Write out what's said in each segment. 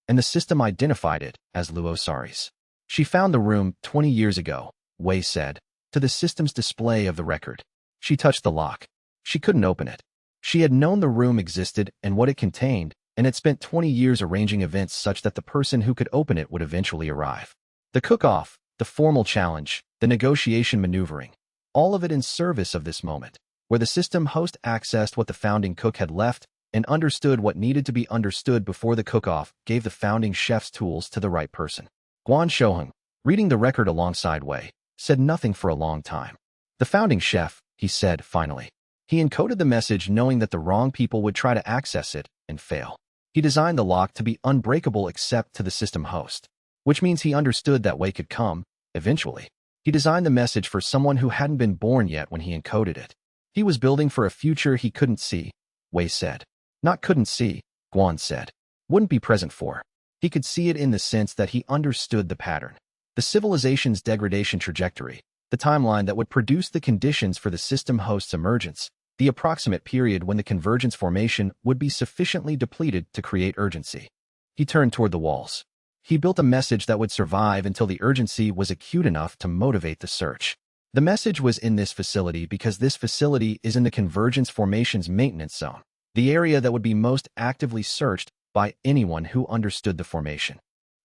and the system identified it as Luosaris. She found the room 20 years ago, Wei said, to the system's display of the record. She touched the lock. She couldn't open it. She had known the room existed and what it contained, and had spent 20 years arranging events such that the person who could open it would eventually arrive. The cook-off, the formal challenge, the negotiation maneuvering, all of it in service of this moment, where the system host accessed what the founding cook had left and understood what needed to be understood before the cook-off gave the founding chef's tools to the right person. Guan Shouheng, reading the record alongside Wei, said nothing for a long time. The founding chef, he said finally. He encoded the message knowing that the wrong people would try to access it and fail. He designed the lock to be unbreakable except to the system host, which means he understood that Wei could come, eventually. He designed the message for someone who hadn't been born yet when he encoded it. He was building for a future he couldn't see, Wei said. Not couldn't see, Guan said. Wouldn't be present for. He could see it in the sense that he understood the pattern. The civilization's degradation trajectory, the timeline that would produce the conditions for the system host's emergence, the approximate period when the convergence formation would be sufficiently depleted to create urgency. He turned toward the walls. He built a message that would survive until the urgency was acute enough to motivate the search. The message was in this facility because this facility is in the convergence formation's maintenance zone, the area that would be most actively searched by anyone who understood the formation.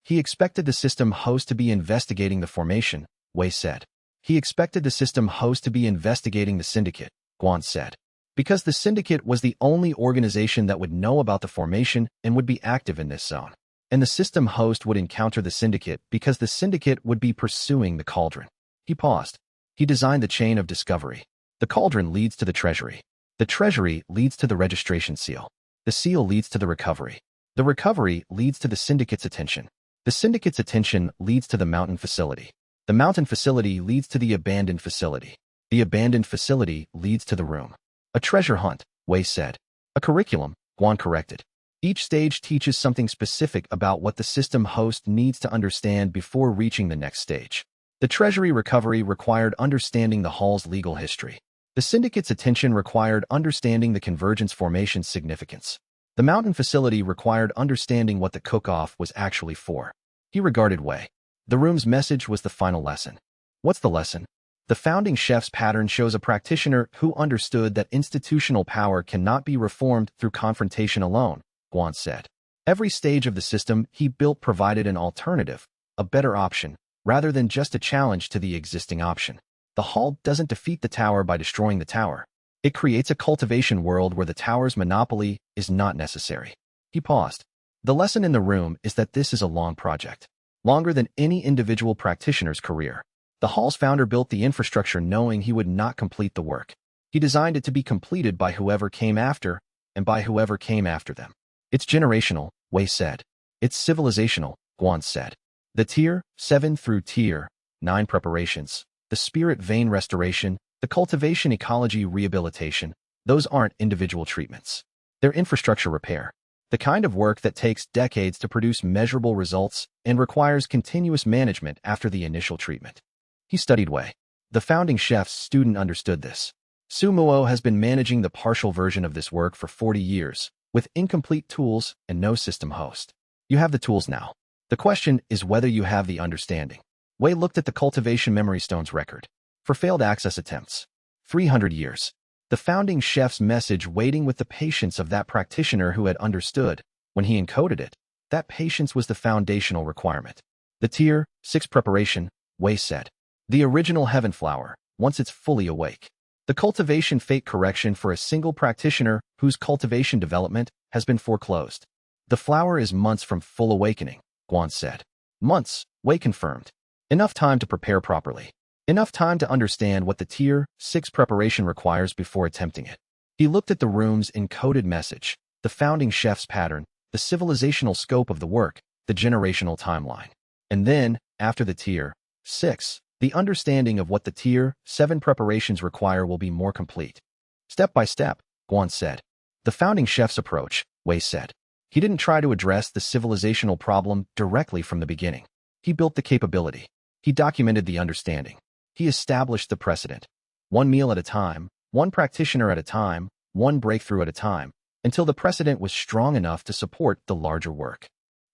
He expected the system host to be investigating the formation, Wei said. He expected the system host to be investigating the syndicate, Guan said. Because the syndicate was the only organization that would know about the formation and would be active in this zone. And the system host would encounter the syndicate because the syndicate would be pursuing the cauldron. He paused. He designed the chain of discovery. The cauldron leads to the treasury. The treasury leads to the registration seal. The seal leads to the recovery. The recovery leads to the syndicate's attention. The syndicate's attention leads to the mountain facility. The mountain facility leads to the abandoned facility. The abandoned facility leads to the room. A treasure hunt, Wei said. A curriculum, Guan corrected. Each stage teaches something specific about what the system host needs to understand before reaching the next stage. The treasury recovery required understanding the hall's legal history. The syndicate's attention required understanding the convergence formation's significance. The mountain facility required understanding what the cook-off was actually for. He regarded Wei. The room's message was the final lesson. What's the lesson? The founding chef's pattern shows a practitioner who understood that institutional power cannot be reformed through confrontation alone, Guan said. Every stage of the system he built provided an alternative, a better option, rather than just a challenge to the existing option. The hall doesn't defeat the tower by destroying the tower. It creates a cultivation world where the tower's monopoly is not necessary. He paused. The lesson in the room is that this is a long project, longer than any individual practitioner's career. The hall's founder built the infrastructure knowing he would not complete the work. He designed it to be completed by whoever came after, and by whoever came after them. It's generational, Wei said. It's civilizational, Guan said. The Tier 7 through Tier 9 preparations, the spirit vein restoration, the cultivation ecology rehabilitation, those aren't individual treatments. They're infrastructure repair. The kind of work that takes decades to produce measurable results and requires continuous management after the initial treatment. He studied Wei. The founding chef's student understood this. Su Muo has been managing the partial version of this work for 40 years, with incomplete tools and no system host. You have the tools now. The question is whether you have the understanding. Wei looked at the cultivation memory stone's record. For failed access attempts, 300 years. The founding chef's message waiting with the patience of that practitioner who had understood. When he encoded it, that patience was the foundational requirement. The Tier 6 preparation, Wei said. The original heaven flower, once it's fully awake. The cultivation fate correction for a single practitioner whose cultivation development has been foreclosed. The flower is months from full awakening, Guan said. Months, Wei confirmed. Enough time to prepare properly. Enough time to understand what the Tier 6 preparation requires before attempting it. He looked at the room's encoded message, the founding chef's pattern, the civilizational scope of the work, the generational timeline. And then, after the Tier 6, the understanding of what the Tier 7 preparations require will be more complete. Step by step, Guan said. The founding chef's approach, Wei said. He didn't try to address the civilizational problem directly from the beginning. He built the capability. He documented the understanding. He established the precedent. One meal at a time, one practitioner at a time, one breakthrough at a time, until the precedent was strong enough to support the larger work.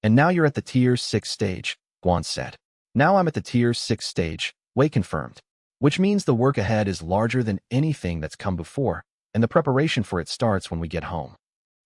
And now you're at the Tier 6 stage, Guan said. Now I'm at the Tier 6 stage, Wei confirmed. Which means the work ahead is larger than anything that's come before, and the preparation for it starts when we get home.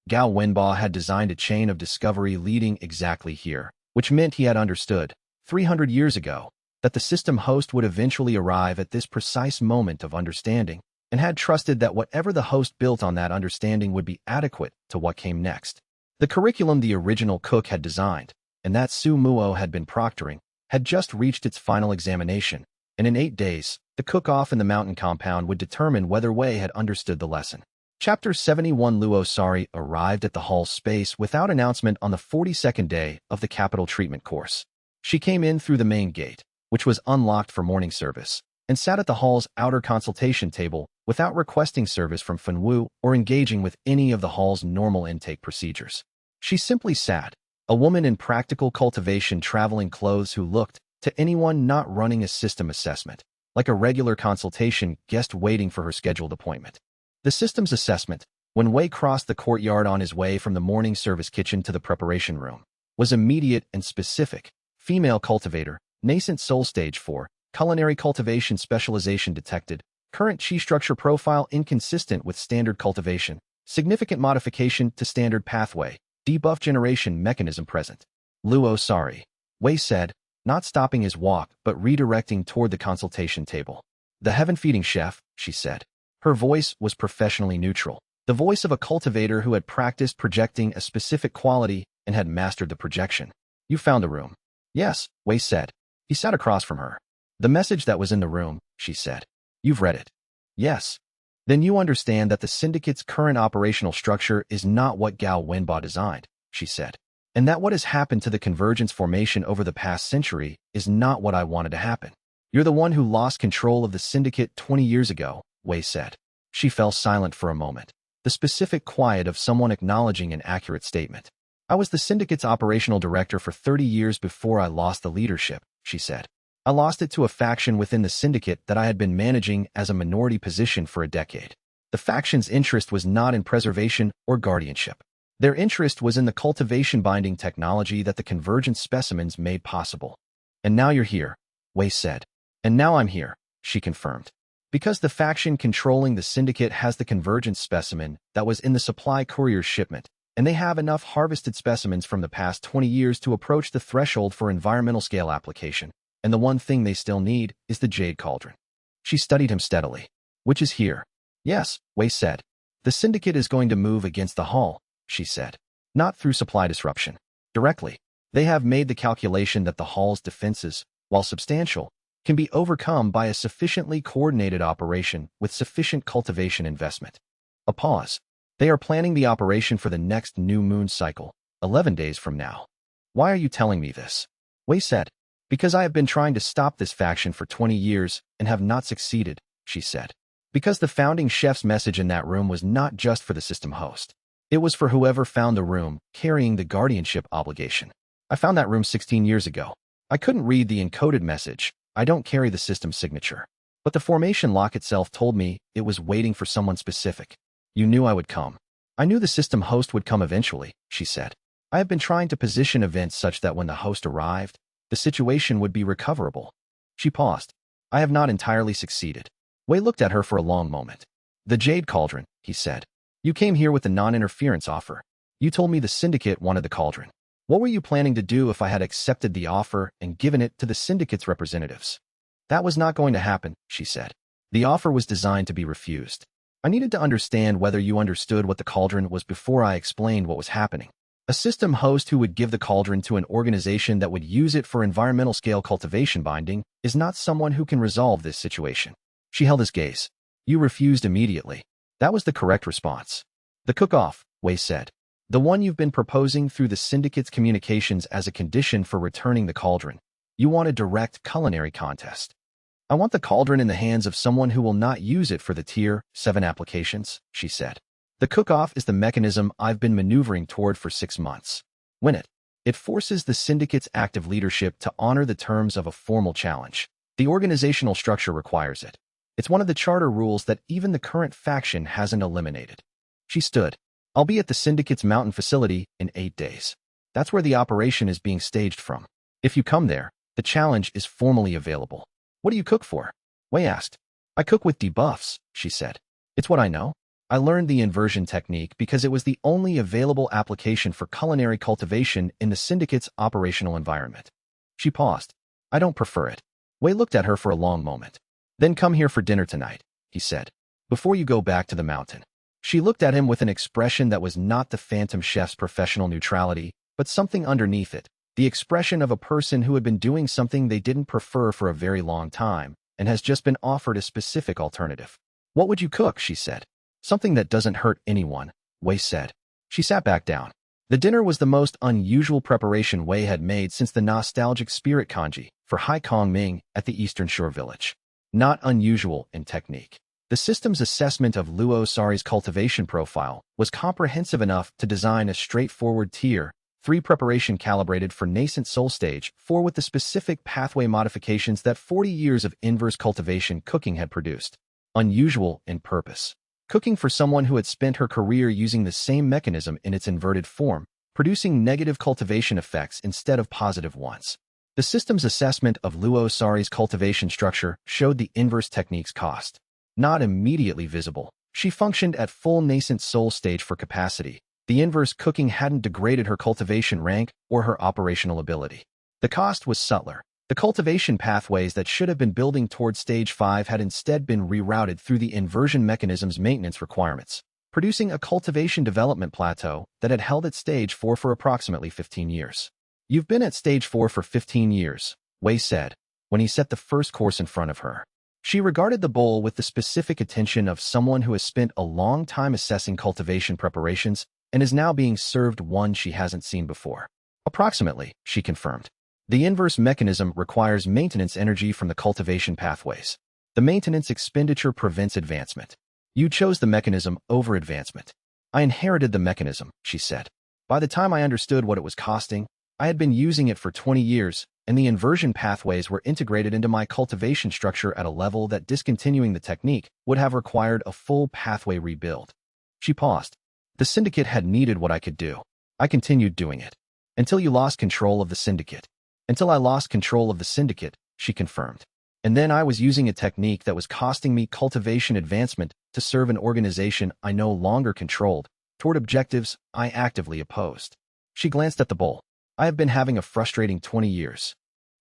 Gao Wenba had designed a chain of discovery leading exactly here, which meant he had understood, 300 years ago, that the system host would eventually arrive at this precise moment of understanding, and had trusted that whatever the host built on that understanding would be adequate to what came next. The curriculum the original cook had designed, and that Su Muo had been proctoring, had just reached its final examination, and in 8 days, the cook-off in the mountain compound would determine whether Wei had understood the lesson. Chapter 71 Luo Sari arrived at the hall space without announcement on the 42nd day of the capital treatment course. She came in through the main gate, which was unlocked for morning service, and sat at the hall's outer consultation table without requesting service from Fenwu or engaging with any of the hall's normal intake procedures. She simply sat, a woman in practical cultivation traveling clothes who looked, to anyone not running a system assessment, like a regular consultation guest waiting for her scheduled appointment. The systems assessment, when Wei crossed the courtyard on his way from the morning service kitchen to the preparation room, was immediate and specific. Female cultivator, nascent soul stage 4, culinary cultivation specialization detected, current chi structure profile inconsistent with standard cultivation, significant modification to standard pathway, debuff generation mechanism present. Luo Sari, Wei said, not stopping his walk but redirecting toward the consultation table. The heaven-feeding chef, she said. Her voice was professionally neutral, the voice of a cultivator who had practiced projecting a specific quality and had mastered the projection. You found the room. Yes, Wei said. He sat across from her. The message that was in the room, she said. You've read it. Yes. Then you understand that the syndicate's current operational structure is not what Gao Wenba designed, she said. And that what has happened to the convergence formation over the past century is not what I wanted to happen. You're the one who lost control of the syndicate 20 years ago, Wei said. She fell silent for a moment, the specific quiet of someone acknowledging an accurate statement. I was the syndicate's operational director for 30 years before I lost the leadership, she said. I lost it to a faction within the syndicate that I had been managing as a minority position for a decade. The faction's interest was not in preservation or guardianship. Their interest was in the cultivation binding technology that the convergence specimens made possible. And now you're here, Wei said. And now I'm here, she confirmed. Because the faction controlling the syndicate has the convergence specimen that was in the supply courier's shipment, and they have enough harvested specimens from the past 20 years to approach the threshold for environmental scale application, and the one thing they still need is the jade cauldron. She studied him steadily. Which is here. Yes, Wei said. The syndicate is going to move against the hall, she said. Not through supply disruption. Directly. They have made the calculation that the hall's defenses, while substantial, can be overcome by a sufficiently coordinated operation with sufficient cultivation investment. A pause. They are planning the operation for the next new moon cycle, 11 days from now. Why are you telling me this? Wei said. Because I have been trying to stop this faction for 20 years and have not succeeded, she said. Because the founding chef's message in that room was not just for the system host. It was for whoever found the room carrying the guardianship obligation. I found that room 16 years ago. I couldn't read the encoded message. I don't carry the system's signature. But the formation lock itself told me it was waiting for someone specific. You knew I would come. I knew the system host would come eventually, she said. I have been trying to position events such that when the host arrived, the situation would be recoverable. She paused. I have not entirely succeeded. Wei looked at her for a long moment. The Jade Cauldron, he said. You came here with a non-interference offer. You told me the syndicate wanted the cauldron. What were you planning to do if I had accepted the offer and given it to the syndicate's representatives? That was not going to happen, she said. The offer was designed to be refused. I needed to understand whether you understood what the cauldron was before I explained what was happening. A system host who would give the cauldron to an organization that would use it for environmental scale cultivation binding is not someone who can resolve this situation. She held his gaze. You refused immediately. That was the correct response. The cook-off, Wei said. The one you've been proposing through the syndicate's communications as a condition for returning the cauldron. You want a direct culinary contest. I want the cauldron in the hands of someone who will not use it for the Tier 7 applications, she said. The cook-off is the mechanism I've been maneuvering toward for 6 months. Win it. It forces the syndicate's active leadership to honor the terms of a formal challenge. The organizational structure requires it. It's one of the charter rules that even the current faction hasn't eliminated. She stood. I'll be at the syndicate's mountain facility in 8 days. That's where the operation is being staged from. If you come there, the challenge is formally available. What do you cook for? Wei asked. I cook with debuffs, she said. It's what I know. I learned the inversion technique because it was the only available application for culinary cultivation in the syndicate's operational environment. She paused. I don't prefer it. Wei looked at her for a long moment. Then come here for dinner tonight, he said, before you go back to the mountain. She looked at him with an expression that was not the phantom chef's professional neutrality, but something underneath it, the expression of a person who had been doing something they didn't prefer for a very long time and has just been offered a specific alternative. What would you cook, she said. Something that doesn't hurt anyone, Wei said. She sat back down. The dinner was the most unusual preparation Wei had made since the nostalgic spirit kanji for Hai Kong Ming at the Eastern Shore village. Not unusual in technique. The system's assessment of Luo Sari's cultivation profile was comprehensive enough to design a straightforward Tier 3 preparation calibrated for nascent soul stage 4 with the specific pathway modifications that 40 years of inverse cultivation cooking had produced. Unusual in purpose. Cooking for someone who had spent her career using the same mechanism in its inverted form, producing negative cultivation effects instead of positive ones. The system's assessment of Luo Sari's cultivation structure showed the inverse technique's cost. Not immediately visible, she functioned at full nascent soul stage for capacity. The inverse cooking hadn't degraded her cultivation rank or her operational ability. The cost was subtler. The cultivation pathways that should have been building toward stage 5 had instead been rerouted through the inversion mechanism's maintenance requirements, producing a cultivation development plateau that had held at stage 4 for approximately 15 years. You've been at stage 4 for 15 years, Wei said, when he set the first course in front of her. She regarded the bowl with the specific attention of someone who has spent a long time assessing cultivation preparations and is now being served one she hasn't seen before. Approximately, she confirmed. The inverse mechanism requires maintenance energy from the cultivation pathways. The maintenance expenditure prevents advancement. You chose the mechanism over advancement. I inherited the mechanism, she said. By the time I understood what it was costing, I had been using it for 20 years, and the inversion pathways were integrated into my cultivation structure at a level that discontinuing the technique would have required a full pathway rebuild. She paused. The syndicate had needed what I could do. I continued doing it. Until you lost control of the syndicate. Until I lost control of the syndicate, she confirmed. And then I was using a technique that was costing me cultivation advancement to serve an organization I no longer controlled, toward objectives I actively opposed. She glanced at the bowl. I have been having a frustrating 20 years.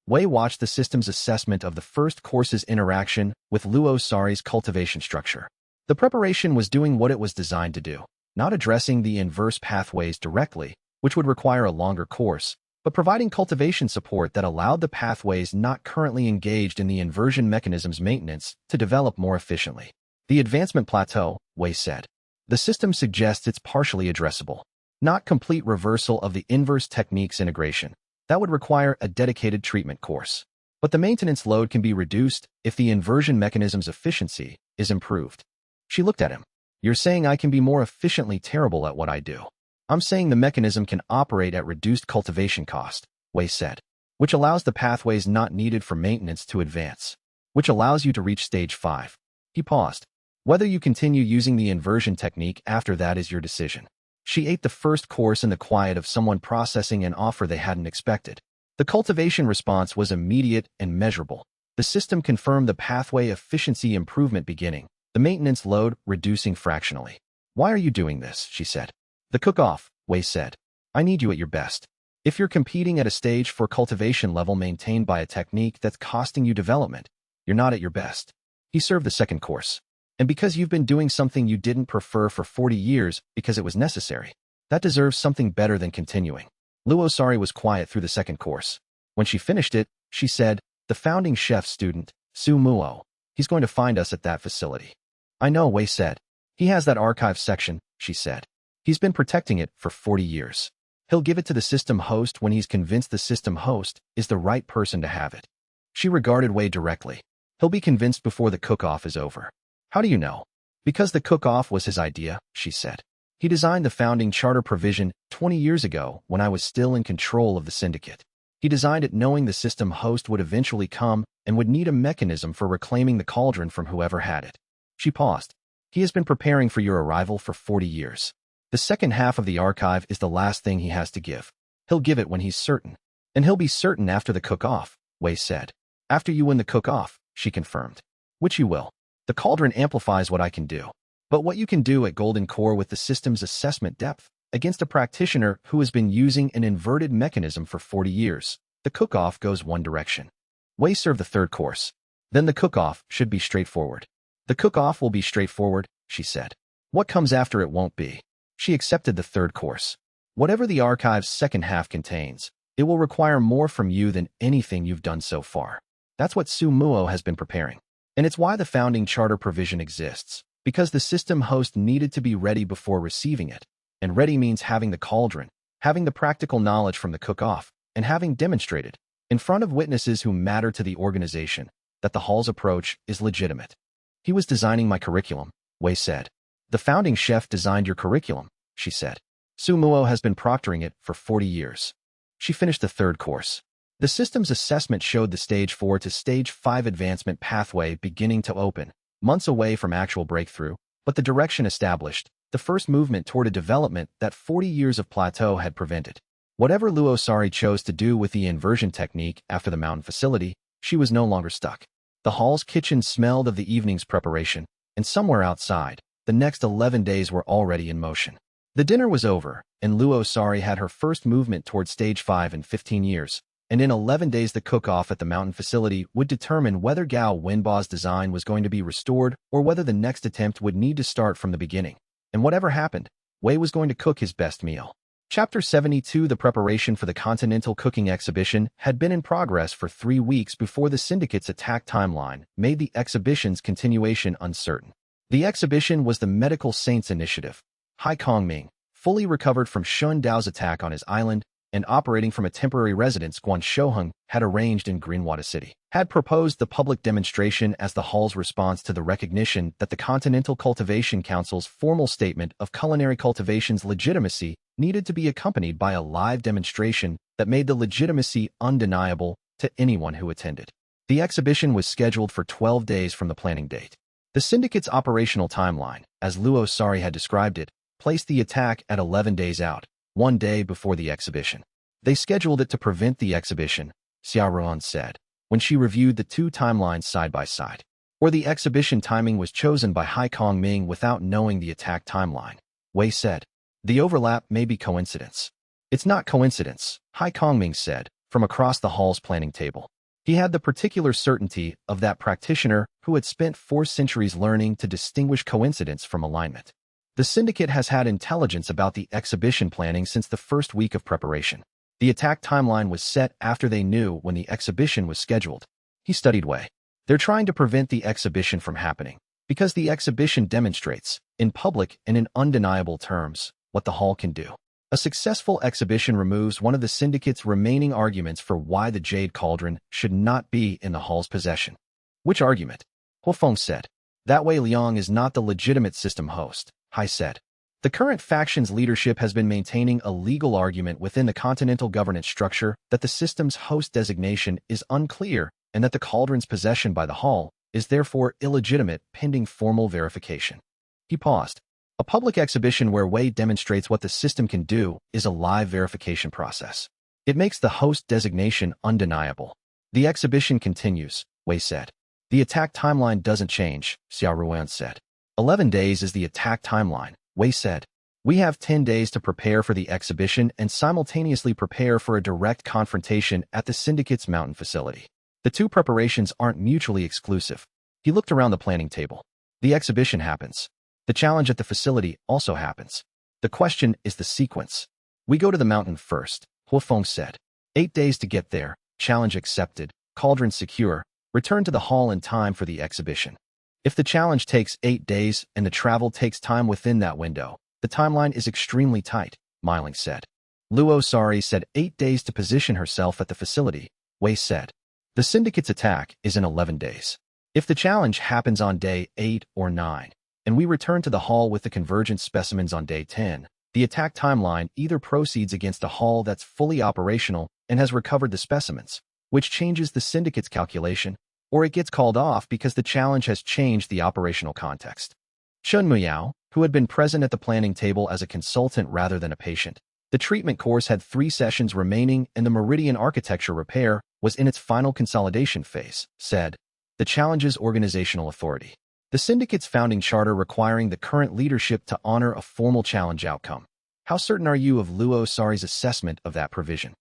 Wei watched the system's assessment of the first course's interaction with Luo Sari's cultivation structure. The preparation was doing what it was designed to do, not addressing the inverse pathways directly, which would require a longer course, but providing cultivation support that allowed the pathways not currently engaged in the inversion mechanism's maintenance to develop more efficiently. The advancement plateau, Wei said. The system suggests it's partially addressable. Not complete reversal of the inverse technique's integration. That would require a dedicated treatment course. But the maintenance load can be reduced if the inversion mechanism's efficiency is improved. She looked at him. You're saying I can be more efficiently terrible at what I do. I'm saying the mechanism can operate at reduced cultivation cost, Wei said, which allows the pathways not needed for maintenance to advance, which allows you to reach stage 5. He paused. Whether you continue using the inversion technique after that is your decision. She ate the first course in the quiet of someone processing an offer they hadn't expected. The cultivation response was immediate and measurable. The system confirmed the pathway efficiency improvement beginning, the maintenance load reducing fractionally. Why are you doing this? She said. The cook-off, Wei said. I need you at your best. If you're competing at a stage 4 cultivation level maintained by a technique that's costing you development, you're not at your best. He served the second course. And because you've been doing something you didn't prefer for 40 years because it was necessary, that deserves something better than continuing. Luo Sari was quiet through the second course. When she finished it, she said, the founding chef student, Su Muo, he's going to find us at that facility. I know, Wei said. He has that archive section, she said. He's been protecting it for 40 years. He'll give it to the system host when he's convinced the system host is the right person to have it. She regarded Wei directly. He'll be convinced before the cook-off is over. How do you know? Because the cook-off was his idea, she said. He designed the founding charter provision 20 years ago when I was still in control of the syndicate. He designed it knowing the system host would eventually come and would need a mechanism for reclaiming the cauldron from whoever had it. She paused. He has been preparing for your arrival for 40 years. The second half of the archive is the last thing he has to give. He'll give it when he's certain. And he'll be certain after the cook-off, Wei said. After you win the cook-off, she confirmed. Which you will. The cauldron amplifies what I can do. But what you can do at Golden Core with the system's assessment depth, against a practitioner who has been using an inverted mechanism for 40 years, the cook-off goes one direction. Wei served the third course. Then the cook-off should be straightforward. The cook-off will be straightforward, she said. What comes after it won't be. She accepted the third course. Whatever the archive's second half contains, it will require more from you than anything you've done so far. That's what Su Muo has been preparing. And it's why the founding charter provision exists, because the system host needed to be ready before receiving it. And ready means having the cauldron, having the practical knowledge from the cook-off, and having demonstrated, in front of witnesses who matter to the organization, that the hall's approach is legitimate. He was designing my curriculum, Wei said. The founding chef designed your curriculum, she said. Su Muo has been proctoring it for 40 years. She finished the third course. The system's assessment showed the Stage 4 to Stage 5 advancement pathway beginning to open, months away from actual breakthrough, but the direction established, the first movement toward a development that 40 years of plateau had prevented. Whatever Luo Sari chose to do with the inversion technique after the mountain facility, she was no longer stuck. The hall's kitchen smelled of the evening's preparation, and somewhere outside, the next 11 days were already in motion. The dinner was over, and Luo Sari had her first movement toward Stage 5 in 15 years, and in 11 days the cook-off at the mountain facility would determine whether Gao Wenba's design was going to be restored or whether the next attempt would need to start from the beginning. And whatever happened, Wei was going to cook his best meal. Chapter 72. The preparation for the Continental Cooking Exhibition had been in progress for 3 weeks before the syndicate's attack timeline made the exhibition's continuation uncertain. The exhibition was the Medical Saints Initiative. Hai Kongming, fully recovered from Shun Dao's attack on his island and operating from a temporary residence Guan Shouheng had arranged in Greenwater City, had proposed the public demonstration as the hall's response to the recognition that the Continental Cultivation Council's formal statement of culinary cultivation's legitimacy needed to be accompanied by a live demonstration that made the legitimacy undeniable to anyone who attended. The exhibition was scheduled for 12 days from the planning date. The syndicate's operational timeline, as Luo Sari had described it, placed the attack at 11 days out, 1 day before the exhibition. They scheduled it to prevent the exhibition, Xiaoruan said, when she reviewed the two timelines side by side. Or the exhibition timing was chosen by Hai Kongming without knowing the attack timeline. Wei said, the overlap may be coincidence. It's not coincidence, Hai Kongming said, from across the hall's planning table. He had the particular certainty of that practitioner who had spent 4 centuries learning to distinguish coincidence from alignment. The syndicate has had intelligence about the exhibition planning since the first week of preparation. The attack timeline was set after they knew when the exhibition was scheduled. He studied Wei. They're trying to prevent the exhibition from happening, because the exhibition demonstrates, in public and in undeniable terms, what the hall can do. A successful exhibition removes one of the syndicate's remaining arguments for why the Jade Cauldron should not be in the hall's possession. Which argument? Huofeng said. That Wei Liang is not the legitimate system host, Hai said. The current faction's leadership has been maintaining a legal argument within the continental governance structure that the system's host designation is unclear and that the cauldron's possession by the hall is therefore illegitimate pending formal verification. He paused. A public exhibition where Wei demonstrates what the system can do is a live verification process. It makes the host designation undeniable. The exhibition continues, Wei said. The attack timeline doesn't change, Xiaoruan said. 11 days is the attack timeline, Wei said. We have 10 days to prepare for the exhibition and simultaneously prepare for a direct confrontation at the syndicate's mountain facility. The two preparations aren't mutually exclusive. He looked around the planning table. The exhibition happens. The challenge at the facility also happens. The question is the sequence. We go to the mountain first, Huofeng said. 8 days to get there, challenge accepted, cauldron secure, return to the hall in time for the exhibition. If the challenge takes 8 days and the travel takes time within that window, the timeline is extremely tight, Miling said. Luo Sari said 8 days to position herself at the facility, Wei said. The syndicate's attack is in 11 days. If the challenge happens on day 8 or 9, and we return to the hall with the convergent specimens on day 10, the attack timeline either proceeds against a hall that's fully operational and has recovered the specimens, which changes the syndicate's calculation, or it gets called off because the challenge has changed the operational context. Chen Muyao, who had been present at the planning table as a consultant rather than a patient, The treatment course had 3 sessions remaining and the Meridian architecture repair was in its final consolidation phase, said the Challenge's organizational authority. The syndicate's founding charter requiring the current leadership to honor a formal challenge outcome. How certain are you of Luo Sari's assessment of that provision?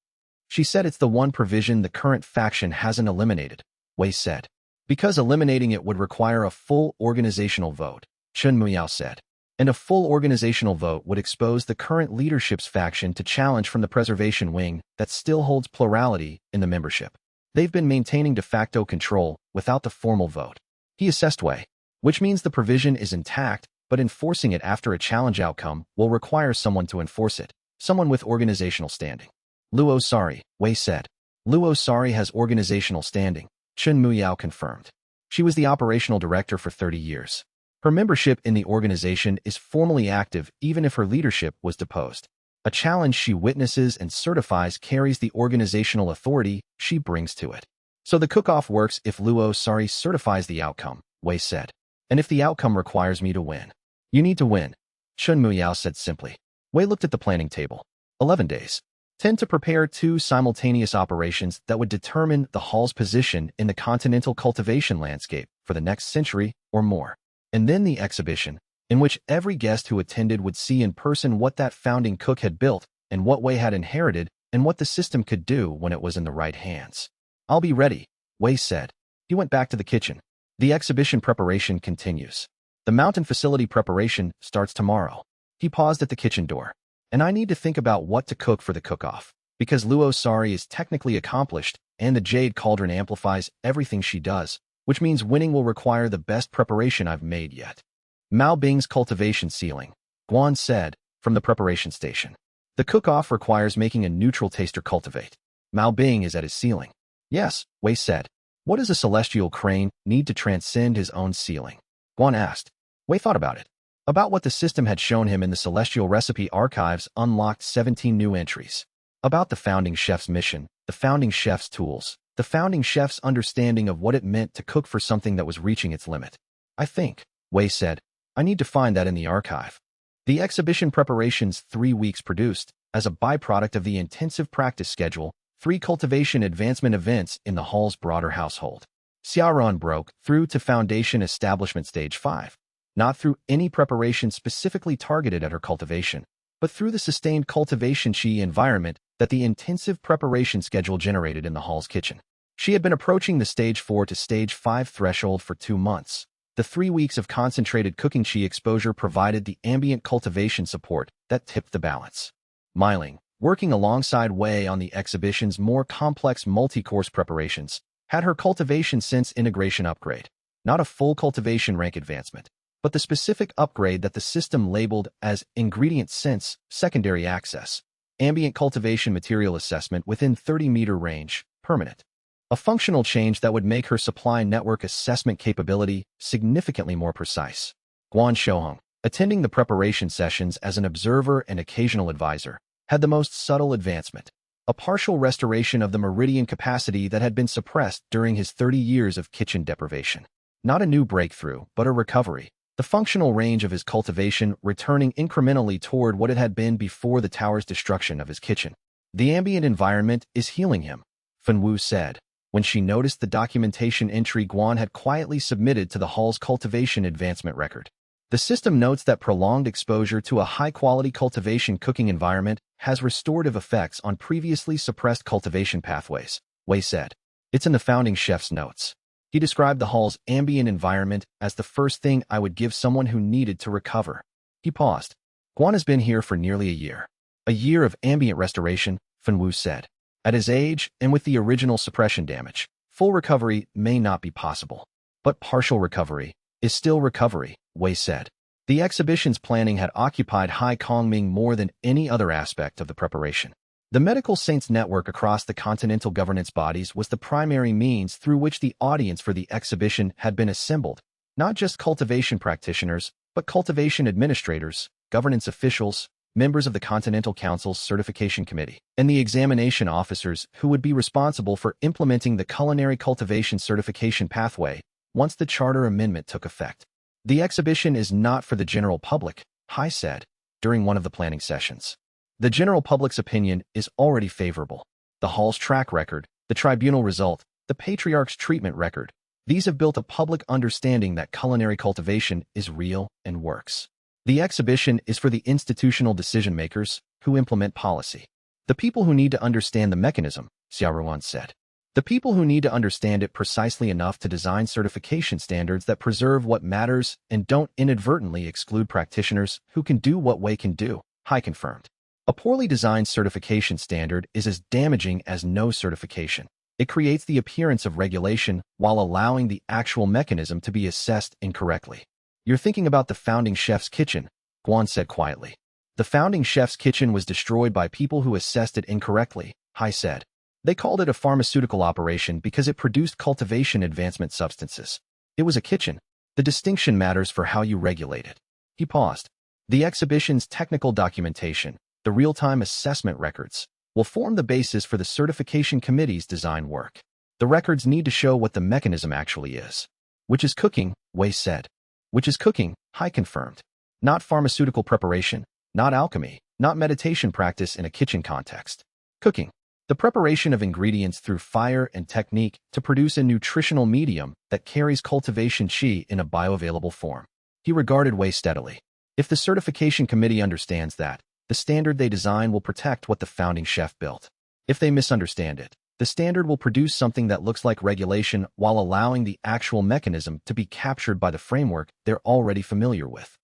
She said it's the one provision the current faction hasn't eliminated, Wei said. Because eliminating it would require a full organizational vote, Chen Muyao said. And a full organizational vote would expose the current leadership's faction to challenge from the preservation wing that still holds plurality in the membership. They've been maintaining de facto control without the formal vote. He assessed Wei, which means the provision is intact, but enforcing it after a challenge outcome will require someone to enforce it, someone with organizational standing. Luo Sari, Wei said. Luo Sari has organizational standing, Chen Muyao confirmed. She was the operational director for 30 years. Her membership in the organization is formally active even if her leadership was deposed. A challenge she witnesses and certifies carries the organizational authority she brings to it. So the cook-off works if Luo Sari certifies the outcome, Wei said. And if the outcome requires me to win. You need to win, Chen Muyao said simply. Wei looked at the planning table. 11 days. 10 to prepare 2 simultaneous operations that would determine the hall's position in the continental cultivation landscape for the next century or more. And then the exhibition, in which every guest who attended would see in person what that founding cook had built and what Wei had inherited and what the system could do when it was in the right hands. I'll be ready, Wei said. He went back to the kitchen. The exhibition preparation continues. The mountain facility preparation starts tomorrow. He paused at the kitchen door. And I need to think about what to cook for the cook-off, because Luo Sari is technically accomplished and the Jade Cauldron amplifies everything she does, which means winning will require the best preparation I've made yet. Mao Bing's cultivation ceiling, Guan said, from the preparation station. The cook-off requires making a neutral taster cultivate. Mao Bing is at his ceiling. Yes, Wei said. What does a celestial crane need to transcend his own ceiling? Guan asked. Wei thought about it. About what the system had shown him in the Celestial Recipe Archives unlocked 17 new entries. About the founding chef's mission, the founding chef's tools, the founding chef's understanding of what it meant to cook for something that was reaching its limit. I think, Wei said, I need to find that in the archive. The exhibition preparations 3 weeks produced, as a byproduct of the intensive practice schedule, 3 cultivation advancement events in the hall's broader household. Xiaoran broke through to Foundation Establishment Stage 5. Not through any preparation specifically targeted at her cultivation, but through the sustained cultivation chi environment that the intensive preparation schedule generated in the hall's kitchen. She had been approaching the Stage 4 to Stage 5 threshold for 2 months. The 3 weeks of concentrated cooking chi exposure provided the ambient cultivation support that tipped the balance. Miling, working alongside Wei on the exhibition's more complex multi-course preparations, had her cultivation sense integration upgrade, not a full cultivation rank advancement, but the specific upgrade that the system labeled as Ingredient Sense Secondary Access, Ambient Cultivation Material Assessment within 30-meter range, permanent. A functional change that would make her supply network assessment capability significantly more precise. Guan Shouhong, attending the preparation sessions as an observer and occasional advisor, had the most subtle advancement, a partial restoration of the meridian capacity that had been suppressed during his 30 years of kitchen deprivation. Not a new breakthrough, but a recovery. The functional range of his cultivation returning incrementally toward what it had been before the tower's destruction of his kitchen. The ambient environment is healing him, Fen Wu said, when she noticed the documentation entry Guan had quietly submitted to the hall's cultivation advancement record. The system notes that prolonged exposure to a high-quality cultivation cooking environment has restorative effects on previously suppressed cultivation pathways, Wei said. It's in the founding chef's notes. He described the hall's ambient environment as the first thing I would give someone who needed to recover. He paused. Guan has been here for nearly a year. A year of ambient restoration, Fen Wu said. At his age, and with the original suppression damage, full recovery may not be possible. But partial recovery is still recovery, Wei said. The exhibition's planning had occupied Hai Kongming more than any other aspect of the preparation. The Medical Saints Network across the continental governance bodies was the primary means through which the audience for the exhibition had been assembled, not just cultivation practitioners, but cultivation administrators, governance officials, members of the Continental Council's Certification Committee, and the examination officers who would be responsible for implementing the culinary cultivation certification pathway once the charter amendment took effect. The exhibition is not for the general public, Hai said, during one of the planning sessions. The general public's opinion is already favorable. The hall's track record, the tribunal result, the patriarch's treatment record, these have built a public understanding that culinary cultivation is real and works. The exhibition is for the institutional decision-makers who implement policy. The people who need to understand the mechanism, Xianxia said. The people who need to understand it precisely enough to design certification standards that preserve what matters and don't inadvertently exclude practitioners who can do what Wei can do, Hai confirmed. A poorly designed certification standard is as damaging as no certification. It creates the appearance of regulation while allowing the actual mechanism to be assessed incorrectly. You're thinking about the founding chef's kitchen, Guan said quietly. The founding chef's kitchen was destroyed by people who assessed it incorrectly, Hai said. They called it a pharmaceutical operation because it produced cultivation advancement substances. It was a kitchen. The distinction matters for how you regulate it. He paused. The exhibition's technical documentation, the real-time assessment records, will form the basis for the certification committee's design work. The records need to show what the mechanism actually is. Which is cooking, Wei said. Which is cooking, Hai confirmed. Not pharmaceutical preparation, not alchemy, not meditation practice in a kitchen context. Cooking. The preparation of ingredients through fire and technique to produce a nutritional medium that carries cultivation qi in a bioavailable form. He regarded Wei steadily. If the certification committee understands that, the standard they design will protect what the founding chef built. If they misunderstand it, the standard will produce something that looks like regulation while allowing the actual mechanism to be captured by the framework they're already familiar with.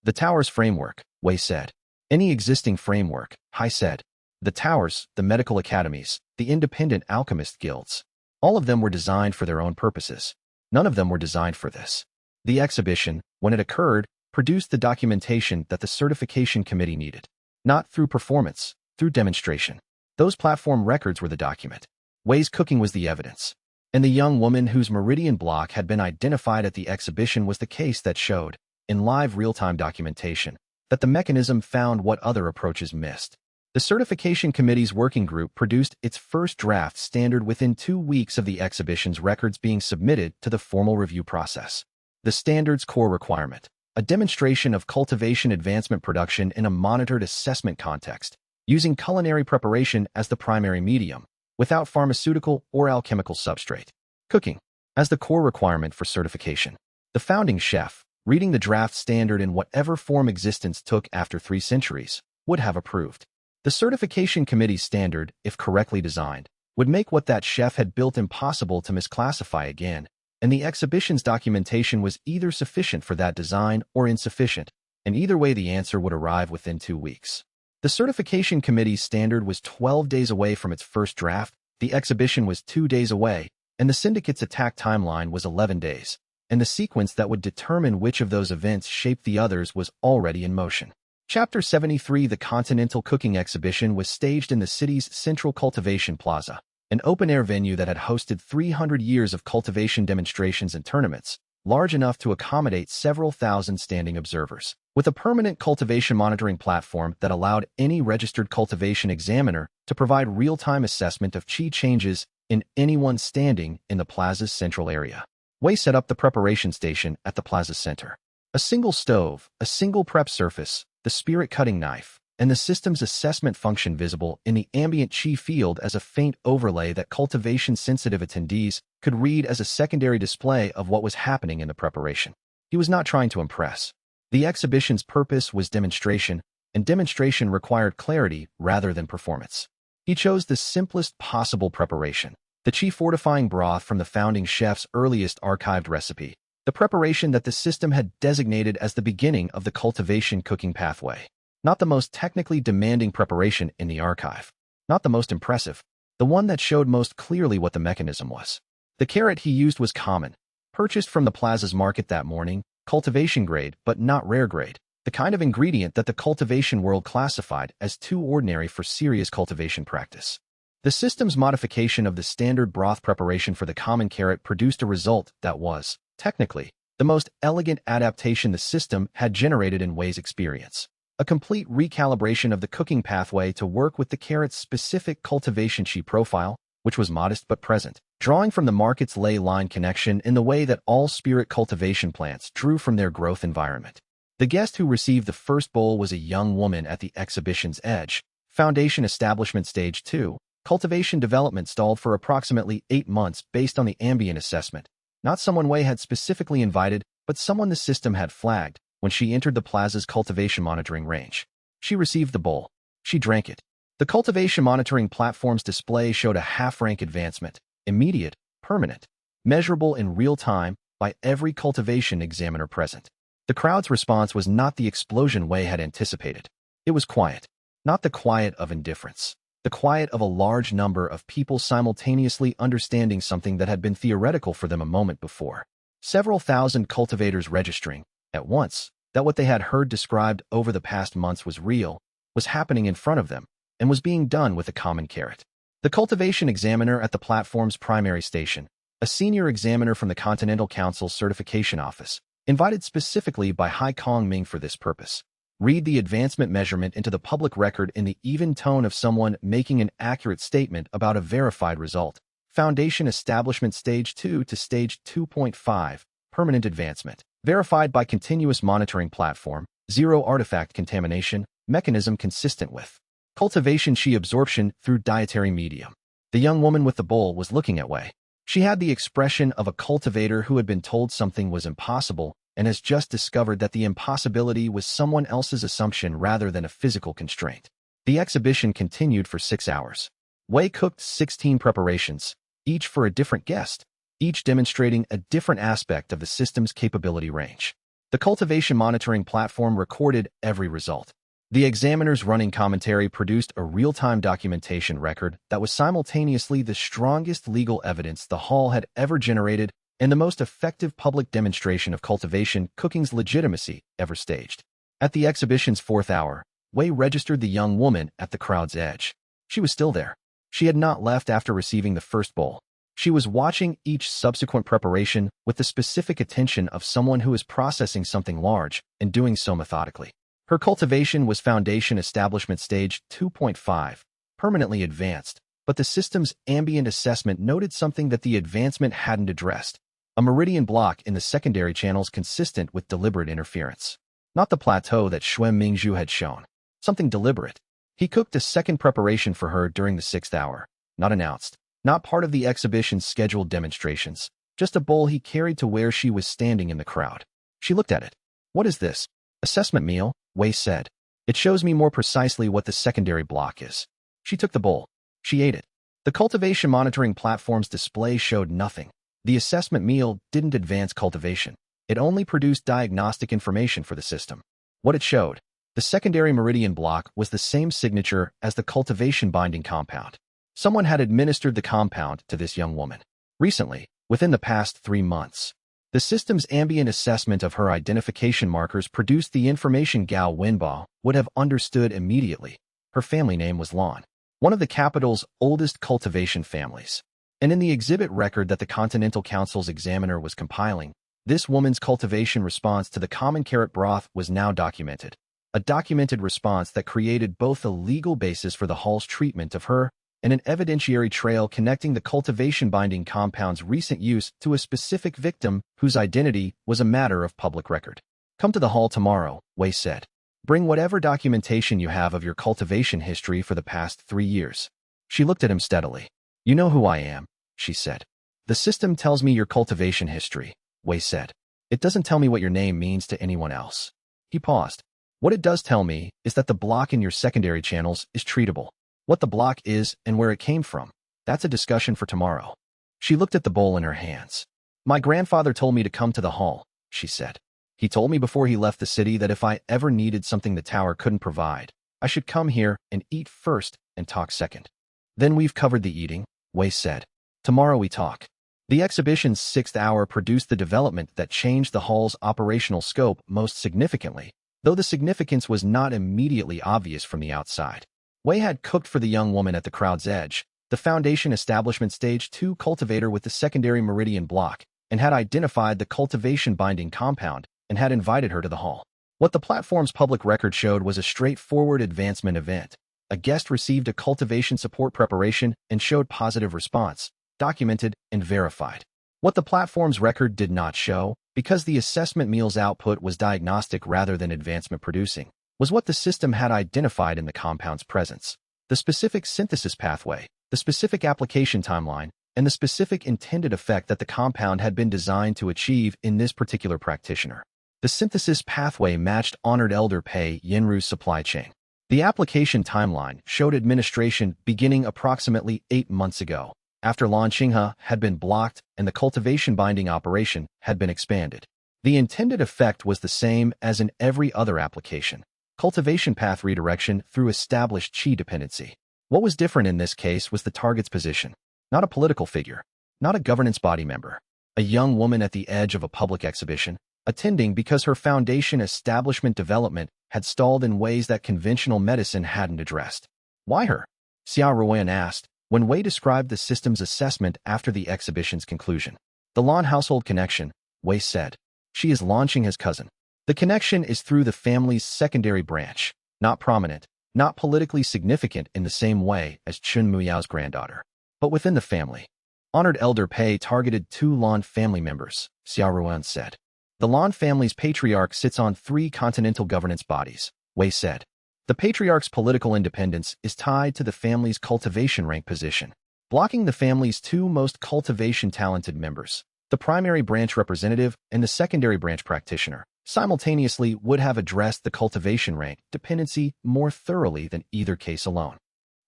The tower's framework, Wei said. Any existing framework, Hai said. The towers, the medical academies, the independent alchemist guilds. All of them were designed for their own purposes. None of them were designed for this. The exhibition, when it occurred, produced the documentation that the certification committee needed. Not through performance, through demonstration. Those platform records were the document. Wei's cooking was the evidence. And the young woman whose meridian block had been identified at the exhibition was the case that showed, in live real-time documentation, that the mechanism found what other approaches missed. The certification committee's working group produced its first draft standard within 2 weeks of the exhibition's records being submitted to the formal review process. The standard's core requirement, a demonstration of cultivation advancement production in a monitored assessment context, using culinary preparation as the primary medium, without pharmaceutical or alchemical substrate. Cooking, as the core requirement for certification. The founding chef, reading the draft standard in whatever form existence took after 3 centuries, would have approved. The certification committee's standard, if correctly designed, would make what that chef had built impossible to misclassify again, and the exhibition's documentation was either sufficient for that design or insufficient, and either way the answer would arrive within 2 weeks. The certification committee's standard was 12 days away from its first draft, the exhibition was 2 days away, and the syndicate's attack timeline was 11 days, and the sequence that would determine which of those events shaped the others was already in motion. Chapter 73. The Continental Cooking Exhibition was staged in the city's Central Cultivation Plaza, an open-air venue that had hosted 300 years of cultivation demonstrations and tournaments, large enough to accommodate several thousand standing observers, with a permanent cultivation monitoring platform that allowed any registered cultivation examiner to provide real-time assessment of qi changes in anyone standing in the plaza's central area. Wei set up the preparation station at the plaza center. A single stove, a single prep surface, the spirit cutting knife, and the system's assessment function visible in the ambient qi field as a faint overlay that cultivation-sensitive attendees could read as a secondary display of what was happening in the preparation. He was not trying to impress. The exhibition's purpose was demonstration, and demonstration required clarity rather than performance. He chose the simplest possible preparation, the qi fortifying broth from the founding chef's earliest archived recipe, the preparation that the system had designated as the beginning of the cultivation cooking pathway. Not the most technically demanding preparation in the archive. Not the most impressive. The one that showed most clearly what the mechanism was. The carrot he used was common, purchased from the plaza's market that morning, cultivation grade but not rare grade, the kind of ingredient that the cultivation world classified as too ordinary for serious cultivation practice. The system's modification of the standard broth preparation for the common carrot produced a result that was, technically, the most elegant adaptation the system had generated in Wei's experience. A complete recalibration of the cooking pathway to work with the carrot's specific cultivation qi profile, which was modest but present, drawing from the market's ley line connection in the way that all spirit cultivation plants drew from their growth environment. The guest who received the first bowl was a young woman at the exhibition's edge, Foundation Establishment Stage 2, cultivation development stalled for approximately 8 months based on the ambient assessment. Not someone Wei had specifically invited, but someone the system had flagged when she entered the plaza's cultivation monitoring range. She received the bowl. She drank it. The cultivation monitoring platform's display showed a half-rank advancement, immediate, permanent, measurable in real time by every cultivation examiner present. The crowd's response was not the explosion Wei had anticipated. It was quiet. Not the quiet of indifference. The quiet of a large number of people simultaneously understanding something that had been theoretical for them a moment before. Several thousand cultivators registering, at once, that what they had heard described over the past months was real, was happening in front of them, and was being done with a common carrot. The cultivation examiner at the platform's primary station, a senior examiner from the Continental Council's certification office, invited specifically by Hai Kong Ming for this purpose. Read the advancement measurement into the public record in the even tone of someone making an accurate statement about a verified result. Foundation Establishment Stage 2 to Stage 2.5, Permanent Advancement. Verified by Continuous Monitoring Platform, Zero Artifact Contamination, Mechanism consistent with cultivation Qi absorption through dietary medium. The young woman with the bowl was looking at Wei. She had the expression of a cultivator who had been told something was impossible and has just discovered that the impossibility was someone else's assumption rather than a physical constraint. The exhibition continued for 6 hours. Wei cooked 16 preparations, each for a different guest, each demonstrating a different aspect of the system's capability range. The cultivation monitoring platform recorded every result. The examiner's running commentary produced a real-time documentation record that was simultaneously the strongest legal evidence the hall had ever generated and the most effective public demonstration of cultivation cooking's legitimacy ever staged. At the exhibition's 4th hour, Wei registered the young woman at the crowd's edge. She was still there. She had not left after receiving the first bowl. She was watching each subsequent preparation with the specific attention of someone who is processing something large and doing so methodically. Her cultivation was Foundation Establishment Stage 2.5, permanently advanced, but the system's ambient assessment noted something that the advancement hadn't addressed. A meridian block in the secondary channels consistent with deliberate interference. Not the plateau that Xuan Mingzhu had shown. Something deliberate. He cooked a second preparation for her during the 6th hour. Not announced. Not part of the exhibition's scheduled demonstrations. Just a bowl he carried to where she was standing in the crowd. She looked at it. What is this? Assessment meal, Wei said. It shows me more precisely what the secondary block is. She took the bowl. She ate it. The cultivation monitoring platform's display showed nothing. The assessment meal didn't advance cultivation. It only produced diagnostic information for the system. What it showed, the secondary meridian block was the same signature as the cultivation binding compound. Someone had administered the compound to this young woman. Recently, within the past 3 months. The system's ambient assessment of her identification markers produced the information Gao Wenbao would have understood immediately. Her family name was Lan, one of the capital's oldest cultivation families. And in the exhibit record that the Continental Council's examiner was compiling, this woman's cultivation response to the common carrot broth was now documented. A documented response that created both a legal basis for the hall's treatment of her and an evidentiary trail connecting the cultivation binding compound's recent use to a specific victim whose identity was a matter of public record. Come to the hall tomorrow, Wei said. Bring whatever documentation you have of your cultivation history for the past 3 years. She looked at him steadily. You know who I am, she said. The system tells me your cultivation history, Wei said. It doesn't tell me what your name means to anyone else. He paused. What it does tell me is that the block in your secondary channels is treatable. What the block is and where it came from, that's a discussion for tomorrow. She looked at the bowl in her hands. My grandfather told me to come to the hall, she said. He told me before he left the city that if I ever needed something the tower couldn't provide, I should come here and eat first and talk second. Then we've covered the eating, Wei said. Tomorrow we talk. The exhibition's 6th hour produced the development that changed the hall's operational scope most significantly, though the significance was not immediately obvious from the outside. Wei had cooked for the young woman at the crowd's edge, the Foundation Establishment Stage 2 cultivator with the secondary meridian block, and had identified the cultivation binding compound and had invited her to the hall. What the platform's public record showed was a straightforward advancement event. A guest received a cultivation support preparation and showed positive response, documented and verified. What the platform's record did not show, because the assessment meal's output was diagnostic rather than advancement producing, was what the system had identified in the compound's presence. the specific synthesis pathway, the specific application timeline, and the specific intended effect that the compound had been designed to achieve in this particular practitioner. The synthesis pathway matched Honored Elder Pei Yinru's supply chain. The application timeline showed administration beginning approximately 8 months ago, after Lan Xinghe had been blocked and the cultivation binding operation had been expanded. The intended effect was the same as in every other application: cultivation path redirection through established qi dependency. What was different in this case was the target's position. Not a political figure, not a governance body member. A young woman at the edge of a public exhibition, attending because her foundation establishment development had stalled in ways that conventional medicine hadn't addressed. Why her? Xia Ruoyan asked, when Wei described the system's assessment after the exhibition's conclusion. The Lan household connection, Wei said. She is launching his cousin. The connection is through the family's secondary branch, not prominent, not politically significant in the same way as Chun Muyao's granddaughter, but within the family. Honored Elder Pei targeted 2 Lan family members, Xia Ruoyan said. The Lan family's patriarch sits on 3 continental governance bodies, Wei said. The patriarch's political independence is tied to the family's cultivation rank position, blocking the family's 2 most cultivation-talented members. The primary branch representative and the secondary branch practitioner simultaneously would have addressed the cultivation rank dependency more thoroughly than either case alone.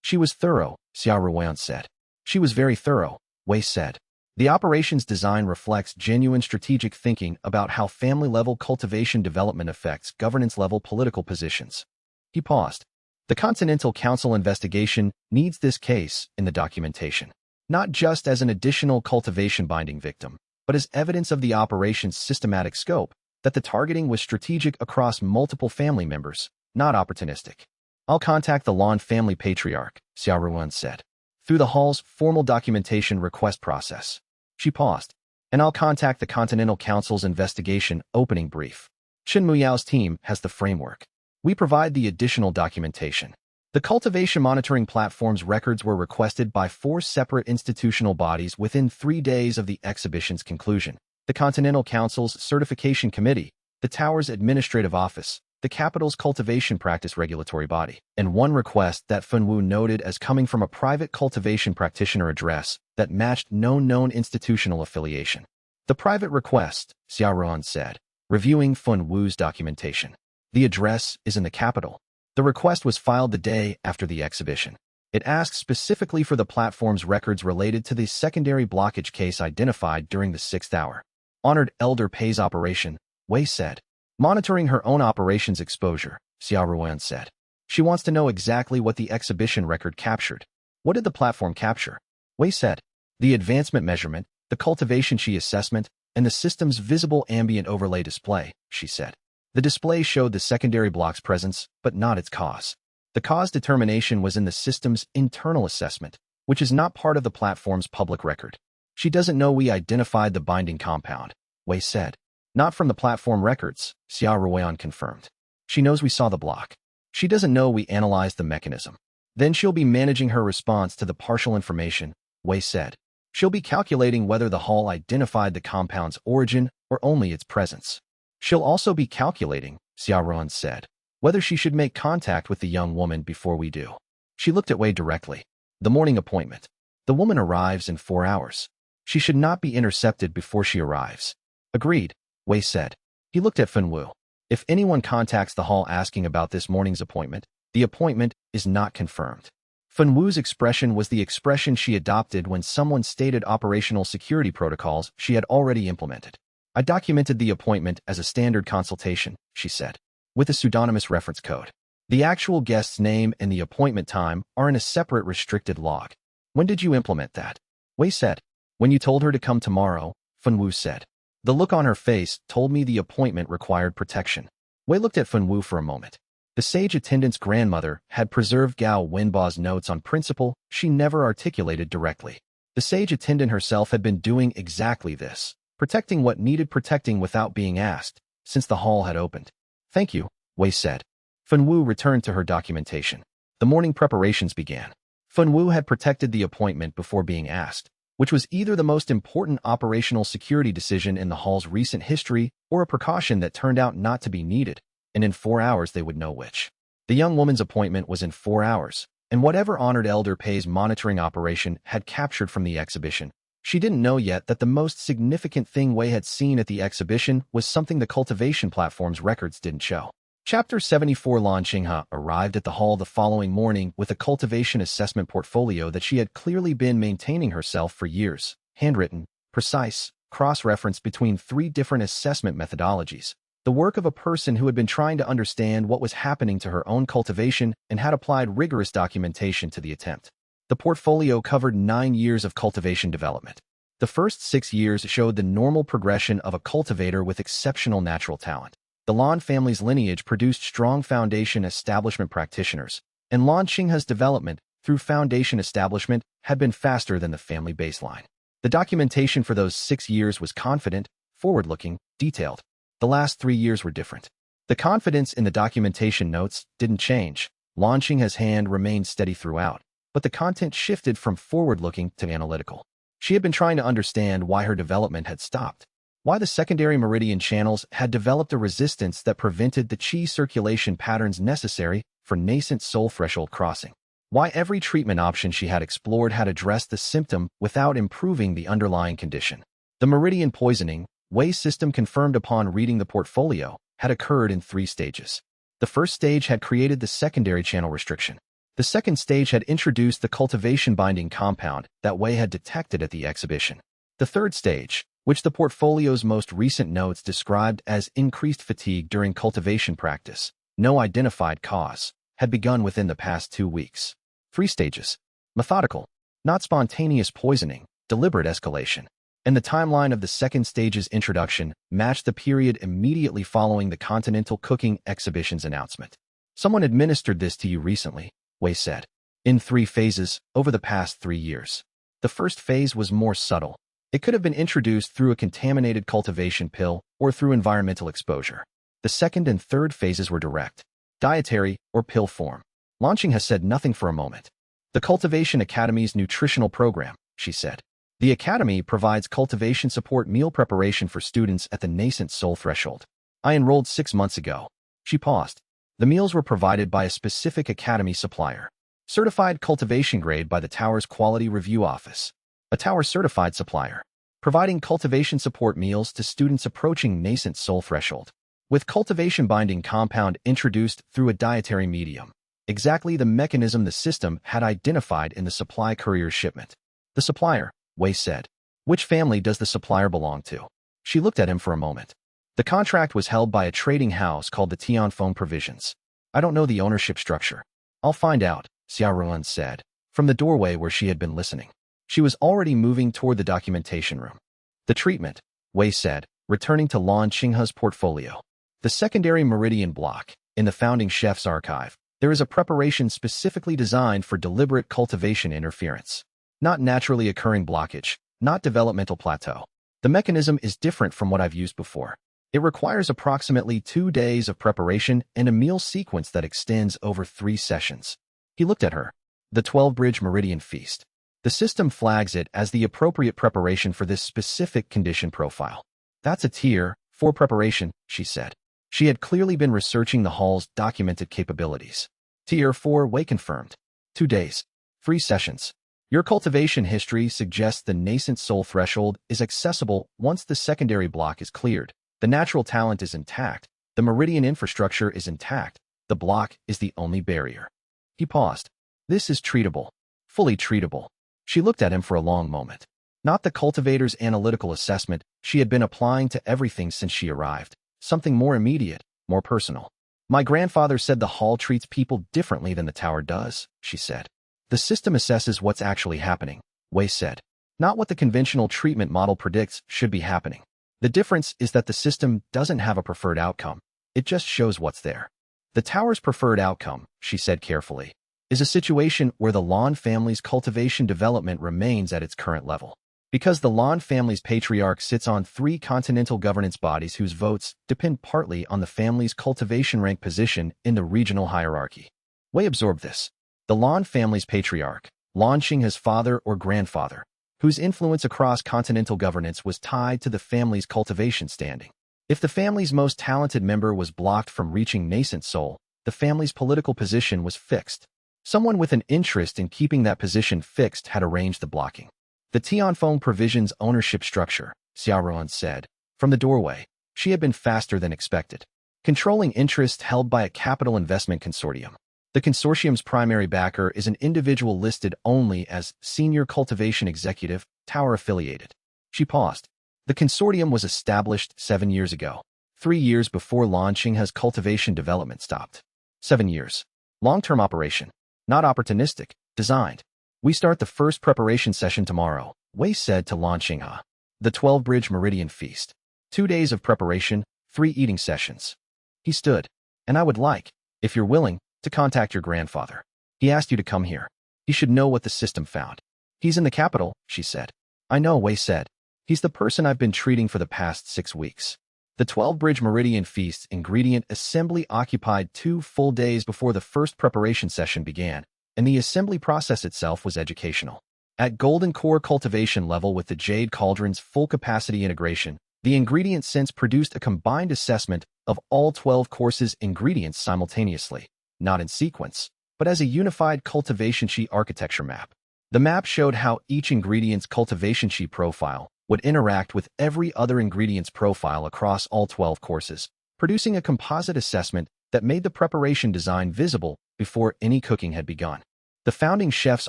She was thorough, Xia Ruoyan said. She was very thorough, Wei said. The operations design reflects genuine strategic thinking about how family-level cultivation development affects governance-level political positions. He paused. The Continental Council investigation needs this case in the documentation, not just as an additional cultivation binding victim, but as evidence of the operation's systematic scope, that the targeting was strategic across multiple family members, not opportunistic. I'll contact the Lan family patriarch, Xia Ruoyan said, through the hall's formal documentation request process. She paused. And I'll contact the Continental Council's investigation opening brief. Chen Muyao's team has the framework. We provide the additional documentation. The cultivation monitoring platform's records were requested by 4 separate institutional bodies within 3 days of the exhibition's conclusion: the Continental Council's Certification Committee, the Tower's Administrative Office, the capital's cultivation practice regulatory body, and 1 request that Fenwu noted as coming from a private cultivation practitioner address that matched no known institutional affiliation. The private request, Xia Ruoyan said, reviewing Fenwu's documentation. The address is in the capital. The request was filed the day after the exhibition. It asked specifically for the platform's records related to the secondary blockage case identified during the 6th hour. Honored Elder Pei's operation, Wei said. Monitoring her own operations exposure, Xia Ruoyan said. She wants to know exactly what the exhibition record captured. What did the platform capture? Wei said. The advancement measurement, the cultivation qi assessment, and the system's visible ambient overlay display, she said. The display showed the secondary block's presence, but not its cause. The cause determination was in the system's internal assessment, which is not part of the platform's public record. She doesn't know we identified the binding compound, Wei said. Not from the platform records, Xia Ruoyan confirmed. She knows we saw the block. She doesn't know we analyzed the mechanism. Then she'll be managing her response to the partial information, Wei said. She'll be calculating whether the hall identified the compound's origin or only its presence. She'll also be calculating, Xia Ruoyan said, whether she should make contact with the young woman before we do. She looked at Wei directly. The morning appointment. The woman arrives in 4 hours. She should not be intercepted before she arrives. Agreed, Wei said. He looked at Fenwu. If anyone contacts the hall asking about this morning's appointment, the appointment is not confirmed. Fenwu's expression was the expression she adopted when someone stated operational security protocols she had already implemented. I documented the appointment as a standard consultation, she said, with a pseudonymous reference code. The actual guest's name and the appointment time are in a separate restricted log. When did you implement that? Wei said. When you told her to come tomorrow, Fenwu said. The look on her face told me the appointment required protection. Wei looked at Fenwu for a moment. The sage attendant's grandmother had preserved Gao Wenba's notes on principle she never articulated directly. The sage attendant herself had been doing exactly this, protecting what needed protecting without being asked, since the hall had opened. Thank you, Wei said. Fenwu returned to her documentation. The morning preparations began. Fenwu had protected the appointment before being asked, which was either the most important operational security decision in the hall's recent history or a precaution that turned out not to be needed, and in 4 hours they would know which. The young woman's appointment was in 4 hours, and whatever honored elder Pei's monitoring operation had captured from the exhibition. She didn't know yet that the most significant thing Wei had seen at the exhibition was something the cultivation platform's records didn't show. Chapter 74 Lan Xinghua arrived at the hall the following morning with a cultivation assessment portfolio that she had clearly been maintaining herself for years, handwritten, precise, cross-referenced between 3 different assessment methodologies, the work of a person who had been trying to understand what was happening to her own cultivation and had applied rigorous documentation to the attempt. The portfolio covered 9 years of cultivation development. The first 6 years showed the normal progression of a cultivator with exceptional natural talent. The Lan family's lineage produced strong foundation establishment practitioners, and Lan Xinghua's development, through foundation establishment, had been faster than the family baseline. The documentation for those 6 years was confident, forward-looking, detailed. The last 3 years were different. The confidence in the documentation notes didn't change. Lan Xinghua's hand remained steady throughout, but the content shifted from forward-looking to analytical. She had been trying to understand why her development had stopped, why the secondary meridian channels had developed a resistance that prevented the qi circulation patterns necessary for nascent soul threshold crossing, why every treatment option she had explored had addressed the symptom without improving the underlying condition. The meridian poisoning, Wei's system confirmed upon reading the portfolio, had occurred in 3 stages. The first stage had created the secondary channel restriction. The second stage had introduced the cultivation binding compound that Wei had detected at the exhibition. The third stage, which the portfolio's most recent notes described as increased fatigue during cultivation practice, no identified cause, had begun within the past 2 weeks. 3 stages: methodical, not spontaneous poisoning, deliberate escalation. And the timeline of the second stage's introduction matched the period immediately following the Continental Cooking Exhibition's announcement. Someone administered this to you recently, Wei said. In 3 phases, over the past 3 years. The first phase was more subtle. It could have been introduced through a contaminated cultivation pill or through environmental exposure. The second and third phases were direct, dietary or pill form. Lan Xinghua said nothing for a moment. The Cultivation Academy's nutritional program, she said. The Academy provides cultivation support meal preparation for students at the nascent soul threshold. I enrolled 6 months ago. She paused. The meals were provided by a specific Academy supplier. Certified cultivation grade by the Tower's Quality Review Office. A Tower-certified supplier. Providing cultivation support meals to students approaching nascent soul threshold. With cultivation binding compound introduced through a dietary medium. Exactly the mechanism the system had identified in the supply courier shipment. The supplier, Wei said. Which family does the supplier belong to? She looked at him for a moment. The contract was held by a trading house called the Tianfeng Provisions. I don't know the ownership structure. I'll find out, Xiaoruan said, from the doorway where she had been listening. She was already moving toward the documentation room. The treatment, Wei said, returning to Lan Xinghua's portfolio. The secondary meridian block, in the founding chef's archive, there is a preparation specifically designed for deliberate cultivation interference. Not naturally occurring blockage, not developmental plateau. The mechanism is different from what I've used before. It requires approximately 2 days of preparation and a meal sequence that extends over 3 sessions. He looked at her. The 12-bridge meridian feast. The system flags it as the appropriate preparation for this specific condition profile. That's a tier 4 preparation, she said. She had clearly been researching the hall's documented capabilities. Tier 4 Wei confirmed. 2 days. 3 sessions. Your cultivation history suggests the nascent soul threshold is accessible once the secondary block is cleared. The natural talent is intact. The meridian infrastructure is intact. The block is the only barrier. He paused. This is treatable. Fully treatable. She looked at him for a long moment. Not the cultivator's analytical assessment she had been applying to everything since she arrived. Something more immediate, more personal. My grandfather said the hall treats people differently than the tower does, she said. The system assesses what's actually happening, Wei said. Not what the conventional treatment model predicts should be happening. The difference is that the system doesn't have a preferred outcome. It just shows what's there. The tower's preferred outcome, she said carefully, is a situation where the Lan family's cultivation development remains at its current level. Because the Lan family's patriarch sits on 3 continental governance bodies whose votes depend partly on the family's cultivation rank position in the regional hierarchy. Wei absorbed this. The Lan family's patriarch, Lan Xinghua's father or grandfather, whose influence across continental governance was tied to the family's cultivation standing. If the family's most talented member was blocked from reaching nascent soul, the family's political position was fixed. Someone with an interest in keeping that position fixed had arranged the blocking. The Tianfeng Provisions ownership structure, Xiaoruan said. From the doorway, she had been faster than expected. Controlling interest held by a capital investment consortium. The consortium's primary backer is an individual listed only as Senior Cultivation Executive, Tower affiliated. She paused. The consortium was established 7 years ago. 3 years before launching has cultivation development stopped. 7 years. Long-term operation. Not opportunistic. Designed. We start the first preparation session tomorrow, Wei said to Xianxia. The 12-bridge meridian feast. 2 days of preparation, 3 eating sessions. He stood. And I would like, if you're willing, to contact your grandfather. He asked you to come here. He should know what the system found. He's in the capital, she said. I know, Wei said. He's the person I've been treating for the past 6 weeks. The 12-bridge meridian feast's ingredient assembly occupied 2 full days before the first preparation session began, and the assembly process itself was educational. At golden core cultivation level with the Jade Cauldron's full capacity integration, the ingredient sense produced a combined assessment of all 12 courses' ingredients simultaneously, not in sequence, but as a unified cultivation sheet architecture map. The map showed how each ingredient's cultivation sheet profile would interact with every other ingredient's profile across all 12 courses, producing a composite assessment that made the preparation design visible before any cooking had begun. The founding chef's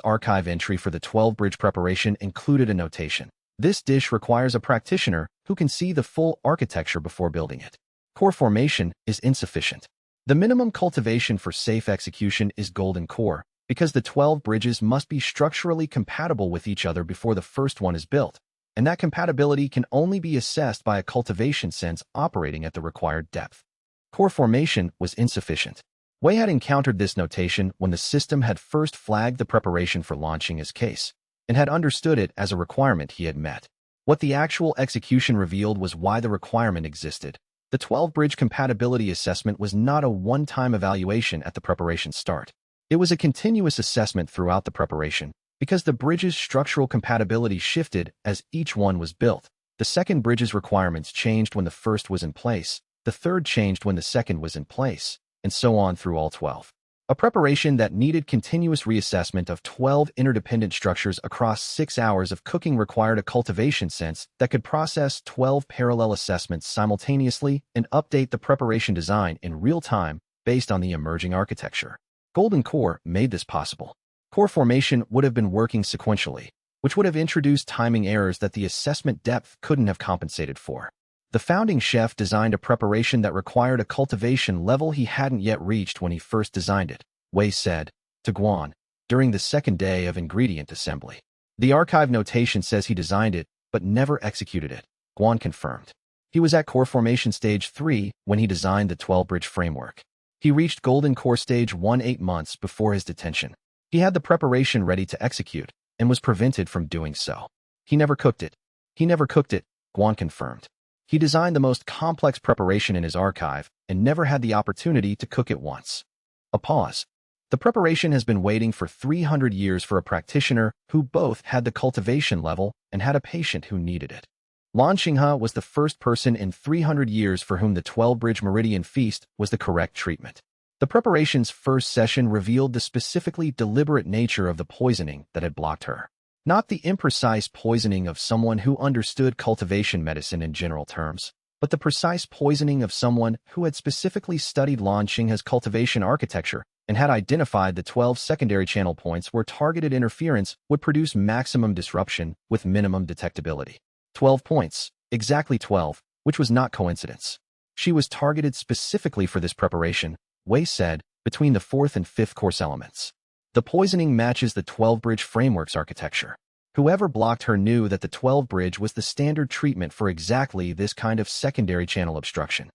archive entry for the 12-bridge preparation included a notation. This dish requires a practitioner who can see the full architecture before building it. Core formation is insufficient. The minimum cultivation for safe execution is golden core, because the 12 bridges must be structurally compatible with each other before the first one is built, and that compatibility can only be assessed by a cultivation sense operating at the required depth. Core formation was insufficient. Wei had encountered this notation when the system had first flagged the preparation for launching his case, and had understood it as a requirement he had met. What the actual execution revealed was why the requirement existed. The 12-bridge compatibility assessment was not a one-time evaluation at the preparation start. It was a continuous assessment throughout the preparation, because the bridge's structural compatibility shifted as each one was built. The second bridge's requirements changed when the first was in place, the third changed when the second was in place, and so on through all 12. A preparation that needed continuous reassessment of 12 interdependent structures across 6 hours of cooking required a cultivation sense that could process 12 parallel assessments simultaneously and update the preparation design in real time based on the emerging architecture. Golden Core made this possible. Core formation would have been working sequentially, which would have introduced timing errors that the assessment depth couldn't have compensated for. The founding chef designed a preparation that required a cultivation level he hadn't yet reached when he first designed it, Wei said to Guan during the second day of ingredient assembly. The archive notation says he designed it, but never executed it, Guan confirmed. He was at core formation stage 3 when he designed the 12-bridge framework. He reached golden core stage 1 8 months before his detention. He had the preparation ready to execute and was prevented from doing so. He never cooked it. He never cooked it, Guan confirmed. He designed the most complex preparation in his archive and never had the opportunity to cook it once. A pause. The preparation has been waiting for 300 years for a practitioner who both had the cultivation level and had a patient who needed it. Xianxia was the first person in 300 years for whom the 12-bridge meridian feast was the correct treatment. The preparation's first session revealed the specifically deliberate nature of the poisoning that had blocked her. Not the imprecise poisoning of someone who understood cultivation medicine in general terms, but the precise poisoning of someone who had specifically studied Xianxia's cultivation architecture and had identified the 12 secondary channel points where targeted interference would produce maximum disruption with minimum detectability. 12 points, exactly 12, which was not coincidence. She was targeted specifically for this preparation, Wei said, between the 4th and 5th course elements. The poisoning matches the 12-bridge framework's architecture. Whoever blocked her knew that the 12-bridge was the standard treatment for exactly this kind of secondary channel obstruction.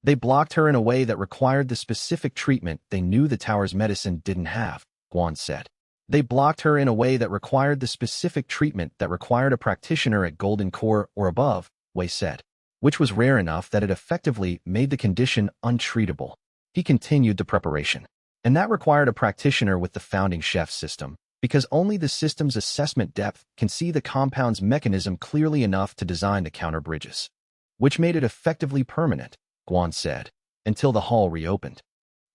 They blocked her in a way that required the specific treatment they knew the tower's medicine didn't have, Guan said. They blocked her in a way that required the specific treatment that required a practitioner at Golden Core or above, Wei said, which was rare enough that it effectively made the condition untreatable. He continued the preparation. And that required a practitioner with the founding chef's system, because only the system's assessment depth can see the compound's mechanism clearly enough to design the counter bridges. Which made it effectively permanent, Guan said, until the hall reopened.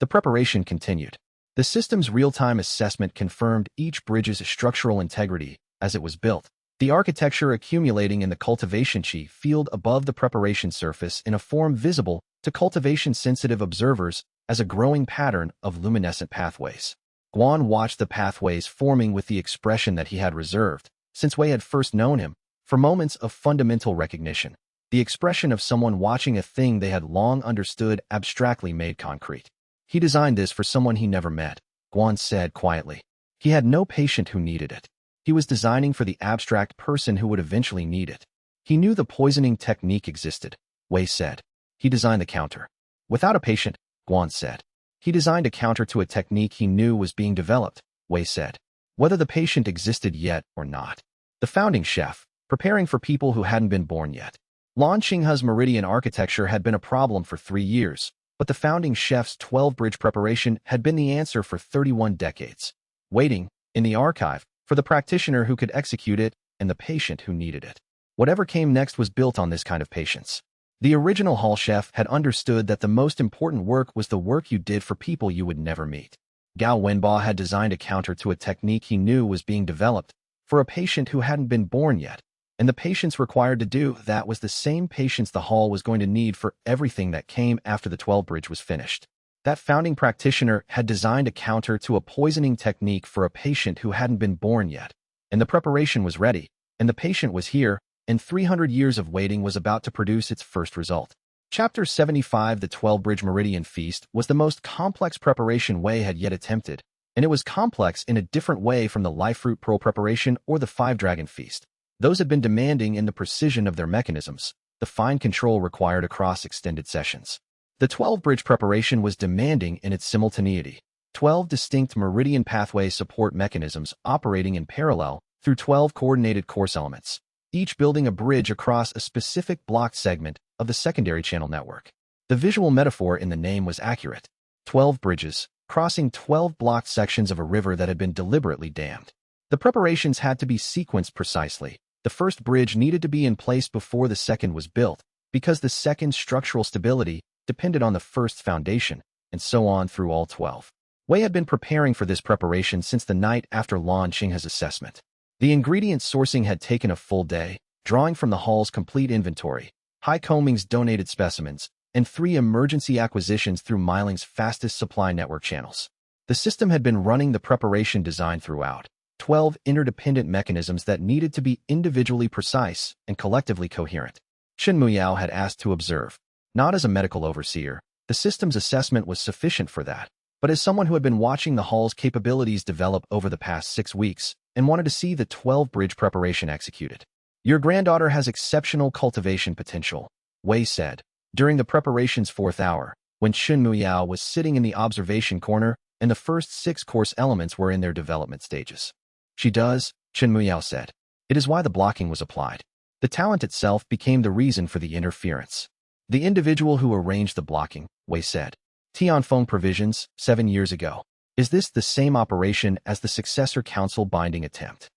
The preparation continued. The system's real-time assessment confirmed each bridge's structural integrity as it was built, the architecture accumulating in the cultivation chi field above the preparation surface in a form visible to cultivation-sensitive observers as a growing pattern of luminescent pathways. Guan watched the pathways forming with the expression that he had reserved, since Wei had first known him, for moments of fundamental recognition, the expression of someone watching a thing they had long understood abstractly made concrete. He designed this for someone he never met, Guan said quietly. He had no patient who needed it. He was designing for the abstract person who would eventually need it. He knew the poisoning technique existed, Wei said. He designed the counter. Without a patient, Guan said. He designed a counter to a technique he knew was being developed, Wei said. Whether the patient existed yet or not. The founding chef, preparing for people who hadn't been born yet. Lan Xinghe's meridian architecture had been a problem for 3 years, but the founding chef's 12-bridge preparation had been the answer for 31 decades. Waiting, in the archive, for the practitioner who could execute it and the patient who needed it. Whatever came next was built on this kind of patience. The original hall chef had understood that the most important work was the work you did for people you would never meet. Gao Wenba had designed a counter to a technique he knew was being developed for a patient who hadn't been born yet, and the patience required to do that was the same patience the hall was going to need for everything that came after the 12-bridge was finished. That founding practitioner had designed a counter to a poisoning technique for a patient who hadn't been born yet, and the preparation was ready, and the patient was here, and 300 years of waiting was about to produce its first result. Chapter 75 The 12-Bridge Meridian Feast was the most complex preparation Wei had yet attempted, and it was complex in a different way from the Life Fruit Pearl preparation or the 5-Dragon Feast. Those had been demanding in the precision of their mechanisms, the fine control required across extended sessions. The 12-bridge preparation was demanding in its simultaneity. 12 distinct meridian pathway support mechanisms operating in parallel through 12 coordinated course elements, each building a bridge across a specific blocked segment of the secondary channel network. The visual metaphor in the name was accurate. 12 bridges, crossing 12 blocked sections of a river that had been deliberately dammed. The preparations had to be sequenced precisely. The first bridge needed to be in place before the second was built, because the second's structural stability depended on the first's foundation, and so on through all 12. Wei had been preparing for this preparation since the night after Lan Xinghe's assessment. The ingredient sourcing had taken a full day, drawing from the hall's complete inventory, Hai Koming's donated specimens, and 3 emergency acquisitions through Miling's fastest supply network channels. The system had been running the preparation design throughout. 12 interdependent mechanisms that needed to be individually precise and collectively coherent. Chen Muyao had asked to observe. Not as a medical overseer, the system's assessment was sufficient for that, but as someone who had been watching the hall's capabilities develop over the past 6 weeks and wanted to see the 12-bridge preparation executed. Your granddaughter has exceptional cultivation potential, Wei said, during the preparation's 4th hour, when Chen Muyao was sitting in the observation corner and the first 6 course elements were in their development stages. She does, Chen Muyao said. It is why the blocking was applied. The talent itself became the reason for the interference. The individual who arranged the blocking, Wei said. Tianfeng Provisions, 7 years ago. Is this the same operation as the successor council binding attempt?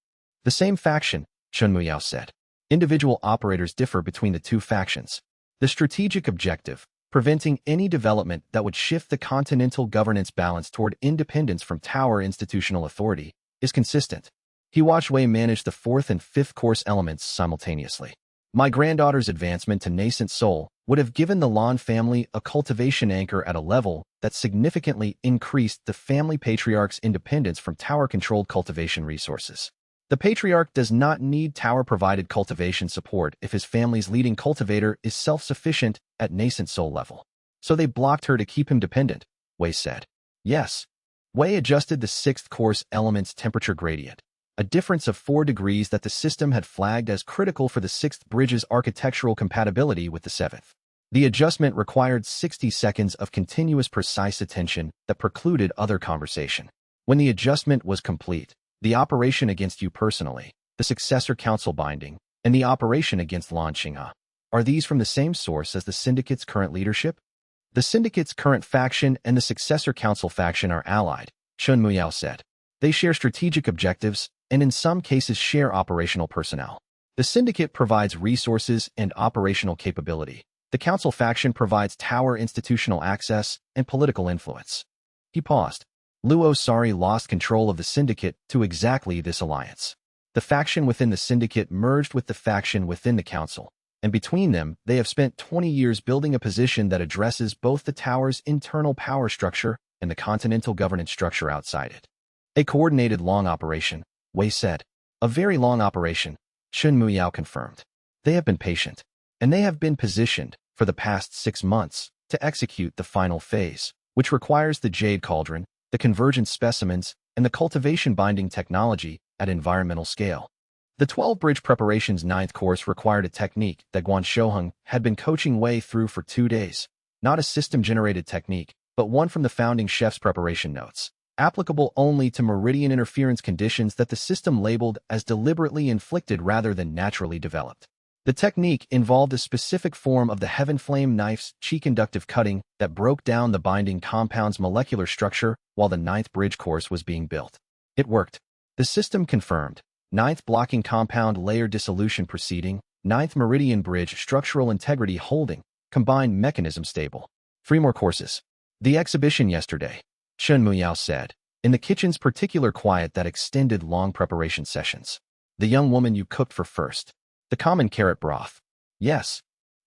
The same faction, Chen Muyao said. Individual operators differ between the 2 factions. The strategic objective, preventing any development that would shift the continental governance balance toward independence from Tower institutional authority, is consistent. He watched Wei manage the 4th and 5th course elements simultaneously. My granddaughter's advancement to nascent soul would have given the Lan family a cultivation anchor at a level that significantly increased the family patriarch's independence from Tower-controlled cultivation resources. The patriarch does not need Tower-provided cultivation support if his family's leading cultivator is self-sufficient at nascent soul level. So they blocked her to keep him dependent, Wei said. Yes. Wei adjusted the 6th course element's temperature gradient, a difference of 4 degrees that the system had flagged as critical for the 6th bridge's architectural compatibility with the 7th. The adjustment required 60 seconds of continuous precise attention that precluded other conversation. When the adjustment was complete, the operation against you personally, the successor council binding, and the operation against Lan Xinghe, are these from the same source as the syndicate's current leadership? The syndicate's current faction and the successor council faction are allied, Chen Muyao said. They share strategic objectives and in some cases share operational personnel. The syndicate provides resources and operational capability. The council faction provides Tower institutional access and political influence. He paused. Luo Sari lost control of the syndicate to exactly this alliance. The faction within the syndicate merged with the faction within the council, and between them, they have spent 20 years building a position that addresses both the tower's internal power structure and the continental governance structure outside it. A coordinated long operation, Wei said. A very long operation, Chen Muyao confirmed. They have been patient, and they have been positioned, for the past 6 months, to execute the final phase, which requires the Jade Cauldron, the convergent specimens, and the cultivation binding technology at environmental scale. The 12-bridge preparation's 9th course required a technique that Guan Shouheng had been coaching Wei through for 2 days. Not a system-generated technique, but one from the founding chef's preparation notes, applicable only to meridian interference conditions that the system labeled as deliberately inflicted rather than naturally developed. The technique involved a specific form of the Heaven Flame knife's chi-conductive cutting that broke down the binding compound's molecular structure while the 9th bridge course was being built. It worked. The system confirmed. 9th blocking compound layer dissolution proceeding, 9th meridian bridge structural integrity holding, combined mechanism stable. 3 more courses. The exhibition yesterday, Chen Muyao said, in the kitchen's particular quiet that extended long preparation sessions. The young woman you cooked for first. The common carrot broth. Yes.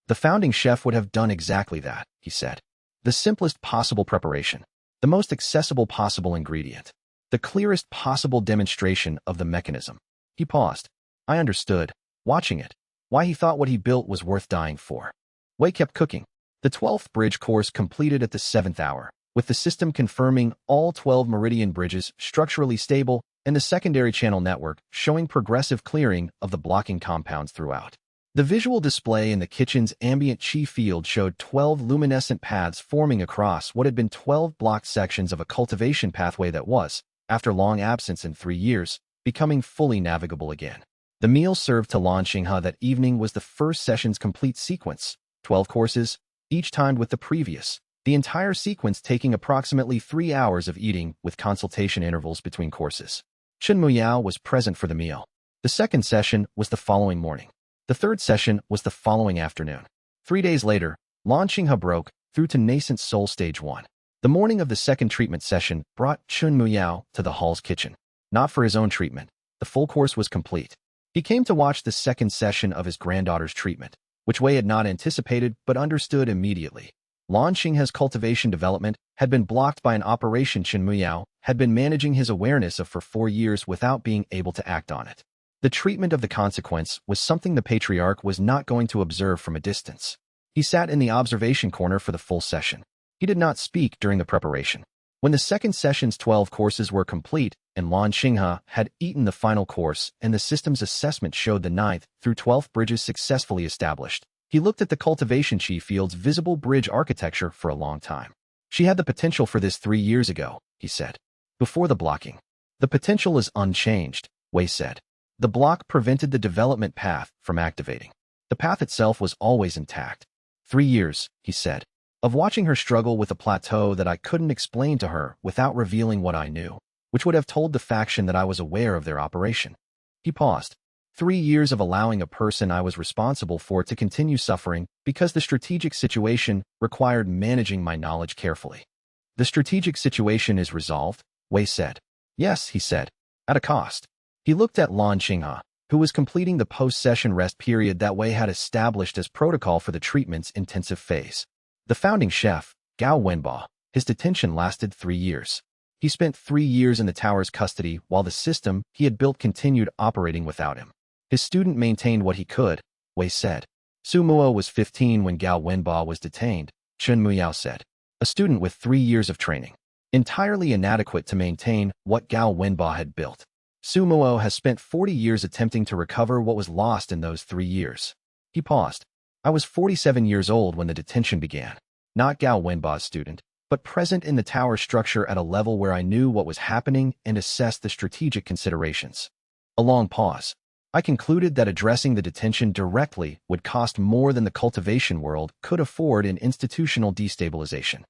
The founding chef would have done exactly that, he said. The simplest possible preparation. The most accessible possible ingredient. The clearest possible demonstration of the mechanism. He paused. I understood, watching it, why he thought what he built was worth dying for. Wei kept cooking. The 12th bridge course completed at the 7th hour, with the system confirming all 12 meridian bridges structurally stable and the secondary channel network showing progressive clearing of the blocking compounds throughout. The visual display in the kitchen's ambient chi field showed 12 luminescent paths forming across what had been 12 blocked sections of a cultivation pathway that was, after long absence in 3 years, becoming fully navigable again. The meal served to Lan Xinghe that evening was the first session's complete sequence, 12 courses, each timed with the previous, the entire sequence taking approximately 3 hours of eating with consultation intervals between courses. Chen Muyao was present for the meal. The second session was the following morning. The third session was the following afternoon. 3 days later, Lan Xinghe broke through to nascent soul stage 1. The morning of the second treatment session brought Chen Muyao to the hall's kitchen. Not for his own treatment. The full course was complete. He came to watch the second session of his granddaughter's treatment, which Wei had not anticipated but understood immediately. Lan Xinghe's cultivation development had been blocked by an operation Chen Muyao had been managing his awareness of for 4 years without being able to act on it. The treatment of the consequence was something the patriarch was not going to observe from a distance. He sat in the observation corner for the full session. He did not speak during the preparation. When the second session's 12 courses were complete and Lan Xinghe had eaten the final course and the system's assessment showed the 9th through 12th bridges successfully established, he looked at the cultivation chi field's visible bridge architecture for a long time. She had the potential for this 3 years ago, he said. Before the blocking. The potential is unchanged, Wei said. The block prevented the development path from activating. The path itself was always intact. 3 years, he said, of watching her struggle with a plateau that I couldn't explain to her without revealing what I knew, which would have told the faction that I was aware of their operation. He paused. 3 years of allowing a person I was responsible for to continue suffering because the strategic situation required managing my knowledge carefully. The strategic situation is resolved, Wei said. Yes, he said, at a cost. He looked at Lan Xinghe, who was completing the post-session rest period that Wei had established as protocol for the treatment's intensive phase. The founding chef, Gao Wenba, his detention lasted 3 years. He spent 3 years in the tower's custody while the system he had built continued operating without him. His student maintained what he could, Wei said. Su Muo was 15 when Gao Wenba was detained, Chen Muyao said. A student with 3 years of training. Entirely inadequate to maintain what Gao Wenba had built. Su Muo has spent 40 years attempting to recover what was lost in those 3 years. He paused. I was 47 years old when the detention began. Not Gao Wenba's student, but present in the tower structure at a level where I knew what was happening and assessed the strategic considerations. A long pause. I concluded that addressing the detention directly would cost more than the cultivation world could afford in institutional destabilization.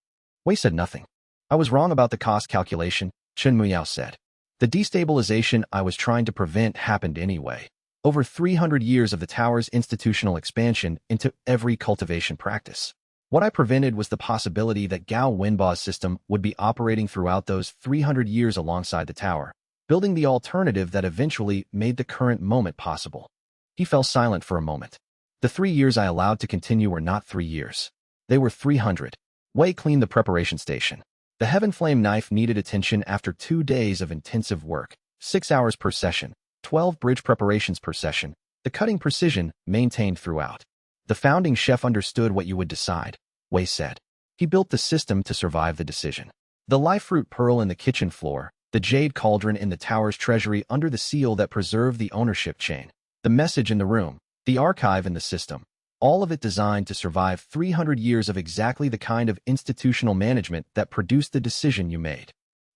Wei said nothing. I was wrong about the cost calculation, Chen Muyao said. The destabilization I was trying to prevent happened anyway. Over 300 years of the tower's institutional expansion into every cultivation practice. What I prevented was the possibility that Gao Wenba's system would be operating throughout those 300 years alongside the tower, building the alternative that eventually made the current moment possible. He fell silent for a moment. The 3 years I allowed to continue were not 3 years. They were 300. Wei cleaned the preparation station. The Heaven Flame knife needed attention after 2 days of intensive work, 6 hours per session, 12 bridge preparations per session, the cutting precision maintained throughout. The founding chef understood what you would decide, Wei said. He built the system to survive the decision. The life fruit pearl in the kitchen floor, the jade cauldron in the tower's treasury under the seal that preserved the ownership chain, the message in the room, the archive in the system, all of it designed to survive 300 years of exactly the kind of institutional management that produced the decision you made.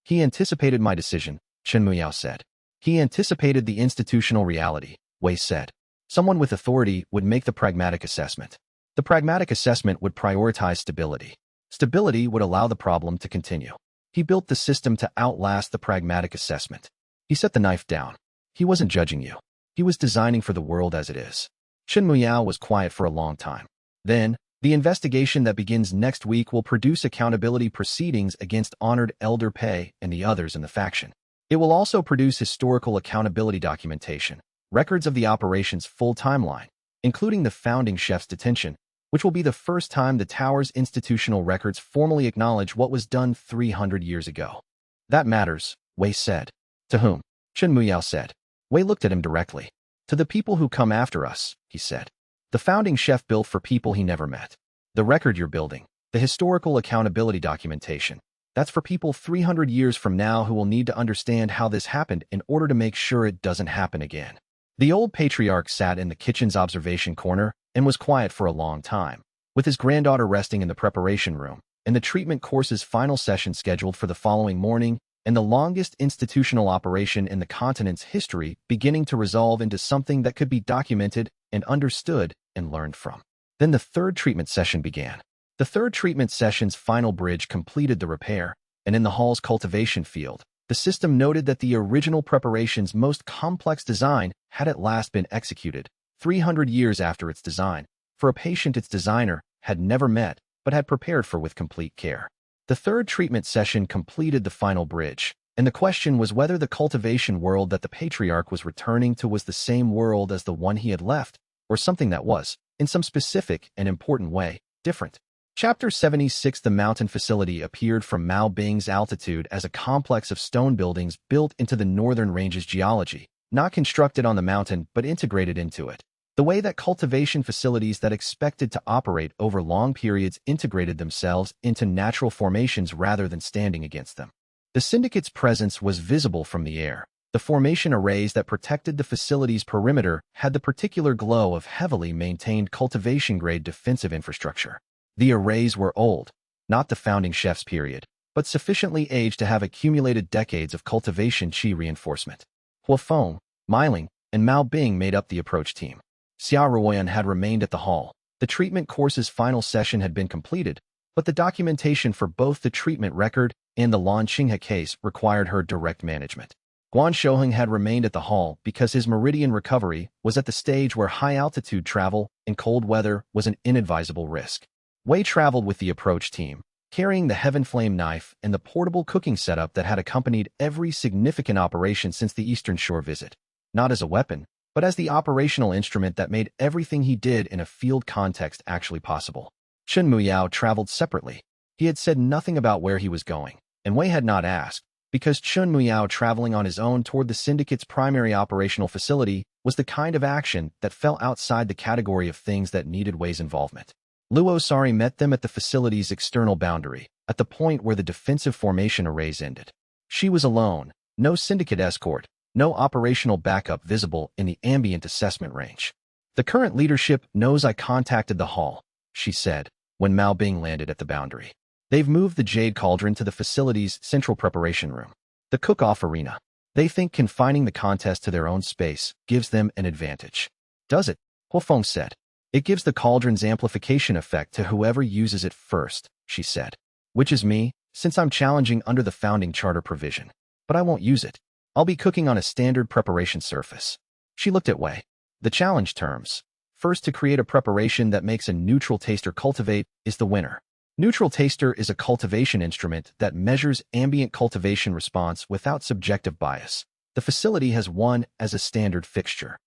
He anticipated my decision, Chen Muyao said. He anticipated the institutional reality, Wei said. Someone with authority would make the pragmatic assessment. The pragmatic assessment would prioritize stability. Stability would allow the problem to continue. He built the system to outlast the pragmatic assessment. He set the knife down. He wasn't judging you. He was designing for the world as it is. Chen Muyao was quiet for a long time. Then, the investigation that begins next week will produce accountability proceedings against honored Elder Pei and the others in the faction. It will also produce historical accountability documentation, records of the operation's full timeline, including the founding chef's detention, which will be the first time the tower's institutional records formally acknowledge what was done 300 years ago. That matters, Wei said. To whom? Chen Muyao said. Wei looked at him directly. To the people who come after us, he said. The founding chef built for people he never met. The record you're building, the historical accountability documentation, that's for people 300 years from now who will need to understand how this happened in order to make sure it doesn't happen again. The old patriarch sat in the kitchen's observation corner and was quiet for a long time, with his granddaughter resting in the preparation room, and the treatment course's final session scheduled for the following morning, and the longest institutional operation in the continent's history beginning to resolve into something that could be documented and understood and learned from. Then the third treatment session began. The third treatment session's final bridge completed the repair, and in the hall's cultivation field, the system noted that the original preparation's most complex design had at last been executed, 300 years after its design, for a patient its designer had never met but had prepared for with complete care. The third treatment session completed the final bridge, and the question was whether the cultivation world that the patriarch was returning to was the same world as the one he had left, or something that was, in some specific and important way, different. Chapter 76. The mountain facility appeared from Mao Bing's altitude as a complex of stone buildings built into the northern range's geology, not constructed on the mountain but integrated into it. The way that cultivation facilities that expected to operate over long periods integrated themselves into natural formations rather than standing against them. The syndicate's presence was visible from the air. The formation arrays that protected the facility's perimeter had the particular glow of heavily maintained cultivation-grade defensive infrastructure. The arrays were old, not the founding chef's period, but sufficiently aged to have accumulated decades of cultivation qi reinforcement. Hua Feng, Meiling, and Mao Bing made up the approach team. Xia Ruoyan had remained at the hall. The treatment course's final session had been completed, but the documentation for both the treatment record and the Lan Qinghe case required her direct management. Guan Shouheng had remained at the hall because his meridian recovery was at the stage where high-altitude travel in cold weather was an inadvisable risk. Wei traveled with the approach team, carrying the Heaven Flame knife and the portable cooking setup that had accompanied every significant operation since the Eastern Shore visit. Not as a weapon, but as the operational instrument that made everything he did in a field context actually possible. Chen Muyao traveled separately. He had said nothing about where he was going, and Wei had not asked, because Chen Muyao traveling on his own toward the syndicate's primary operational facility was the kind of action that fell outside the category of things that needed Wei's involvement. Luo Sari met them at the facility's external boundary, at the point where the defensive formation arrays ended. She was alone, no syndicate escort, no operational backup visible in the ambient assessment range. The current leadership knows I contacted the hall, she said, when Mao Bing landed at the boundary. They've moved the Jade Cauldron to the facility's central preparation room, the cook-off arena. They think confining the contest to their own space gives them an advantage. Does it? Hua Feng said. It gives the cauldron's amplification effect to whoever uses it first, she said. Which is me, since I'm challenging under the founding charter provision. But I won't use it. I'll be cooking on a standard preparation surface. She looked at Wei. The challenge terms. First, to create a preparation that makes a neutral taster cultivate is the winner. Neutral taster is a cultivation instrument that measures ambient cultivation response without subjective bias. The facility has one as a standard fixture.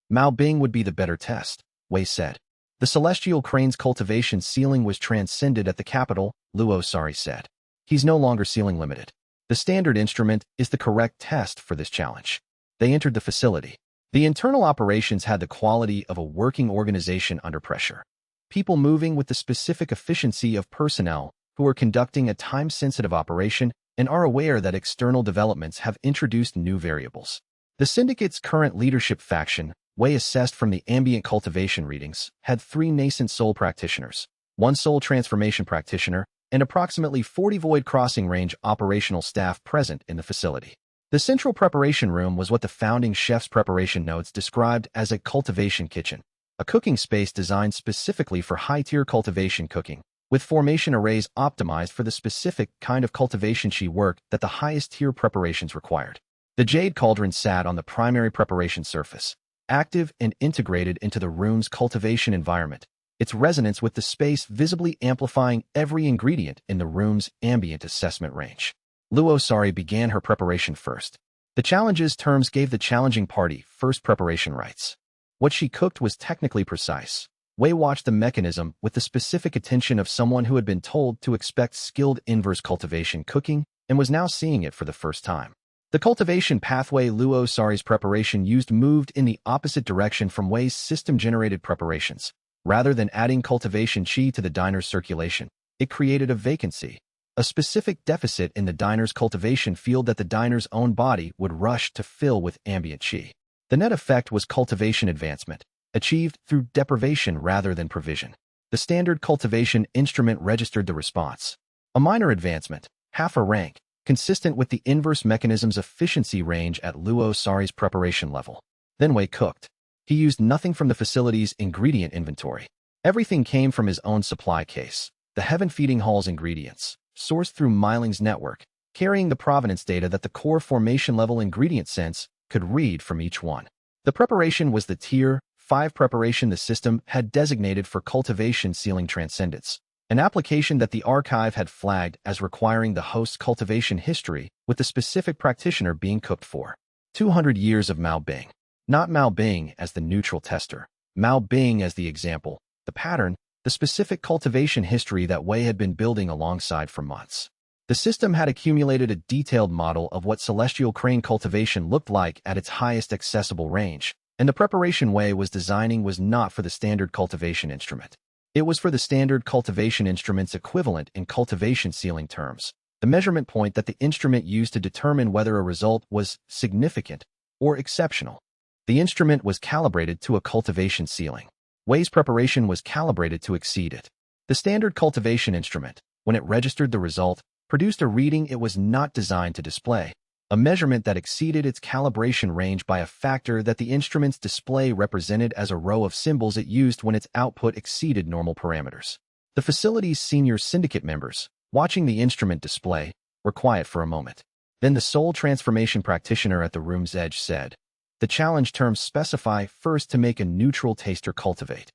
Mao Bing would be the better test, Wei said. The celestial crane's cultivation ceiling was transcended at the capital, Luo Sari said. He's no longer ceiling limited. The standard instrument is the correct test for this challenge. They entered the facility. The internal operations had the quality of a working organization under pressure. People moving with the specific efficiency of personnel who are conducting a time-sensitive operation and are aware that external developments have introduced new variables. The syndicate's current leadership faction, Wei assessed from the ambient cultivation readings, had 3 nascent soul practitioners, 1 soul transformation practitioner, and approximately 40 void crossing range operational staff present in the facility. The central preparation room was what the founding chef's preparation notes described as a cultivation kitchen, a cooking space designed specifically for high-tier cultivation cooking, with formation arrays optimized for the specific kind of cultivation work that the highest-tier preparations required. The jade cauldron sat on the primary preparation surface, active and integrated into the room's cultivation environment, its resonance with the space visibly amplifying every ingredient in the room's ambient assessment range. Luo Sari began her preparation first. The challenge's terms gave the challenging party first preparation rights. What she cooked was technically precise. Wei watched the mechanism with the specific attention of someone who had been told to expect skilled inverse cultivation cooking and was now seeing it for the first time. The cultivation pathway Luo Sari's preparation used moved in the opposite direction from Wei's system-generated preparations. Rather than adding cultivation qi to the diner's circulation, it created a vacancy, a specific deficit in the diner's cultivation field that the diner's own body would rush to fill with ambient qi. The net effect was cultivation advancement, achieved through deprivation rather than provision. The standard cultivation instrument registered the response. A minor advancement, half a rank, consistent with the inverse mechanism's efficiency range at Luo Sari's preparation level. Then Wei cooked. He used nothing from the facility's ingredient inventory. Everything came from his own supply case, the Heaven Feeding Hall's ingredients, sourced through Miling's network, carrying the provenance data that the core formation-level ingredient sense could read from each one. The preparation was the Tier 5 preparation the system had designated for cultivation ceiling transcendence, an application that the archive had flagged as requiring the host's cultivation history with the specific practitioner being cooked for. 200 years of Mao Bing. Not Mao Bing as the neutral tester, Mao Bing as the example, the pattern, the specific cultivation history that Wei had been building alongside for months. The system had accumulated a detailed model of what celestial crane cultivation looked like at its highest accessible range, and the preparation Wei was designing was not for the standard cultivation instrument. It was for the standard cultivation instrument's equivalent in cultivation ceiling terms, the measurement point that the instrument used to determine whether a result was significant or exceptional. The instrument was calibrated to a cultivation ceiling. Wei's preparation was calibrated to exceed it. The standard cultivation instrument, when it registered the result, produced a reading it was not designed to display, a measurement that exceeded its calibration range by a factor that the instrument's display represented as a row of symbols it used when its output exceeded normal parameters. The facility's senior syndicate members, watching the instrument display, were quiet for a moment. Then the soul transformation practitioner at the room's edge said, "The challenge terms specify first to make a neutral taster cultivate."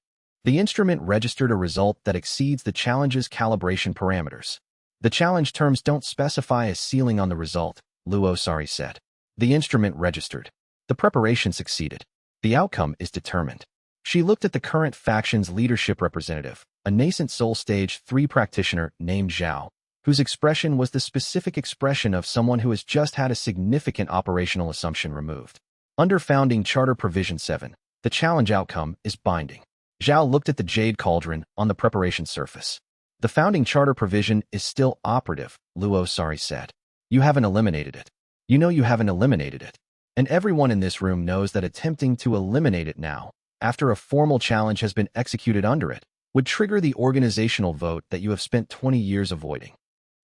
The instrument registered a result that exceeds the challenge's calibration parameters. "The challenge terms don't specify a ceiling on the result," Luo Sari said. The instrument registered. The preparation succeeded. The outcome is determined. She looked at the current faction's leadership representative, a nascent Soul Stage 3 practitioner named Zhao, whose expression was the specific expression of someone who has just had a significant operational assumption removed. Under Founding Charter Provision 7, the challenge outcome is binding. Zhao looked at the jade cauldron on the preparation surface. "The Founding Charter Provision is still operative," Luo Sari said. "You haven't eliminated it. You know you haven't eliminated it. And everyone in this room knows that attempting to eliminate it now, after a formal challenge has been executed under it, would trigger the organizational vote that you have spent 20 years avoiding."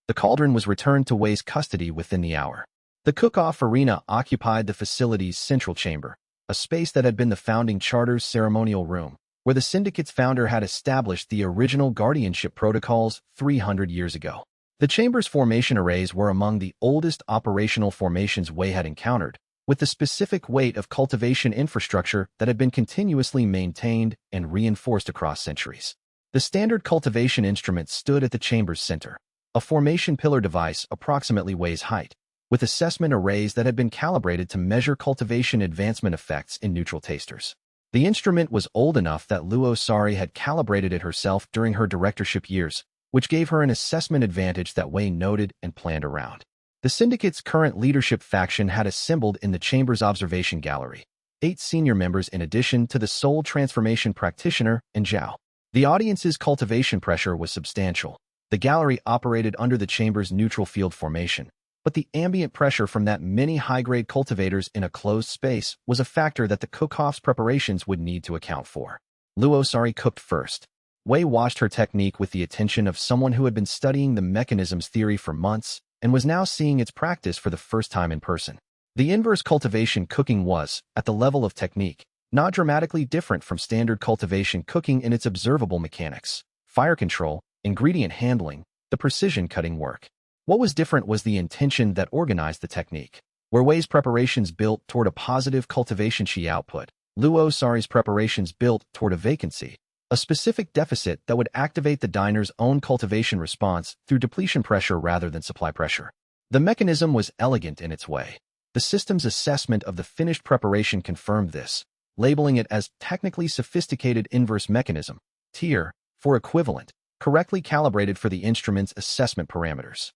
The cauldron was returned to Wei's custody within the hour. The cook-off arena occupied the facility's central chamber, a space that had been the Founding Charter's ceremonial room, where the syndicate's founder had established the original guardianship protocols 300 years ago. The chamber's formation arrays were among the oldest operational formations Wei had encountered, with the specific weight of cultivation infrastructure that had been continuously maintained and reinforced across centuries. The standard cultivation instrument stood at the chamber's center, a formation pillar device approximately Wei's height, with assessment arrays that had been calibrated to measure cultivation advancement effects in neutral tasters. The instrument was old enough that Luo Sari had calibrated it herself during her directorship years, which gave her an assessment advantage that Wei noted and planned around. The syndicate's current leadership faction had assembled in the chamber's observation gallery, 8 senior members in addition to the sole transformation practitioner and Zhao. The audience's cultivation pressure was substantial. The gallery operated under the chamber's neutral field formation, but the ambient pressure from that many high-grade cultivators in a closed space was a factor that the cook-off's preparations would need to account for. Luo Sari cooked first. Wei watched her technique with the attention of someone who had been studying the mechanism's theory for months and was now seeing its practice for the first time in person. The inverse cultivation cooking was, at the level of technique, not dramatically different from standard cultivation cooking in its observable mechanics, fire control, ingredient handling, the precision cutting work. What was different was the intention that organized the technique. Where Wei's preparations built toward a positive cultivation chi output, Luo Sari's preparations built toward a vacancy, a specific deficit that would activate the diner's own cultivation response through depletion pressure rather than supply pressure. The mechanism was elegant in its way. The system's assessment of the finished preparation confirmed this, labeling it as technically sophisticated inverse mechanism, tier, for equivalent, correctly calibrated for the instrument's assessment parameters.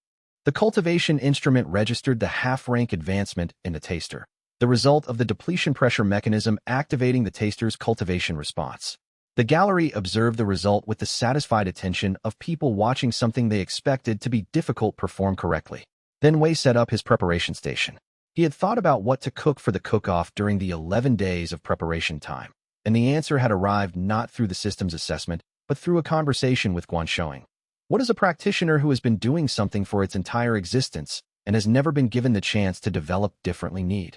The cultivation instrument registered the half-rank advancement in the taster, the result of the depletion pressure mechanism activating the taster's cultivation response. The gallery observed the result with the satisfied attention of people watching something they expected to be difficult perform correctly. Then Wei set up his preparation station. He had thought about what to cook for the cook-off during the 11 days of preparation time, and the answer had arrived not through the system's assessment, but through a conversation with Guanshuang. What does a practitioner who has been doing something for its entire existence and has never been given the chance to develop differently need?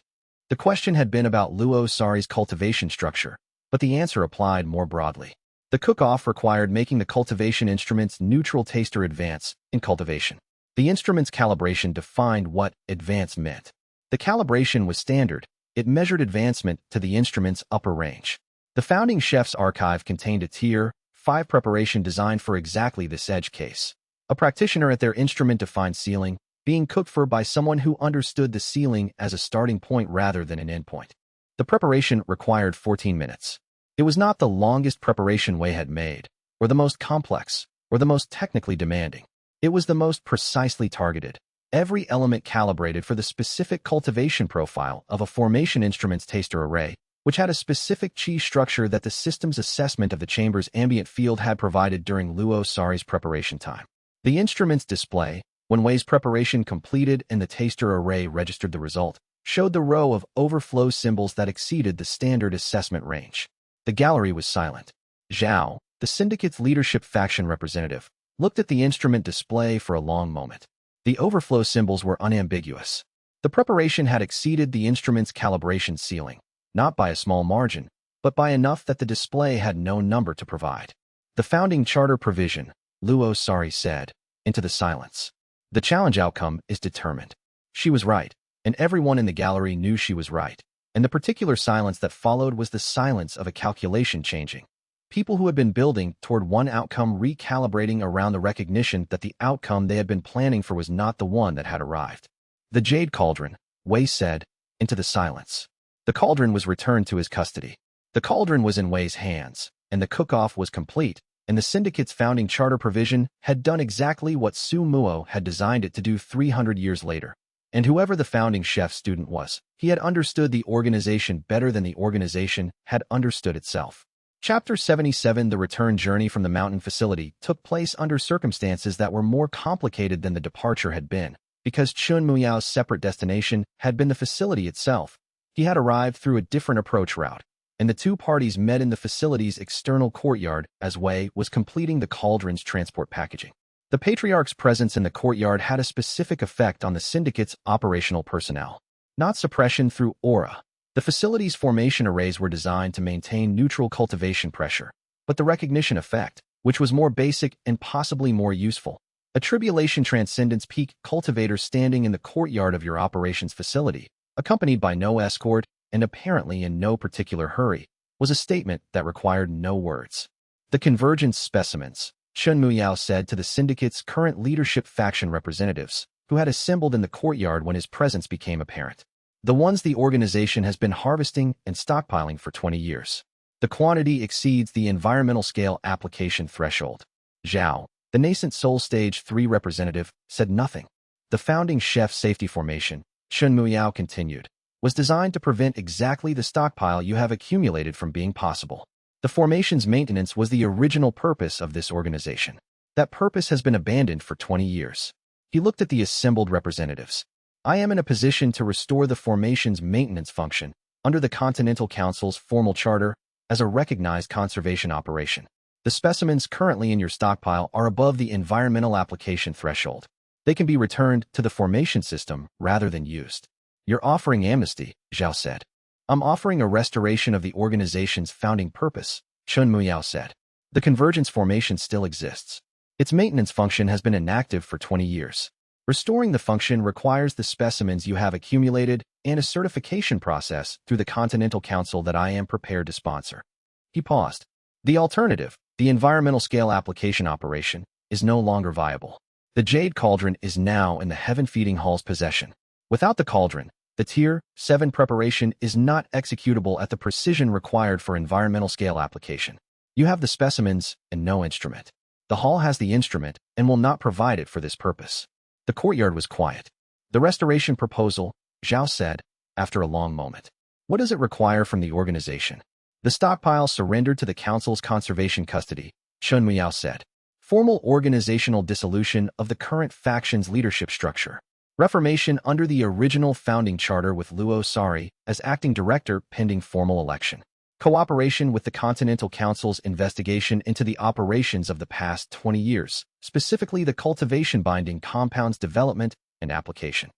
The question had been about Luo Sari's cultivation structure, but the answer applied more broadly. The cook-off required making the cultivation instrument's neutral taster advance in cultivation. The instrument's calibration defined what advance meant. The calibration was standard. It measured advancement to the instrument's upper range. The founding chef's archive contained a tier 5 preparation designed for exactly this edge case. A practitioner at their instrument-defined ceiling, being cooked for by someone who understood the ceiling as a starting point rather than an endpoint. The preparation required 14 minutes. It was not the longest preparation Wei had made, or the most complex, or the most technically demanding. It was the most precisely targeted, every element calibrated for the specific cultivation profile of a formation instrument's taster array, which had a specific chi structure that the system's assessment of the chamber's ambient field had provided during Luo Sari's preparation time. The instrument's display, when Wei's preparation completed and the taster array registered the result, showed the row of overflow symbols that exceeded the standard assessment range. The gallery was silent. Zhao, the syndicate's leadership faction representative, looked at the instrument display for a long moment. The overflow symbols were unambiguous. The preparation had exceeded the instrument's calibration ceiling, not by a small margin, but by enough that the display had no number to provide. The founding charter provision, Luo Sari said, into the silence. The challenge outcome is determined. She was right, and everyone in the gallery knew she was right, and the particular silence that followed was the silence of a calculation changing. People who had been building toward one outcome recalibrating around the recognition that the outcome they had been planning for was not the one that had arrived. The Jade Cauldron, Wei said, into the silence. The cauldron was returned to his custody. The cauldron was in Wei's hands, and the cook-off was complete, and the syndicate's founding charter provision had done exactly what Su Muo had designed it to do 300 years later. And whoever the founding chef student was, he had understood the organization better than the organization had understood itself. Chapter 77 The return journey from the mountain facility took place under circumstances that were more complicated than the departure had been, because Chun Muyao's separate destination had been the facility itself. He had arrived through a different approach route, and the two parties met in the facility's external courtyard as Wei was completing the cauldron's transport packaging. The Patriarch's presence in the courtyard had a specific effect on the syndicate's operational personnel. Not suppression through aura. The facility's formation arrays were designed to maintain neutral cultivation pressure, but the recognition effect, which was more basic and possibly more useful. A tribulation transcendence peak cultivator standing in the courtyard of your operations facility, accompanied by no escort and apparently in no particular hurry, was a statement that required no words. The convergence specimens, Chen Muyao said to the syndicate's current leadership faction representatives, who had assembled in the courtyard when his presence became apparent. The ones the organization has been harvesting and stockpiling for 20 years. The quantity exceeds the environmental scale application threshold. Zhao, the nascent Soul Stage 3 representative, said nothing. The founding chef safety formation, Chen Muyao continued, was designed to prevent exactly the stockpile you have accumulated from being possible. The formation's maintenance was the original purpose of this organization. That purpose has been abandoned for 20 years. He looked at the assembled representatives. I am in a position to restore the formation's maintenance function, under the Continental Council's formal charter, as a recognized conservation operation. The specimens currently in your stockpile are above the environmental application threshold. They can be returned to the formation system rather than used. You're offering amnesty, Zhao said. I'm offering a restoration of the organization's founding purpose, Chen Muyao said. The convergence formation still exists. Its maintenance function has been inactive for 20 years. Restoring the function requires the specimens you have accumulated and a certification process through the Continental Council that I am prepared to sponsor. He paused. The alternative, the environmental scale application operation, is no longer viable. The Jade Cauldron is now in the Heaven Feeding Hall's possession. Without the cauldron, the Tier 7 preparation is not executable at the precision required for environmental scale application. You have the specimens and no instrument. The hall has the instrument and will not provide it for this purpose. The courtyard was quiet. The restoration proposal, Zhao said, after a long moment. What does it require from the organization? The stockpile surrendered to the Council's conservation custody, Chen Muyao said. Formal organizational dissolution of the current faction's leadership structure. Reformation under the original founding charter with Luo Sari as acting director pending formal election. Cooperation with the Continental Council's investigation into the operations of the past 20 years, specifically the cultivation binding compounds development and application.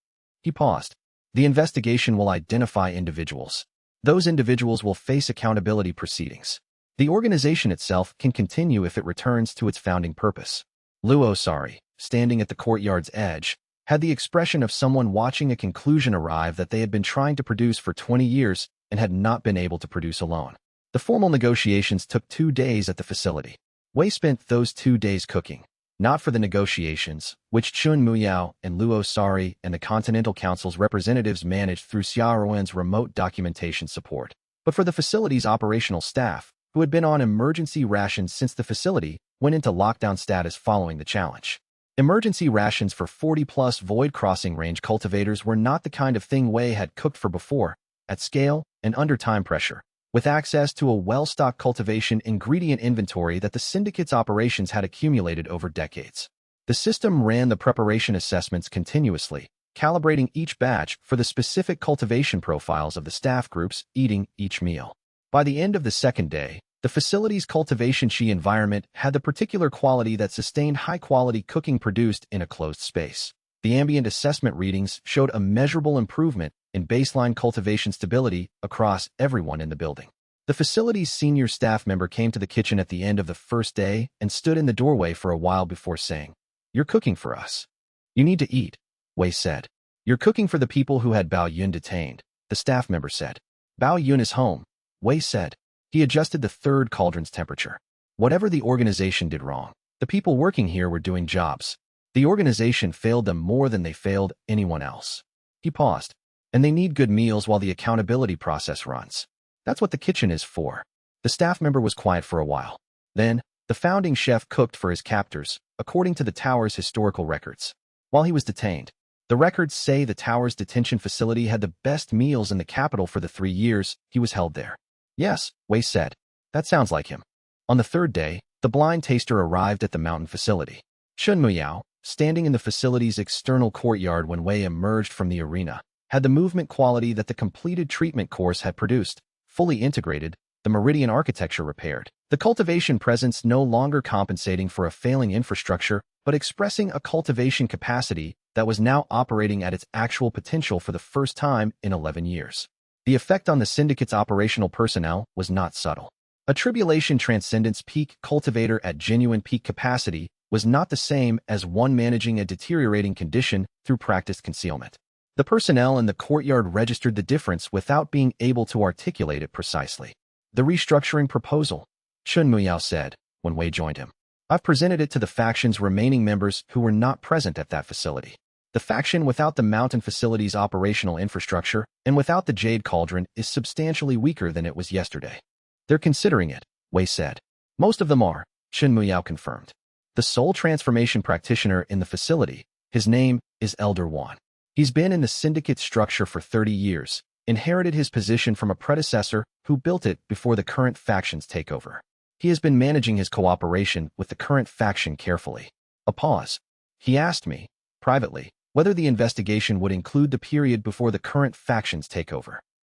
He paused. The investigation will identify individuals. Those individuals will face accountability proceedings. The organization itself can continue if it returns to its founding purpose. Luo Sari, standing at the courtyard's edge, had the expression of someone watching a conclusion arrive that they had been trying to produce for 20 years and had not been able to produce alone. The formal negotiations took 2 days at the facility. Wei spent those 2 days cooking, not for the negotiations, which Chen Muyao and Luo Sari and the Continental Council's representatives managed through Xiaoruan's remote documentation support, but for the facility's operational staff, who had been on emergency rations since the facility went into lockdown status following the challenge. Emergency rations for 40-plus void crossing range cultivators were not the kind of thing Wei had cooked for before, at scale and under time pressure, with access to a well-stocked cultivation ingredient inventory that the syndicate's operations had accumulated over decades. The system ran the preparation assessments continuously, calibrating each batch for the specific cultivation profiles of the staff groups eating each meal. By the end of the second day, the facility's cultivation environment had the particular quality that sustained high-quality cooking produced in a closed space. The ambient assessment readings showed a measurable improvement in baseline cultivation stability across everyone in the building. The facility's senior staff member came to the kitchen at the end of the first day and stood in the doorway for a while before saying, "You're cooking for us. You need to eat," Wei said. "You're cooking for the people who had Bao Yun detained," the staff member said. "Bao Yun is home," Wei said. He adjusted the third cauldron's temperature. Whatever the organization did wrong, the people working here were doing jobs. The organization failed them more than they failed anyone else. He paused. And they need good meals while the accountability process runs. That's what the kitchen is for. The staff member was quiet for a while. Then, the founding chef cooked for his captors, according to the tower's historical records. While he was detained, the records say the tower's detention facility had the best meals in the capital for the 3 years he was held there. Yes, Wei said. That sounds like him. On the third day, the blind taster arrived at the mountain facility. Chen Muyao, standing in the facility's external courtyard when Wei emerged from the arena, had the movement quality that the completed treatment course had produced, fully integrated, the meridian architecture repaired. The cultivation presence no longer compensating for a failing infrastructure, but expressing a cultivation capacity that was now operating at its actual potential for the first time in 11 years. The effect on the syndicate's operational personnel was not subtle. A tribulation transcendence peak cultivator at genuine peak capacity was not the same as one managing a deteriorating condition through practiced concealment. The personnel in the courtyard registered the difference without being able to articulate it precisely. The restructuring proposal, Chun Muyao said, when Wei joined him. I've presented it to the faction's remaining members who were not present at that facility. The faction without the mountain facility's operational infrastructure and without the Jade Cauldron is substantially weaker than it was yesterday. They're considering it, Wei said. Most of them are, Chun Muyao confirmed. The sole transformation practitioner in the facility, his name is Elder Wan. He's been in the syndicate structure for 30 years, inherited his position from a predecessor who built it before the current faction's takeover. He has been managing his cooperation with the current faction carefully. A pause. He asked me, privately, whether the investigation would include the period before the current faction's takeover.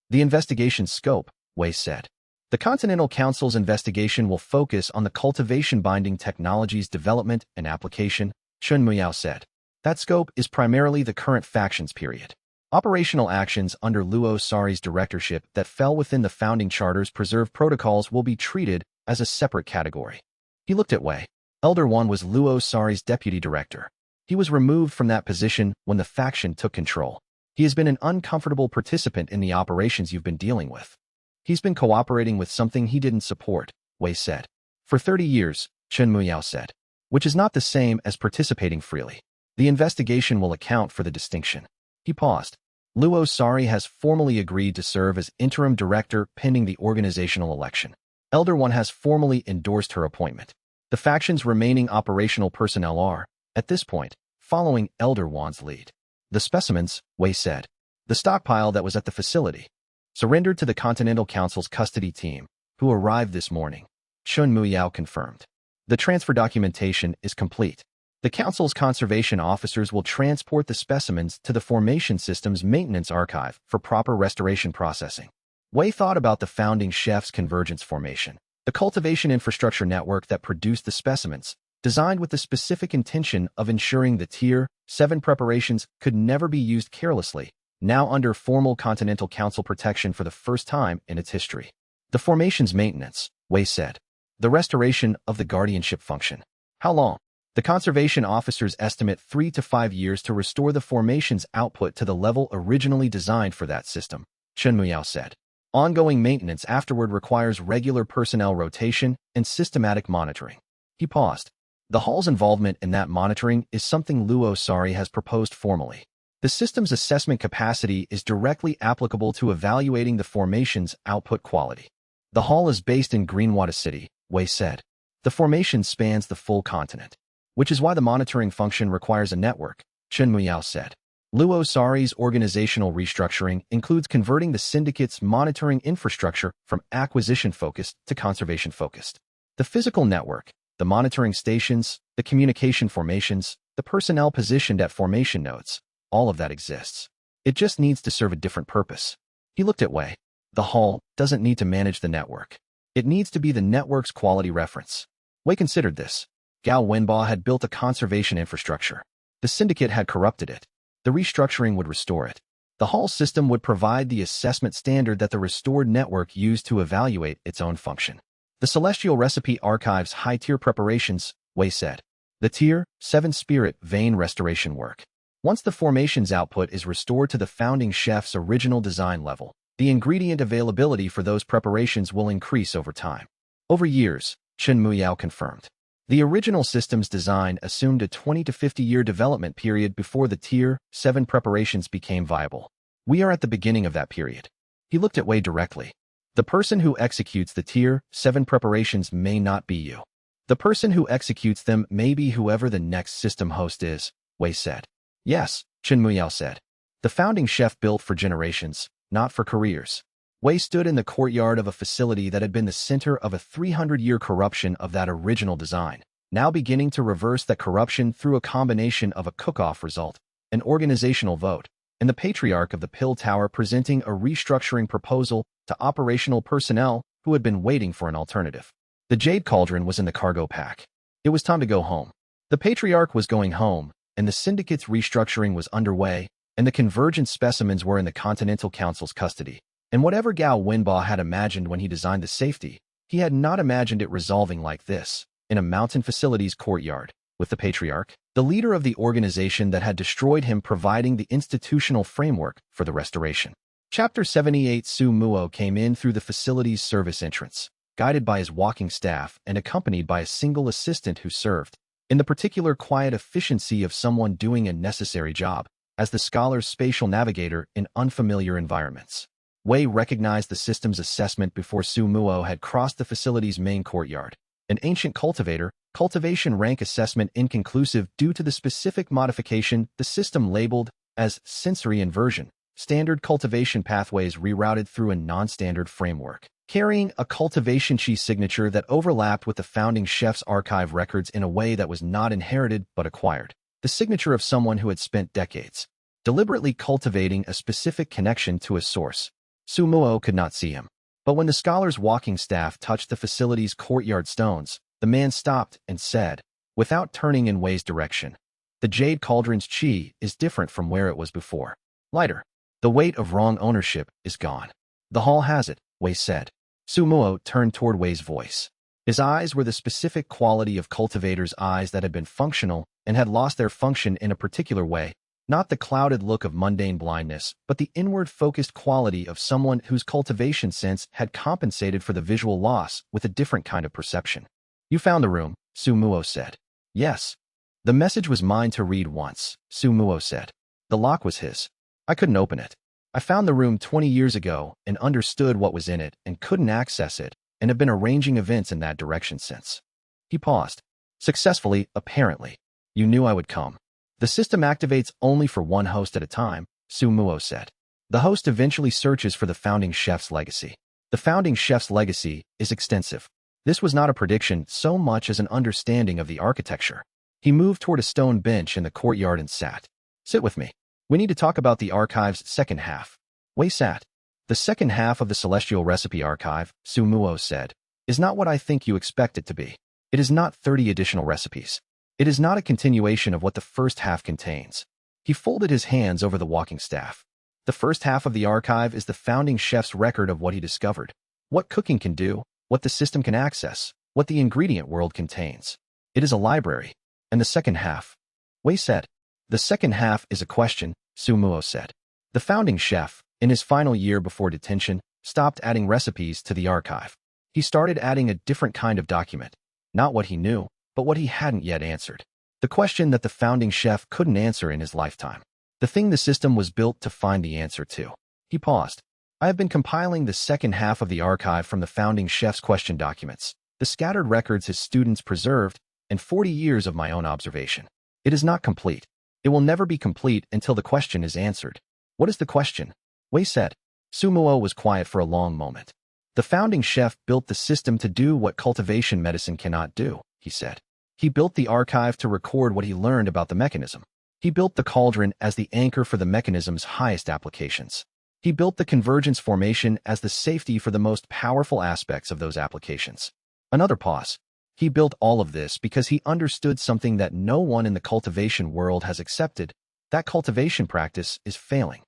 The investigation's scope, Wei said. The Continental Council's investigation will focus on the cultivation binding technology's development and application, Chun Muyao said. That scope is primarily the current faction's period. Operational actions under Luo Sari's directorship that fell within the founding charter's preserved protocols will be treated as a separate category. He looked at Wei. Elder Wan was Luo Sari's deputy director. He was removed from that position when the faction took control. He has been an uncomfortable participant in the operations you've been dealing with. He's been cooperating with something he didn't support, Wei said. For 30 years, Chun Muyao said. Which is not the same as participating freely. The investigation will account for the distinction. He paused. Luo Sari has formally agreed to serve as interim director pending the organizational election. Elder One has formally endorsed her appointment. The faction's remaining operational personnel are, at this point, following Elder Wan's lead. The specimens, Wei said. The stockpile that was at the facility. Surrendered to the Continental Council's custody team, who arrived this morning. Chun Muyao confirmed. The transfer documentation is complete. The Council's conservation officers will transport the specimens to the Formation System's maintenance archive for proper restoration processing. Wei thought about the founding chef's convergence formation, the cultivation infrastructure network that produced the specimens, designed with the specific intention of ensuring the Tier 7 preparations could never be used carelessly, now under formal Continental Council protection for the first time in its history. The formation's maintenance, Wei said. The restoration of the guardianship function. How long? The conservation officers estimate 3 to 5 years to restore the formation's output to the level originally designed for that system, Chun Muyao said. Ongoing maintenance afterward requires regular personnel rotation and systematic monitoring. He paused. The Hall's involvement in that monitoring is something Luo Sari has proposed formally. The system's assessment capacity is directly applicable to evaluating the formation's output quality. The Hall is based in Greenwater City, Wei said. The formation spans the full continent. Which is why the monitoring function requires a network, Chun Muyao said. Luo Sari's organizational restructuring includes converting the syndicate's monitoring infrastructure from acquisition-focused to conservation-focused. The physical network, the monitoring stations, the communication formations, the personnel positioned at formation nodes, all of that exists. It just needs to serve a different purpose. He looked at Wei. The Hall doesn't need to manage the network. It needs to be the network's quality reference. Wei considered this. Gao Wenba had built a conservation infrastructure. The syndicate had corrupted it. The restructuring would restore it. The Hall system would provide the assessment standard that the restored network used to evaluate its own function. The Celestial Recipe Archive's high-tier preparations, Wei said. The Tier 7 Spirit Vein restoration work. Once the formation's output is restored to the founding chef's original design level, the ingredient availability for those preparations will increase over time. Over years, Chun Muyao confirmed. The original system's design assumed a 20 to 50-year development period before the Tier 7 preparations became viable. We are at the beginning of that period. He looked at Wei directly. The person who executes the Tier 7 preparations may not be you. The person who executes them may be whoever the next system host is, Wei said. Yes, Chun Muyao said. The founding chef built for generations, not for careers. Wei stood in the courtyard of a facility that had been the center of a 300-year corruption of that original design, now beginning to reverse that corruption through a combination of a cook-off result, an organizational vote, and the patriarch of the Pill Tower presenting a restructuring proposal to operational personnel who had been waiting for an alternative. The Jade Cauldron was in the cargo pack. It was time to go home. The patriarch was going home, and the syndicate's restructuring was underway, and the convergent specimens were in the Continental Council's custody. And whatever Gao Wenba had imagined when he designed the safety, he had not imagined it resolving like this, in a mountain facility's courtyard, with the patriarch, the leader of the organization that had destroyed him, providing the institutional framework for the restoration. Chapter 78. Su Muo came in through the facility's service entrance, guided by his walking staff and accompanied by a single assistant who served, in the particular quiet efficiency of someone doing a necessary job, as the scholar's spatial navigator in unfamiliar environments. Wei recognized the system's assessment before Su Muo had crossed the facility's main courtyard. An ancient cultivator, cultivation rank assessment inconclusive due to the specific modification the system labeled as sensory inversion, standard cultivation pathways rerouted through a non-standard framework, carrying a cultivation Qi signature that overlapped with the founding chef's archive records in a way that was not inherited but acquired. The signature of someone who had spent decades deliberately cultivating a specific connection to a source. Su Muo could not see him. But when the scholar's walking staff touched the facility's courtyard stones, the man stopped and said, without turning in Wei's direction, "The Jade Cauldron's Qi is different from where it was before. Lighter. The weight of wrong ownership is gone." "The hall has it," Wei said. Su Muo turned toward Wei's voice. His eyes were the specific quality of cultivators' eyes that had been functional and had lost their function in a particular way, not the clouded look of mundane blindness, but the inward-focused quality of someone whose cultivation sense had compensated for the visual loss with a different kind of perception. "You found the room," Su Muo said. "Yes." "The message was mine to read once," Su Muo said. "The lock was his. I couldn't open it. I found the room 20 years ago and understood what was in it and couldn't access it, and have been arranging events in that direction since." He paused. "Successfully, apparently. You knew I would come." "The system activates only for one host at a time," Su Muo said. "The host eventually searches for the founding chef's legacy. The founding chef's legacy is extensive." This was not a prediction so much as an understanding of the architecture. He moved toward a stone bench in the courtyard and sat. "Sit with me. We need to talk about the archive's second half." Wei sat. "The second half of the Celestial Recipe Archive," Su Muo said, "is not what I think you expect it to be. It is not 30 additional recipes. It is not a continuation of what the first half contains." He folded his hands over the walking staff. "The first half of the archive is the founding chef's record of what he discovered, what cooking can do, what the system can access, what the ingredient world contains. It is a library." "And the second half?" Wei said. "The second half is a question," Su Muo said. "The founding chef, in his final year before detention, stopped adding recipes to the archive. He started adding a different kind of document, not what he knew, but what he hadn't yet answered. The question that the founding chef couldn't answer in his lifetime. The thing the system was built to find the answer to." He paused. "I have been compiling the second half of the archive from the founding chef's question documents, the scattered records his students preserved, and 40 years of my own observation. It is not complete. It will never be complete until the question is answered." "What is the question?" Wei said. Su Muo was quiet for a long moment. "The founding chef built the system to do what cultivation medicine cannot do," he said. "He built the archive to record what he learned about the mechanism. He built the cauldron as the anchor for the mechanism's highest applications. He built the convergence formation as the safety for the most powerful aspects of those applications." Another pause. "He built all of this because he understood something that no one in the cultivation world has accepted. That cultivation practice is failing."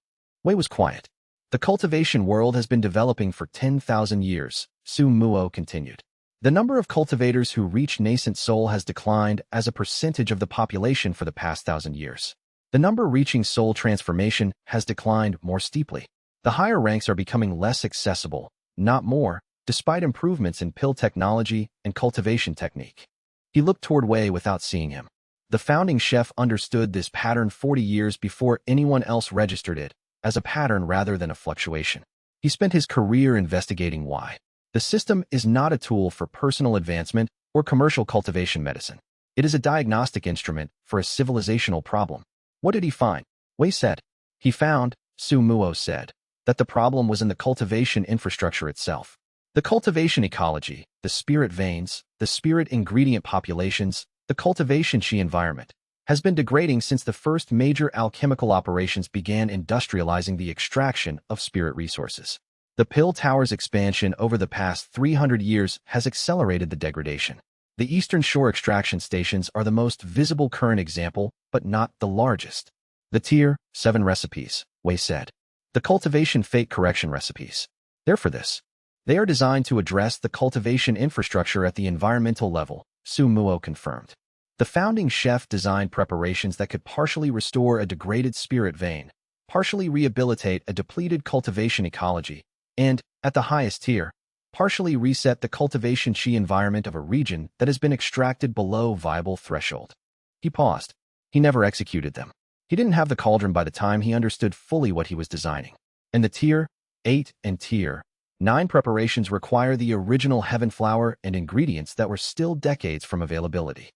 Wei was quiet. "The cultivation world has been developing for 10,000 years, Su Muo continued. The number of cultivators who reach nascent soul has declined as a percentage of the population for the past 1,000 years. The number reaching soul transformation has declined more steeply. The higher ranks are becoming less accessible, not more, despite improvements in pill technology and cultivation technique." He looked toward Wei without seeing him. "The founding chef understood this pattern 40 years before anyone else registered it, as a pattern rather than a fluctuation. He spent his career investigating why. The system is not a tool for personal advancement or commercial cultivation medicine. It is a diagnostic instrument for a civilizational problem." "What did he find?" Wei said. "He found," Su Muo said, "that the problem was in the cultivation infrastructure itself. The cultivation ecology, the spirit veins, the spirit ingredient populations, the cultivation Qi environment, has been degrading since the first major alchemical operations began industrializing the extraction of spirit resources. The pill tower's expansion over the past 300 years has accelerated the degradation. The Eastern Shore extraction stations are the most visible current example, but not the largest. The Tier 7 recipes," Wei said. "The cultivation fate correction recipes. They're for this. They are designed to address the cultivation infrastructure at the environmental level," Su Muo confirmed. The founding chef designed preparations that could partially restore a degraded spirit vein, partially rehabilitate a depleted cultivation ecology, and, at the highest tier, partially reset the cultivation Qi environment of a region that has been extracted below viable threshold. He paused. He never executed them. He didn't have the cauldron by the time he understood fully what he was designing. And the Tier 8 and Tier 9 preparations require the original heaven flower and ingredients that were still decades from availability.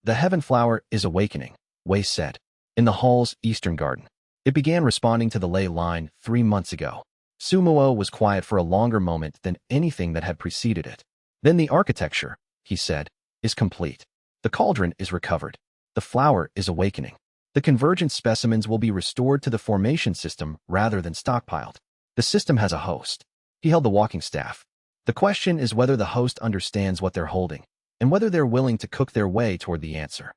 The heaven flower is awakening, Wei said, in the hall's eastern garden. It began responding to the ley line 3 months ago. Su Muo was quiet for a longer moment than anything that had preceded it. Then the architecture, he said, is complete. The cauldron is recovered. The flower is awakening. The convergent specimens will be restored to the formation system rather than stockpiled. The system has a host. He held the walking staff. The question is whether the host understands what they're holding, and whether they're willing to cook their way toward the answer.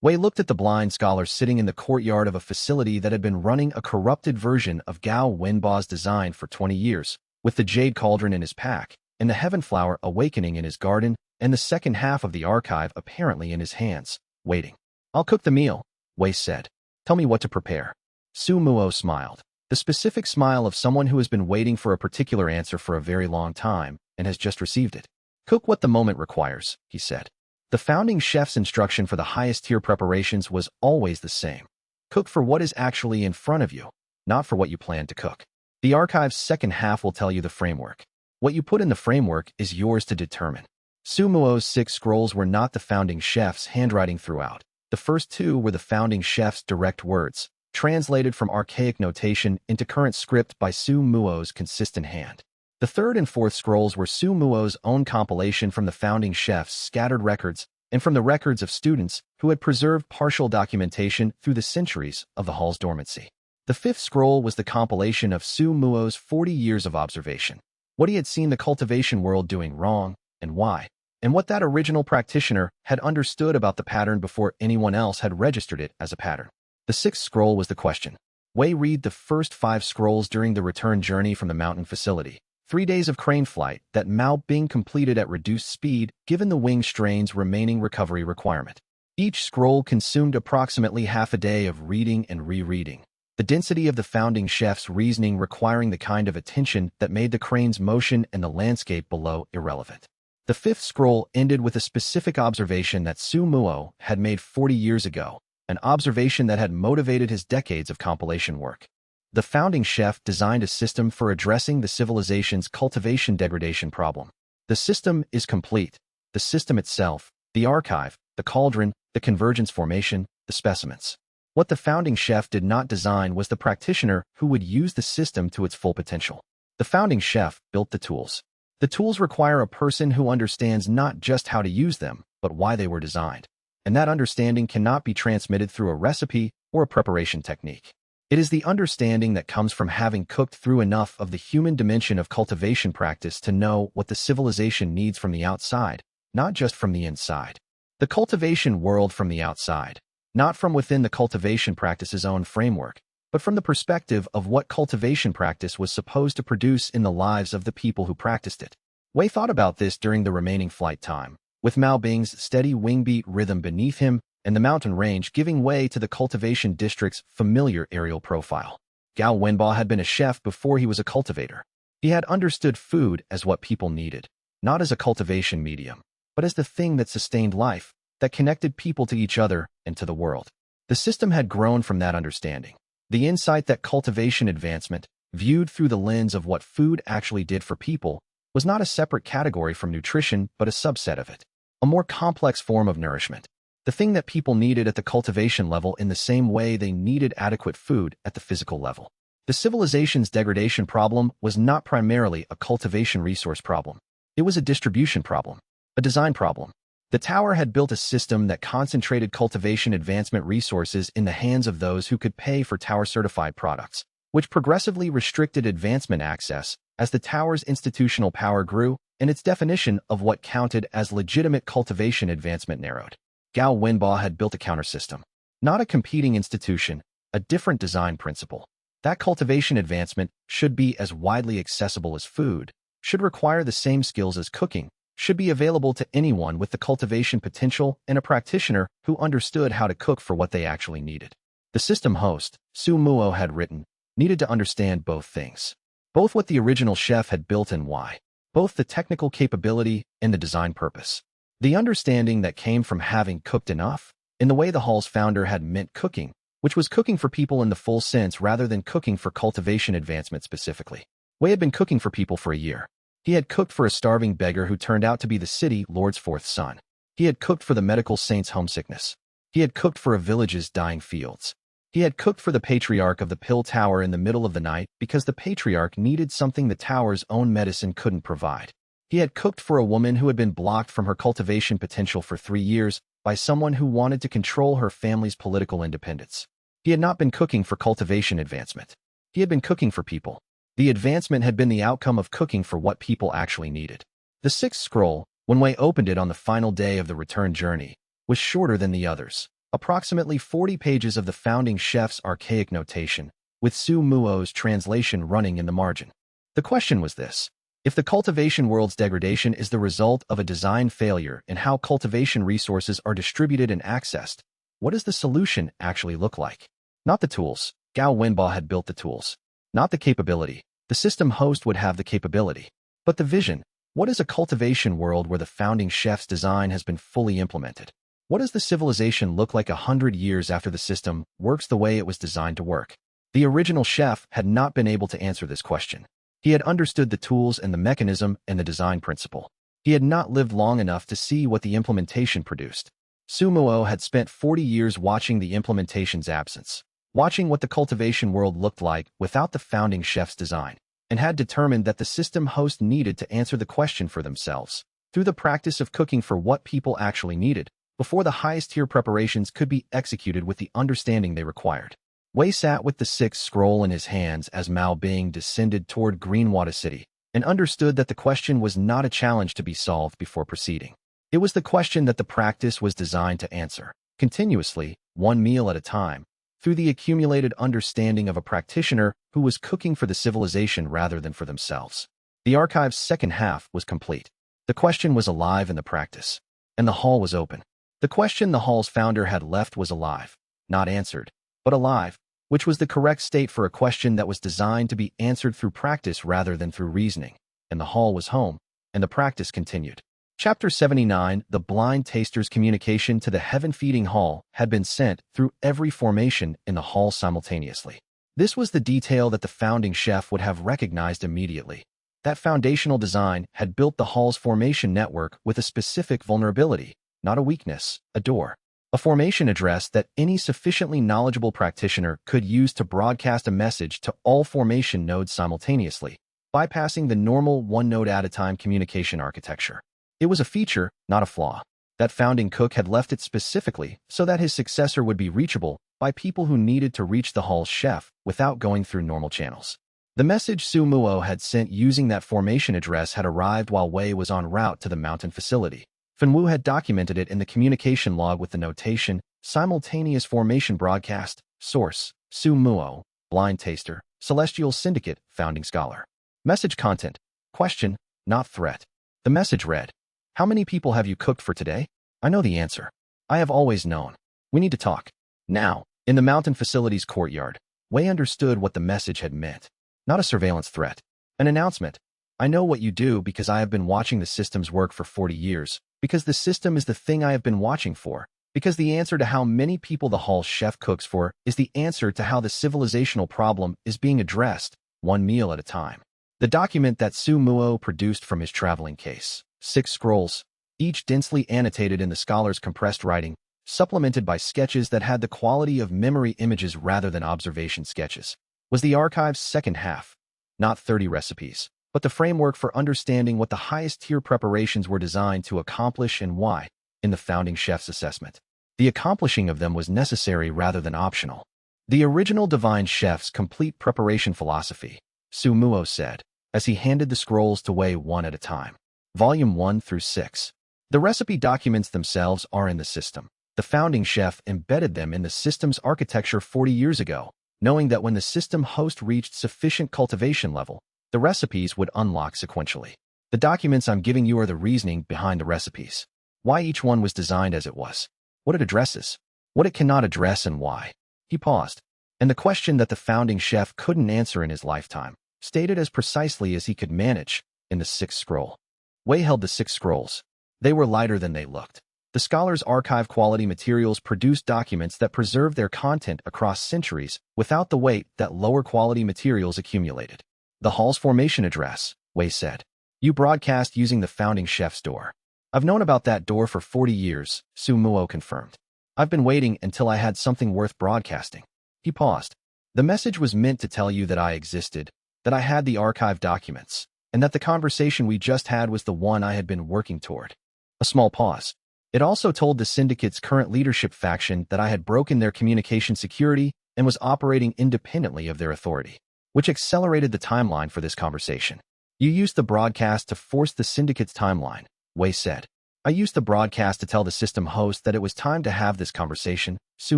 Wei looked at the blind scholar sitting in the courtyard of a facility that had been running a corrupted version of Gao Wenba's design for 20 years, with the jade cauldron in his pack, and the heaven flower awakening in his garden, and the second half of the archive apparently in his hands, waiting. I'll cook the meal, Wei said. Tell me what to prepare. Su Muo smiled. The specific smile of someone who has been waiting for a particular answer for a very long time and has just received it. Cook what the moment requires, he said. The founding chef's instruction for the highest tier preparations was always the same. Cook for what is actually in front of you, not for what you plan to cook. The archive's second half will tell you the framework. What you put in the framework is yours to determine. Su Muo's 6 scrolls were not the founding chef's handwriting throughout. The first 2 were the founding chef's direct words, translated from archaic notation into current script by Su Muo's consistent hand. The third and fourth scrolls were Su Muo's own compilation from the founding chef's scattered records and from the records of students who had preserved partial documentation through the centuries of the hall's dormancy. The fifth scroll was the compilation of Su Muo's 40 years of observation, what he had seen the cultivation world doing wrong and why, and what that original practitioner had understood about the pattern before anyone else had registered it as a pattern. The sixth scroll was the question. Wei read the first 5 scrolls during the return journey from the mountain facility. 3 days of crane flight that Mao Bing completed at reduced speed given the wing strain's remaining recovery requirement. Each scroll consumed approximately half a day of reading and rereading, the density of the founding chef's reasoning requiring the kind of attention that made the crane's motion and the landscape below irrelevant. The 5th scroll ended with a specific observation that Su Muo had made 40 years ago, an observation that had motivated his decades of compilation work. The founding chef designed a system for addressing the civilization's cultivation degradation problem. The system is complete. The system itself, the archive, the cauldron, the convergence formation, the specimens. What the founding chef did not design was the practitioner who would use the system to its full potential. The founding chef built the tools. The tools require a person who understands not just how to use them, but why they were designed. And that understanding cannot be transmitted through a recipe or a preparation technique. It is the understanding that comes from having cooked through enough of the human dimension of cultivation practice to know what the civilization needs from the outside, not just from the inside. The cultivation world from the outside, not from within the cultivation practice's own framework, but from the perspective of what cultivation practice was supposed to produce in the lives of the people who practiced it. Wei thought about this during the remaining flight time, with Mao Bing's steady wingbeat rhythm beneath him and the mountain range giving way to the cultivation district's familiar aerial profile. Gao Wenba had been a chef before he was a cultivator. He had understood food as what people needed, not as a cultivation medium, but as the thing that sustained life, that connected people to each other and to the world. The system had grown from that understanding. The insight that cultivation advancement, viewed through the lens of what food actually did for people, was not a separate category from nutrition but a subset of it, a more complex form of nourishment. The thing that people needed at the cultivation level in the same way they needed adequate food at the physical level. The civilization's degradation problem was not primarily a cultivation resource problem. It was a distribution problem, a design problem. The tower had built a system that concentrated cultivation advancement resources in the hands of those who could pay for tower-certified products, which progressively restricted advancement access as the tower's institutional power grew and its definition of what counted as legitimate cultivation advancement narrowed. Gao Wenba had built a counter-system, not a competing institution, a different design principle. That cultivation advancement should be as widely accessible as food, should require the same skills as cooking, should be available to anyone with the cultivation potential and a practitioner who understood how to cook for what they actually needed. The system host, Su Muo had written, needed to understand both things. Both what the original chef had built and why. Both the technical capability and the design purpose. The understanding that came from having cooked enough, in the way the hall's founder had meant cooking, which was cooking for people in the full sense rather than cooking for cultivation advancement specifically. Wei had been cooking for people for a year. He had cooked for a starving beggar who turned out to be the city lord's fourth son. He had cooked for the medical saint's homesickness. He had cooked for a village's dying fields. He had cooked for the patriarch of the pill tower in the middle of the night because the patriarch needed something the tower's own medicine couldn't provide. He had cooked for a woman who had been blocked from her cultivation potential for 3 years by someone who wanted to control her family's political independence. He had not been cooking for cultivation advancement. He had been cooking for people. The advancement had been the outcome of cooking for what people actually needed. The sixth scroll, when Wei opened it on the final day of the return journey, was shorter than the others, approximately 40 pages of the founding chef's archaic notation, with Su Muo's translation running in the margin. The question was this: if the cultivation world's degradation is the result of a design failure in how cultivation resources are distributed and accessed, what does the solution actually look like? Not the tools. Gao Wenba had built the tools. Not the capability. The system host would have the capability. But the vision. What is a cultivation world where the founding chef's design has been fully implemented? What does the civilization look like 100 years after the system works the way it was designed to work? The original chef had not been able to answer this question. He had understood the tools and the mechanism and the design principle. He had not lived long enough to see what the implementation produced. Su Muo had spent 40 years watching the implementation's absence, watching what the cultivation world looked like without the founding chef's design, and had determined that the system host needed to answer the question for themselves, through the practice of cooking for what people actually needed, before the highest-tier preparations could be executed with the understanding they required. Wei sat with the sixth scroll in his hands as Mao Bing descended toward Greenwater City, and understood that the question was not a challenge to be solved before proceeding. It was the question that the practice was designed to answer, continuously, one meal at a time, through the accumulated understanding of a practitioner who was cooking for the civilization rather than for themselves. The archive's second half was complete. The question was alive in the practice, and the hall was open. The question the hall's founder had left was alive, not answered, but alive, which was the correct state for a question that was designed to be answered through practice rather than through reasoning, and the hall was home, and the practice continued. Chapter 79, the blind taster's communication to the heaven-feeding hall had been sent through every formation in the hall simultaneously. This was the detail that the founding chef would have recognized immediately. That foundational design had built the hall's formation network with a specific vulnerability, not a weakness, a door. A formation address that any sufficiently knowledgeable practitioner could use to broadcast a message to all formation nodes simultaneously, bypassing the normal one-node-at-a-time communication architecture. It was a feature, not a flaw. That founding cook had left it specifically so that his successor would be reachable by people who needed to reach the hall's chef without going through normal channels. The message Su Muo had sent using that formation address had arrived while Wei was en route to the mountain facility. Fenwu had documented it in the communication log with the notation, simultaneous formation broadcast, source, Su Muo, blind taster, Celestial Syndicate, founding scholar. Message content, question, not threat. The message read, "How many people have you cooked for today? I know the answer. I have always known. We need to talk. Now." In the mountain facility's courtyard, Wei understood what the message had meant. Not a surveillance threat. An announcement. I know what you do because I have been watching the system's work for 40 years. Because the system is the thing I have been watching for. Because the answer to how many people the hall chef cooks for is the answer to how the civilizational problem is being addressed, one meal at a time. The document that Su Muo produced from his traveling case, 6 scrolls, each densely annotated in the scholar's compressed writing, supplemented by sketches that had the quality of memory images rather than observation sketches, was the archive's second half. Not 30 recipes, but the framework for understanding what the highest-tier preparations were designed to accomplish and why, in the founding chef's assessment. The accomplishing of them was necessary rather than optional. The original divine chef's complete preparation philosophy, Su Muo said, as he handed the scrolls to Wei one at a time. Volume 1 through 6. The recipe documents themselves are in the system. The founding chef embedded them in the system's architecture 40 years ago, knowing that when the system host reached sufficient cultivation level, the recipes would unlock sequentially. The documents I'm giving you are the reasoning behind the recipes. Why each one was designed as it was. What it addresses. What it cannot address and why. He paused. And the question that the founding chef couldn't answer in his lifetime, stated as precisely as he could manage, in the sixth scroll. Wei held the 6 scrolls. They were lighter than they looked. The scholars' archive-quality materials produced documents that preserved their content across centuries without the weight that lower-quality materials accumulated. The hall's formation address, Wei said. You broadcast using the founding chef's door. I've known about that door for 40 years, Su Muo confirmed. I've been waiting until I had something worth broadcasting. He paused. The message was meant to tell you that I existed, that I had the archive documents, and that the conversation we just had was the one I had been working toward. A small pause. It also told the syndicate's current leadership faction that I had broken their communication security and was operating independently of their authority, which accelerated the timeline for this conversation. You used the broadcast to force the syndicate's timeline, Wei said. I used the broadcast to tell the system host that it was time to have this conversation, Su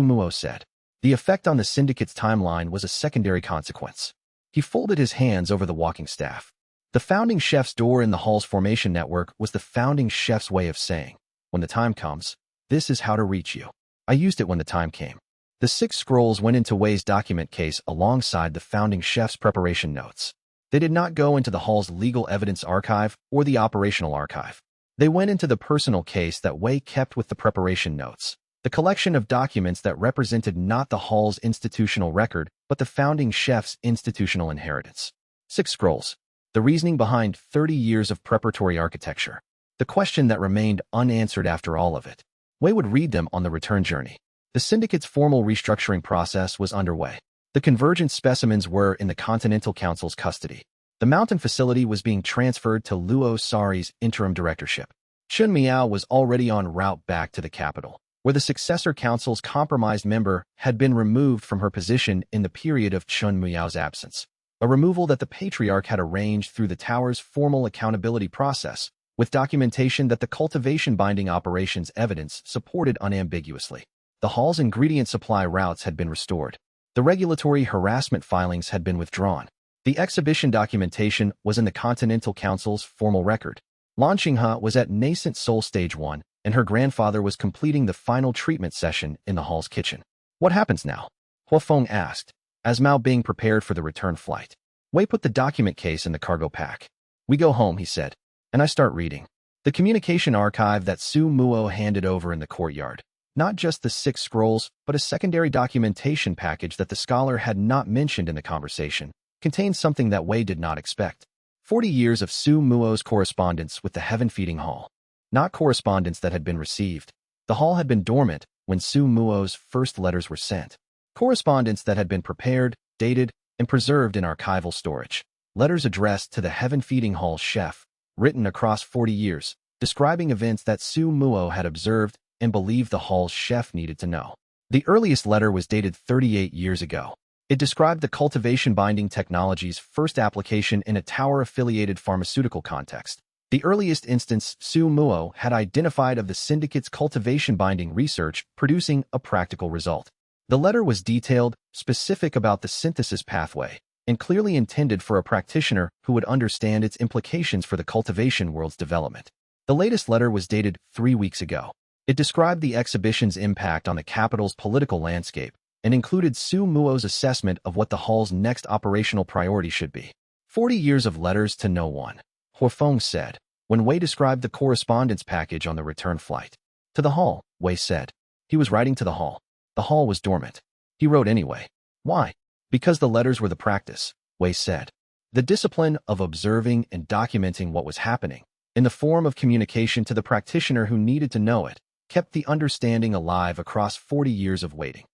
Muo said. The effect on the syndicate's timeline was a secondary consequence. He folded his hands over the walking staff. The founding chef's door in the hall's formation network was the founding chef's way of saying, when the time comes, this is how to reach you. I used it when the time came. The 6 scrolls went into Wei's document case alongside the founding chef's preparation notes. They did not go into the hall's legal evidence archive or the operational archive. They went into the personal case that Wei kept with the preparation notes, the collection of documents that represented not the hall's institutional record, but the founding chef's institutional inheritance. 6 scrolls. The reasoning behind 30 years of preparatory architecture. The question that remained unanswered after all of it. Wei would read them on the return journey. The syndicate's formal restructuring process was underway. The convergent specimens were in the Continental Council's custody. The mountain facility was being transferred to Luo Sari's interim directorship. Chun Miao was already en route back to the capital, where the successor council's compromised member had been removed from her position in the period of Chun Miao's absence. A removal that the patriarch had arranged through the tower's formal accountability process, with documentation that the cultivation binding operations evidence supported unambiguously. The hall's ingredient supply routes had been restored. The regulatory harassment filings had been withdrawn. The exhibition documentation was in the Continental Council's formal record. Lan Qinghe was at nascent Soul Stage 1, and her grandfather was completing the final treatment session in the hall's kitchen. What happens now? Huofeng asked, as Mao being prepared for the return flight. Wei put the document case in the cargo pack. We go home, he said, and I start reading. The communication archive that Su Muo handed over in the courtyard. Not just the 6 scrolls, but a secondary documentation package that the scholar had not mentioned in the conversation, contained something that Wei did not expect. 40 years of Su Muo's correspondence with the heaven-feeding hall. Not correspondence that had been received. The hall had been dormant when Su Muo's first letters were sent. Correspondence that had been prepared, dated, and preserved in archival storage. Letters addressed to the heaven-feeding hall's chef, written across 40 years, describing events that Su Muo had observed and believed the hall's chef needed to know. The earliest letter was dated 38 years ago. It described the cultivation binding technology's first application in a tower-affiliated pharmaceutical context. The earliest instance Su Muo had identified of the syndicate's cultivation binding research producing a practical result. The letter was detailed, specific about the synthesis pathway, and clearly intended for a practitioner who would understand its implications for the cultivation world's development. The latest letter was dated 3 weeks ago. It described the exhibition's impact on the capital's political landscape and included Su Muo's assessment of what the hall's next operational priority should be. 40 years of letters to no one, Huofeng said, when Wei described the correspondence package on the return flight. To the hall, Wei said. He was writing to the hall. The hall was dormant. He wrote anyway. Why? Because the letters were the practice, Wei said. The discipline of observing and documenting what was happening, in the form of communication to the practitioner who needed to know it, kept the understanding alive across 40 years of waiting.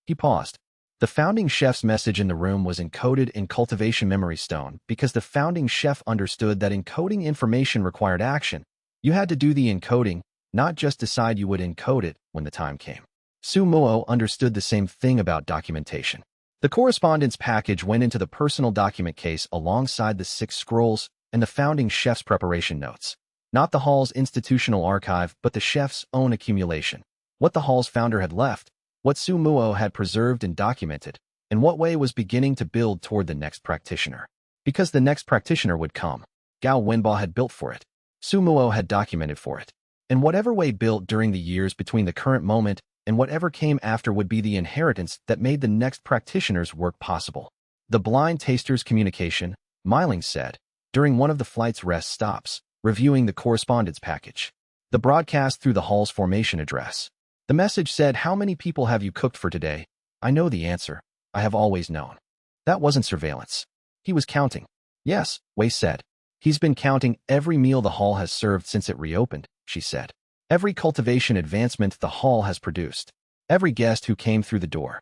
He paused. The founding chef's message in the room was encoded in cultivation memory stone because the founding chef understood that encoding information required action. You had to do the encoding, not just decide you would encode it when the time came. Su Muo understood the same thing about documentation. The correspondence package went into the personal document case alongside the 6 scrolls and the founding chef's preparation notes. Not the hall's institutional archive, but the chef's own accumulation. What the hall's founder had left, what Su Muo had preserved and documented, and what Wei was beginning to build toward the next practitioner. Because the next practitioner would come. Gao Wenba had built for it. Su Muo had documented for it. And whatever Wei built during the years between the current moment and whatever came after would be the inheritance that made the next practitioner's work possible. The blind taster's communication, Myling said, during one of the flight's rest stops, reviewing the correspondence package. The broadcast through the hall's formation address. The message said, "How many people have you cooked for today? I know the answer. I have always known." That wasn't surveillance. He was counting. Yes, Wei said. He's been counting every meal the hall has served since it reopened, she said. Every cultivation advancement the hall has produced. Every guest who came through the door.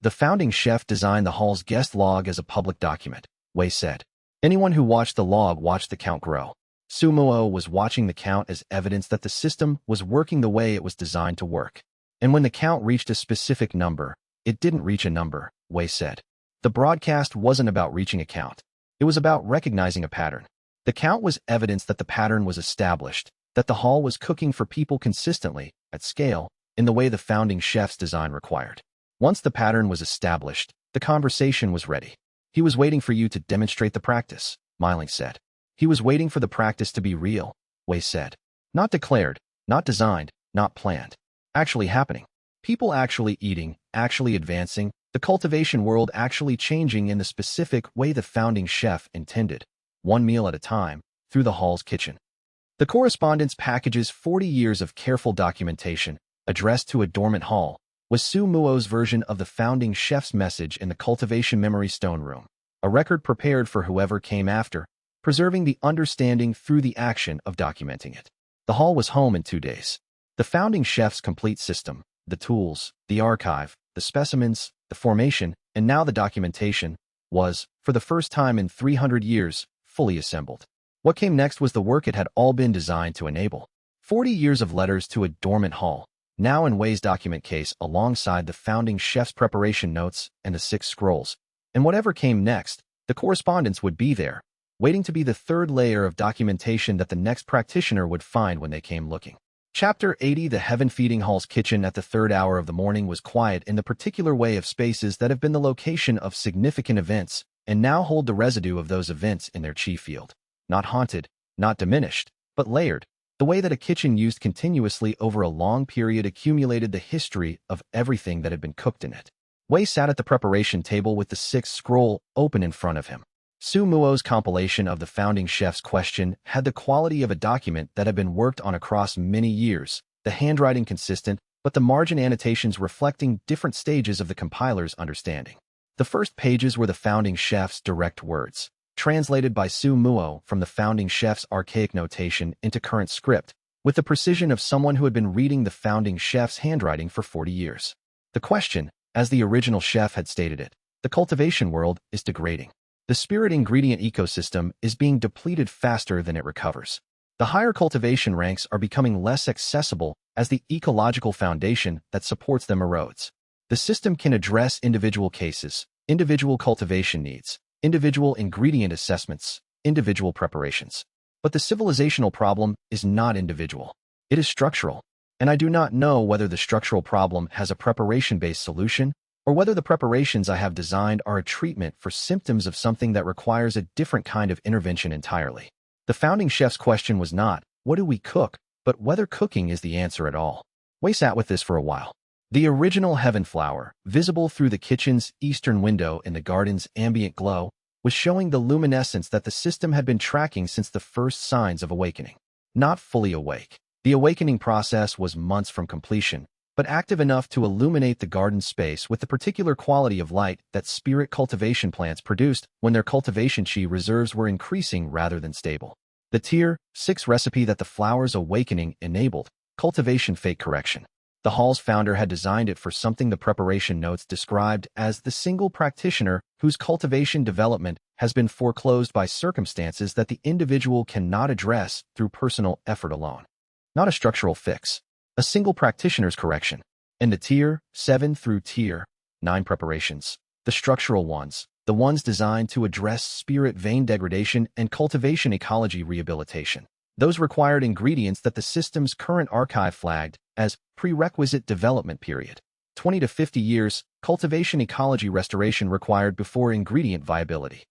The founding chef designed the hall's guest log as a public document, Wei said. Anyone who watched the log watched the count grow. Su Muo was watching the count as evidence that the system was working the way it was designed to work. And when the count reached a specific number, it didn't reach a number, Wei said. The broadcast wasn't about reaching a count. It was about recognizing a pattern. The count was evidence that the pattern was established, that the hall was cooking for people consistently, at scale, in the way the founding chef's design required. Once the pattern was established, the conversation was ready. He was waiting for you to demonstrate the practice, Myling said. He was waiting for the practice to be real, Wei said. Not declared, not designed, not planned. Actually happening. People actually eating, actually advancing, the cultivation world actually changing in the specific way the founding chef intended, one meal at a time, through the hall's kitchen. The correspondence package's 40 years of careful documentation, addressed to a dormant hall, was Su Muo's version of the founding chef's message in the cultivation memory stone room, a record prepared for whoever came after, preserving the understanding through the action of documenting it. The hall was home in 2 days. The founding chef's complete system, the tools, the archive, the specimens, the formation, and now the documentation, was, for the first time in 300 years, fully assembled. What came next was the work it had all been designed to enable. 40 years of letters to a dormant hall, now in Wei's document case alongside the founding chef's preparation notes and the 6 scrolls. And whatever came next, the correspondence would be there, waiting to be the third layer of documentation that the next practitioner would find when they came looking. Chapter 80. The heaven-feeding hall's kitchen at the 3rd hour of the morning was quiet in the particular way of spaces that have been the location of significant events and now hold the residue of those events in their chi field. Not haunted, not diminished, but layered. The way that a kitchen used continuously over a long period accumulated the history of everything that had been cooked in it. Wei sat at the preparation table with the 6th scroll open in front of him. Su Muo's compilation of the founding chef's question had the quality of a document that had been worked on across many years, the handwriting consistent, but the margin annotations reflecting different stages of the compiler's understanding. The first pages were the founding chef's direct words, translated by Su Muo from the founding chef's archaic notation into current script, with the precision of someone who had been reading the founding chef's handwriting for 40 years. The question, as the original chef had stated it, the cultivation world is degrading. The spirit ingredient ecosystem is being depleted faster than it recovers. The higher cultivation ranks are becoming less accessible as the ecological foundation that supports them erodes. The system can address individual cases, individual cultivation needs, individual ingredient assessments, individual preparations. But the civilizational problem is not individual. It is structural. And I do not know whether the structural problem has a preparation-based solution or whether the preparations I have designed are a treatment for symptoms of something that requires a different kind of intervention entirely. The founding chef's question was not, what do we cook, but whether cooking is the answer at all. Wei sat with this for a while. The original heaven flower, visible through the kitchen's eastern window in the garden's ambient glow, was showing the luminescence that the system had been tracking since the first signs of awakening. Not fully awake. The awakening process was months from completion, but active enough to illuminate the garden space with the particular quality of light that spirit cultivation plants produced when their cultivation chi reserves were increasing rather than stable. The Tier 6 recipe that the flower's awakening enabled, cultivation fate correction. The hall's founder had designed it for something the preparation notes described as the single practitioner whose cultivation development has been foreclosed by circumstances that the individual cannot address through personal effort alone. Not a structural fix. A single practitioner's correction. In the Tier 7 through Tier 9 preparations, the structural ones, the ones designed to address spirit vein degradation and cultivation ecology rehabilitation, those required ingredients that the system's current archive flagged as prerequisite development period. 20 to 50 years, cultivation ecology restoration required before ingredient viability.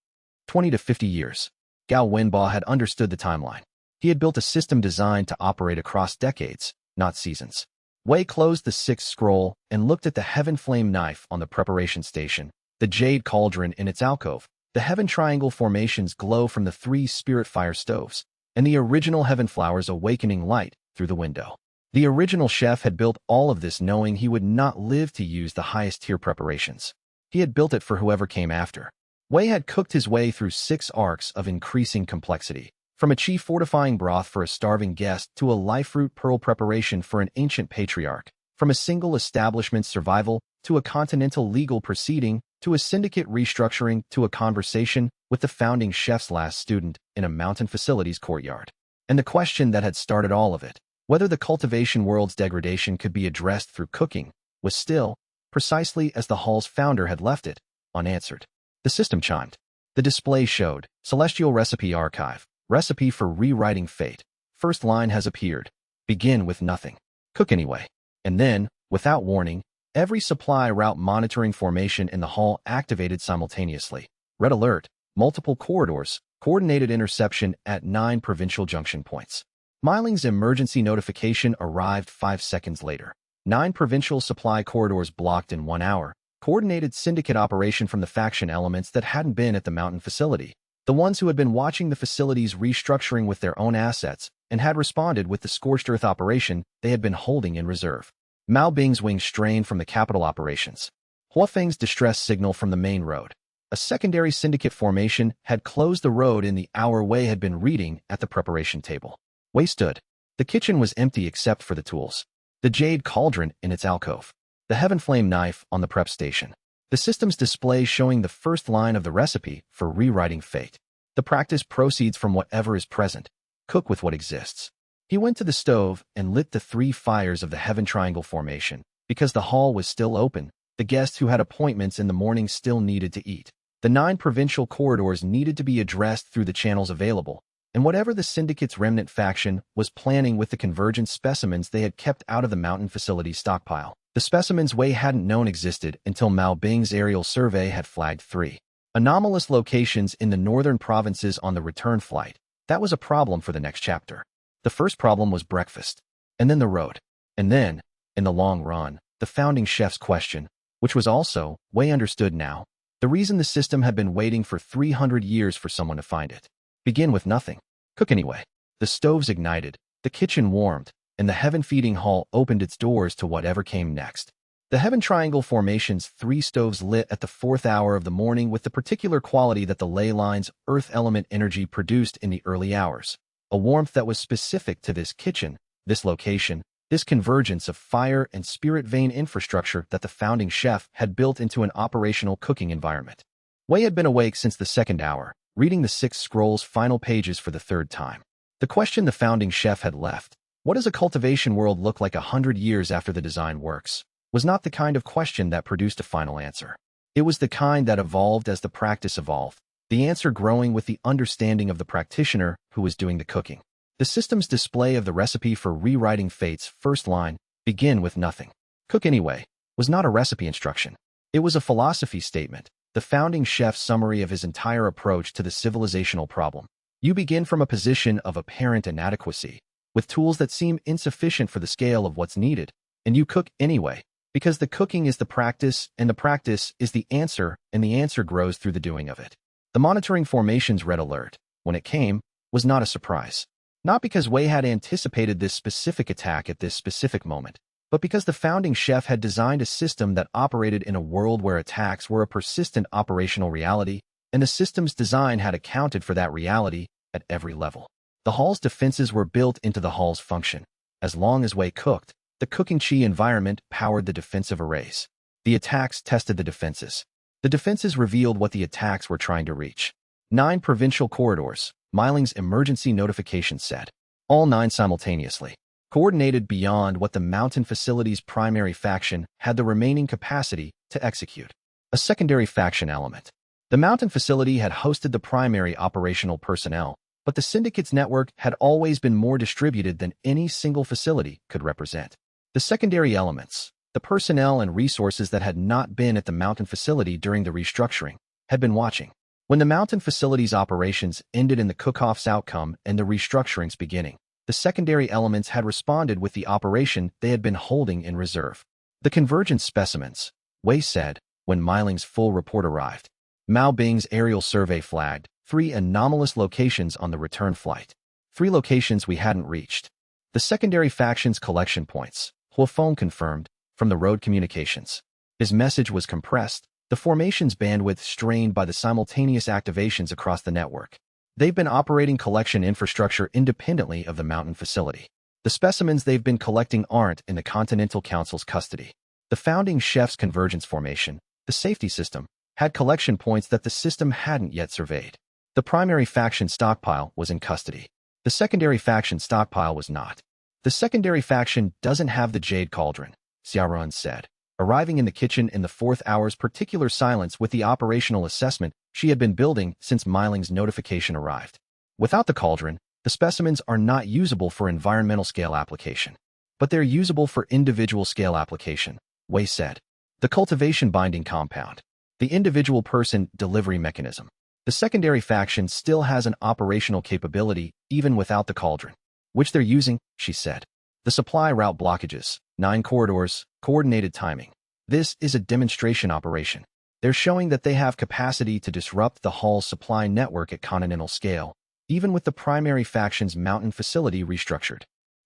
20 to 50 years. Gao Wenba had understood the timeline. He had built a system designed to operate across decades, not seasons. Wei closed the sixth scroll and looked at the heaven flame knife on the preparation station, the jade cauldron in its alcove, the heaven triangle formations glow from the 3 spirit fire stoves, and the original heaven flowers awakening light through the window. The original chef had built all of this knowing he would not live to use the highest tier preparations. He had built it for whoever came after. Wei had cooked his way through 6 arcs of increasing complexity, from a chi fortifying broth for a starving guest to a life root pearl preparation for an ancient patriarch, from a single establishment's survival to a continental legal proceeding to a syndicate restructuring to a conversation with the founding chef's last student in a mountain facility's courtyard. And the question that had started all of it, whether the cultivation world's degradation could be addressed through cooking, was still, precisely as the hall's founder had left it, unanswered. The system chimed. The display showed, Celestial Recipe Archive, Recipe for Rewriting Fate. First line has appeared. Begin with nothing. Cook anyway. And then, without warning, every supply route monitoring formation in the hall activated simultaneously. Red alert, multiple corridors, coordinated interception at 9 provincial junction points. Miling's emergency notification arrived 5 seconds later. 9 provincial supply corridors blocked in 1 hour. Coordinated syndicate operation from the faction elements that hadn't been at the mountain facility. The ones who had been watching the facility's restructuring with their own assets and had responded with the scorched earth operation they had been holding in reserve. Mao Bing's wing strained from the capital operations. Huafeng's distress signal from the main road. A secondary syndicate formation had closed the road in the hour Wei had been reading at the preparation table. Wei stood. The kitchen was empty except for the tools. The jade cauldron in its alcove. The heaven flame knife on the prep station. The system's display showing the first line of the recipe for rewriting fate. The practice proceeds from whatever is present. Cook with what exists. He went to the stove and lit the 3 fires of the heaven triangle formation. Because the hall was still open, the guests who had appointments in the morning still needed to eat. The 9 provincial corridors needed to be addressed through the channels available, and whatever the syndicate's remnant faction was planning with the convergent specimens they had kept out of the mountain facility stockpile. The specimens Wei hadn't known existed until Mao Bing's aerial survey had flagged 3 anomalous locations in the northern provinces on the return flight. That was a problem for the next chapter. The first problem was breakfast, and then the road, and then, in the long run, the founding chef's question, which was also, Wei understood now, the reason the system had been waiting for 300 years for someone to find it. Begin with nothing. Cook anyway. The stoves ignited, the kitchen warmed, and the heaven-feeding hall opened its doors to whatever came next. The heaven triangle formation's 3 stoves lit at the 4th hour of the morning with the particular quality that the ley line's earth element energy produced in the early hours. A warmth that was specific to this kitchen, this location, this convergence of fire and spirit vein infrastructure that the founding chef had built into an operational cooking environment. Wei had been awake since the 2nd hour, reading the 6 scroll's final pages for the 3rd time. The question the founding chef had left, what does a cultivation world look like 100 years after the design works, was not the kind of question that produced a final answer. It was the kind that evolved as the practice evolved, the answer growing with the understanding of the practitioner who was doing the cooking. The system's display of the recipe for rewriting fate's first line, begin with nothing. Cook anyway, was not a recipe instruction. It was a philosophy statement, the founding chef's summary of his entire approach to the civilizational problem. You begin from a position of apparent inadequacy, with tools that seem insufficient for the scale of what's needed, and you cook anyway, because the cooking is the practice, and the practice is the answer, and the answer grows through the doing of it. The monitoring formation's red alert, when it came, was not a surprise. Not because Wei had anticipated this specific attack at this specific moment, but because the founding chef had designed a system that operated in a world where attacks were a persistent operational reality, and the system's design had accounted for that reality at every level. The hall's defenses were built into the hall's function. As long as Wei cooked, the cooking chi environment powered the defensive arrays. The attacks tested the defenses. The defenses revealed what the attacks were trying to reach. 9 provincial corridors, Miling's emergency notification said. All 9 simultaneously. Coordinated beyond what the mountain facility's primary faction had the remaining capacity to execute. A secondary faction element. The mountain facility had hosted the primary operational personnel, but the syndicate's network had always been more distributed than any single facility could represent. The secondary elements, the personnel and resources that had not been at the mountain facility during the restructuring, had been watching. When the mountain facility's operations ended in the cook-off's outcome and the restructurings beginning, the secondary elements had responded with the operation they had been holding in reserve. The convergence specimens, Wei said, when Miling's full report arrived. Mao Bing's aerial survey flagged 3 anomalous locations on the return flight. 3 locations we hadn't reached. The secondary faction's collection points, Huofeng confirmed, from the road communications. His message was compressed, the formation's bandwidth strained by the simultaneous activations across the network. They've been operating collection infrastructure independently of the mountain facility. The specimens they've been collecting aren't in the Continental Council's custody. The founding chef's convergence formation, the safety system, had collection points that the system hadn't yet surveyed. The primary faction stockpile was in custody. The secondary faction stockpile was not. The secondary faction doesn't have the Jade Cauldron, Xiaorun said, arriving in the kitchen in the 4th hour's particular silence with the operational assessment she had been building since Miling's notification arrived. Without the cauldron, the specimens are not usable for environmental scale application. But they're usable for individual scale application, Wei said. The cultivation binding compound. The individual person delivery mechanism. The secondary faction still has an operational capability even without the cauldron, which they're using, she said. The supply route blockages, 9 corridors, coordinated timing. This is a demonstration operation. They're showing that they have capacity to disrupt the Hall's supply network at continental scale, even with the primary faction's mountain facility restructured.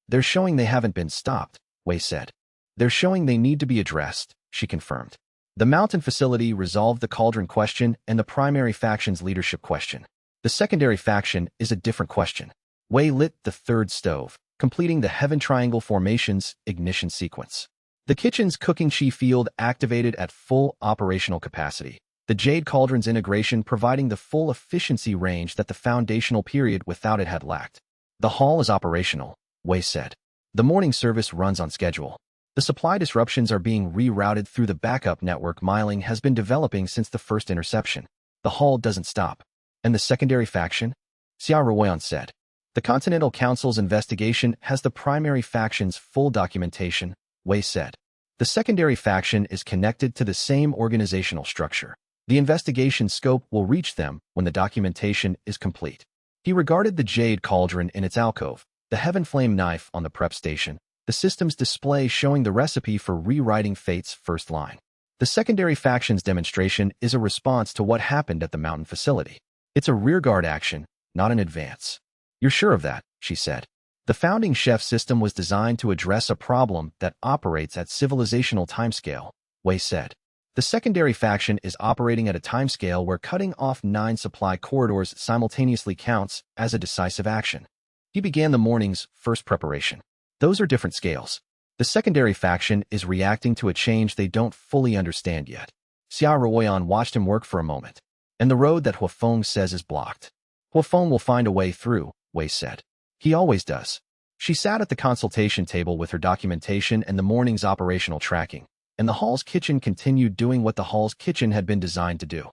They're showing they haven't been stopped, Wei said. They're showing they need to be addressed, she confirmed. The mountain facility resolved the cauldron question and the primary faction's leadership question. The secondary faction is a different question. Wei lit the 3rd stove, completing the Heaven Triangle formation's ignition sequence. The kitchen's cooking chi field activated at full operational capacity. The Jade Cauldron's integration providing the full efficiency range that the foundational period without it had lacked. The hall is operational, Wei said. The morning service runs on schedule. The supply disruptions are being rerouted through the backup network Miling has been developing since the first interception. The hall doesn't stop. And the secondary faction? Xia Ruoyan said. The Continental Council's investigation has the primary faction's full documentation, Wei said. The secondary faction is connected to the same organizational structure. The investigation scope will reach them when the documentation is complete. He regarded the Jade Cauldron in its alcove, the Heaven Flame knife on the prep station, the system's display showing the recipe for rewriting Fate's first line. The secondary faction's demonstration is a response to what happened at the mountain facility. It's a rearguard action, not an advance. You're sure of that, she said. The founding chef system was designed to address a problem that operates at civilizational timescale, Wei said. The secondary faction is operating at a timescale where cutting off 9 supply corridors simultaneously counts as a decisive action. He began the morning's first preparation. Those are different scales. The secondary faction is reacting to a change they don't fully understand yet. Xia Ruoyan watched him work for a moment. And the road that Huofeng says is blocked. Huofeng will find a way through, Wei said. He always does. She sat at the consultation table with her documentation and the morning's operational tracking, and the hall's kitchen continued doing what the hall's kitchen had been designed to do.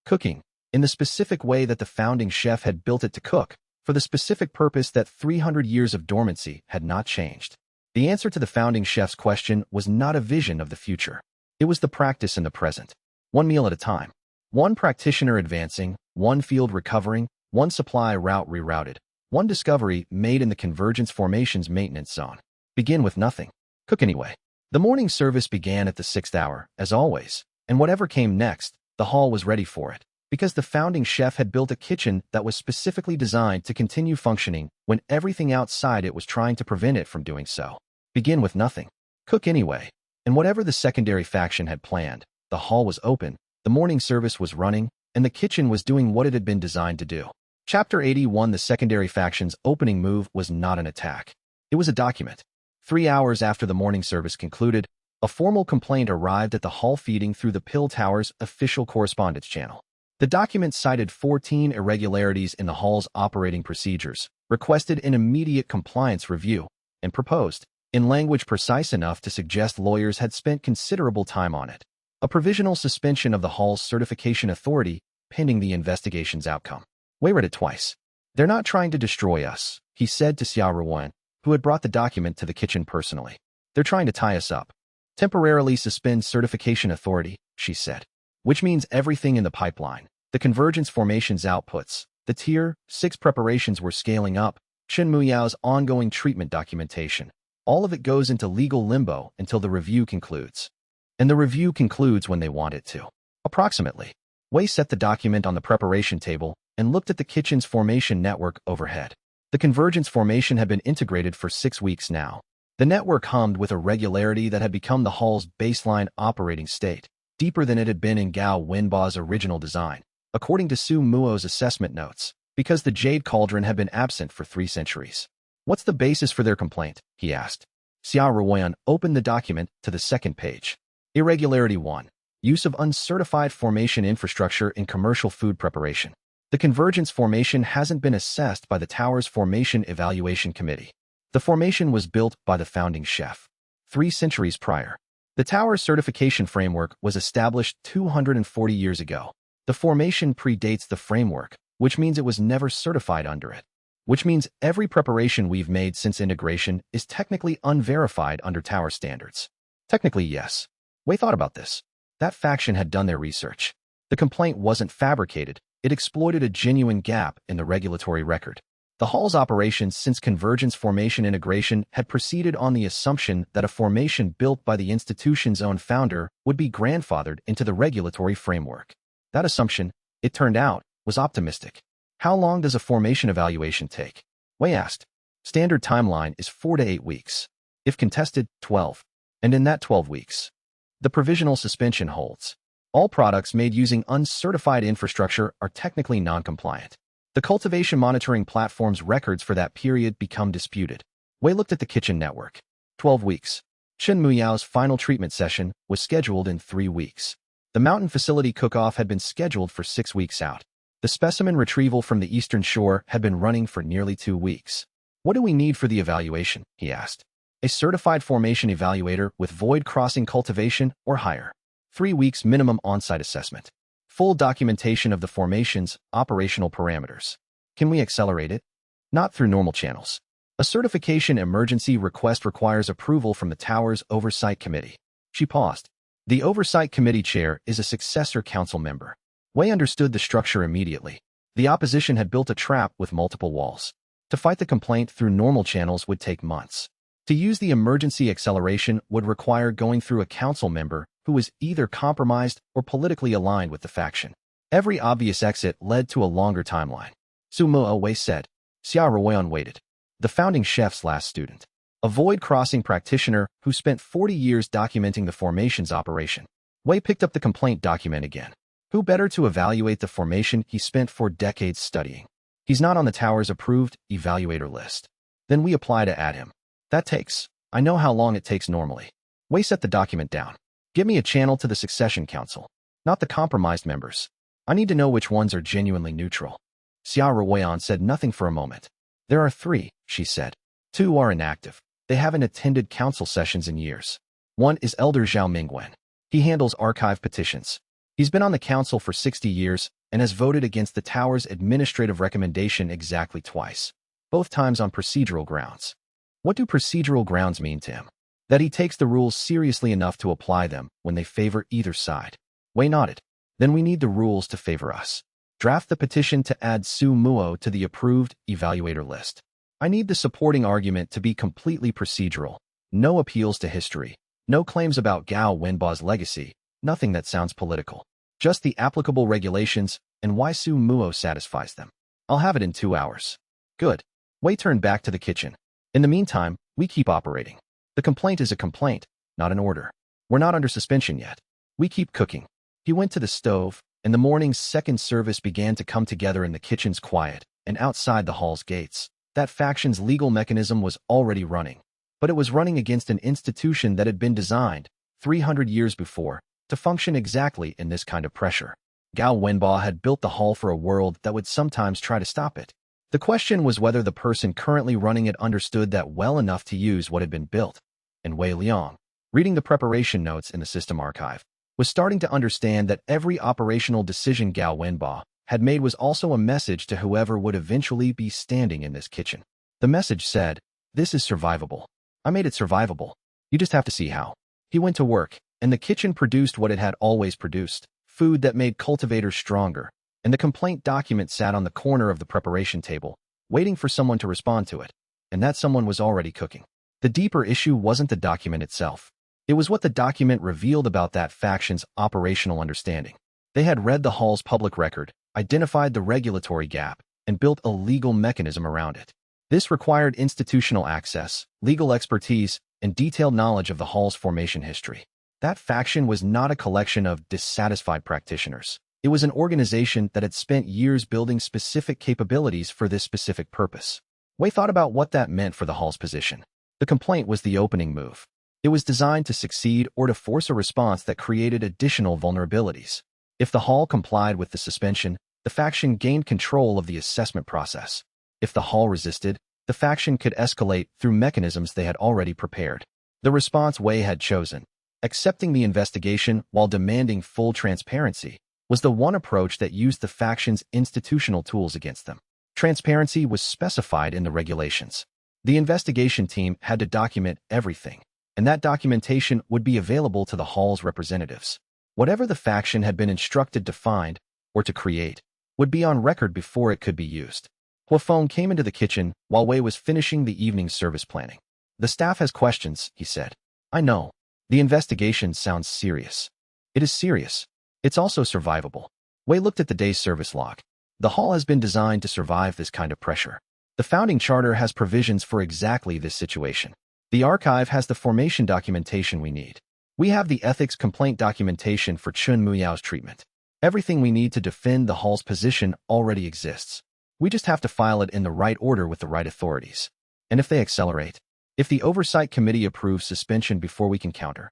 Cooking, in the specific way that the founding chef had built it to cook, for the specific purpose that 300 years of dormancy had not changed. The answer to the founding chef's question was not a vision of the future. It was the practice in the present. One meal at a time. One practitioner advancing, one field recovering, one supply route rerouted, one discovery made in the convergence formation's maintenance zone. Begin with nothing. Cook anyway. The morning service began at the 6th hour, as always, and whatever came next, the hall was ready for it, because the founding chef had built a kitchen that was specifically designed to continue functioning when everything outside it was trying to prevent it from doing so. Begin with nothing. Cook anyway. And whatever the secondary faction had planned, the hall was open, the morning service was running, and the kitchen was doing what it had been designed to do. Chapter 81. The secondary faction's opening move was not an attack. It was a document. 3 hours after the morning service concluded, a formal complaint arrived at the hall feeding through the Pill Tower's official correspondence channel. The document cited 14 irregularities in the hall's operating procedures, requested an immediate compliance review, and proposed, in language precise enough to suggest lawyers had spent considerable time on it, a provisional suspension of the hall's certification authority pending the investigation's outcome. Wei read it twice. They're not trying to destroy us, he said to Xia Ruoyan, who had brought the document to the kitchen personally. They're trying to tie us up. Temporarily suspend certification authority, she said. Which means everything in the pipeline, The convergence formation's outputs, the Tier 6 preparations were scaling up, Chen Muyao's ongoing treatment documentation. All of it goes into legal limbo until the review concludes. And the review concludes when they want it to. Approximately. Wei set the document on the preparation table and looked at the kitchen's formation network overhead. The convergence formation had been integrated for 6 weeks now. The network hummed with a regularity that had become the hall's baseline operating state, deeper than it had been in Gao Wenba's original design, according to Su Muo's assessment notes, because the Jade Cauldron had been absent for 3 centuries. What's the basis for their complaint? He asked. Xia Ruoyan opened the document to the second page. Irregularity 1. Use of uncertified formation infrastructure in commercial food preparation. The convergence formation hasn't been assessed by the tower's Formation Evaluation Committee. The formation was built by the founding chef 3 centuries prior. The tower's certification framework was established 240 years ago. The formation predates the framework, which means it was never certified under it. Which means every preparation we've made since integration is technically unverified under tower standards. Technically, yes. Wei thought about this. That faction had done their research. The complaint wasn't fabricated. It exploited a genuine gap in the regulatory record. The hall's operations since convergence formation integration had proceeded on the assumption that a formation built by the institution's own founder would be grandfathered into the regulatory framework. That assumption, it turned out, was optimistic. How long does a formation evaluation take? Wei asked. Standard timeline is 4 to 8 weeks. If contested, 12. And in that 12 weeks, the provisional suspension holds. All products made using uncertified infrastructure are technically non-compliant. The cultivation monitoring platform's records for that period become disputed. Wei looked at the kitchen network. 12 weeks. Chen Muyao's final treatment session was scheduled in 3 weeks. The mountain facility cook-off had been scheduled for 6 weeks out. The specimen retrieval from the eastern shore had been running for nearly 2 weeks. What do we need for the evaluation? He asked. A certified formation evaluator with void crossing cultivation or higher. 3 weeks minimum on-site assessment. Full documentation of the formation's operational parameters. Can we accelerate it? Not through normal channels. A certification emergency request requires approval from the tower's oversight committee. She paused. The oversight committee chair is a successor council member. Wei understood the structure immediately. The opposition had built a trap with multiple walls. To fight the complaint through normal channels would take months. To use the emergency acceleration would require going through a council member who was either compromised or politically aligned with the faction. Every obvious exit led to a longer timeline. Su Muo Wei said. Xia Ruoyan waited. The founding chef's last student. A void crossing practitioner who spent 40 years documenting the formation's operation. Wei picked up the complaint document again. Who better to evaluate the formation he spent 4 decades studying? He's not on the tower's approved evaluator list. Then we apply to add him. That takes. I know how long it takes normally. Wei set the document down. Give me a channel to the succession council, not the compromised members. I need to know which ones are genuinely neutral. Xia Ruoyan said nothing for a moment. There are 3, she said. 2 are inactive. They haven't attended council sessions in years. One is Elder Zhao Mingwen. He handles archive petitions. He's been on the council for 60 years and has voted against the tower's administrative recommendation exactly twice, both times on procedural grounds. What do procedural grounds mean to him? That he takes the rules seriously enough to apply them when they favor either side. Wei nodded. Then we need the rules to favor us. Draft the petition to add Su Muo to the approved evaluator list. I need the supporting argument to be completely procedural. No appeals to history. No claims about Gao Wenba's legacy. Nothing that sounds political. Just the applicable regulations and why Su Muo satisfies them. I'll have it in 2 hours. Good. Wei turned back to the kitchen. In the meantime, we keep operating. The complaint is a complaint, not an order. We're not under suspension yet. We keep cooking. He went to the stove, and the morning's second service began to come together in the kitchen's quiet and outside the hall's gates. That faction's legal mechanism was already running, but it was running against an institution that had been designed 300 years before to function exactly in this kind of pressure. Gao Wenba had built the hall for a world that would sometimes try to stop it. The question was whether the person currently running it understood that well enough to use what had been built. And Wei Liang, reading the preparation notes in the system archive, was starting to understand that every operational decision Gao Wenba had made was also a message to whoever would eventually be standing in this kitchen. The message said, "This is survivable. I made it survivable. You just have to see how." He went to work, and the kitchen produced what it had always produced, food that made cultivators stronger, and the complaint document sat on the corner of the preparation table, waiting for someone to respond to it, and that someone was already cooking. The deeper issue wasn't the document itself. It was what the document revealed about that faction's operational understanding. They had read the hall's public record, identified the regulatory gap, and built a legal mechanism around it. This required institutional access, legal expertise, and detailed knowledge of the hall's formation history. That faction was not a collection of dissatisfied practitioners. It was an organization that had spent years building specific capabilities for this specific purpose. Wei thought about what that meant for the hall's position. The complaint was the opening move. It was designed to succeed or to force a response that created additional vulnerabilities. If the hall complied with the suspension, the faction gained control of the assessment process. If the hall resisted, the faction could escalate through mechanisms they had already prepared. The response Wei had chosen, accepting the investigation while demanding full transparency, was the one approach that used the faction's institutional tools against them. Transparency was specified in the regulations. The investigation team had to document everything, and that documentation would be available to the hall's representatives. Whatever the faction had been instructed to find or to create would be on record before it could be used. Huafeng came into the kitchen while Wei was finishing the evening service planning. "The staff has questions," he said. "I know. The investigation sounds serious." "It is serious. It's also survivable." Wei looked at the day's service log. The hall has been designed to survive this kind of pressure. The founding charter has provisions for exactly this situation. The archive has the formation documentation we need. We have the ethics complaint documentation for Chun Muyao's treatment. Everything we need to defend the hall's position already exists. We just have to file it in the right order with the right authorities. And if they accelerate, if the oversight committee approves suspension before we can counter,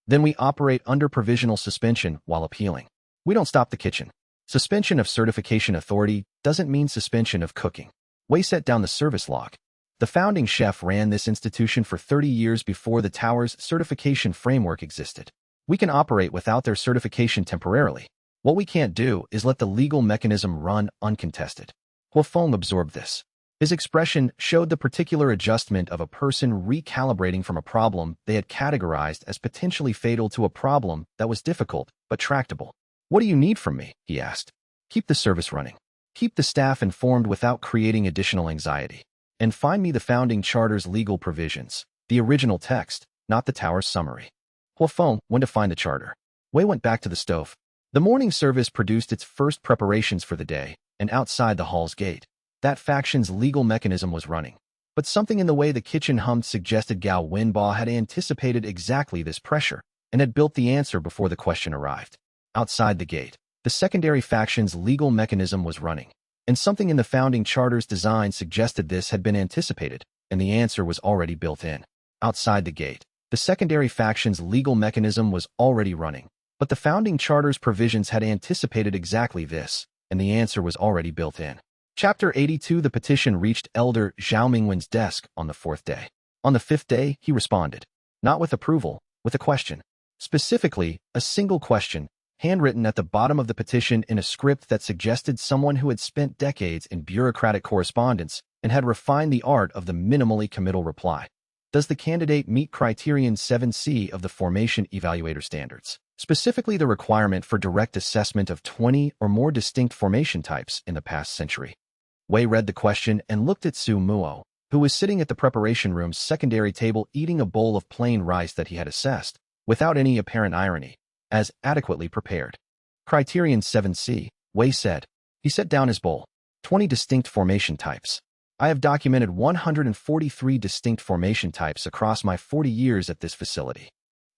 then we operate under provisional suspension while appealing. We don't stop the kitchen. Suspension of certification authority doesn't mean suspension of cooking. Wei set down the service log. The founding chef ran this institution for 30 years before the tower's certification framework existed. We can operate without their certification temporarily. What we can't do is let the legal mechanism run uncontested. Huafeng absorbed this. His expression showed the particular adjustment of a person recalibrating from a problem they had categorized as potentially fatal to a problem that was difficult but tractable. "What do you need from me?" he asked. "Keep the service running. Keep the staff informed without creating additional anxiety. And find me the founding charter's legal provisions, the original text, not the tower's summary." Huafeng went to find the charter. Wei went back to the stove. The morning service produced its first preparations for the day, and outside the hall's gate, that faction's legal mechanism was running. But something in the way the kitchen hummed suggested Gao Wenba had anticipated exactly this pressure, and had built the answer before the question arrived. Outside the gate, the secondary faction's legal mechanism was running, and something in the founding charter's design suggested this had been anticipated, and the answer was already built in. Outside the gate, the secondary faction's legal mechanism was already running, but the founding charter's provisions had anticipated exactly this, and the answer was already built in. Chapter 82. The petition reached Elder Zhao Mingwen's desk on the 4th day. On the 5th day, he responded. Not with approval, with a question. Specifically, a single question, handwritten at the bottom of the petition in a script that suggested someone who had spent decades in bureaucratic correspondence and had refined the art of the minimally committal reply. Does the candidate meet criterion 7C of the formation evaluator standards? Specifically the requirement for direct assessment of 20 or more distinct formation types in the past century. Wei read the question and looked at Su Muo, who was sitting at the preparation room's secondary table eating a bowl of plain rice that he had assessed, without any apparent irony, as adequately prepared. Criterion 7C, Wei said. He set down his bowl. 20 distinct formation types. I have documented 143 distinct formation types across my 40 years at this facility.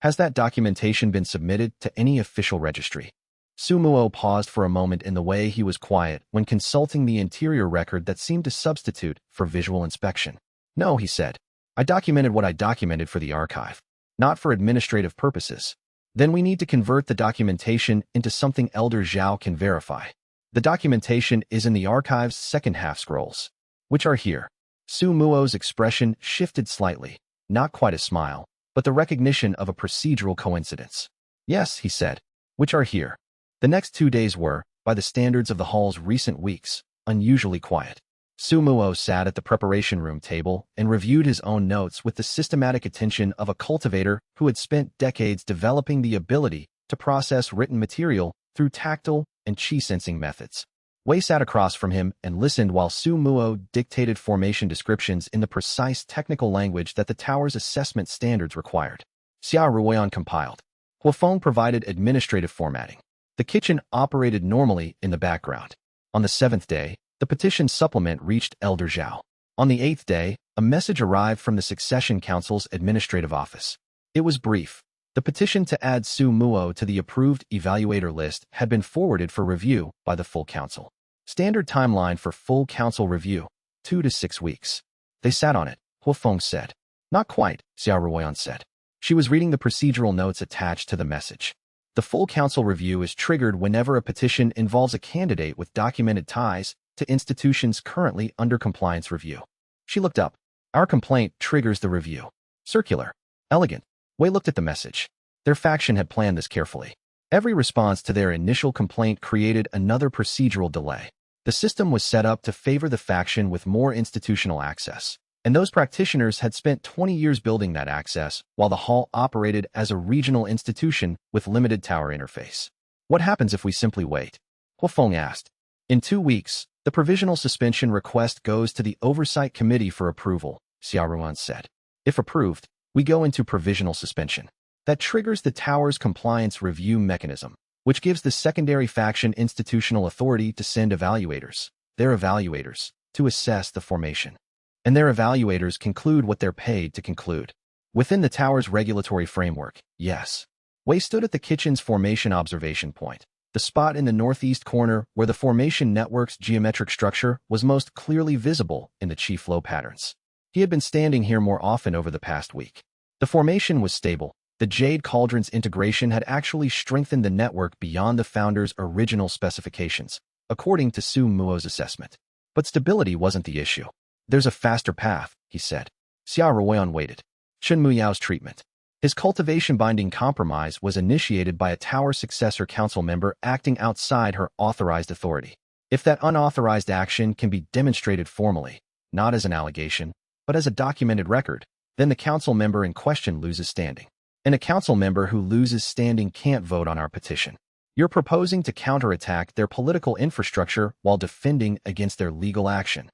Has that documentation been submitted to any official registry? Su Muo paused for a moment in the way he was quiet when consulting the interior record that seemed to substitute for visual inspection. No, he said. I documented what I documented for the archive, not for administrative purposes. Then we need to convert the documentation into something Elder Zhao can verify. The documentation is in the archive's second half scrolls, which are here. Su Muo's expression shifted slightly, not quite a smile, but the recognition of a procedural coincidence. Yes, he said, which are here. The next 2 days were, by the standards of the hall's recent weeks, unusually quiet. Su Muo sat at the preparation room table and reviewed his own notes with the systematic attention of a cultivator who had spent decades developing the ability to process written material through tactile and qi sensing methods. Wei sat across from him and listened while Su Muo dictated formation descriptions in the precise technical language that the tower's assessment standards required. Xia Ruoyan compiled. Huafeng provided administrative formatting. The kitchen operated normally in the background. On the 7th day, the petition supplement reached Elder Zhao. On the 8th day, a message arrived from the Succession Council's administrative office. It was brief. The petition to add Su Muo to the approved evaluator list had been forwarded for review by the full council. Standard timeline for full council review, 2 to 6 weeks. They sat on it, Huafeng said. Not quite, Xia Ruoyan said. She was reading the procedural notes attached to the message. The full council review is triggered whenever a petition involves a candidate with documented ties to institutions currently under compliance review. She looked up. Our complaint triggers the review. Circular. Elegant. Wei looked at the message. Their faction had planned this carefully. Every response to their initial complaint created another procedural delay. The system was set up to favor the faction with more institutional access, and those practitioners had spent 20 years building that access while the hall operated as a regional institution with limited tower interface. What happens if we simply wait? Huafeng asked. In 2 weeks, the provisional suspension request goes to the Oversight Committee for approval, Xia Ruoyan said. If approved, we go into provisional suspension. That triggers the tower's compliance review mechanism, which gives the secondary faction institutional authority to send evaluators, their evaluators, to assess the formation. And their evaluators conclude what they're paid to conclude. Within the tower's regulatory framework, yes. Wei stood at the kitchen's formation observation point, the spot in the northeast corner where the formation network's geometric structure was most clearly visible in the chi flow patterns. He had been standing here more often over the past week. The formation was stable. The Jade Cauldron's integration had actually strengthened the network beyond the founder's original specifications, according to Su Muo's assessment. But stability wasn't the issue. There's a faster path, he said. Xia Ruoyan waited. Chen Muyao's treatment. His cultivation binding compromise was initiated by a tower successor council member acting outside her authorized authority. If that unauthorized action can be demonstrated formally, not as an allegation, but as a documented record, then the council member in question loses standing. And a council member who loses standing can't vote on our petition. You're proposing to counterattack their political infrastructure while defending against their legal action.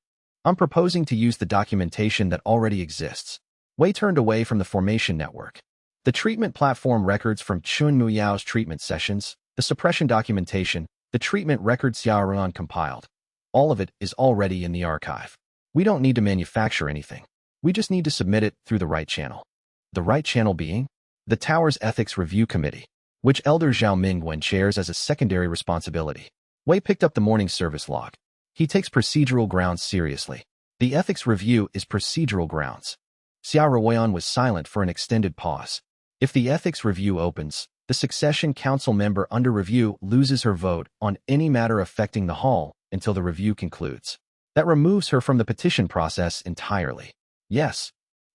I'm proposing to use the documentation that already exists. Wei turned away from the formation network. The treatment platform records from Chen Muyao's treatment sessions, the suppression documentation, the treatment records Xia Ruoyan compiled. All of it is already in the archive. We don't need to manufacture anything. We just need to submit it through the right channel. The right channel being? The tower's Ethics Review Committee, which Elder Zhao Mingwen chairs as a secondary responsibility. Wei picked up the morning service log. He takes procedural grounds seriously. The ethics review is procedural grounds. Xia Ruoyan was silent for an extended pause. If the ethics review opens, the succession council member under review loses her vote on any matter affecting the hall until the review concludes. That removes her from the petition process entirely. Yes.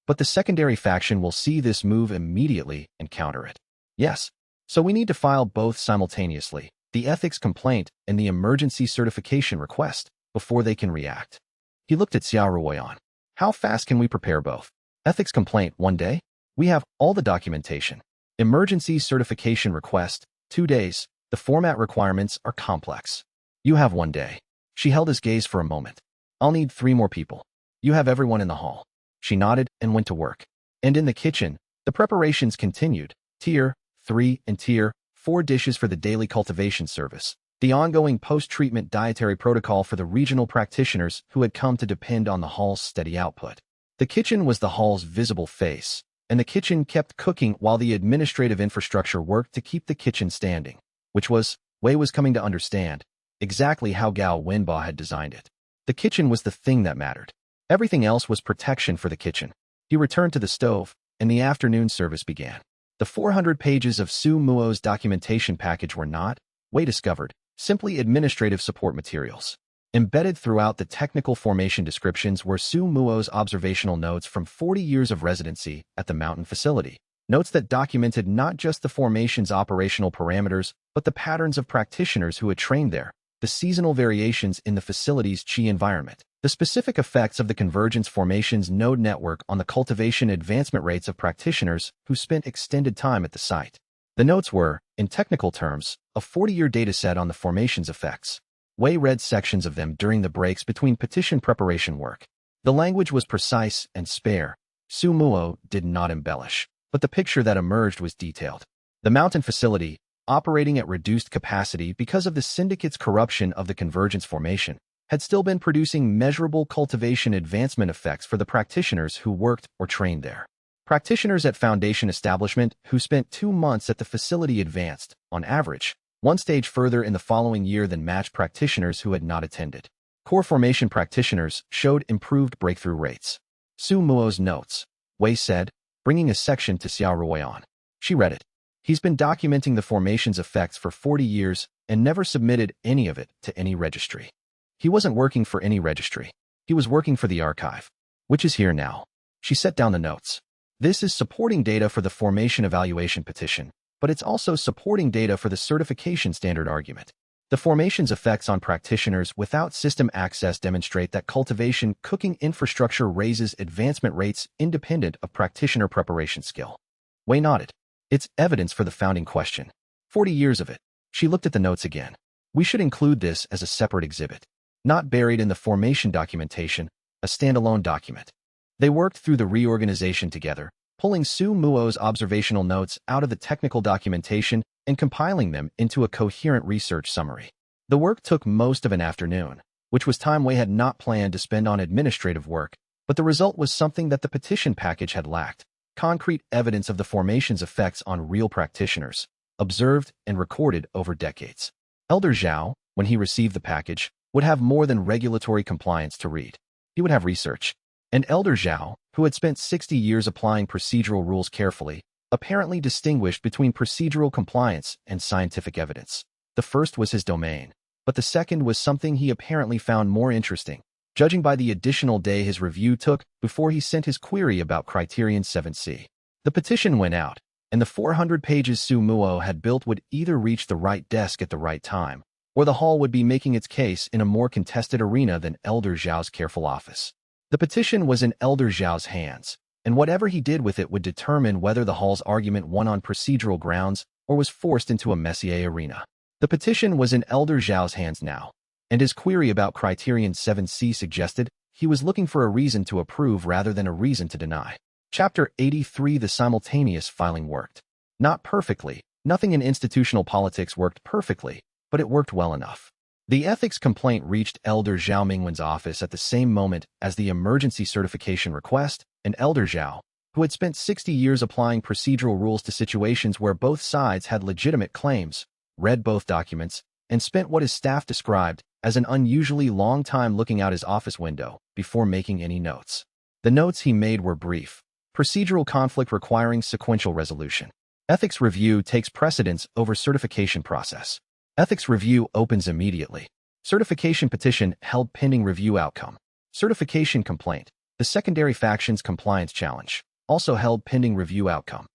But the secondary faction will see this move immediately and counter it. Yes. So we need to file both simultaneously, the ethics complaint and the emergency certification request, before they can react. He looked at Xia Ruoyan. How fast can we prepare both? Ethics complaint 1 day? We have all the documentation. Emergency certification request, 2 days. The format requirements are complex. You have 1 day. She held his gaze for a moment. I'll need 3 more people. You have everyone in the hall. She nodded and went to work. And in the kitchen, the preparations continued. Tier 3 and Tier 4 dishes for the daily cultivation service. The ongoing post-treatment dietary protocol for the regional practitioners who had come to depend on the hall's steady output. The kitchen was the hall's visible face, and the kitchen kept cooking while the administrative infrastructure worked to keep the kitchen standing, which was, Wei was coming to understand, exactly how Gao Wenba had designed it. The kitchen was the thing that mattered. Everything else was protection for the kitchen. He returned to the stove, and the afternoon service began. The 400 pages of Su Muo's documentation package were not, Wei discovered, simply administrative support materials. Embedded throughout the technical formation descriptions were Su Muo's observational notes from 40 years of residency at the mountain facility. Notes that documented not just the formation's operational parameters, but the patterns of practitioners who had trained there, the seasonal variations in the facility's chi environment, the specific effects of the convergence formation's node network on the cultivation advancement rates of practitioners who spent extended time at the site. The notes were, in technical terms, a 40-year dataset on the formation's effects. Wei read sections of them during the breaks between petition preparation work. The language was precise and spare. Su Muo did not embellish, but the picture that emerged was detailed. The mountain facility, operating at reduced capacity because of the syndicate's corruption of the Convergence Formation, had still been producing measurable cultivation advancement effects for the practitioners who worked or trained there. Practitioners at Foundation establishment who spent 2 months at the facility advanced, on average, 1 stage further in the following year than matched practitioners who had not attended. Core formation practitioners showed improved breakthrough rates. Su Muo's notes, Wei said, bringing a section to Xiao Ruoyan. She read it. He's been documenting the formation's effects for 40 years and never submitted any of it to any registry. He wasn't working for any registry. He was working for the archive, which is here now. She set down the notes. This is supporting data for the formation evaluation petition, but it's also supporting data for the certification standard argument. The formation's effects on practitioners without system access demonstrate that cultivation cooking infrastructure raises advancement rates independent of practitioner preparation skill. Wei nodded. It's evidence for the founding question. 40 years of it. She looked at the notes again. We should include this as a separate exhibit, not buried in the formation documentation, a standalone document. They worked through the reorganization together, pulling Su Muo's observational notes out of the technical documentation and compiling them into a coherent research summary. The work took most of an afternoon, which was time Wei had not planned to spend on administrative work, but the result was something that the petition package had lacked: concrete evidence of the formation's effects on real practitioners, observed and recorded over decades. Elder Zhao, when he received the package, would have more than regulatory compliance to read. He would have research. And Elder Zhao, who had spent 60 years applying procedural rules carefully, apparently distinguished between procedural compliance and scientific evidence. The first was his domain, but the second was something he apparently found more interesting, judging by the additional day his review took before he sent his query about Criterion 7C. The petition went out, and the 400 pages Su Muo had built would either reach the right desk at the right time, or the hall would be making its case in a more contested arena than Elder Zhao's careful office. The petition was in Elder Zhao's hands, and whatever he did with it would determine whether the hall's argument won on procedural grounds or was forced into a Messier arena. The petition was in Elder Zhao's hands now, and his query about Criterion 7C suggested he was looking for a reason to approve rather than a reason to deny. Chapter 83. The simultaneous filing worked. Not perfectly. Nothing in institutional politics worked perfectly, but it worked well enough. The ethics complaint reached Elder Zhao Mingwen's office at the same moment as the emergency certification request, and Elder Zhao, who had spent 60 years applying procedural rules to situations where both sides had legitimate claims, read both documents, and spent what his staff described as an unusually long time looking out his office window before making any notes. The notes he made were brief. Procedural conflict requiring sequential resolution. Ethics review takes precedence over certification process. Ethics review opens immediately. Certification petition held pending review outcome. Certification complaint, the secondary faction's compliance challenge, also held pending review outcome.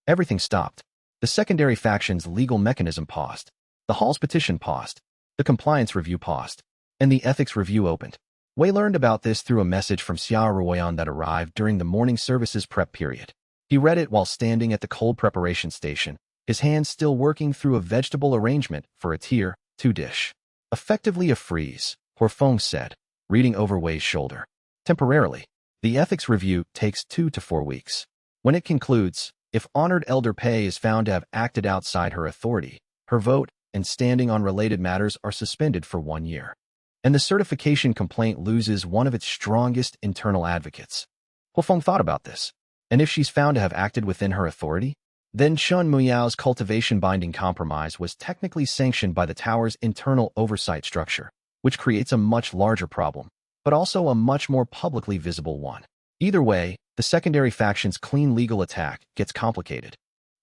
Everything stopped. The secondary faction's legal mechanism paused. The hall's petition paused. The compliance review paused. And the ethics review opened. Wei learned about this through a message from Xiao Ruoyan that arrived during the morning services prep period. He read it while standing at the cold preparation station, his hands still working through a vegetable arrangement for a tier 2 dish. Effectively a freeze, Horfeng said, reading over Wei's shoulder. Temporarily. The ethics review takes 2 to 4 weeks. When it concludes, if honored Elder Pei is found to have acted outside her authority, her vote and standing on related matters are suspended for 1 year. And the certification complaint loses one of its strongest internal advocates. Horfeng thought about this. And if she's found to have acted within her authority? Then Chun Muyao's cultivation binding compromise was technically sanctioned by the tower's internal oversight structure, which creates a much larger problem, but also a much more publicly visible one. Either way, the secondary faction's clean legal attack gets complicated.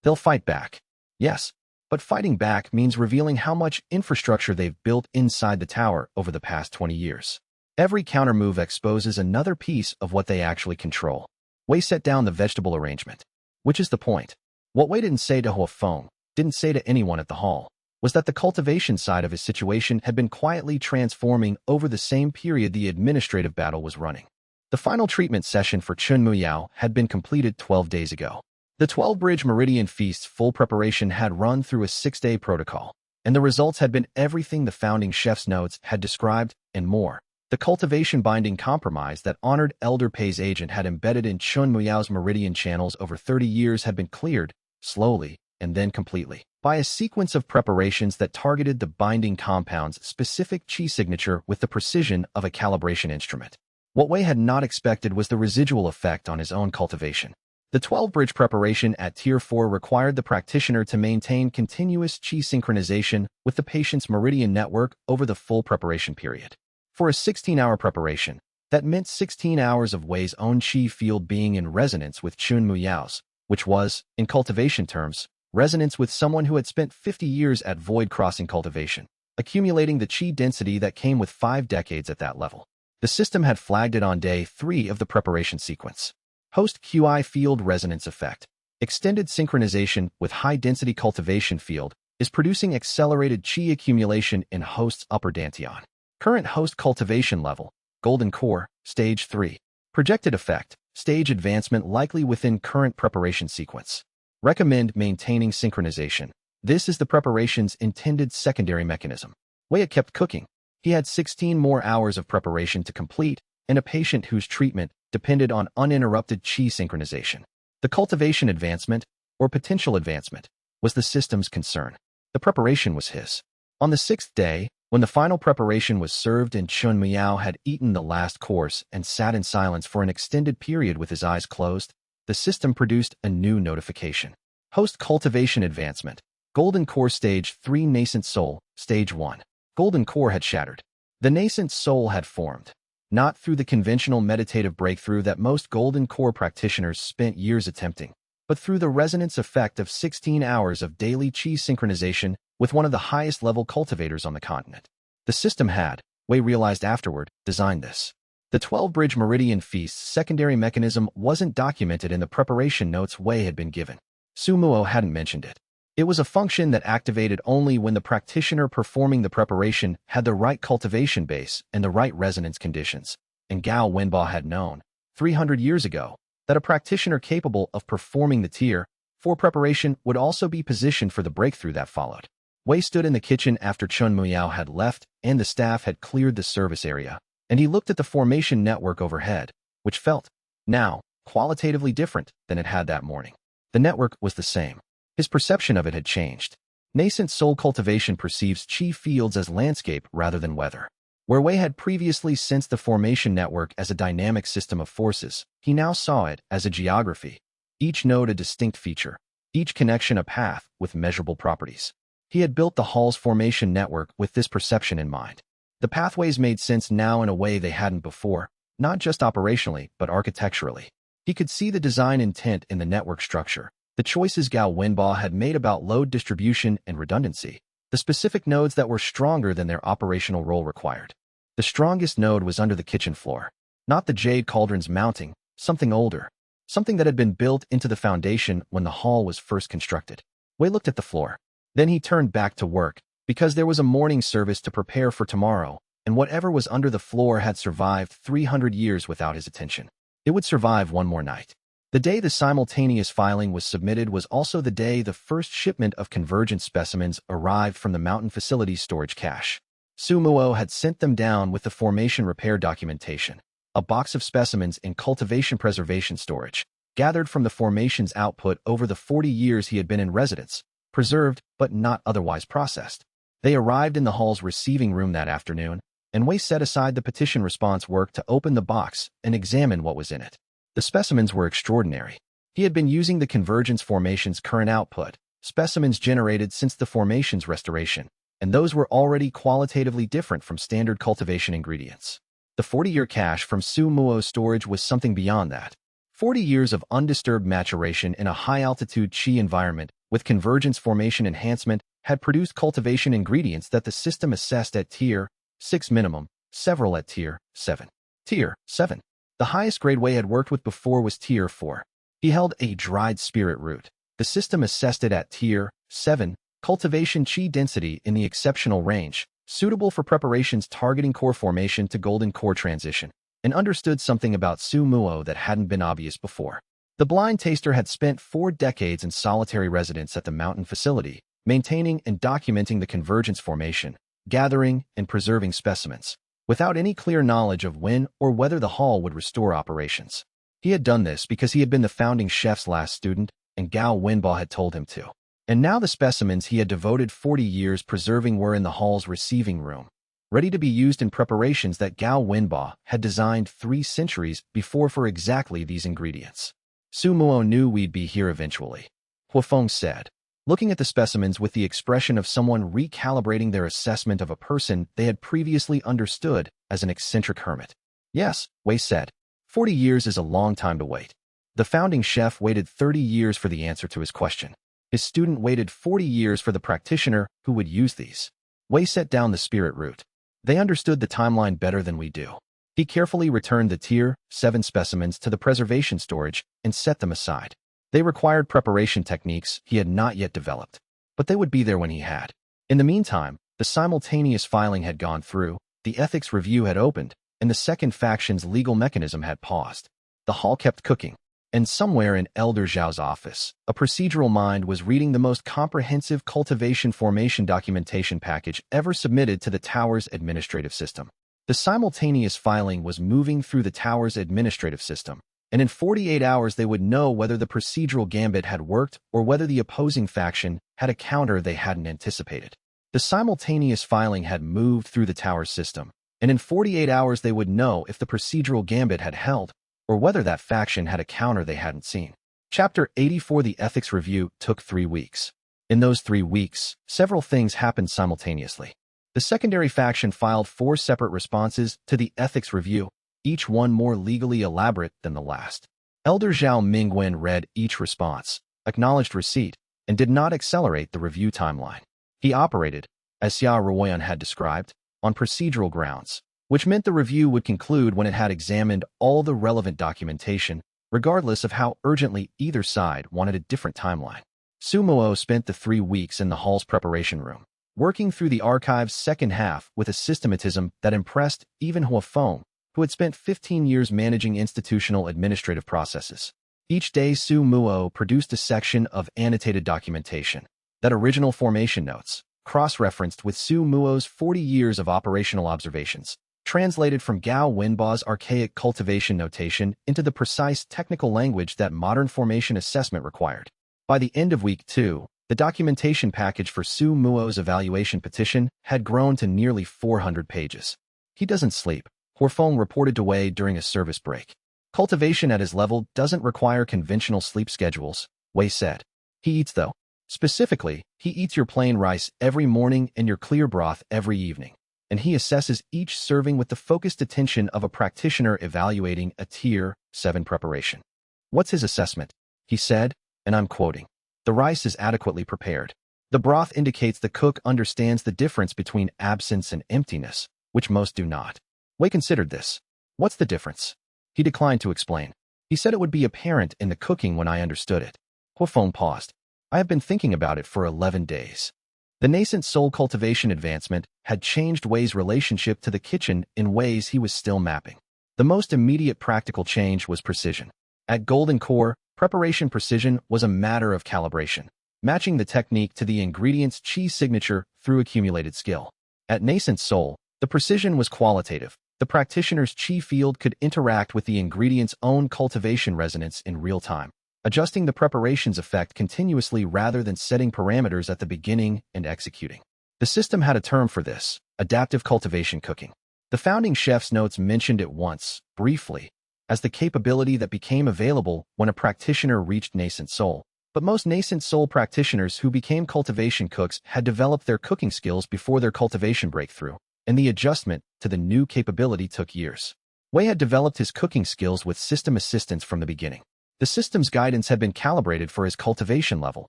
They'll fight back. Yes, but fighting back means revealing how much infrastructure they've built inside the tower over the past 20 years. Every countermove exposes another piece of what they actually control. Wei set down the vegetable arrangement. Which is the point. What Wei didn't say to Horfeng, didn't say to anyone at the hall, was that the cultivation side of his situation had been quietly transforming over the same period the administrative battle was running. The final treatment session for Chun Muyao had been completed 12 days ago. The 12-bridge Meridian Feast's full preparation had run through a 6-day protocol, and the results had been everything the founding chef's notes had described and more. The cultivation binding compromise that honored Elder Pei's agent had embedded in Chun Muyao's meridian channels over 30 years had been cleared, slowly, and then completely, by a sequence of preparations that targeted the binding compound's specific qi signature with the precision of a calibration instrument. What Wei had not expected was the residual effect on his own cultivation. The 12-bridge preparation at Tier 4 required the practitioner to maintain continuous qi synchronization with the patient's meridian network over the full preparation period. For a 16-hour preparation, that meant 16 hours of Wei's own qi field being in resonance with Chun Muyao's, which was, in cultivation terms, resonance with someone who had spent 50 years at void-crossing cultivation, accumulating the qi density that came with 5 decades at that level. The system had flagged it on day 3 of the preparation sequence. Host QI field resonance effect. Extended synchronization with high-density cultivation field is producing accelerated qi accumulation in host's upper dantian. Current host cultivation level, golden core, stage 3. Projected effect, stage advancement likely within current preparation sequence. Recommend maintaining synchronization. This is the preparation's intended secondary mechanism. Wei kept cooking. He had 16 more hours of preparation to complete, and a patient whose treatment depended on uninterrupted qi synchronization. The cultivation advancement, or potential advancement, was the system's concern. The preparation was his. On the 6th day, when the final preparation was served and Chun Muyao had eaten the last course and sat in silence for an extended period with his eyes closed, the system produced a new notification. Host cultivation advancement. Golden core stage 3 nascent soul, stage 1. Golden core had shattered. The nascent soul had formed. Not through the conventional meditative breakthrough that most golden core practitioners spent years attempting, but through the resonance effect of 16 hours of daily qi synchronization with one of the highest level cultivators on the continent. The system had, Wei realized afterward, designed this. The 12-bridge meridian feast's secondary mechanism wasn't documented in the preparation notes Wei had been given. Su Muo hadn't mentioned it. It was a function that activated only when the practitioner performing the preparation had the right cultivation base and the right resonance conditions, and Gao Wenba had known, 300 years ago, that a practitioner capable of performing the Tier 4 preparation would also be positioned for the breakthrough that followed. Wei stood in the kitchen after Chun Muyao had left and the staff had cleared the service area, and he looked at the formation network overhead, which felt, now, qualitatively different than it had that morning. The network was the same. His perception of it had changed. Nascent soul cultivation perceives qi fields as landscape rather than weather. Where Wei had previously sensed the formation network as a dynamic system of forces, he now saw it as a geography. Each node a distinct feature, each connection a path with measurable properties. He had built the hall's formation network with this perception in mind. The pathways made sense now in a way they hadn't before, not just operationally, but architecturally. He could see the design intent in the network structure, the choices Gao Wenba had made about load distribution and redundancy, the specific nodes that were stronger than their operational role required. The strongest node was under the kitchen floor, not the jade cauldron's mounting, something older, something that had been built into the foundation when the hall was first constructed. Wei looked at the floor. Then he turned back to work, because there was a morning service to prepare for tomorrow, and whatever was under the floor had survived 300 years without his attention. It would survive one more night. The day the simultaneous filing was submitted was also the day the first shipment of convergent specimens arrived from the mountain facility's storage cache. Su Muo had sent them down with the formation repair documentation, a box of specimens in cultivation preservation storage, gathered from the formation's output over the 40 years he had been in residence, preserved but not otherwise processed. They arrived in the hall's receiving room that afternoon, and Wei set aside the petition response work to open the box and examine what was in it. The specimens were extraordinary. He had been using the convergence formation's current output, specimens generated since the formation's restoration, and those were already qualitatively different from standard cultivation ingredients. The 40-year cache from Su Muo's storage was something beyond that. 40 years of undisturbed maturation in a high-altitude qi environment with convergence formation enhancement had produced cultivation ingredients that the system assessed at Tier 6 minimum, several at Tier 7. Tier 7. The highest grade Wei had worked with before was Tier 4. He held a dried spirit root. The system assessed it at Tier 7, cultivation qi density in the exceptional range, suitable for preparations targeting core formation to golden core transition, and understood something about Su Muo that hadn't been obvious before. The blind taster had spent 4 decades in solitary residence at the mountain facility, maintaining and documenting the convergence formation, gathering and preserving specimens, without any clear knowledge of when or whether the hall would restore operations. He had done this because he had been the founding chef's last student, and Gao Wenbo had told him to. And now the specimens he had devoted 40 years preserving were in the hall's receiving room, ready to be used in preparations that Gao Wenbo had designed 3 centuries before for exactly these ingredients. Su Muo knew we'd be here eventually, Huafeng said, looking at the specimens with the expression of someone recalibrating their assessment of a person they had previously understood as an eccentric hermit. Yes, Wei said. 40 years is a long time to wait. The founding chef waited 30 years for the answer to his question. His student waited 40 years for the practitioner who would use these. Wei set down the spirit root. They understood the timeline better than we do. He carefully returned the Tier 7 specimens to the preservation storage and set them aside. They required preparation techniques he had not yet developed, but they would be there when he had. In the meantime, the simultaneous filing had gone through, the ethics review had opened, and the second faction's legal mechanism had paused. The hall kept cooking, and somewhere in Elder Zhao's office, a procedural mind was reading the most comprehensive cultivation formation documentation package ever submitted to the tower's administrative system. The simultaneous filing was moving through the tower's administrative system, and in 48 hours they would know whether the procedural gambit had worked or whether the opposing faction had a counter they hadn't anticipated. The simultaneous filing had moved through the tower's system, and in 48 hours they would know if the procedural gambit had held, or whether that faction had a counter they hadn't seen. Chapter 84. The ethics review took 3 weeks. In those 3 weeks, several things happened simultaneously. The secondary faction filed 4 separate responses to the ethics review, each one more legally elaborate than the last. Elder Zhao Mingwen read each response, acknowledged receipt, and did not accelerate the review timeline. He operated, as Xia Ruoyan had described, on procedural grounds, which meant the review would conclude when it had examined all the relevant documentation, regardless of how urgently either side wanted a different timeline. Su Muo spent the 3 weeks in the hall's preparation room, working through the archive's second half with a systematism that impressed even Huafeng, who had spent 15 years managing institutional administrative processes. Each day Su Muo produced a section of annotated documentation, that original formation notes, cross-referenced with Su Muo's 40 years of operational observations, translated from Gao Wenbo's archaic cultivation notation into the precise technical language that modern formation assessment required. By the end of week 2, the documentation package for Su Muo's evaluation petition had grown to nearly 400 pages. He doesn't sleep, Huafeng reported to Wei during a service break. Cultivation at his level doesn't require conventional sleep schedules, Wei said. He eats though. Specifically, he eats your plain rice every morning and your clear broth every evening, and he assesses each serving with the focused attention of a practitioner evaluating a Tier 7 preparation. What's his assessment? He said, and I'm quoting. The rice is adequately prepared. The broth indicates the cook understands the difference between absence and emptiness, which most do not. Wei considered this. What's the difference? He declined to explain. He said it would be apparent in the cooking when I understood it. Huafeng paused. I have been thinking about it for 11 days. The nascent soul cultivation advancement had changed Wei's relationship to the kitchen in ways he was still mapping. The most immediate practical change was precision. At Golden Core, preparation precision was a matter of calibration, matching the technique to the ingredient's chi signature through accumulated skill. At Nascent Soul, the precision was qualitative. The practitioner's chi field could interact with the ingredient's own cultivation resonance in real time, adjusting the preparation's effect continuously rather than setting parameters at the beginning and executing. The system had a term for this, adaptive cultivation cooking. The founding chef's notes mentioned it once, briefly, as the capability that became available when a practitioner reached nascent soul. But most nascent soul practitioners who became cultivation cooks had developed their cooking skills before their cultivation breakthrough, and the adjustment to the new capability took years. Wei had developed his cooking skills with system assistance from the beginning. The system's guidance had been calibrated for his cultivation level,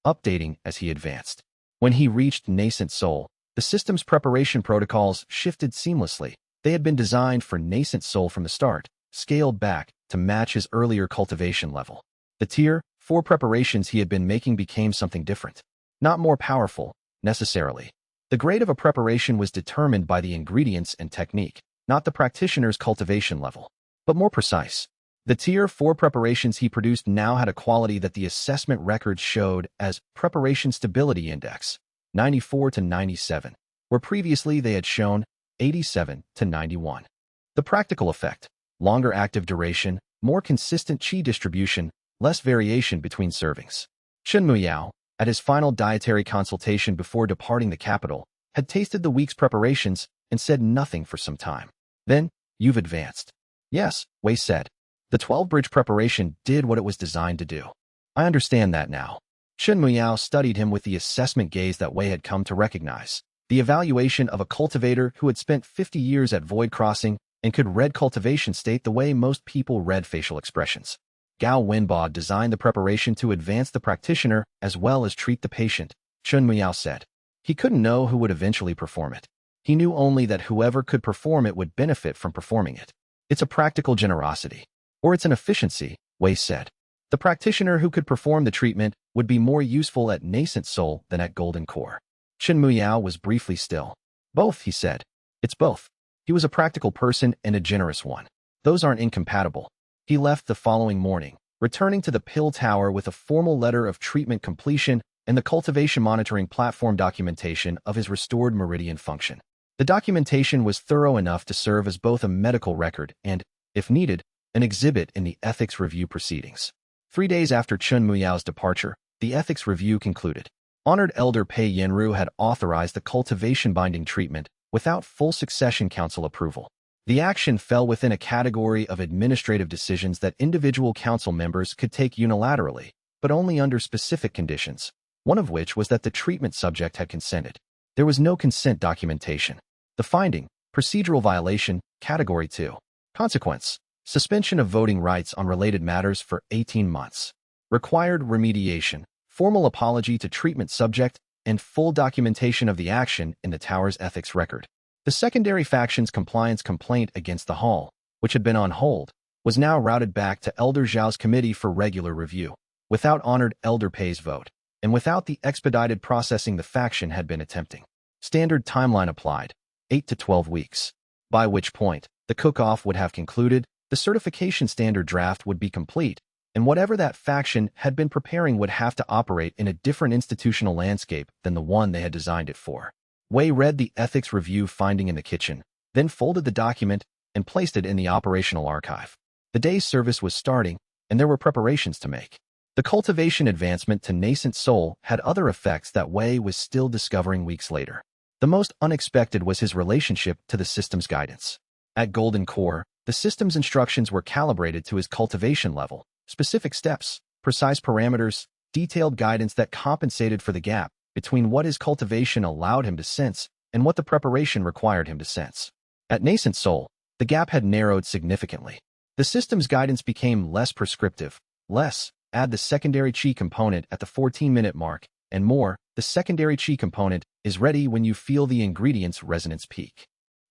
updating as he advanced. When he reached nascent soul, the system's preparation protocols shifted seamlessly. They had been designed for nascent soul from the start, scaled back to match his earlier cultivation level. The Tier 4 preparations he had been making became something different. Not more powerful, necessarily. The grade of a preparation was determined by the ingredients and technique, not the practitioner's cultivation level, but more precise. The Tier 4 preparations he produced now had a quality that the assessment records showed as Preparation Stability Index, 94 to 97, where previously they had shown 87 to 91. The practical effect: longer active duration, more consistent qi distribution, less variation between servings. Chen Muyao, at his final dietary consultation before departing the capital, had tasted the week's preparations and said nothing for some time. Then, "You've advanced." "Yes," Wei said. "The 12-bridge preparation did what it was designed to do." "I understand that now." Chen Muyao studied him with the assessment gaze that Wei had come to recognize. The evaluation of a cultivator who had spent 50 years at Void Crossing and could read cultivation state the way most people read facial expressions. Gao Wenbo designed the preparation to advance the practitioner as well as treat the patient, Chen Muyao said. He couldn't know who would eventually perform it. He knew only that whoever could perform it would benefit from performing it. It's a practical generosity. Or it's an efficiency, Wei said. The practitioner who could perform the treatment would be more useful at nascent soul than at golden core. Chen Muyao was briefly still. Both, he said. It's both. He was a practical person and a generous one. Those aren't incompatible. He left the following morning, returning to the pill tower with a formal letter of treatment completion and the cultivation monitoring platform documentation of his restored meridian function. The documentation was thorough enough to serve as both a medical record and, if needed, an exhibit in the ethics review proceedings. 3 days after Chen Muyao's departure, the ethics review concluded. Honored Elder Pei Yanru had authorized the cultivation binding treatment without full succession council approval. The action fell within a category of administrative decisions that individual council members could take unilaterally, but only under specific conditions, one of which was that the treatment subject had consented. There was no consent documentation. The finding: procedural violation, Category 2. Consequence: suspension of voting rights on related matters for 18 months. Required remediation: formal apology to treatment subject and full documentation of the action in the tower's ethics record. The secondary faction's compliance complaint against the hall, which had been on hold, was now routed back to Elder Zhao's committee for regular review, without honored Elder Pei's vote, and without the expedited processing the faction had been attempting. Standard timeline applied, 8 to 12 weeks, by which point the cook-off would have concluded, the certification standard draft would be complete, and whatever that faction had been preparing would have to operate in a different institutional landscape than the one they had designed it for. Wei read the ethics review finding in the kitchen, then folded the document and placed it in the operational archive. The day's service was starting, and there were preparations to make. The cultivation advancement to nascent soul had other effects that Wei was still discovering weeks later. The most unexpected was his relationship to the system's guidance. At Golden Core, the system's instructions were calibrated to his cultivation level, specific steps, precise parameters, detailed guidance that compensated for the gap between what his cultivation allowed him to sense and what the preparation required him to sense. At Nascent Soul, the gap had narrowed significantly. The system's guidance became less prescriptive, less, add the secondary qi component at the 14-minute mark, and more, the secondary qi component is ready when you feel the ingredient's resonance peak.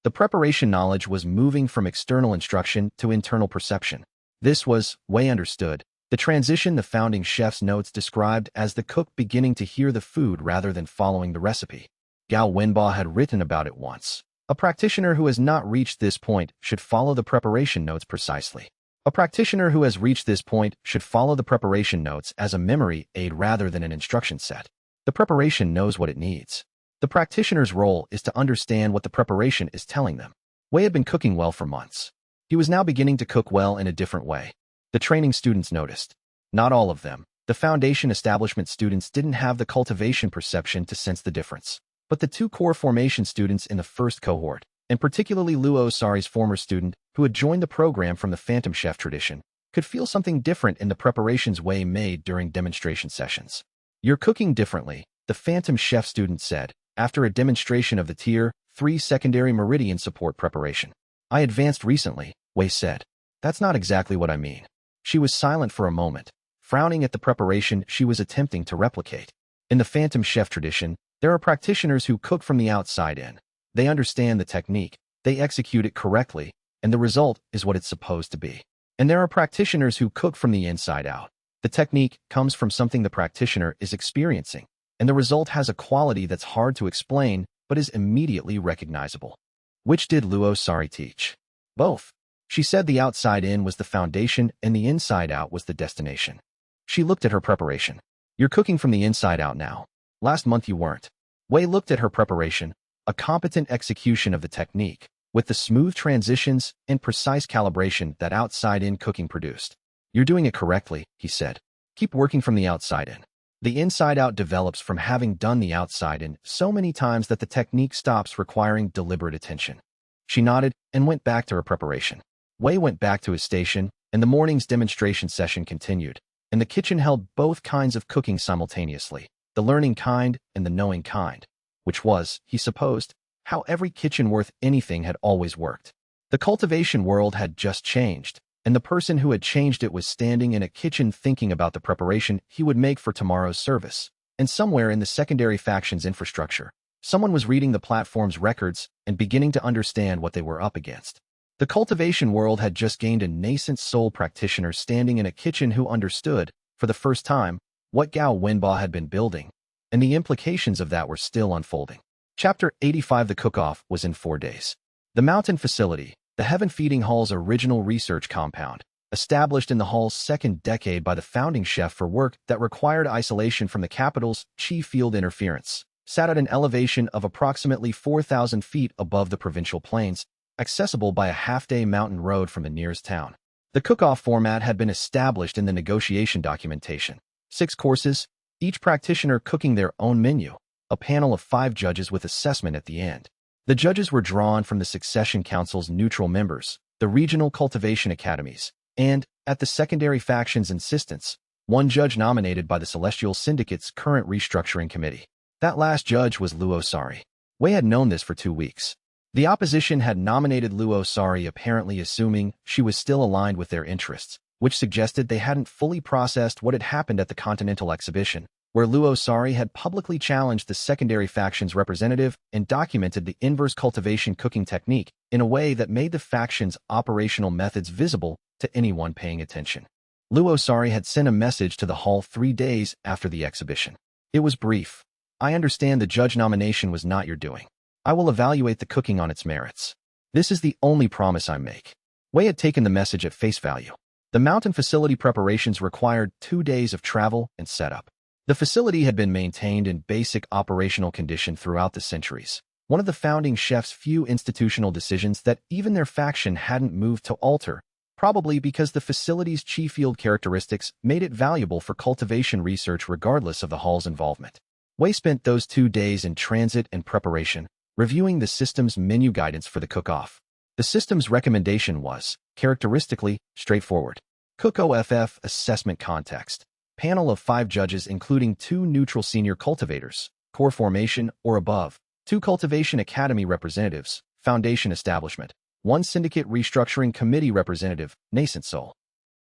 The preparation knowledge was moving from external instruction to internal perception. This was, Wei understood, the transition the founding chef's notes described as the cook beginning to hear the food rather than following the recipe. Gao Wenbo had written about it once. A practitioner who has not reached this point should follow the preparation notes precisely. A practitioner who has reached this point should follow the preparation notes as a memory aid rather than an instruction set. The preparation knows what it needs. The practitioner's role is to understand what the preparation is telling them. Wei had been cooking well for months. He was now beginning to cook well in a different way. The training students noticed. Not all of them. The foundation establishment students didn't have the cultivation perception to sense the difference. But the 2 core formation students in the first cohort, and particularly Luo Sari's former student, who had joined the program from the Phantom Chef tradition, could feel something different in the preparations Wei made during demonstration sessions. "You're cooking differently," the Phantom Chef student said, after a demonstration of the Tier 3 secondary meridian support preparation. "I advanced recently," Wei said. "That's not exactly what I mean." She was silent for a moment, frowning at the preparation she was attempting to replicate. In the Phantom Chef tradition, there are practitioners who cook from the outside in. They understand the technique, they execute it correctly, and the result is what it's supposed to be. And there are practitioners who cook from the inside out. The technique comes from something the practitioner is experiencing, and the result has a quality that's hard to explain but is immediately recognizable. Which did Luo Sari teach? Both. She said the outside in was the foundation and the inside out was the destination. She looked at her preparation. "You're cooking from the inside out now. Last month you weren't." Wei looked at her preparation, a competent execution of the technique, with the smooth transitions and precise calibration that outside-in cooking produced. You're doing it correctly, he said. Keep working from the outside in. The inside-out develops from having done the outside-in so many times that the technique stops requiring deliberate attention. She nodded and went back to her preparation. Wei went back to his station, and the morning's demonstration session continued, and the kitchen held both kinds of cooking simultaneously, the learning kind and the knowing kind, which was, he supposed, how every kitchen worth anything had always worked. The cultivation world had just changed, and the person who had changed it was standing in a kitchen thinking about the preparation he would make for tomorrow's service. And somewhere in the secondary faction's infrastructure, someone was reading the platform's records and beginning to understand what they were up against. The cultivation world had just gained a nascent soul practitioner standing in a kitchen who understood, for the first time, what Gao Wenba had been building, and the implications of that were still unfolding. Chapter 85. The cook-off was in 4 days. The mountain facility, the Heaven Feeding Hall's original research compound, established in the hall's second decade by the founding chef for work that required isolation from the capital's chi field interference, sat at an elevation of approximately 4,000 feet above the provincial plains, accessible by a half-day mountain road from the nearest town. The cook-off format had been established in the negotiation documentation. 6 courses, each practitioner cooking their own menu, a panel of 5 judges with assessment at the end. The judges were drawn from the Succession Council's neutral members, the regional cultivation academies, and, at the secondary faction's insistence, 1 judge nominated by the Celestial Syndicate's current restructuring committee. That last judge was Luo Sari. Wei had known this for 2 weeks. The opposition had nominated Luo Sari, apparently assuming she was still aligned with their interests, which suggested they hadn't fully processed what had happened at the Continental Exhibition, where Luo Sari had publicly challenged the secondary faction's representative and documented the inverse cultivation cooking technique in a way that made the faction's operational methods visible to anyone paying attention. Luo Sari had sent a message to the hall 3 days after the exhibition. It was brief. I understand the judge nomination was not your doing. I will evaluate the cooking on its merits. This is the only promise I make. Wei had taken the message at face value. The mountain facility preparations required 2 days of travel and setup. The facility had been maintained in basic operational condition throughout the centuries, one of the founding chef's few institutional decisions that even their faction hadn't moved to alter, probably because the facility's chi field characteristics made it valuable for cultivation research regardless of the hall's involvement. Wei spent those 2 days in transit and preparation, reviewing the system's menu guidance for the cook-off. The system's recommendation was, characteristically, straightforward. Cook-OFF assessment context. Panel of 5 judges including 2 neutral senior cultivators, core formation or above, 2 cultivation academy representatives, foundation establishment, 1 syndicate restructuring committee representative, nascent soul.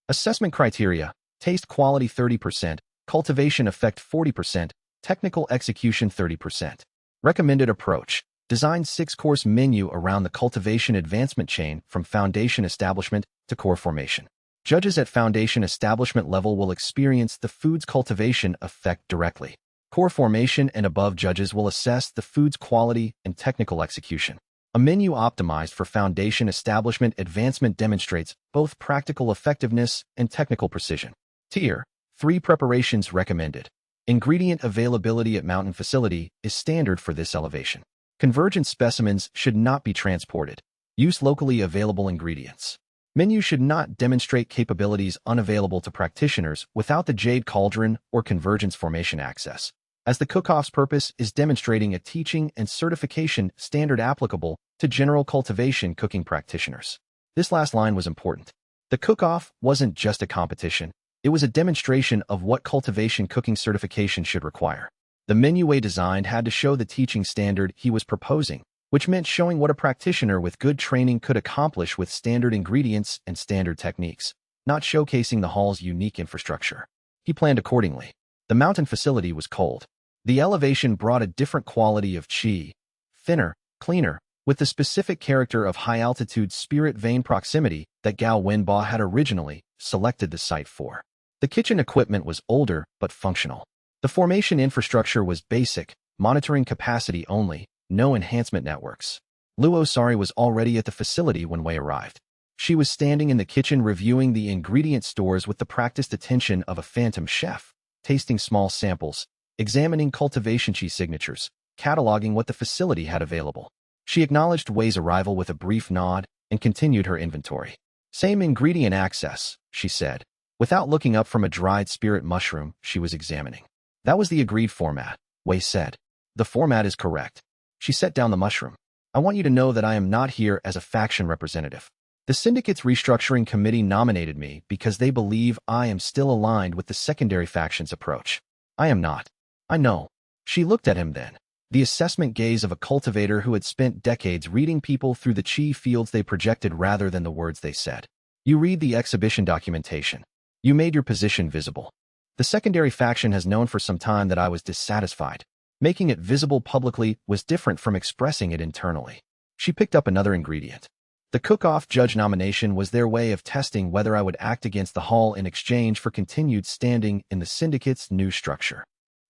Assessment criteria: taste quality 30%, cultivation effect 40%, technical execution 30%. Recommended approach: design 6-course menu around the cultivation advancement chain from foundation establishment to core formation. Judges at foundation establishment level will experience the food's cultivation effect directly. Core formation and above judges will assess the food's quality and technical execution. A menu optimized for foundation establishment advancement demonstrates both practical effectiveness and technical precision. Tier 3 preparations recommended. Ingredient availability at mountain facility is standard for this elevation. Convergent specimens should not be transported. Use locally available ingredients. Menu should not demonstrate capabilities unavailable to practitioners without the Jade Cauldron or Convergence Formation access, as the cook-off's purpose is demonstrating a teaching and certification standard applicable to general cultivation cooking practitioners. This last line was important. The cook-off wasn't just a competition, it was a demonstration of what cultivation cooking certification should require. The menu Wei designed had to show the teaching standard he was proposing, which meant showing what a practitioner with good training could accomplish with standard ingredients and standard techniques, not showcasing the hall's unique infrastructure. He planned accordingly. The mountain facility was cold. The elevation brought a different quality of qi, thinner, cleaner, with the specific character of high-altitude spirit vein proximity that Gao Wenba had originally selected the site for. The kitchen equipment was older but functional. The formation infrastructure was basic, monitoring capacity only, no enhancement networks. Luo Sari was already at the facility when Wei arrived. She was standing in the kitchen reviewing the ingredient stores with the practiced attention of a phantom chef, tasting small samples, examining cultivation chi signatures, cataloging what the facility had available. She acknowledged Wei's arrival with a brief nod and continued her inventory. Same ingredient access, she said, without looking up from a dried spirit mushroom she was examining. That was the agreed format, Wei said. The format is correct. She set down the mushroom. I want you to know that I am not here as a faction representative. The Syndicate's restructuring committee nominated me because they believe I am still aligned with the secondary faction's approach. I am not. I know. She looked at him then, the assessment gaze of a cultivator who had spent decades reading people through the chi fields they projected rather than the words they said. You read the exhibition documentation. You made your position visible. The secondary faction has known for some time that I was dissatisfied. Making it visible publicly was different from expressing it internally. She picked up another ingredient. The cook-off judge nomination was their way of testing whether I would act against the hall in exchange for continued standing in the Syndicate's new structure.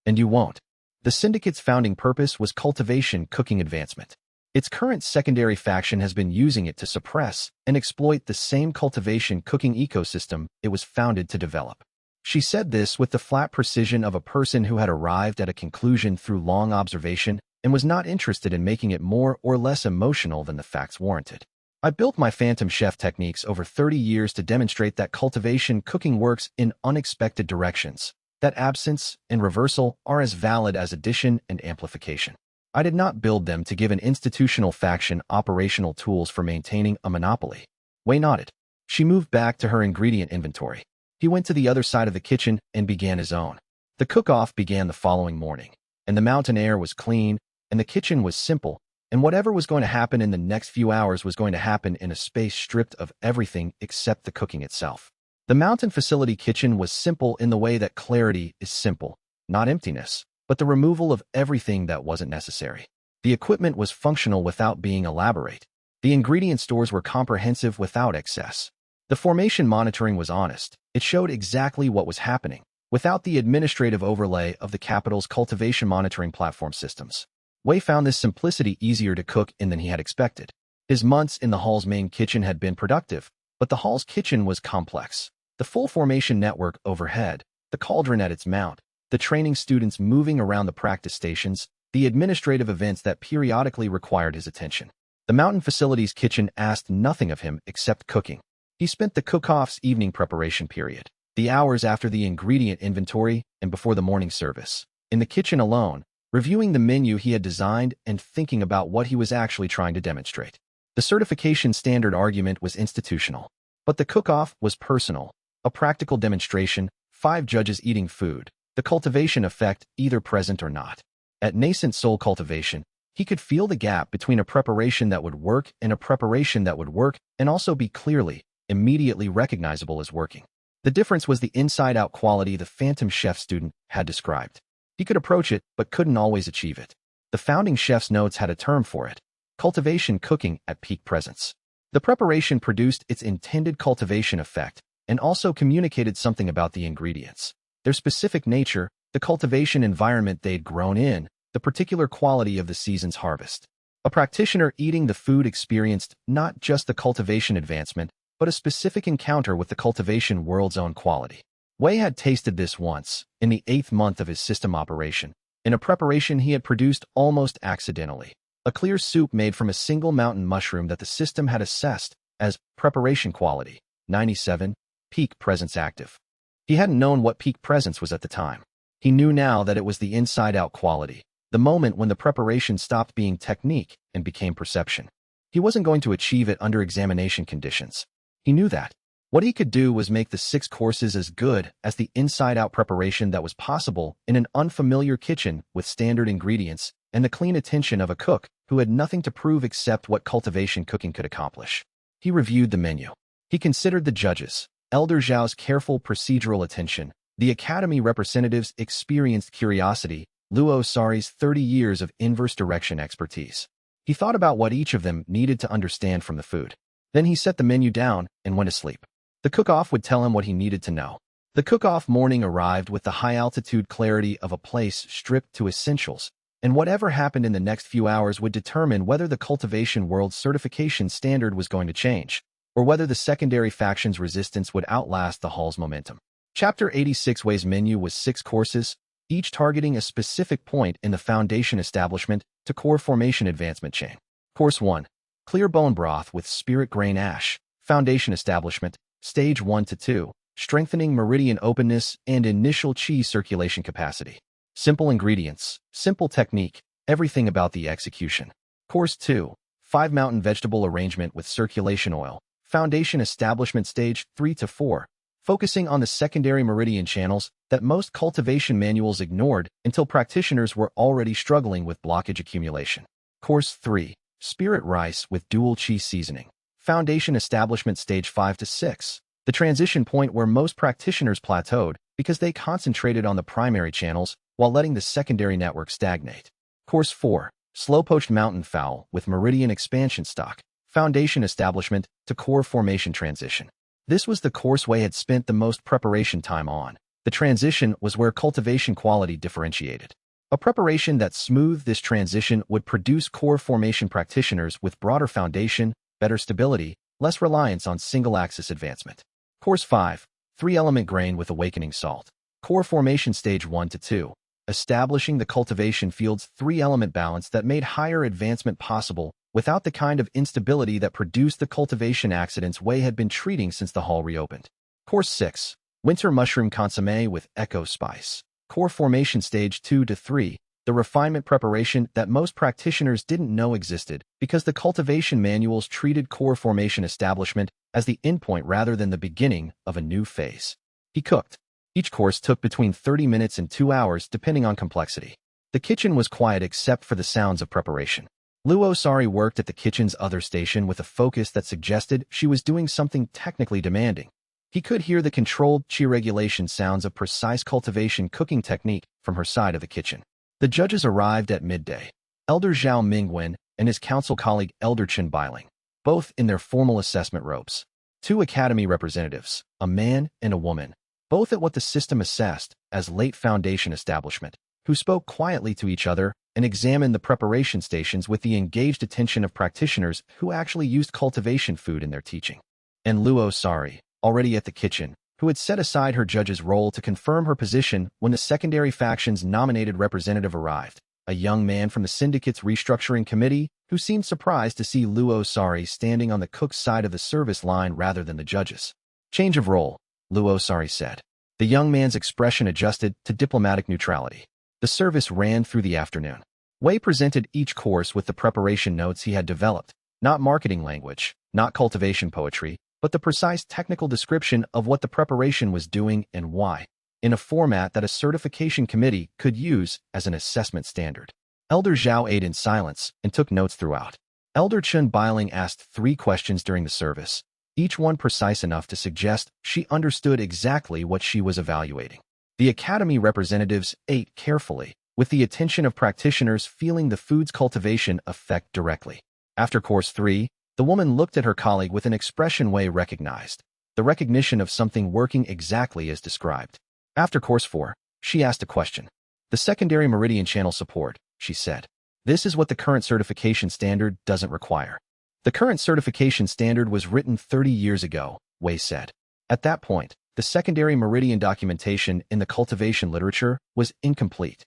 And you won't. The Syndicate's founding purpose was cultivation cooking advancement. Its current secondary faction has been using it to suppress and exploit the same cultivation cooking ecosystem it was founded to develop. She said this with the flat precision of a person who had arrived at a conclusion through long observation and was not interested in making it more or less emotional than the facts warranted. I built my Phantom Chef techniques over 30 years to demonstrate that cultivation cooking works in unexpected directions, that absence and reversal are as valid as addition and amplification. I did not build them to give an institutional faction operational tools for maintaining a monopoly. Wei nodded. She moved back to her ingredient inventory. He went to the other side of the kitchen and began his own. The cook-off began the following morning, and the mountain air was clean, and the kitchen was simple, and whatever was going to happen in the next few hours was going to happen in a space stripped of everything except the cooking itself. The mountain facility kitchen was simple in the way that clarity is simple, not emptiness, but the removal of everything that wasn't necessary. The equipment was functional without being elaborate. The ingredient stores were comprehensive without excess. The formation monitoring was honest. It showed exactly what was happening, without the administrative overlay of the capital's cultivation monitoring platform systems. Wei found this simplicity easier to cook in than he had expected. His months in the hall's main kitchen had been productive, but the hall's kitchen was complex. The full formation network overhead, the cauldron at its mount, the training students moving around the practice stations, the administrative events that periodically required his attention. The mountain facility's kitchen asked nothing of him except cooking. He spent the cook-off's evening preparation period, the hours after the ingredient inventory and before the morning service, in the kitchen alone, reviewing the menu he had designed and thinking about what he was actually trying to demonstrate. The certification standard argument was institutional, but the cook-off was personal, a practical demonstration, 5 judges eating food, the cultivation effect either present or not. At nascent soul cultivation, he could feel the gap between a preparation that would work and a preparation that would work and also be clearly, immediately recognizable as working. The difference was the inside-out quality the Phantom Chef student had described. He could approach it, but couldn't always achieve it. The founding chef's notes had a term for it: cultivation cooking at peak presence. The preparation produced its intended cultivation effect and also communicated something about the ingredients, their specific nature, the cultivation environment they'd grown in, the particular quality of the season's harvest. A practitioner eating the food experienced not just the cultivation advancement, but a specific encounter with the cultivation world's own quality. Wei had tasted this once, in the 8th month of his system operation, in a preparation he had produced almost accidentally, a clear soup made from a single mountain mushroom that the system had assessed as preparation quality, 97, peak presence active. He hadn't known what peak presence was at the time. He knew now that it was the inside-out quality, the moment when the preparation stopped being technique and became perception. He wasn't going to achieve it under examination conditions. He knew that. What he could do was make the 6 courses as good as the inside-out preparation that was possible in an unfamiliar kitchen with standard ingredients and the clean attention of a cook who had nothing to prove except what cultivation cooking could accomplish. He reviewed the menu. He considered the judges, Elder Zhao's careful procedural attention, the Academy representative's experienced curiosity, Luo Sari's 30 years of inverse direction expertise. He thought about what each of them needed to understand from the food. Then he set the menu down and went to sleep. The cook-off would tell him what he needed to know. The cook-off morning arrived with the high-altitude clarity of a place stripped to essentials, and whatever happened in the next few hours would determine whether the cultivation world certification standard was going to change, or whether the secondary faction's resistance would outlast the hall's momentum. Chapter 86 Wei's menu was 6 courses, each targeting a specific point in the foundation establishment to core formation advancement chain. Course 1. Clear bone broth with spirit grain ash, foundation establishment, stage 1 to 2, strengthening meridian openness and initial qi circulation capacity. Simple ingredients, simple technique, everything about the execution. Course 2. 5 mountain vegetable arrangement with circulation oil, foundation establishment stage 3 to 4, focusing on the secondary meridian channels that most cultivation manuals ignored until practitioners were already struggling with blockage accumulation. Course 3. Spirit rice with dual qi seasoning, foundation establishment stage 5 to 6, the transition point where most practitioners plateaued because they concentrated on the primary channels while letting the secondary network stagnate. Course 4. Slow-poached mountain fowl with meridian expansion stock, foundation establishment to core formation transition. This was the course Wei had spent the most preparation time on. The transition was where cultivation quality differentiated. A preparation that smoothed this transition would produce core formation practitioners with broader foundation, better stability, less reliance on single-axis advancement. Course 5. 3-element grain with awakening salt. Core formation stage 1 to 2. Establishing the cultivation field's 3-element balance that made higher advancement possible without the kind of instability that produced the cultivation accidents Wei had been treating since the hall reopened. Course 6. Winter mushroom consommé with echo spice. Core formation stage 2 to 3, the refinement preparation that most practitioners didn't know existed because the cultivation manuals treated core formation establishment as the endpoint rather than the beginning of a new phase. He cooked. Each course took between 30 minutes and 2 hours depending on complexity. The kitchen was quiet except for the sounds of preparation. Luo Sari worked at the kitchen's other station with a focus that suggested she was doing something technically demanding. He could hear the controlled qi regulation sounds of precise cultivation cooking technique from her side of the kitchen. The judges arrived at midday. Elder Zhao Mingwen and his council colleague Elder Chen Bailing, both in their formal assessment robes. 2 academy representatives, a man and a woman, both at what the system assessed as late foundation establishment, who spoke quietly to each other and examined the preparation stations with the engaged attention of practitioners who actually used cultivation food in their teaching. And Luo Sari, already at the kitchen, who had set aside her judge's role to confirm her position when the secondary faction's nominated representative arrived, a young man from the syndicate's restructuring committee who seemed surprised to see Luo Sari standing on the cook's side of the service line rather than the judge's. Change of role, Luo Sari said. The young man's expression adjusted to diplomatic neutrality. The service ran through the afternoon. Wei presented each course with the preparation notes he had developed, not marketing language, not cultivation poetry, but the precise technical description of what the preparation was doing and why, in a format that a certification committee could use as an assessment standard. Elder Zhao ate in silence and took notes throughout. Elder Chen Bailing asked 3 questions during the service, each one precise enough to suggest she understood exactly what she was evaluating. The academy representatives ate carefully, with the attention of practitioners feeling the food's cultivation effect directly. After course 3, the woman looked at her colleague with an expression Wei recognized, the recognition of something working exactly as described. After course 4, she asked a question. The secondary meridian channel support, she said. This is what the current certification standard doesn't require. The current certification standard was written 30 years ago, Wei said. At that point, the secondary meridian documentation in the cultivation literature was incomplete.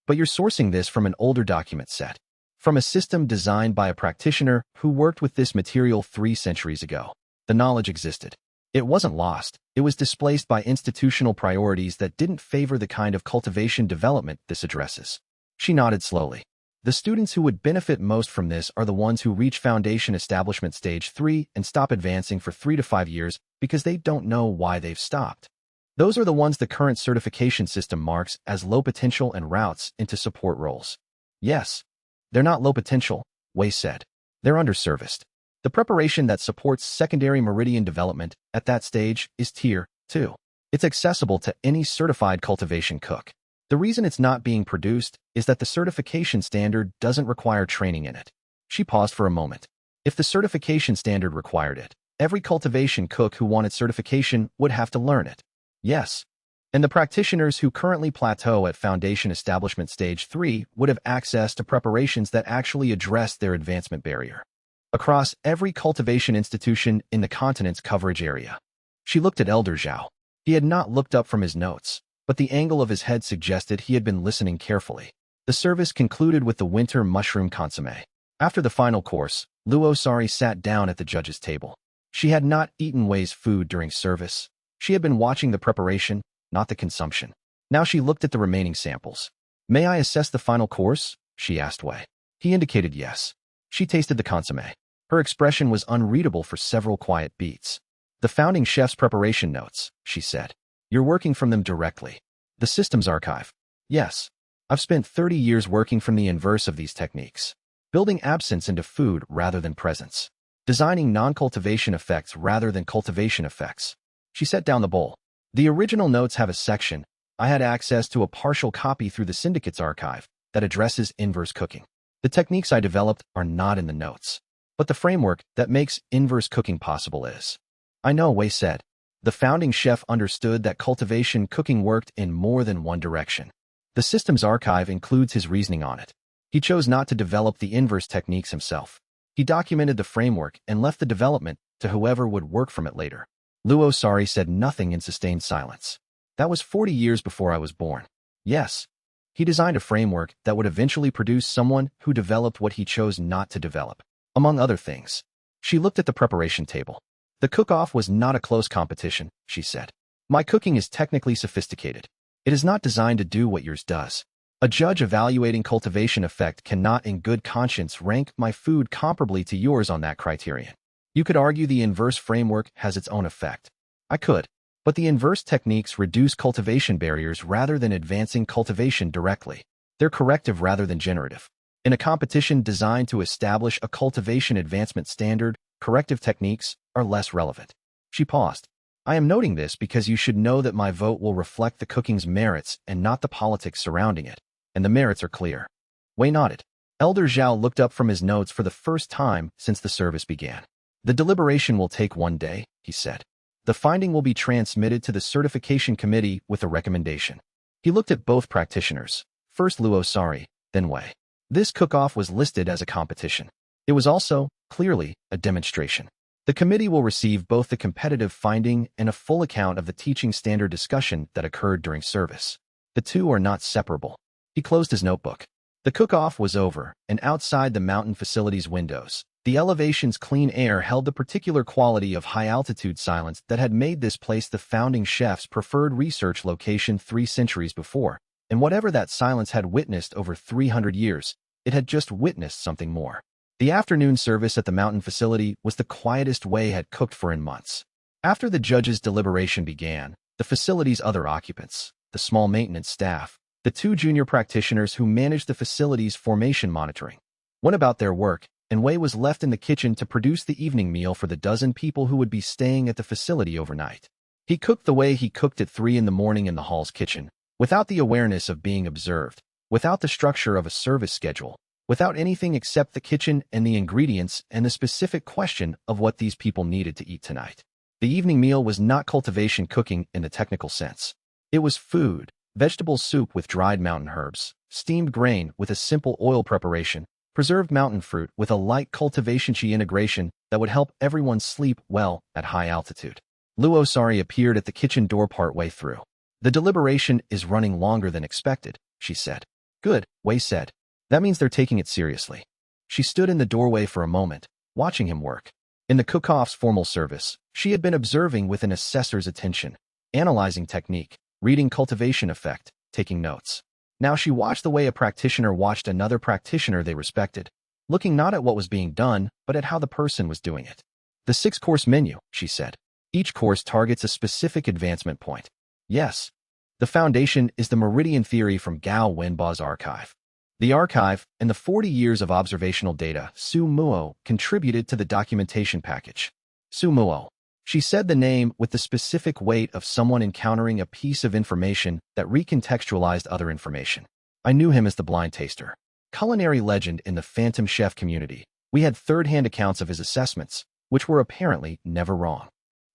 But you're sourcing this from an older document set, from a system designed by a practitioner who worked with this material 3 centuries ago. The knowledge existed. It wasn't lost. It was displaced by institutional priorities that didn't favor the kind of cultivation development this addresses. She nodded slowly. The students who would benefit most from this are the ones who reach foundation establishment stage 3 and stop advancing for 3 to 5 years because they don't know why they've stopped. Those are the ones the current certification system marks as low potential and routes into support roles. Yes. They're not low potential, Wei said. They're underserviced. The preparation that supports secondary meridian development at that stage is Tier 2. It's accessible to any certified cultivation cook. The reason it's not being produced is that the certification standard doesn't require training in it. She paused for a moment. If the certification standard required it, every cultivation cook who wanted certification would have to learn it. Yes. And the practitioners who currently plateau at foundation establishment stage 3 would have access to preparations that actually address their advancement barrier. Across every cultivation institution in the continent's coverage area. She looked at Elder Zhao. He had not looked up from his notes. but the angle of his head suggested he had been listening carefully. The service concluded with the winter mushroom consommé. After the final course, Luo Sari sat down at the judge's table. She had not eaten Wei's food during service. She had been watching the preparation, not the consumption. Now she looked at the remaining samples. "May I assess the final course?" she asked Wei. He indicated yes. She tasted the consommé. Her expression was unreadable for several quiet beats. "The founding chef's preparation notes," she said. "You're working from them directly." "The systems archive." "Yes. I've spent 30 years working from the inverse of these techniques. Building absence into food rather than presence. Designing non-cultivation effects rather than cultivation effects." She set down the bowl. "The original notes have a section. I had access to a partial copy through the syndicate's archive that addresses inverse cooking. The techniques I developed are not in the notes, but the framework that makes inverse cooking possible is." "I know," Wei said. The founding chef understood that cultivation cooking worked in more than one direction. The systems archive includes his reasoning on it. He chose not to develop the inverse techniques himself. He documented the framework and left the development to whoever would work from it later. Luo Sari said nothing in sustained silence. "That was 40 years before I was born." "Yes." He designed a framework that would eventually produce someone who developed what he chose not to develop, among other things. She looked at the preparation table. "The cook-off was not a close competition," she said. "My cooking is technically sophisticated. It is not designed to do what yours does. A judge evaluating cultivation effect cannot in good conscience rank my food comparably to yours on that criterion. You could argue the inverse framework has its own effect. I could. But the inverse techniques reduce cultivation barriers rather than advancing cultivation directly. They're corrective rather than generative. In a competition designed to establish a cultivation advancement standard, corrective techniques are less relevant." She paused. "I am noting this because you should know that my vote will reflect the cooking's merits and not the politics surrounding it, and the merits are clear." Wei nodded. Elder Zhao looked up from his notes for the first time since the service began. "The deliberation will take 1 day," he said. "The finding will be transmitted to the certification committee with a recommendation." He looked at both practitioners, first Luo Sari, then Wei. This cook-off was listed as a competition. It was also, clearly, a demonstration. The committee will receive both the competitive finding and a full account of the teaching standard discussion that occurred during service. The two are not separable. He closed his notebook. The cook-off was over, and outside the mountain facility's windows, the elevation's clean air held the particular quality of high-altitude silence that had made this place the founding chef's preferred research location 3 centuries before, and whatever that silence had witnessed over 300 years, it had just witnessed something more. The afternoon service at the mountain facility was the quietest Wei had cooked for in months. After the judge's deliberation began, the facility's other occupants, the small maintenance staff, the 2 junior practitioners who managed the facility's formation monitoring, went about their work, and Wei was left in the kitchen to produce the evening meal for the dozen people who would be staying at the facility overnight. He cooked the way he cooked at 3 in the morning in the hall's kitchen, without the awareness of being observed, without the structure of a service schedule, without anything except the kitchen and the ingredients and the specific question of what these people needed to eat tonight. The evening meal was not cultivation cooking in the technical sense. It was food, vegetable soup with dried mountain herbs, steamed grain with a simple oil preparation, preserved mountain fruit with a light cultivation integration that would help everyone sleep well at high altitude. Luo Sari appeared at the kitchen door partway through. "The deliberation is running longer than expected," she said. "Good," Wei said. "That means they're taking it seriously." She stood in the doorway for a moment, watching him work. In the cook-off's formal service, she had been observing with an assessor's attention, analyzing technique, reading cultivation effect, taking notes. Now she watched the way a practitioner watched another practitioner they respected, looking not at what was being done, but at how the person was doing it. "The 6-course menu," she said. "Each course targets a specific advancement point." "Yes. The foundation is the meridian theory from Gao Wenba's archive. The archive and the 40 years of observational data Su Muo contributed to the documentation package." Su Muo. She said the name with the specific weight of someone encountering a piece of information that recontextualized other information. "I knew him as the blind taster. Culinary legend in the Phantom Chef community. We had third-hand accounts of his assessments, which were apparently never wrong.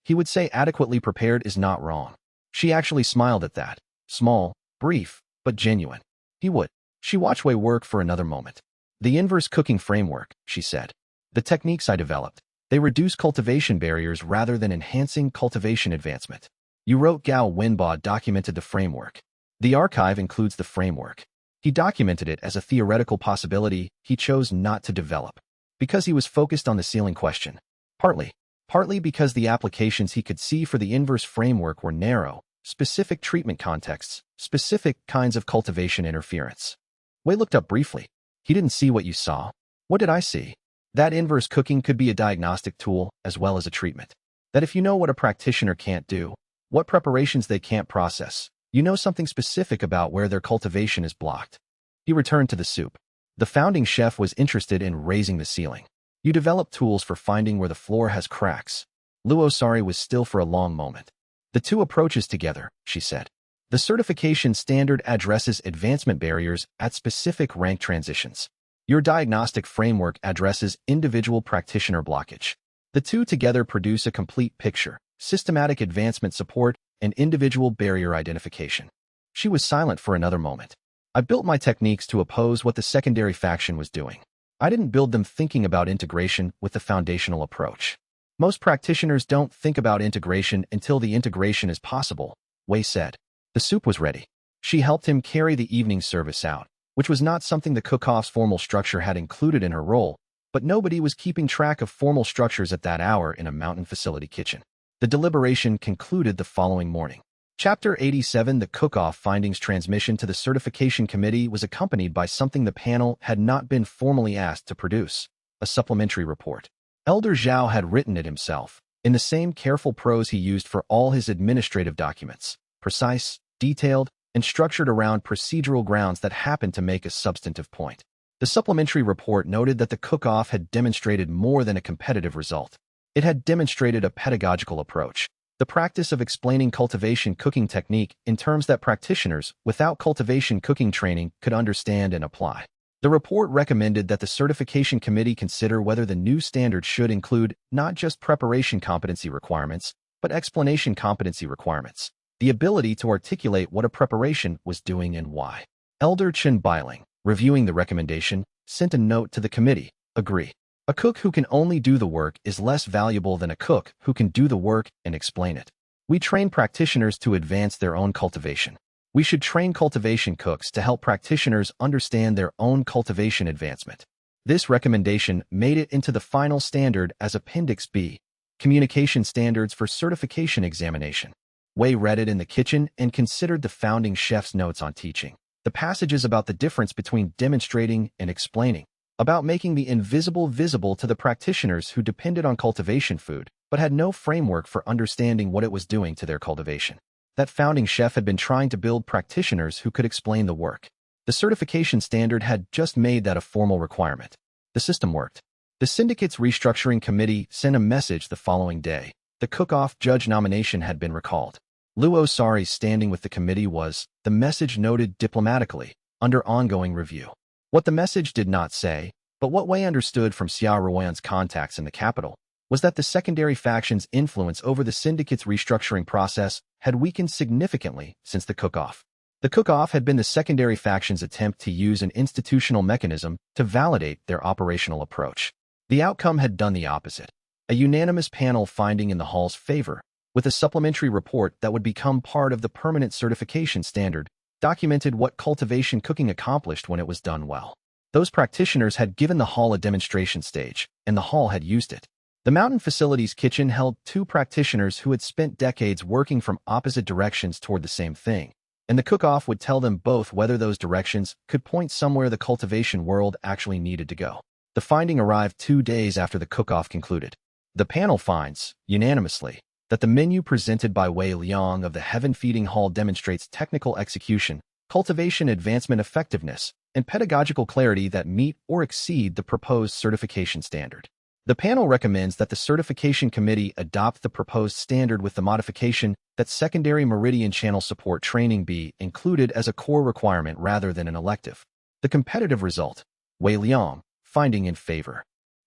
He would say adequately prepared is not wrong." She actually smiled at that. Small, brief, but genuine. He would. She watched Wei work for another moment. "The inverse cooking framework," she said. "The techniques I developed, they reduce cultivation barriers rather than enhancing cultivation advancement. You wrote Gao Wenbo documented the framework. The archive includes the framework. He documented it as a theoretical possibility he chose not to develop. Because he was focused on the ceiling question. Partly because the applications he could see for the inverse framework were narrow, specific treatment contexts, specific kinds of cultivation interference. Wei looked up briefly. He didn't see what you saw. What did I see? That inverse cooking could be a diagnostic tool as well as a treatment. That if you know what a practitioner can't do, what preparations they can't process, you know something specific about where their cultivation is blocked. He returned to the soup. The founding chef was interested in raising the ceiling. You develop tools for finding where the floor has cracks. Luo Sari was still for a long moment. The two approaches together, she said. The certification standard addresses advancement barriers at specific rank transitions. Your diagnostic framework addresses individual practitioner blockage. The two together produce a complete picture, systematic advancement support, and individual barrier identification. She was silent for another moment. I built my techniques to oppose what the secondary faction was doing. I didn't build them thinking about integration with the foundational approach. Most practitioners don't think about integration until the integration is possible, Wei said. The soup was ready. She helped him carry the evening service out, which was not something the cook-off's formal structure had included in her role, but nobody was keeping track of formal structures at that hour in a mountain facility kitchen. The deliberation concluded the following morning. Chapter 87 The cook-off findings transmission to the certification committee was accompanied by something the panel had not been formally asked to produce, a supplementary report. Elder Zhao had written it himself, in the same careful prose he used for all his administrative documents, precise, detailed, and structured around procedural grounds that happened to make a substantive point. The supplementary report noted that the cook-off had demonstrated more than a competitive result. It had demonstrated a pedagogical approach, the practice of explaining cultivation cooking technique in terms that practitioners without cultivation cooking training could understand and apply. The report recommended that the certification committee consider whether the new standard should include not just preparation competency requirements, but explanation competency requirements, the ability to articulate what a preparation was doing and why. Elder Chen Bailing, reviewing the recommendation, sent a note to the committee. Agree. A cook who can only do the work is less valuable than a cook who can do the work and explain it. We train practitioners to advance their own cultivation. We should train cultivation cooks to help practitioners understand their own cultivation advancement. This recommendation made it into the final standard as Appendix B, Communication Standards for Certification Examination. Wei read it in the kitchen and considered the founding chef's notes on teaching. The passages about the difference between demonstrating and explaining, about making the invisible visible to the practitioners who depended on cultivation food, but had no framework for understanding what it was doing to their cultivation. That founding chef had been trying to build practitioners who could explain the work. The certification standard had just made that a formal requirement. The system worked. The syndicate's restructuring committee sent a message the following day. The cook-off judge nomination had been recalled. Luo Sari's standing with the committee was, the message noted diplomatically, under ongoing review. What the message did not say, but what Wei understood from Xia Ruoyan's contacts in the capital, was that the secondary faction's influence over the syndicate's restructuring process had weakened significantly since the cook-off. The cook-off had been the secondary faction's attempt to use an institutional mechanism to validate their operational approach. The outcome had done the opposite. A unanimous panel finding in the hall's favor, with a supplementary report that would become part of the permanent certification standard, documented what cultivation cooking accomplished when it was done well. Those practitioners had given the hall a demonstration stage, and the hall had used it. The mountain facility's kitchen held two practitioners who had spent decades working from opposite directions toward the same thing, and the cook-off would tell them both whether those directions could point somewhere the cultivation world actually needed to go. The finding arrived 2 days after the cook-off concluded. The panel finds, unanimously, that the menu presented by Wei Liang of the Heaven Feeding Hall demonstrates technical execution, cultivation advancement effectiveness, and pedagogical clarity that meet or exceed the proposed certification standard. The panel recommends that the certification committee adopt the proposed standard with the modification that secondary meridian channel support training be included as a core requirement rather than an elective. The competitive result, Wei Liang, finding in favor.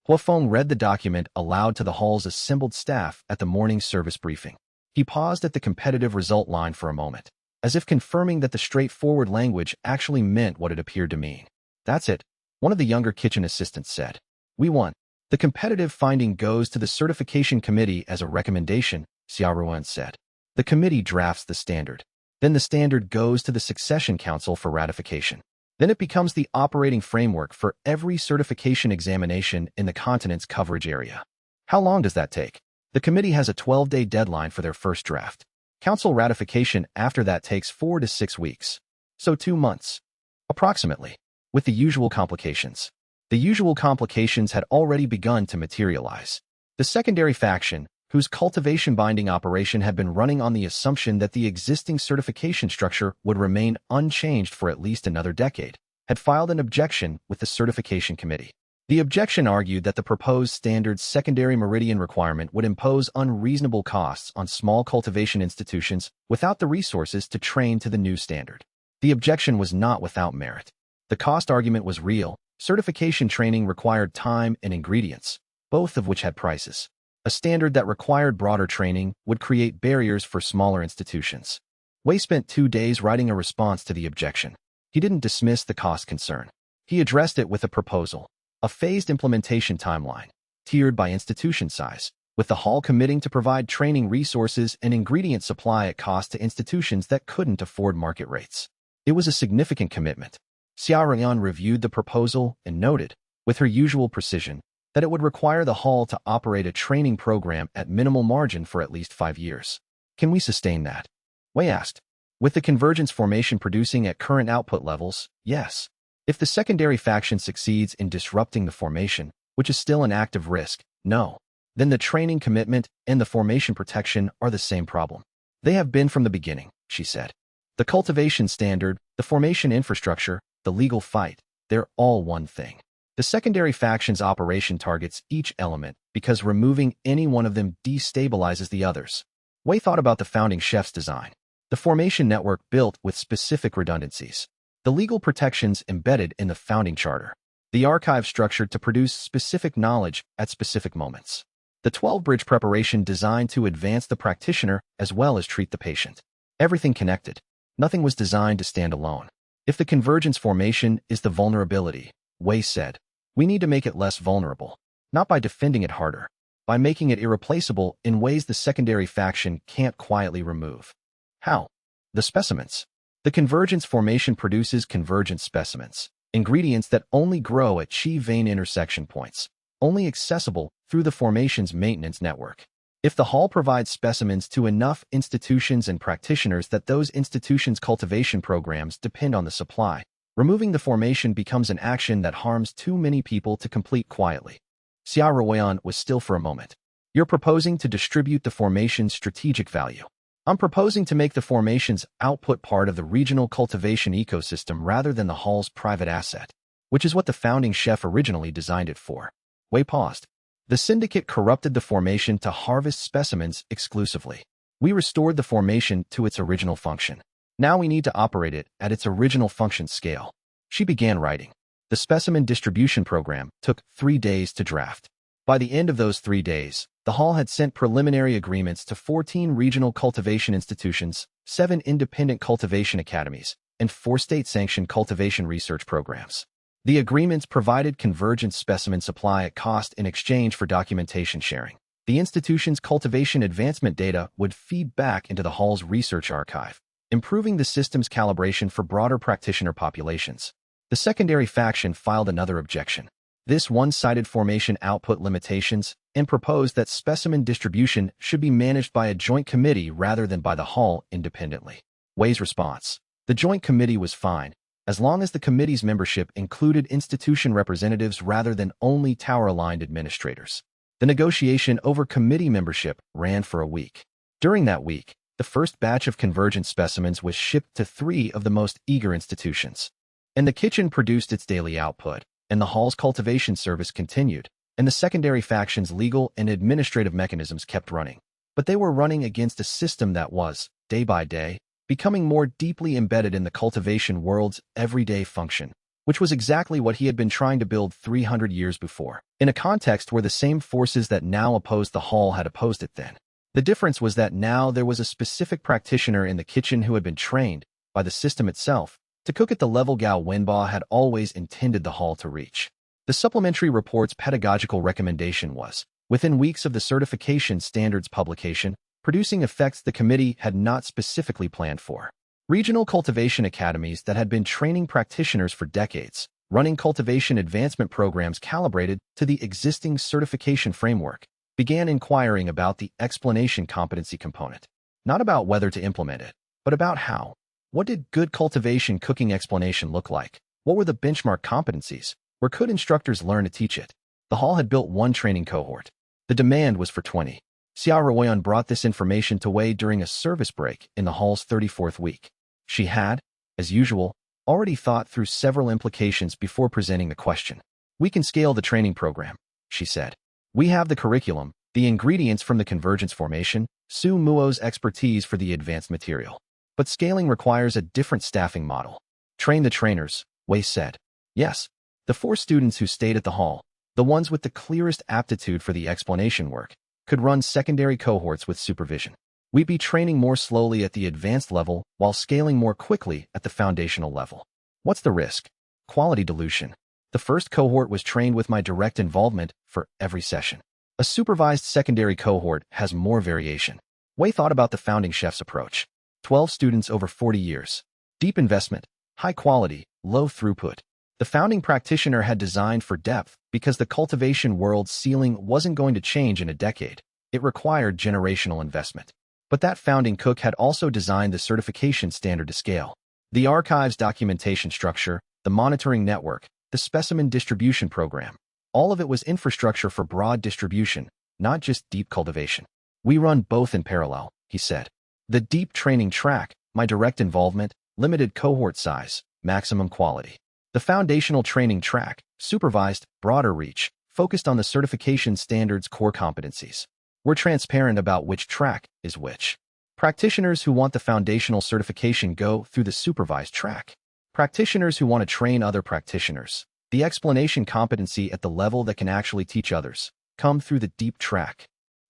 Huafeng read the document aloud to the hall's assembled staff at the morning service briefing. He paused at the competitive result line for a moment, as if confirming that the straightforward language actually meant what it appeared to mean. That's it, one of the younger kitchen assistants said. We won. The competitive finding goes to the certification committee as a recommendation, Xia Ruan said. The committee drafts the standard. Then the standard goes to the Succession Council for ratification. Then it becomes the operating framework for every certification examination in the continent's coverage area. How long does that take? The committee has a 12-day deadline for their first draft. Council ratification after that takes 4 to 6 weeks. So 2 months. Approximately. With the usual complications. The usual complications had already begun to materialize. The secondary faction, whose cultivation binding operation had been running on the assumption that the existing certification structure would remain unchanged for at least another decade, had filed an objection with the certification committee. The objection argued that the proposed standard's secondary meridian requirement would impose unreasonable costs on small cultivation institutions without the resources to train to the new standard. The objection was not without merit. The cost argument was real. Certification training required time and ingredients, both of which had prices. A standard that required broader training would create barriers for smaller institutions. Wei spent 2 days writing a response to the objection. He didn't dismiss the cost concern. He addressed it with a proposal. A phased implementation timeline, tiered by institution size, with the hall committing to provide training resources and ingredient supply at cost to institutions that couldn't afford market rates. It was a significant commitment. Xianxia reviewed the proposal and noted, with her usual precision, that it would require the hall to operate a training program at minimal margin for at least 5 years. Can we sustain that? Wei asked. With the convergence formation producing at current output levels, yes. If the secondary faction succeeds in disrupting the formation, which is still an active risk, no. Then the training commitment and the formation protection are the same problem. They have been from the beginning, she said. The cultivation standard, the formation infrastructure, the legal fight, they're all one thing. The secondary faction's operation targets each element because removing any one of them destabilizes the others. Wei thought about the founding chef's design. The formation network built with specific redundancies. The legal protections embedded in the founding charter. The archive structured to produce specific knowledge at specific moments. The 12-bridge preparation designed to advance the practitioner as well as treat the patient. Everything connected. Nothing was designed to stand alone. If the convergence formation is the vulnerability, Wei said, we need to make it less vulnerable. Not by defending it harder. By making it irreplaceable in ways the secondary faction can't quietly remove. How? The specimens. The convergence formation produces convergent specimens, ingredients that only grow at chi vein intersection points, only accessible through the formation's maintenance network. If the hall provides specimens to enough institutions and practitioners that those institutions' cultivation programs depend on the supply, removing the formation becomes an action that harms too many people to complete quietly. Xianxia was still for a moment. You're proposing to distribute the formation's strategic value. I'm proposing to make the formation's output part of the regional cultivation ecosystem rather than the hall's private asset, which is what the founding chef originally designed it for. Wei paused. The syndicate corrupted the formation to harvest specimens exclusively. We restored the formation to its original function. Now we need to operate it at its original function scale. She began writing. The specimen distribution program took 3 days to draft. By the end of those 3 days, the hall had sent preliminary agreements to 14 regional cultivation institutions, 7 independent cultivation academies, and 4 state-sanctioned cultivation research programs. The agreements provided convergent specimen supply at cost in exchange for documentation sharing. The institution's cultivation advancement data would feed back into the hall's research archive, improving the system's calibration for broader practitioner populations. The secondary faction filed another objection. This one-sided formation output limitations and proposed that specimen distribution should be managed by a joint committee rather than by the hall independently. Wei's response. The joint committee was fine, as long as the committee's membership included institution representatives rather than only tower-aligned administrators. The negotiation over committee membership ran for a week. During that week, the first batch of convergent specimens was shipped to 3 of the most eager institutions. And the kitchen produced its daily output, and the hall's cultivation service continued, and the secondary faction's legal and administrative mechanisms kept running. But they were running against a system that was, day by day, becoming more deeply embedded in the cultivation world's everyday function, which was exactly what he had been trying to build 300 years before, in a context where the same forces that now opposed the hall had opposed it then. The difference was that now there was a specific practitioner in the kitchen who had been trained, by the system itself, to cook at the level Gao Wenba had always intended the hall to reach. The supplementary report's pedagogical recommendation was, within weeks of the certification standards publication, producing effects the committee had not specifically planned for. Regional cultivation academies that had been training practitioners for decades, running cultivation advancement programs calibrated to the existing certification framework, began inquiring about the explanation competency component. Not about whether to implement it, but about how. What did good cultivation cooking explanation look like? What were the benchmark competencies? Where could instructors learn to teach it? The hall had built one training cohort. The demand was for 20. Xianxia brought this information to Wei during a service break in the hall's 34th week. She had, as usual, already thought through several implications before presenting the question. We can scale the training program, she said. We have the curriculum, the ingredients from the convergence formation, Su Muo's expertise for the advanced material. But scaling requires a different staffing model. Train the trainers, Wei said. Yes. The 4 students who stayed at the hall, the ones with the clearest aptitude for the explanation work, could run secondary cohorts with supervision. We'd be training more slowly at the advanced level while scaling more quickly at the foundational level. What's the risk? Quality dilution. The first cohort was trained with my direct involvement for every session. A supervised secondary cohort has more variation. Wei thought about the founding chef's approach. 12 students over 40 years. Deep investment, high quality, low throughput. The founding practitioner had designed for depth because the cultivation world's ceiling wasn't going to change in a decade. It required generational investment. But that founding cook had also designed the certification standard to scale. The archive's documentation structure, the monitoring network, the specimen distribution program. All of it was infrastructure for broad distribution, not just deep cultivation. We run both in parallel, he said. The deep training track, my direct involvement, limited cohort size, maximum quality. The foundational training track, supervised, broader reach, focused on the certification standard's core competencies. We're transparent about which track is which. Practitioners who want the foundational certification go through the supervised track. Practitioners who want to train other practitioners, the explanation competency at the level that can actually teach others, come through the deep track.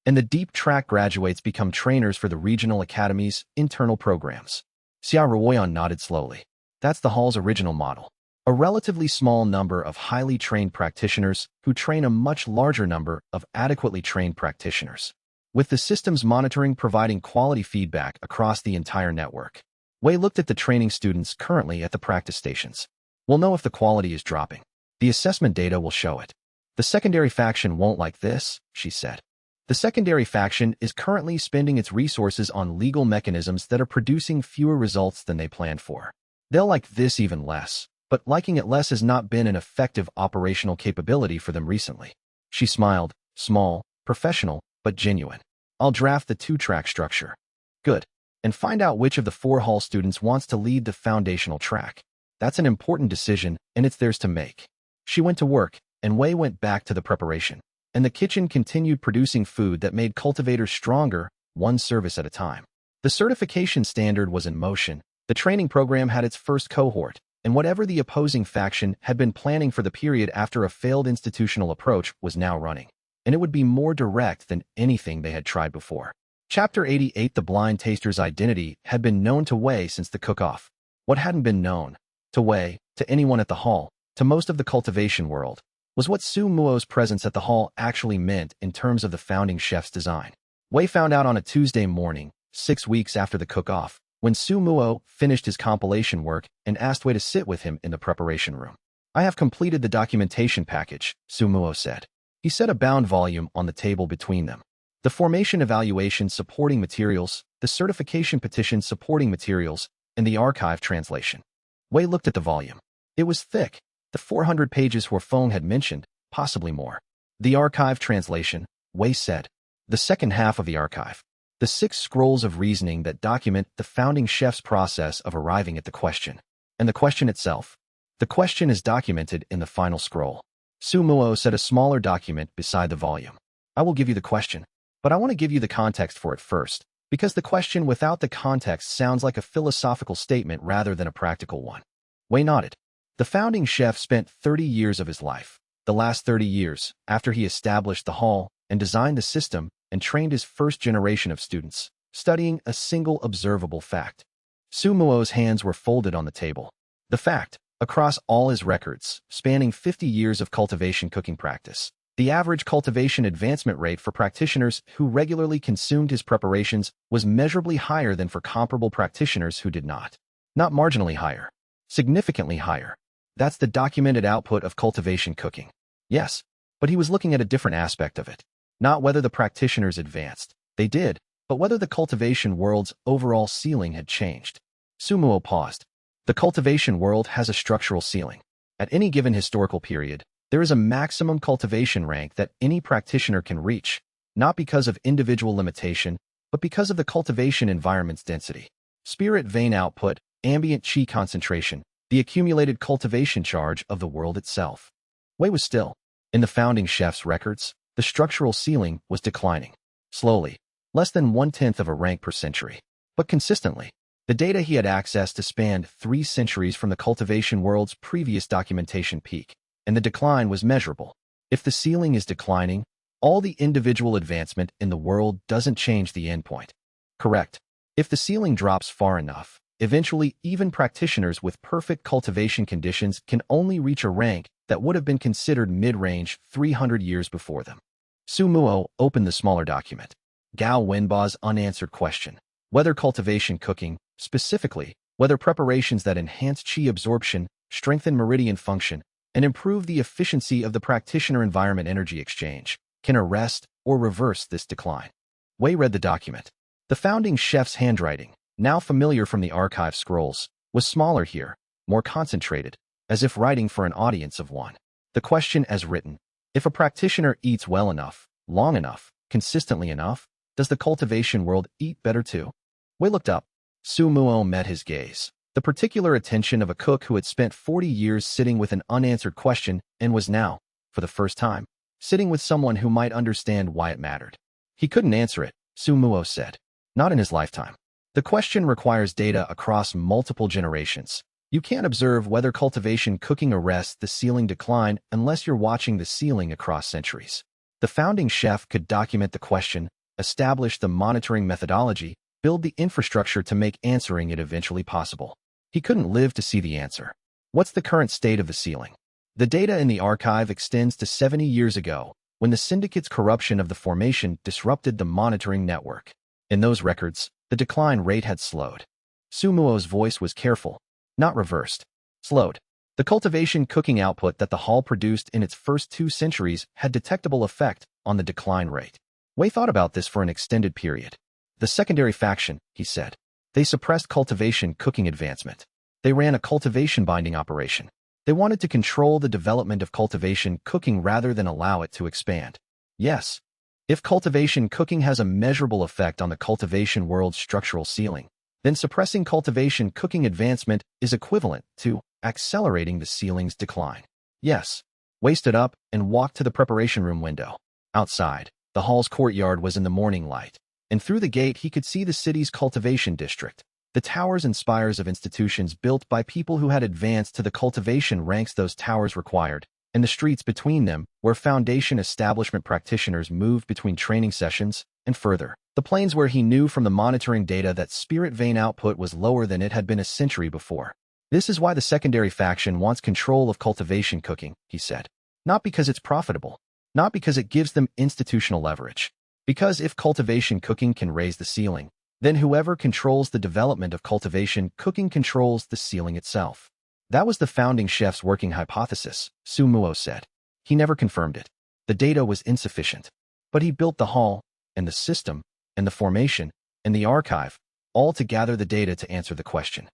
And the deep track graduates become trainers for the regional academy's internal programs. Xianxia nodded slowly. That's the hall's original model. A relatively small number of highly trained practitioners who train a much larger number of adequately trained practitioners. With the systems monitoring providing quality feedback across the entire network. Wei looked at the training students currently at the practice stations. We'll know if the quality is dropping. The assessment data will show it. The secondary faction won't like this, she said. The secondary faction is currently spending its resources on legal mechanisms that are producing fewer results than they planned for. They'll like this even less, but liking it less has not been an effective operational capability for them recently. She smiled, small, professional, but genuine. I'll draft the 2-track structure. Good. And find out which of the 4 hall students wants to lead the foundational track. That's an important decision, and it's theirs to make. She went to work, and Wei went back to the preparation. And the kitchen continued producing food that made cultivators stronger, one service at a time. The certification standard was in motion. The training program had its first cohort, and whatever the opposing faction had been planning for the period after a failed institutional approach was now running. And it would be more direct than anything they had tried before. Chapter 88. The blind taster's identity had been known to Wei since the cook-off. What hadn't been known, to Wei, to anyone at the hall, to most of the cultivation world, was what Su Muo's presence at the hall actually meant in terms of the founding chef's design. Wei found out on a Tuesday morning, 6 weeks after the cook-off, when Su Muo finished his compilation work and asked Wei to sit with him in the preparation room. I have completed the documentation package, Su Muo said. He set a bound volume on the table between them. The formation evaluation supporting materials, the certification petition supporting materials, and the archive translation. Wei looked at the volume. It was thick. The 400 pages Huofeng had mentioned, possibly more. The archive translation, Wei said. The second half of the archive. The 6 scrolls of reasoning that document the founding chef's process of arriving at the question. And the question itself. The question is documented in the final scroll. Su Muo set a smaller document beside the volume. I will give you the question, but I want to give you the context for it first, because the question without the context sounds like a philosophical statement rather than a practical one. Wei nodded. The founding chef spent 30 years of his life, the last 30 years, after he established the hall and designed the system and trained his first generation of students, studying a single observable fact. Su Muo's hands were folded on the table. The fact, across all his records, spanning 50 years of cultivation cooking practice, The average cultivation advancement rate for practitioners who regularly consumed his preparations was measurably higher than for comparable practitioners who did not. Not marginally higher. Significantly higher. That's the documented output of cultivation cooking. Yes, but he was looking at a different aspect of it. Not whether the practitioners advanced. They did, but whether the cultivation world's overall ceiling had changed. Sumuo paused. The cultivation world has a structural ceiling. At any given historical period, there is a maximum cultivation rank that any practitioner can reach, not because of individual limitation, but because of the cultivation environment's density. Spirit vein output, ambient qi concentration, the accumulated cultivation charge of the world itself. Wei was still. In the founding chef's records, the structural ceiling was declining. Slowly, less than 1/10 of a rank per century. But consistently. The data he had access to spanned 3 centuries from the cultivation world's previous documentation peak, and the decline was measurable. If the ceiling is declining, all the individual advancement in the world doesn't change the endpoint. Correct. If the ceiling drops far enough, eventually even practitioners with perfect cultivation conditions can only reach a rank that would have been considered mid-range 300 years before them. Sumuo opened the smaller document. Gao Wenba's unanswered question. Whether cultivation cooking, specifically, whether preparations that enhance qi absorption, strengthen meridian function, and improve the efficiency of the practitioner-environment energy exchange, can arrest or reverse this decline. Wei read the document. The founding chef's handwriting, now familiar from the archive scrolls, was smaller here, more concentrated, as if writing for an audience of one. The question as written: if a practitioner eats well enough, long enough, consistently enough, does the cultivation world eat better too? Wei looked up. Sumuo met his gaze. The particular attention of a cook who had spent 40 years sitting with an unanswered question and was now, for the first time, sitting with someone who might understand why it mattered. He couldn't answer it, Sumuo said. Not in his lifetime. The question requires data across multiple generations. You can't observe whether cultivation cooking arrests the ceiling decline unless you're watching the ceiling across centuries. The founding chef could document the question, establish the monitoring methodology, build the infrastructure to make answering it eventually possible. He couldn't live to see the answer. What's the current state of the ceiling? The data in the archive extends to 70 years ago, when the syndicate's corruption of the formation disrupted the monitoring network. In those records, the decline rate had slowed. Sumuo's voice was careful, not reversed. Slowed. The cultivation cooking output that the hall produced in its first 2 centuries had detectable effect on the decline rate. Wei thought about this for an extended period. The secondary faction, he said. They suppressed cultivation cooking advancement. They ran a cultivation binding operation. They wanted to control the development of cultivation cooking rather than allow it to expand. Yes. If cultivation cooking has a measurable effect on the cultivation world's structural ceiling, then suppressing cultivation cooking advancement is equivalent to accelerating the ceiling's decline. Yes. Wei stood up and walked to the preparation room window. Outside, the hall's courtyard was in the morning light, and through the gate he could see the city's cultivation district, the towers and spires of institutions built by people who had advanced to the cultivation ranks those towers required, and the streets between them where foundation establishment practitioners moved between training sessions, and further, the plains where he knew from the monitoring data that spirit vein output was lower than it had been a century before. This is why the secondary faction wants control of cultivation cooking, he said. Not because it's profitable. Not because it gives them institutional leverage. Because if cultivation cooking can raise the ceiling, then whoever controls the development of cultivation cooking controls the ceiling itself. That was the founding chef's working hypothesis, Sumuo said. He never confirmed it. The data was insufficient. But he built the hall, and the system, and the formation, and the archive, all to gather the data to answer the question.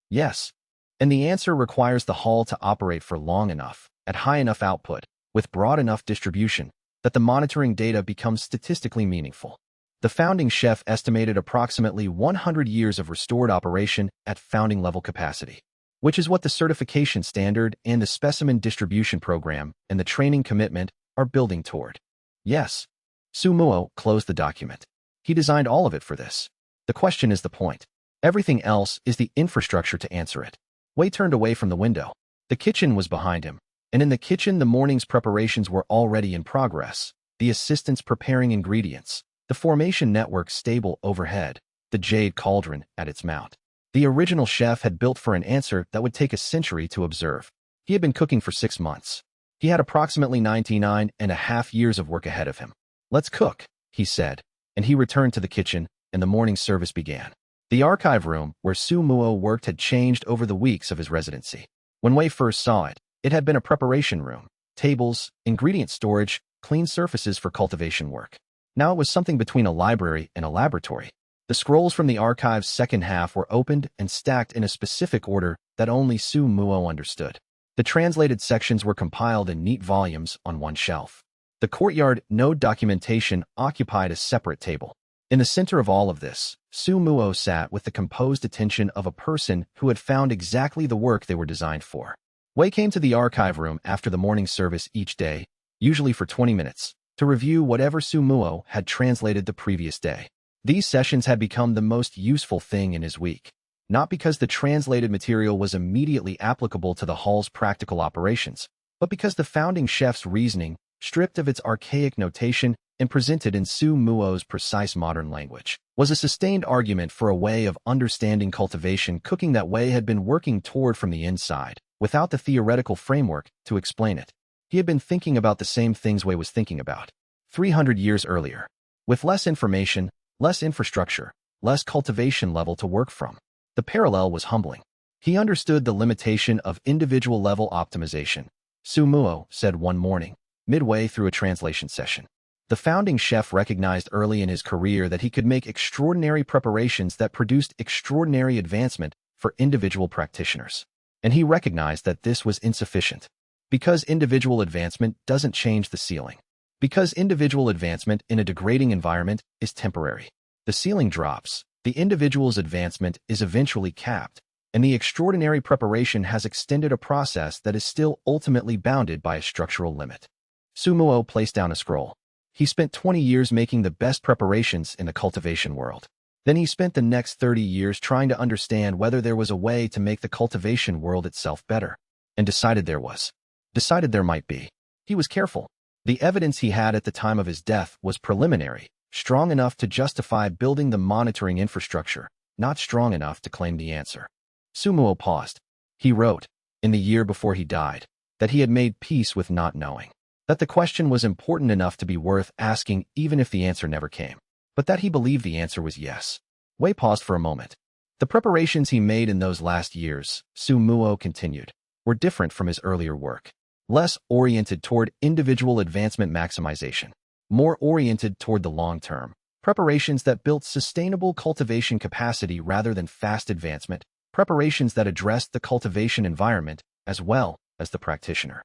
Yes. And the answer requires the hall to operate for long enough, at high enough output, with broad enough distribution, that the monitoring data becomes statistically meaningful. The founding chef estimated approximately 100 years of restored operation at founding level capacity, which is what the certification standard and the specimen distribution program and the training commitment are building toward. Yes. Sumuo closed the document. He designed all of it for this. The question is the point. Everything else is the infrastructure to answer it. Wei turned away from the window. The kitchen was behind him, and in the kitchen the morning's preparations were already in progress, the assistants preparing ingredients, the formation network stable overhead, the jade cauldron at its mount. The original chef had built for an answer that would take a century to observe. He had been cooking for 6 months. He had approximately 99.5 years of work ahead of him. "Let's cook," he said, and he returned to the kitchen, and the morning service began. The archive room where Su Muo worked had changed over the weeks of his residency. When Wei first saw it, it had been a preparation room, tables, ingredient storage, clean surfaces for cultivation work. Now it was something between a library and a laboratory. The scrolls from the archive's second half were opened and stacked in a specific order that only Su Muo understood. The translated sections were compiled in neat volumes on one shelf. The courtyard node documentation occupied a separate table. In the center of all of this, Su Muo sat with the composed attention of a person who had found exactly the work they were designed for. Wei came to the archive room after the morning service each day, usually for 20 minutes, to review whatever Su Muo had translated the previous day. These sessions had become the most useful thing in his week, not because the translated material was immediately applicable to the hall's practical operations, but because the founding chef's reasoning, stripped of its archaic notation and presented in Su Muo's precise modern language, was a sustained argument for a way of understanding cultivation cooking that Wei had been working toward from the inside, without the theoretical framework to explain it. He had been thinking about the same things Wei was thinking about 300 years earlier, with less information, less infrastructure, less cultivation level to work from. The parallel was humbling. He understood the limitation of individual-level optimization, Su Muo said one morning, midway through a translation session. The founding chef recognized early in his career that he could make extraordinary preparations that produced extraordinary advancement for individual practitioners. And he recognized that this was insufficient. Because individual advancement doesn't change the ceiling. Because individual advancement in a degrading environment is temporary. The ceiling drops, the individual's advancement is eventually capped, and the extraordinary preparation has extended a process that is still ultimately bounded by a structural limit. Su Muo placed down a scroll. He spent 20 years making the best preparations in the cultivation world. Then he spent the next 30 years trying to understand whether there was a way to make the cultivation world itself better. And decided there was. Decided there might be. He was careful. The evidence he had at the time of his death was preliminary, strong enough to justify building the monitoring infrastructure, not strong enough to claim the answer. Su Muo paused. He wrote, in the year before he died, that he had made peace with not knowing, that the question was important enough to be worth asking even if the answer never came, but that he believed the answer was yes. Wei paused for a moment. The preparations he made in those last years, Su Muo continued, were different from his earlier work. Less oriented toward individual advancement maximization, more oriented toward the long term. Preparations that built sustainable cultivation capacity rather than fast advancement, preparations that addressed the cultivation environment as well as the practitioner.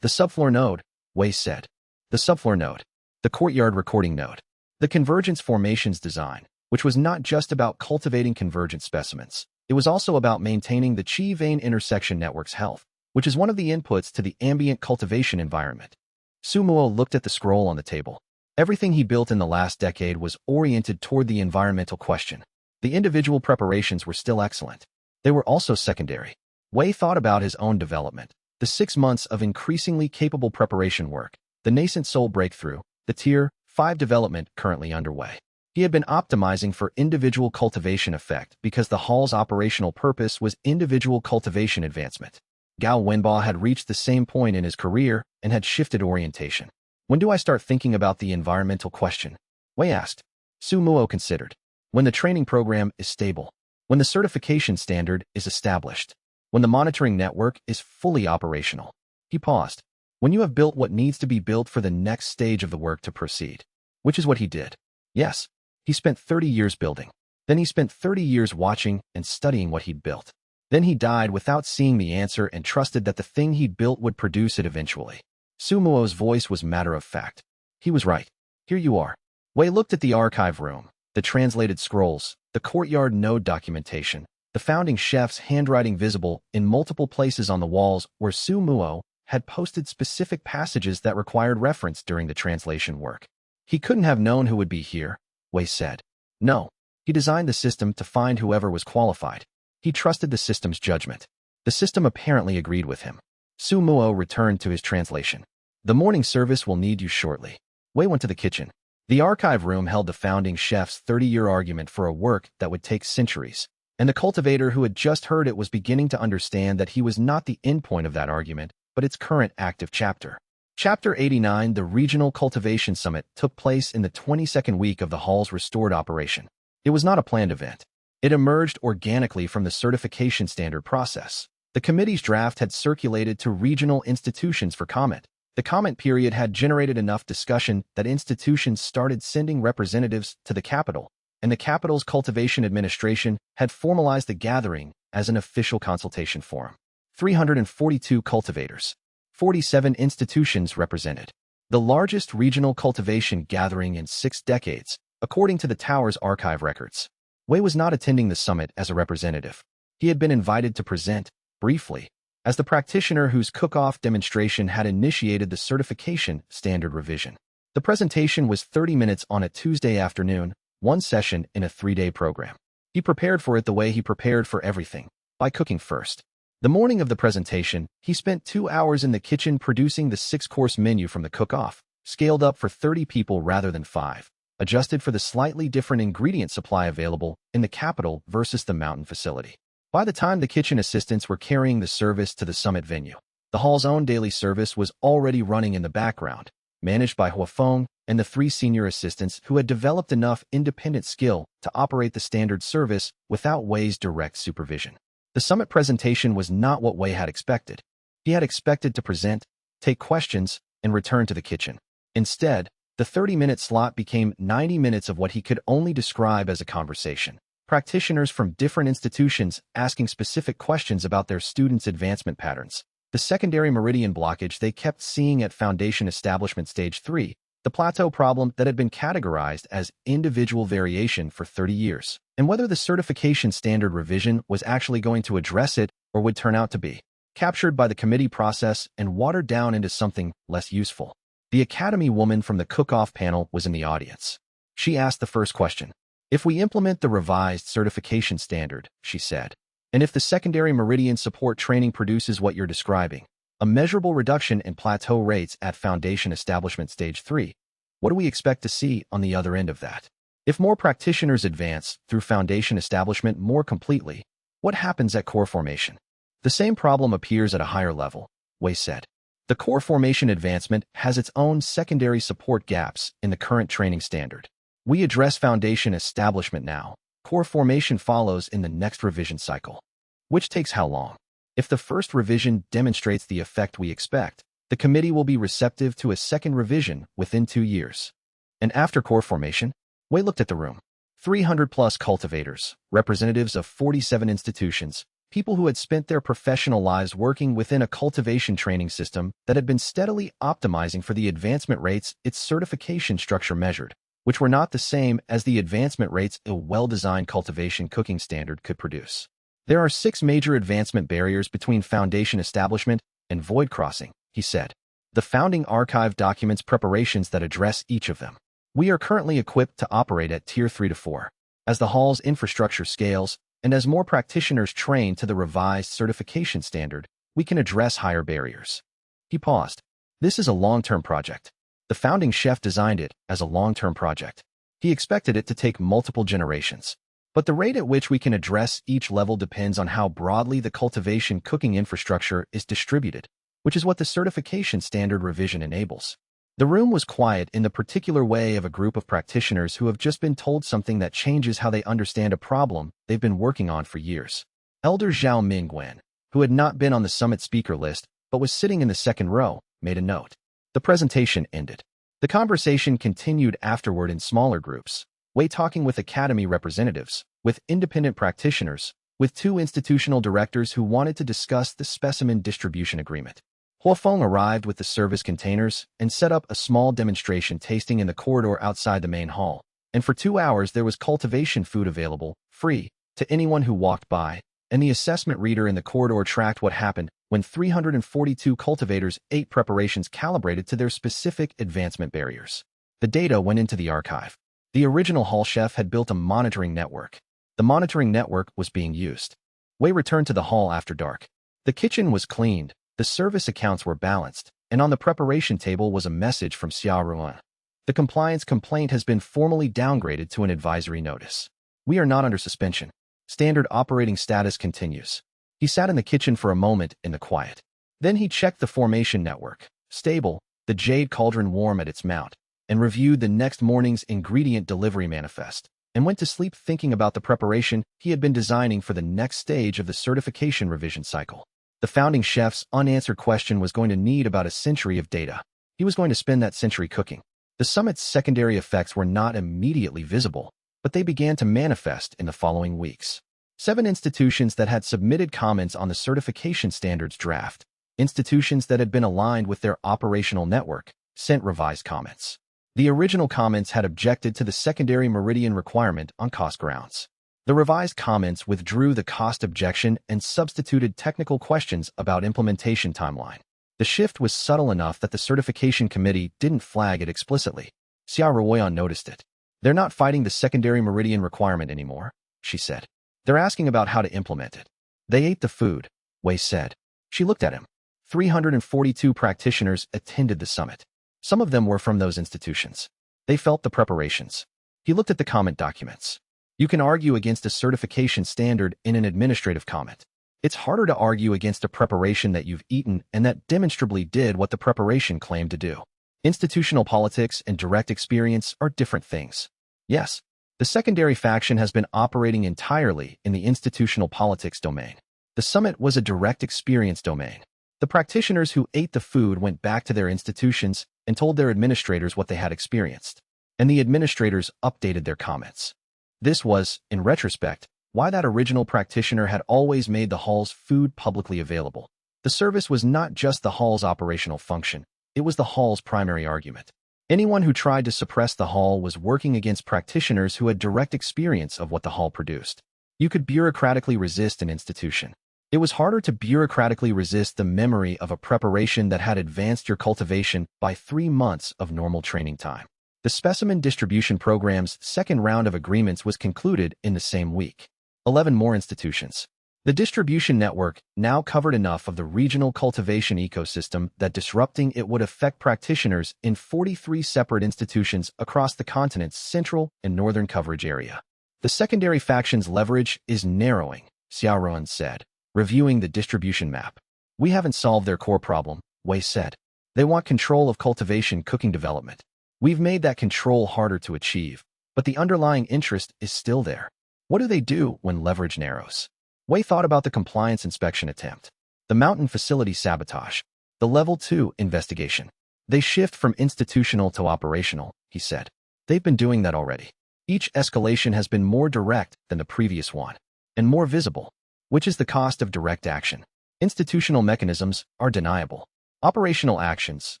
The subfloor node, Wei said. The subfloor node. The courtyard recording node. The convergence formations design, which was not just about cultivating convergent specimens. It was also about maintaining the qi-vein intersection network's health, which is one of the inputs to the ambient cultivation environment. Su Muo looked at the scroll on the table. Everything he built in the last decade was oriented toward the environmental question. The individual preparations were still excellent. They were also secondary. Wei thought about his own development, the 6 months of increasingly capable preparation work, the nascent soul breakthrough, the Tier 5 development currently underway. He had been optimizing for individual cultivation effect because the hall's operational purpose was individual cultivation advancement. Gao Wenba had reached the same point in his career and had shifted orientation. When do I start thinking about the environmental question? Wei asked. Su Muo considered. When the training program is stable. When the certification standard is established. When the monitoring network is fully operational. He paused. When you have built what needs to be built for the next stage of the work to proceed. Which is what he did. Yes. He spent 30 years building. Then he spent 30 years watching and studying what he'd built. Then he died without seeing the answer and trusted that the thing he'd built would produce it eventually. Su Muo's voice was matter of fact. He was right. Here you are. Wei looked at the archive room, the translated scrolls, the courtyard node documentation, the founding chef's handwriting visible in multiple places on the walls where Su Muo had posted specific passages that required reference during the translation work. He couldn't have known who would be here, Wei said. No. He designed the system to find whoever was qualified. He trusted the system's judgment. The system apparently agreed with him. Su Muo returned to his translation. The morning service will need you shortly. Wei went to the kitchen. The archive room held the founding chef's 30-year argument for a work that would take centuries, and the cultivator who had just heard it was beginning to understand that he was not the endpoint of that argument, but its current active chapter. Chapter 89, the Regional Cultivation Summit, took place in the 22nd week of the hall's restored operation. It was not a planned event. It emerged organically from the certification standard process. The committee's draft had circulated to regional institutions for comment. The comment period had generated enough discussion that institutions started sending representatives to the capital, and the capital's cultivation administration had formalized the gathering as an official consultation forum. 342 cultivators. 47 institutions represented. The largest regional cultivation gathering in 6 decades, according to the tower's archive records. Wei was not attending the summit as a representative. He had been invited to present, briefly, as the practitioner whose cook-off demonstration had initiated the certification standard revision. The presentation was 30 minutes on a Tuesday afternoon, one session in a 3-day program. He prepared for it the way he prepared for everything, by cooking first. The morning of the presentation, he spent 2 hours in the kitchen producing the 6-course menu from the cook-off, scaled up for 30 people rather than 5, adjusted for the slightly different ingredient supply available in the capital versus the mountain facility. By the time the kitchen assistants were carrying the service to the summit venue, the hall's own daily service was already running in the background, managed by Huafeng and the 3 senior assistants who had developed enough independent skill to operate the standard service without Wei's direct supervision. The summit presentation was not what Wei had expected. He had expected to present, take questions, and return to the kitchen. Instead, the 30-minute slot became 90 minutes of what he could only describe as a conversation. Practitioners from different institutions asking specific questions about their students' advancement patterns. The secondary meridian blockage they kept seeing at Foundation Establishment Stage 3, the plateau problem that had been categorized as individual variation for 30 years, and whether the certification standard revision was actually going to address it or would turn out to be captured by the committee process and watered down into something less useful. The Academy woman from the cook-off panel was in the audience. She asked the first question. If we implement the revised certification standard, she said, and if the secondary meridian support training produces what you're describing, a measurable reduction in plateau rates at Foundation Establishment Stage 3, what do we expect to see on the other end of that? If more practitioners advance through Foundation Establishment more completely, what happens at core formation? The same problem appears at a higher level, Wei said. The core formation advancement has its own secondary support gaps in the current training standard. We address Foundation Establishment now. Core formation follows in the next revision cycle. Which takes how long? If the first revision demonstrates the effect we expect, the committee will be receptive to a second revision within 2 years. And after core formation, Wei looked at the room. 300-plus cultivators, representatives of 47 institutions, people who had spent their professional lives working within a cultivation training system that had been steadily optimizing for the advancement rates its certification structure measured, which were not the same as the advancement rates a well-designed cultivation cooking standard could produce. There are 6 major advancement barriers between Foundation Establishment and Void Crossing, he said. The founding archive documents preparations that address each of them. We are currently equipped to operate at Tier 3 to 4. As the hall's infrastructure scales, and as more practitioners train to the revised certification standard, we can address higher barriers. He paused. This is a long-term project. The founding chef designed it as a long-term project. He expected it to take multiple generations. But the rate at which we can address each level depends on how broadly the cultivation cooking infrastructure is distributed, which is what the certification standard revision enables. The room was quiet in the particular way of a group of practitioners who have just been told something that changes how they understand a problem they've been working on for years. Elder Zhao Mingguan, who had not been on the summit speaker list but was sitting in the second row, made a note. The presentation ended. The conversation continued afterward in smaller groups, Wei talking with academy representatives, with independent practitioners, with 2 institutional directors who wanted to discuss the specimen distribution agreement. Huafeng arrived with the service containers and set up a small demonstration tasting in the corridor outside the main hall, and for 2 hours there was cultivation food available, free, to anyone who walked by, and the assessment reader in the corridor tracked what happened when 342 cultivators ate preparations calibrated to their specific advancement barriers. The data went into the archive. The original hall chef had built a monitoring network. The monitoring network was being used. Wei returned to the hall after dark. The kitchen was cleaned, the service accounts were balanced, and on the preparation table was a message from Xia Ruan. The compliance complaint has been formally downgraded to an advisory notice. We are not under suspension. Standard operating status continues. He sat in the kitchen for a moment in the quiet. Then he checked the formation network, stable, the jade cauldron warm at its mount, and reviewed the next morning's ingredient delivery manifest, and went to sleep thinking about the preparation he had been designing for the next stage of the certification revision cycle. The founding chef's unanswered question was going to need about a century of data. He was going to spend that century cooking. The summit's secondary effects were not immediately visible, but they began to manifest in the following weeks. 7 institutions that had submitted comments on the certification standards draft, institutions that had been aligned with their operational network, sent revised comments. The original comments had objected to the secondary meridian requirement on cost grounds. The revised comments withdrew the cost objection and substituted technical questions about implementation timeline. The shift was subtle enough that the certification committee didn't flag it explicitly. Xiaoruoyan noticed it. They're not fighting the secondary meridian requirement anymore, she said. They're asking about how to implement it. They ate the food, Wei said. She looked at him. 342 practitioners attended the summit. Some of them were from those institutions. They felt the preparations. He looked at the comment documents. You can argue against a certification standard in an administrative comment. It's harder to argue against a preparation that you've eaten and that demonstrably did what the preparation claimed to do. Institutional politics and direct experience are different things. Yes, the secondary faction has been operating entirely in the institutional politics domain. The summit was a direct experience domain. The practitioners who ate the food went back to their institutions and told their administrators what they had experienced, and the administrators updated their comments. This was, in retrospect, why that original practitioner had always made the hall's food publicly available. The service was not just the hall's operational function, it was the hall's primary argument. Anyone who tried to suppress the hall was working against practitioners who had direct experience of what the hall produced. You could bureaucratically resist an institution. It was harder to bureaucratically resist the memory of a preparation that had advanced your cultivation by 3 months of normal training time. The specimen distribution program's second round of agreements was concluded in the same week. 11 more institutions. The distribution network now covered enough of the regional cultivation ecosystem that disrupting it would affect practitioners in 43 separate institutions across the continent's central and northern coverage area. The secondary faction's leverage is narrowing, Xiaoruoyan said, reviewing the distribution map. We haven't solved their core problem, Wei said. They want control of cultivation cooking development. We've made that control harder to achieve, but the underlying interest is still there. What do they do when leverage narrows? Wei thought about the compliance inspection attempt, the mountain facility sabotage, the Level 2 investigation. They shift from institutional to operational, he said. They've been doing that already. Each escalation has been more direct than the previous one, and more visible, which is the cost of direct action. Institutional mechanisms are deniable. Operational actions,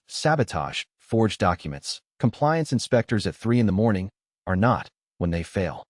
sabotage, forged documents, compliance inspectors at 3 in the morning are not when they fail.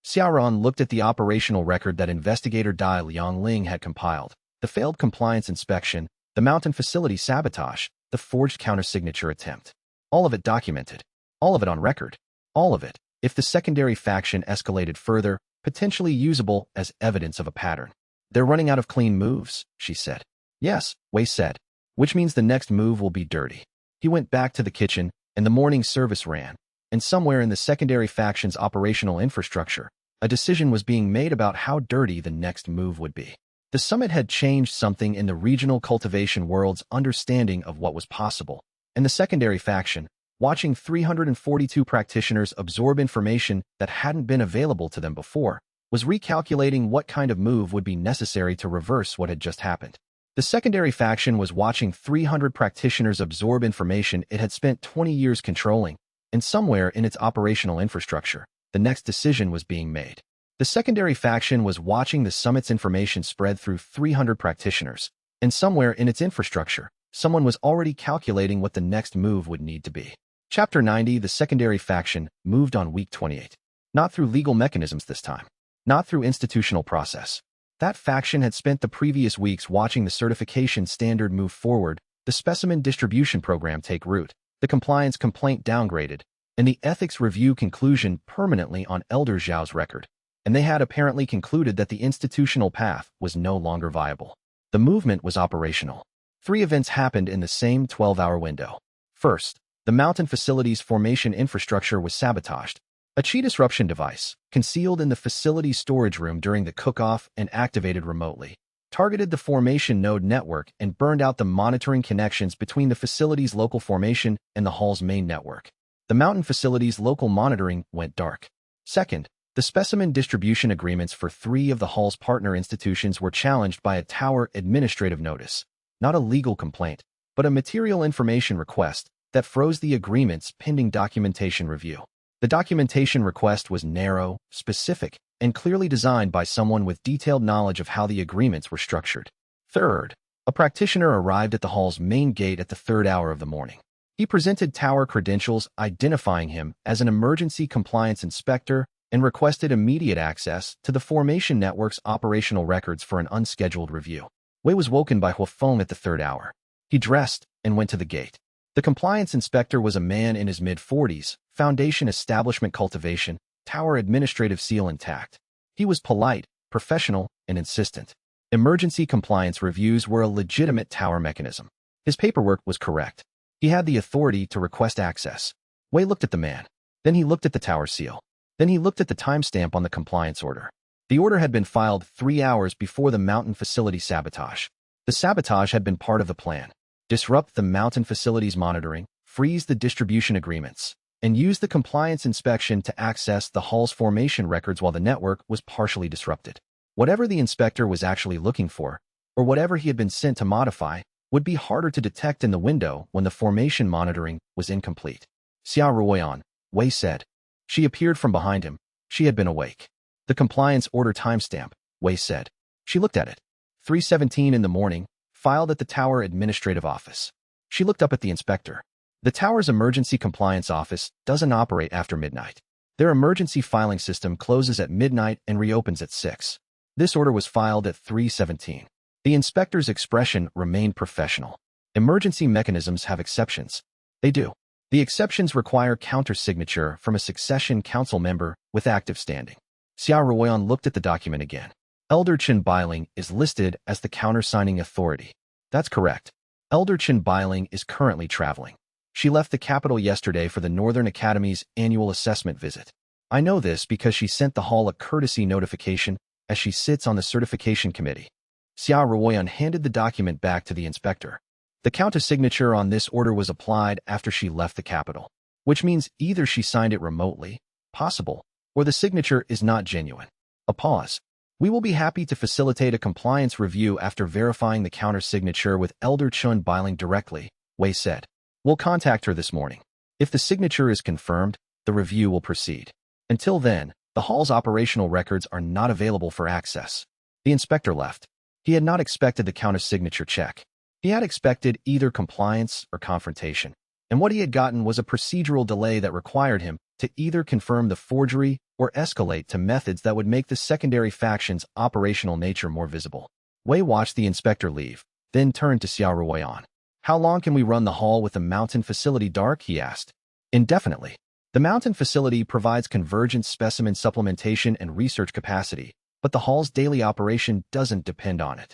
Xiaoruoyan looked at the operational record that investigator Dai Liangling had compiled. The failed compliance inspection, the mountain facility sabotage, the forged countersignature attempt. All of it documented. All of it on record. All of it, if the secondary faction escalated further, potentially usable as evidence of a pattern. They're running out of clean moves, she said. Yes, Wei said, which means the next move will be dirty. He went back to the kitchen, and the morning service ran. And somewhere in the secondary faction's operational infrastructure, a decision was being made about how dirty the next move would be. The summit had changed something in the regional cultivation world's understanding of what was possible, and the secondary faction, watching 342 practitioners absorb information that hadn't been available to them before, was recalculating what kind of move would be necessary to reverse what had just happened. The secondary faction was watching 300 practitioners absorb information it had spent 20 years controlling, and somewhere in its operational infrastructure, the next decision was being made. The secondary faction was watching the summit's information spread through 300 practitioners, and somewhere in its infrastructure, someone was already calculating what the next move would need to be. Chapter 90. The secondary faction moved on week 28. Not through legal mechanisms this time. Not through institutional process. That faction had spent the previous weeks watching the certification standard move forward, the specimen distribution program take root, the compliance complaint downgraded, and the ethics review conclusion permanently on Elder Zhao's record, and they had apparently concluded that the institutional path was no longer viable. The movement was operational. 3 events happened in the same 12-hour window. First, the mountain facility's formation infrastructure was sabotaged. A chi disruption device, concealed in the facility's storage room during the cook-off and activated remotely, targeted the formation node network and burned out the monitoring connections between the facility's local formation and the hall's main network. The mountain facility's local monitoring went dark. Second, the specimen distribution agreements for 3 of the hall's partner institutions were challenged by a tower administrative notice, not a legal complaint, but a material information request that froze the agreements pending documentation review. The documentation request was narrow, specific, and clearly designed by someone with detailed knowledge of how the agreements were structured. Third, a practitioner arrived at the hall's main gate at the 3rd hour of the morning. He presented tower credentials identifying him as an emergency compliance inspector and requested immediate access to the formation network's operational records for an unscheduled review. Wei was woken by Huafeng at the 3rd hour. He dressed and went to the gate. The compliance inspector was a man in his mid-40s, foundation establishment cultivation, tower administrative seal intact. He was polite, professional, and insistent. Emergency compliance reviews were a legitimate tower mechanism. His paperwork was correct. He had the authority to request access. Wei looked at the man. Then he looked at the tower seal. Then he looked at the timestamp on the compliance order. The order had been filed 3 hours before the mountain facility sabotage. The sabotage had been part of the plan. Disrupt the mountain facility's monitoring, freeze the distribution agreements, and use the compliance inspection to access the hall's formation records while the network was partially disrupted. Whatever the inspector was actually looking for, or whatever he had been sent to modify, would be harder to detect in the window when the formation monitoring was incomplete. Xia Ruoyan, Wei said. She appeared from behind him. She had been awake. The compliance order timestamp, Wei said. She looked at it. 3:17 in the morning, filed at the tower administrative office. She looked up at the inspector. The tower's emergency compliance office doesn't operate after midnight. Their emergency filing system closes at midnight and reopens at 6. This order was filed at 3:17. The inspector's expression remained professional. Emergency mechanisms have exceptions. They do. The exceptions require counter-signature from a succession council member with active standing. Xia Ruoyan looked at the document again. Elder Chen Bailing is listed as the countersigning authority. That's correct. Elder Chen Bailing is currently traveling. She left the capital yesterday for the Northern Academy's annual assessment visit. I know this because she sent the hall a courtesy notification as she sits on the certification committee. Xia Ruoyan handed the document back to the inspector. The counter-signature on this order was applied after she left the capital, which means either she signed it remotely, possible, or the signature is not genuine. A pause. We will be happy to facilitate a compliance review after verifying the counter-signature with Elder Chen Bailing directly, Wei said. We'll contact her this morning. If the signature is confirmed, the review will proceed. Until then, the hall's operational records are not available for access. The inspector left. He had not expected the counter-signature check. He had expected either compliance or confrontation, and what he had gotten was a procedural delay that required him to either confirm the forgery or escalate to methods that would make the secondary faction's operational nature more visible. Wei watched the inspector leave, then turned to Xia Ruoyan. How long can we run the hall with the mountain facility dark? He asked. Indefinitely. The mountain facility provides convergent specimen supplementation and research capacity, but the hall's daily operation doesn't depend on it.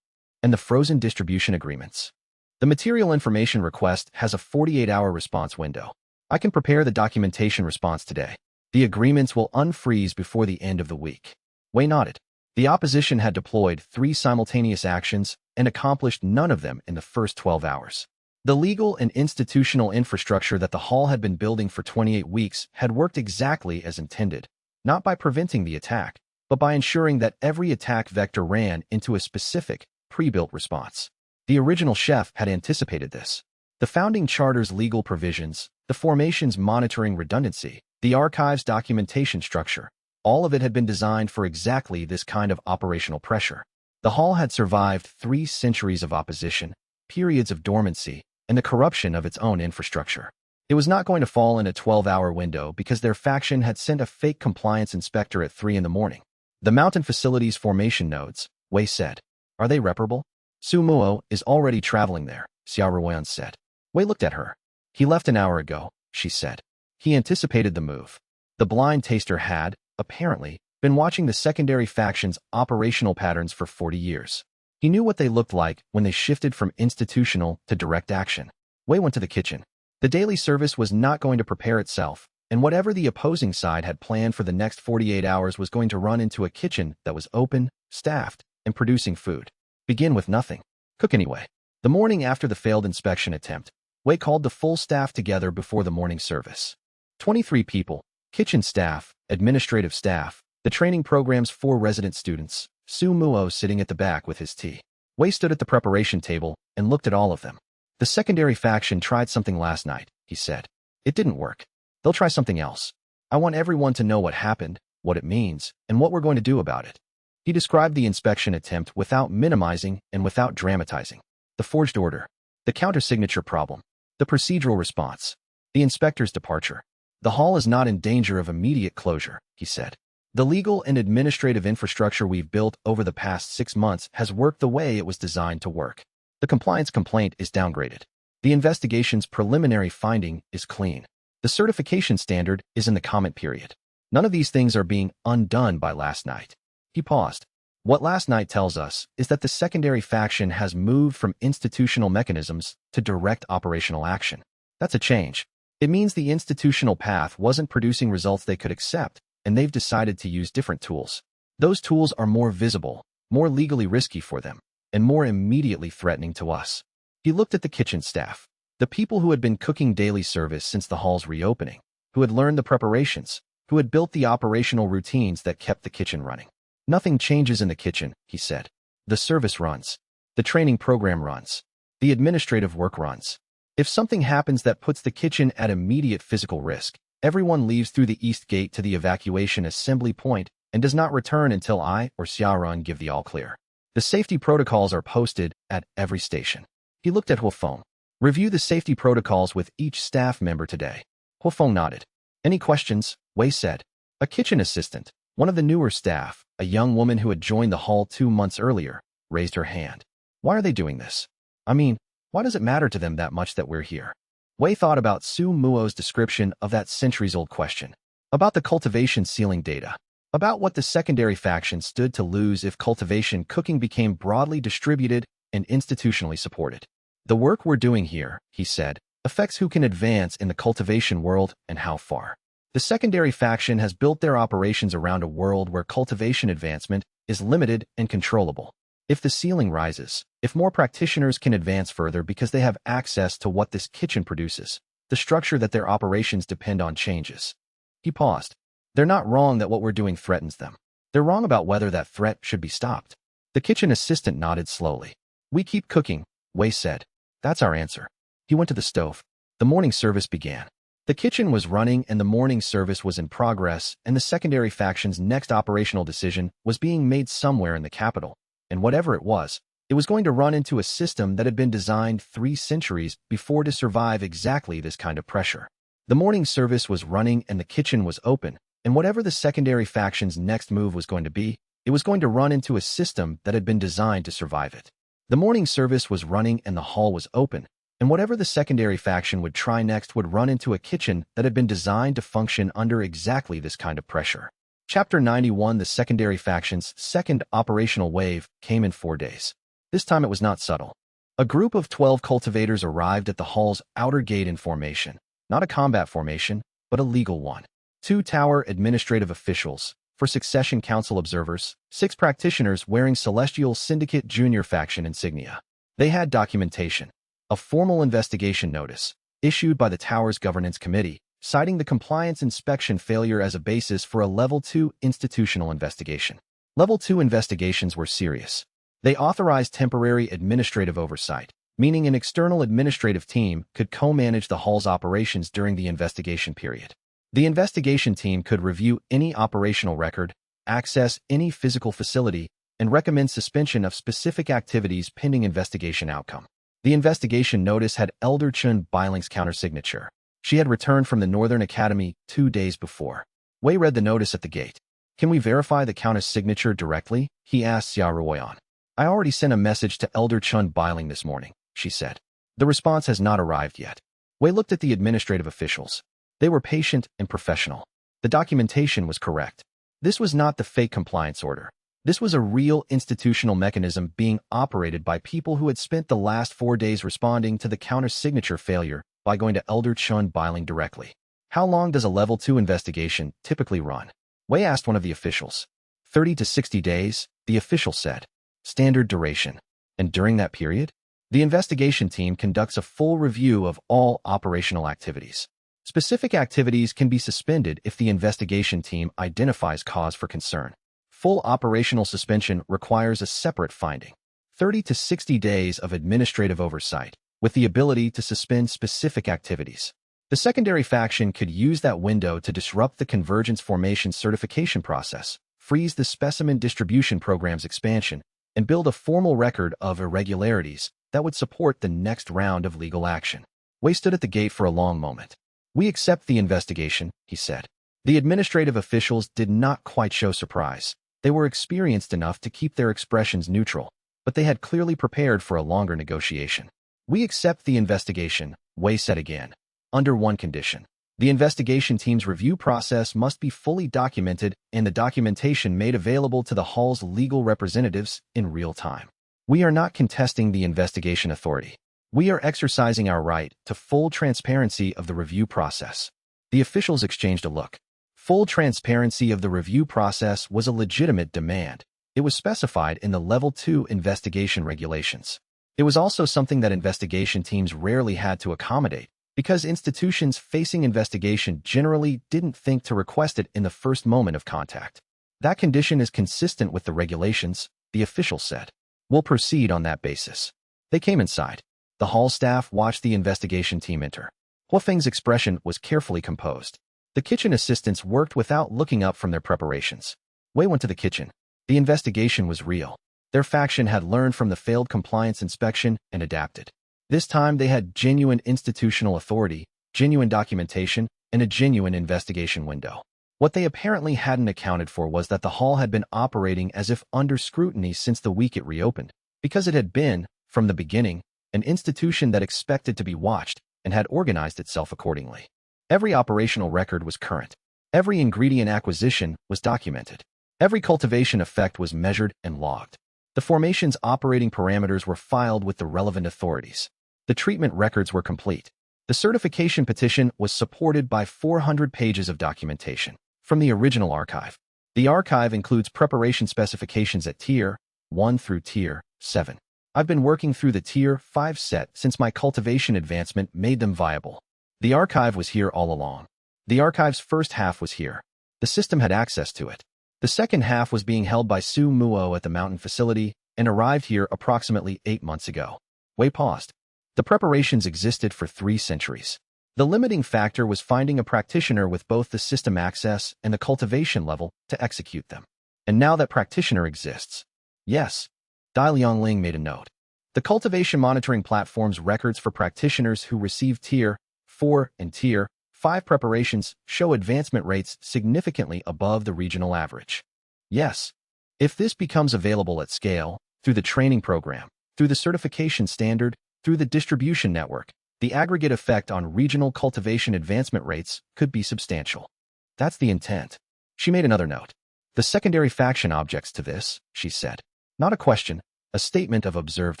And the frozen distribution agreements. The material information request has a 48-hour response window. I can prepare the documentation response today. The agreements will unfreeze before the end of the week. Wei nodded. The opposition had deployed 3 simultaneous actions and accomplished none of them in the first 12 hours. The legal and institutional infrastructure that the hall had been building for 28 weeks had worked exactly as intended, not by preventing the attack, but by ensuring that every attack vector ran into a specific, pre-built response. The original chef had anticipated this. The founding charter's legal provisions, the formation's monitoring redundancy, the archive's documentation structure, all of it had been designed for exactly this kind of operational pressure. The hall had survived 3 centuries of opposition, periods of dormancy, and the corruption of its own infrastructure. It was not going to fall in a 12-hour window because their faction had sent a fake compliance inspector at 3 in the morning. The mountain facility's formation nodes, Wei said. Are they reparable? Su Muo is already traveling there, Xia Ruoyan said. Wei looked at her. He left an hour ago, she said. He anticipated the move. The blind taster had, apparently, been watching the secondary faction's operational patterns for 40 years. He knew what they looked like when they shifted from institutional to direct action. Wei went to the kitchen. The daily service was not going to prepare itself, and whatever the opposing side had planned for the next 48 hours was going to run into a kitchen that was open, staffed, and producing food. Begin with nothing. Cook anyway. The morning after the failed inspection attempt, Wei called the full staff together before the morning service. 23 people, kitchen staff, administrative staff, the training program's 4 resident students, Su Muo sitting at the back with his tea. Wei stood at the preparation table and looked at all of them. The secondary faction tried something last night, he said. It didn't work. They'll try something else. I want everyone to know what happened, what it means, and what we're going to do about it. He described the inspection attempt without minimizing and without dramatizing. The forged order, the counter-signature problem, the procedural response, the inspector's departure. The hall is not in danger of immediate closure, he said. The legal and administrative infrastructure we've built over the past 6 months has worked the way it was designed to work. The compliance complaint is downgraded. The investigation's preliminary finding is clean. The certification standard is in the comment period. None of these things are being undone by last night. He paused. What last night tells us is that the secondary faction has moved from institutional mechanisms to direct operational action. That's a change. It means the institutional path wasn't producing results they could accept, and they've decided to use different tools. Those tools are more visible, more legally risky for them, and more immediately threatening to us. He looked at the kitchen staff, the people who had been cooking daily service since the hall's reopening, who had learned the preparations, who had built the operational routines that kept the kitchen running. Nothing changes in the kitchen, he said. The service runs. The training program runs. The administrative work runs. If something happens that puts the kitchen at immediate physical risk, everyone leaves through the east gate to the evacuation assembly point and does not return until I or Xiarun give the all-clear. The safety protocols are posted at every station. He looked at Huofeng. Review the safety protocols with each staff member today. Huofeng nodded. Any questions? Wei said. A kitchen assistant, one of the newer staff, a young woman who had joined the hall 2 months earlier, raised her hand. Why are they doing this? I mean, why does it matter to them that much that we're here? Wei thought about Su Muo's description of that centuries-old question, about the cultivation ceiling data, about what the secondary faction stood to lose if cultivation cooking became broadly distributed and institutionally supported. The work we're doing here, he said, affects who can advance in the cultivation world and how far. The secondary faction has built their operations around a world where cultivation advancement is limited and controllable. If the ceiling rises, if more practitioners can advance further because they have access to what this kitchen produces, the structure that their operations depend on changes. He paused. They're not wrong that what we're doing threatens them. They're wrong about whether that threat should be stopped. The kitchen assistant nodded slowly. We keep cooking, Wei said. That's our answer. He went to the stove. The morning service began. The kitchen was running and the morning service was in progress, and the secondary faction's next operational decision was being made somewhere in the capital. And whatever it was going to run into a system that had been designed 3 centuries before to survive exactly this kind of pressure. The morning service was running and the kitchen was open, and whatever the secondary faction's next move was going to be, it was going to run into a system that had been designed to survive it. The morning service was running and the hall was open, and whatever the secondary faction would try next would run into a kitchen that had been designed to function under exactly this kind of pressure. Chapter 91. The secondary faction's second operational wave came in 4 days. This time it was not subtle. A group of 12 cultivators arrived at the hall's outer gate in formation, not a combat formation, but a legal one. 2 tower administrative officials, for Succession Council observers, 6 practitioners wearing Celestial Syndicate Junior faction insignia. They had documentation, a formal investigation notice, issued by the tower's governance committee, citing the compliance inspection failure as a basis for a Level 2 institutional investigation. Level 2 investigations were serious. They authorized temporary administrative oversight, meaning an external administrative team could co-manage the hall's operations during the investigation period. The investigation team could review any operational record, access any physical facility, and recommend suspension of specific activities pending investigation outcome. The investigation notice had Elder Chun Bailing's countersignature. She had returned from the Northern Academy 2 days before. Wei read the notice at the gate. Can we verify the countersignature directly? He asked Xia Ruoyan. I already sent a message to Elder Chun Bailing this morning, she said. The response has not arrived yet. Wei looked at the administrative officials. They were patient and professional. The documentation was correct. This was not the fake compliance order. This was a real institutional mechanism being operated by people who had spent the last 4 days responding to the counter-signature failure by going to Elder Chun Bailing directly. How long does a Level 2 investigation typically run? Wei asked one of the officials. 30 to 60 days, the official said. Standard duration. And during that period, the investigation team conducts a full review of all operational activities. Specific activities can be suspended if the investigation team identifies cause for concern. Full operational suspension requires a separate finding. 30 to 60 days of administrative oversight, with the ability to suspend specific activities. The secondary faction could use that window to disrupt the convergence formation certification process, freeze the specimen distribution program's expansion, and build a formal record of irregularities that would support the next round of legal action. Wei stood at the gate for a long moment. "We accept the investigation," he said. The administrative officials did not quite show surprise. They were experienced enough to keep their expressions neutral, but they had clearly prepared for a longer negotiation. "We accept the investigation," Wei said again, under one condition. The investigation team's review process must be fully documented and the documentation made available to the Hall's legal representatives in real time. "We are not contesting the investigation authority. We are exercising our right to full transparency of the review process." The officials exchanged a look. Full transparency of the review process was a legitimate demand. It was specified in the Level 2 investigation regulations. It was also something that investigation teams rarely had to accommodate, because institutions facing investigation generally didn't think to request it in the first moment of contact. "That condition is consistent with the regulations," the official said. "We'll proceed on that basis." They came inside. The hall staff watched the investigation team enter. Huofeng's expression was carefully composed. The kitchen assistants worked without looking up from their preparations. Wei went to the kitchen. The investigation was real. Their faction had learned from the failed compliance inspection and adapted. This time they had genuine institutional authority, genuine documentation, and a genuine investigation window. What they apparently hadn't accounted for was that the hall had been operating as if under scrutiny since the week it reopened, because it had been, from the beginning, an institution that expected to be watched and had organized itself accordingly. Every operational record was current. Every ingredient acquisition was documented. Every cultivation effect was measured and logged. The formation's operating parameters were filed with the relevant authorities. The treatment records were complete. The certification petition was supported by 400 pages of documentation from the original archive. The archive includes preparation specifications at Tier 1 through Tier 7. I've been working through the Tier 5 set since my cultivation advancement made them viable. The archive was here all along. The archive's first half was here. The system had access to it. The second half was being held by Su Muo at the mountain facility and arrived here approximately 8 months ago. Wei paused. The preparations existed for 3 centuries. The limiting factor was finding a practitioner with both the system access and the cultivation level to execute them. And now that practitioner exists. Yes. Dai Liangling made a note. The cultivation monitoring platform's records for practitioners who receive Tier 4 and Tier 5 preparations show advancement rates significantly above the regional average. Yes. If this becomes available at scale, through the training program, through the certification standard, through the distribution network, the aggregate effect on regional cultivation advancement rates could be substantial. That's the intent. She made another note. The secondary faction objects to this, she said. Not a question, a statement of observed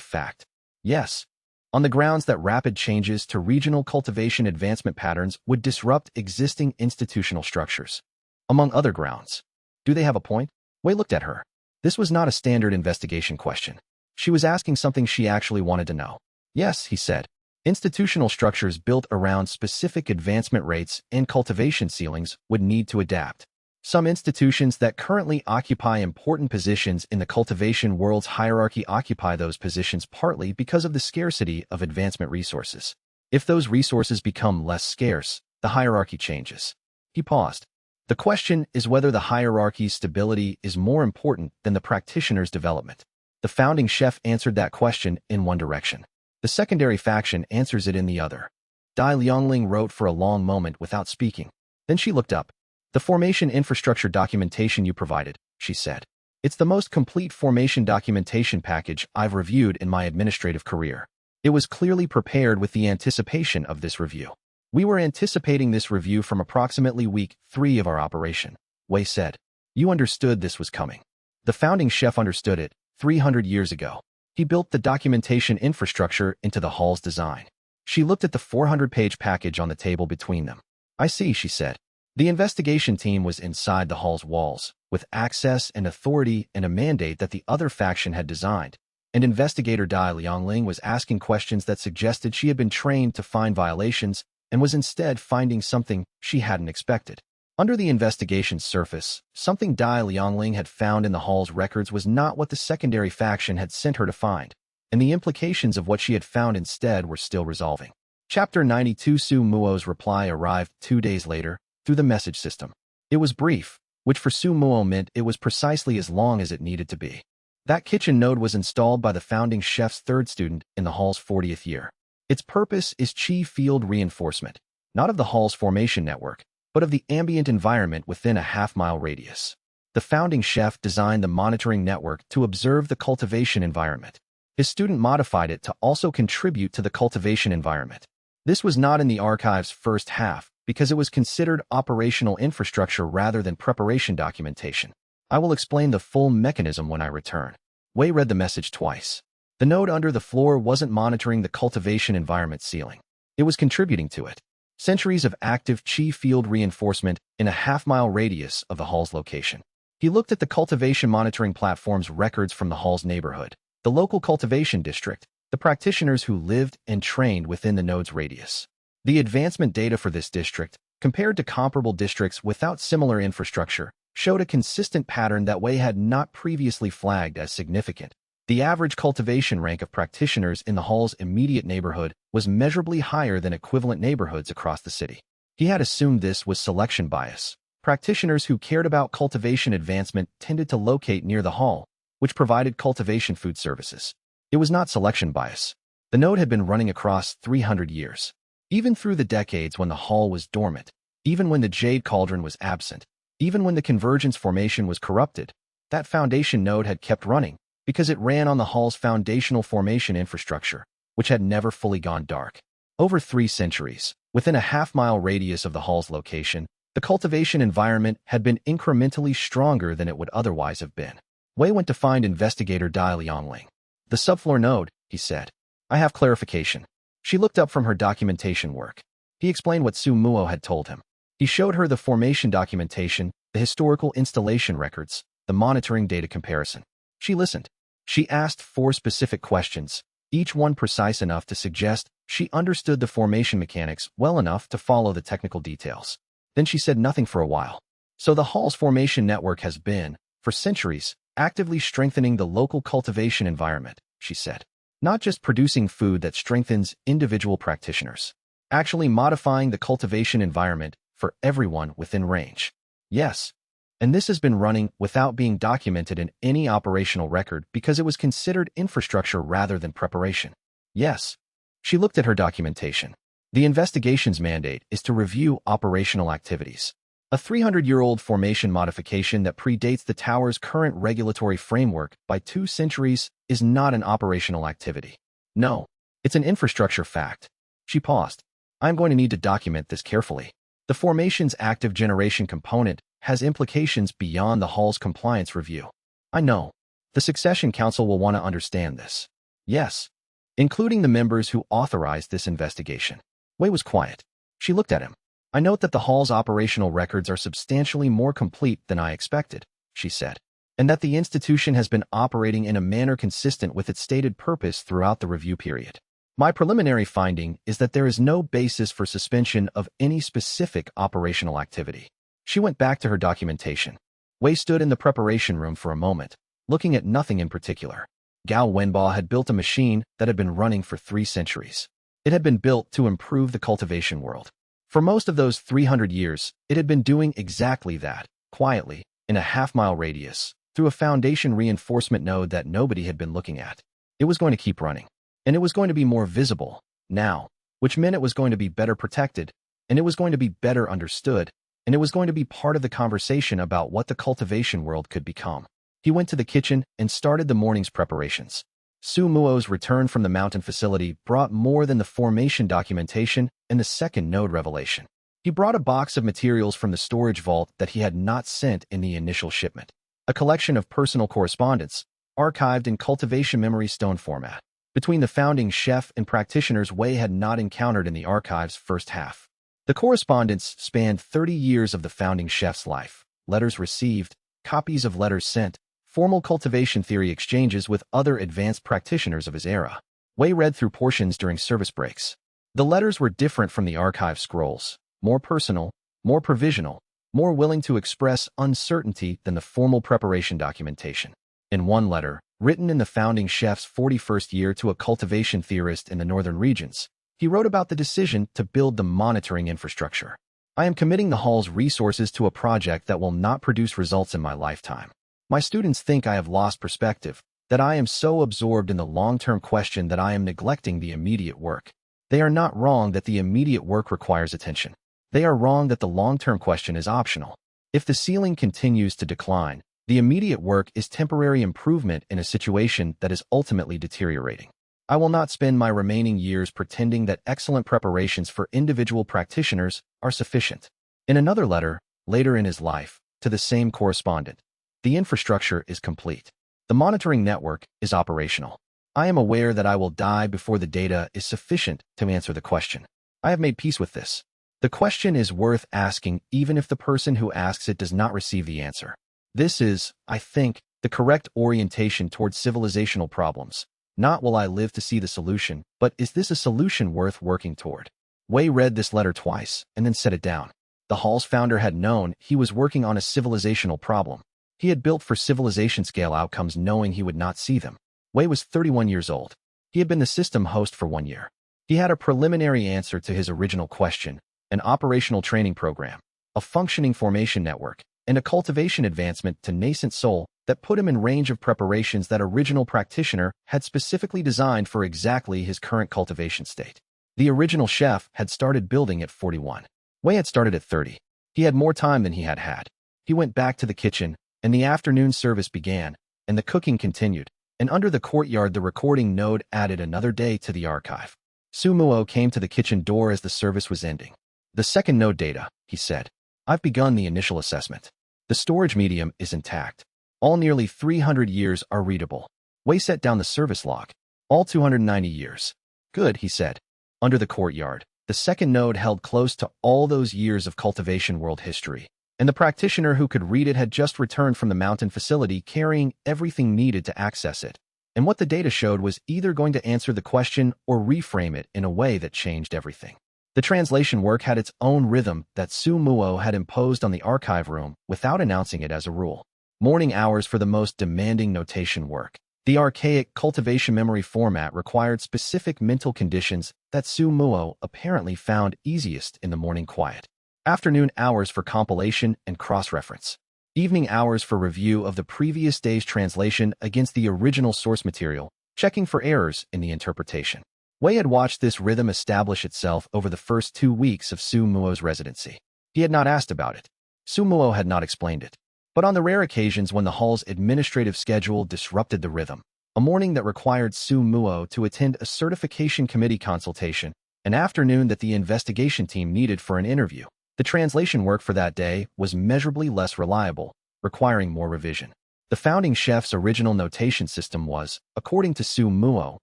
fact. Yes. On the grounds that rapid changes to regional cultivation advancement patterns would disrupt existing institutional structures. Among other grounds. Do they have a point? Wei looked at her. This was not a standard investigation question. She was asking something she actually wanted to know. Yes, he said. Institutional structures built around specific advancement rates and cultivation ceilings would need to adapt. Some institutions that currently occupy important positions in the cultivation world's hierarchy occupy those positions partly because of the scarcity of advancement resources. If those resources become less scarce, the hierarchy changes. He paused. The question is whether the hierarchy's stability is more important than the practitioner's development. The founding chef answered that question in one direction. The secondary faction answers it in the other. Dai Liangling wrote for a long moment without speaking. Then she looked up. The formation infrastructure documentation you provided, she said. It's the most complete formation documentation package I've reviewed in my administrative career. It was clearly prepared with the anticipation of this review. We were anticipating this review from approximately week 3 of our operation, Wei said. You understood this was coming. The founding chef understood it 300 years ago. He built the documentation infrastructure into the hall's design. She looked at the 400-page package on the table between them. I see, she said. The investigation team was inside the hall's walls, with access and authority and a mandate that the other faction had designed. and investigator Dai Liangling was asking questions that suggested she had been trained to find violations and was instead finding something she hadn't expected. Under the investigation's surface, something Dai Liangling had found in the hall's records was not what the secondary faction had sent her to find, and the implications of what she had found instead were still resolving. Chapter 92. Su Muo's reply arrived 2 days later through the message system. It was brief, which for Su Muo meant it was precisely as long as it needed to be. That kitchen node was installed by the founding chef's third student in the hall's 40th year. Its purpose is chi field reinforcement, not of the hall's formation network, but of the ambient environment within a half-mile radius. The founding chef designed the monitoring network to observe the cultivation environment. His student modified it to also contribute to the cultivation environment. This was not in the archive's first half because it was considered operational infrastructure rather than preparation documentation. I will explain the full mechanism when I return. Wei read the message twice. The node under the floor wasn't monitoring the cultivation environment ceiling. It was contributing to it. Centuries of active chi field reinforcement in a half-mile radius of the hall's location. He looked at the cultivation monitoring platform's records from the hall's neighborhood, the local cultivation district, the practitioners who lived and trained within the node's radius. The advancement data for this district, compared to comparable districts without similar infrastructure, showed a consistent pattern that Wei had not previously flagged as significant. The average cultivation rank of practitioners in the hall's immediate neighborhood was measurably higher than equivalent neighborhoods across the city. He had assumed this was selection bias. Practitioners who cared about cultivation advancement tended to locate near the hall, which provided cultivation food services. It was not selection bias. The node had been running across 300 years. Even through the decades when the hall was dormant, even when the Jade Cauldron was absent, even when the Convergence formation was corrupted, that foundation node had kept running, because it ran on the hall's foundational formation infrastructure, which had never fully gone dark. Over 3 centuries, within a half-mile radius of the hall's location, the cultivation environment had been incrementally stronger than it would otherwise have been. Wei went to find investigator Dai Liangling. The subfloor node, he said. I have clarification. She looked up from her documentation work. He explained what Su Muo had told him. He showed her the formation documentation, the historical installation records, the monitoring data comparison. She listened. She asked 4 specific questions, each one precise enough to suggest she understood the formation mechanics well enough to follow the technical details. Then she said nothing for a while. So the hall's formation network has been, for centuries, actively strengthening the local cultivation environment, she said. Not just producing food that strengthens individual practitioners, actually modifying the cultivation environment for everyone within range. Yes. And this has been running without being documented in any operational record because it was considered infrastructure rather than preparation. Yes. She looked at her documentation. The investigation's mandate is to review operational activities. A 300-year-old formation modification that predates the tower's current regulatory framework by 2 centuries is not an operational activity. No, it's an infrastructure fact. She paused. I'm going to need to document this carefully. The formation's active generation component has implications beyond the hall's compliance review. I know. The Succession Council will want to understand this. Yes, including the members who authorized this investigation. Wei was quiet. She looked at him. I note that the hall's operational records are substantially more complete than I expected, she said, and that the institution has been operating in a manner consistent with its stated purpose throughout the review period. My preliminary finding is that there is no basis for suspension of any specific operational activity. She went back to her documentation. Wei stood in the preparation room for a moment, looking at nothing in particular. Gao Wenba had built a machine that had been running for 3 centuries. It had been built to improve the cultivation world. For most of those 300 years, it had been doing exactly that, quietly, in a half-mile radius, through a foundation reinforcement node that nobody had been looking at. It was going to keep running. And it was going to be more visible, now, which meant it was going to be better protected, and it was going to be better understood, and it was going to be part of the conversation about what the cultivation world could become. He went to the kitchen and started the morning's preparations. Su Muo's return from the mountain facility brought more than the formation documentation and the second node revelation. He brought a box of materials from the storage vault that he had not sent in the initial shipment. A collection of personal correspondence, archived in cultivation memory stone format, between the founding chef and practitioners Wei had not encountered in the archive's first half. The correspondence spanned 30 years of the founding chef's life, letters received, copies of letters sent, formal cultivation theory exchanges with other advanced practitioners of his era. Wei read through portions during service breaks. The letters were different from the archive scrolls, more personal, more provisional, more willing to express uncertainty than the formal preparation documentation. In one letter, written in the founding chef's 41st year to a cultivation theorist in the northern regions, he wrote about the decision to build the monitoring infrastructure. I am committing the hall's resources to a project that will not produce results in my lifetime. My students think I have lost perspective, that I am so absorbed in the long-term question that I am neglecting the immediate work. They are not wrong that the immediate work requires attention. They are wrong that the long-term question is optional. If the ceiling continues to decline, the immediate work is temporary improvement in a situation that is ultimately deteriorating. I will not spend my remaining years pretending that excellent preparations for individual practitioners are sufficient. In another letter, later in his life, to the same correspondent, the infrastructure is complete. The monitoring network is operational. I am aware that I will die before the data is sufficient to answer the question. I have made peace with this. The question is worth asking even if the person who asks it does not receive the answer. This is, I think, the correct orientation towards civilizational problems. Not will I live to see the solution, but is this a solution worth working toward? Wei read this letter twice and then set it down. The hall's founder had known he was working on a civilizational problem. He had built for civilization-scale outcomes knowing he would not see them. Wei was 31 years old. He had been the system host for 1 year. He had a preliminary answer to his original question, an operational training program, a functioning formation network, and a cultivation advancement to nascent soul that put him in range of preparations that original practitioner had specifically designed for exactly his current cultivation state. The original chef had started building at 41. Wei had started at 30. He had more time than he had had. He went back to the kitchen, and the afternoon service began, and the cooking continued, and under the courtyard the recording node added another day to the archive. Su Muo came to the kitchen door as the service was ending. The second node data, he said. I've begun the initial assessment. The storage medium is intact. All nearly 300 years are readable. Wei set down the service log. All 290 years. Good, he said. Under the courtyard, the second node held close to all those years of cultivation world history, and the practitioner who could read it had just returned from the mountain facility carrying everything needed to access it. And what the data showed was either going to answer the question or reframe it in a way that changed everything. The translation work had its own rhythm that Su Muo had imposed on the archive room without announcing it as a rule. Morning hours for the most demanding notation work. The archaic cultivation memory format required specific mental conditions that Su Muo apparently found easiest in the morning quiet. Afternoon hours for compilation and cross-reference. Evening hours for review of the previous day's translation against the original source material, checking for errors in the interpretation. Wei had watched this rhythm establish itself over the first 2 weeks of Su Muo's residency. He had not asked about it. Su Muo had not explained it. But on the rare occasions when the hall's administrative schedule disrupted the rhythm, a morning that required Su Muo to attend a certification committee consultation, an afternoon that the investigation team needed for an interview, the translation work for that day was measurably less reliable, requiring more revision. The founding chef's original notation system was, according to Su Muo,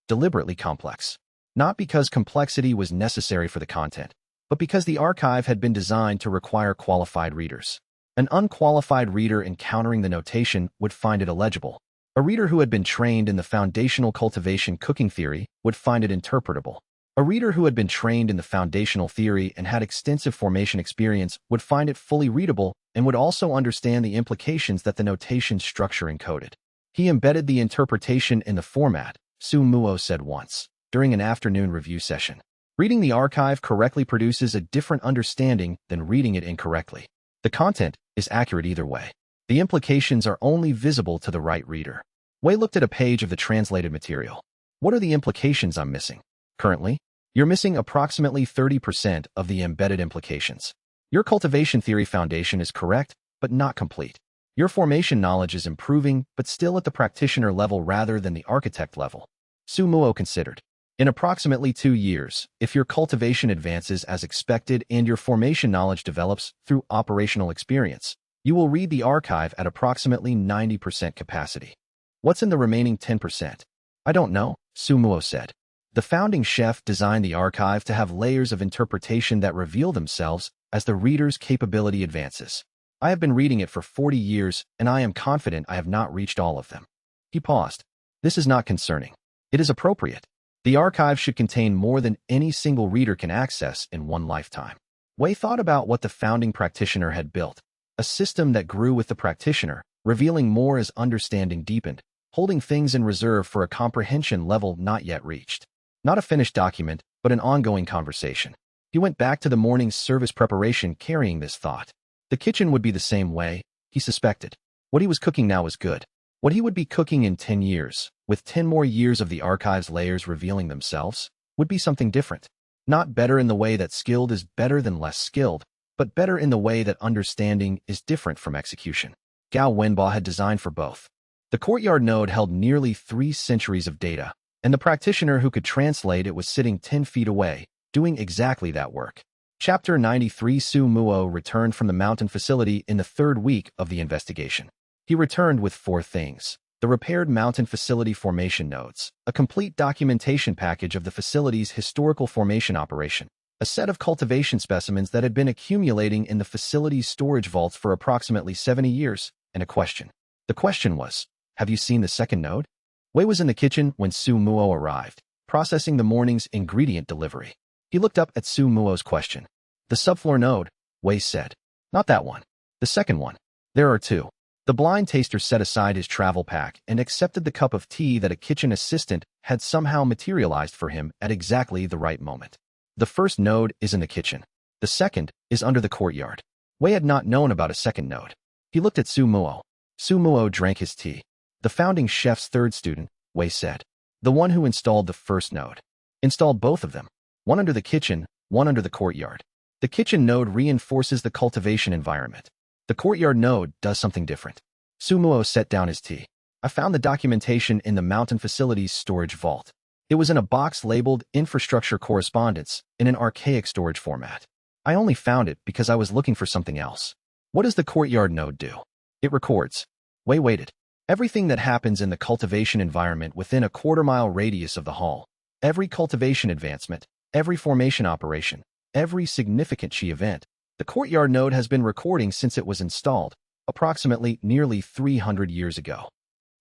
deliberately complex. Not because complexity was necessary for the content, but because the archive had been designed to require qualified readers. An unqualified reader encountering the notation would find it illegible. A reader who had been trained in the foundational cultivation cooking theory would find it interpretable. A reader who had been trained in the foundational theory and had extensive formation experience would find it fully readable and would also understand the implications that the notation structure encoded. He embedded the interpretation in the format, Su Muo said once, during an afternoon review session. Reading the archive correctly produces a different understanding than reading it incorrectly. The content is accurate either way. The implications are only visible to the right reader. Wei looked at a page of the translated material. What are the implications I'm missing? Currently, you're missing approximately 30% of the embedded implications. Your cultivation theory foundation is correct, but not complete. Your formation knowledge is improving, but still at the practitioner level rather than the architect level. Su Muo considered. In approximately 2 years, if your cultivation advances as expected and your formation knowledge develops through operational experience, you will read the archive at approximately 90% capacity. What's in the remaining 10%? I don't know, Su Muo said. The founding chef designed the archive to have layers of interpretation that reveal themselves as the reader's capability advances. I have been reading it for 40 years, and I am confident I have not reached all of them. He paused. This is not concerning. It is appropriate. The archive should contain more than any single reader can access in one lifetime. Wei thought about what the founding practitioner had built, a system that grew with the practitioner, revealing more as understanding deepened, holding things in reserve for a comprehension level not yet reached. Not a finished document, but an ongoing conversation. He went back to the morning's service preparation carrying this thought. The kitchen would be the same way, he suspected. What he was cooking now was good. What he would be cooking in 10 years, with 10 more years of the archive's layers revealing themselves, would be something different. Not better in the way that skilled is better than less skilled, but better in the way that understanding is different from execution. Gao Wenba had designed for both. The courtyard node held nearly 3 centuries of data, and the practitioner who could translate it was sitting 10 feet away, doing exactly that work. Chapter 93. Su Muo returned from the mountain facility in the 3rd week of the investigation. He returned with 4 things: the repaired mountain facility formation nodes, a complete documentation package of the facility's historical formation operation, a set of cultivation specimens that had been accumulating in the facility's storage vaults for approximately 70 years, and a question. The question was, have you seen the 2nd node? Wei was in the kitchen when Su Muo arrived, processing the morning's ingredient delivery. He looked up at Su Muo's question. The subfloor node, Wei said. Not that one. The 2nd one. There are 2. The blind taster set aside his travel pack and accepted the cup of tea that a kitchen assistant had somehow materialized for him at exactly the right moment. The 1st node is in the kitchen. The 2nd is under the courtyard. Wei had not known about a 2nd node. He looked at Su Muo. Su Muo drank his tea. The founding chef's 3rd student, Wei said. The one who installed the 1st node. Installed both of them. One under the kitchen, one under the courtyard. The kitchen node reinforces the cultivation environment. The courtyard node does something different. Su Muo set down his tea. I found the documentation in the mountain facility's storage vault. It was in a box labeled Infrastructure Correspondence in an archaic storage format. I only found it because I was looking for something else. What does the courtyard node do? It records. Wei waited. Everything that happens in the cultivation environment within a quarter-mile radius of the hall. Every cultivation advancement, every formation operation, every significant Qi event. The courtyard node has been recording since it was installed, approximately nearly 300 years ago.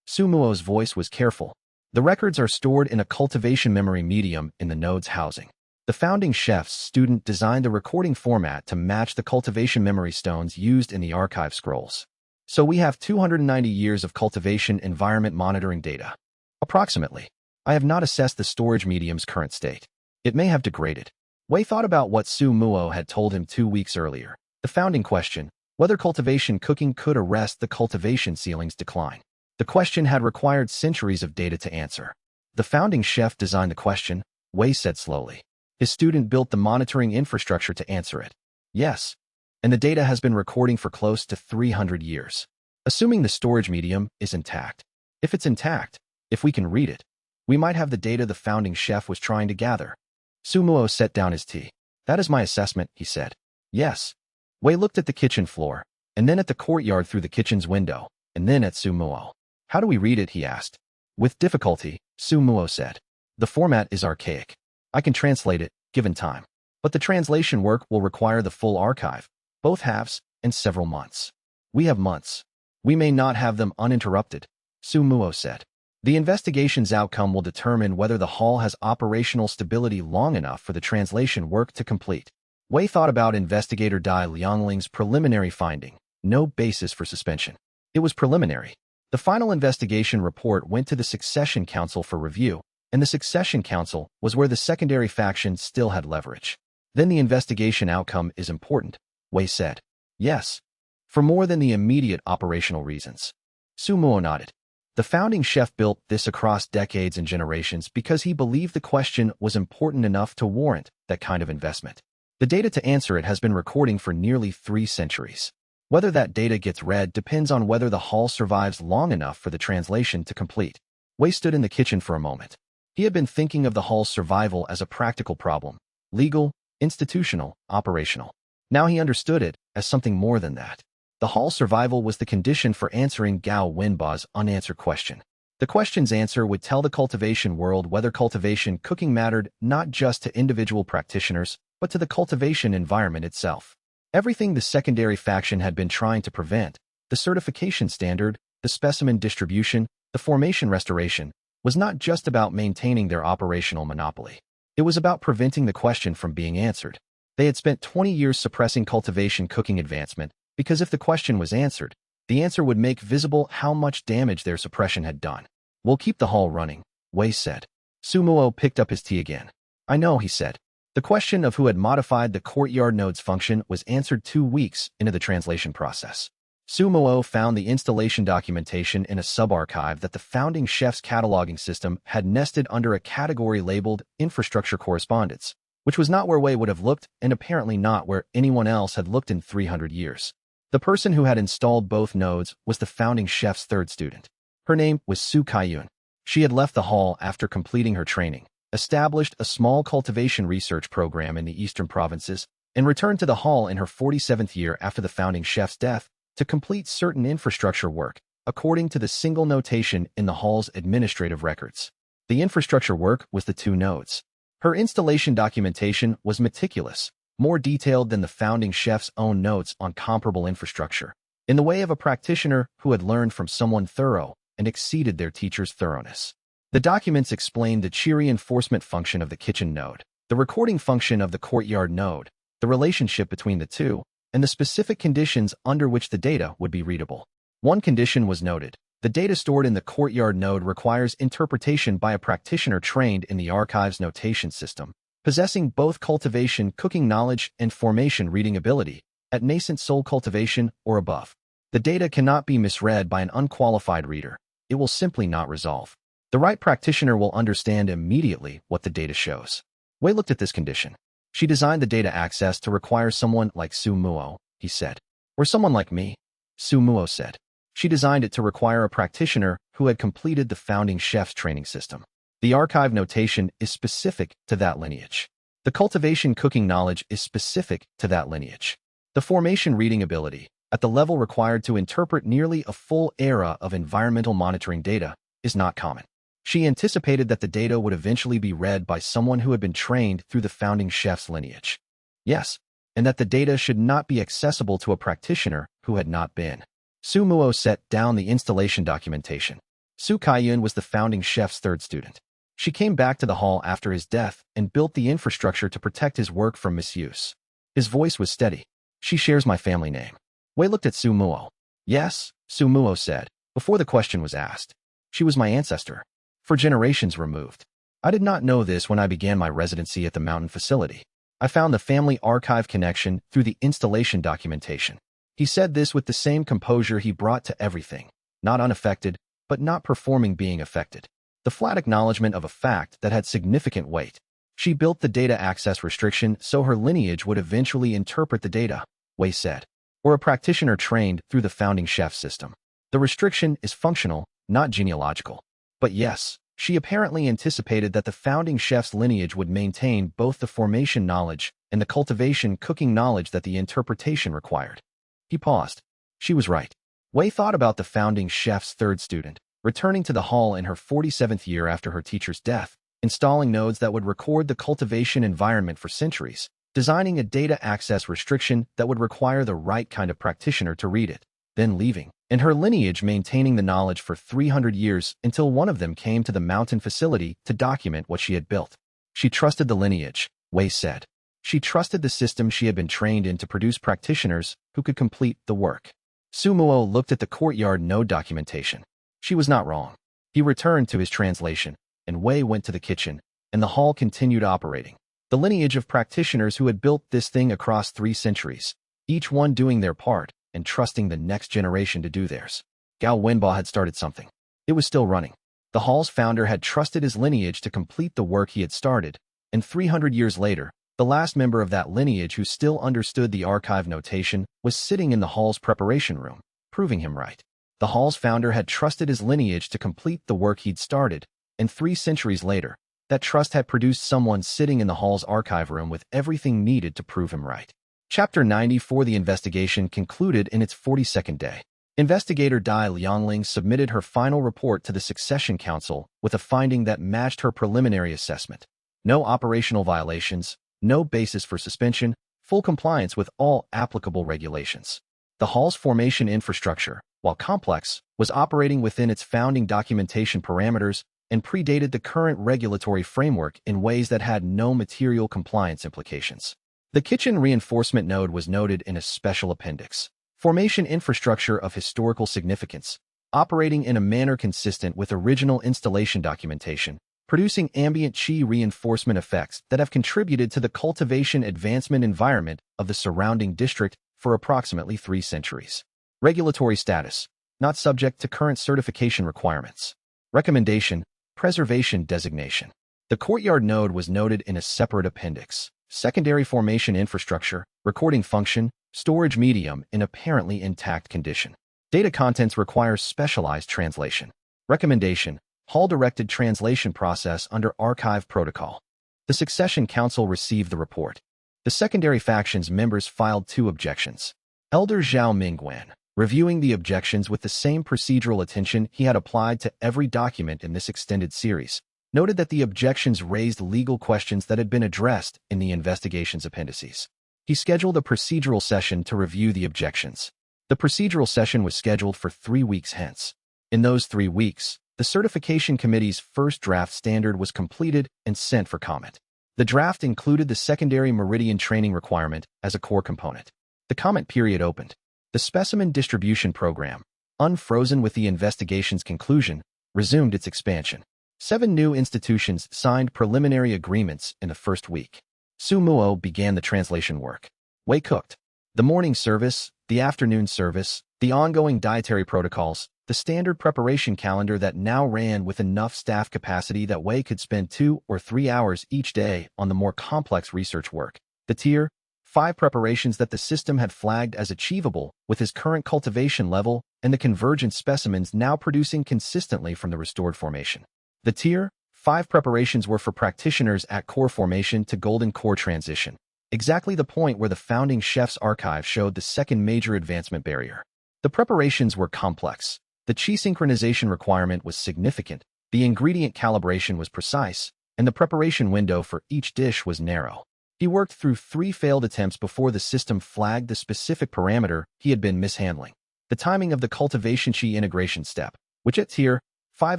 Su Muo's voice was careful. The records are stored in a cultivation memory medium in the node's housing. The founding chef's student designed the recording format to match the cultivation memory stones used in the archive scrolls. So we have 290 years of cultivation environment monitoring data. Approximately. I have not assessed the storage medium's current state. It may have degraded. Wei thought about what Su Muo had told him 2 weeks earlier. The founding question, whether cultivation cooking could arrest the cultivation ceiling's decline. The question had required centuries of data to answer. The founding chef designed the question, Wei said slowly. His student built the monitoring infrastructure to answer it. Yes. And the data has been recording for close to 300 years. Assuming the storage medium is intact. If it's intact, if we can read it, we might have the data the founding chef was trying to gather. Su Muo set down his tea. That is my assessment, he said. Yes. Wei looked at the kitchen floor, and then at the courtyard through the kitchen's window, and then at Su Muo. How do we read it, he asked. With difficulty, Su Muo said. The format is archaic. I can translate it, given time. But the translation work will require the full archive, both halves, and several months. We have months. We may not have them uninterrupted, Su Muo said. The investigation's outcome will determine whether the hall has operational stability long enough for the translation work to complete. Wei thought about investigator Dai Liangling's preliminary finding, no basis for suspension. It was preliminary. The final investigation report went to the Succession Council for review, and the Succession Council was where the secondary faction still had leverage. Then the investigation outcome is important, Wei said. Yes. For more than the immediate operational reasons. Su Muo nodded. The founding chef built this across decades and generations because he believed the question was important enough to warrant that kind of investment. The data to answer it has been recording for nearly 3 centuries. Whether that data gets read depends on whether the hall survives long enough for the translation to complete. Wei stood in the kitchen for a moment. He had been thinking of the hall's survival as a practical problem, legal, institutional, operational. Now he understood it as something more than that. The hall's survival was the condition for answering Gao Wenba's unanswered question. The question's answer would tell the cultivation world whether cultivation cooking mattered not just to individual practitioners, but to the cultivation environment itself. Everything the secondary faction had been trying to prevent, the certification standard, the specimen distribution, the formation restoration, was not just about maintaining their operational monopoly. It was about preventing the question from being answered. They had spent 20 years suppressing cultivation cooking advancement because if the question was answered, the answer would make visible how much damage their suppression had done. "We'll keep the hall running," Wei said. Sumuo picked up his tea again. "I know," he said. The question of who had modified the courtyard node's function was answered 2 weeks into the translation process. Sumuo found the installation documentation in a sub-archive that the founding chef's cataloging system had nested under a category labeled Infrastructure Correspondence, which was not where Wei would have looked and apparently not where anyone else had looked in 300 years. The person who had installed both nodes was the founding chef's third student. Her name was Su Kaiyun. She had left the hall after completing her training, established a small cultivation research program in the eastern provinces, and returned to the hall in her 47th year after the founding chef's death to complete certain infrastructure work, according to the single notation in the hall's administrative records. The infrastructure work was the 2 nodes. Her installation documentation was meticulous, more detailed than the founding chef's own notes on comparable infrastructure, in the way of a practitioner who had learned from someone thorough and exceeded their teacher's thoroughness. The documents explained the chi reinforcement function of the kitchen node, the recording function of the courtyard node, the relationship between the two, and the specific conditions under which the data would be readable. One condition was noted. The data stored in the courtyard node requires interpretation by a practitioner trained in the archive's notation system, possessing both cultivation cooking knowledge and formation reading ability, at nascent soul cultivation or above. The data cannot be misread by an unqualified reader. It will simply not resolve. The right practitioner will understand immediately what the data shows. Wei looked at this condition. She designed the data access to require someone like Su Muo, he said. Or someone like me, Su Muo said. She designed it to require a practitioner who had completed the founding chef's training system. The archive notation is specific to that lineage. The cultivation cooking knowledge is specific to that lineage. The formation reading ability, at the level required to interpret nearly a full era of environmental monitoring data, is not common. She anticipated that the data would eventually be read by someone who had been trained through the founding chef's lineage. Yes, and that the data should not be accessible to a practitioner who had not been. Su Muo set down the installation documentation. Su Kaiyun was the founding chef's third student. She came back to the hall after his death and built the infrastructure to protect his work from misuse. His voice was steady. "She shares my family name." Wei looked at Su Muo. "Yes," Su Muo said, before the question was asked. "She was my ancestor, for generations removed. I did not know this when I began my residency at the mountain facility. I found the family archive connection through the installation documentation." He said this with the same composure he brought to everything, not unaffected, but not performing being affected. The flat acknowledgement of a fact that had significant weight. She built the data access restriction so her lineage would eventually interpret the data, Wei said, or a practitioner trained through the founding chef system. The restriction is functional, not genealogical. But yes, she apparently anticipated that the founding chef's lineage would maintain both the formation knowledge and the cultivation cooking knowledge that the interpretation required. He paused. She was right. Wei thought about the founding chef's third student, returning to the hall in her 47th year after her teacher's death, installing nodes that would record the cultivation environment for centuries, designing a data access restriction that would require the right kind of practitioner to read it, then leaving, and her lineage maintaining the knowledge for 300 years until one of them came to the mountain facility to document what she had built. She trusted the lineage, Wei said. She trusted the system she had been trained in to produce practitioners who could complete the work. Su Muo looked at the courtyard node documentation. She was not wrong. He returned to his translation, and Wei went to the kitchen, and the hall continued operating. The lineage of practitioners who had built this thing across 3 centuries, each one doing their part and trusting the next generation to do theirs. Gao Wenba had started something. It was still running. The hall's founder had trusted his lineage to complete the work he had started, and 300 years later, the last member of that lineage who still understood the archive notation was sitting in the hall's preparation room, proving him right. The hall's founder had trusted his lineage to complete the work he'd started, and 3 centuries later, that trust had produced someone sitting in the hall's archive room with everything needed to prove him right. Chapter 94. The investigation concluded in its 42nd day. Investigator Dai Liangling submitted her final report to the Succession Council with a finding that matched her preliminary assessment. No operational violations, no basis for suspension, full compliance with all applicable regulations. The hall's formation infrastructure, while complex, was operating within its founding documentation parameters and predated the current regulatory framework in ways that had no material compliance implications. The kitchen reinforcement node was noted in a special appendix. Formation infrastructure of historical significance, operating in a manner consistent with original installation documentation, producing ambient qi reinforcement effects that have contributed to the cultivation advancement environment of the surrounding district for approximately 3 centuries. Regulatory status, not subject to current certification requirements. Recommendation, preservation designation. The courtyard node was noted in a separate appendix. Secondary formation infrastructure, recording function, storage medium in apparently intact condition. Data contents require specialized translation. Recommendation, hall-directed translation process under archive protocol. The Succession Council received the report. The secondary faction's members filed 2 objections. Elder Zhao Mingguan, reviewing the objections with the same procedural attention he had applied to every document in this extended series, noted that the objections raised legal questions that had been addressed in the investigation's appendices. He scheduled a procedural session to review the objections. The procedural session was scheduled for 3 weeks hence. In those 3 weeks, the certification committee's first draft standard was completed and sent for comment. The draft included the secondary meridian training requirement as a core component. The comment period opened. The specimen distribution program, unfrozen with the investigation's conclusion, resumed its expansion. 7 new institutions signed preliminary agreements in the first week. Su Muo began the translation work. Wei cooked. The morning service, the afternoon service, the ongoing dietary protocols, the standard preparation calendar that now ran with enough staff capacity that Wei could spend 2 or 3 hours each day on the more complex research work. The Tier 5 preparations that the system had flagged as achievable with his current cultivation level and the convergent specimens now producing consistently from the restored formation. The Tier 5 preparations were for practitioners at core formation to golden core transition, exactly the point where the founding chef's archive showed the second major advancement barrier. The preparations were complex. The qi synchronization requirement was significant, the ingredient calibration was precise, and the preparation window for each dish was narrow. He worked through 3 failed attempts before the system flagged the specific parameter he had been mishandling. The timing of the cultivation qi integration step, which at Tier 5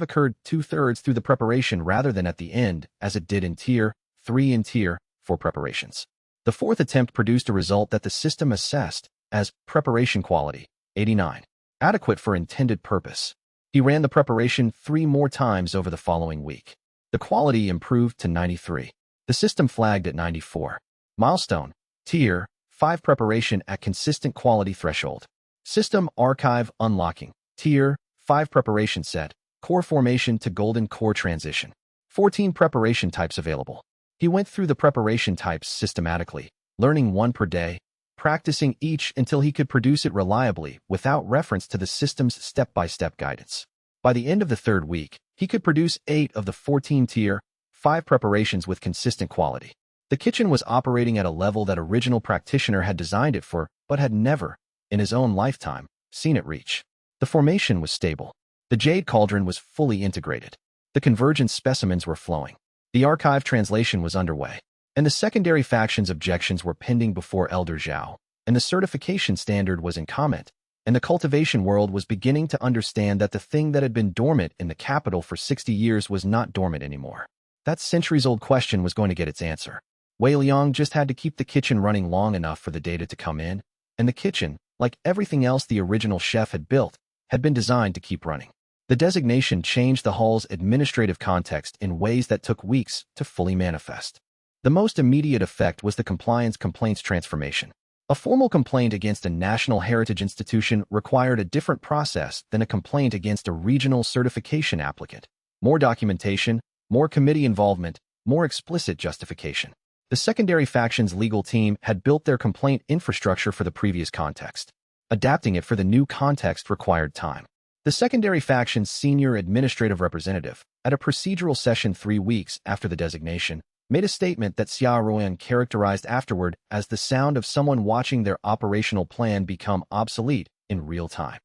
occurred 2/3 through the preparation rather than at the end, as it did in Tier 3 and Tier 4 preparations. The 4th attempt produced a result that the system assessed as preparation quality, 89, adequate for intended purpose. He ran the preparation 3 more times over the following week. The quality improved to 93. The system flagged at 94. Milestone, Tier 5 preparation at consistent quality threshold. System archive unlocking, Tier 5 preparation set. Core formation to golden core transition. 14 preparation types available. He went through the preparation types systematically, learning 1 per day, practicing each until he could produce it reliably without reference to the system's step-by-step guidance. By the end of the 3rd week, he could produce 8 of the 14 Tier 5 preparations with consistent quality. The kitchen was operating at a level that original practitioner had designed it for, but had never, in his own lifetime, seen it reach. The formation was stable. The jade cauldron was fully integrated. The convergent specimens were flowing. The archive translation was underway, and the secondary faction's objections were pending before Elder Zhao, and the certification standard was in comment, and the cultivation world was beginning to understand that the thing that had been dormant in the capital for 60 years was not dormant anymore. That centuries-old question was going to get its answer. Wei Liang just had to keep the kitchen running long enough for the data to come in, and the kitchen, like everything else the original chef had built, had been designed to keep running. The designation changed the hall's administrative context in ways that took weeks to fully manifest. The most immediate effect was the compliance complaints transformation. A formal complaint against a national heritage institution required a different process than a complaint against a regional certification applicant. More documentation, more committee involvement, more explicit justification. The secondary faction's legal team had built their complaint infrastructure for the previous context. Adapting it for the new context required time. The secondary faction's senior administrative representative, at a procedural session 3 weeks after the designation, made a statement that Xia Ruan characterized afterward as the sound of someone watching their operational plan become obsolete in real time.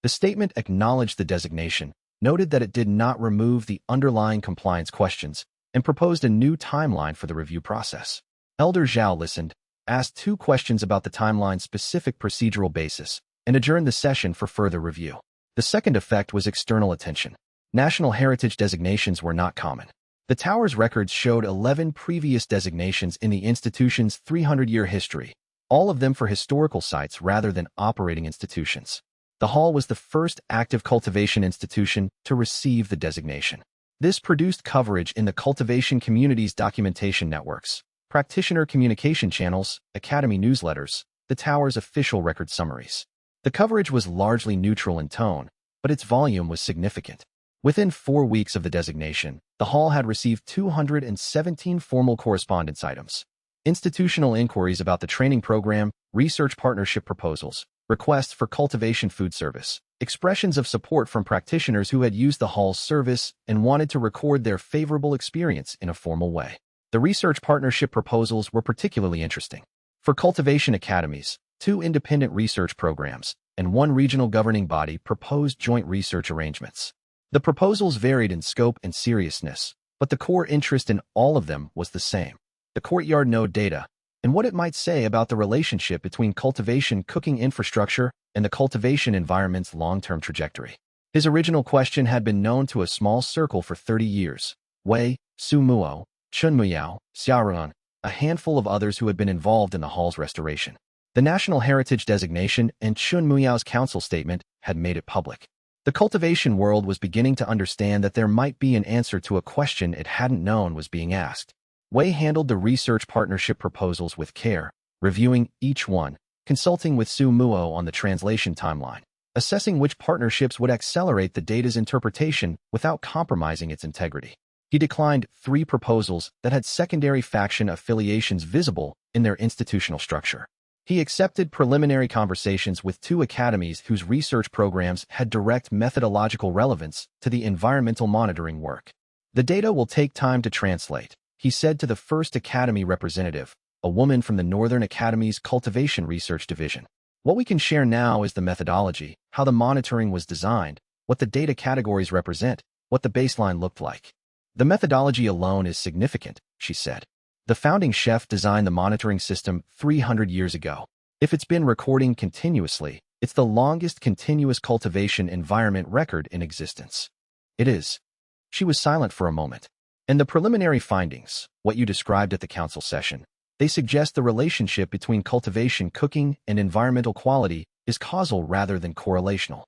The statement acknowledged the designation, noted that it did not remove the underlying compliance questions, and proposed a new timeline for the review process. Elder Zhao listened, asked 2 questions about the timeline's specific procedural basis, and adjourned the session for further review. The second effect was external attention. National heritage designations were not common. The tower's records showed 11 previous designations in the institution's 300-year history, all of them for historical sites rather than operating institutions. The hall was the first active cultivation institution to receive the designation. This produced coverage in the cultivation community's documentation networks, practitioner communication channels, academy newsletters, the tower's official record summaries. The coverage was largely neutral in tone, but its volume was significant. Within 4 weeks of the designation, the hall had received 217 formal correspondence items, institutional inquiries about the training program, research partnership proposals, requests for cultivation food service, expressions of support from practitioners who had used the hall's service and wanted to record their favorable experience in a formal way. The research partnership proposals were particularly interesting. For cultivation academies, 2 independent research programs and 1 regional governing body proposed joint research arrangements. The proposals varied in scope and seriousness, but the core interest in all of them was the same: the courtyard node data, and what it might say about the relationship between cultivation cooking infrastructure and the cultivation environment's long-term trajectory. His original question had been known to a small circle for 30 years: Wei, Su Muo, Chun Muyao, Xiaoran, a handful of others who had been involved in the hall's restoration. The National Heritage Designation and Chun Muyao's council statement had made it public. The cultivation world was beginning to understand that there might be an answer to a question it hadn't known was being asked. Wei handled the research partnership proposals with care, reviewing each one, consulting with Su Muo on the translation timeline, assessing which partnerships would accelerate the data's interpretation without compromising its integrity. He declined 3 proposals that had secondary faction affiliations visible in their institutional structure. He accepted preliminary conversations with 2 academies whose research programs had direct methodological relevance to the environmental monitoring work. The data will take time to translate, he said to the first academy representative, a woman from the Northern Academy's Cultivation Research Division. What we can share now is the methodology, how the monitoring was designed, what the data categories represent, what the baseline looked like. The methodology alone is significant, she said. The founding chef designed the monitoring system 300 years ago. If it's been recording continuously, it's the longest continuous cultivation environment record in existence. It is. She was silent for a moment. And the preliminary findings, what you described at the council session, they suggest the relationship between cultivation cooking and environmental quality is causal rather than correlational.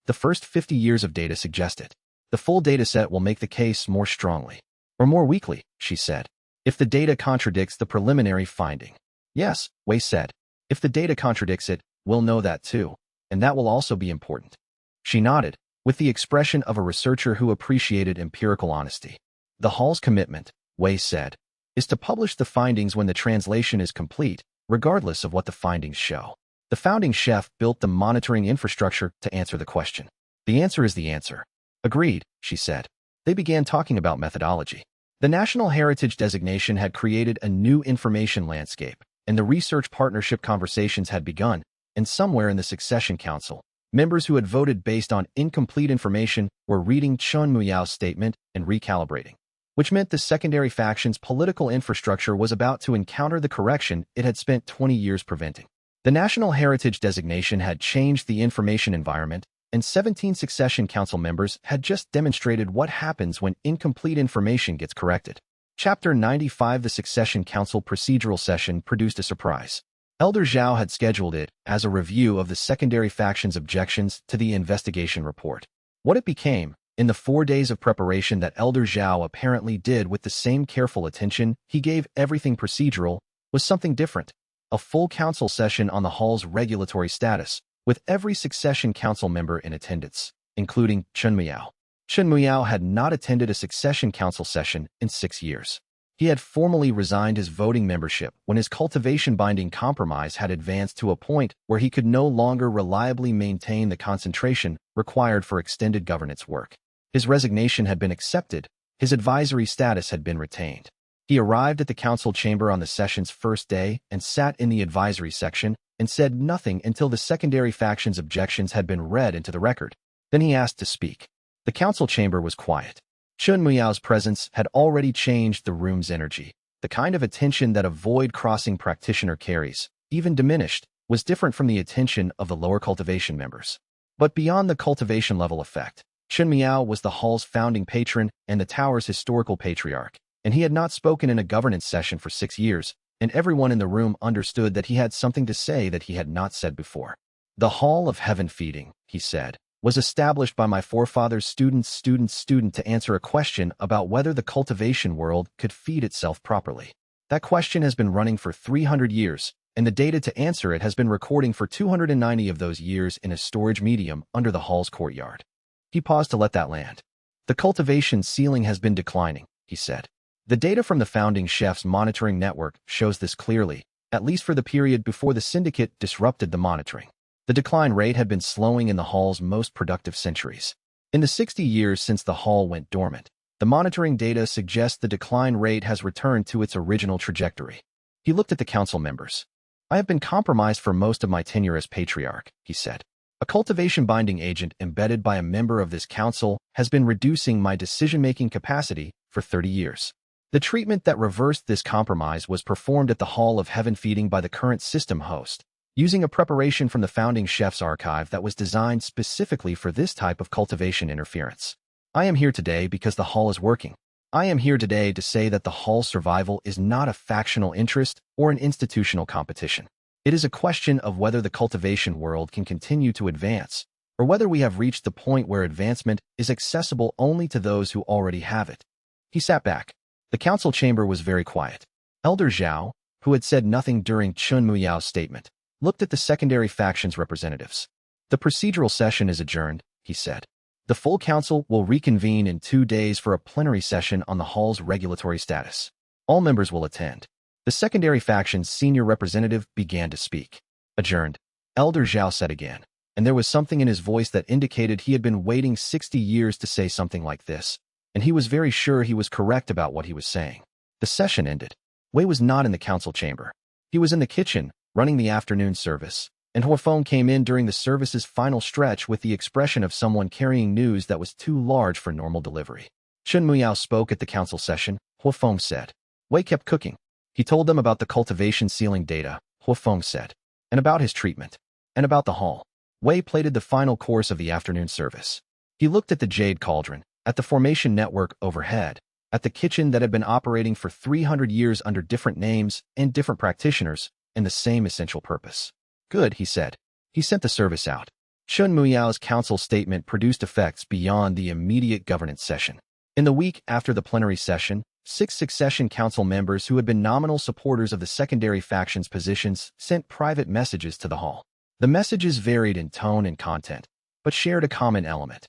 The first 50 years of data suggest it. The full dataset will make the case more strongly. Or more weakly, she said, if the data contradicts the preliminary finding. Yes, Wei said. If the data contradicts it, we'll know that too, and that will also be important. She nodded, with the expression of a researcher who appreciated empirical honesty. The hall's commitment, Wei said, is to publish the findings when the translation is complete, regardless of what the findings show. The founding chef built the monitoring infrastructure to answer the question. The answer is the answer. Agreed, she said. They began talking about methodology. The National Heritage Designation had created a new information landscape, and the research partnership conversations had begun, and somewhere in the Succession Council, members who had voted based on incomplete information were reading Chun Muyao's statement and recalibrating, which meant the secondary faction's political infrastructure was about to encounter the correction it had spent 20 years preventing. The National Heritage Designation had changed the information environment, and 17 Succession Council members had just demonstrated what happens when incomplete information gets corrected. Chapter 95. The Succession Council procedural session produced a surprise. Elder Zhao had scheduled it as a review of the secondary faction's objections to the investigation report. What it became, in the 4 days of preparation that Elder Zhao apparently did with the same careful attention he gave everything procedural, was something different. A full council session on the hall's regulatory status, with every Succession Council member in attendance, including Chun Muyao. Chun Muyao had not attended a Succession Council session in 6 years. He had formally resigned his voting membership when his cultivation binding compromise had advanced to a point where he could no longer reliably maintain the concentration required for extended governance work. His resignation had been accepted, his advisory status had been retained. He arrived at the council chamber on the session's first day and sat in the advisory section and said nothing until the secondary faction's objections had been read into the record. Then he asked to speak. The council chamber was quiet. Chun Muyao's presence had already changed the room's energy. The kind of attention that a void-crossing practitioner carries, even diminished, was different from the attention of the lower cultivation members. But beyond the cultivation level effect, Chen Miao was the hall's founding patron and the tower's historical patriarch, and he had not spoken in a governance session for 6 years, and everyone in the room understood that he had something to say that he had not said before. The Hall of Heaven Feeding, he said, was established by my forefathers' student to answer a question about whether the cultivation world could feed itself properly. That question has been running for 300 years, and the data to answer it has been recording for 290 of those years in a storage medium under the hall's courtyard. He paused to let that land. The cultivation ceiling has been declining, he said. The data from the founding chef's monitoring network shows this clearly, at least for the period before the syndicate disrupted the monitoring. The decline rate had been slowing in the hall's most productive centuries. In the 60 years since the hall went dormant, the monitoring data suggests the decline rate has returned to its original trajectory. He looked at the council members. I have been compromised for most of my tenure as patriarch, he said. A cultivation binding agent embedded by a member of this council has been reducing my decision-making capacity for 30 years. The treatment that reversed this compromise was performed at the Hall of Heaven Feeding by the current system host, using a preparation from the founding chef's archive that was designed specifically for this type of cultivation interference. I am here today because the hall is working. I am here today to say that the hall's survival is not a factional interest or an institutional competition. It is a question of whether the cultivation world can continue to advance, or whether we have reached the point where advancement is accessible only to those who already have it. He sat back. The council chamber was very quiet. Elder Zhao, who had said nothing during Chun Muyao's statement, looked at the secondary faction's representatives. The procedural session is adjourned, he said. The full council will reconvene in 2 days for a plenary session on the hall's regulatory status. All members will attend. The secondary faction's senior representative began to speak. Adjourned, Elder Zhao said again, and there was something in his voice that indicated he had been waiting 60 years to say something like this, and he was very sure he was correct about what he was saying. The session ended. Wei was not in the council chamber. He was in the kitchen, running the afternoon service, and Huofeng came in during the service's final stretch with the expression of someone carrying news that was too large for normal delivery. Chen Muyao spoke at the council session, Huofeng said. Wei kept cooking. He told them about the cultivation ceiling data, Huofeng said, and about his treatment, and about the hall. Wei plated the final course of the afternoon service. He looked at the jade cauldron, at the formation network overhead, at the kitchen that had been operating for 300 years under different names and different practitioners, and the same essential purpose. Good, he said. He sent the service out. Chen Muyao's council statement produced effects beyond the immediate governance session. In the week after the plenary session, 6 succession council members who had been nominal supporters of the secondary faction's positions sent private messages to the hall. The messages varied in tone and content, but shared a common element.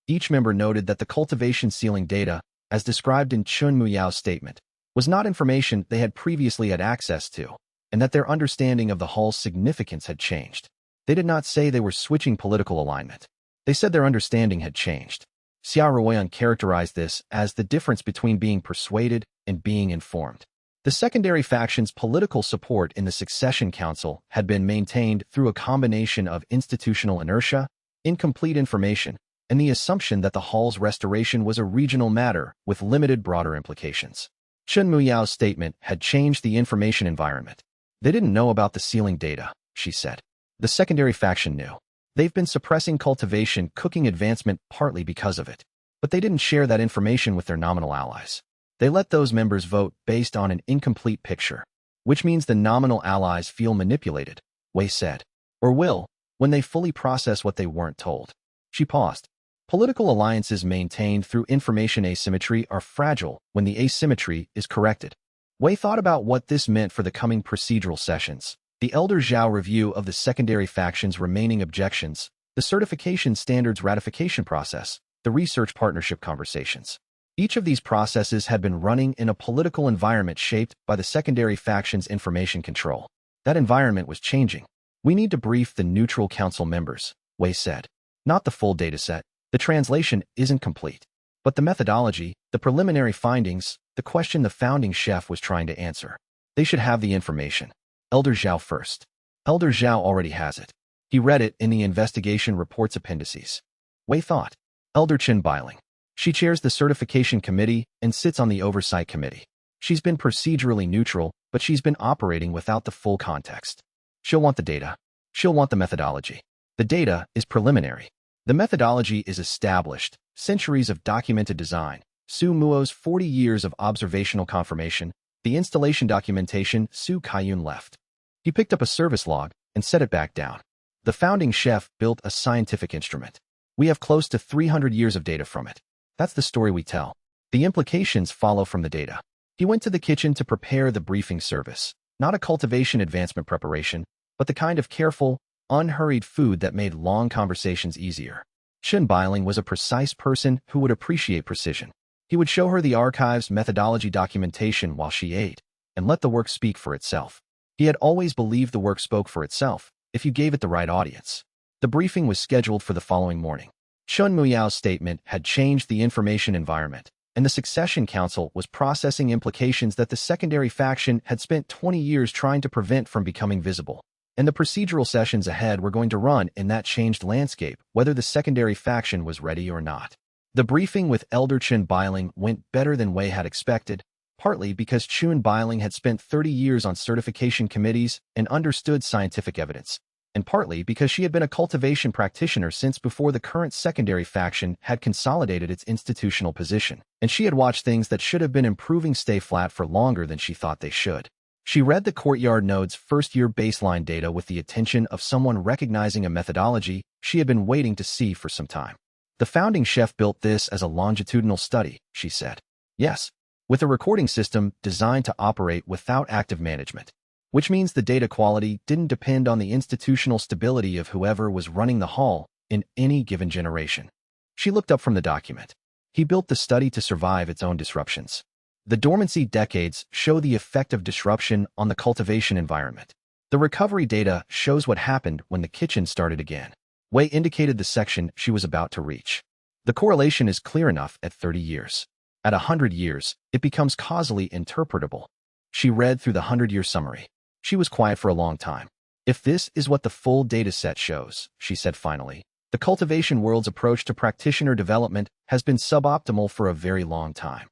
Each member noted that the cultivation ceiling data, as described in Chen Muyao's statement, was not information they had previously had access to, and that their understanding of the hall's significance had changed. They did not say they were switching political alignment. They said their understanding had changed. Xia Ruoyan characterized this as the difference between being persuaded and being informed. The secondary faction's political support in the Succession Council had been maintained through a combination of institutional inertia, incomplete information, and the assumption that the hall's restoration was a regional matter with limited broader implications. Chen Muyao's statement had changed the information environment. They didn't know about the ceiling data, she said. The secondary faction knew. They've been suppressing cultivation cooking advancement partly because of it. But they didn't share that information with their nominal allies. They let those members vote based on an incomplete picture, which means the nominal allies feel manipulated, Wei said, or will, when they fully process what they weren't told. She paused. Political alliances maintained through information asymmetry are fragile when the asymmetry is corrected. Wei thought about what this meant for the coming procedural sessions, the Elder Zhao review of the secondary faction's remaining objections, the certification standards ratification process, the research partnership conversations. Each of these processes had been running in a political environment shaped by the secondary faction's information control. That environment was changing. We need to brief the neutral council members, Wei said. Not the full dataset. The translation isn't complete. But the methodology, the preliminary findings, the question the founding chef was trying to answer. They should have the information. Elder Zhao first. Elder Zhao already has it. He read it in the investigation report's appendices. Wei thought. Elder Chen Biling. She chairs the certification committee and sits on the oversight committee. She's been procedurally neutral, but she's been operating without the full context. She'll want the data. She'll want the methodology. The data is preliminary. The methodology is established, centuries of documented design, Su Muo's 40 years of observational confirmation, the installation documentation. Su Kaiyun left. He picked up a service log and set it back down. The founding chef built a scientific instrument. We have close to 300 years of data from it. That's the story we tell. The implications follow from the data. He went to the kitchen to prepare the briefing service, not a cultivation advancement preparation, but the kind of careful, unhurried food that made long conversations easier. Chen Bailing was a precise person who would appreciate precision. He would show her the archive's methodology documentation while she ate, and let the work speak for itself. He had always believed the work spoke for itself, if you gave it the right audience. The briefing was scheduled for the following morning. Chen Muyao's statement had changed the information environment, and the Succession Council was processing implications that the secondary faction had spent 20 years trying to prevent from becoming visible. And the procedural sessions ahead were going to run in that changed landscape, whether the secondary faction was ready or not. The briefing with Elder Chen Bailing went better than Wei had expected, partly because Chen Bailing had spent 30 years on certification committees and understood scientific evidence, and partly because she had been a cultivation practitioner since before the current secondary faction had consolidated its institutional position, and she had watched things that should have been improving stay flat for longer than she thought they should. She read the Courtyard Node's first-year baseline data with the attention of someone recognizing a methodology she had been waiting to see for some time. The founding chef built this as a longitudinal study, she said. Yes, with a recording system designed to operate without active management, which means the data quality didn't depend on the institutional stability of whoever was running the hall in any given generation. She looked up from the document. He built the study to survive its own disruptions. The dormancy decades show the effect of disruption on the cultivation environment. The recovery data shows what happened when the kitchen started again. Wei indicated the section she was about to reach. The correlation is clear enough at 30 years. At 100 years, it becomes causally interpretable. She read through the 100-year summary. She was quiet for a long time. If this is what the full dataset shows, she said finally, the cultivation world's approach to practitioner development has been suboptimal for a very long time.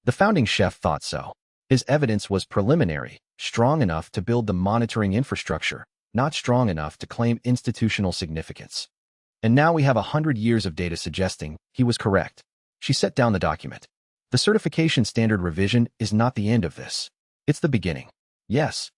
The founding chef thought so. His evidence was preliminary, strong enough to build the monitoring infrastructure, not strong enough to claim institutional significance. And now we have 100 years of data suggesting he was correct. She set down the document. The certification standard revision is not the end of this. It's the beginning. Yes.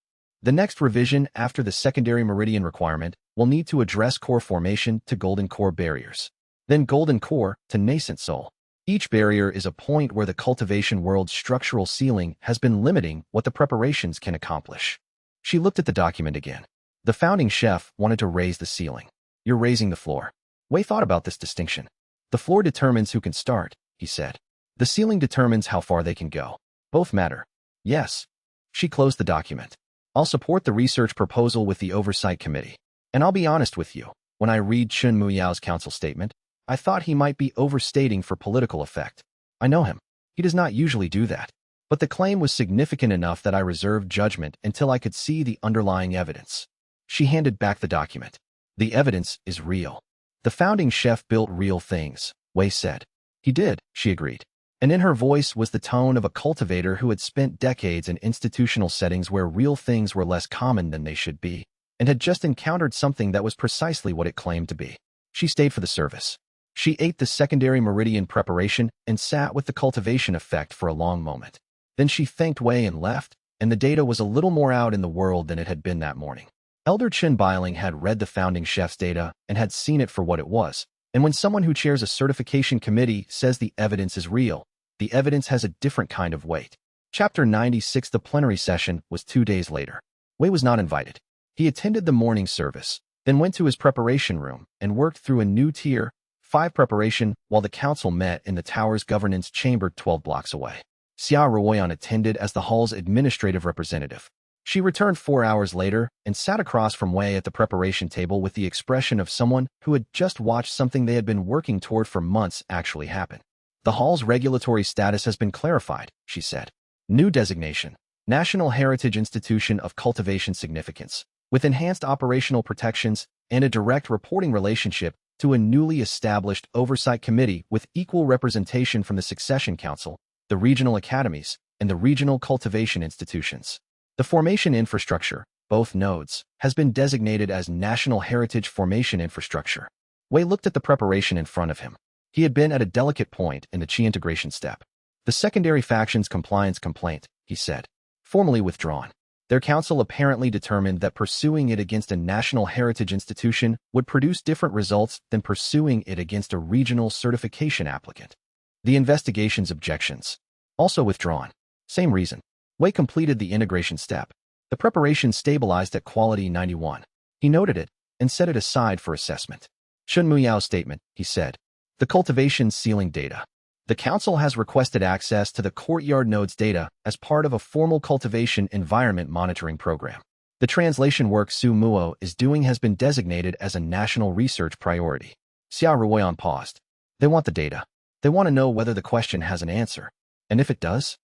The next revision after the secondary meridian requirement will need to address core formation to golden core barriers. Then golden core to nascent soul. Each barrier is a point where the cultivation world's structural ceiling has been limiting what the preparations can accomplish. She looked at the document again. The founding chef wanted to raise the ceiling. You're raising the floor. Wei thought about this distinction. The floor determines who can start, he said. The ceiling determines how far they can go. Both matter. Yes. She closed the document. I'll support the research proposal with the Oversight Committee. And I'll be honest with you, when I read Chen Muyao's council statement, I thought he might be overstating for political effect. I know him. He does not usually do that. But the claim was significant enough that I reserved judgment until I could see the underlying evidence. She handed back the document. The evidence is real. The founding chef built real things, Wei said. He did, she agreed. And in her voice was the tone of a cultivator who had spent decades in institutional settings where real things were less common than they should be, and had just encountered something that was precisely what it claimed to be. She stayed for the service. She ate the secondary meridian preparation and sat with the cultivation effect for a long moment. Then she thanked Wei and left, and the data was a little more out in the world than it had been that morning. Elder Chen Bailing had read the founding chef's data and had seen it for what it was. And when someone who chairs a certification committee says the evidence is real, the evidence has a different kind of weight. Chapter 96. The plenary session was 2 days later. Wei was not invited. He attended the morning service, then went to his preparation room and worked through a new Tier 5 preparation while the council met in the tower's governance chamber 12 blocks away. Xia Ruoyan attended as the hall's administrative representative. She returned 4 hours later and sat across from Wei at the preparation table with the expression of someone who had just watched something they had been working toward for months actually happen. The hall's regulatory status has been clarified, she said. New designation, National Heritage Institution of Cultivation Significance, with enhanced operational protections and a direct reporting relationship to a newly established oversight committee with equal representation from the Succession Council, the regional academies, and the regional cultivation institutions. The formation infrastructure, both nodes, has been designated as National Heritage Formation Infrastructure. Wei looked at the preparation in front of him. He had been at a delicate point in the Qi integration step. The secondary faction's compliance complaint, he said, formally withdrawn. Their council apparently determined that pursuing it against a national heritage institution would produce different results than pursuing it against a regional certification applicant. The investigation's objections, also withdrawn. Same reason. Wei completed the integration step. The preparation stabilized at quality 91. He noted it and set it aside for assessment. Chun Muyao's statement, he said. The cultivation ceiling data. The council has requested access to the courtyard node's data as part of a formal cultivation environment monitoring program. The translation work Su Muo is doing has been designated as a national research priority. Xia Ruoyan paused. They want the data. They want to know whether the question has an answer. And if it does?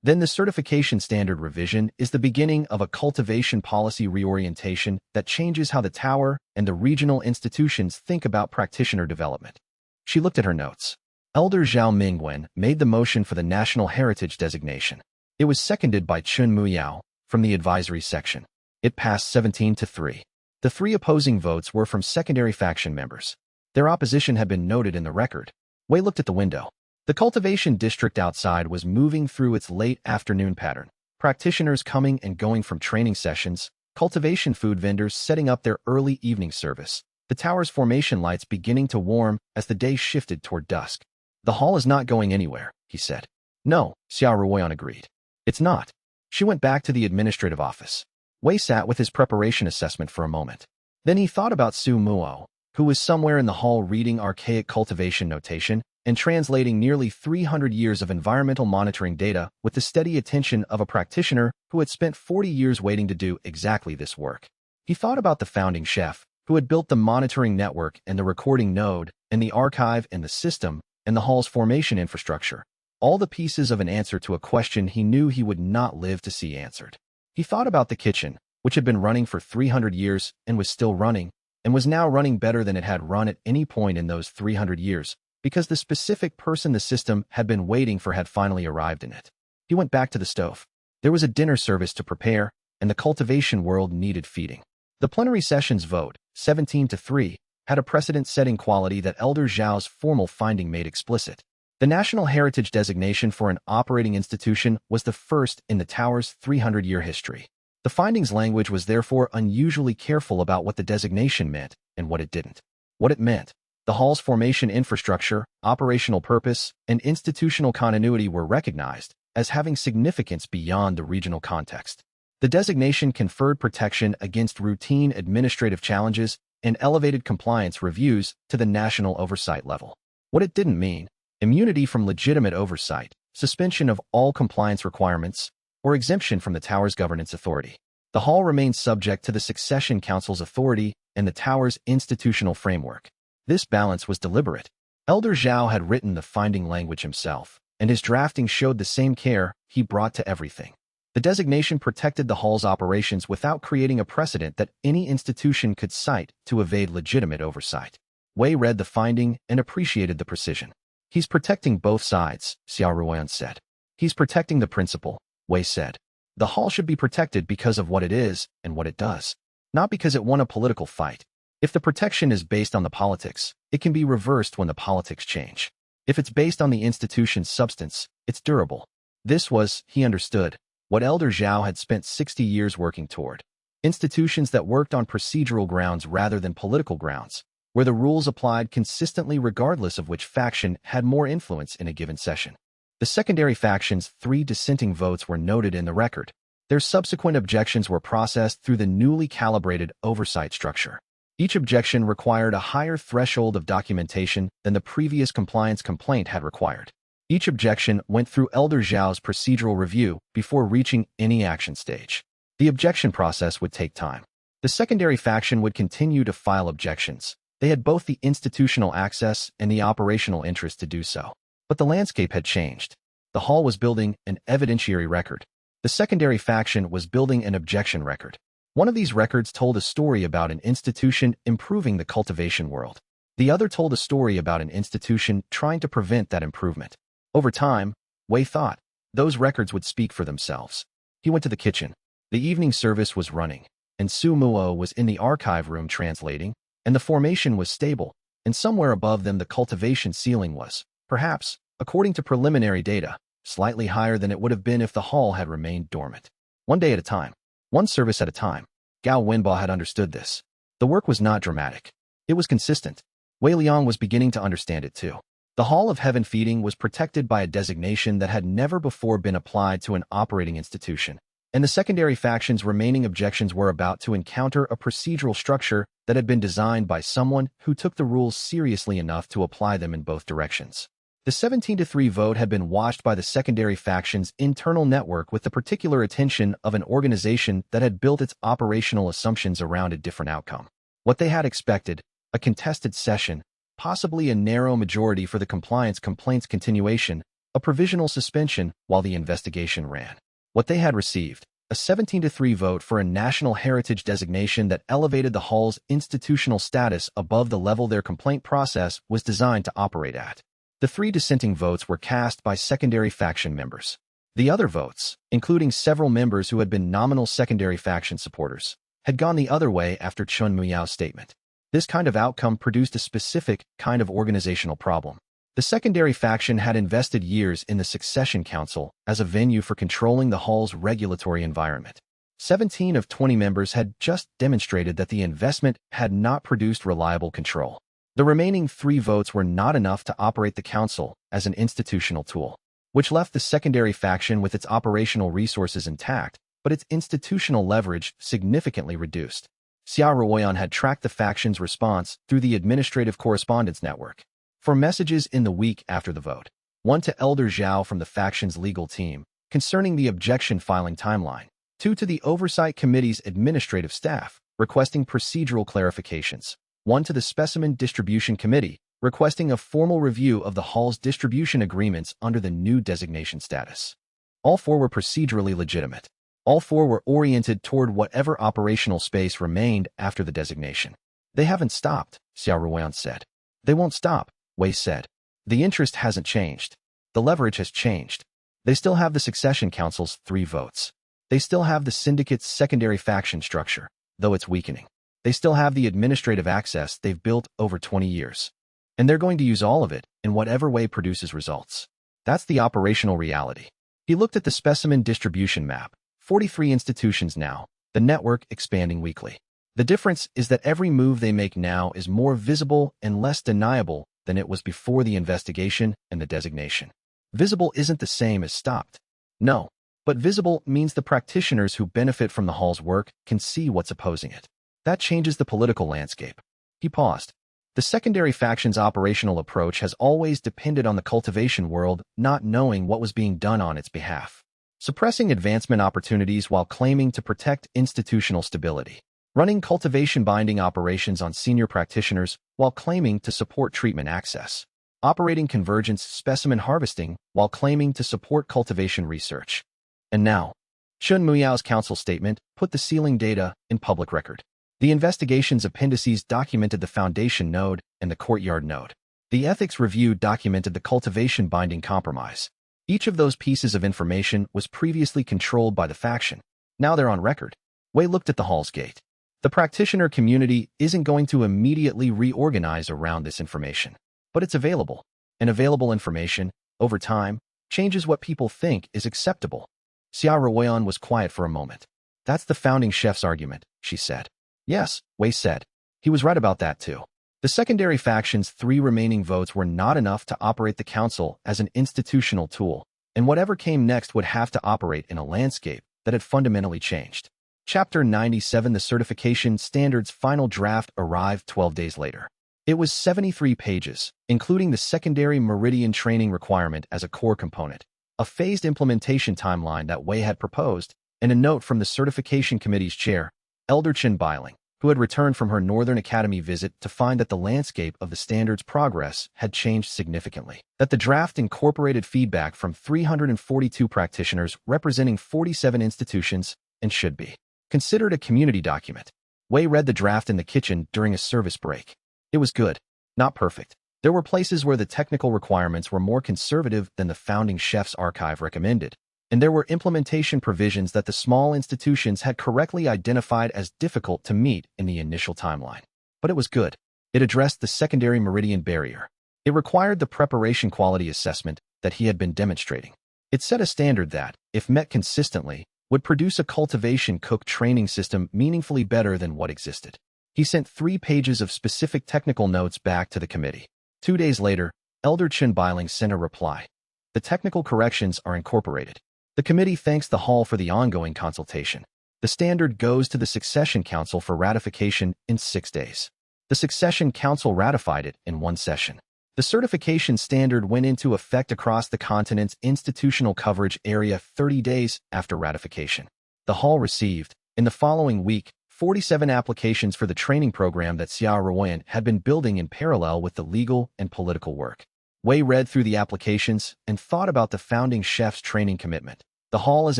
Then the certification standard revision is the beginning of a cultivation policy reorientation that changes how the tower and the regional institutions think about practitioner development. She looked at her notes. Elder Zhao Mingwen made the motion for the national heritage designation. It was seconded by Chun Muyao from the advisory section. It passed 17-3. The 3 opposing votes were from secondary faction members. Their opposition had been noted in the record. Wei looked at the window. The cultivation district outside was moving through its late afternoon pattern. Practitioners coming and going from training sessions, cultivation food vendors setting up their early evening service, the tower's formation lights beginning to warm as the day shifted toward dusk. The hall is not going anywhere, he said. No, Xia Ruoyan agreed. It's not. She went back to the administrative office. Wei sat with his preparation assessment for a moment. Then he thought about Su Muo, who was somewhere in the hall reading archaic cultivation notation and translating nearly 300 years of environmental monitoring data with the steady attention of a practitioner who had spent 40 years waiting to do exactly this work. He thought about the founding chef, who had built the monitoring network and the recording node and the archive and the system and the hall's formation infrastructure, all the pieces of an answer to a question he knew he would not live to see answered. He thought about the kitchen, which had been running for 300 years and was still running, and was now running better than it had run at any point in those 300 years, because the specific person the system had been waiting for had finally arrived in it. He went back to the stove. There was a dinner service to prepare, and the cultivation world needed feeding. The plenary session's vote, 17-3, had a precedent-setting quality that Elder Zhao's formal finding made explicit. The National Heritage designation for an operating institution was the first in the tower's 300-year history. The findings language was therefore unusually careful about what the designation meant and what it didn't. What it meant. The hall's formation infrastructure, operational purpose, and institutional continuity were recognized as having significance beyond the regional context. The designation conferred protection against routine administrative challenges and elevated compliance reviews to the national oversight level. What it didn't mean, immunity from legitimate oversight, suspension of all compliance requirements, or exemption from the tower's governance authority. The hall remained subject to the Succession Council's authority and the tower's institutional framework. This balance was deliberate. Elder Zhao had written the finding language himself, and his drafting showed the same care he brought to everything. The designation protected the hall's operations without creating a precedent that any institution could cite to evade legitimate oversight. Wei read the finding and appreciated the precision. He's protecting both sides, Xia Ruoyan said. He's protecting the principle, Wei said. The hall should be protected because of what it is and what it does, not because it won a political fight. If the protection is based on the politics, it can be reversed when the politics change. If it's based on the institution's substance, it's durable. This was, he understood, what Elder Zhao had spent 60 years working toward. Institutions that worked on procedural grounds rather than political grounds, where the rules applied consistently regardless of which faction had more influence in a given session. The secondary faction's 3 dissenting votes were noted in the record. Their subsequent objections were processed through the newly calibrated oversight structure. Each objection required a higher threshold of documentation than the previous compliance complaint had required. Each objection went through Elder Zhao's procedural review before reaching any action stage. The objection process would take time. The secondary faction would continue to file objections. They had both the institutional access and the operational interest to do so. But the landscape had changed. The hall was building an evidentiary record. The secondary faction was building an objection record. One of these records told a story about an institution improving the cultivation world. The other told a story about an institution trying to prevent that improvement. Over time, Wei thought, Those records would speak for themselves. He went to the kitchen. The evening service was running, and Su Muo was in the archive room translating, and the formation was stable, and somewhere above them the cultivation ceiling was, perhaps, according to preliminary data, slightly higher than it would have been if the hall had remained dormant. One day at a time. One service at a time. Gao Wenba had understood this. The work was not dramatic. It was consistent. Wei Liang was beginning to understand it too. The Hall of Heaven Feeding was protected by a designation that had never before been applied to an operating institution, and the secondary faction's remaining objections were about to encounter a procedural structure that had been designed by someone who took the rules seriously enough to apply them in both directions. The 17-3 vote had been watched by the secondary faction's internal network with the particular attention of an organization that had built its operational assumptions around a different outcome. What they had expected, a contested session, possibly a narrow majority for the complaints continuation, a provisional suspension while the investigation ran. What they had received, a 17-3 vote for a national heritage designation that elevated the hall's institutional status above the level their complaint process was designed to operate at. The 3 dissenting votes were cast by secondary faction members. The other votes, including several members who had been nominal secondary faction supporters, had gone the other way after Chun Muyao's statement. This kind of outcome produced a specific kind of organizational problem. The secondary faction had invested years in the Succession Council as a venue for controlling the hall's regulatory environment. 17 of 20 members had just demonstrated that the investment had not produced reliable control. The remaining 3 votes were not enough to operate the council as an institutional tool, which left the secondary faction with its operational resources intact, but its institutional leverage significantly reduced. Xia Ruoyan had tracked the faction's response through the administrative correspondence network. For messages in the week after the vote, 1 to Elder Zhao from the faction's legal team, concerning the objection filing timeline, 2 to the Oversight Committee's administrative staff, requesting procedural clarifications, 1 to the Specimen Distribution Committee, requesting a formal review of the hall's distribution agreements under the new designation status. All 4 were procedurally legitimate. All 4 were oriented toward whatever operational space remained after the designation. They haven't stopped, Xia Ruoyan said. They won't stop, Wei said. The interest hasn't changed. The leverage has changed. They still have the Succession Council's 3 votes. They still have the syndicate's secondary faction structure, though it's weakening. They still have the administrative access they've built over 20 years. And they're going to use all of it in whatever way produces results. That's the operational reality. He looked at the specimen distribution map. 43 institutions now, the network expanding weekly. The difference is that every move they make now is more visible and less deniable than it was before the investigation and the designation. Visible isn't the same as stopped. No, but visible means the practitioners who benefit from the hall's work can see what's opposing it. That changes the political landscape. He paused. The secondary faction's operational approach has always depended on the cultivation world not knowing what was being done on its behalf. Suppressing advancement opportunities while claiming to protect institutional stability. Running cultivation binding operations on senior practitioners while claiming to support treatment access. Operating convergence specimen harvesting while claiming to support cultivation research. And now, Chun Muyao's council statement put the ceiling data in public record. The investigation's appendices documented the foundation node and the courtyard node. The ethics review documented the cultivation binding compromise. Each of those pieces of information was previously controlled by the faction. Now they're on record. Wei looked at the hall's gate. The practitioner community isn't going to immediately reorganize around this information, but it's available. And available information, over time, changes what people think is acceptable. Xia Ruoyan was quiet for a moment. That's the founding chef's argument, she said. Yes, Wei said. He was right about that too. The secondary faction's 3 remaining votes were not enough to operate the council as an institutional tool, and whatever came next would have to operate in a landscape that had fundamentally changed. Chapter 97 The Certification Standards final draft arrived 12 days later. It was 73 pages, including the secondary meridian training requirement as a core component, a phased implementation timeline that Wei had proposed, and a note from the Certification Committee's chair, Elder Chen Bailing, who had returned from her Northern Academy visit to find that the landscape of the standard's progress had changed significantly, that the draft incorporated feedback from 342 practitioners representing 47 institutions and should be considered a community document. Wei read the draft in the kitchen during a service break. It was good, not perfect. There were places where the technical requirements were more conservative than the founding chef's archive recommended, and there were implementation provisions that the small institutions had correctly identified as difficult to meet in the initial timeline. But it was good. It addressed the secondary meridian barrier. It required the preparation quality assessment that he had been demonstrating. It set a standard that, if met consistently, would produce a cultivation cook training system meaningfully better than what existed. He sent 3 pages of specific technical notes back to the committee. 2 days later, Elder Chen Bailing sent a reply. The technical corrections are incorporated. The committee thanks the hall for the ongoing consultation. The standard goes to the Succession Council for ratification in 6 days. The Succession Council ratified it in 1 session. The certification standard went into effect across the continent's institutional coverage area 30 days after ratification. The hall received, in the following week, 47 applications for the training program that Xia Ruoyan had been building in parallel with the legal and political work. Wei read through the applications and thought about the founding chef's training commitment. The hall is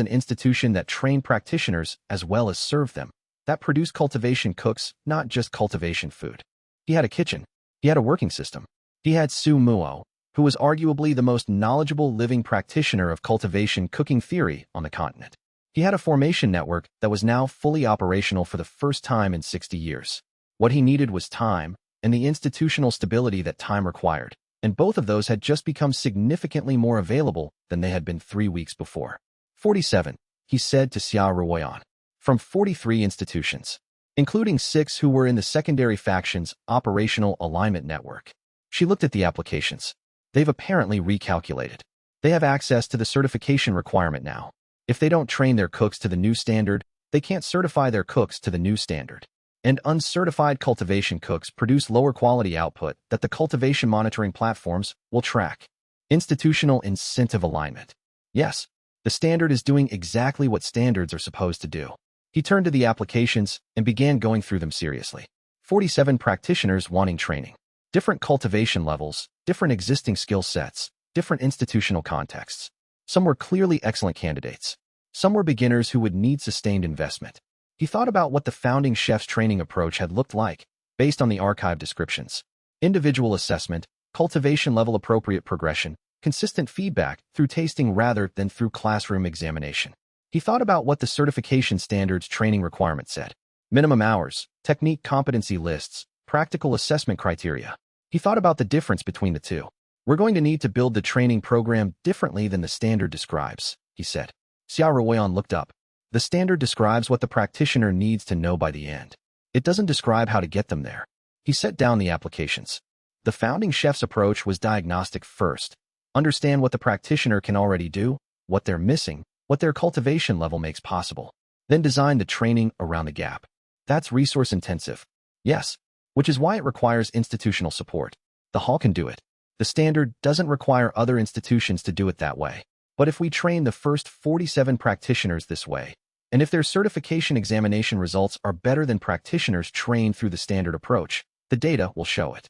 an institution that trained practitioners as well as served them, that produced cultivation cooks, not just cultivation food. He had a kitchen. He had a working system. He had Su Muo, who was arguably the most knowledgeable living practitioner of cultivation cooking theory on the continent. He had a formation network that was now fully operational for the first time in 60 years. What he needed was time and the institutional stability that time required, and both of those had just become significantly more available than they had been 3 weeks before. 47, he said to Xia Ruoyan, from 43 institutions, including 6 who were in the secondary faction's operational alignment network. She looked at the applications. They've apparently recalculated. They have access to the certification requirement now. If they don't train their cooks to the new standard, they can't certify their cooks to the new standard. And uncertified cultivation cooks produce lower quality output that the cultivation monitoring platforms will track. Institutional incentive alignment. Yes, the standard is doing exactly what standards are supposed to do. He turned to the applications and began going through them seriously. 47 practitioners wanting training. Different cultivation levels, different existing skill sets, different institutional contexts. Some were clearly excellent candidates. Some were beginners who would need sustained investment. He thought about what the founding chef's training approach had looked like, based on the archive descriptions. Individual assessment, cultivation level appropriate progression, consistent feedback through tasting rather than through classroom examination. He thought about what the certification standards training requirement said. Minimum hours, technique competency lists, practical assessment criteria. He thought about the difference between the two. We're going to need to build the training program differently than the standard describes, he said. Xia Ruoyan looked up. The standard describes what the practitioner needs to know by the end. It doesn't describe how to get them there. He set down the applications. The founding chef's approach was diagnostic first. Understand what the practitioner can already do, what they're missing, what their cultivation level makes possible. Then design the training around the gap. That's resource intensive. Yes, which is why it requires institutional support. The hall can do it. The standard doesn't require other institutions to do it that way. But if we train the first 47 practitioners this way, and if their certification examination results are better than practitioners trained through the standard approach, the data will show it.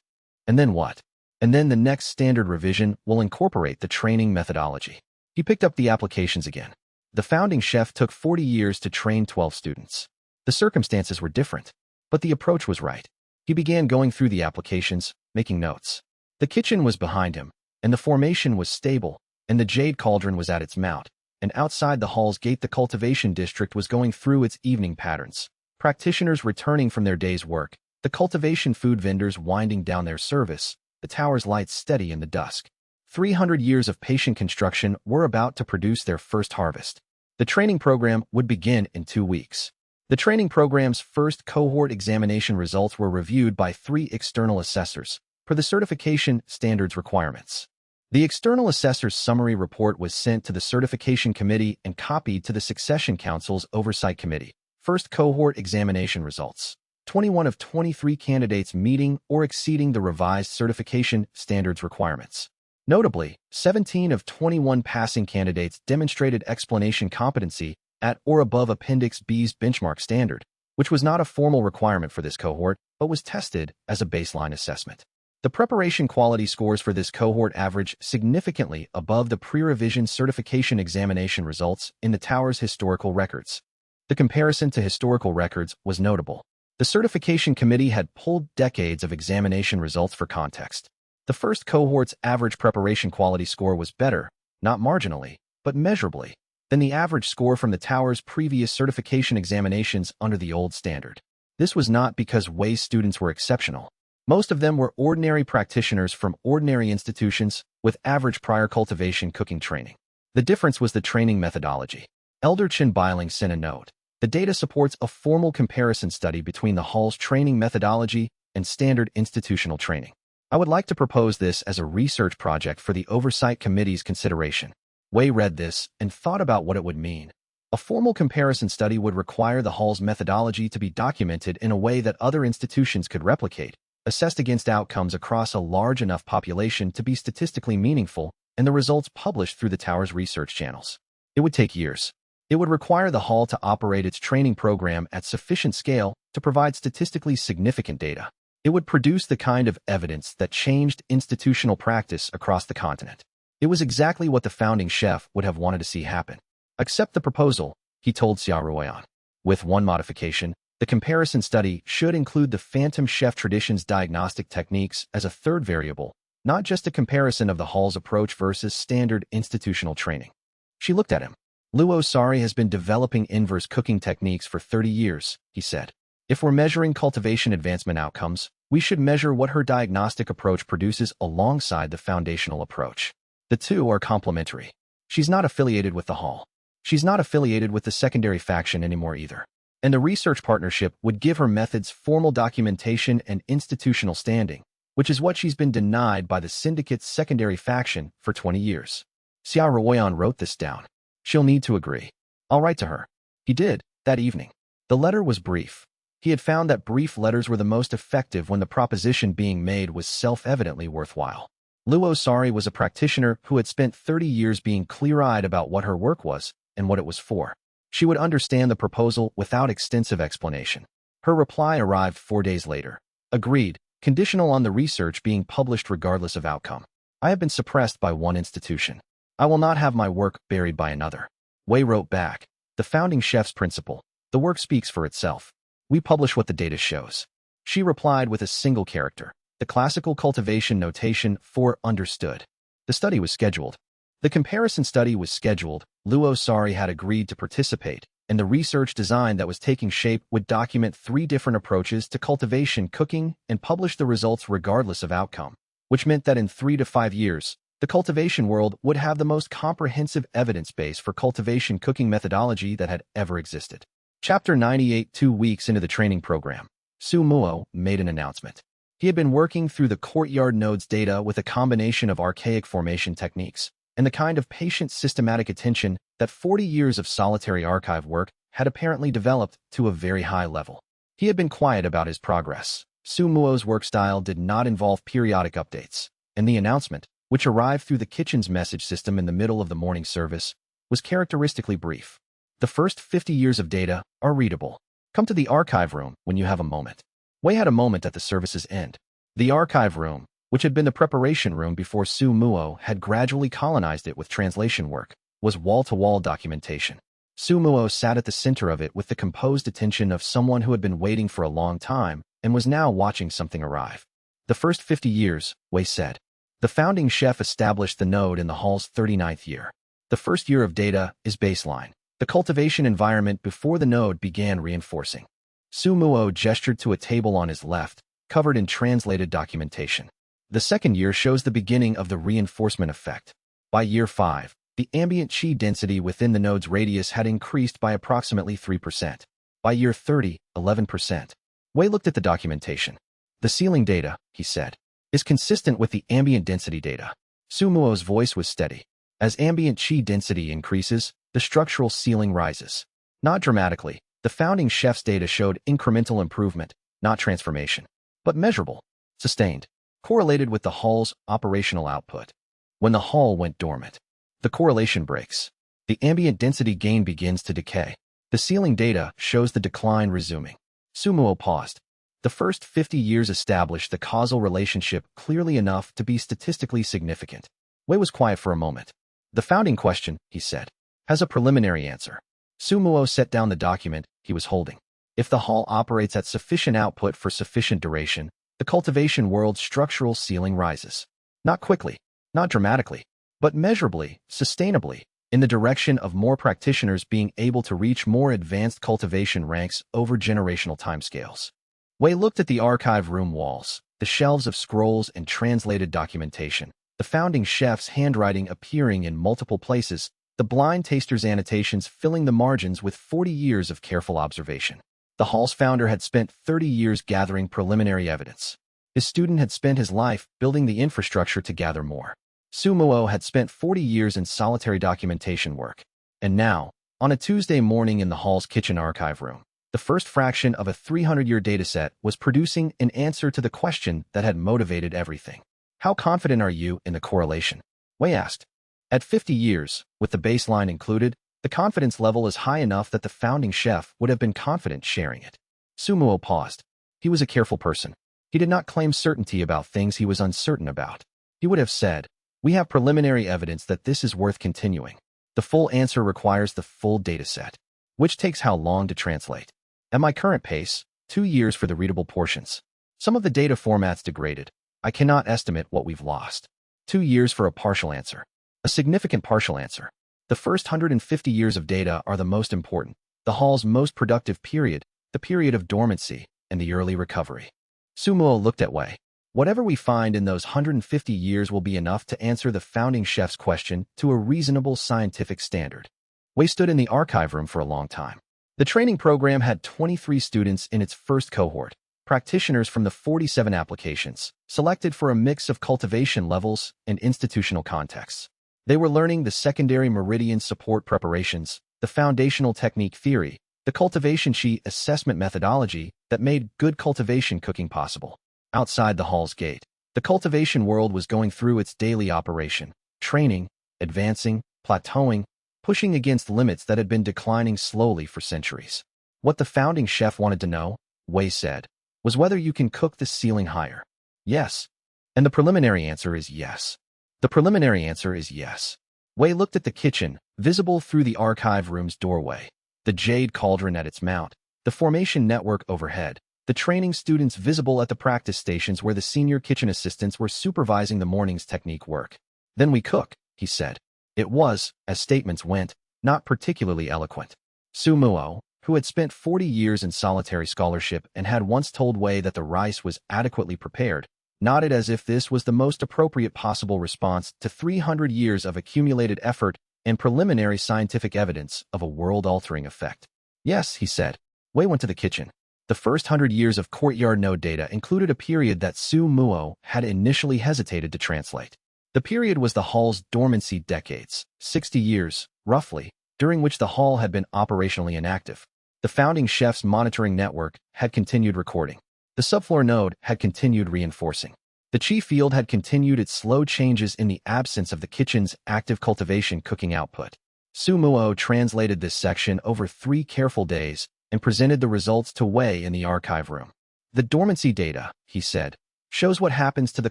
And then what? And then the next standard revision will incorporate the training methodology. He picked up the applications again. The founding chef took 40 years to train 12 students. The circumstances were different, but the approach was right. He began going through the applications, making notes. The kitchen was behind him, and the formation was stable, and the jade cauldron was at its mount, and outside the hall's gate the cultivation district was going through its evening patterns. Practitioners returning from their day's work, the cultivation food vendors winding down their service, the tower's lights steady in the dusk. 300 years of patient construction were about to produce their first harvest. The training program would begin in 2 weeks. The training program's first cohort examination results were reviewed by 3 external assessors for the certification standards requirements. The external assessor's summary report was sent to the certification committee and copied to the Succession Council's oversight committee. First cohort examination results. 21 of 23 candidates meeting or exceeding the revised certification standards requirements. Notably, 17 of 21 passing candidates demonstrated explanation competency at or above Appendix B's benchmark standard, which was not a formal requirement for this cohort, but was tested as a baseline assessment. The preparation quality scores for this cohort average significantly above the pre-revision certification examination results in the tower's historical records. The comparison to historical records was notable. The certification committee had pulled decades of examination results for context. The first cohort's average preparation quality score was better, not marginally, but measurably, than the average score from the tower's previous certification examinations under the old standard. This was not because Wei's students were exceptional. Most of them were ordinary practitioners from ordinary institutions with average prior cultivation cooking training. The difference was the training methodology. Elder Chen Bailing sent a note. The data supports a formal comparison study between the hall's training methodology and standard institutional training. I would like to propose this as a research project for the Oversight Committee's consideration. Wei read this and thought about what it would mean. A formal comparison study would require the hall's methodology to be documented in a way that other institutions could replicate, assessed against outcomes across a large enough population to be statistically meaningful, and the results published through the tower's research channels. It would take years. It would require the hall to operate its training program at sufficient scale to provide statistically significant data. It would produce the kind of evidence that changed institutional practice across the continent. It was exactly what the founding chef would have wanted to see happen. Accept the proposal, he told Xiaoruoyan. With one modification, the comparison study should include the Phantom Chef tradition's diagnostic techniques as a third variable, not just a comparison of the hall's approach versus standard institutional training. She looked at him. Luo Sari has been developing inverse cooking techniques for 30 years, he said. If we're measuring cultivation advancement outcomes, we should measure what her diagnostic approach produces alongside the foundational approach. The two are complementary. She's not affiliated with the hall. She's not affiliated with the secondary faction anymore either. And the research partnership would give her methods formal documentation and institutional standing, which is what she's been denied by the syndicate's secondary faction for 20 years. Xiaoruoyan wrote this down. She'll need to agree. I'll write to her. He did, that evening. The letter was brief. He had found that brief letters were the most effective when the proposition being made was self-evidently worthwhile. Luo Sari was a practitioner who had spent 30 years being clear-eyed about what her work was and what it was for. She would understand the proposal without extensive explanation. Her reply arrived 4 days later. Agreed, conditional on the research being published regardless of outcome. I have been suppressed by one institution. I will not have my work buried by another. Wei wrote back. The founding chef's principle. The work speaks for itself. We publish what the data shows. She replied with a single character. The classical cultivation notation for understood. The study was scheduled. The comparison study was scheduled. Luo Sari had agreed to participate, and the research design that was taking shape would document 3 different approaches to cultivation cooking and publish the results regardless of outcome, which meant that in 3 to 5 years, the cultivation world would have the most comprehensive evidence base for cultivation cooking methodology that had ever existed. Chapter 98. 2 weeks into the training program, Su Muo made an announcement. He had been working through the courtyard node's data with a combination of archaic formation techniques and the kind of patient systematic attention that 40 years of solitary archive work had apparently developed to a very high level. He had been quiet about his progress. Su Muo's work style did not involve periodic updates, and the announcement, which arrived through the kitchen's message system in the middle of the morning service, was characteristically brief. The first 50 years of data are readable. Come to the archive room when you have a moment. Wei had a moment at the service's end. The archive room, which had been the preparation room before Su Muo had gradually colonized it with translation work, was wall-to-wall documentation. Su Muo sat at the center of it with the composed attention of someone who had been waiting for a long time and was now watching something arrive. The first 50 years, Wei said. The founding chef established the node in the hall's 39th year. The first year of data is baseline. The cultivation environment before the node began reinforcing. Su Muo gestured to a table on his left, covered in translated documentation. The second year shows the beginning of the reinforcement effect. By year 5, the ambient qi density within the node's radius had increased by approximately 3%. By year 30, 11%. Wei looked at the documentation. The ceiling data, he said, is consistent with the ambient density data. Su Muo's voice was steady. As ambient qi density increases, the structural ceiling rises. Not dramatically, the founding chef's data showed incremental improvement, not transformation, but measurable, sustained, correlated with the hall's operational output. When the hall went dormant, the correlation breaks. The ambient density gain begins to decay. The ceiling data shows the decline resuming. Su Muo paused. The first 50 years established the causal relationship clearly enough to be statistically significant. Wei was quiet for a moment. The founding question, he said, has a preliminary answer. Su Muo set down the document he was holding. If the hall operates at sufficient output for sufficient duration, the cultivation world's structural ceiling rises. Not quickly, not dramatically, but measurably, sustainably, in the direction of more practitioners being able to reach more advanced cultivation ranks over generational timescales. Wei looked at the archive room walls, the shelves of scrolls and translated documentation, the founding chef's handwriting appearing in multiple places, the blind taster's annotations filling the margins with 40 years of careful observation. The hall's founder had spent 30 years gathering preliminary evidence. His student had spent his life building the infrastructure to gather more. Su Muo had spent 40 years in solitary documentation work. And now, on a Tuesday morning in the hall's kitchen archive room, the first fraction of a 300-year dataset was producing an answer to the question that had motivated everything. How confident are you in the correlation? Wei asked. At 50 years, with the baseline included, the confidence level is high enough that the founding chef would have been confident sharing it. Su Muo paused. He was a careful person. He did not claim certainty about things he was uncertain about. He would have said, "We have preliminary evidence that this is worth continuing." The full answer requires the full dataset, which takes how long to translate. At my current pace, 2 years for the readable portions. Some of the data formats degraded. I cannot estimate what we've lost. 2 years for a partial answer. A significant partial answer. The first 150 years of data are the most important, the hall's most productive period, the period of dormancy, and the early recovery. Su Muo looked at Wei. Whatever we find in those 150 years will be enough to answer the founding chef's question to a reasonable scientific standard. Wei stood in the archive room for a long time. The training program had 23 students in its first cohort, practitioners from the 47 applications, selected for a mix of cultivation levels and institutional contexts. They were learning the secondary meridian support preparations, the foundational technique theory, the cultivation sheet assessment methodology that made good cultivation cooking possible. Outside the hall's gate, the cultivation world was going through its daily operation, training, advancing, plateauing, pushing against limits that had been declining slowly for centuries. What the founding chef wanted to know, Wei said, was whether you can cook the ceiling higher. Yes. And the preliminary answer is yes. The preliminary answer is yes. Wei looked at the kitchen, visible through the archive room's doorway, the jade cauldron at its mount, the formation network overhead, the training students visible at the practice stations where the senior kitchen assistants were supervising the morning's technique work. Then we cook, he said. It was, as statements went, not particularly eloquent. Su Muo, who had spent 40 years in solitary scholarship and had once told Wei that the rice was adequately prepared, nodded as if this was the most appropriate possible response to 300 years of accumulated effort and preliminary scientific evidence of a world-altering effect. Yes, he said. Wei went to the kitchen. The first 100 years of courtyard node data included a period that Su Muo had initially hesitated to translate. The period was the hall's dormancy decades, 60 years, roughly, during which the hall had been operationally inactive. The founding chef's monitoring network had continued recording. The subfloor node had continued reinforcing. The chi field had continued its slow changes in the absence of the kitchen's active cultivation cooking output. Su Muo translated this section over 3 careful days and presented the results to Wei in the archive room. The dormancy data, he said, shows what happens to the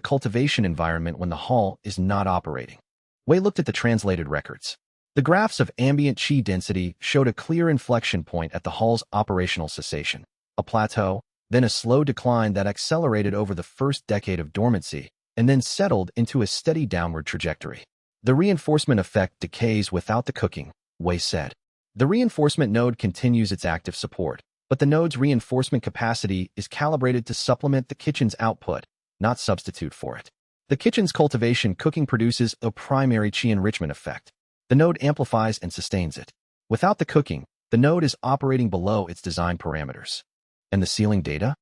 cultivation environment when the hall is not operating. Wei looked at the translated records. The graphs of ambient chi density showed a clear inflection point at the hall's operational cessation, a plateau, then a slow decline that accelerated over the first decade of dormancy, and then settled into a steady downward trajectory. The reinforcement effect decays without the cooking, Wei said. The reinforcement node continues its active support, but the node's reinforcement capacity is calibrated to supplement the kitchen's output, not substitute for it. The kitchen's cultivation cooking produces a primary chi enrichment effect. The node amplifies and sustains it. Without the cooking, the node is operating below its design parameters. And the ceiling data?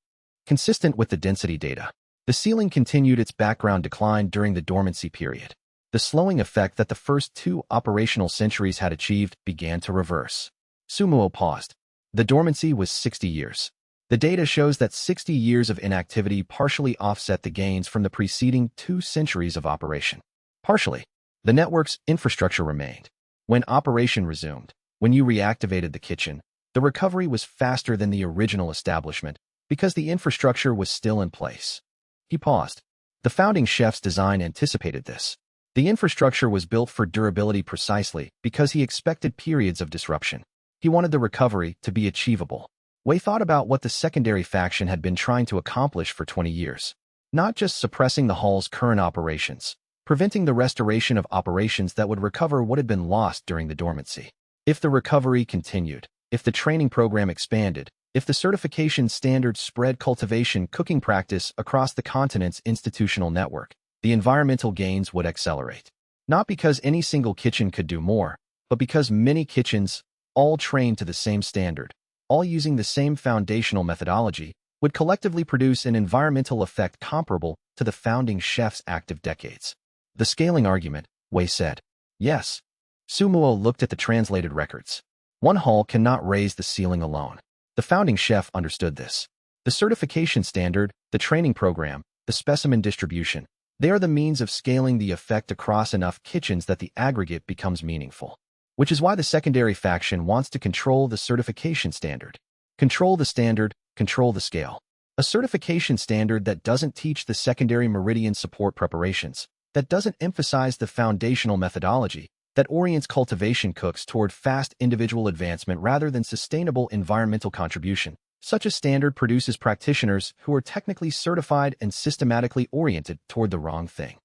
Consistent with the density data, the ceiling continued its background decline during the dormancy period. The slowing effect that the first 2 operational centuries had achieved began to reverse. Su Muo paused. The dormancy was 60 years. The data shows that 60 years of inactivity partially offset the gains from the preceding 2 centuries of operation. Partially, the network's infrastructure remained. When operation resumed, when you reactivated the kitchen, the recovery was faster than the original establishment because the infrastructure was still in place. He paused. The founding chef's design anticipated this. The infrastructure was built for durability precisely because he expected periods of disruption. He wanted the recovery to be achievable. Wei thought about what the secondary faction had been trying to accomplish for 20 years. not just suppressing the hall's current operations, preventing the restoration of operations that would recover what had been lost during the dormancy. If the recovery continued, if the training program expanded, if the certification standards spread cultivation cooking practice across the continent's institutional network, the environmental gains would accelerate. Not because any single kitchen could do more, but because many kitchens, all trained to the same standard, all using the same foundational methodology, would collectively produce an environmental effect comparable to the founding chef's active decades. The scaling argument, Wei said. Yes. Sumuo looked at the translated records. One hall cannot raise the ceiling alone. The founding chef understood this. The certification standard, the training program, the specimen distribution, they are the means of scaling the effect across enough kitchens that the aggregate becomes meaningful. Which is why the secondary faction wants to control the certification standard. Control the standard, control the scale. A certification standard that doesn't teach the secondary meridian support preparations, that doesn't emphasize the foundational methodology, that orients cultivation cooks toward fast individual advancement rather than sustainable environmental contribution. Such a standard produces practitioners who are technically certified and systematically oriented toward the wrong thing.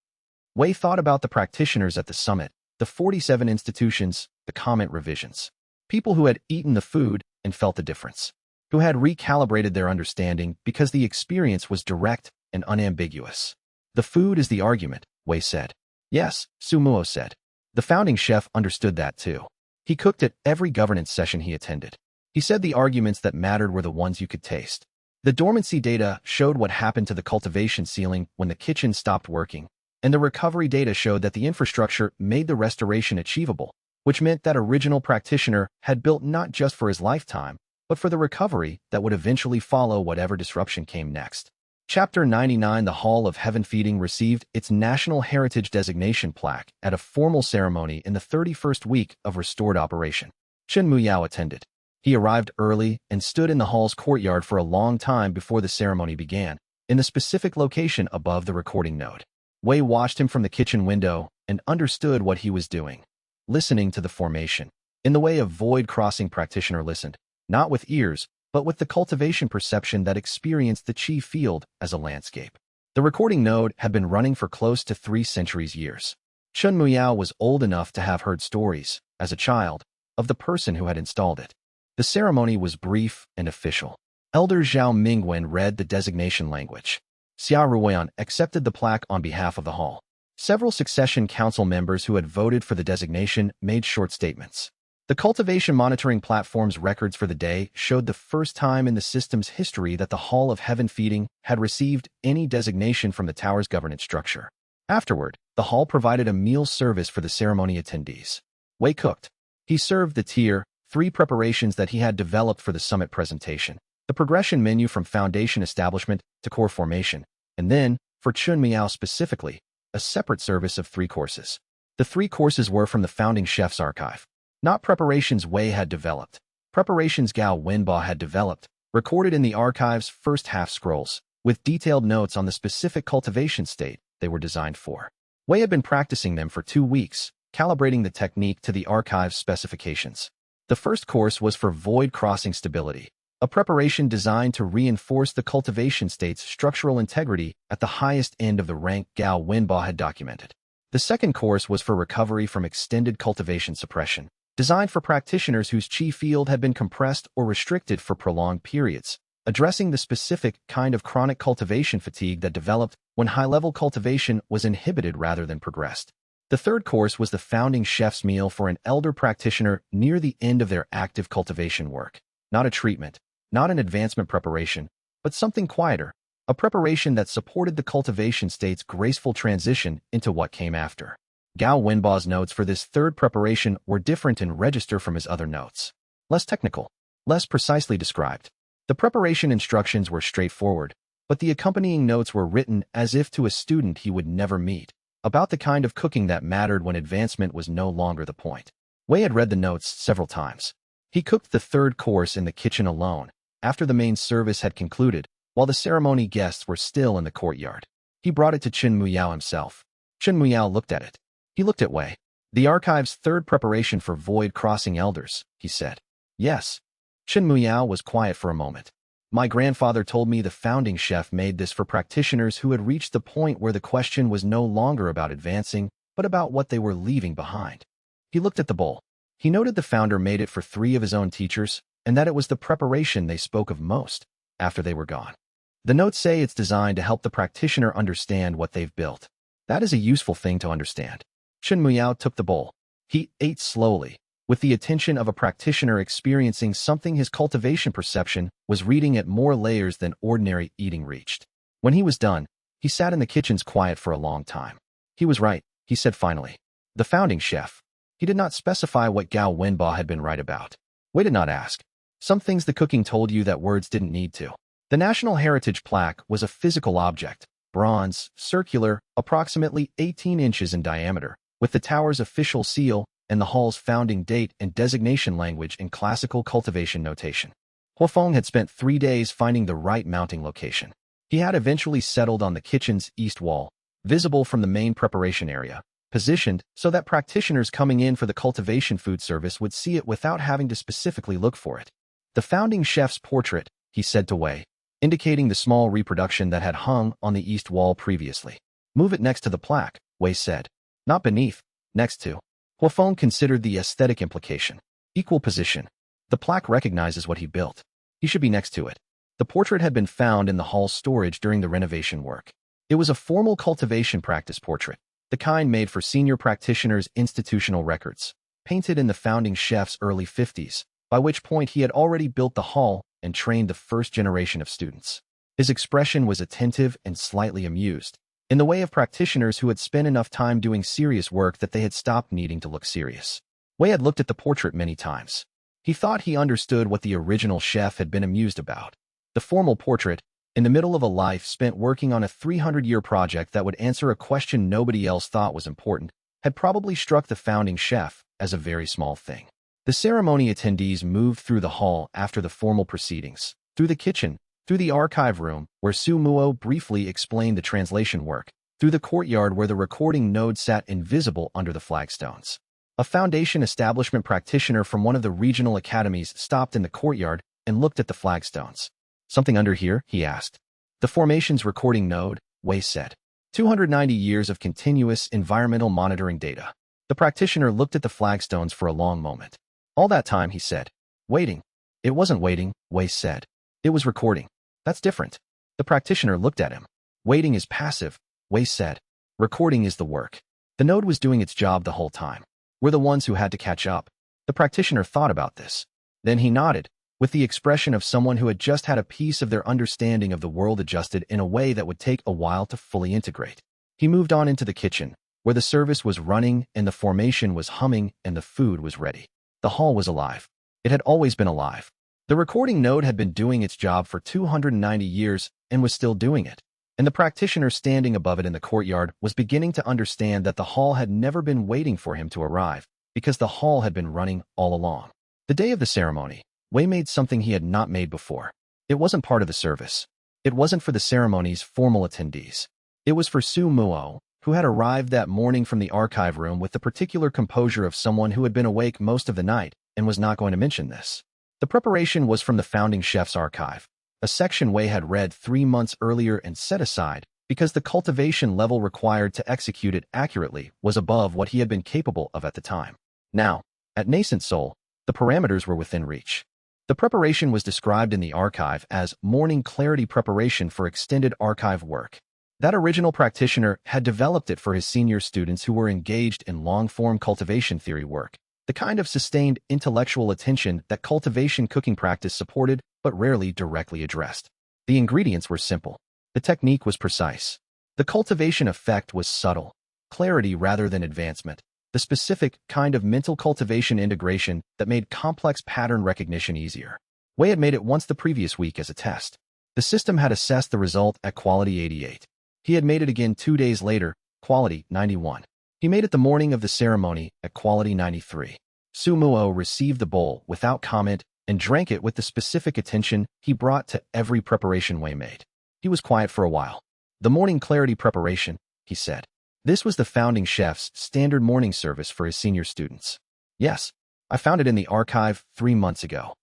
Wei thought about the practitioners at the summit, the 47 institutions, the comment revisions. People who had eaten the food and felt the difference, who had recalibrated their understanding because the experience was direct and unambiguous. The food is the argument, Wei said. Yes, Sumuo said. The founding chef understood that too. He cooked at every governance session he attended. He said the arguments that mattered were the ones you could taste. The dormancy data showed what happened to the cultivation ceiling when the kitchen stopped working, and the recovery data showed that the infrastructure made the restoration achievable, which meant that original practitioner had built not just for his lifetime, but for the recovery that would eventually follow whatever disruption came next. Chapter 99 The Hall of Heaven Feeding received its National Heritage Designation plaque at a formal ceremony in the 31st week of restored operation. Chen Muyao attended. He arrived early and stood in the hall's courtyard for a long time before the ceremony began, in the specific location above the recording node. Wei watched him from the kitchen window and understood what he was doing. Listening to the formation, in the way a void-crossing practitioner listened, not with ears, but with the cultivation perception that experienced the chi field as a landscape. The recording node had been running for close to 3 centuries years. Chen Muyao was old enough to have heard stories, as a child, of the person who had installed it. The ceremony was brief and official. Elder Zhao Mingwen read the designation language. Xia Ruoyan accepted the plaque on behalf of the hall. Several succession council members who had voted for the designation made short statements. The cultivation monitoring platform's records for the day showed the first time in the system's history that the Hall of Heaven Feeding had received any designation from the tower's governance structure. Afterward, the hall provided a meal service for the ceremony attendees. Wei cooked. He served the Tier 3 preparations that he had developed for the summit presentation, the progression menu from foundation establishment to core formation, and then, for Chen Miao specifically, a separate service of 3 courses. The 3 courses were from the founding chef's archive. Not preparations Wei had developed. Preparations Gao Wenba had developed, recorded in the archive's first half scrolls, with detailed notes on the specific cultivation state they were designed for. Wei had been practicing them for 2 weeks, calibrating the technique to the archive's specifications. The first course was for void crossing stability, a preparation designed to reinforce the cultivation state's structural integrity at the highest end of the rank Gao Wenba had documented. The second course was for recovery from extended cultivation suppression, designed for practitioners whose chi field had been compressed or restricted for prolonged periods, addressing the specific kind of chronic cultivation fatigue that developed when high-level cultivation was inhibited rather than progressed. The third course was the founding chef's meal for an elder practitioner near the end of their active cultivation work. Not a treatment, not an advancement preparation, but something quieter, a preparation that supported the cultivation state's graceful transition into what came after. Gao Wenba's notes for this third preparation were different in register from his other notes. Less technical, less precisely described. The preparation instructions were straightforward, but the accompanying notes were written as if to a student he would never meet, about the kind of cooking that mattered when advancement was no longer the point. Wei had read the notes several times. He cooked the third course in the kitchen alone, after the main service had concluded, while the ceremony guests were still in the courtyard. He brought it to Chen Muyao himself. Chen Muyao looked at it. He looked at Wei. The archive's third preparation for void crossing elders, he said. Yes. Chen Muyao was quiet for a moment. My grandfather told me the founding chef made this for practitioners who had reached the point where the question was no longer about advancing, but about what they were leaving behind. He looked at the bowl. He noted the founder made it for 3 of his own teachers, and that it was the preparation they spoke of most after they were gone. The notes say it's designed to help the practitioner understand what they've built. That is a useful thing to understand. Shen Muyao took the bowl. He ate slowly, with the attention of a practitioner experiencing something his cultivation perception was reading at more layers than ordinary eating reached. When he was done, he sat in the kitchen's quiet for a long time. He was right, he said finally. The founding chef. He did not specify what Gao Wenba had been right about. Wei did not ask. Some things the cooking told you that words didn't need to. The National Heritage Plaque was a physical object, bronze, circular, approximately 18 inches in diameter, with the tower's official seal and the hall's founding date and designation language in classical cultivation notation. Huofeng had spent 3 days finding the right mounting location. He had eventually settled on the kitchen's east wall, visible from the main preparation area, positioned so that practitioners coming in for the cultivation food service would see it without having to specifically look for it. The founding chef's portrait, he said to Wei, indicating the small reproduction that had hung on the east wall previously. Move it next to the plaque, Wei said. Not beneath, next to. Huofeng considered the aesthetic implication. Equal position. The plaque recognizes what he built. He should be next to it. The portrait had been found in the hall's storage during the renovation work. It was a formal cultivation practice portrait, the kind made for senior practitioners' institutional records, painted in the founding chef's early 50s, by which point he had already built the hall and trained the first generation of students. His expression was attentive and slightly amused, in the way of practitioners who had spent enough time doing serious work that they had stopped needing to look serious. Wei had looked at the portrait many times. He thought he understood what the original chef had been amused about. The formal portrait, in the middle of a life spent working on a 300-year project that would answer a question nobody else thought was important, had probably struck the founding chef as a very small thing. The ceremony attendees moved through the hall after the formal proceedings, through the kitchen, through the archive room, where Su Muo briefly explained the translation work, through the courtyard where the recording node sat invisible under the flagstones. A foundation establishment practitioner from one of the regional academies stopped in the courtyard and looked at the flagstones. Something under here? He asked. The formation's recording node, Wei said. 290 years of continuous environmental monitoring data. The practitioner looked at the flagstones for a long moment. All that time, he said. Waiting. It wasn't waiting, Wei said. It was recording. That's different. The practitioner looked at him. Waiting is passive, Wei said. Recording is the work. The node was doing its job the whole time. We're the ones who had to catch up. The practitioner thought about this. Then he nodded, with the expression of someone who had just had a piece of their understanding of the world adjusted in a way that would take a while to fully integrate. He moved on into the kitchen, where the service was running and the formation was humming and the food was ready. The hall was alive. It had always been alive. The recording node had been doing its job for 290 years and was still doing it. And the practitioner standing above it in the courtyard was beginning to understand that the hall had never been waiting for him to arrive, because the hall had been running all along. The day of the ceremony, Wei made something he had not made before. It wasn't part of the service. It wasn't for the ceremony's formal attendees. It was for Su Muo, who had arrived that morning from the archive room with the particular composure of someone who had been awake most of the night and was not going to mention this. The preparation was from the founding chef's archive, a section Wei had read 3 months earlier and set aside because the cultivation level required to execute it accurately was above what he had been capable of at the time. Now, at Nascent Soul, the parameters were within reach. The preparation was described in the archive as morning clarity preparation for extended archive work. That original practitioner had developed it for his senior students who were engaged in long-form cultivation theory work, the kind of sustained intellectual attention that cultivation cooking practice supported but rarely directly addressed. The ingredients were simple. The technique was precise. The cultivation effect was subtle, clarity rather than advancement, the specific kind of mental cultivation integration that made complex pattern recognition easier. Wei had made it once the previous week as a test. The system had assessed the result at quality 88. He had made it again 2 days later, quality 91. He made it the morning of the ceremony at quality 93. Su Muo received the bowl without comment and drank it with the specific attention he brought to every preparation Wei made. He was quiet for a while. The morning clarity preparation, he said. This was the founding chef's standard morning service for his senior students. Yes, I found it in the archive 3 months ago.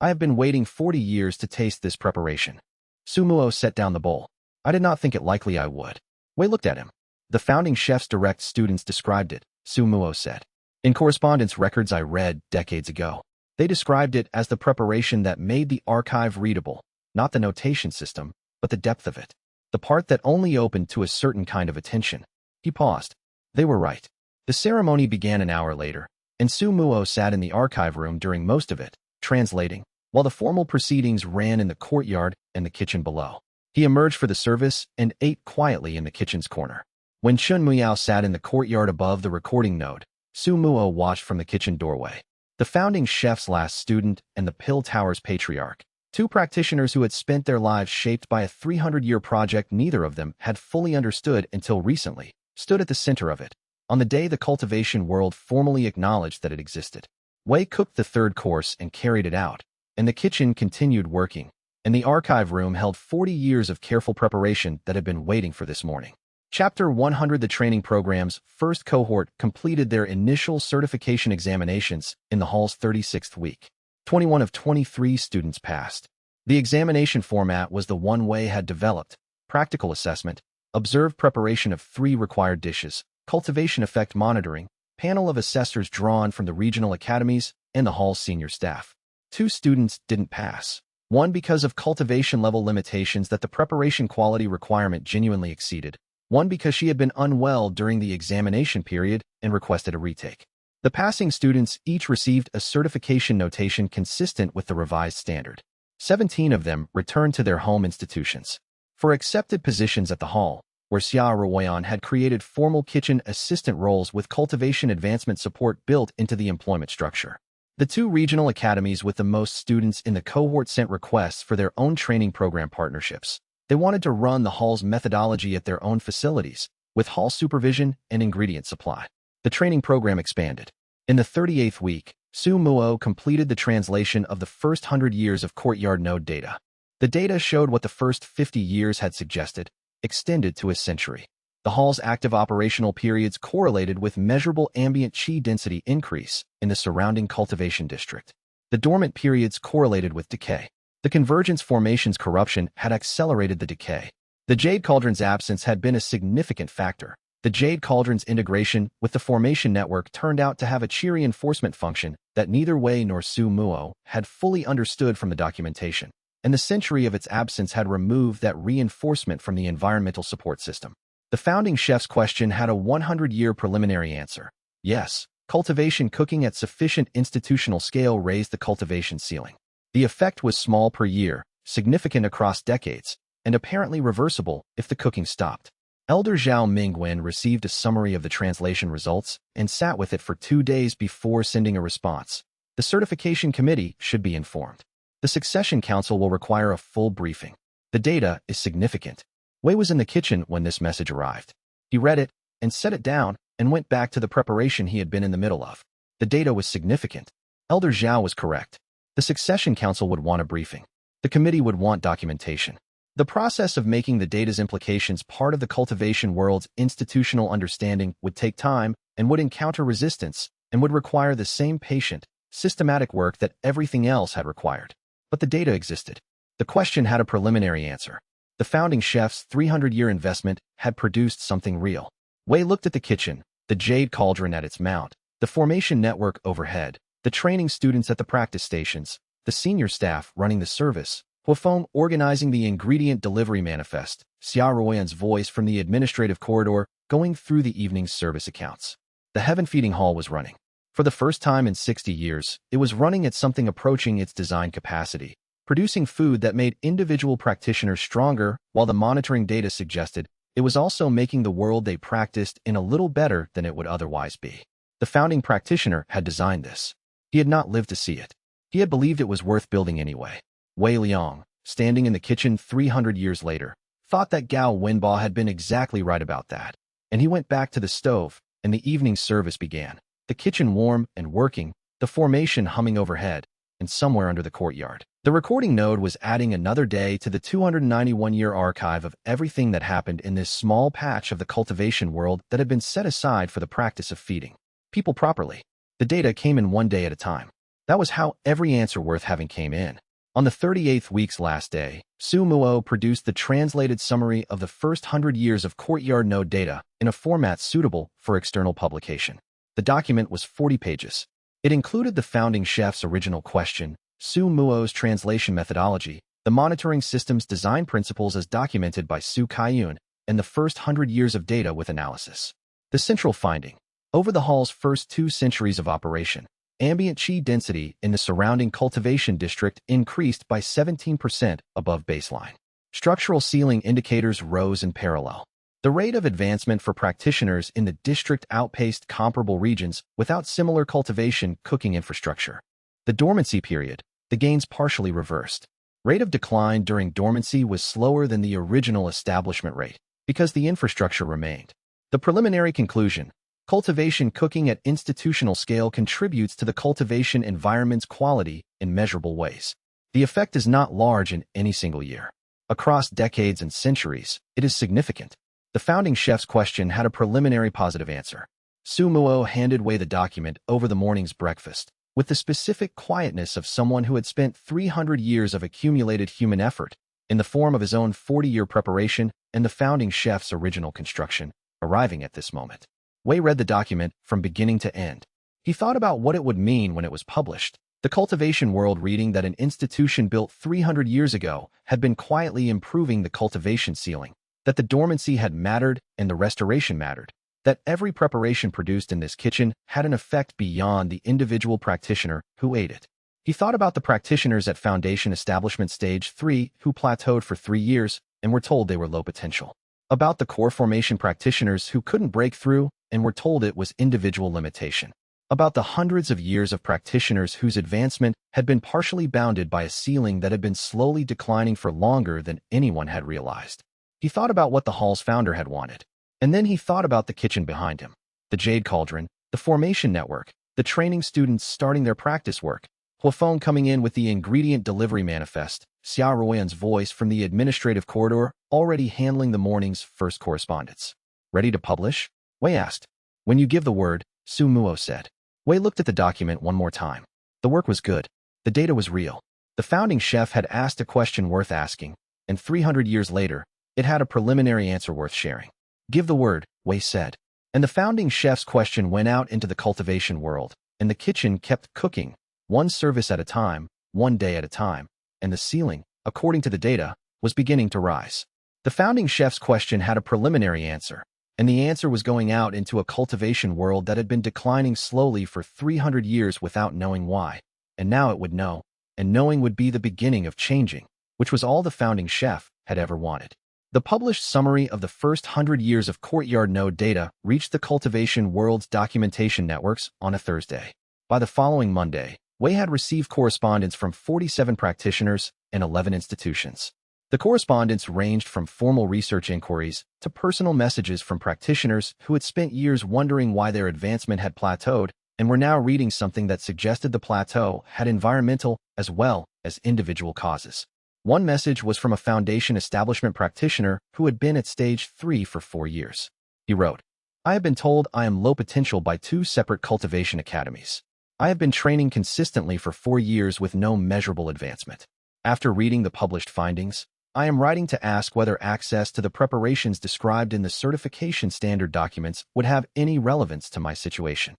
I have been waiting 40 years to taste this preparation. Sumuo set down the bowl. I did not think it likely I would. Wei looked at him. The founding chef's direct students described it, Sumuo said. In correspondence records I read decades ago, they described it as the preparation that made the archive readable, not the notation system, but the depth of it. The part that only opened to a certain kind of attention. He paused. They were right. The ceremony began an hour later, and Sumuo sat in the archive room during most of it, translating, while the formal proceedings ran in the courtyard and the kitchen below. He emerged for the service and ate quietly in the kitchen's corner. When Chun Miao sat in the courtyard above the recording node, Sumuo watched from the kitchen doorway. The founding chef's last student and the Pill Tower's patriarch, two practitioners who had spent their lives shaped by a 300-year project neither of them had fully understood until recently, stood at the center of it, on the day the cultivation world formally acknowledged that it existed. Wei cooked the third course and carried it out, and the kitchen continued working, and the archive room held 40 years of careful preparation that had been waiting for this morning. Chapter 100. The training program's first cohort completed their initial certification examinations in the hall's 36th week. 21 of 23 students passed. The examination format was the one Wei had developed: practical assessment, observed preparation of 3 required dishes, cultivation effect monitoring, panel of assessors drawn from the regional academies, and the hall's senior staff. 2 students didn't pass. One because of cultivation level limitations that the preparation quality requirement genuinely exceeded. One because she had been unwell during the examination period and requested a retake. The passing students each received a certification notation consistent with the revised standard. 17 of them returned to their home institutions. For accepted positions at the hall, where Xianxia had created formal kitchen assistant roles with cultivation advancement support built into the employment structure. The 2 regional academies with the most students in the cohort sent requests for their own training program partnerships. They wanted to run the hall's methodology at their own facilities, with hall supervision and ingredient supply. The training program expanded. In the 38th week, Sumuo completed the translation of the first 100 years of courtyard node data. The data showed what the first 50 years had suggested, extended to a century. The hall's active operational periods correlated with measurable ambient qi density increase in the surrounding cultivation district. The dormant periods correlated with decay. The convergence formation's corruption had accelerated the decay. The Jade Cauldron's absence had been a significant factor. The Jade Cauldron's integration with the formation network turned out to have a qi reinforcement function that neither Wei nor Sumuo had fully understood from the documentation, and the century of its absence had removed that reinforcement from the environmental support system. The founding chef's question had a 100-year preliminary answer. Yes, cultivation cooking at sufficient institutional scale raised the cultivation ceiling. The effect was small per year, significant across decades, and apparently reversible if the cooking stopped. Elder Zhao Mingwen received a summary of the translation results and sat with it for 2 days before sending a response. The certification committee should be informed. The succession council will require a full briefing. The data is significant. Wei was in the kitchen when this message arrived. He read it and set it down and went back to the preparation he had been in the middle of. The data was significant. Elder Zhao was correct. The succession council would want a briefing. The committee would want documentation. The process of making the data's implications part of the cultivation world's institutional understanding would take time and would encounter resistance and would require the same patient, systematic work that everything else had required. But the data existed. The question had a preliminary answer. The founding chef's 300-year investment had produced something real. Wei looked at the kitchen, the Jade Cauldron at its mount, the formation network overhead, the training students at the practice stations, the senior staff running the service, Huafeng organizing the ingredient delivery manifest, Xia Ruoyan's voice from the administrative corridor going through the evening's service accounts. The heaven-feeding hall was running. For the first time in 60 years, it was running at something approaching its design capacity, producing food that made individual practitioners stronger while the monitoring data suggested it was also making the world they practiced in a little better than it would otherwise be. The founding practitioner had designed this. He had not lived to see it. He had believed it was worth building anyway. Wei Liang, standing in the kitchen 300 years later, thought that Gao Wenba had been exactly right about that. And he went back to the stove, and the evening service began. The kitchen warm and working, the formation humming overhead, and somewhere under the courtyard. The recording node was adding another day to the 291-year archive of everything that happened in this small patch of the cultivation world that had been set aside for the practice of feeding people properly. The data came in 1 day at a time. That was how every answer worth having came in. On the 38th week's last day, Su Muo produced the translated summary of the first 100 years of courtyard node data in a format suitable for external publication. The document was 40 pages. It included the founding chef's original question, Su Muo's translation methodology, the monitoring system's design principles as documented by Su Kaiyun, and the first 100 years of data with analysis. The central finding: over the hall's first 2 centuries of operation, ambient qi density in the surrounding cultivation district increased by 17% above baseline. Structural ceiling indicators rose in parallel. The rate of advancement for practitioners in the district outpaced comparable regions without similar cultivation cooking infrastructure. The dormancy period, the gains partially reversed. Rate of decline during dormancy was slower than the original establishment rate because the infrastructure remained. The preliminary conclusion: cultivation cooking at institutional scale contributes to the cultivation environment's quality in measurable ways. The effect is not large in any single year. Across decades and centuries, it is significant. The founding chef's question had a preliminary positive answer. Su Muo handed Wei the document over the morning's breakfast, with the specific quietness of someone who had spent 300 years of accumulated human effort, in the form of his own 40-year preparation and the founding chef's original construction, arriving at this moment. Wei read the document from beginning to end. He thought about what it would mean when it was published. The cultivation world reading that an institution built 300 years ago had been quietly improving the cultivation ceiling, that the dormancy had mattered and the restoration mattered, that every preparation produced in this kitchen had an effect beyond the individual practitioner who ate it. He thought about the practitioners at Foundation Establishment Stage 3 who plateaued for 3 years and were told they were low potential. About the core formation practitioners who couldn't break through and were told it was individual limitation. About the hundreds of years of practitioners whose advancement had been partially bounded by a ceiling that had been slowly declining for longer than anyone had realized. He thought about what the hall's founder had wanted. And then he thought about the kitchen behind him, the jade cauldron, the formation network, the training students starting their practice work, Huafeng coming in with the ingredient delivery manifest, Xia Ruoyan's voice from the administrative corridor already handling the morning's first correspondence. Ready to publish? Wei asked. When you give the word, Su Muo said. Wei looked at the document one more time. The work was good. The data was real. The founding chef had asked a question worth asking, and 300 years later, it had a preliminary answer worth sharing. Give the word, Wei said. And the founding chef's question went out into the cultivation world, and the kitchen kept cooking, one service at a time, one day at a time, and the ceiling, according to the data, was beginning to rise. The founding chef's question had a preliminary answer, and the answer was going out into a cultivation world that had been declining slowly for 300 years without knowing why, and now it would know, and knowing would be the beginning of changing, which was all the founding chef had ever wanted. The published summary of the first 100 years of courtyard node data reached the cultivation world's documentation networks on a Thursday. By the following Monday, Wei had received correspondence from 47 practitioners and 11 institutions. The correspondence ranged from formal research inquiries to personal messages from practitioners who had spent years wondering why their advancement had plateaued and were now reading something that suggested the plateau had environmental as well as individual causes. One message was from a foundation establishment practitioner who had been at stage 3 for 4 years. He wrote, I have been told I am low potential by 2 separate cultivation academies. I have been training consistently for 4 years with no measurable advancement. After reading the published findings, I am writing to ask whether access to the preparations described in the certification standard documents would have any relevance to my situation.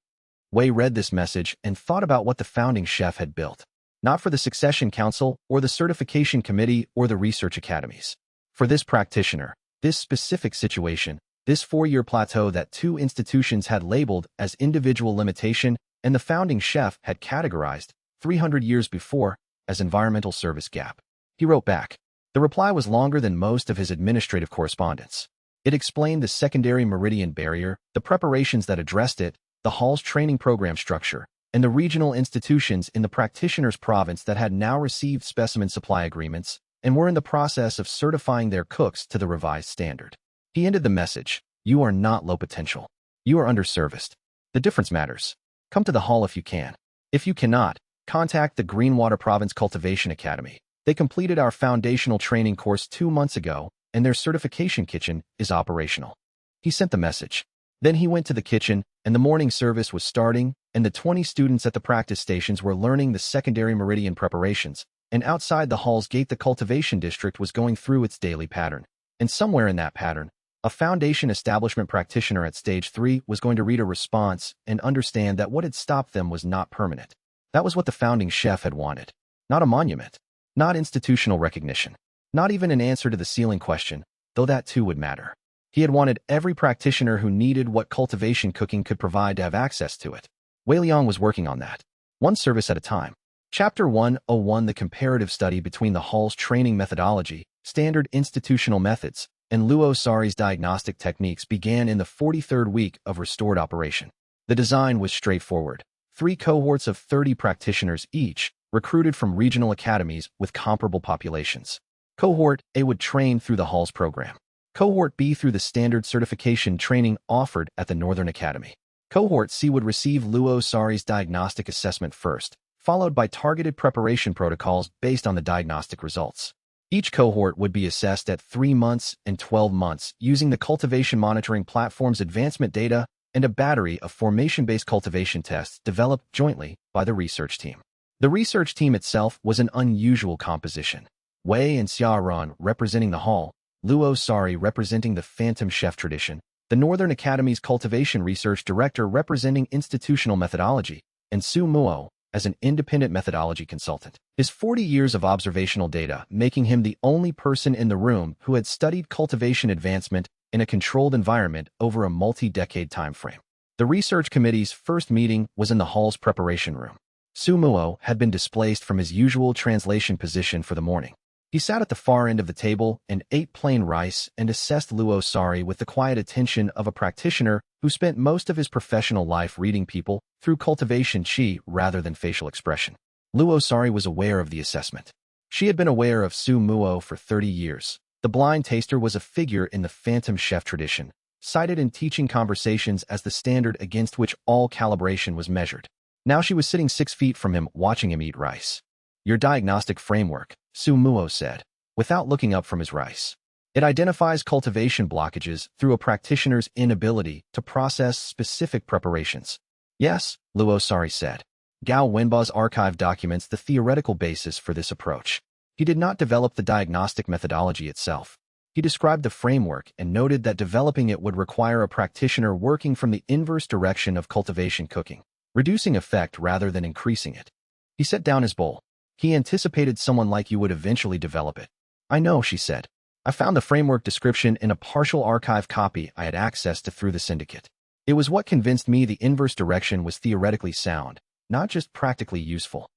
Wei read this message and thought about what the founding chef had built. Not for the Succession Council or the Certification Committee or the Research Academies. For this practitioner, this specific situation, this 4-year plateau that 2 institutions had labeled as individual limitation and the founding chef had categorized, 300 years before, as environmental service gap. He wrote back. The reply was longer than most of his administrative correspondence. It explained the secondary meridian barrier, the preparations that addressed it, the hall's training program structure, and the regional institutions in the practitioner's province that had now received specimen supply agreements and were in the process of certifying their cooks to the revised standard. He ended the message, you are not low potential. You are underserviced. The difference matters. Come to the hall if you can. If you cannot, contact the Greenwater Province Cultivation Academy. They completed our foundational training course 2 months ago, and their certification kitchen is operational. He sent the message. Then he went to the kitchen, and the morning service was starting, and the 20 students at the practice stations were learning the secondary meridian preparations, and outside the hall's gate the cultivation district was going through its daily pattern. And somewhere in that pattern, a foundation establishment practitioner at stage 3 was going to read a response and understand that what had stopped them was not permanent. That was what the founding chef had wanted. Not a monument, not institutional recognition, not even an answer to the ceiling question, though that too would matter. He had wanted every practitioner who needed what cultivation cooking could provide to have access to it. Wei Liang was working on that, one service at a time. Chapter 101: The comparative study between the hall's training methodology, standard institutional methods, and Luo Sari's diagnostic techniques began in the 43rd week of restored operation. The design was straightforward. 3 cohorts of 30 practitioners each, recruited from regional academies with comparable populations. Cohort A would train through the hall's program. Cohort B through the standard certification training offered at the Northern Academy. Cohort C would receive Luo Sari's diagnostic assessment first, followed by targeted preparation protocols based on the diagnostic results. Each cohort would be assessed at 3 months and 12 months using the cultivation monitoring platform's advancement data and a battery of formation-based cultivation tests developed jointly by the research team. The research team itself was an unusual composition. Wei and Xiaoran representing the hall, Luo Sari representing the Phantom Chef tradition, the Northern Academy's Cultivation Research Director representing institutional methodology, and Su Muo as an independent methodology consultant. His 40 years of observational data making him the only person in the room who had studied cultivation advancement in a controlled environment over a multi-decade time frame. The research committee's first meeting was in the hall's preparation room. Su Muo had been displaced from his usual translation position for the morning. He sat at the far end of the table and ate plain rice and assessed Luo Sari with the quiet attention of a practitioner who spent most of his professional life reading people through cultivation qi rather than facial expression. Luo Sari was aware of the assessment. She had been aware of Su Muo for 30 years. The blind taster was a figure in the Phantom Chef tradition, cited in teaching conversations as the standard against which all calibration was measured. Now she was sitting 6 feet from him, watching him eat rice. Your diagnostic framework, Su Muo said, without looking up from his rice. It identifies cultivation blockages through a practitioner's inability to process specific preparations. Yes, Luo Sari said. Gao Wenba's archive documents the theoretical basis for this approach. He did not develop the diagnostic methodology itself. He described the framework and noted that developing it would require a practitioner working from the inverse direction of cultivation cooking, reducing effect rather than increasing it. He set down his bowl. He anticipated someone like you would eventually develop it. I know, she said. I found the framework description in a partial archive copy I had access to through the syndicate. It was what convinced me the inverse direction was theoretically sound, not just practically useful.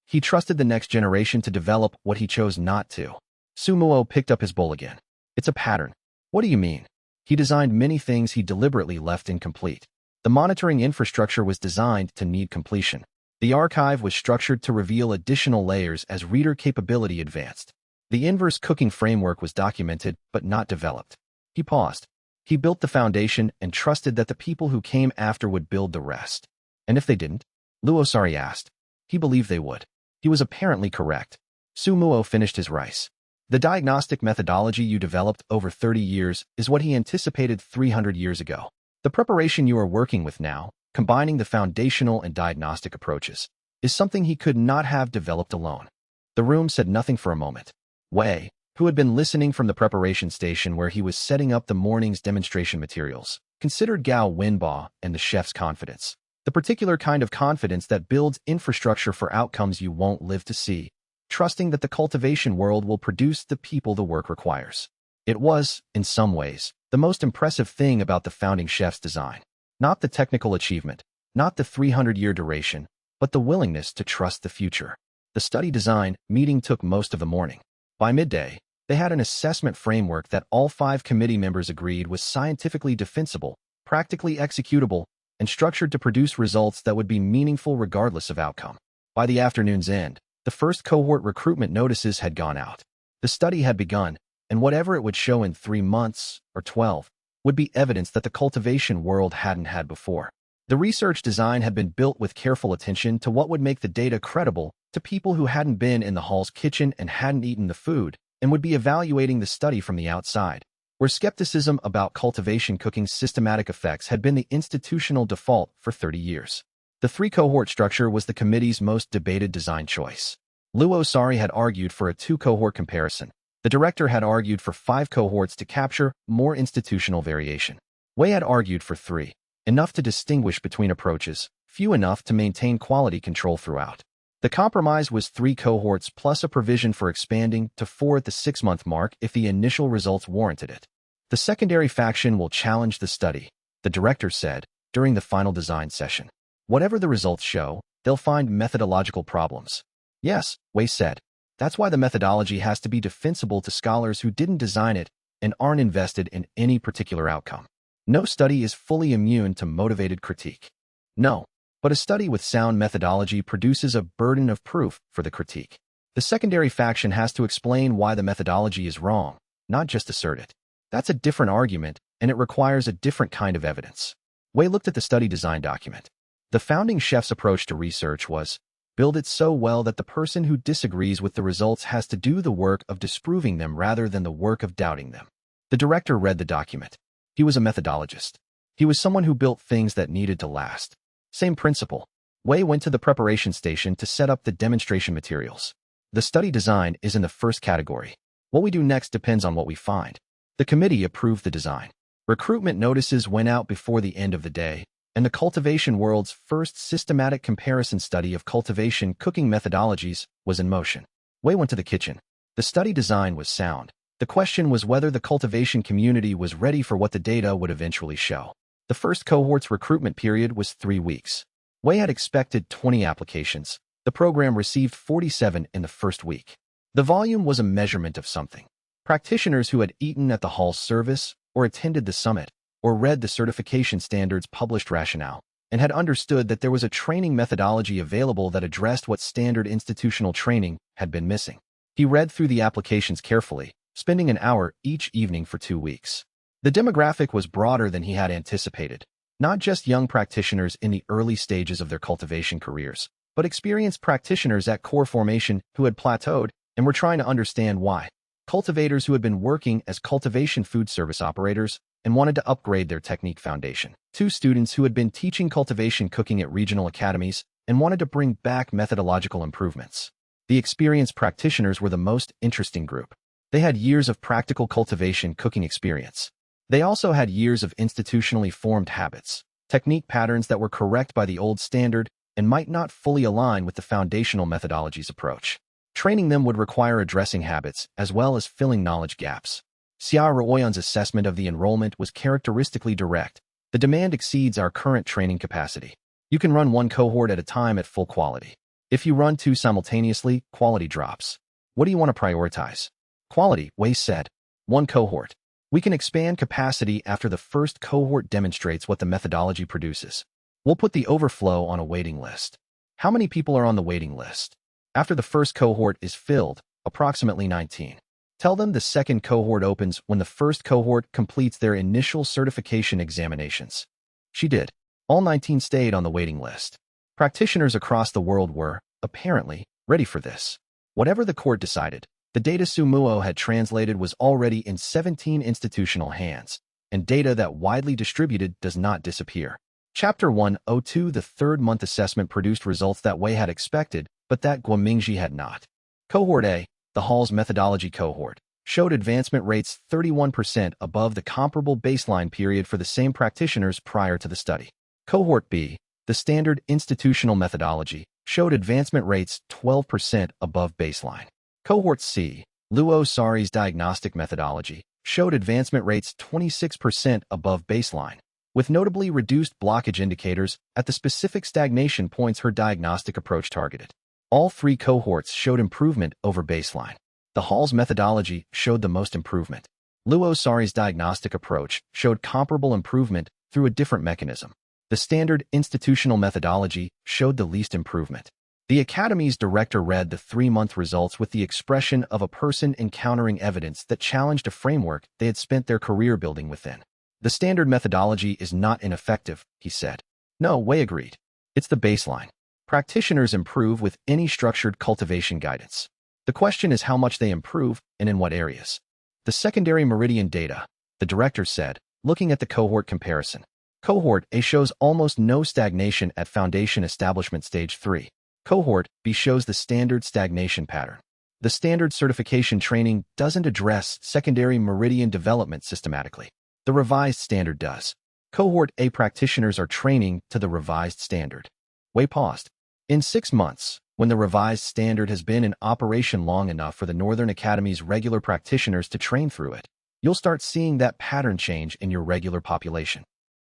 He trusted the next generation to develop what he chose not to. Su Muo picked up his bowl again. It's a pattern. What do you mean? He designed many things he deliberately left incomplete. The monitoring infrastructure was designed to need completion. The archive was structured to reveal additional layers as reader capability advanced. The inverse cooking framework was documented but not developed. He paused. He built the foundation and trusted that the people who came after would build the rest. And if they didn't? Luo Sari asked. He believed they would. He was apparently correct. Su Muo finished his rice. The diagnostic methodology you developed over 30 years is what he anticipated 300 years ago. The preparation you are working with now, combining the foundational and diagnostic approaches, is something he could not have developed alone. The room said nothing for a moment. Wei, who had been listening from the preparation station where he was setting up the morning's demonstration materials, considered Gao Wenba and the chef's confidence. The particular kind of confidence that builds infrastructure for outcomes you won't live to see, trusting that the cultivation world will produce the people the work requires. It was, in some ways, the most impressive thing about the founding chef's design. Not the technical achievement, not the 300-year duration, but the willingness to trust the future. The study design meeting took most of the morning. By midday, they had an assessment framework that all 5 committee members agreed was scientifically defensible, practically executable, and structured to produce results that would be meaningful regardless of outcome. By the afternoon's end, the first cohort recruitment notices had gone out. The study had begun, and whatever it would show in 3 months or 12 would be evidence that the cultivation world hadn't had before. The research design had been built with careful attention to what would make the data credible to people who hadn't been in the hall's kitchen and hadn't eaten the food and would be evaluating the study from the outside, where skepticism about cultivation cooking's systematic effects had been the institutional default for 30 years. The three-cohort structure was the committee's most debated design choice. Luo Sari had argued for a two-cohort comparison. The director had argued for 5 cohorts to capture more institutional variation. Wei had argued for 3, enough to distinguish between approaches, few enough to maintain quality control throughout. The compromise was 3 cohorts plus a provision for expanding to 4 at the 6-month mark if the initial results warranted it. The secondary faction will challenge the study, the director said during the final design session. Whatever the results show, they'll find methodological problems. Yes, Wei said. That's why the methodology has to be defensible to scholars who didn't design it and aren't invested in any particular outcome. No study is fully immune to motivated critique. No, but a study with sound methodology produces a burden of proof for the critique. The secondary faction has to explain why the methodology is wrong, not just assert it. That's a different argument, and it requires a different kind of evidence. Wei looked at the study design document. The founding chef's approach to research was, build it so well that the person who disagrees with the results has to do the work of disproving them rather than the work of doubting them. The director read the document. He was a methodologist. He was someone who built things that needed to last. Same principle. Wei went to the preparation station to set up the demonstration materials. The study design is in the first category. What we do next depends on what we find. The committee approved the design. Recruitment notices went out before the end of the day, and the cultivation world's first systematic comparison study of cultivation cooking methodologies was in motion. Wei went to the kitchen. The study design was sound. The question was whether the cultivation community was ready for what the data would eventually show. The first cohort's recruitment period was 3 weeks. Wei had expected 20 applications. The program received 47 in the first week. The volume was a measurement of something. Practitioners who had eaten at the hall's service, or attended the summit, or read the certification standards published rationale, and had understood that there was a training methodology available that addressed what standard institutional training had been missing. He read through the applications carefully, spending an hour each evening for 2 weeks. The demographic was broader than he had anticipated, not just young practitioners in the early stages of their cultivation careers, but experienced practitioners at core formation who had plateaued and were trying to understand why. Cultivators who had been working as cultivation food service operators and wanted to upgrade their technique foundation. 2 students who had been teaching cultivation cooking at regional academies and wanted to bring back methodological improvements. The experienced practitioners were the most interesting group. They had years of practical cultivation cooking experience. They also had years of institutionally formed habits, technique patterns that were correct by the old standard and might not fully align with the foundational methodology's approach. Training them would require addressing habits as well as filling knowledge gaps. Xia Ruoyan's assessment of the enrollment was characteristically direct. The demand exceeds our current training capacity. You can run 1 cohort at a time at full quality. If you run 2 simultaneously, quality drops. What do you want to prioritize? Quality, Wei said. 1 cohort. We can expand capacity after the first cohort demonstrates what the methodology produces. We'll put the overflow on a waiting list. How many people are on the waiting list? After the first cohort is filled, approximately 19. Tell them the second cohort opens when the first cohort completes their initial certification examinations. She did. All 19 stayed on the waiting list. Practitioners across the world were, apparently, ready for this. Whatever the court decided, the data Sumuo had translated was already in 17 institutional hands, and data that widely distributed does not disappear. Chapter 102 The third-month assessment produced results that Wei had expected, but that Guomingji had not. Cohort A, the Hall's methodology cohort, showed advancement rates 31% above the comparable baseline period for the same practitioners prior to the study. Cohort B, the standard institutional methodology, showed advancement rates 12% above baseline. Cohort C, Luo Sari's diagnostic methodology, showed advancement rates 26% above baseline, with notably reduced blockage indicators at the specific stagnation points her diagnostic approach targeted. All 3 cohorts showed improvement over baseline. The Hall's methodology showed the most improvement. Luo Sari's diagnostic approach showed comparable improvement through a different mechanism. The standard institutional methodology showed the least improvement. The Academy's director read the 3-month results with the expression of a person encountering evidence that challenged a framework they had spent their career building within. The standard methodology is not ineffective, he said. No, Wei agreed. It's the baseline. Practitioners improve with any structured cultivation guidance. The question is how much they improve and in what areas. The secondary meridian data, the director said, looking at the cohort comparison. Cohort A shows almost no stagnation at foundation establishment stage 3. Cohort B shows the standard stagnation pattern. The standard certification training doesn't address secondary meridian development systematically. The revised standard does. Cohort A practitioners are training to the revised standard. Wei paused. In 6 months, when the revised standard has been in operation long enough for the Northern Academy's regular practitioners to train through it, you'll start seeing that pattern change in your regular population.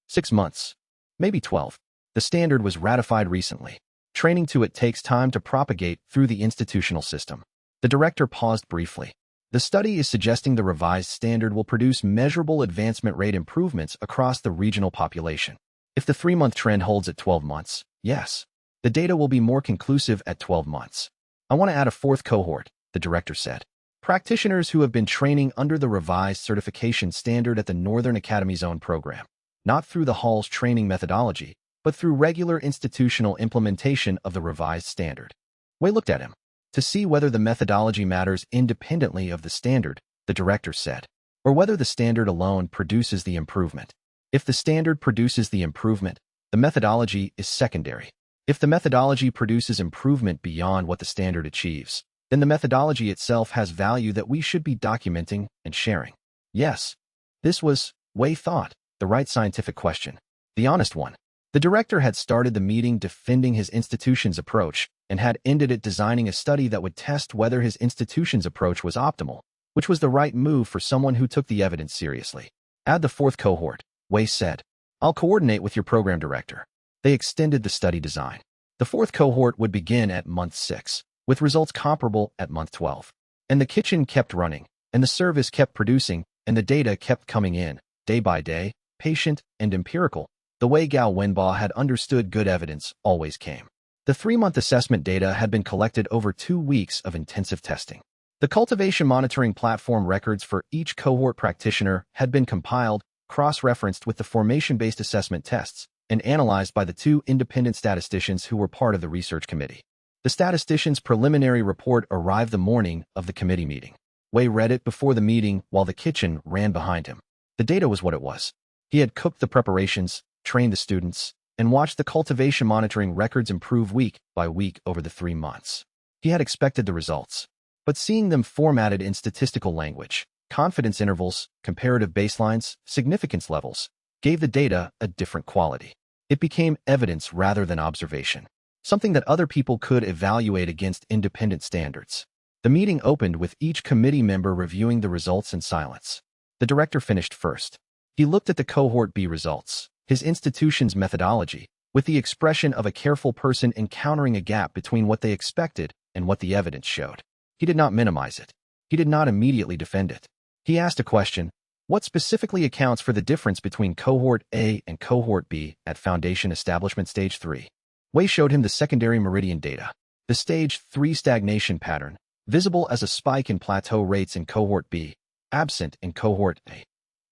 6 months. Maybe 12. The standard was ratified recently. Training to it takes time to propagate through the institutional system. The director paused briefly. The study is suggesting the revised standard will produce measurable advancement rate improvements across the regional population. If the 3-month trend holds at 12 months, yes, the data will be more conclusive at 12 months. I want to add a 4th cohort, the director said. Practitioners who have been training under the revised certification standard at the Northern Academy's own program, not through the Hall's training methodology, but through regular institutional implementation of the revised standard. Wei looked at him. To see whether the methodology matters independently of the standard, the director said, or whether the standard alone produces the improvement. If the standard produces the improvement, the methodology is secondary. If the methodology produces improvement beyond what the standard achieves, then the methodology itself has value that we should be documenting and sharing. Yes, this was, Wei thought, the right scientific question, the honest one. The director had started the meeting defending his institution's approach and had ended it designing a study that would test whether his institution's approach was optimal, which was the right move for someone who took the evidence seriously. Add the 4th cohort, Wei said. I'll coordinate with your program director. They extended the study design. The 4th cohort would begin at month 6, with results comparable at month 12. And the kitchen kept running, and the service kept producing, and the data kept coming in, day by day, patient and empirical. The way Gao Wenba had understood good evidence always came. The 3-month assessment data had been collected over 2 weeks of intensive testing. The cultivation monitoring platform records for each cohort practitioner had been compiled, cross-referenced with the formation-based assessment tests, and analyzed by the 2 independent statisticians who were part of the research committee. The statistician's preliminary report arrived the morning of the committee meeting. Wei read it before the meeting while the kitchen ran behind him. The data was what it was. He had cooked the preparations, trained the students, and watched the cultivation monitoring records improve week by week over the 3 months. He had expected the results, but seeing them formatted in statistical language, confidence intervals, comparative baselines, significance levels, gave the data a different quality. It became evidence rather than observation, something that other people could evaluate against independent standards. The meeting opened with each committee member reviewing the results in silence. The director finished first. He looked at the Cohort B results, his institution's methodology, with the expression of a careful person encountering a gap between what they expected and what the evidence showed. He did not minimize it. He did not immediately defend it. He asked a question: what specifically accounts for the difference between Cohort A and Cohort B at Foundation Establishment Stage 3? Wei showed him the secondary meridian data, the Stage 3 stagnation pattern, visible as a spike in plateau rates in Cohort B, absent in Cohort A.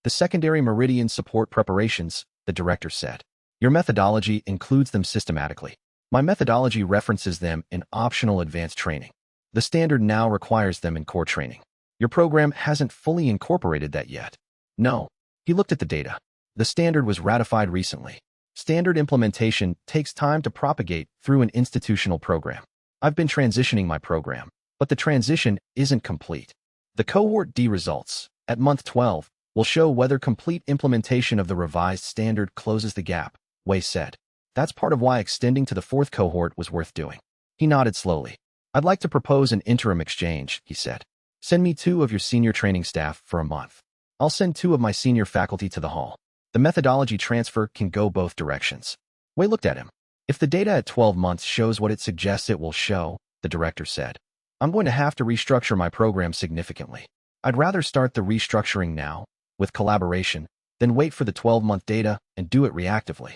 The secondary meridian support preparations, the director said. Your methodology includes them systematically. My methodology references them in optional advanced training. The standard now requires them in core training. Your program hasn't fully incorporated that yet. No. He looked at the data. The standard was ratified recently. Standard implementation takes time to propagate through an institutional program. I've been transitioning my program, but the transition isn't complete. The Cohort D results, at month 12, will show whether complete implementation of the revised standard closes the gap, Wei said. That's part of why extending to the 4th cohort was worth doing. He nodded slowly. I'd like to propose an interim exchange, he said. Send me 2 of your senior training staff for a month. I'll send 2 of my senior faculty to the hall. The methodology transfer can go both directions. Wei looked at him. If the data at 12 months shows what it suggests it will show, the director said, I'm going to have to restructure my program significantly. I'd rather start the restructuring now, with collaboration, than wait for the 12-month data and do it reactively.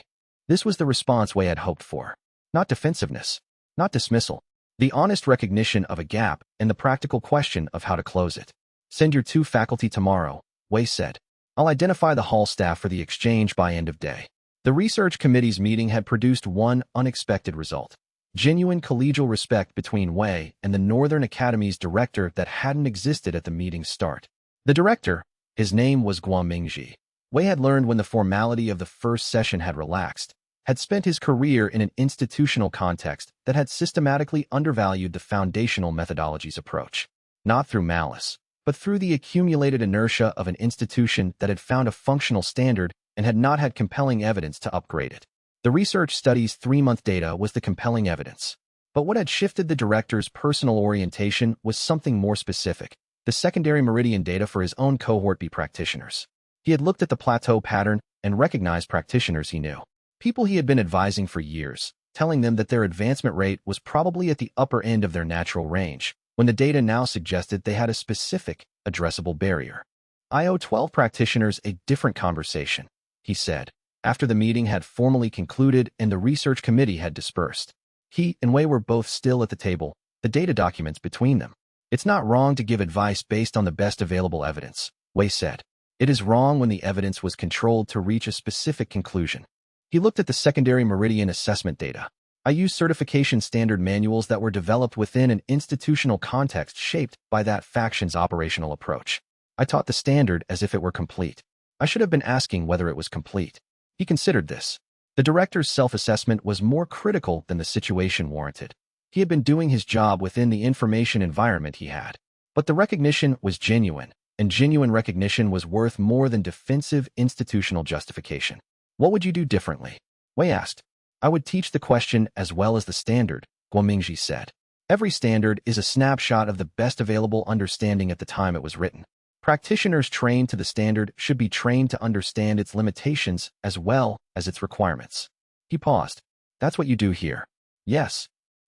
This was the response Wei had hoped for. Not defensiveness, not dismissal. The honest recognition of a gap and the practical question of how to close it. Send your 2 faculty tomorrow, Wei said. I'll identify the hall staff for the exchange by end of day. The research committee's meeting had produced one unexpected result. Genuine collegial respect between Wei and the Northern Academy's director that hadn't existed at the meeting's start. The director, his name was Guo Mingji, Wei had learned when the formality of the first session had relaxed, had spent his career in an institutional context that had systematically undervalued the foundational methodology's approach, not through malice, but through the accumulated inertia of an institution that had found a functional standard and had not had compelling evidence to upgrade it. The research study's 3-month data was the compelling evidence. But what had shifted the director's personal orientation was something more specific: the secondary meridian data for his own cohort B practitioners. He had looked at the plateau pattern and recognized practitioners he knew. People he had been advising for years, telling them that their advancement rate was probably at the upper end of their natural range, when the data now suggested they had a specific, addressable barrier. "I owe 12 practitioners a different conversation," he said, after the meeting had formally concluded and the research committee had dispersed. He and Wei were both still at the table, the data documents between them. "It's not wrong to give advice based on the best available evidence," Wei said. "It is wrong when the evidence was controlled to reach a specific conclusion." He looked at the secondary meridian assessment data. "I used certification standard manuals that were developed within an institutional context shaped by that faction's operational approach. I taught the standard as if it were complete. I should have been asking whether it was complete." He considered this. The director's self-assessment was more critical than the situation warranted. He had been doing his job within the information environment he had. But the recognition was genuine, and genuine recognition was worth more than defensive institutional justification. "What would you do differently?" Wei asked. "I would teach the question as well as the standard," Guomingji said. "Every standard is a snapshot of the best available understanding at the time it was written. Practitioners trained to the standard should be trained to understand its limitations as well as its requirements." He paused. "That's what you do here." "Yes.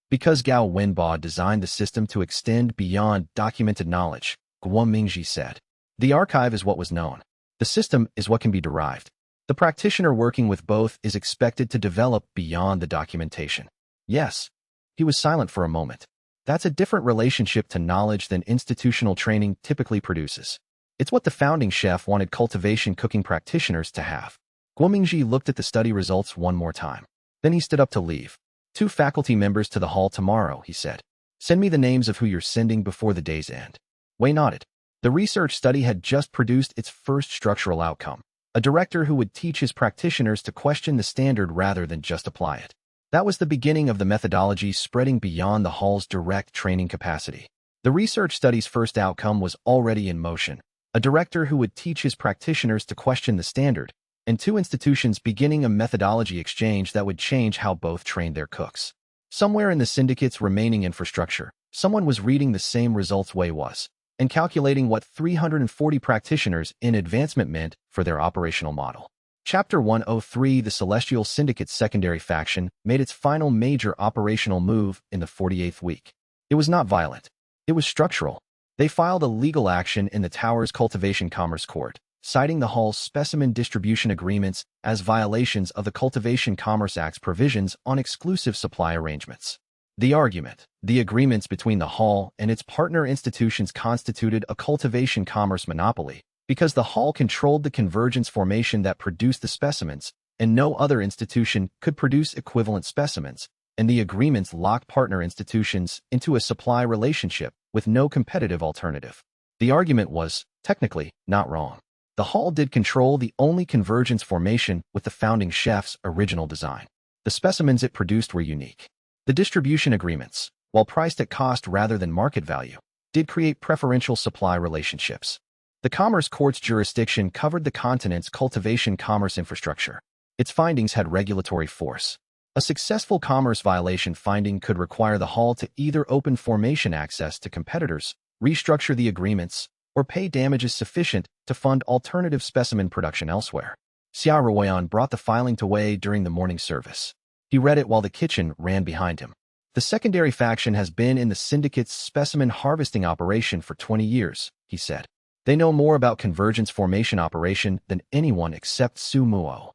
Because Gao Wenbo designed the system to extend beyond documented knowledge," Guomingji said. "The archive is what was known. The system is what can be derived. The practitioner working with both is expected to develop beyond the documentation." "Yes." He was silent for a moment. "That's a different relationship to knowledge than institutional training typically produces. It's what the founding chef wanted cultivation cooking practitioners to have." Guomingji looked at the study results one more time. Then he stood up to leave. "2 faculty members to the hall tomorrow," he said. "Send me the names of who you're sending before the day's end." Wei nodded. The research study had just produced its first structural outcome: a director who would teach his practitioners to question the standard rather than just apply it. That was the beginning of the methodology spreading beyond the hall's direct training capacity. The research study's first outcome was already in motion: a director who would teach his practitioners to question the standard, and 2 institutions beginning a methodology exchange that would change how both trained their cooks. Somewhere in the syndicate's remaining infrastructure, someone was reading the same results Wei was, and calculating what 340 practitioners in advancement meant for their operational model. Chapter 103: The Celestial Syndicate's secondary faction made its final major operational move in the 48th week. It was not violent. It was structural. They filed a legal action in the tower's Cultivation Commerce Court, citing the hall's specimen distribution agreements as violations of the Cultivation Commerce Act's provisions on exclusive supply arrangements. The argument: the agreements between the hall and its partner institutions constituted a cultivation commerce monopoly, because the hall controlled the convergence formation that produced the specimens, and no other institution could produce equivalent specimens, and the agreements locked partner institutions into a supply relationship with no competitive alternative. The argument was, technically, not wrong. The hall did control the only convergence formation with the founding chef's original design. The specimens it produced were unique. The distribution agreements, while priced at cost rather than market value, did create preferential supply relationships. The Commerce Court's jurisdiction covered the continent's cultivation commerce infrastructure. Its findings had regulatory force. A successful commerce violation finding could require the hall to either open formation access to competitors, restructure the agreements, or pay damages sufficient to fund alternative specimen production elsewhere. Xia Ruoyan brought the filing to Wei during the morning service. He read it while the kitchen ran behind him. "The secondary faction has been in the syndicate's specimen harvesting operation for 20 years, he said. "They know more about convergence formation operation than anyone except Su Muo."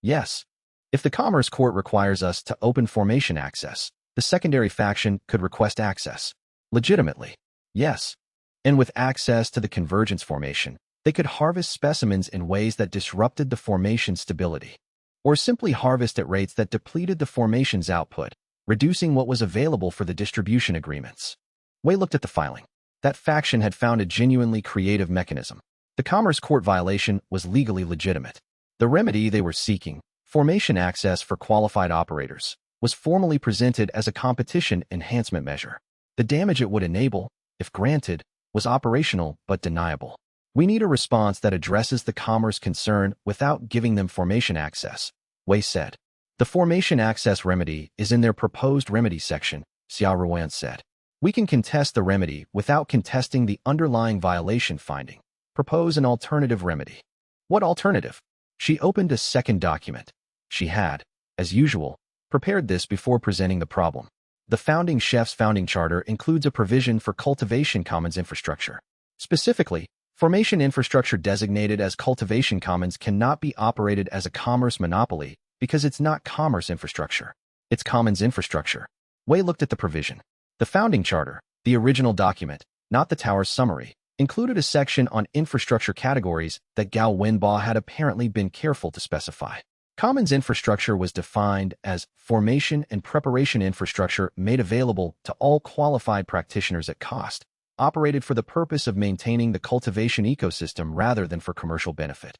"Yes. If the Commerce Court requires us to open formation access, the secondary faction could request access. Legitimately. Yes. And with access to the convergence formation, they could harvest specimens in ways that disrupted the formation's stability, or simply harvest at rates that depleted the formation's output, reducing what was available for the distribution agreements." Wei looked at the filing. That faction had found a genuinely creative mechanism. The Commerce Court violation was legally legitimate. The remedy they were seeking, formation access for qualified operators, was formally presented as a competition enhancement measure. The damage it would enable, if granted, was operational but deniable. We need a response that addresses the commerce concern without giving them formation access, Wei said. The formation access remedy is in their proposed remedy section, Xianxia said. We can contest the remedy without contesting the underlying violation finding. Propose an alternative remedy. What alternative? She opened a second document. She had, as usual, prepared this before presenting the problem. The founding chef's founding charter includes a provision for cultivation commons infrastructure. Specifically, formation infrastructure designated as cultivation commons cannot be operated as a commerce monopoly because it's not commerce infrastructure. It's commons infrastructure. Wei looked at the provision. The founding charter, the original document, not the tower's summary, included a section on infrastructure categories that Gao Wenba had apparently been careful to specify. Commons infrastructure was defined as formation and preparation infrastructure made available to all qualified practitioners at cost, operated for the purpose of maintaining the cultivation ecosystem rather than for commercial benefit.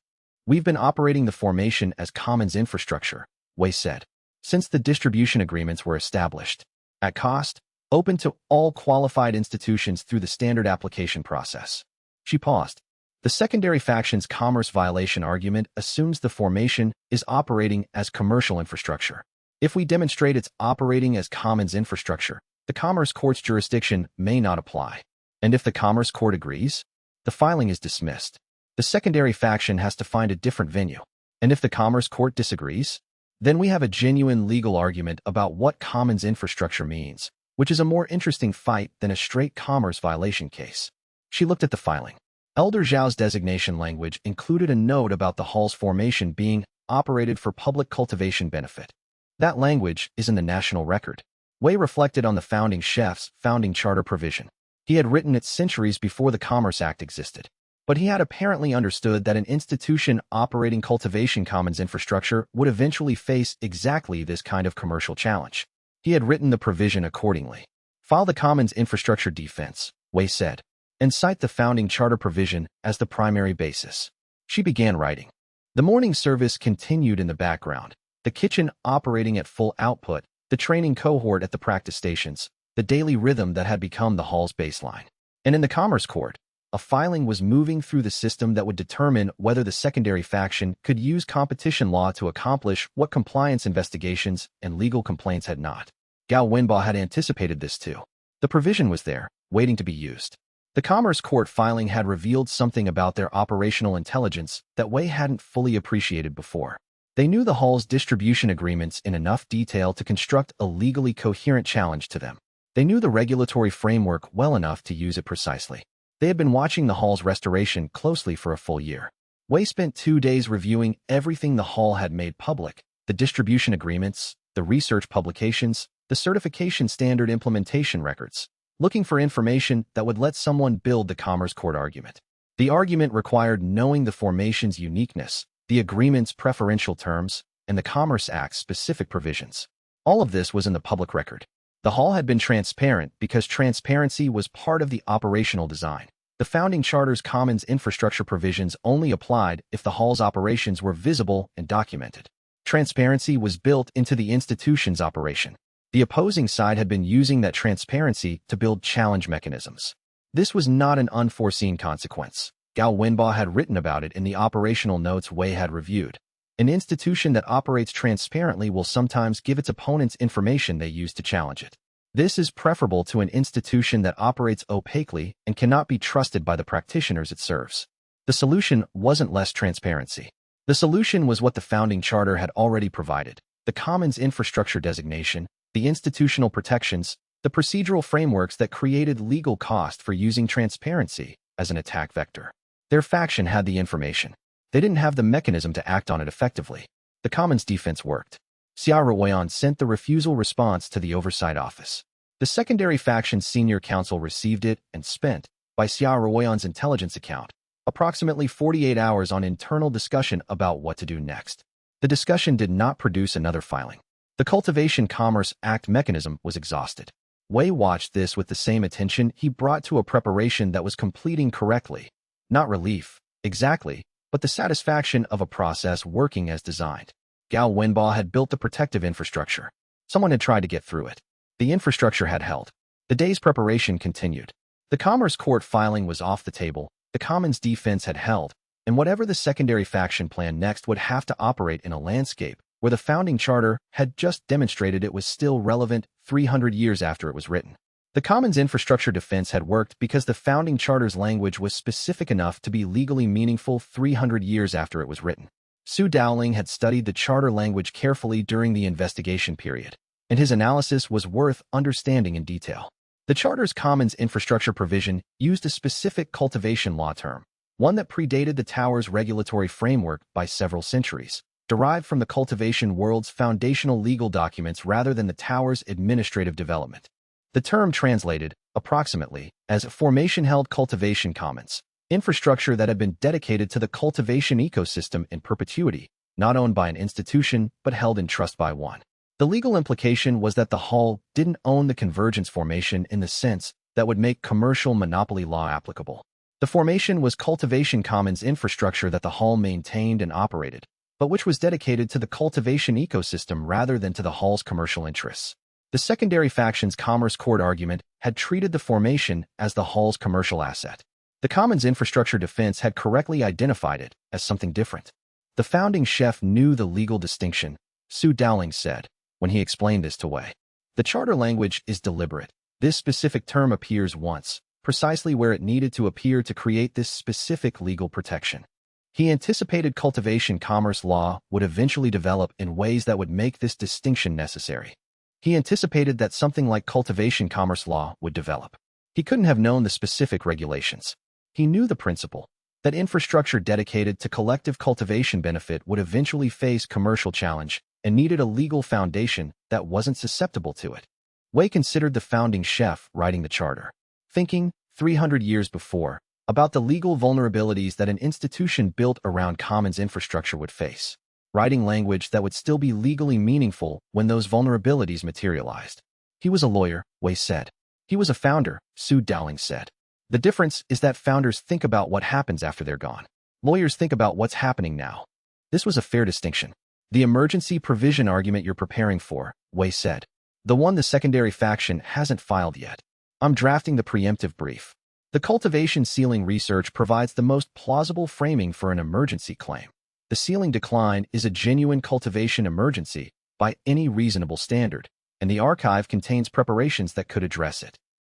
We've been operating the formation as commons infrastructure, Wei said, since the distribution agreements were established. At cost, open to all qualified institutions through the standard application process. She paused. The secondary faction's commerce violation argument assumes the formation is operating as commercial infrastructure. If we demonstrate it's operating as commons infrastructure, the Commerce Court's jurisdiction may not apply. And if the Commerce Court agrees, the filing is dismissed. The secondary faction has to find a different venue. And if the Commerce Court disagrees, then we have a genuine legal argument about what commons infrastructure means, which is a more interesting fight than a straight commerce violation case. She looked at the filing. Elder Zhao's designation language included a note about the hall's formation being operated for public cultivation benefit. That language is in the national record. Wei reflected on the founding chef's founding charter provision. He had written it centuries before the Commerce Act existed. But he had apparently understood that an institution operating cultivation commons infrastructure would eventually face exactly this kind of commercial challenge. He had written the provision accordingly. File the commons infrastructure defense, Wei said, and cite the founding charter provision as the primary basis. She began writing. The morning service continued in the background, the kitchen operating at full output, the training cohort at the practice stations, the daily rhythm that had become the hall's baseline. And in the Commerce Court, a filing was moving through the system that would determine whether the secondary faction could use competition law to accomplish what compliance investigations and legal complaints had not. Gao Wenba had anticipated this too. The provision was there, waiting to be used. The Commerce Court filing had revealed something about their operational intelligence that Wei hadn't fully appreciated before. They knew the hall's distribution agreements in enough detail to construct a legally coherent challenge to them. They knew the regulatory framework well enough to use it precisely. They had been watching the hall's restoration closely for a full year. Wei spent 2 days reviewing everything the hall had made public, the distribution agreements, the research publications, the certification standard implementation records, looking for information that would let someone build the Commerce Court argument. The argument required knowing the formation's uniqueness, the agreement's preferential terms, and the Commerce Act's specific provisions. All of this was in the public record. The hall had been transparent because transparency was part of the operational design. The founding charter's commons infrastructure provisions only applied if the hall's operations were visible and documented. Transparency was built into the institution's operation. The opposing side had been using that transparency to build challenge mechanisms. This was not an unforeseen consequence. Gao Wenba had written about it in the operational notes Wei had reviewed. An institution that operates transparently will sometimes give its opponents information they use to challenge it. This is preferable to an institution that operates opaquely and cannot be trusted by the practitioners it serves. The solution wasn't less transparency. The solution was what the founding charter had already provided: the commons infrastructure designation, the institutional protections, the procedural frameworks that created legal cost for using transparency as an attack vector. Their faction had the information. They didn't have the mechanism to act on it effectively. The commons defense worked. Xianxia sent the refusal response to the Oversight Office. The secondary faction's senior counsel received it and spent, by Xianxia's intelligence account, approximately 48 hours on internal discussion about what to do next. The discussion did not produce another filing. The Cultivation Commerce Act mechanism was exhausted. Wei watched this with the same attention he brought to a preparation that was completing correctly. Not relief, Exactly, but the satisfaction of a process working as designed. Gao Wenba had built the protective infrastructure. Someone had tried to get through it. The infrastructure had held. The day's preparation continued. The Commerce Court filing was off the table, the Commons defense had held, and whatever the secondary faction plan next would have to operate in a landscape where the founding charter had just demonstrated it was still relevant 300 years after it was written. The Commons infrastructure defense had worked because the founding charter's language was specific enough to be legally meaningful 300 years after it was written. Su Dowling had studied the charter language carefully during the investigation period, and his analysis was worth understanding in detail. The charter's Commons infrastructure provision used a specific cultivation law term, one that predated the Tower's regulatory framework by several centuries, derived from the cultivation world's foundational legal documents rather than the Tower's administrative development. The term translated, approximately, as formation-held cultivation commons, infrastructure that had been dedicated to the cultivation ecosystem in perpetuity, not owned by an institution but held in trust by one. The legal implication was that the Hall didn't own the convergence formation in the sense that would make commercial monopoly law applicable. The formation was cultivation commons infrastructure that the Hall maintained and operated, but which was dedicated to the cultivation ecosystem rather than to the Hall's commercial interests. The secondary faction's Commerce Court argument had treated the formation as the Hall's commercial asset. The Commons infrastructure defense had correctly identified it as something different. The founding chef knew the legal distinction, Su Dowling said, when he explained this to Wei. The charter language is deliberate. This specific term appears once, precisely where it needed to appear to create this specific legal protection. He anticipated cultivation commerce law would eventually develop in ways that would make this distinction necessary. He anticipated that something like cultivation commerce law would develop. He couldn't have known the specific regulations. He knew the principle that infrastructure dedicated to collective cultivation benefit would eventually face commercial challenge and needed a legal foundation that wasn't susceptible to it. Wei considered the founding chef writing the charter, thinking, 300 years before, about the legal vulnerabilities that an institution built around commons infrastructure would face, writing language that would still be legally meaningful when those vulnerabilities materialized. He was a lawyer, Wei said. He was a founder, Su Dowling said. The difference is that founders think about what happens after they're gone. Lawyers think about what's happening now. This was a fair distinction. The emergency provision argument you're preparing for, Wei said. The one the secondary faction hasn't filed yet. I'm drafting the preemptive brief. The cultivation ceiling research provides the most plausible framing for an emergency claim. The ceiling decline is a genuine cultivation emergency by any reasonable standard, and the archive contains preparations that could address it.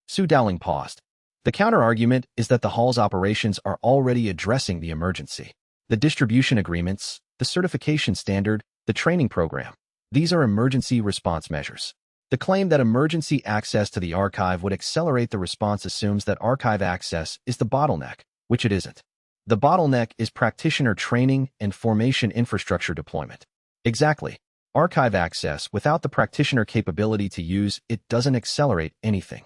Su Dowling paused. The counter-argument is that the Hall's operations are already addressing the emergency. The distribution agreements, the certification standard, the training program. These are emergency response measures. The claim that emergency access to the archive would accelerate the response assumes that archive access is the bottleneck, which it isn't. The bottleneck is practitioner training and formation infrastructure deployment. Exactly. Archive access without the practitioner capability to use it doesn't accelerate anything.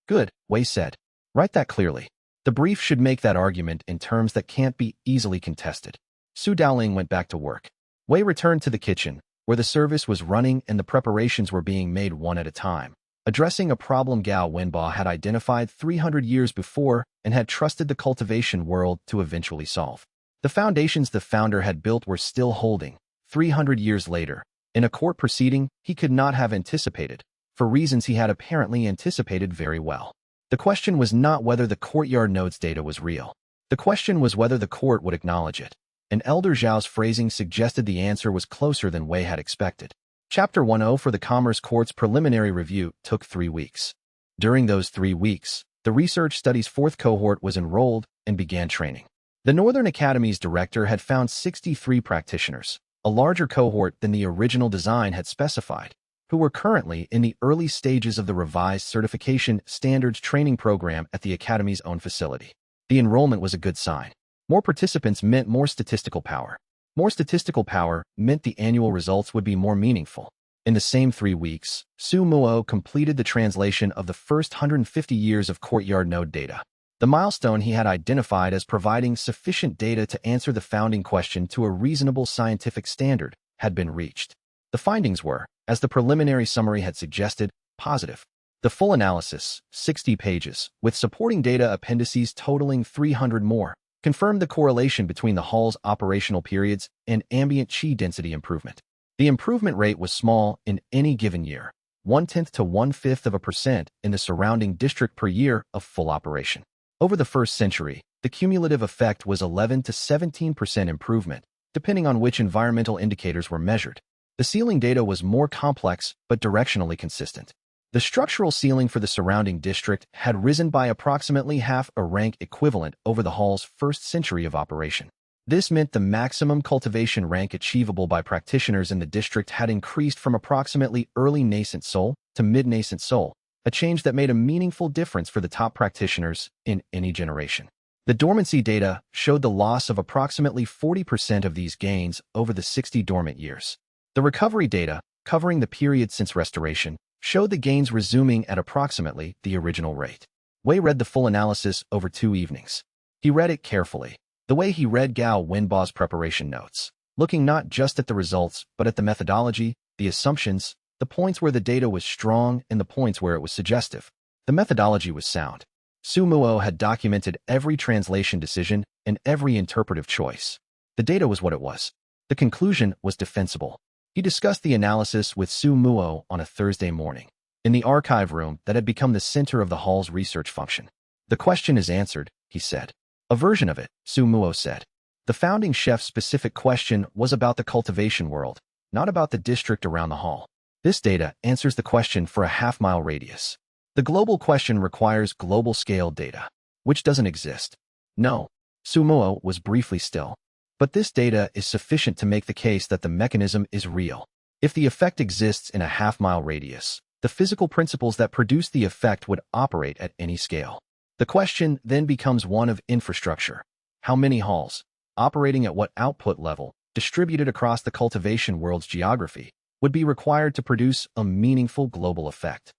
Good, Wei said. Write that clearly. The brief should make that argument in terms that can't be easily contested. Su Dowling went back to work. Wei returned to the kitchen, where the service was running and the preparations were being made one at a time, addressing a problem Gao Wenba had identified 300 years before and had trusted the cultivation world to eventually solve. The foundations the founder had built were still holding, 300 years later, in a court proceeding he could not have anticipated, for reasons he had apparently anticipated very well. The question was not whether the courtyard nodes data was real. The question was whether the court would acknowledge it. And Elder Zhao's phrasing suggested the answer was closer than Wei had expected. Chapter 10 for the Commerce Court's preliminary review took 3 weeks. During those 3 weeks, the Research Studies 4th cohort was enrolled and began training. The Northern Academy's director had found 63 practitioners, a larger cohort than the original design had specified, who were currently in the early stages of the revised certification standards training program at the Academy's own facility. The enrollment was a good sign. More participants meant more statistical power. More statistical power meant the annual results would be more meaningful. In the same 3 weeks, Su Muo completed the translation of the first 150 years of courtyard node data. The milestone he had identified as providing sufficient data to answer the founding question to a reasonable scientific standard had been reached. The findings were, as the preliminary summary had suggested, positive. The full analysis, 60 pages, with supporting data appendices totaling 300 more, confirmed the correlation between the hall's operational periods and ambient chi density improvement. The improvement rate was small in any given year, 1/10 to 1/5% in the surrounding district per year of full operation. Over the first century, the cumulative effect was 11 to 17% improvement, depending on which environmental indicators were measured. The ceiling data was more complex but directionally consistent. The structural ceiling for the surrounding district had risen by approximately half a rank equivalent over the hall's first century of operation. This meant the maximum cultivation rank achievable by practitioners in the district had increased from approximately early nascent soul to mid-nascent soul, a change that made a meaningful difference for the top practitioners in any generation. The dormancy data showed the loss of approximately 40% of these gains over the 60 dormant years. The recovery data, covering the period since restoration, showed the gains resuming at approximately the original rate. Wei read the full analysis over 2 evenings. He read it carefully, the way he read Gao Wenba's preparation notes, looking not just at the results but at the methodology, the assumptions, the points where the data was strong and the points where it was suggestive. The methodology was sound. Su Muo had documented every translation decision and every interpretive choice. The data was what it was. The conclusion was defensible. He discussed the analysis with Su Muo on a Thursday morning, in the archive room that had become the center of the hall's research function. "The question is answered," he said. "A version of it," Su Muo said. The founding chef's specific question was about the cultivation world, not about the district around the hall. "This data answers the question for a half-mile radius. The global question requires global-scale data, which doesn't exist." "No." Su Muo was briefly still. "But this data is sufficient to make the case that the mechanism is real. If the effect exists in a half-mile radius, the physical principles that produce the effect would operate at any scale. The question then becomes one of infrastructure. How many halls, operating at what output level, distributed across the cultivation world's geography, would be required to produce a meaningful global effect?"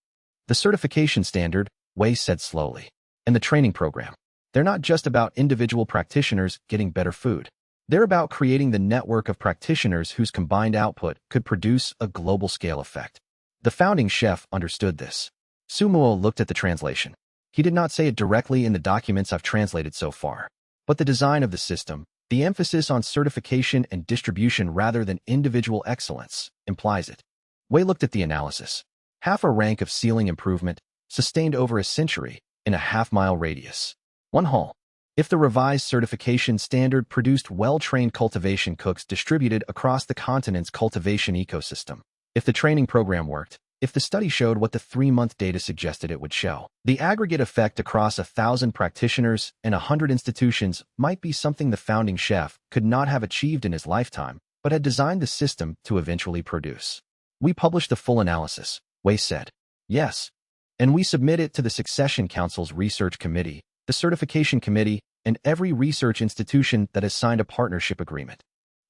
"The certification standard," Wei said slowly, "and the training program. They're not just about individual practitioners getting better food. They're about creating the network of practitioners whose combined output could produce a global-scale effect." The founding chef understood this. Su Muo looked at the translation. He did not say it directly in the documents I've translated so far. But the design of the system, the emphasis on certification and distribution rather than individual excellence, implies it. Wei looked at the analysis. Half a rank of ceiling improvement, sustained over a century, in a half-mile radius. 1 hall. If the revised certification standard produced well-trained cultivation cooks distributed across the continent's cultivation ecosystem, if the training program worked, if the study showed what the 3-month data suggested it would show, the aggregate effect across 1,000 practitioners and 100 institutions might be something the founding chef could not have achieved in his lifetime, but had designed the system to eventually produce. "We published the full analysis," Wei said. "Yes. And we submit it to the Succession Council's research committee, the certification committee, and every research institution that has signed a partnership agreement."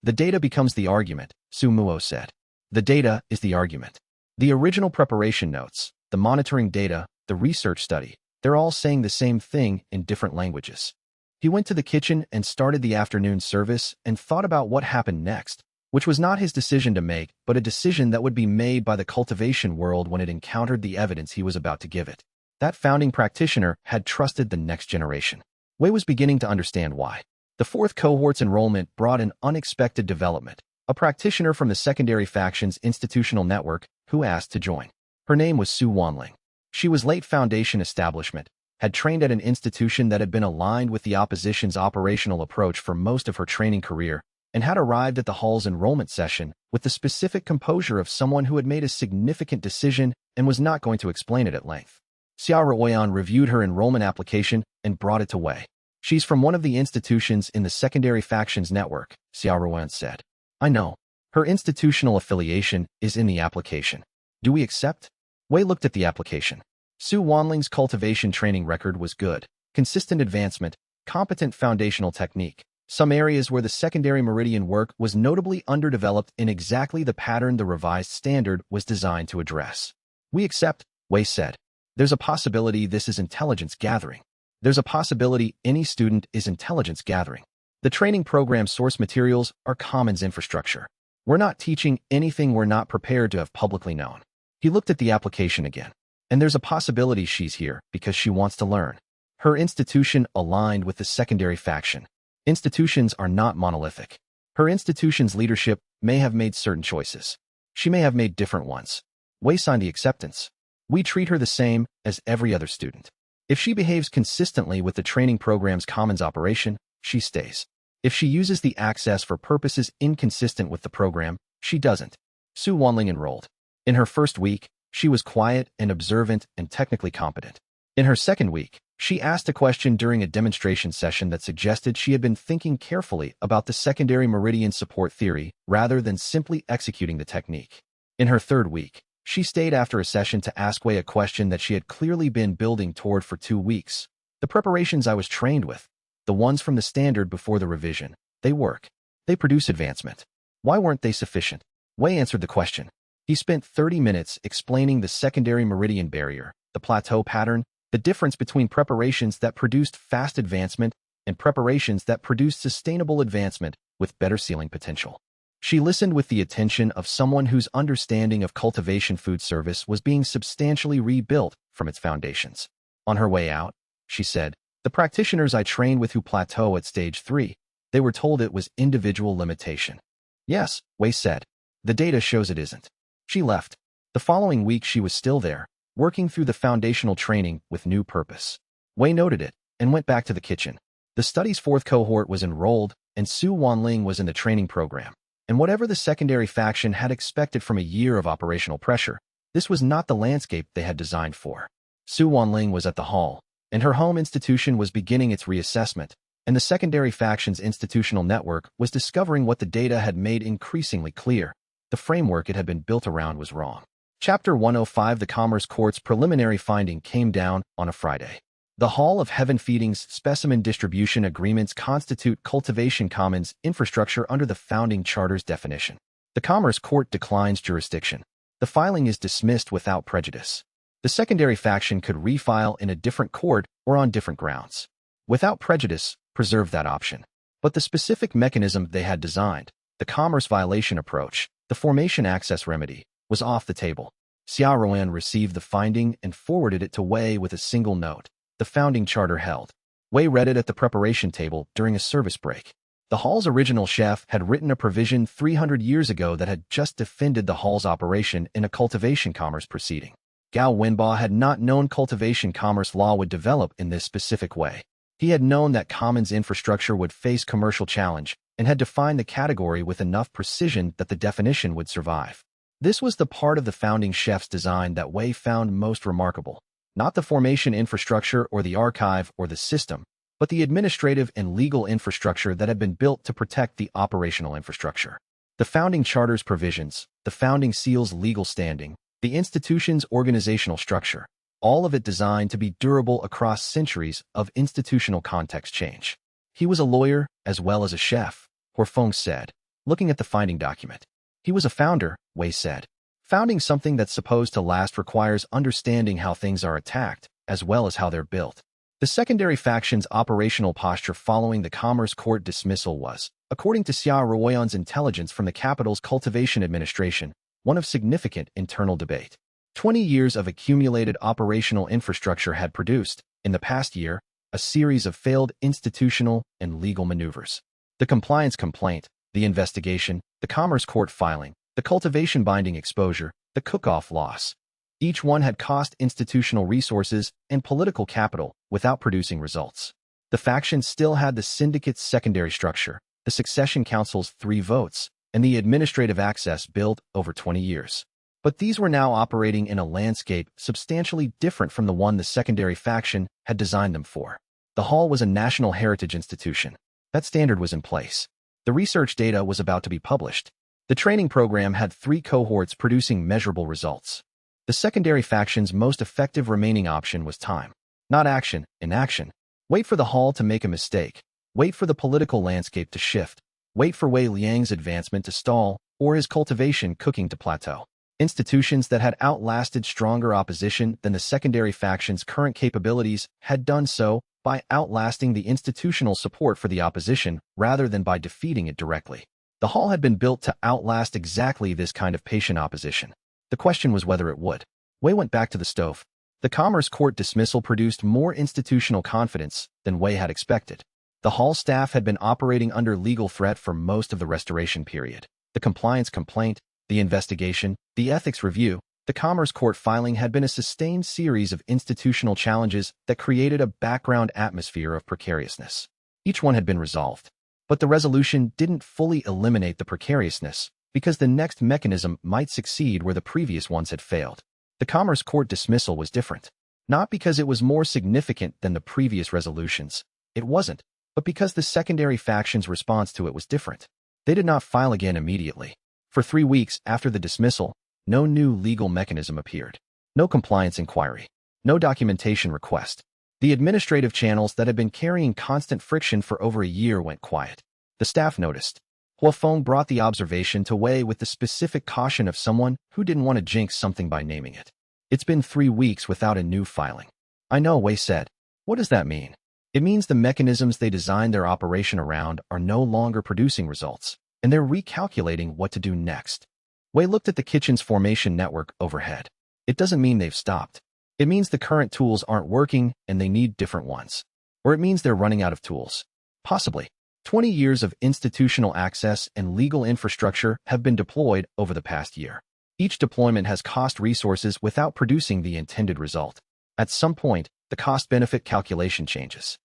"The data becomes the argument," Su Muo said. "The data is the argument. The original preparation notes, the monitoring data, the research study, they're all saying the same thing in different languages." He went to the kitchen and started the afternoon service and thought about what happened next, which was not his decision to make, but a decision that would be made by the cultivation world when it encountered the evidence he was about to give it. That founding practitioner had trusted the next generation. Wei was beginning to understand why. The 4th cohort's enrollment brought an unexpected development. A practitioner from the secondary faction's institutional network who asked to join. Her name was Su Wanling. She was late Foundation establishment, had trained at an institution that had been aligned with the opposition's operational approach for most of her training career, and had arrived at the hall's enrollment session with the specific composure of someone who had made a significant decision and was not going to explain it at length. Xia Ruoyan reviewed her enrollment application and brought it to Wei. "She's from one of the institutions in the secondary factions network," Xia Ruoyan said. "I know. Her institutional affiliation is in the application. Do we accept?" Wei looked at the application. Su Wanling's cultivation training record was good, consistent advancement, competent foundational technique. Some areas where the secondary meridian work was notably underdeveloped in exactly the pattern the revised standard was designed to address. "We accept," Wei said. "There's a possibility this is intelligence gathering. There's a possibility any student is intelligence gathering. The training program source materials are commons infrastructure. We're not teaching anything we're not prepared to have publicly known." He looked at the application again. "And there's a possibility she's here because she wants to learn. Her institution aligned with the secondary faction. Institutions are not monolithic. Her institution's leadership may have made certain choices. She may have made different ones. Wei signed the acceptance. We treat her the same as every other student. If she behaves consistently with the training program's commons operation, she stays. If she uses the access for purposes inconsistent with the program, she doesn't. Su Wanling enrolled. In her first week, she was quiet and observant and technically competent. In her second week, she asked a question during a demonstration session that suggested she had been thinking carefully about the secondary meridian support theory rather than simply executing the technique. In her third week, she stayed after a session to ask Wei a question that she had clearly been building toward for 2 weeks. The preparations I was trained with, the ones from the standard before the revision, they work. They produce advancement. Why weren't they sufficient? Wei answered the question. He spent 30 minutes explaining the secondary meridian barrier, the plateau pattern, the difference between preparations that produced fast advancement and preparations that produced sustainable advancement with better ceiling potential. She listened with the attention of someone whose understanding of cultivation food service was being substantially rebuilt from its foundations. On her way out, she said, "The practitioners I trained with who plateau at stage 3, they were told it was individual limitation." "Yes," Wei said. "The data shows it isn't." She left. The following week she was still there, working through the foundational training with new purpose. Wei noted it and went back to the kitchen. The study's 4th cohort was enrolled, and Su Wanling was in the training program. And whatever the secondary faction had expected from a year of operational pressure, this was not the landscape they had designed for. Su Wanling was at the hall, and her home institution was beginning its reassessment, and the secondary faction's institutional network was discovering what the data had made increasingly clear. The framework it had been built around was wrong. Chapter 105. The Commerce Court's preliminary finding came down on a Friday. The Hall of Heaven Feeding's specimen distribution agreements constitute cultivation commons infrastructure under the founding charter's definition. The Commerce Court declines jurisdiction. The filing is dismissed without prejudice. The secondary faction could refile in a different court or on different grounds. Without prejudice, preserve that option. But the specific mechanism they had designed, the commerce violation approach, the formation access remedy, was off the table. Xia Ruan received the finding and forwarded it to Wei with a single note. The founding charter held. Wei read it at the preparation table during a service break. The hall's original chef had written a provision 300 years ago that had just defended the hall's operation in a cultivation commerce proceeding. Gao Wenba had not known cultivation commerce law would develop in this specific way. He had known that commons infrastructure would face commercial challenge and had defined the category with enough precision that the definition would survive. This was the part of the founding chef's design that Wei found most remarkable. Not the formation infrastructure or the archive or the system, but the administrative and legal infrastructure that had been built to protect the operational infrastructure. The founding charter's provisions, the founding seal's legal standing, the institution's organizational structure, all of it designed to be durable across centuries of institutional context change. He was a lawyer as well as a chef, Horfeng said, looking at the finding document. He was a founder, Wei said. Founding something that's supposed to last requires understanding how things are attacked, as well as how they're built. The secondary faction's operational posture following the Commerce Court dismissal was, according to Xia Ruoyan's intelligence from the capital's cultivation administration, one of significant internal debate. 20 years of accumulated operational infrastructure had produced, in the past year, a series of failed institutional and legal maneuvers. The compliance complaint, the investigation, the Commerce Court filing, the cultivation binding exposure, the cook-off loss. Each one had cost institutional resources and political capital without producing results. The faction still had the syndicate's secondary structure, the succession council's 3 votes, and the administrative access built over 20 years. But these were now operating in a landscape substantially different from the one the secondary faction had designed them for. The hall was a national heritage institution. That standard was in place. The research data was about to be published. The training program had 3 cohorts producing measurable results. The secondary faction's most effective remaining option was time. Not action, inaction. Wait for the hall to make a mistake. Wait for the political landscape to shift. Wait for Wei Liang's advancement to stall or his cultivation cooking to plateau. Institutions that had outlasted stronger opposition than the secondary faction's current capabilities had done so by outlasting the institutional support for the opposition rather than by defeating it directly. The hall had been built to outlast exactly this kind of patient opposition. The question was whether it would. Wei went back to the stove. The Commerce Court dismissal produced more institutional confidence than Wei had expected. The hall staff had been operating under legal threat for most of the restoration period. The compliance complaint, the investigation, the ethics review, the Commerce Court filing had been a sustained series of institutional challenges that created a background atmosphere of precariousness. Each one had been resolved, but the resolution didn't fully eliminate the precariousness because the next mechanism might succeed where the previous ones had failed. The Commerce Court dismissal was different, not because it was more significant than the previous resolutions. It wasn't, but because the secondary faction's response to it was different. They did not file again immediately. For 3 weeks after the dismissal, no new legal mechanism appeared. No compliance inquiry. No documentation request. The administrative channels that had been carrying constant friction for over a year went quiet. The staff noticed. Huafeng brought the observation to Wei with the specific caution of someone who didn't want to jinx something by naming it. It's been 3 weeks without a new filing. I know, Wei said. What does that mean? It means the mechanisms they designed their operation around are no longer producing results, and they're recalculating what to do next. Wei looked at the kitchen's formation network overhead. It doesn't mean they've stopped. It means the current tools aren't working and they need different ones. Or it means they're running out of tools. Possibly. 20 years of institutional access and legal infrastructure have been deployed over the past year. Each deployment has cost resources without producing the intended result. At some point, the cost-benefit calculation changes.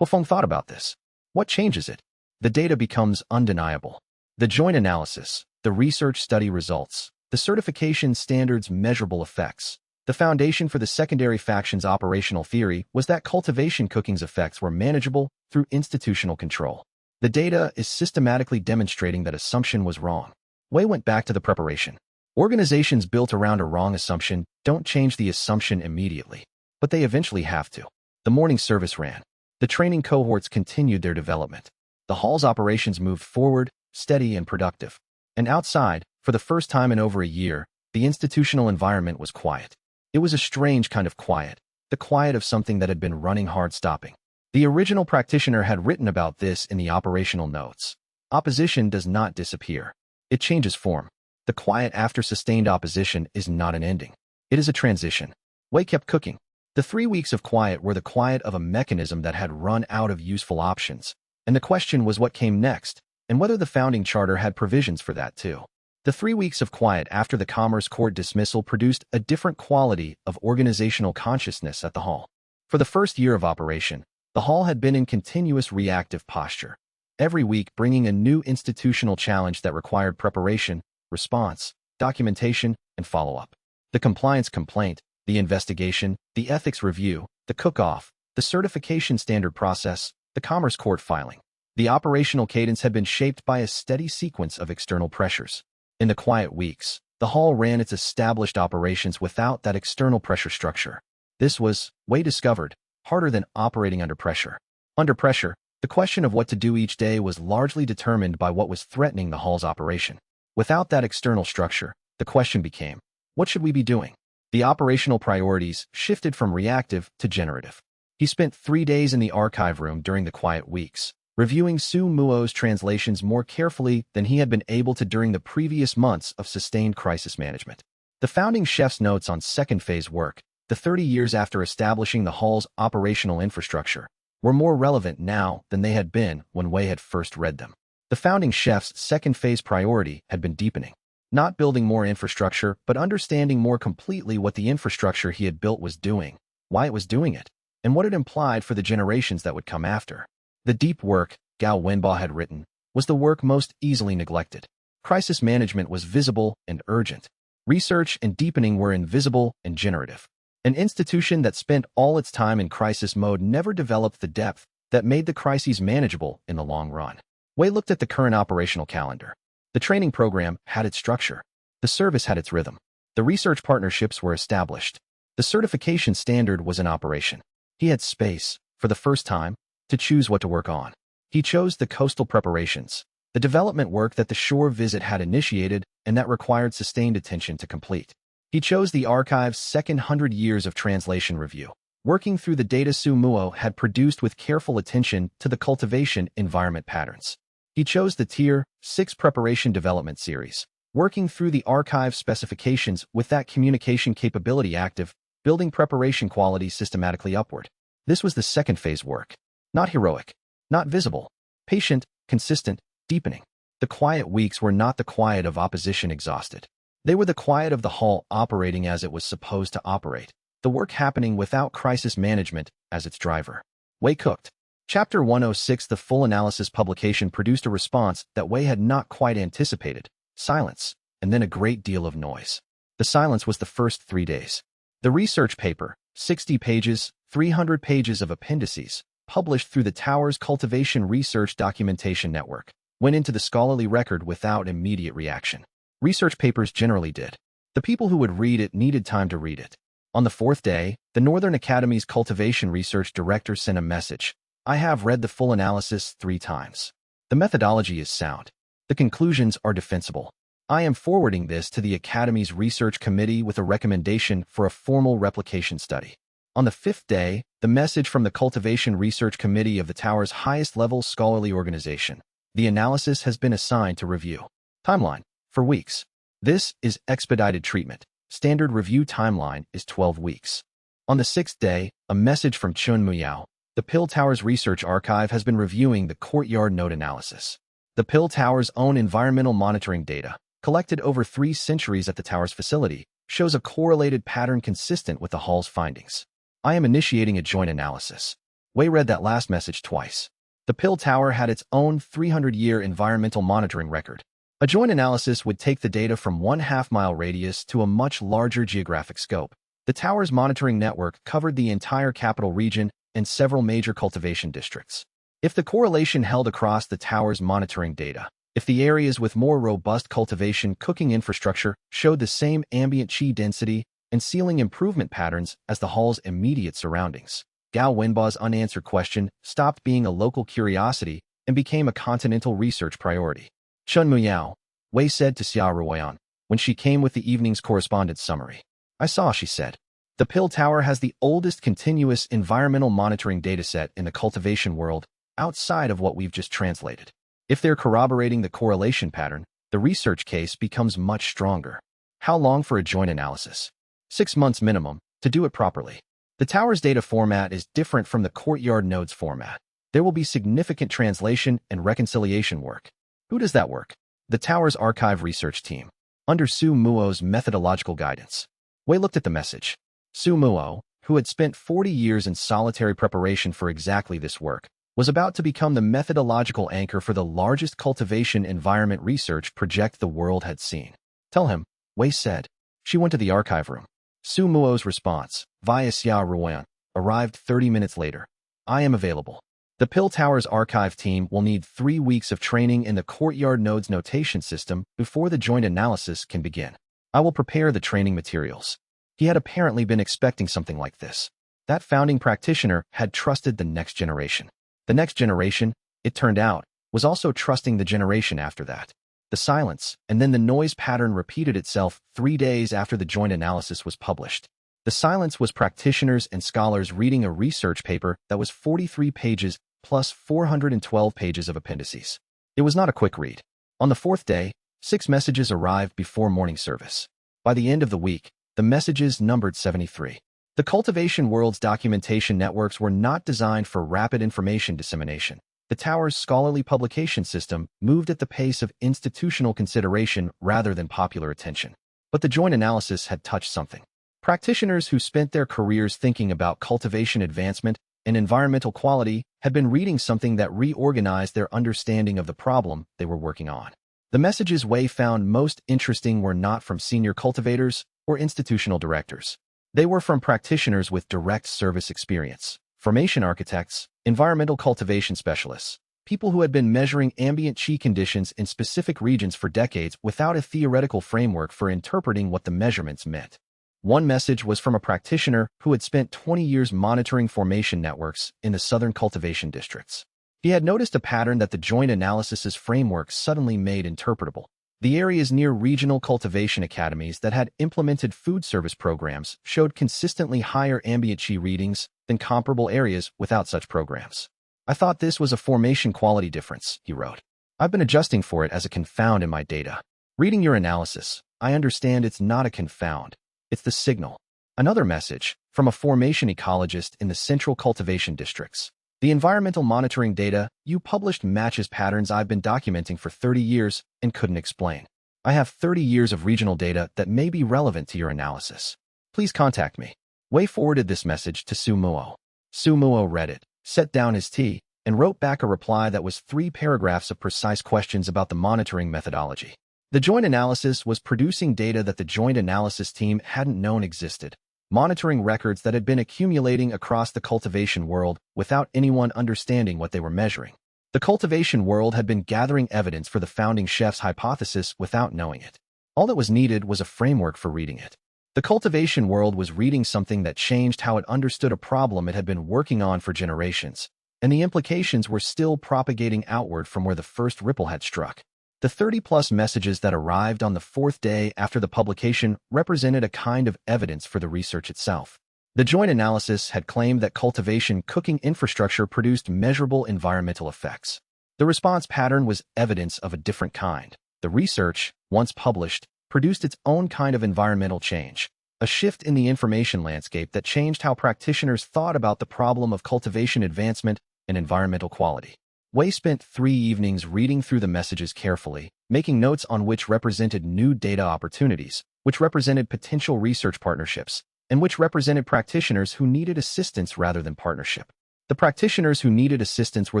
Huafeng thought about this. What changes it? The data becomes undeniable. The joint analysis, the research study results, the certification standards' measurable effects. The foundation for the secondary faction's operational theory was that cultivation cooking's effects were manageable through institutional control. The data is systematically demonstrating that assumption was wrong. Wei went back to the preparation. Organizations built around a wrong assumption don't change the assumption immediately, but they eventually have to. The morning service ran. The training cohorts continued their development. The hall's operations moved forward, steady and productive. And outside, for the first time in over a year, the institutional environment was quiet. It was a strange kind of quiet, the quiet of something that had been running hard stopping. The original practitioner had written about this in the operational notes. Opposition does not disappear. It changes form. The quiet after sustained opposition is not an ending. It is a transition. Wei kept cooking. The 3 weeks of quiet were the quiet of a mechanism that had run out of useful options. And the question was what came next, and whether the founding charter had provisions for that too. The 3 weeks of quiet after the Commerce Court dismissal produced a different quality of organizational consciousness at the hall. For the first year of operation, the hall had been in continuous reactive posture, every week bringing a new institutional challenge that required preparation, response, documentation, and follow-up. The compliance complaint, the investigation, the ethics review, the cook-off, the certification standard process, the Commerce Court filing. The operational cadence had been shaped by a steady sequence of external pressures. In the quiet weeks, the hall ran its established operations without that external pressure structure. This was, Wei discovered, harder than operating under pressure. Under pressure, the question of what to do each day was largely determined by what was threatening the hall's operation. Without that external structure, the question became, what should we be doing? The operational priorities shifted from reactive to generative. He spent 3 days in the archive room during the quiet weeks, reviewing Su Muo's translations more carefully than he had been able to during the previous months of sustained crisis management. The founding chef's notes on second phase work, the 30 years after establishing the hall's operational infrastructure, were more relevant now than they had been when Wei had first read them. The founding chef's second phase priority had been deepening, not building more infrastructure, but understanding more completely what the infrastructure he had built was doing, why it was doing it, and what it implied for the generations that would come after. The deep work, Gao Wenba had written, was the work most easily neglected. Crisis management was visible and urgent. Research and deepening were invisible and generative. An institution that spent all its time in crisis mode never developed the depth that made the crises manageable in the long run. Wei looked at the current operational calendar. The training program had its structure. The service had its rhythm. The research partnerships were established. The certification standard was in operation. He had space, for the first time, to choose what to work on. He chose the coastal preparations, the development work that the shore visit had initiated and that required sustained attention to complete. He chose the archive's second 100 years of translation review, working through the data Su Muo had produced with careful attention to the cultivation environment patterns. He chose the Tier 6 preparation development series, working through the archive specifications with that communication capability active, building preparation quality systematically upward. This was the second phase work. Not heroic. Not visible. Patient, consistent, deepening. The quiet weeks were not the quiet of opposition exhausted. They were the quiet of the hall operating as it was supposed to operate, the work happening without crisis management as its driver. Wei cooked. Chapter 106. The full analysis publication produced a response that Wei had not quite anticipated. Silence, and then a great deal of noise. The silence was the first 3 days. The research paper, 60 pages, 300 pages of appendices, published through the Tower's Cultivation Research Documentation Network, went into the scholarly record without immediate reaction. Research papers generally did. The people who would read it needed time to read it. On the 4th day, the Northern Academy's Cultivation Research Director sent a message. I have read the full analysis 3 times. The methodology is sound. The conclusions are defensible. I am forwarding this to the Academy's Research Committee with a recommendation for a formal replication study. On the 5th day, the message from the Cultivation Research Committee of the Tower's highest-level scholarly organization. The analysis has been assigned to review. Timeline. For weeks. This is expedited treatment. Standard review timeline is 12 weeks. On the 6th day, a message from Chun Muyao. The Pill Tower's research archive has been reviewing the courtyard node analysis. The Pill Tower's own environmental monitoring data, collected over 3 centuries at the Tower's facility, shows a correlated pattern consistent with the hall's findings. I am initiating a joint analysis. Wei read that last message twice. The Pill Tower had its own 300-year environmental monitoring record. A joint analysis would take the data from 1/2-mile radius to a much larger geographic scope. The Tower's monitoring network covered the entire capital region and several major cultivation districts. If the correlation held across the Tower's monitoring data, if the areas with more robust cultivation cooking infrastructure showed the same ambient qi density and ceiling improvement patterns as the hall's immediate surroundings, Gao Wenba's unanswered question stopped being a local curiosity and became a continental research priority. Chun Muyao, Wei said to Xia Ruoyan, when she came with the evening's correspondence summary. I saw, she said. The Pill Tower has the oldest continuous environmental monitoring dataset in the cultivation world, outside of what we've just translated. If they're corroborating the correlation pattern, the research case becomes much stronger. How long for a joint analysis? 6 months minimum, to do it properly. The Tower's data format is different from the courtyard node's format. There will be significant translation and reconciliation work. Who does that work? The Tower's archive research team, under Su Muo's methodological guidance. Wei looked at the message. Su Muo, who had spent 40 years in solitary preparation for exactly this work, was about to become the methodological anchor for the largest cultivation environment research project the world had seen. Tell him, Wei said. She went to the archive room. Su Muo's response, via Xia Ruoyan, arrived 30 minutes later. I am available. The Pill Tower's archive team will need 3 weeks of training in the courtyard node's notation system before the joint analysis can begin. I will prepare the training materials. He had apparently been expecting something like this. That founding practitioner had trusted the next generation. The next generation, it turned out, was also trusting the generation after that. The silence, and then the noise pattern repeated itself 3 days after the joint analysis was published. The silence was practitioners and scholars reading a research paper that was 43 pages plus 412 pages of appendices. It was not a quick read. On the 4th day, 6 messages arrived before morning service. By the end of the week, the messages numbered 73. The cultivation world's documentation networks were not designed for rapid information dissemination. The Tower's scholarly publication system moved at the pace of institutional consideration rather than popular attention. But the joint analysis had touched something. Practitioners who spent their careers thinking about cultivation advancement and environmental quality had been reading something that reorganized their understanding of the problem they were working on. The messages Wei found most interesting were not from senior cultivators or institutional directors. They were from practitioners with direct service experience, formation architects, environmental cultivation specialists, people who had been measuring ambient qi conditions in specific regions for decades without a theoretical framework for interpreting what the measurements meant. One message was from a practitioner who had spent 20 years monitoring formation networks in the southern cultivation districts. He had noticed a pattern that the joint analysis's framework suddenly made interpretable. The areas near regional cultivation academies that had implemented food service programs showed consistently higher ambient qi readings than comparable areas without such programs. I thought this was a formation quality difference, he wrote. I've been adjusting for it as a confound in my data. Reading your analysis, I understand it's not a confound. It's the signal. Another message, from a formation ecologist in the central cultivation districts. The environmental monitoring data you published matches patterns I've been documenting for 30 years and couldn't explain. I have 30 years of regional data that may be relevant to your analysis. Please contact me. Wei forwarded this message to Su Muo. Su Muo read it, set down his tea, and wrote back a reply that was 3 paragraphs of precise questions about the monitoring methodology. The joint analysis was producing data that the joint analysis team hadn't known existed, monitoring records that had been accumulating across the cultivation world without anyone understanding what they were measuring. The cultivation world had been gathering evidence for the founding chef's hypothesis without knowing it. All that was needed was a framework for reading it. The cultivation world was reading something that changed how it understood a problem it had been working on for generations, and the implications were still propagating outward from where the first ripple had struck. The 30-plus messages that arrived on the 4th day after the publication represented a kind of evidence for the research itself. The joint analysis had claimed that cultivation cooking infrastructure produced measurable environmental effects. The response pattern was evidence of a different kind. The research, once published, produced its own kind of environmental change, a shift in the information landscape that changed how practitioners thought about the problem of cultivation advancement and environmental quality. Wei spent 3 evenings reading through the messages carefully, making notes on which represented new data opportunities, which represented potential research partnerships, and which represented practitioners who needed assistance rather than partnership. The practitioners who needed assistance were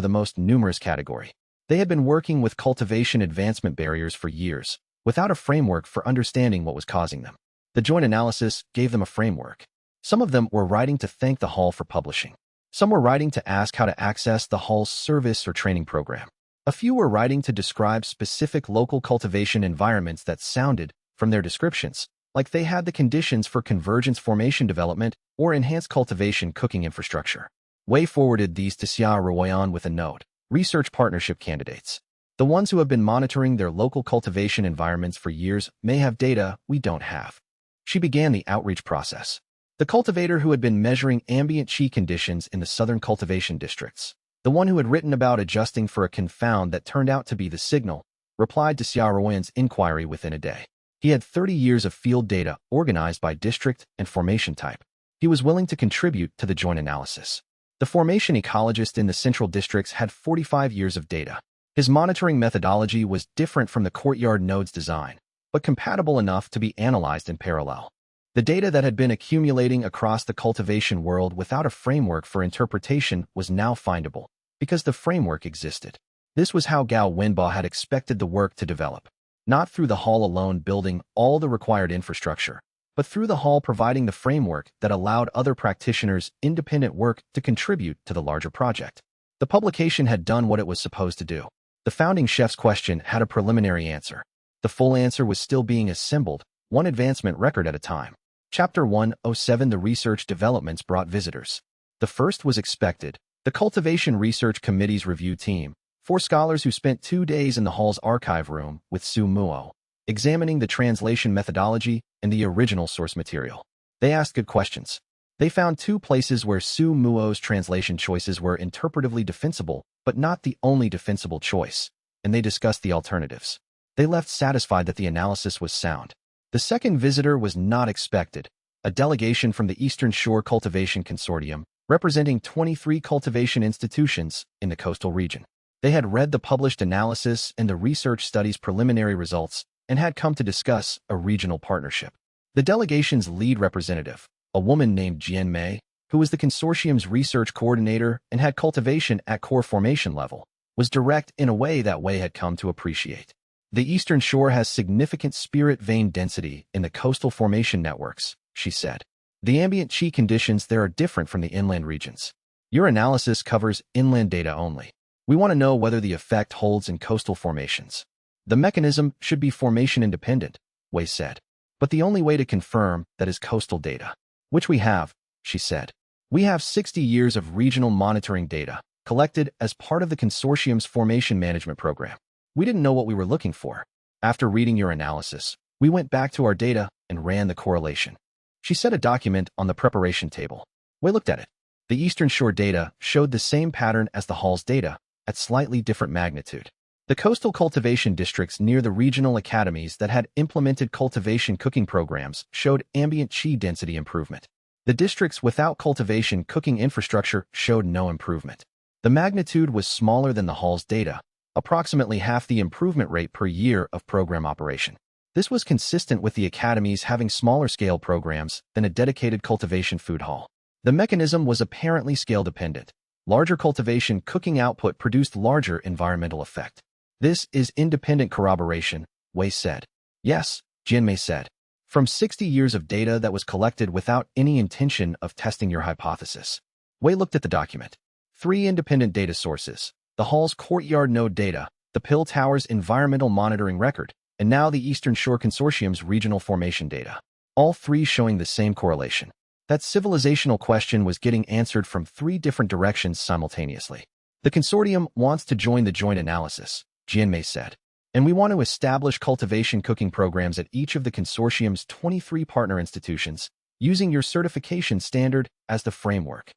the most numerous category. They had been working with cultivation advancement barriers for years, without a framework for understanding what was causing them. The joint analysis gave them a framework. Some of them were writing to thank the Hall for publishing. Some were writing to ask how to access the Hall's service or training program. A few were writing to describe specific local cultivation environments that sounded, from their descriptions, like they had the conditions for convergence formation development or enhanced cultivation cooking infrastructure. Wei forwarded these to Xia Ruoyan with a note: research partnership candidates. The ones who have been monitoring their local cultivation environments for years may have data we don't have. She began the outreach process. The cultivator who had been measuring ambient qi conditions in the southern cultivation districts, the one who had written about adjusting for a confound that turned out to be the signal, replied to Xia Ruoyan's inquiry within a day. He had 30 years of field data organized by district and formation type. He was willing to contribute to the joint analysis. The formation ecologist in the central districts had 45 years of data. His monitoring methodology was different from the courtyard node's design, but compatible enough to be analyzed in parallel. The data that had been accumulating across the cultivation world without a framework for interpretation was now findable, because the framework existed. This was how Gao Wenba had expected the work to develop, not through the Hall alone building all the required infrastructure, but through the Hall providing the framework that allowed other practitioners' independent work to contribute to the larger project. The publication had done what it was supposed to do. The founding chef's question had a preliminary answer. The full answer was still being assembled, one advancement record at a time. Chapter 107: The research developments brought visitors. The first was expected. The Cultivation Research Committee's review team, 4 scholars who spent 2 days in the Hall's archive room with Su Muo, examining the translation methodology and the original source material. They asked good questions. They found 2 places where Su Muo's translation choices were interpretively defensible, but not the only defensible choice, and they discussed the alternatives. They left satisfied that the analysis was sound. The second visitor was not expected, a delegation from the Eastern Shore Cultivation Consortium, representing 23 cultivation institutions in the coastal region. They had read the published analysis and the research study's preliminary results and had come to discuss a regional partnership. The delegation's lead representative, a woman named Jian Mei, who was the consortium's research coordinator and had cultivation at core formation level, was direct in a way that Wei had come to appreciate. The Eastern Shore has significant spirit vein density in the coastal formation networks, she said. The ambient qi conditions there are different from the inland regions. Your analysis covers inland data only. We want to know whether the effect holds in coastal formations. The mechanism should be formation independent, Wei said. But the only way to confirm that is coastal data, which we have, she said. We have 60 years of regional monitoring data, collected as part of the consortium's formation management program. We didn't know what we were looking for. After reading your analysis, we went back to our data and ran the correlation. She set a document on the preparation table. We looked at it. The Eastern Shore data showed the same pattern as the Hall's data, at slightly different magnitude. The coastal cultivation districts near the regional academies that had implemented cultivation cooking programs showed ambient qi density improvement. The districts without cultivation cooking infrastructure showed no improvement. The magnitude was smaller than the hall's data, approximately half the improvement rate per year of program operation. This was consistent with the academies having smaller-scale programs than a dedicated cultivation food hall. The mechanism was apparently scale-dependent. Larger cultivation cooking output produced larger environmental effect. This is independent corroboration, Wei said. Yes, Jianmei said. From 60 years of data that was collected without any intention of testing your hypothesis. Wei looked at the document. 3 independent data sources: the hall's courtyard node data, the Pill Tower's environmental monitoring record, and now the Eastern Shore Consortium's regional formation data. All 3 showing the same correlation. That civilizational question was getting answered from 3 different directions simultaneously. The consortium wants to join the joint analysis, Jianmei said. And we want to establish cultivation cooking programs at each of the consortium's 23 partner institutions, using your certification standard as the framework.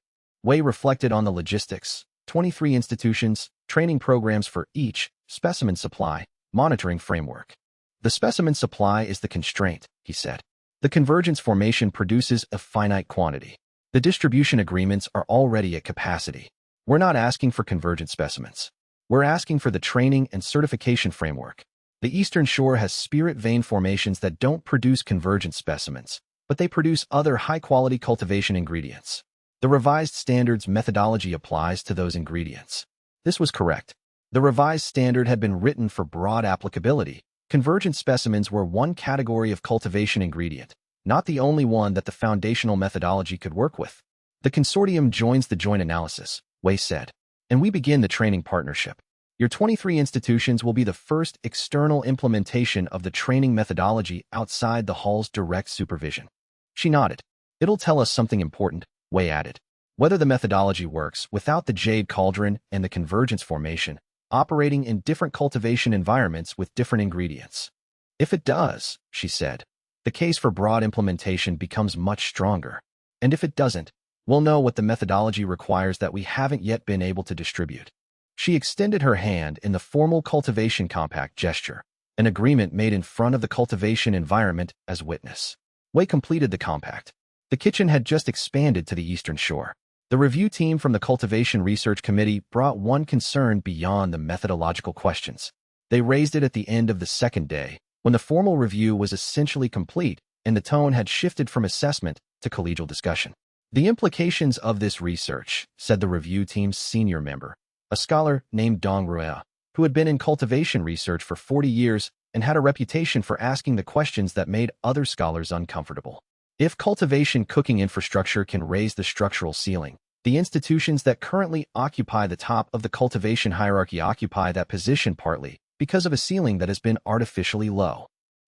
Wei reflected on the logistics: 23 institutions, training programs for each, specimen supply, monitoring framework. The specimen supply is the constraint, he said. The convergence formation produces a finite quantity. The distribution agreements are already at capacity. We're not asking for convergent specimens. We're asking for the training and certification framework. The Eastern Shore has spirit vein formations that don't produce convergent specimens, but they produce other high-quality cultivation ingredients. The revised standards methodology applies to those ingredients. This was correct. The revised standard had been written for broad applicability. Convergent specimens were one category of cultivation ingredient, not the only one that the foundational methodology could work with. The consortium joins the joint analysis, Wei said, and we begin the training partnership. Your 23 institutions will be the first external implementation of the training methodology outside the hall's direct supervision. She nodded. It'll tell us something important, Wei added. Whether the methodology works without the jade cauldron and the convergence formation, operating in different cultivation environments with different ingredients. If it does, she said, the case for broad implementation becomes much stronger. And if it doesn't, we'll know what the methodology requires that we haven't yet been able to distribute. She extended her hand in the formal cultivation compact gesture, an agreement made in front of the cultivation environment as witness. Wei completed the compact. The kitchen had just expanded to the Eastern Shore. The review team from the Cultivation Research Committee brought one concern beyond the methodological questions. They raised it at the end of the second day, when the formal review was essentially complete and the tone had shifted from assessment to collegial discussion. The implications of this research, said the review team's senior member, a scholar named Dong Ruea, who had been in cultivation research for 40 years and had a reputation for asking the questions that made other scholars uncomfortable. If cultivation cooking infrastructure can raise the structural ceiling, the institutions that currently occupy the top of the cultivation hierarchy occupy that position partly because of a ceiling that has been artificially low.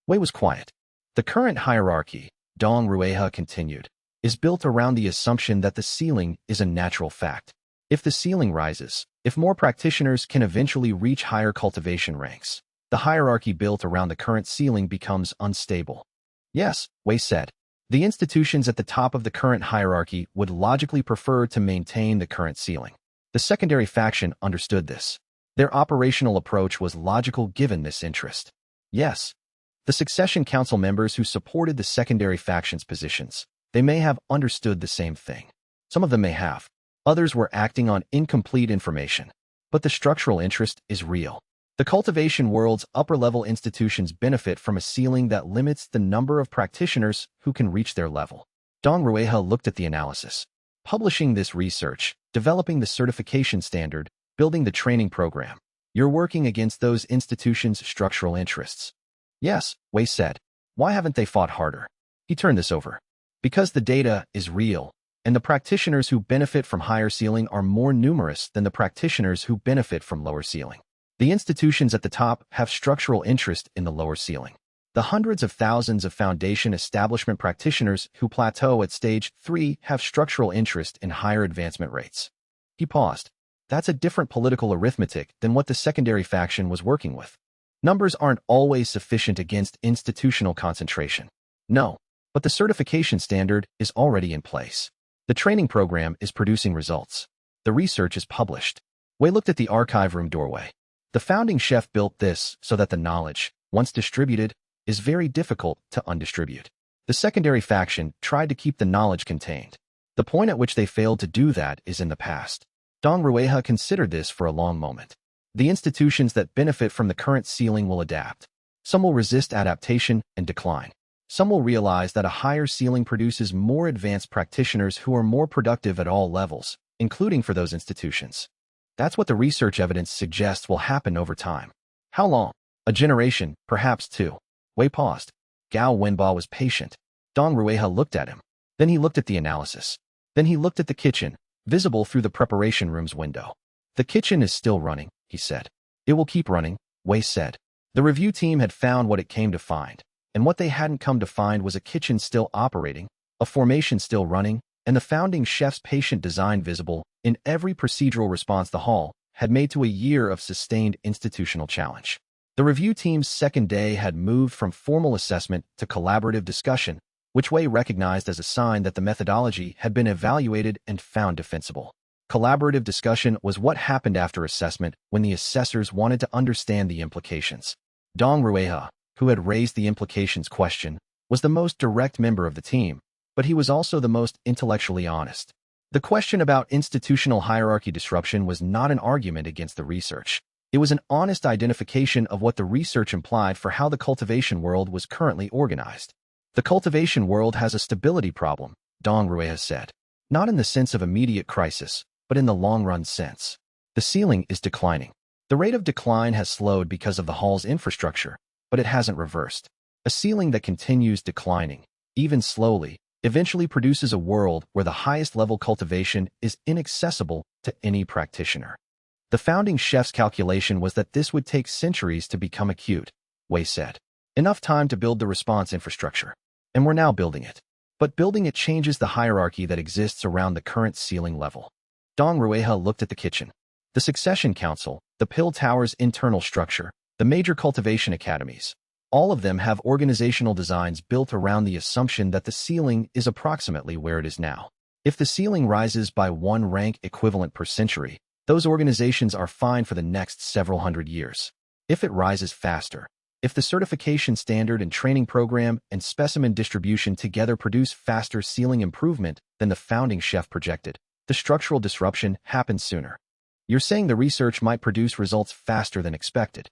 Wei was quiet. The current hierarchy, Dong Rueha continued, is built around the assumption that the ceiling is a natural fact. If the ceiling rises, if more practitioners can eventually reach higher cultivation ranks, the hierarchy built around the current ceiling becomes unstable. Yes, Wei said. The institutions at the top of the current hierarchy would logically prefer to maintain the current ceiling. The secondary faction understood this. Their operational approach was logical given this interest. Yes, the succession council members who supported the secondary faction's positions, they may have understood the same thing. Some of them may have. Others were acting on incomplete information. But the structural interest is real. The cultivation world's upper-level institutions benefit from a ceiling that limits the number of practitioners who can reach their level. Dong Rueha looked at the analysis. Publishing this research, developing the certification standard, building the training program. You're working against those institutions' structural interests. Yes, Wei said. Why haven't they fought harder? He turned this over. Because the data is real, and the practitioners who benefit from higher ceiling are more numerous than the practitioners who benefit from lower ceiling. The institutions at the top have structural interest in the lower ceiling. The hundreds of thousands of foundation establishment practitioners who plateau at stage 3 have structural interest in higher advancement rates. He paused. That's a different political arithmetic than what the secondary faction was working with. Numbers aren't always sufficient against institutional concentration. No, but the certification standard is already in place. The training program is producing results. The research is published. Wei looked at the archive room doorway. The founding chef built this so that the knowledge, once distributed, is very difficult to undistribute. The secondary faction tried to keep the knowledge contained. The point at which they failed to do that is in the past. Dong Rueha considered this for a long moment. The institutions that benefit from the current ceiling will adapt. Some will resist adaptation and decline. Some will realize that a higher ceiling produces more advanced practitioners who are more productive at all levels, including for those institutions. That's what the research evidence suggests will happen over time. How long? A generation, perhaps two. Wei paused. Gao Wenba was patient. Dong Rueha looked at him. Then he looked at the analysis. Then he looked at the kitchen, visible through the preparation room's window. The kitchen is still running, he said. It will keep running, Wei said. The review team had found what it came to find, and what they hadn't come to find was a kitchen still operating, a formation still running, and the founding chef's patient design visible in every procedural response the hall had made to a year of sustained institutional challenge. The review team's second day had moved from formal assessment to collaborative discussion, which Wei recognized as a sign that the methodology had been evaluated and found defensible. Collaborative discussion was what happened after assessment when the assessors wanted to understand the implications. Dong Rueha, who had raised the implications question, was the most direct member of the team, but he was also the most intellectually honest. The question about institutional hierarchy disruption was not an argument against the research. It was an honest identification of what the research implied for how the cultivation world was currently organized. The cultivation world has a stability problem, Dong Rueha said. Not in the sense of immediate crisis, but in the long-run sense. The ceiling is declining. The rate of decline has slowed because of the hall's infrastructure, but it hasn't reversed. A ceiling that continues declining, even slowly, eventually produces a world where the highest-level cultivation is inaccessible to any practitioner. The founding chef's calculation was that this would take centuries to become acute, Wei said. Enough time to build the response infrastructure. And we're now building it. But building it changes the hierarchy that exists around the current ceiling level. Dong Rueha looked at the kitchen. The Succession Council, the Pill Tower's internal structure, the major cultivation academies, all of them have organizational designs built around the assumption that the ceiling is approximately where it is now. If the ceiling rises by one rank equivalent per century, those organizations are fine for the next several hundred years. If it rises faster, if the certification standard and training program and specimen distribution together produce faster ceiling improvement than the founding chef projected, the structural disruption happens sooner. You're saying the research might produce results faster than expected.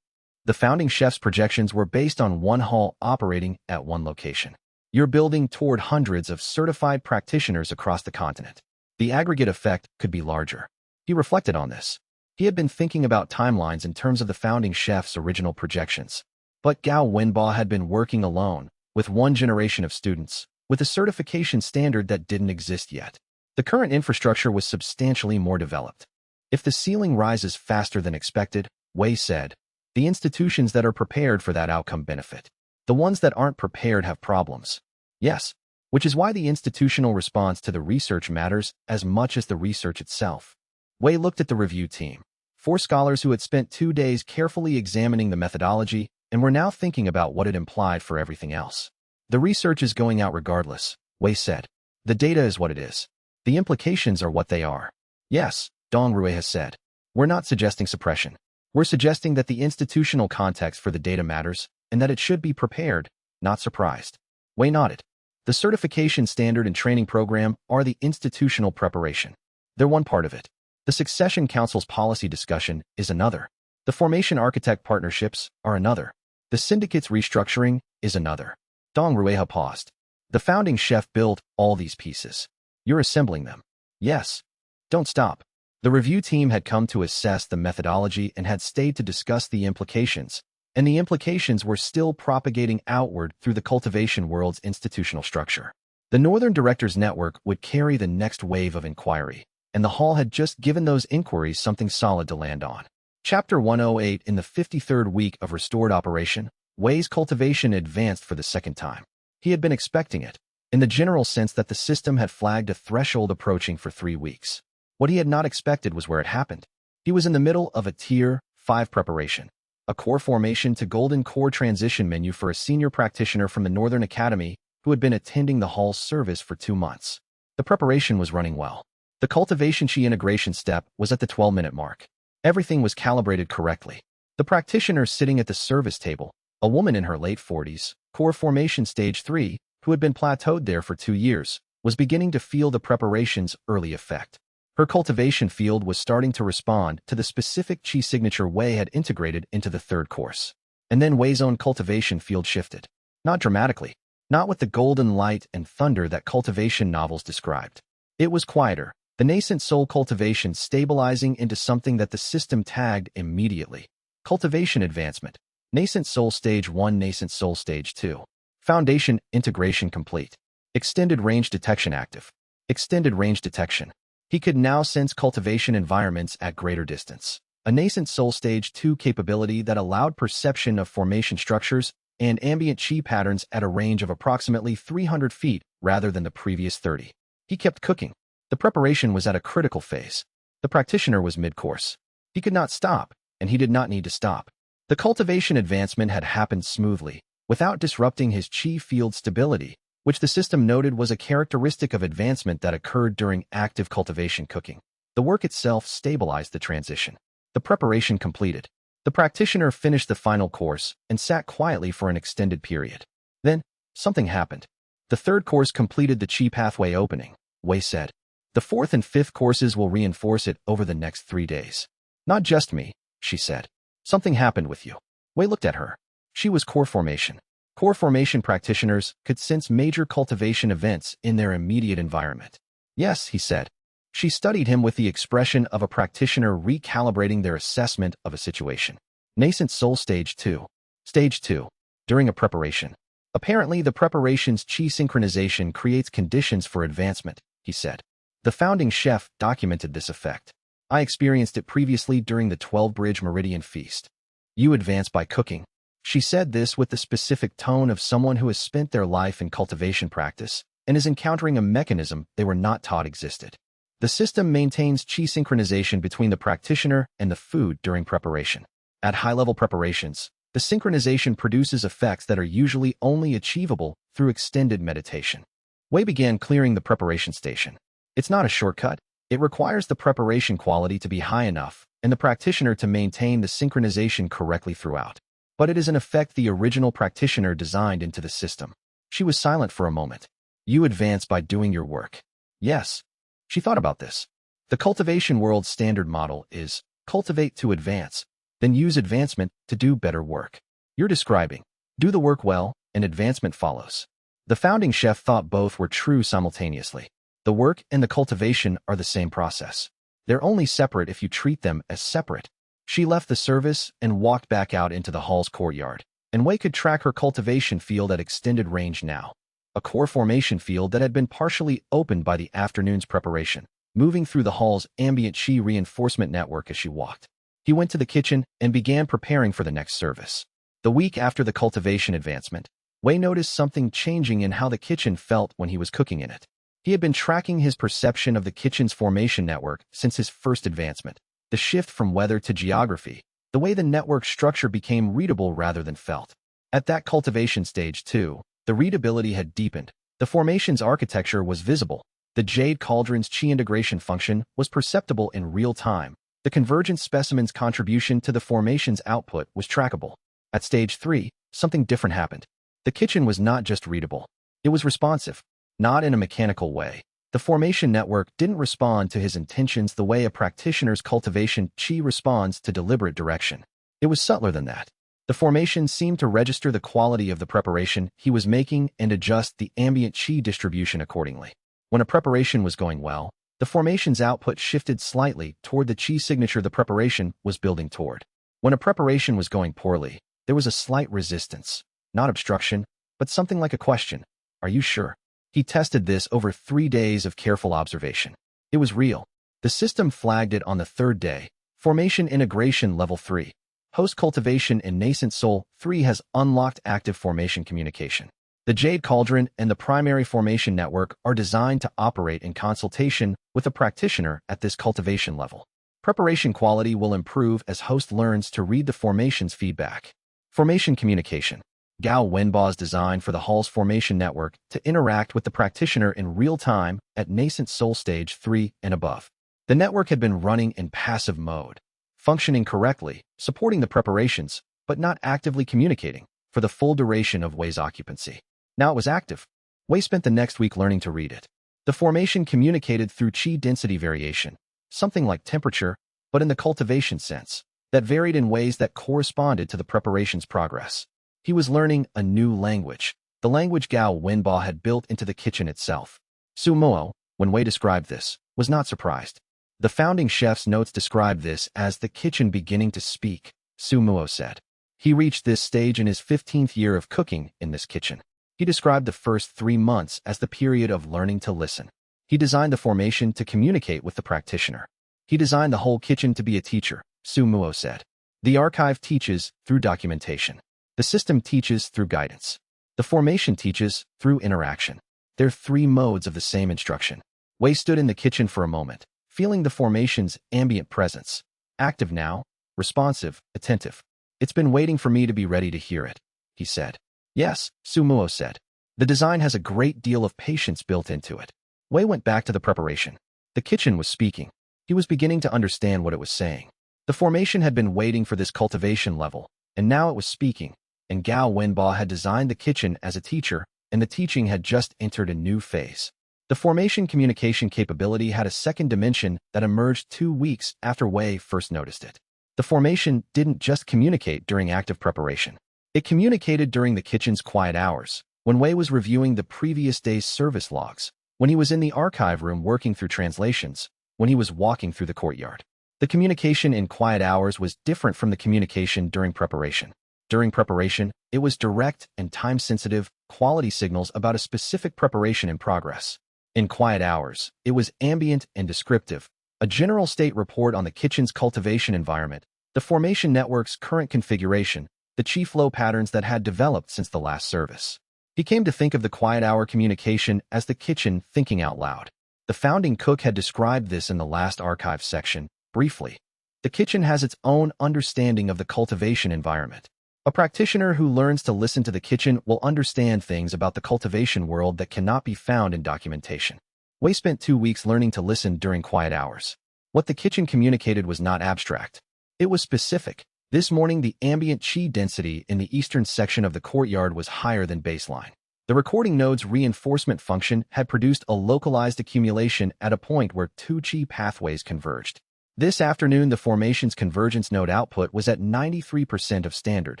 The founding chef's projections were based on one hall operating at one location. You're building toward hundreds of certified practitioners across the continent. The aggregate effect could be larger. He reflected on this. He had been thinking about timelines in terms of the founding chef's original projections. But Gao Wenba had been working alone, with one generation of students, with a certification standard that didn't exist yet. The current infrastructure was substantially more developed. If the ceiling rises faster than expected, Wei said, the institutions that are prepared for that outcome benefit. The ones that aren't prepared have problems. Yes, which is why the institutional response to the research matters as much as the research itself. Wei looked at the review team, 4 scholars who had spent 2 days carefully examining the methodology and were now thinking about what it implied for everything else. The research is going out regardless, Wei said. The data is what it is. The implications are what they are. Yes, Dong Rueha said. We're not suggesting suppression. We're suggesting that the institutional context for the data matters and that it should be prepared, not surprised. Wei nodded. The certification standard and training program are the institutional preparation. They're one part of it. The Succession Council's policy discussion is another. The formation architect partnerships are another. The syndicate's restructuring is another. Dong Rueha paused. The founding chef built all these pieces. You're assembling them. Yes. Don't stop. The review team had come to assess the methodology and had stayed to discuss the implications, and the implications were still propagating outward through the cultivation world's institutional structure. The Northern Directors Network would carry the next wave of inquiry, and the hall had just given those inquiries something solid to land on. Chapter 108. In the 53rd week of restored operation, Wei's cultivation advanced for the second time. He had been expecting it, in the general sense that the system had flagged a threshold approaching for 3 weeks. What he had not expected was where it happened. He was in the middle of a Tier 5 preparation, a core formation to golden core transition menu for a senior practitioner from the Northern Academy who had been attending the hall's service for 2 months. The preparation was running well. The cultivation Xianxia integration step was at the 12-minute mark. Everything was calibrated correctly. The practitioner sitting at the service table, a woman in her late 40s, core formation stage 3, who had been plateaued there for 2 years, was beginning to feel the preparation's early effect. Her cultivation field was starting to respond to the specific chi signature Wei had integrated into the third course. And then Wei's own cultivation field shifted. Not dramatically, not with the golden light and thunder that cultivation novels described. It was quieter, the nascent soul cultivation stabilizing into something that the system tagged immediately. Cultivation advancement. Nascent soul stage 1, nascent soul stage 2. Foundation integration complete. Extended range detection active. Extended range detection. He could now sense cultivation environments at greater distance. A nascent soul stage 2 capability that allowed perception of formation structures and ambient chi patterns at a range of approximately 300 feet rather than the previous 30. He kept cooking. The preparation was at a critical phase. The practitioner was mid-course. He could not stop, and he did not need to stop. The cultivation advancement had happened smoothly, without disrupting his chi field stability, which the system noted was a characteristic of advancement that occurred during active cultivation cooking. The work itself stabilized the transition. The preparation completed. The practitioner finished the final course and sat quietly for an extended period. Then, something happened. The third course completed the chi pathway opening, Wei said. The fourth and fifth courses will reinforce it over the next 3 days. Not just me, she said. Something happened with you. Wei looked at her. She was core formation. Core formation practitioners could sense major cultivation events in their immediate environment. Yes, he said. She studied him with the expression of a practitioner recalibrating their assessment of a situation. Nascent soul stage 2. Stage 2. During a preparation. Apparently, the preparation's chi synchronization creates conditions for advancement, he said. The founding chef documented this effect. I experienced it previously during the 12-bridge meridian feast. You advance by cooking. She said this with the specific tone of someone who has spent their life in cultivation practice and is encountering a mechanism they were not taught existed. The system maintains chi synchronization between the practitioner and the food during preparation. At high-level preparations, the synchronization produces effects that are usually only achievable through extended meditation. Wei began clearing the preparation station. It's not a shortcut. It requires the preparation quality to be high enough and the practitioner to maintain the synchronization correctly throughout. But it is in effect the original practitioner designed into the system. She was silent for a moment. You advance by doing your work. Yes. She thought about this. The cultivation world's standard model is cultivate to advance, then use advancement to do better work. You're describing do the work well, and advancement follows. The founding chef thought both were true simultaneously. The work and the cultivation are the same process. They're only separate if you treat them as separate. She left the service and walked back out into the hall's courtyard, and Wei could track her cultivation field at extended range now. A core formation field that had been partially opened by the afternoon's preparation, moving through the hall's ambient chi reinforcement network as she walked. He went to the kitchen and began preparing for the next service. The week after the cultivation advancement, Wei noticed something changing in how the kitchen felt when he was cooking in it. He had been tracking his perception of the kitchen's formation network since his first advancement. The shift from weather to geography, the way the network structure became readable rather than felt. At that cultivation stage, too, the readability had deepened. The formation's architecture was visible. The jade cauldron's chi integration function was perceptible in real time. The convergent specimen's contribution to the formation's output was trackable. At stage 3, something different happened. The kitchen was not just readable. It was responsive, not in a mechanical way. The formation network didn't respond to his intentions the way a practitioner's cultivation chi responds to deliberate direction. It was subtler than that. The formation seemed to register the quality of the preparation he was making and adjust the ambient chi distribution accordingly. When a preparation was going well, the formation's output shifted slightly toward the chi signature the preparation was building toward. When a preparation was going poorly, there was a slight resistance, not obstruction, but something like a question. Are you sure? He tested this over 3 days of careful observation. It was real. The system flagged it on the third day. Formation integration level 3. Host cultivation in nascent soul 3 has unlocked active formation communication. The Jade Cauldron and the primary formation network are designed to operate in consultation with a practitioner at this cultivation level. Preparation quality will improve as host learns to read the formation's feedback. Formation communication. Gao Wenba's design for the hall's formation network to interact with the practitioner in real time at nascent soul stage 3 and above. The network had been running in passive mode, functioning correctly, supporting the preparations, but not actively communicating for the full duration of Wei's occupancy. Now it was active. Wei spent the next week learning to read it. The formation communicated through qi density variation, something like temperature, but in the cultivation sense, that varied in ways that corresponded to the preparation's progress. He was learning a new language, the language Gao Wenbo had built into the kitchen itself. Su Mo, when Wei described this, was not surprised. The founding chef's notes describe this as the kitchen beginning to speak, Su Mo said. He reached this stage in his 15th year of cooking in this kitchen. He described the first 3 months as the period of learning to listen. He designed the formation to communicate with the practitioner. He designed the whole kitchen to be a teacher, Su Mo said. The archive teaches through documentation. The system teaches through guidance. The formation teaches through interaction. They're 3 modes of the same instruction. Wei stood in the kitchen for a moment, feeling the formation's ambient presence. Active now, responsive, attentive. It's been waiting for me to be ready to hear it, he said. Yes, Su Mo said. The design has a great deal of patience built into it. Wei went back to the preparation. The kitchen was speaking. He was beginning to understand what it was saying. The formation had been waiting for this cultivation level, and now it was speaking, and Gao Wenbo had designed the kitchen as a teacher, and the teaching had just entered a new phase. The formation communication capability had a second dimension that emerged 2 weeks after Wei first noticed it. The formation didn't just communicate during active preparation. It communicated during the kitchen's quiet hours, when Wei was reviewing the previous day's service logs, when he was in the archive room working through translations, when he was walking through the courtyard. The communication in quiet hours was different from the communication during preparation. During preparation, it was direct and time-sensitive, quality signals about a specific preparation in progress. In quiet hours, it was ambient and descriptive, a general state report on the kitchen's cultivation environment, the formation network's current configuration, the qi flow patterns that had developed since the last service. He came to think of the quiet hour communication as the kitchen thinking out loud. The founding cook had described this in the last archive section, briefly. The kitchen has its own understanding of the cultivation environment. A practitioner who learns to listen to the kitchen will understand things about the cultivation world that cannot be found in documentation. Wei spent 2 weeks learning to listen during quiet hours. What the kitchen communicated was not abstract. It was specific. This morning, the ambient qi density in the eastern section of the courtyard was higher than baseline. The recording node's reinforcement function had produced a localized accumulation at a point where 2 qi pathways converged. This afternoon, the formation's convergence node output was at 93% of standard,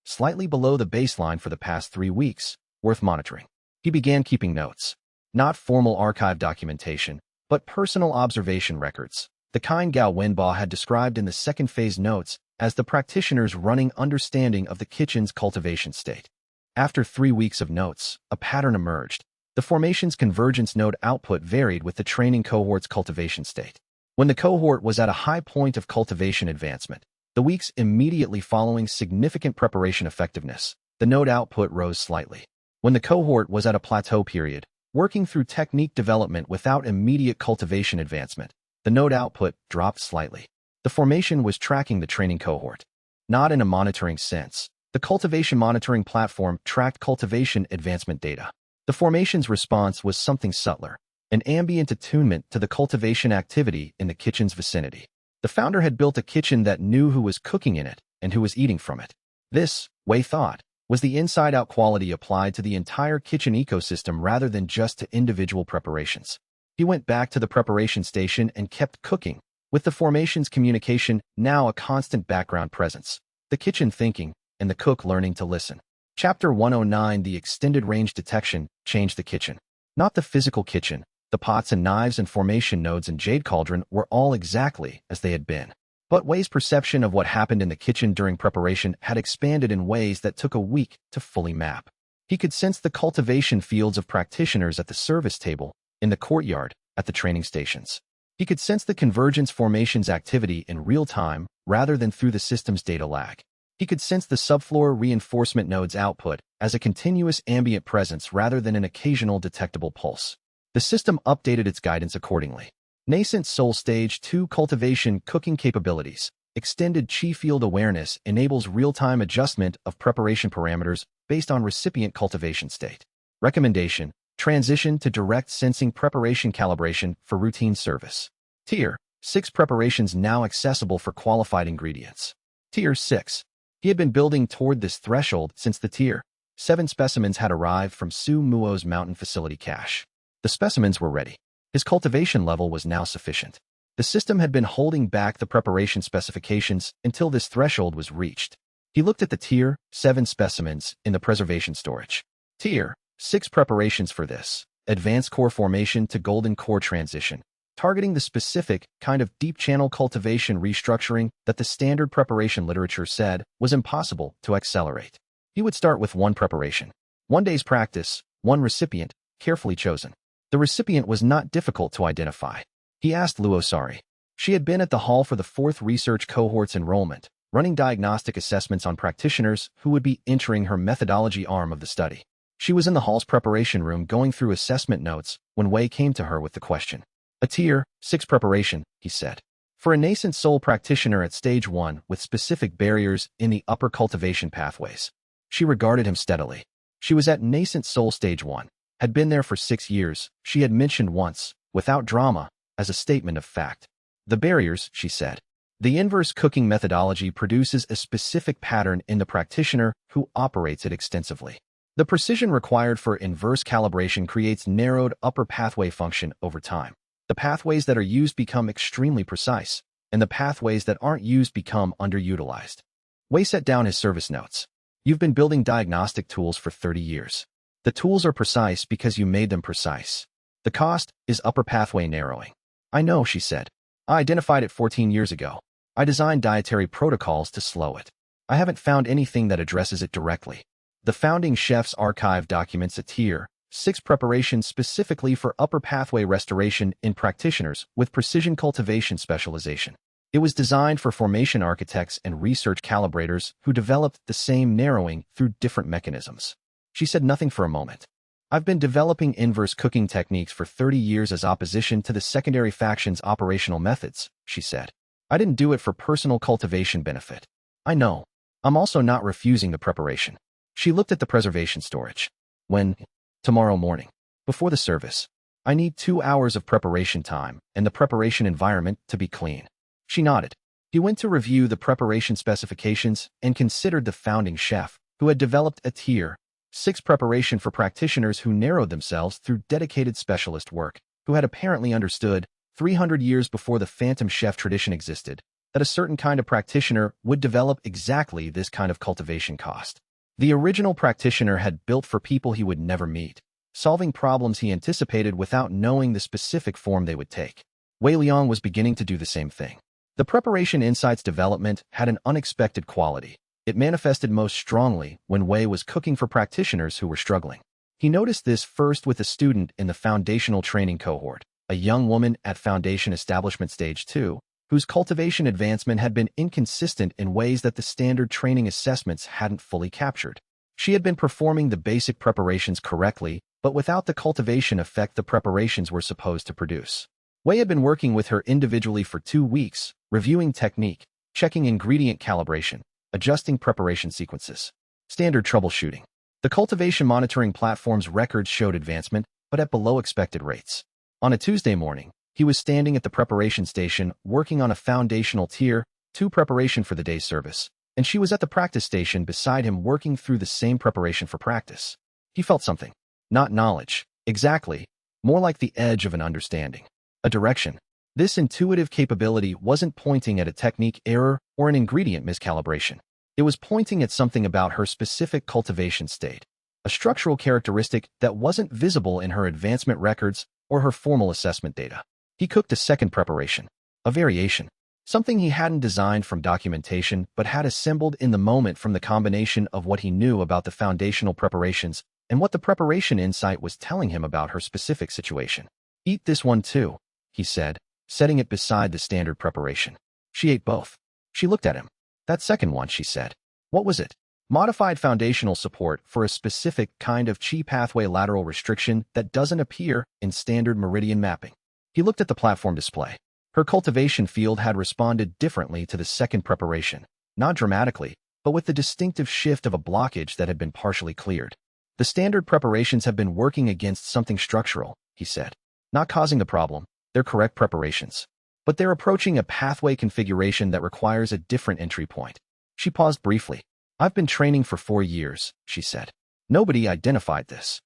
slightly below the baseline for the past 3 weeks, worth monitoring. He began keeping notes. Not formal archive documentation, but personal observation records, the kind Gao Wenbo had described in the second phase notes as the practitioner's running understanding of the kitchen's cultivation state. After 3 weeks of notes, a pattern emerged. The formation's convergence node output varied with the training cohort's cultivation state. When the cohort was at a high point of cultivation advancement, the weeks immediately following significant preparation effectiveness, the node output rose slightly. When the cohort was at a plateau period, working through technique development without immediate cultivation advancement, the node output dropped slightly. The formation was tracking the training cohort. Not in a monitoring sense. The cultivation monitoring platform tracked cultivation advancement data. The formation's response was something subtler, an ambient attunement to the cultivation activity in the kitchen's vicinity. The founder had built a kitchen that knew who was cooking in it and who was eating from it. This, Wei thought, was the inside-out quality applied to the entire kitchen ecosystem rather than just to individual preparations. He went back to the preparation station and kept cooking, with the formation's communication now a constant background presence, the kitchen thinking, and the cook learning to listen. Chapter 109, The Extended Range Detection, changed the kitchen. Not the physical kitchen. The pots and knives and formation nodes and jade cauldron were all exactly as they had been. But Wei's perception of what happened in the kitchen during preparation had expanded in ways that took a week to fully map. He could sense the cultivation fields of practitioners at the service table, in the courtyard, at the training stations. He could sense the convergence formation's activity in real time rather than through the system's data lag. He could sense the subfloor reinforcement node's output as a continuous ambient presence rather than an occasional detectable pulse. The system updated its guidance accordingly. Nascent Soul Stage 2 Cultivation Cooking Capabilities. Extended Qi Field Awareness enables real-time adjustment of preparation parameters based on recipient cultivation state. Recommendation: transition to direct sensing preparation calibration for routine service. Tier 6 preparations now accessible for qualified ingredients. Tier 6. He had been building toward this threshold since the Tier 7 specimens had arrived from Su Muo's mountain facility cache. The specimens were ready. His cultivation level was now sufficient. The system had been holding back the preparation specifications until this threshold was reached. He looked at the Tier 7 specimens in the preservation storage. Tier 6 preparations for this advanced core formation to golden core transition, targeting the specific kind of deep channel cultivation restructuring that the standard preparation literature said was impossible to accelerate. He would start with one preparation. 1 day's practice, one recipient, carefully chosen. The recipient was not difficult to identify. He asked Luosari. She had been at the hall for the 4th research cohort's enrollment, running diagnostic assessments on practitioners who would be entering her methodology arm of the study. She was in the hall's preparation room going through assessment notes when Wei came to her with the question. A Tier 6 preparation, he said. For a nascent soul practitioner at stage 1 with specific barriers in the upper cultivation pathways. She regarded him steadily. She was at nascent soul stage 1, had been there for 6 years, she had mentioned once, without drama, as a statement of fact. The barriers, she said. The inverse cooking methodology produces a specific pattern in the practitioner who operates it extensively. The precision required for inverse calibration creates narrowed upper pathway function over time. The pathways that are used become extremely precise, and the pathways that aren't used become underutilized. Wei set down his service notes. You've been building diagnostic tools for 30 years. The tools are precise because you made them precise. The cost is upper pathway narrowing. I know, she said. I identified it 14 years ago. I designed dietary protocols to slow it. I haven't found anything that addresses it directly. The founding chef's archive documents a Tier 6 preparation specifically for upper pathway restoration in practitioners with precision cultivation specialization. It was designed for formation architects and research calibrators who developed the same narrowing through different mechanisms. She said nothing for a moment. I've been developing inverse cooking techniques for 30 years as opposition to the secondary faction's operational methods, she said. I didn't do it for personal cultivation benefit. I know. I'm also not refusing the preparation. She looked at the preservation storage. When? Tomorrow morning. Before the service. I need 2 hours of preparation time and the preparation environment to be clean. She nodded. He went to review the preparation specifications and considered the founding chef, who had developed a Tier 6 preparation for practitioners who narrowed themselves through dedicated specialist work, who had apparently understood, 300 years before the phantom chef tradition existed, that a certain kind of practitioner would develop exactly this kind of cultivation cost. The original practitioner had built for people he would never meet, solving problems he anticipated without knowing the specific form they would take. Wei Liang was beginning to do the same thing. The preparation insights development had an unexpected quality. It manifested most strongly when Wei was cooking for practitioners who were struggling. He noticed this first with a student in the foundational training cohort, a young woman at Foundation Establishment Stage 2, whose cultivation advancement had been inconsistent in ways that the standard training assessments hadn't fully captured. She had been performing the basic preparations correctly, but without the cultivation effect the preparations were supposed to produce. Wei had been working with her individually for 2 weeks, reviewing technique, checking ingredient calibration, adjusting preparation sequences. Standard troubleshooting. The cultivation monitoring platform's records showed advancement, but at below expected rates. On a Tuesday morning, he was standing at the preparation station working on a foundational Tier 2 preparation for the day's service, and she was at the practice station beside him working through the same preparation for practice. He felt something. Not knowledge. Exactly. More like the edge of an understanding. A direction. This intuitive capability wasn't pointing at a technique error or an ingredient miscalibration. It was pointing at something about her specific cultivation state, a structural characteristic that wasn't visible in her advancement records or her formal assessment data. He cooked a second preparation, a variation, something he hadn't designed from documentation but had assembled in the moment from the combination of what he knew about the foundational preparations and what the preparation insight was telling him about her specific situation. Eat this one too, he said, setting it beside the standard preparation. She ate both. She looked at him. That second one, she said. What was it? Modified foundational support for a specific kind of chi pathway lateral restriction that doesn't appear in standard meridian mapping. He looked at the platform display. Her cultivation field had responded differently to the second preparation, not dramatically, but with the distinctive shift of a blockage that had been partially cleared. The standard preparations have been working against something structural, he said. Not causing the problem, they're correct preparations. But they're approaching a pathway configuration that requires a different entry point. She paused briefly. I've been training for 4 years, she said. Nobody identified this.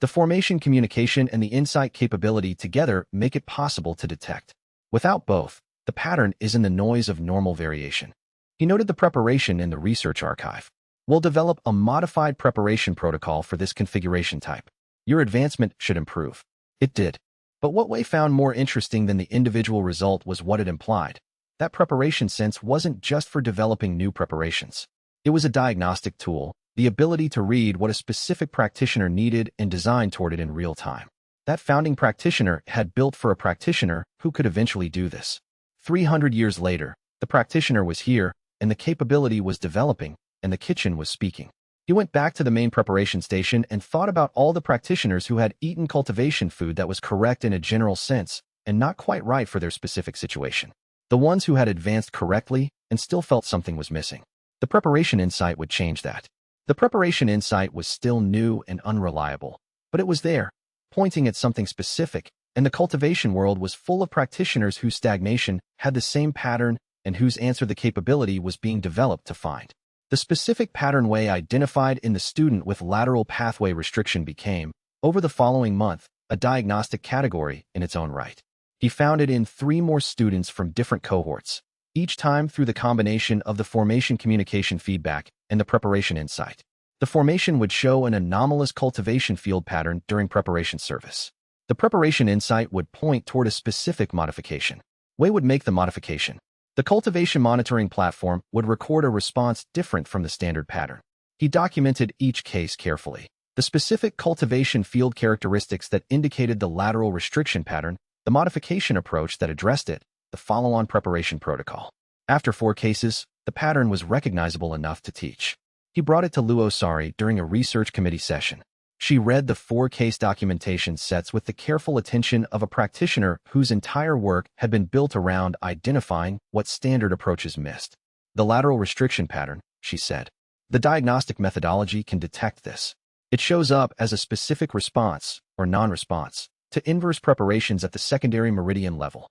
The formation communication and the insight capability together make it possible to detect. Without both, the pattern is in the noise of normal variation. He noted the preparation in the research archive. We'll develop a modified preparation protocol for this configuration type. Your advancement should improve. It did. But what Wei found more interesting than the individual result was what it implied. That preparation sense wasn't just for developing new preparations. It was a diagnostic tool, the ability to read what a specific practitioner needed and design toward it in real time. That founding practitioner had built for a practitioner who could eventually do this. 300 years later, the practitioner was here, and the capability was developing, and the kitchen was speaking. He went back to the main preparation station and thought about all the practitioners who had eaten cultivation food that was correct in a general sense and not quite right for their specific situation. The ones who had advanced correctly and still felt something was missing. The preparation insight would change that. The preparation insight was still new and unreliable, but it was there, pointing at something specific, and the cultivation world was full of practitioners whose stagnation had the same pattern and whose answer the capability was being developed to find. The specific pattern Wei identified in the student with lateral pathway restriction became, over the following month, a diagnostic category in its own right. He found it in 3 more students from different cohorts, each time through the combination of the formation communication feedback and the preparation insight. The formation would show an anomalous cultivation field pattern during preparation service. The preparation insight would point toward a specific modification. Wei would make the modification. The cultivation monitoring platform would record a response different from the standard pattern. He documented each case carefully. The specific cultivation field characteristics that indicated the lateral restriction pattern, the modification approach that addressed it, the follow-on preparation protocol. After 4 cases, the pattern was recognizable enough to teach. He brought it to Luo Sari during a research committee session. She read the 4 case documentation sets with the careful attention of a practitioner whose entire work had been built around identifying what standard approaches missed. The lateral restriction pattern, she said. The diagnostic methodology can detect this. It shows up as a specific response, or non-response, to inverse preparations at the secondary meridian level.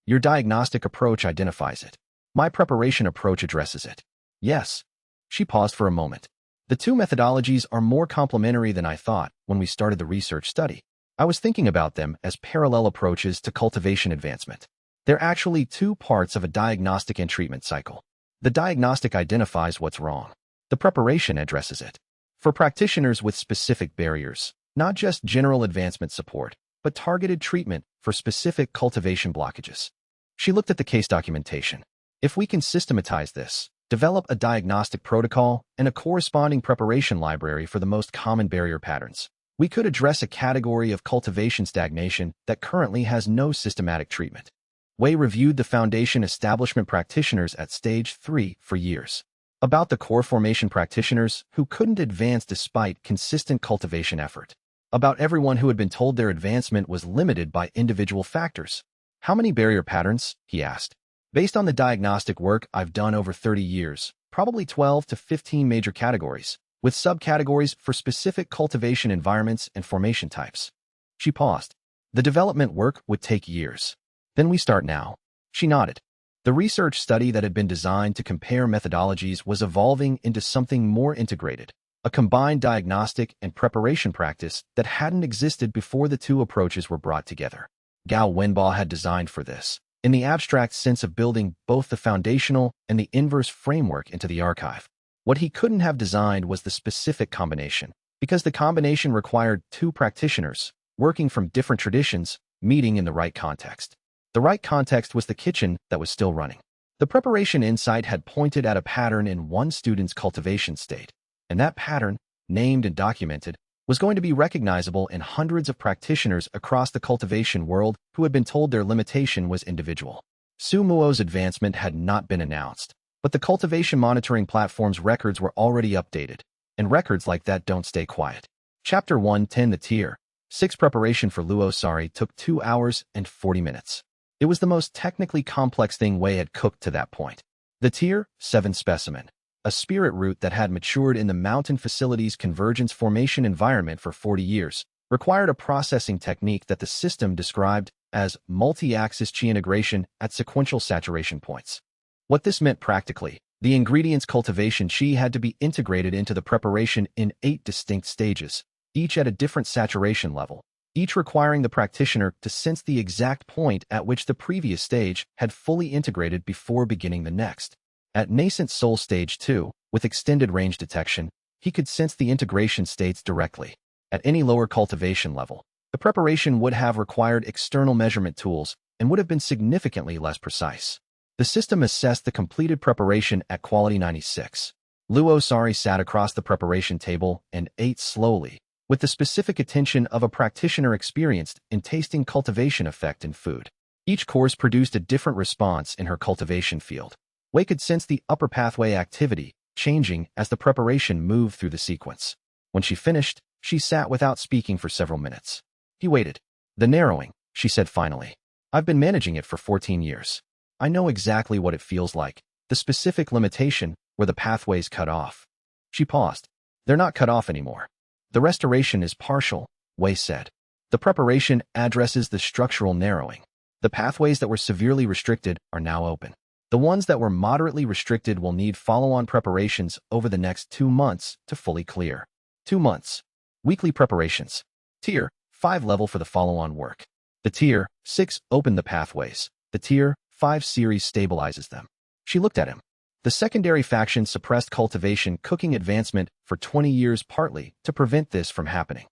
Your diagnostic approach identifies it. My preparation approach addresses it. Yes. She paused for a moment. The 2 methodologies are more complementary than I thought when we started the research study. I was thinking about them as parallel approaches to cultivation advancement. They're actually 2 parts of a diagnostic and treatment cycle. The diagnostic identifies what's wrong. The preparation addresses it. For practitioners with specific barriers, not just general advancement support, but targeted treatment for specific cultivation blockages. She looked at the case documentation. If we can systematize this, develop a diagnostic protocol and a corresponding preparation library for the most common barrier patterns, we could address a category of cultivation stagnation that currently has no systematic treatment. Wei reviewed the foundation establishment practitioners at stage 3 for years. About the core formation practitioners who couldn't advance despite consistent cultivation effort. About everyone who had been told their advancement was limited by individual factors. How many barrier patterns? He asked. Based on the diagnostic work I've done over 30 years, probably 12 to 15 major categories, with subcategories for specific cultivation environments and formation types. She paused. The development work would take years. Then we start now. She nodded. The research study that had been designed to compare methodologies was evolving into something more integrated, a combined diagnostic and preparation practice that hadn't existed before the 2 approaches were brought together. Gao Wenbo had designed for this, in the abstract sense of building both the foundational and the inverse framework into the archive. What he couldn't have designed was the specific combination, because the combination required 2 practitioners, working from different traditions, meeting in the right context. The right context was the kitchen that was still running. The preparation insight had pointed at a pattern in one student's cultivation state, and that pattern, named and documented, was going to be recognizable in hundreds of practitioners across the cultivation world who had been told their limitation was individual. Su Muo's advancement had not been announced, but the cultivation monitoring platform's records were already updated, and records like that don't stay quiet. Chapter 110 The Tier 6 preparation for Luo Sari took 2 hours and 40 minutes. It was the most technically complex thing Wei had cooked to that point. The Tier 7 specimen, a spirit root that had matured in the mountain facility's convergence formation environment for 40 years, required a processing technique that the system described as multi-axis Qi integration at sequential saturation points. What this meant practically, the ingredients cultivation Qi had to be integrated into the preparation in 8 distinct stages, each at a different saturation level, each requiring the practitioner to sense the exact point at which the previous stage had fully integrated before beginning the next. At nascent soul stage 2, with extended range detection, he could sense the integration states directly. At any lower cultivation level, the preparation would have required external measurement tools and would have been significantly less precise. The system assessed the completed preparation at quality 96. Luo Sari sat across the preparation table and ate slowly, with the specific attention of a practitioner experienced in tasting cultivation effect in food. Each course produced a different response in her cultivation field. Wei could sense the upper pathway activity changing as the preparation moved through the sequence. When she finished, she sat without speaking for several minutes. He waited. The narrowing, she said finally. I've been managing it for 14 years. I know exactly what it feels like, the specific limitation where the pathways cut off. She paused. They're not cut off anymore. The restoration is partial, Wei said. The preparation addresses the structural narrowing. The pathways that were severely restricted are now open. The ones that were moderately restricted will need follow-on preparations over the next 2 months to fully clear. 2 months. Weekly preparations. Tier 5 level for the follow-on work. The Tier 6 opened the pathways. The Tier 5 series stabilizes them. She looked at him. The secondary faction suppressed cultivation cooking advancement for 20 years partly to prevent this from happening.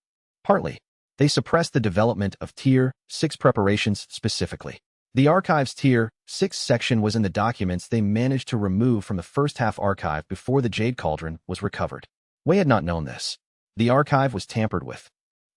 Partly, they suppressed the development of Tier 6 preparations specifically. The archive's Tier 6 section was in the documents they managed to remove from the first half archive before the Jade Cauldron was recovered. Wei had not known this. The archive was tampered with.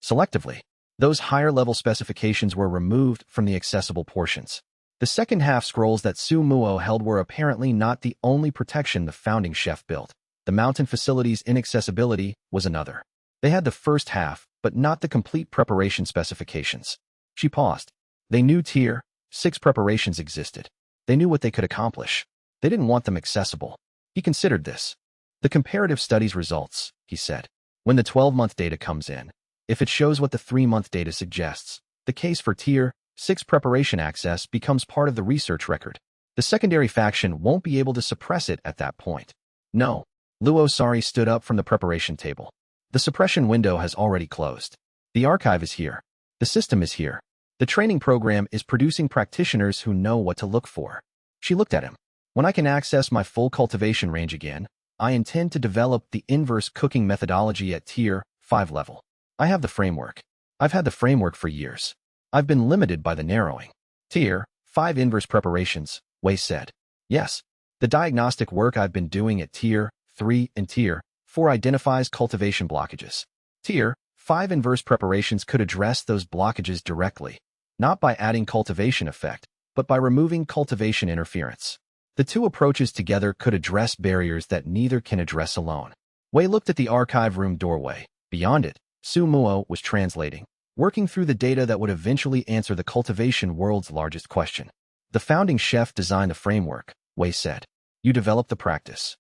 Selectively, those higher-level specifications were removed from the accessible portions. The second half scrolls that Su Muo held were apparently not the only protection the founding chef built. The mountain facility's inaccessibility was another. They had the first half, but not the complete preparation specifications. She paused. They knew Tier 6 preparations existed. They knew what they could accomplish. They didn't want them accessible. He considered this. The comparative studies results, he said. When the 12-month data comes in, if it shows what the 3-month data suggests, the case for Tier 6 preparation access becomes part of the research record. The secondary faction won't be able to suppress it at that point. No. Luo Sari stood up from the preparation table. The suppression window has already closed. The archive is here. The system is here. The training program is producing practitioners who know what to look for. She looked at him. When I can access my full cultivation range again, I intend to develop the inverse cooking methodology at Tier 5 level. I have the framework. I've had the framework for years. I've been limited by the narrowing. Tier 5 inverse preparations, Wei said. Yes. The diagnostic work I've been doing at Tier 3 and Tier 4 identifies cultivation blockages. Tier 5 inverse preparations could address those blockages directly, not by adding cultivation effect, but by removing cultivation interference. The two approaches together could address barriers that neither can address alone. Wei looked at the archive room doorway. Beyond it, Su Muo was translating, working through the data that would eventually answer the cultivation world's largest question. The founding chef designed the framework, Wei said. You developed the practice.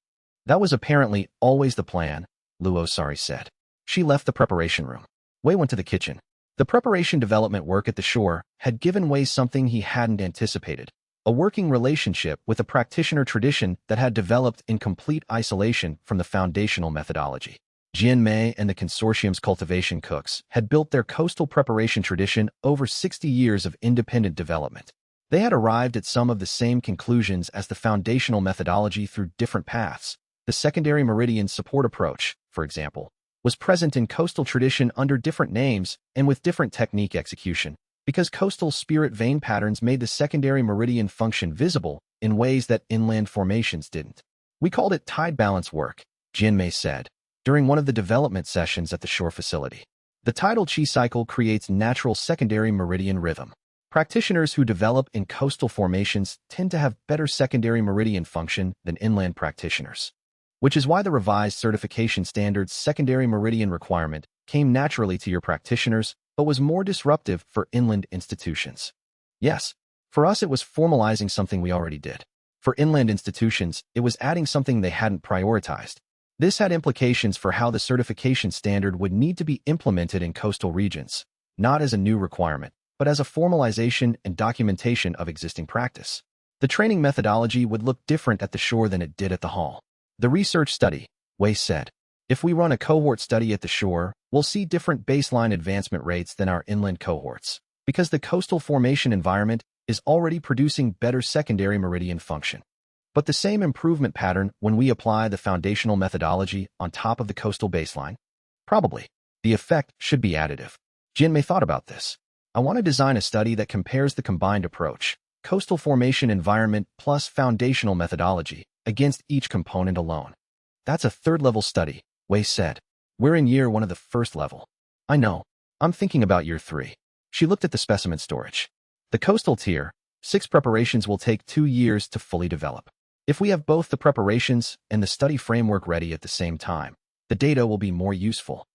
That was apparently always the plan, Luo Sari said. She left the preparation room. Wei went to the kitchen. The preparation development work at the shore had given Wei something he hadn't anticipated. A working relationship with a practitioner tradition that had developed in complete isolation from the foundational methodology. Jian Mei and the consortium's cultivation cooks had built their coastal preparation tradition over 60 years of independent development. They had arrived at some of the same conclusions as the foundational methodology through different paths. The secondary meridian support approach, for example, was present in coastal tradition under different names and with different technique execution, because coastal spirit vein patterns made the secondary meridian function visible in ways that inland formations didn't. We called it tide balance work, Jian Mei said, during one of the development sessions at the shore facility. The tidal chi cycle creates natural secondary meridian rhythm. Practitioners who develop in coastal formations tend to have better secondary meridian function than inland practitioners, which is why the revised certification standards secondary meridian requirement came naturally to your practitioners but was more disruptive for inland institutions. Yes, for us it was formalizing something we already did. For inland institutions, it was adding something they hadn't prioritized. This had implications for how the certification standard would need to be implemented in coastal regions, not as a new requirement, but as a formalization and documentation of existing practice. The training methodology would look different at the shore than it did at the hall. The research study, Wei said. If we run a cohort study at the shore, we'll see different baseline advancement rates than our inland cohorts, because the coastal formation environment is already producing better secondary meridian function. But the same improvement pattern when we apply the foundational methodology on top of the coastal baseline? Probably. The effect should be additive. Jianmei thought about this. I want to design a study that compares the combined approach, coastal formation environment plus foundational methodology, against each component alone. That's a third-level study, Wei said. We're in year 1 of the first level. I know. I'm thinking about year 3. She looked at the specimen storage. The coastal tier, 6 preparations will take 2 years to fully develop. If we have both the preparations and the study framework ready at the same time, the data will be more useful.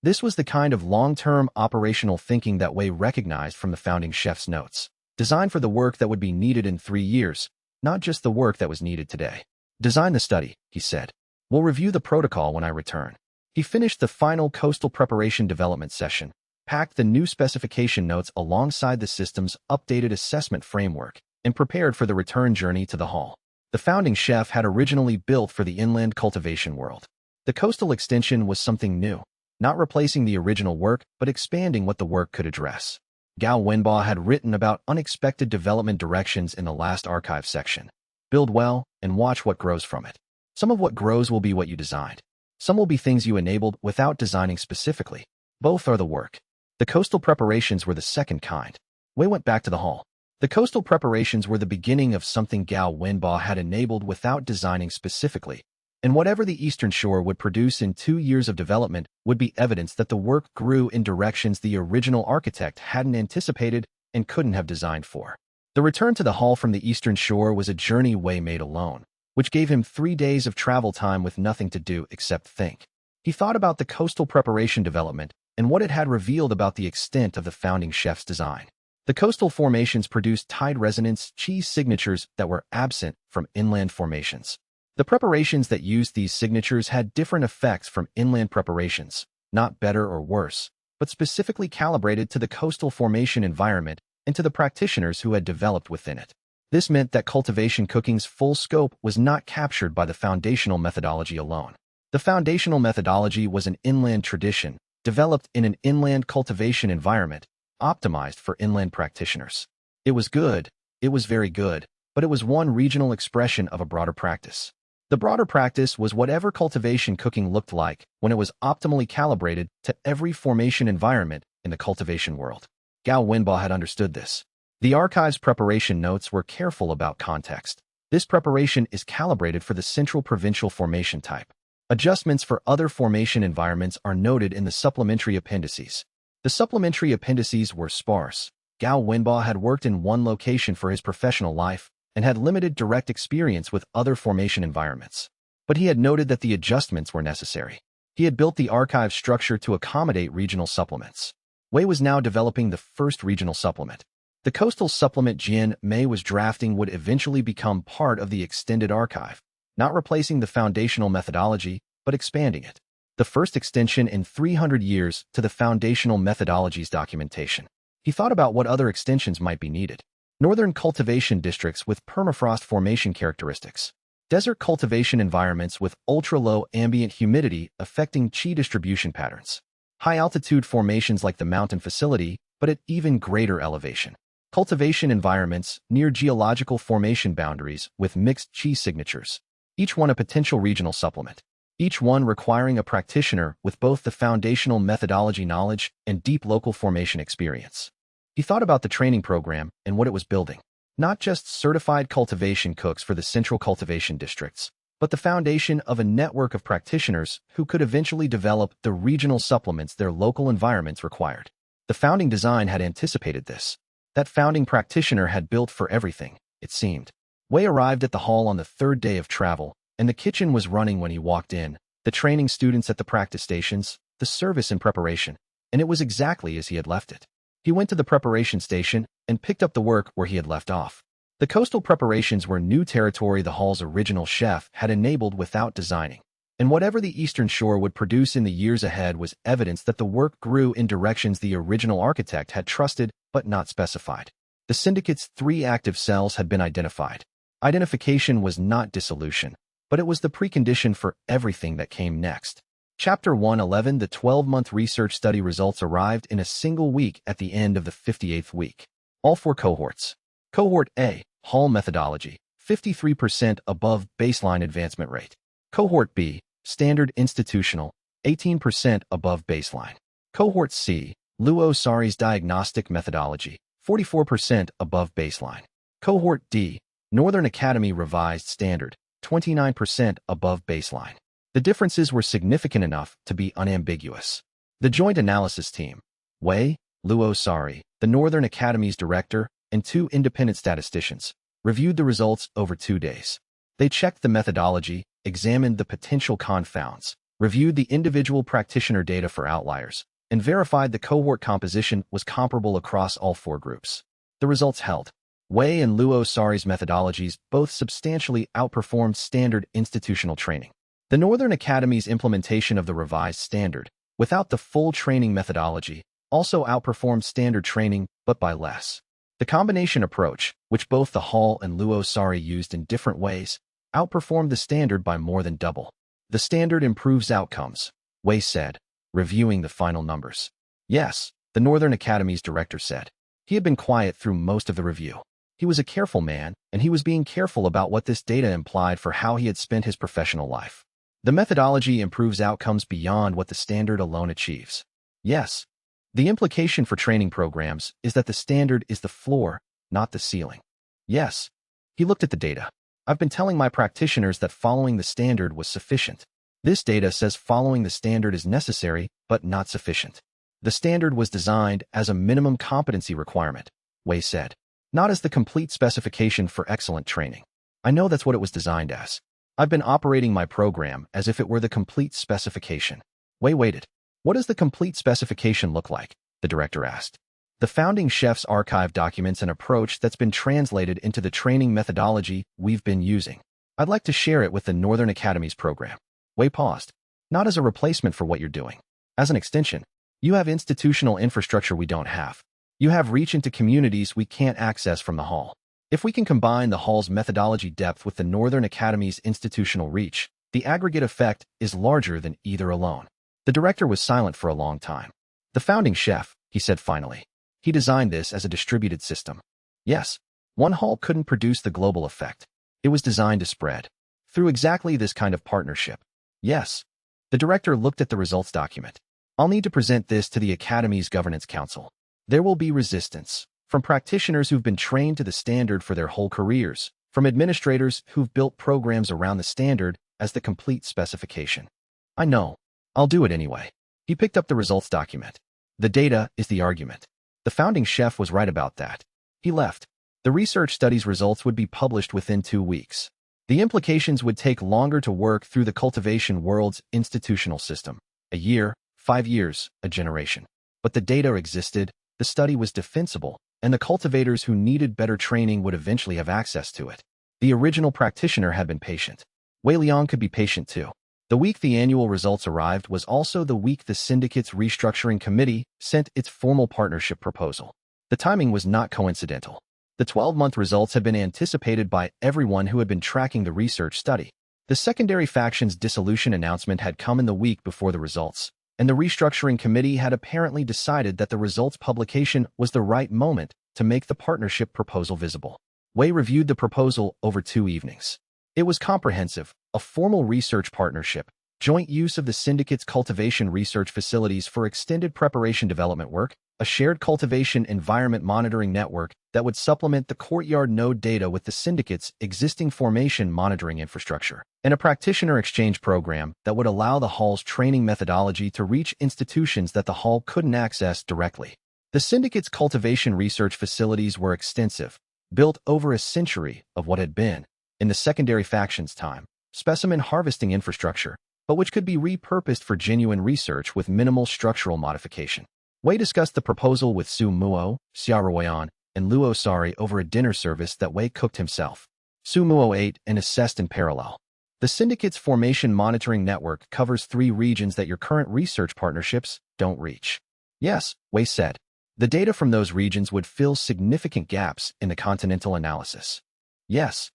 This was the kind of long-term operational thinking that Wei recognized from the founding chef's notes. Designed for the work that would be needed in 3 years, not just the work that was needed today. Design the study, he said. We'll review the protocol when I return. He finished the final coastal preparation development session, packed the new specification notes alongside the system's updated assessment framework, and prepared for the return journey to the hall. The founding chef had originally built for the inland cultivation world. The coastal extension was something new, not replacing the original work, but expanding what the work could address. Gao Wenba had written about unexpected development directions in the last archive section. Build well and watch what grows from it. Some of what grows will be what you designed. Some will be things you enabled without designing specifically. Both are the work. The coastal preparations were the second kind. Wei went back to the hall. The coastal preparations were the beginning of something Gao Wenba had enabled without designing specifically, and whatever the Eastern Shore would produce in 2 years of development would be evidence that the work grew in directions the original architect hadn't anticipated and couldn't have designed for. The return to the hall from the Eastern Shore was a journey Wei made alone, which gave him 3 days of travel time with nothing to do except think. He thought about the coastal preparation development and what it had revealed about the extent of the founding chef's design. The coastal formations produced tide resonance chi signatures that were absent from inland formations. The preparations that used these signatures had different effects from inland preparations, not better or worse, but specifically calibrated to the coastal formation environment and to the practitioners who had developed within it. This meant that cultivation cooking's full scope was not captured by the foundational methodology alone. The foundational methodology was an inland tradition, developed in an inland cultivation environment, optimized for inland practitioners. It was good, it was very good, but it was one regional expression of a broader practice. The broader practice was whatever cultivation cooking looked like when it was optimally calibrated to every formation environment in the cultivation world. Gao Wenba had understood this. The archive's preparation notes were careful about context. This preparation is calibrated for the central provincial formation type. Adjustments for other formation environments are noted in the supplementary appendices. The supplementary appendices were sparse. Gao Wenba had worked in one location for his professional life and had limited direct experience with other formation environments. But he had noted that the adjustments were necessary. He had built the archive structure to accommodate regional supplements. Wei was now developing the first regional supplement. The coastal supplement Jianmei was drafting would eventually become part of the extended archive, not replacing the foundational methodology, but expanding it. The first extension in 300 years to the foundational methodology's documentation. He thought about what other extensions might be needed. Northern cultivation districts with permafrost formation characteristics. Desert cultivation environments with ultra-low ambient humidity affecting qi distribution patterns. High-altitude formations like the mountain facility, but at even greater elevation. Cultivation environments near geological formation boundaries with mixed qi signatures. Each one a potential regional supplement. Each one requiring a practitioner with both the foundational methodology knowledge and deep local formation experience. He thought about the training program and what it was building. Not just certified cultivation cooks for the central cultivation districts, but the foundation of a network of practitioners who could eventually develop the regional supplements their local environments required. The founding design had anticipated this. That founding practitioner had built for everything, it seemed. Wei arrived at the hall on the 3rd day of travel, and the kitchen was running when he walked in, the training students at the practice stations, the service in preparation, and it was exactly as he had left it. He went to the preparation station and picked up the work where he had left off. The coastal preparations were new territory the hall's original chef had enabled without designing, and whatever the Eastern Shore would produce in the years ahead was evidence that the work grew in directions the original architect had trusted but not specified. The syndicate's 3 active cells had been identified. Identification was not dissolution, but it was the precondition for everything that came next. Chapter 111. The 12-month research study results arrived in a single week at the end of the 58th week. All 4 cohorts. Cohort A, Hall methodology, 53% above baseline advancement rate. Cohort B, standard institutional, 18% above baseline. Cohort C, Luo-Sari's diagnostic methodology, 44% above baseline. Cohort D, Northern Academy revised standard, 29% above baseline. The differences were significant enough to be unambiguous. The joint analysis team, Wei, Luo-Sari, the Northern Academy's director, and 2 independent statisticians, reviewed the results over 2 days. They checked the methodology, examined the potential confounds, reviewed the individual practitioner data for outliers, and verified the cohort composition was comparable across all 4 groups. The results held. Wei and Luo-Sari's methodologies both substantially outperformed standard institutional training. The Northern Academy's implementation of the revised standard, without the full training methodology, also outperformed standard training, but by less. The combination approach, which both the Hall and Luo-Sari used in different ways, outperformed the standard by more than double. The standard improves outcomes, Wei said, reviewing the final numbers. Yes, the Northern Academy's director said. He had been quiet through most of the review. He was a careful man, and he was being careful about what this data implied for how he had spent his professional life. The methodology improves outcomes beyond what the standard alone achieves. Yes, the implication for training programs is that the standard is the floor, not the ceiling. Yes, he looked at the data. I've been telling my practitioners that following the standard was sufficient. This data says following the standard is necessary, but not sufficient. The standard was designed as a minimum competency requirement, Wei said, not as the complete specification for excellent training. I know that's what it was designed as. I've been operating my program as if it were the complete specification. Wei waited. What does the complete specification look like? The director asked. The founding chef's archive documents an approach that's been translated into the training methodology we've been using. I'd like to share it with the Northern Academy's program. Wei paused. Not as a replacement for what you're doing. As an extension. You have institutional infrastructure we don't have. You have reach into communities we can't access from the Hall. If we can combine the Hall's methodology depth with the Northern Academy's institutional reach, the aggregate effect is larger than either alone. The director was silent for a long time. The founding chef, he said finally. He designed this as a distributed system. Yes, one Hall couldn't produce the global effect. It was designed to spread. Through exactly this kind of partnership. Yes. The director looked at the results document. I'll need to present this to the Academy's Governance Council. There will be resistance. From practitioners who've been trained to the standard for their whole careers, from administrators who've built programs around the standard as the complete specification. I know. I'll do it anyway. He picked up the results document. The data is the argument. The founding chef was right about that. He left. The research study's results would be published within 2 weeks. The implications would take longer to work through the cultivation world's institutional system. A year, 5 years, a generation. But the data existed, the study was defensible, and the cultivators who needed better training would eventually have access to it. The original practitioner had been patient. Wei Liang could be patient too. The week the annual results arrived was also the week the syndicate's restructuring committee sent its formal partnership proposal. The timing was not coincidental. The 12-month results had been anticipated by everyone who had been tracking the research study. The secondary faction's dissolution announcement had come in the week before the results, and the restructuring committee had apparently decided that the results publication was the right moment to make the partnership proposal visible. Wei reviewed the proposal over 2 evenings. It was comprehensive, a formal research partnership, joint use of the syndicate's cultivation research facilities for extended preparation development work, a shared cultivation environment monitoring network that would supplement the courtyard node data with the syndicate's existing formation monitoring infrastructure, and a practitioner exchange program that would allow the Hall's training methodology to reach institutions that the Hall couldn't access directly. The syndicate's cultivation research facilities were extensive, built over a century of what had been, in the secondary faction's time, specimen harvesting infrastructure, but which could be repurposed for genuine research with minimal structural modification. Wei discussed the proposal with Su Muo, Xia Ruoyan, and Luo-Sari over a dinner service that Wei cooked himself. Su Muo ate and assessed in parallel. The syndicate's formation monitoring network covers 3 regions that your current research partnerships don't reach. Yes, Wei said. The data from those regions would fill significant gaps in the continental analysis. Yes.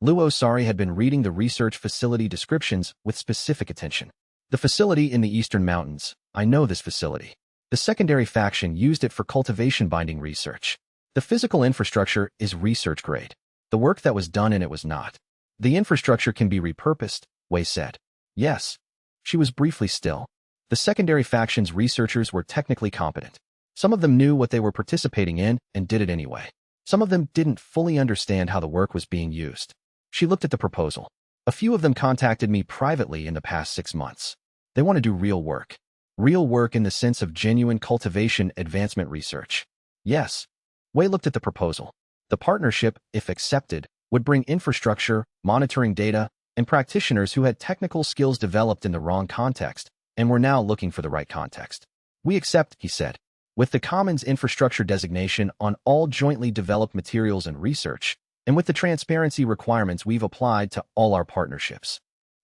Luo-Sari had been reading the research facility descriptions with specific attention. The facility in the Eastern Mountains. I know this facility. The secondary faction used it for cultivation binding research. The physical infrastructure is research grade. The work that was done in it was not. The infrastructure can be repurposed, Wei said. Yes. She was briefly still. The secondary faction's researchers were technically competent. Some of them knew what they were participating in and did it anyway. Some of them didn't fully understand how the work was being used. She looked at the proposal. A few of them contacted me privately in the past 6 months. They want to do real work. Real work in the sense of genuine cultivation advancement research. Yes. Wei looked at the proposal. The partnership, if accepted, would bring infrastructure, monitoring data, and practitioners who had technical skills developed in the wrong context and were now looking for the right context. We accept, he said. With the Commons infrastructure designation on all jointly developed materials and research, and with the transparency requirements we've applied to all our partnerships.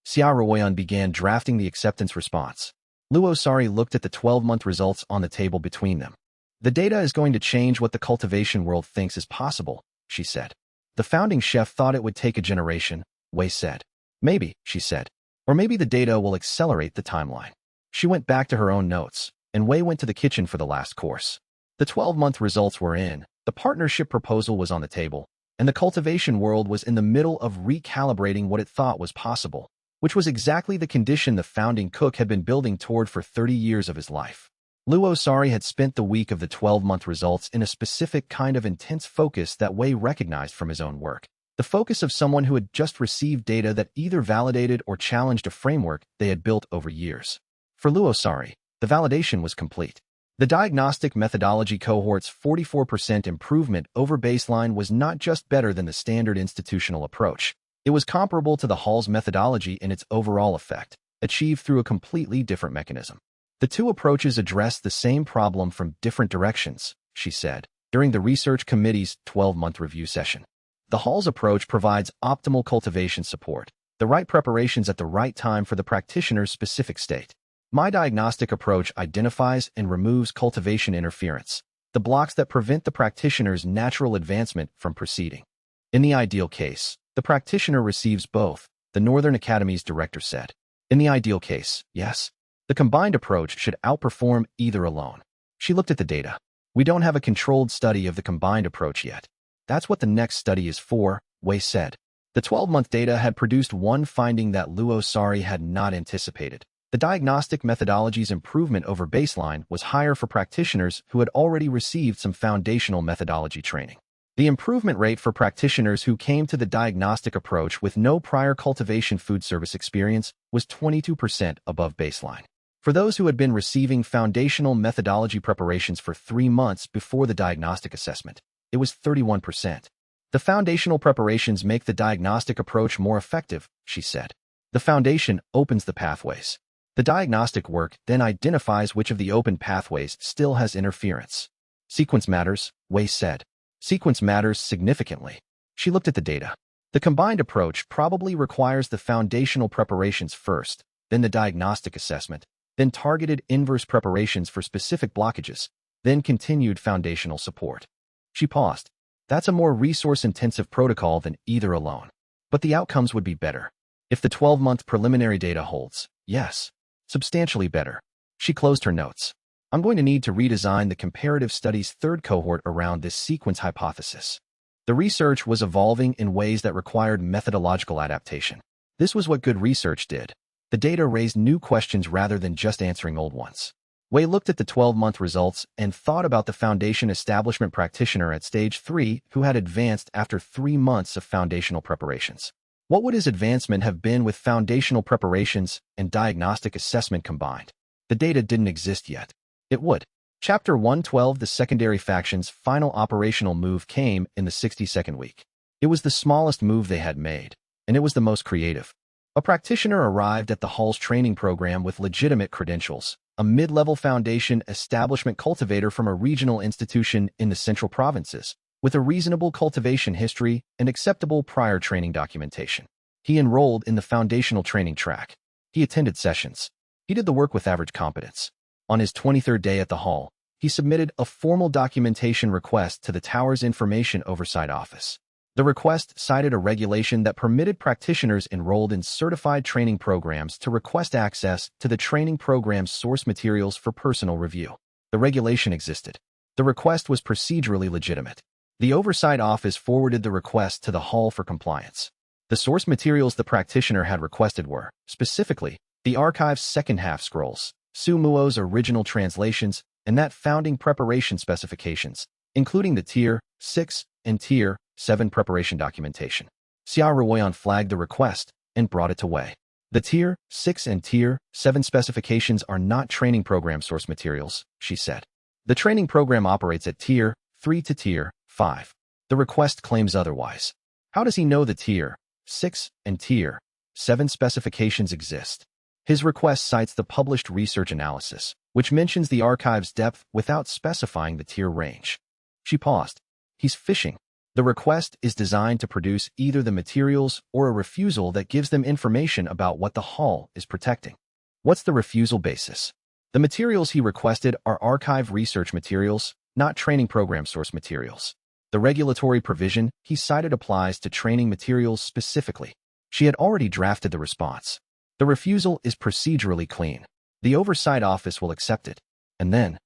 Xia Ruoyan began drafting the acceptance response. Luo Sari looked at the 12-month results on the table between them. The data is going to change what the cultivation world thinks is possible, she said. The founding chef thought it would take a generation, Wei said. Maybe, she said. Or maybe the data will accelerate the timeline. She went back to her own notes, and Wei went to the kitchen for the last course. The 12-month results were in, the partnership proposal was on the table, and the cultivation world was in the middle of recalibrating what it thought was possible, which was exactly the condition the founding cook had been building toward for 30 years of his life. Luo Sari had spent the week of the 12-month results in a specific kind of intense focus that Wei recognized from his own work. The focus of someone who had just received data that either validated or challenged a framework they had built over years. For Luo Sari, the validation was complete. The diagnostic methodology cohort's 44% improvement over baseline was not just better than the standard institutional approach. It was comparable to the Hall's methodology in its overall effect, achieved through a completely different mechanism. The two approaches addressed the same problem from different directions, she said, during the research committee's 12-month review session. The Hall's approach provides optimal cultivation support, the right preparations at the right time for the practitioner's specific state. My diagnostic approach identifies and removes cultivation interference, the blocks that prevent the practitioner's natural advancement from proceeding. In the ideal case, the practitioner receives both, the Northern Academy's director said. In the ideal case, yes. The combined approach should outperform either alone. She looked at the data. We don't have a controlled study of the combined approach yet. That's what the next study is for, Wei said. The 12-month data had produced one finding that Luo Sari had not anticipated. The diagnostic methodology's improvement over baseline was higher for practitioners who had already received some foundational methodology training. The improvement rate for practitioners who came to the diagnostic approach with no prior cultivation food service experience was 22% above baseline. For those who had been receiving foundational methodology preparations for 3 months before the diagnostic assessment, it was 31%. The foundational preparations make the diagnostic approach more effective, she said. The foundation opens the pathways. The diagnostic work then identifies which of the open pathways still has interference. Sequence matters, Wei said. Sequence matters significantly. She looked at the data. The combined approach probably requires the foundational preparations first, then the diagnostic assessment, then targeted inverse preparations for specific blockages, then continued foundational support. She paused. That's a more resource-intensive protocol than either alone. But the outcomes would be better. If the 12-month preliminary data holds, yes. Substantially better. She closed her notes. I'm going to need to redesign the comparative studies third cohort around this sequence hypothesis. The research was evolving in ways that required methodological adaptation. This was what good research did. The data raised new questions rather than just answering old ones. Wei looked at the 12-month results and thought about the foundation establishment practitioner at stage 3 who had advanced after 3 months of foundational preparations. What would his advancement have been with foundational preparations and diagnostic assessment combined? The data didn't exist yet. It would. Chapter 112, the secondary faction's final operational move came in the 62nd week. It was the smallest move they had made, and it was the most creative. A practitioner arrived at the Hall's training program with legitimate credentials, a mid-level foundation establishment cultivator from a regional institution in the central provinces, with a reasonable cultivation history and acceptable prior training documentation. He enrolled in the foundational training track. He attended sessions. He did the work with average competence. On his 23rd day at the Hall, he submitted a formal documentation request to the Tower's Information Oversight Office. The request cited a regulation that permitted practitioners enrolled in certified training programs to request access to the training program's source materials for personal review. The regulation existed. The request was procedurally legitimate. The Oversight Office forwarded the request to the Hall for compliance. The source materials the practitioner had requested were, specifically, the archive's second-half scrolls, Su Muo's original translations, and that founding preparation specifications, including the Tier 6 and Tier 7 preparation documentation. Xia Ruoyan flagged the request and brought it to Wei. The Tier 6 and Tier 7 specifications are not training program source materials, she said. The training program operates at Tier 3 to Tier 5. The request claims otherwise. How does he know the Tier 6 and Tier 7 specifications exist? His request cites the published research analysis, which mentions the archive's depth without specifying the tier range. She paused. He's fishing. The request is designed to produce either the materials or a refusal that gives them information about what the Hall is protecting. What's the refusal basis? The materials he requested are archive research materials, not training program source materials. The regulatory provision he cited applies to training materials specifically. She had already drafted the response. The refusal is procedurally clean. The Oversight Office will accept it. And then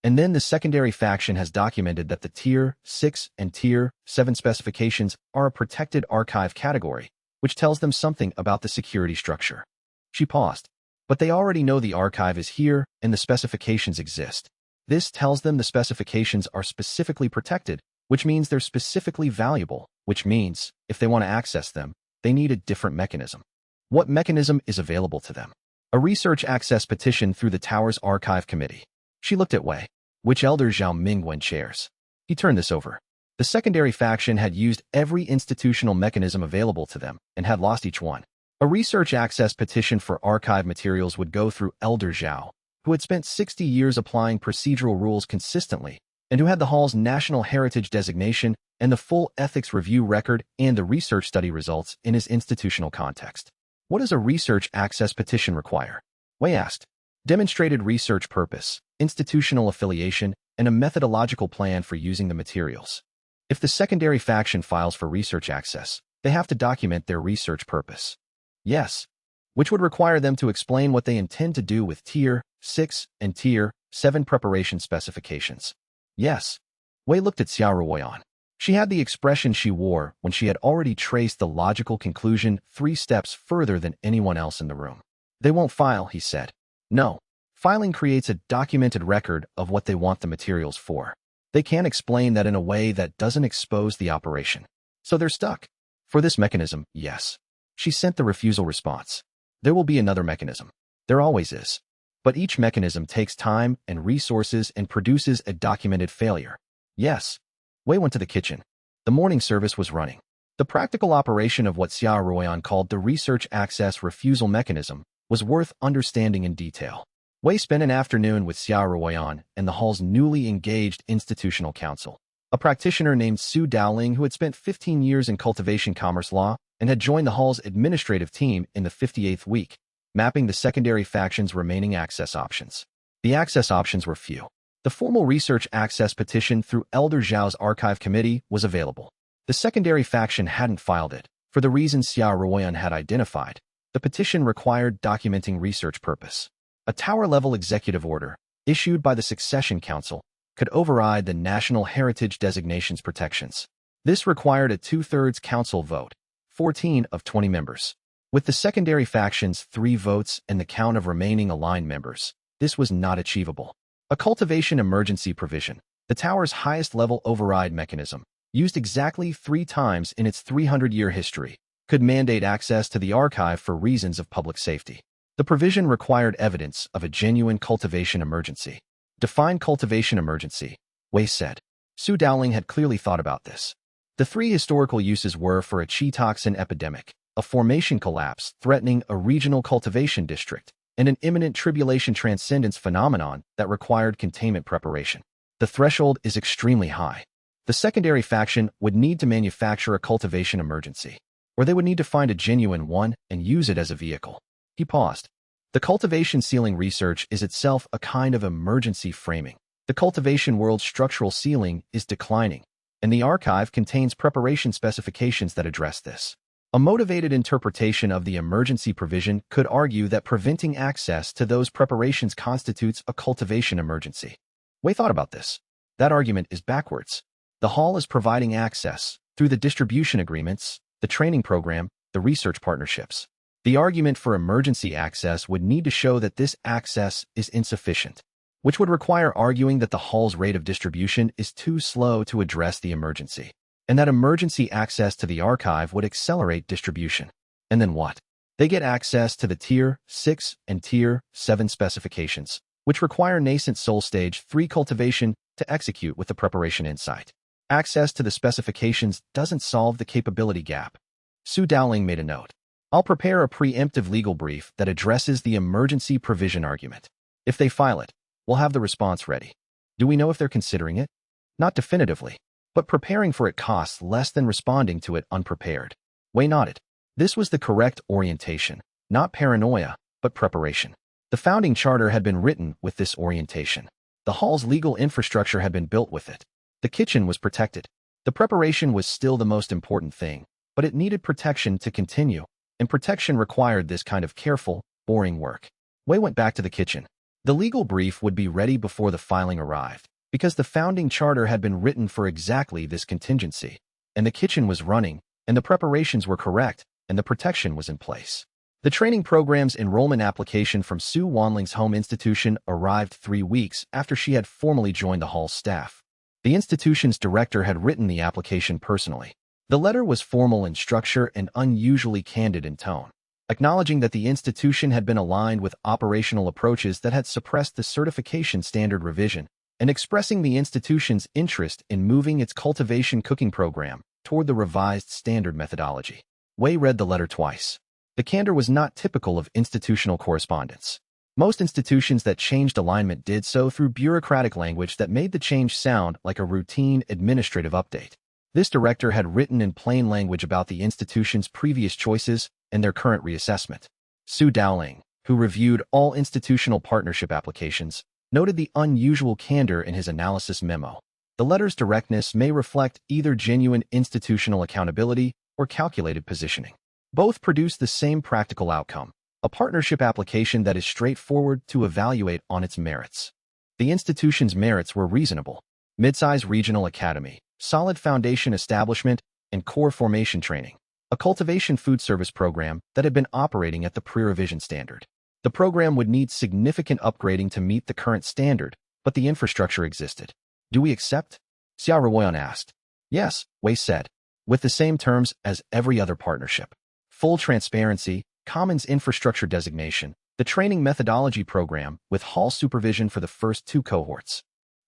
the secondary faction has documented that the Tier 6 and Tier 7 specifications are a protected archive category, which tells them something about the security structure. She paused. But they already know the archive is here and the specifications exist. This tells them the specifications are specifically protected, which means they're specifically valuable, which means, if they want to access them, they need a different mechanism. What mechanism is available to them? A research access petition through the Tower's Archive Committee. She looked at Wei, which Elder Zhao Mingwen chairs. He turned this over. The secondary faction had used every institutional mechanism available to them and had lost each one. A research access petition for archive materials would go through Elder Zhao, who had spent 60 years applying procedural rules consistently, and who had the Hall's National Heritage designation and the full ethics review record and the research study results in his institutional context. What does a research access petition require? Wei asked. Demonstrated research purpose, institutional affiliation, and a methodological plan for using the materials. If the secondary faction files for research access, they have to document their research purpose. Yes, which would require them to explain what they intend to do with Tier 6 and Tier 7 preparation specifications. Yes. Wei looked at Xia Ruoyan. She had the expression she wore when she had already traced the logical conclusion 3 steps further than anyone else in the room. They won't file, he said. No. Filing creates a documented record of what they want the materials for. They can't explain that in a way that doesn't expose the operation. So they're stuck. For this mechanism, yes. She sent the refusal response. There will be another mechanism. There always is. But each mechanism takes time and resources and produces a documented failure. Yes. Wei went to the kitchen. The morning service was running. The practical operation of what Xia Ruoyan called the research access refusal mechanism was worth understanding in detail. Wei spent an afternoon with Xia Ruoyan and the Hall's newly engaged institutional council, a practitioner named Su Daoling who had spent 15 years in cultivation commerce law and had joined the Hall's administrative team in the 58th week, mapping the secondary faction's remaining access options. The access options were few. The formal research access petition through Elder Zhao's archive committee was available. The secondary faction hadn't filed it, for the reasons Xia Ruoyan had identified. The petition required documenting research purpose. A tower-level executive order, issued by the Succession Council, could override the National Heritage designation's protections. This required a 2/3 council vote, 14 of 20 members. With the secondary faction's 3 votes and the count of remaining aligned members, this was not achievable. A cultivation emergency provision, the tower's highest-level override mechanism, used exactly 3 times in its 300-year history, could mandate access to the archive for reasons of public safety. The provision required evidence of a genuine cultivation emergency. Define cultivation emergency, Wei said. Su Daoling had clearly thought about this. The 3 historical uses were for a qi toxin epidemic, a formation collapse threatening a regional cultivation district, and an imminent tribulation transcendence phenomenon that required containment preparation. The threshold is extremely high. The secondary faction would need to manufacture a cultivation emergency, or they would need to find a genuine one and use it as a vehicle. He paused. The cultivation ceiling research is itself a kind of emergency framing. The cultivation world's structural ceiling is declining. and the archive contains preparation specifications that address this. A motivated interpretation of the emergency provision could argue that preventing access to those preparations constitutes a cultivation emergency. Wei thought about this. That argument is backwards. The hall is providing access through the distribution agreements, the training program, the research partnerships. The argument for emergency access would need to show that this access is insufficient, which would require arguing that the hall's rate of distribution is too slow to address the emergency, and that emergency access to the archive would accelerate distribution. And then what? They get access to the Tier 6 and Tier 7 specifications, which require nascent soul stage 3 cultivation to execute with the preparation insight. Access to the specifications doesn't solve the capability gap. Su Dowling made a note. I'll prepare a preemptive legal brief that addresses the emergency provision argument. If they file it, we'll have the response ready. Do we know if they're considering it? Not definitively, but preparing for it costs less than responding to it unprepared. Wei nodded. This was the correct orientation, not paranoia, but preparation. The founding charter had been written with this orientation. The hall's legal infrastructure had been built with it. The kitchen was protected. The preparation was still the most important thing, but it needed protection to continue, and protection required this kind of careful, boring work. Wei went back to the kitchen. The legal brief would be ready before the filing arrived, because the founding charter had been written for exactly this contingency, and the kitchen was running, and the preparations were correct, and the protection was in place. The training program's enrollment application from Su Wanling's home institution arrived 3 weeks after she had formally joined the hall's staff. The institution's director had written the application personally. The letter was formal in structure and unusually candid in tone, acknowledging that the institution had been aligned with operational approaches that had suppressed the certification standard revision, and expressing the institution's interest in moving its cultivation cooking program toward the revised standard methodology. Wei read the letter twice. The candor was not typical of institutional correspondence. Most institutions that changed alignment did so through bureaucratic language that made the change sound like a routine administrative update. This director had written in plain language about the institution's previous choices and their current reassessment. Su Dowling, who reviewed all institutional partnership applications, noted the unusual candor in his analysis memo. The letter's directness may reflect either genuine institutional accountability or calculated positioning. Both produce the same practical outcome, a partnership application that is straightforward to evaluate on its merits. The institution's merits were reasonable: mid-size regional academy, solid foundation establishment, and core formation training. A cultivation food service program that had been operating at the pre-revision standard. The program would need significant upgrading to meet the current standard, but the infrastructure existed. Do we accept? Xia Ruoyan asked. Yes, Wei said, with the same terms as every other partnership. Full transparency, commons infrastructure designation, the training methodology program with hall supervision for the first 2 cohorts.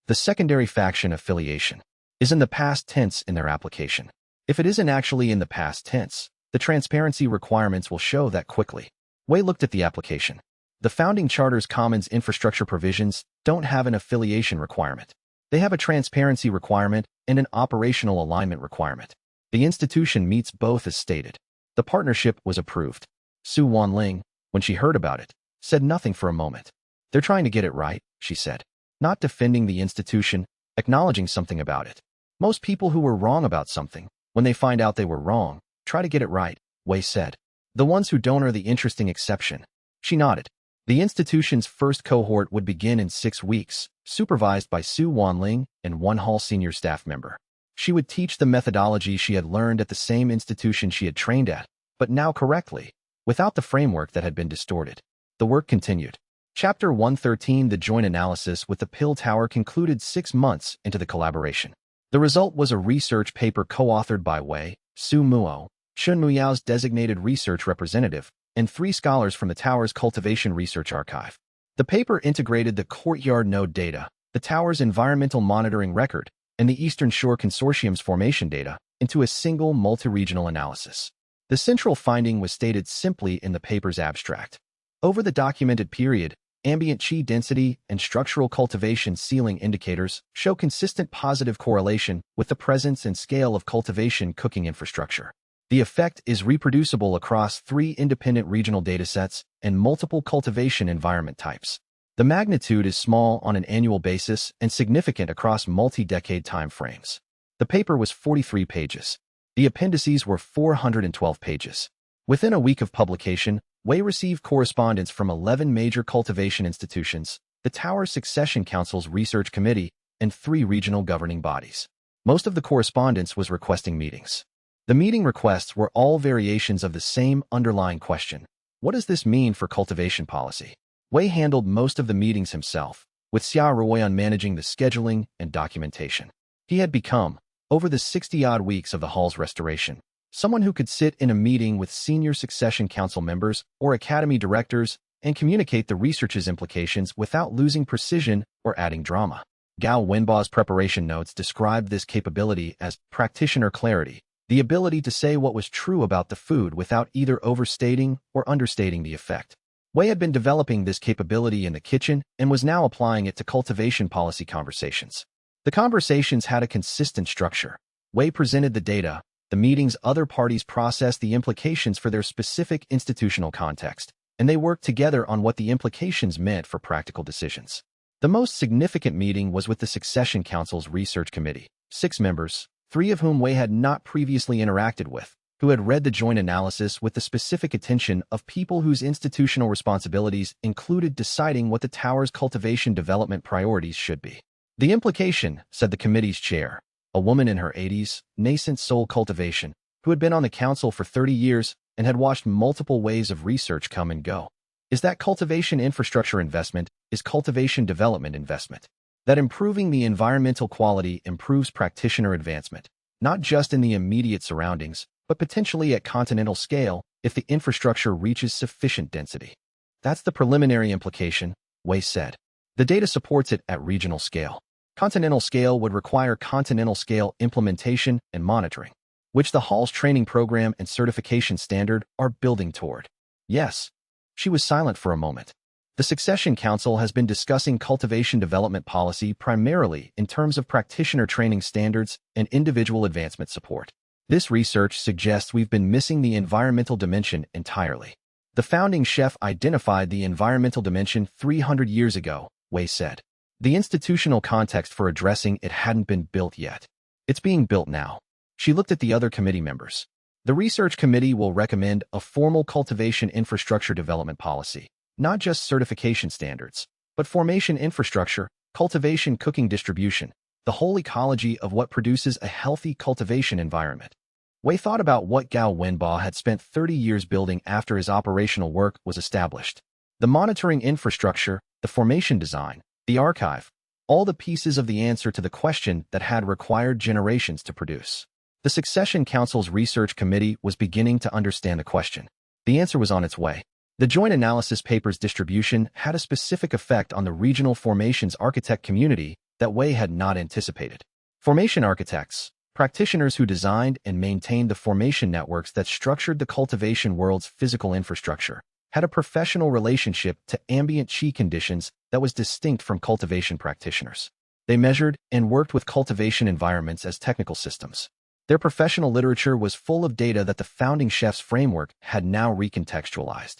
The secondary faction affiliation is in the past tense in their application. If it isn't actually in the past tense, the transparency requirements will show that quickly. Wei looked at the application. The founding charter's commons infrastructure provisions don't have an affiliation requirement. They have a transparency requirement and an operational alignment requirement. The institution meets both as stated. The partnership was approved. Su Wanling, when she heard about it, said nothing for a moment. They're trying to get it right, she said. Not defending the institution, acknowledging something about it. Most people who were wrong about something, when they find out they were wrong, try to get it right, Wei said. The ones who don't are the interesting exception. She nodded. The institution's first cohort would begin in 6 weeks, supervised by Su Wanling and 1 hall senior staff member. She would teach the methodology she had learned at the same institution she had trained at, but now correctly, without the framework that had been distorted. The work continued. Chapter 113, the joint analysis with the Pill Tower, concluded 6 months into the collaboration. The result was a research paper co-authored by Wei, Su Muo, Chun Muyao's designated research representative, and 3 scholars from the tower's cultivation research archive. The paper integrated the courtyard node data, the tower's environmental monitoring record, and the Eastern Shore Consortium's formation data into a single multi-regional analysis. The central finding was stated simply in the paper's abstract. Over the documented period, ambient qi density and structural cultivation ceiling indicators show consistent positive correlation with the presence and scale of cultivation cooking infrastructure. The effect is reproducible across 3 independent regional datasets and multiple cultivation environment types. The magnitude is small on an annual basis and significant across multi-decade time frames. The paper was 43 pages. The appendices were 412 pages. Within a week of publication, Wei received correspondence from 11 major cultivation institutions, the Tower's Succession Council's Research Committee, and 3 regional governing bodies. Most of the correspondence was requesting meetings. The meeting requests were all variations of the same underlying question. What does this mean for cultivation policy? Wei handled most of the meetings himself, with Xia Ruoyan managing the scheduling and documentation. He had become, over the 60-odd weeks of the hall's restoration, someone who could sit in a meeting with senior Succession Council members or academy directors and communicate the research's implications without losing precision or adding drama. Gao Wenba's preparation notes described this capability as practitioner clarity, the ability to say what was true about the food without either overstating or understating the effect. Wei had been developing this capability in the kitchen and was now applying it to cultivation policy conversations. The conversations had a consistent structure. Wei presented the data, the meeting's other parties processed the implications for their specific institutional context, and they worked together on what the implications meant for practical decisions. The most significant meeting was with the Succession Council's Research Committee, 6 members, 3 of whom Wei had not previously interacted with, who had read the joint analysis with the specific attention of people whose institutional responsibilities included deciding what the Tower's cultivation development priorities should be. The implication, said the committee's chair, a woman in her 80s, nascent soul cultivation, who had been on the council for 30 years and had watched multiple waves of research come and go, is that cultivation infrastructure investment is cultivation development investment. That improving the environmental quality improves practitioner advancement, not just in the immediate surroundings, but potentially at continental scale if the infrastructure reaches sufficient density. That's the preliminary implication, Wei said. The data supports it at regional scale. Continental scale would require continental scale implementation and monitoring, which the Hall's training program and certification standard are building toward. Yes. She was silent for a moment. The Succession Council has been discussing cultivation development policy primarily in terms of practitioner training standards and individual advancement support. This research suggests we've been missing the environmental dimension entirely. The founding chef identified the environmental dimension 300 years ago, Wei said. The institutional context for addressing it hadn't been built yet. It's being built now. She looked at the other committee members. The research committee will recommend a formal cultivation infrastructure development policy, not just certification standards, but formation infrastructure, cultivation cooking distribution, the whole ecology of what produces a healthy cultivation environment. Wei thought about what Gao Wenba had spent 30 years building after his operational work was established. The monitoring infrastructure, the formation design, the archive, all the pieces of the answer to the question that had required generations to produce. The Succession Council's Research Committee was beginning to understand the question. The answer was on its way. The joint analysis paper's distribution had a specific effect on the regional formations architect community that Wei had not anticipated. Formation architects, practitioners who designed and maintained the formation networks that structured the cultivation world's physical infrastructure, had a professional relationship to ambient qi conditions that was distinct from cultivation practitioners. They measured and worked with cultivation environments as technical systems. Their professional literature was full of data that the founding chef's framework had now recontextualized.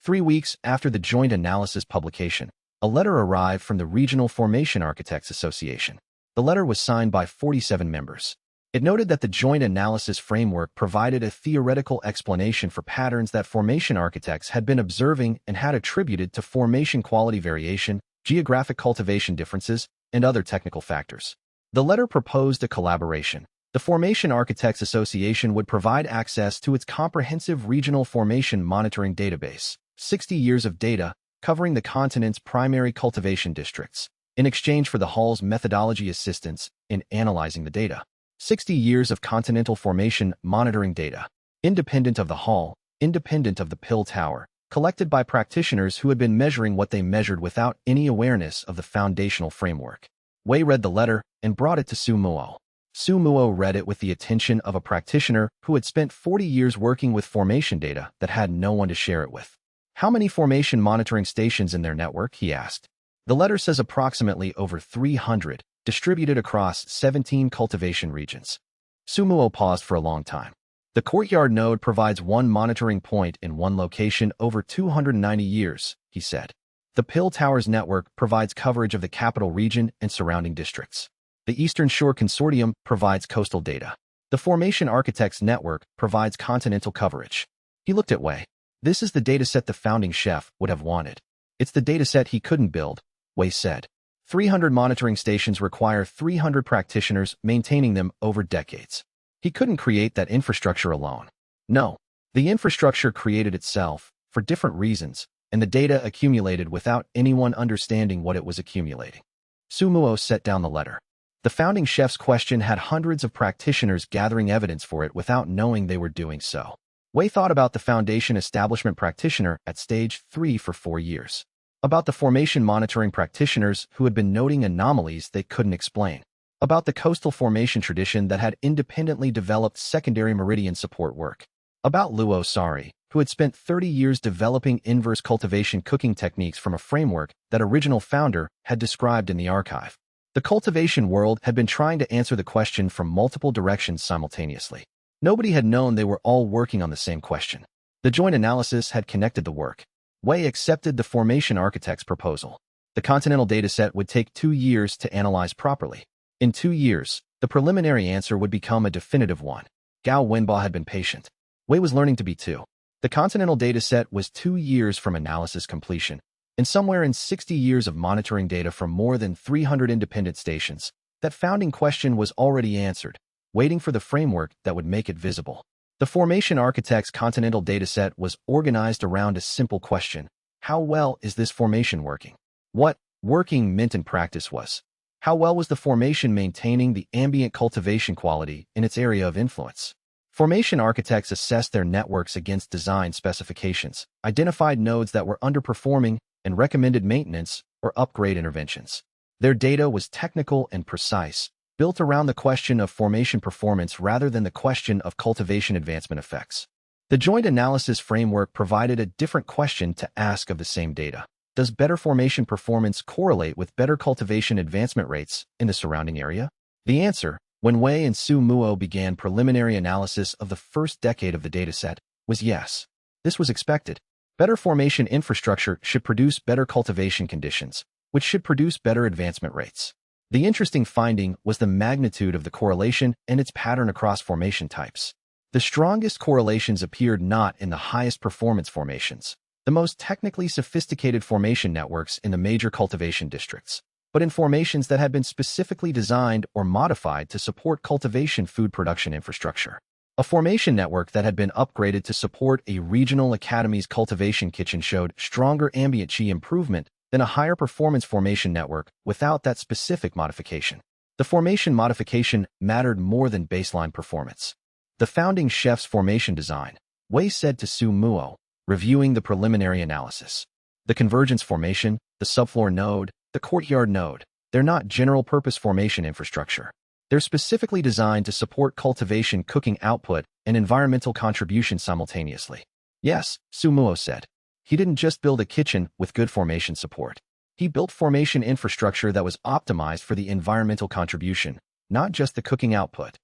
3 weeks after the joint analysis publication, a letter arrived from the Regional Formation Architects Association. The letter was signed by 47 members. It noted that the joint analysis framework provided a theoretical explanation for patterns that formation architects had been observing and had attributed to formation quality variation, geographic cultivation differences, and other technical factors. The letter proposed a collaboration. The Formation Architects Association would provide access to its comprehensive regional formation monitoring database, 60 years of data covering the continent's primary cultivation districts, in exchange for the Hall's methodology assistance in analyzing the data. 60 years of continental formation monitoring data, independent of the Hall, independent of the Pill Tower, collected by practitioners who had been measuring what they measured without any awareness of the foundational framework. Wei read the letter and brought it to Su Muo. Su Muo read it with the attention of a practitioner who had spent 40 years working with formation data that had no one to share it with. How many formation monitoring stations in their network? He asked. The letter says approximately over 300, distributed across 17 cultivation regions. Su Muo paused for a long time. The courtyard node provides one monitoring point in one location over 290 years, he said. The Pill Tower's network provides coverage of the capital region and surrounding districts. The Eastern Shore Consortium provides coastal data. The Formation Architects Network provides continental coverage. He looked at Wei. This is the dataset the founding chef would have wanted. It's the dataset he couldn't build, Wei said. 300 monitoring stations require 300 practitioners maintaining them over decades. He couldn't create that infrastructure alone. No, the infrastructure created itself, for different reasons, and the data accumulated without anyone understanding what it was accumulating. Su Muo set down the letter. The founding chef's question had hundreds of practitioners gathering evidence for it without knowing they were doing so. Wei thought about the Foundation Establishment Practitioner at Stage 3 for 4 years. About the Formation Monitoring Practitioners who had been noting anomalies they couldn't explain. About the Coastal Formation tradition that had independently developed secondary meridian support work. About Luo Sari, who had spent 30 years developing inverse cultivation cooking techniques from a framework that original founder had described in the archive. The cultivation world had been trying to answer the question from multiple directions simultaneously. Nobody had known they were all working on the same question. The joint analysis had connected the work. Wei accepted the Formation Architect's proposal. The continental dataset would take 2 years to analyze properly. In 2 years, the preliminary answer would become a definitive one. Gao Wenba had been patient. Wei was learning to be too. The continental dataset was 2 years from analysis completion, and somewhere in 60 years of monitoring data from more than 300 independent stations, that founding question was already answered, waiting for the framework that would make it visible. The Formation Architect's continental dataset was organized around a simple question: how well is this formation working? What working meant in practice was, how well was the formation maintaining the ambient cultivation quality in its area of influence? Formation architects assessed their networks against design specifications, identified nodes that were underperforming, and recommended maintenance or upgrade interventions. Their data was technical and precise, built around the question of formation performance rather than the question of cultivation advancement effects. The joint analysis framework provided a different question to ask of the same data. Does better formation performance correlate with better cultivation advancement rates in the surrounding area? The answer, when Wei and Su Muo began preliminary analysis of the first decade of the dataset, was yes. This was expected. Better formation infrastructure should produce better cultivation conditions, which should produce better advancement rates. The interesting finding was the magnitude of the correlation and its pattern across formation types. The strongest correlations appeared not in the highest performance formations, the most technically sophisticated formation networks in the major cultivation districts, but in formations that had been specifically designed or modified to support cultivation food production infrastructure. A formation network that had been upgraded to support a regional academy's cultivation kitchen showed stronger ambient qi improvement than a higher performance formation network without that specific modification. The formation modification mattered more than baseline performance. The founding chef's formation design, Wei said to Su Muo, reviewing the preliminary analysis. The convergence formation, the subfloor node, the courtyard node, they're not general-purpose formation infrastructure. They're specifically designed to support cultivation cooking output and environmental contribution simultaneously. Yes, Su Muo said. He didn't just build a kitchen with good formation support. He built formation infrastructure that was optimized for the environmental contribution, not just the cooking output.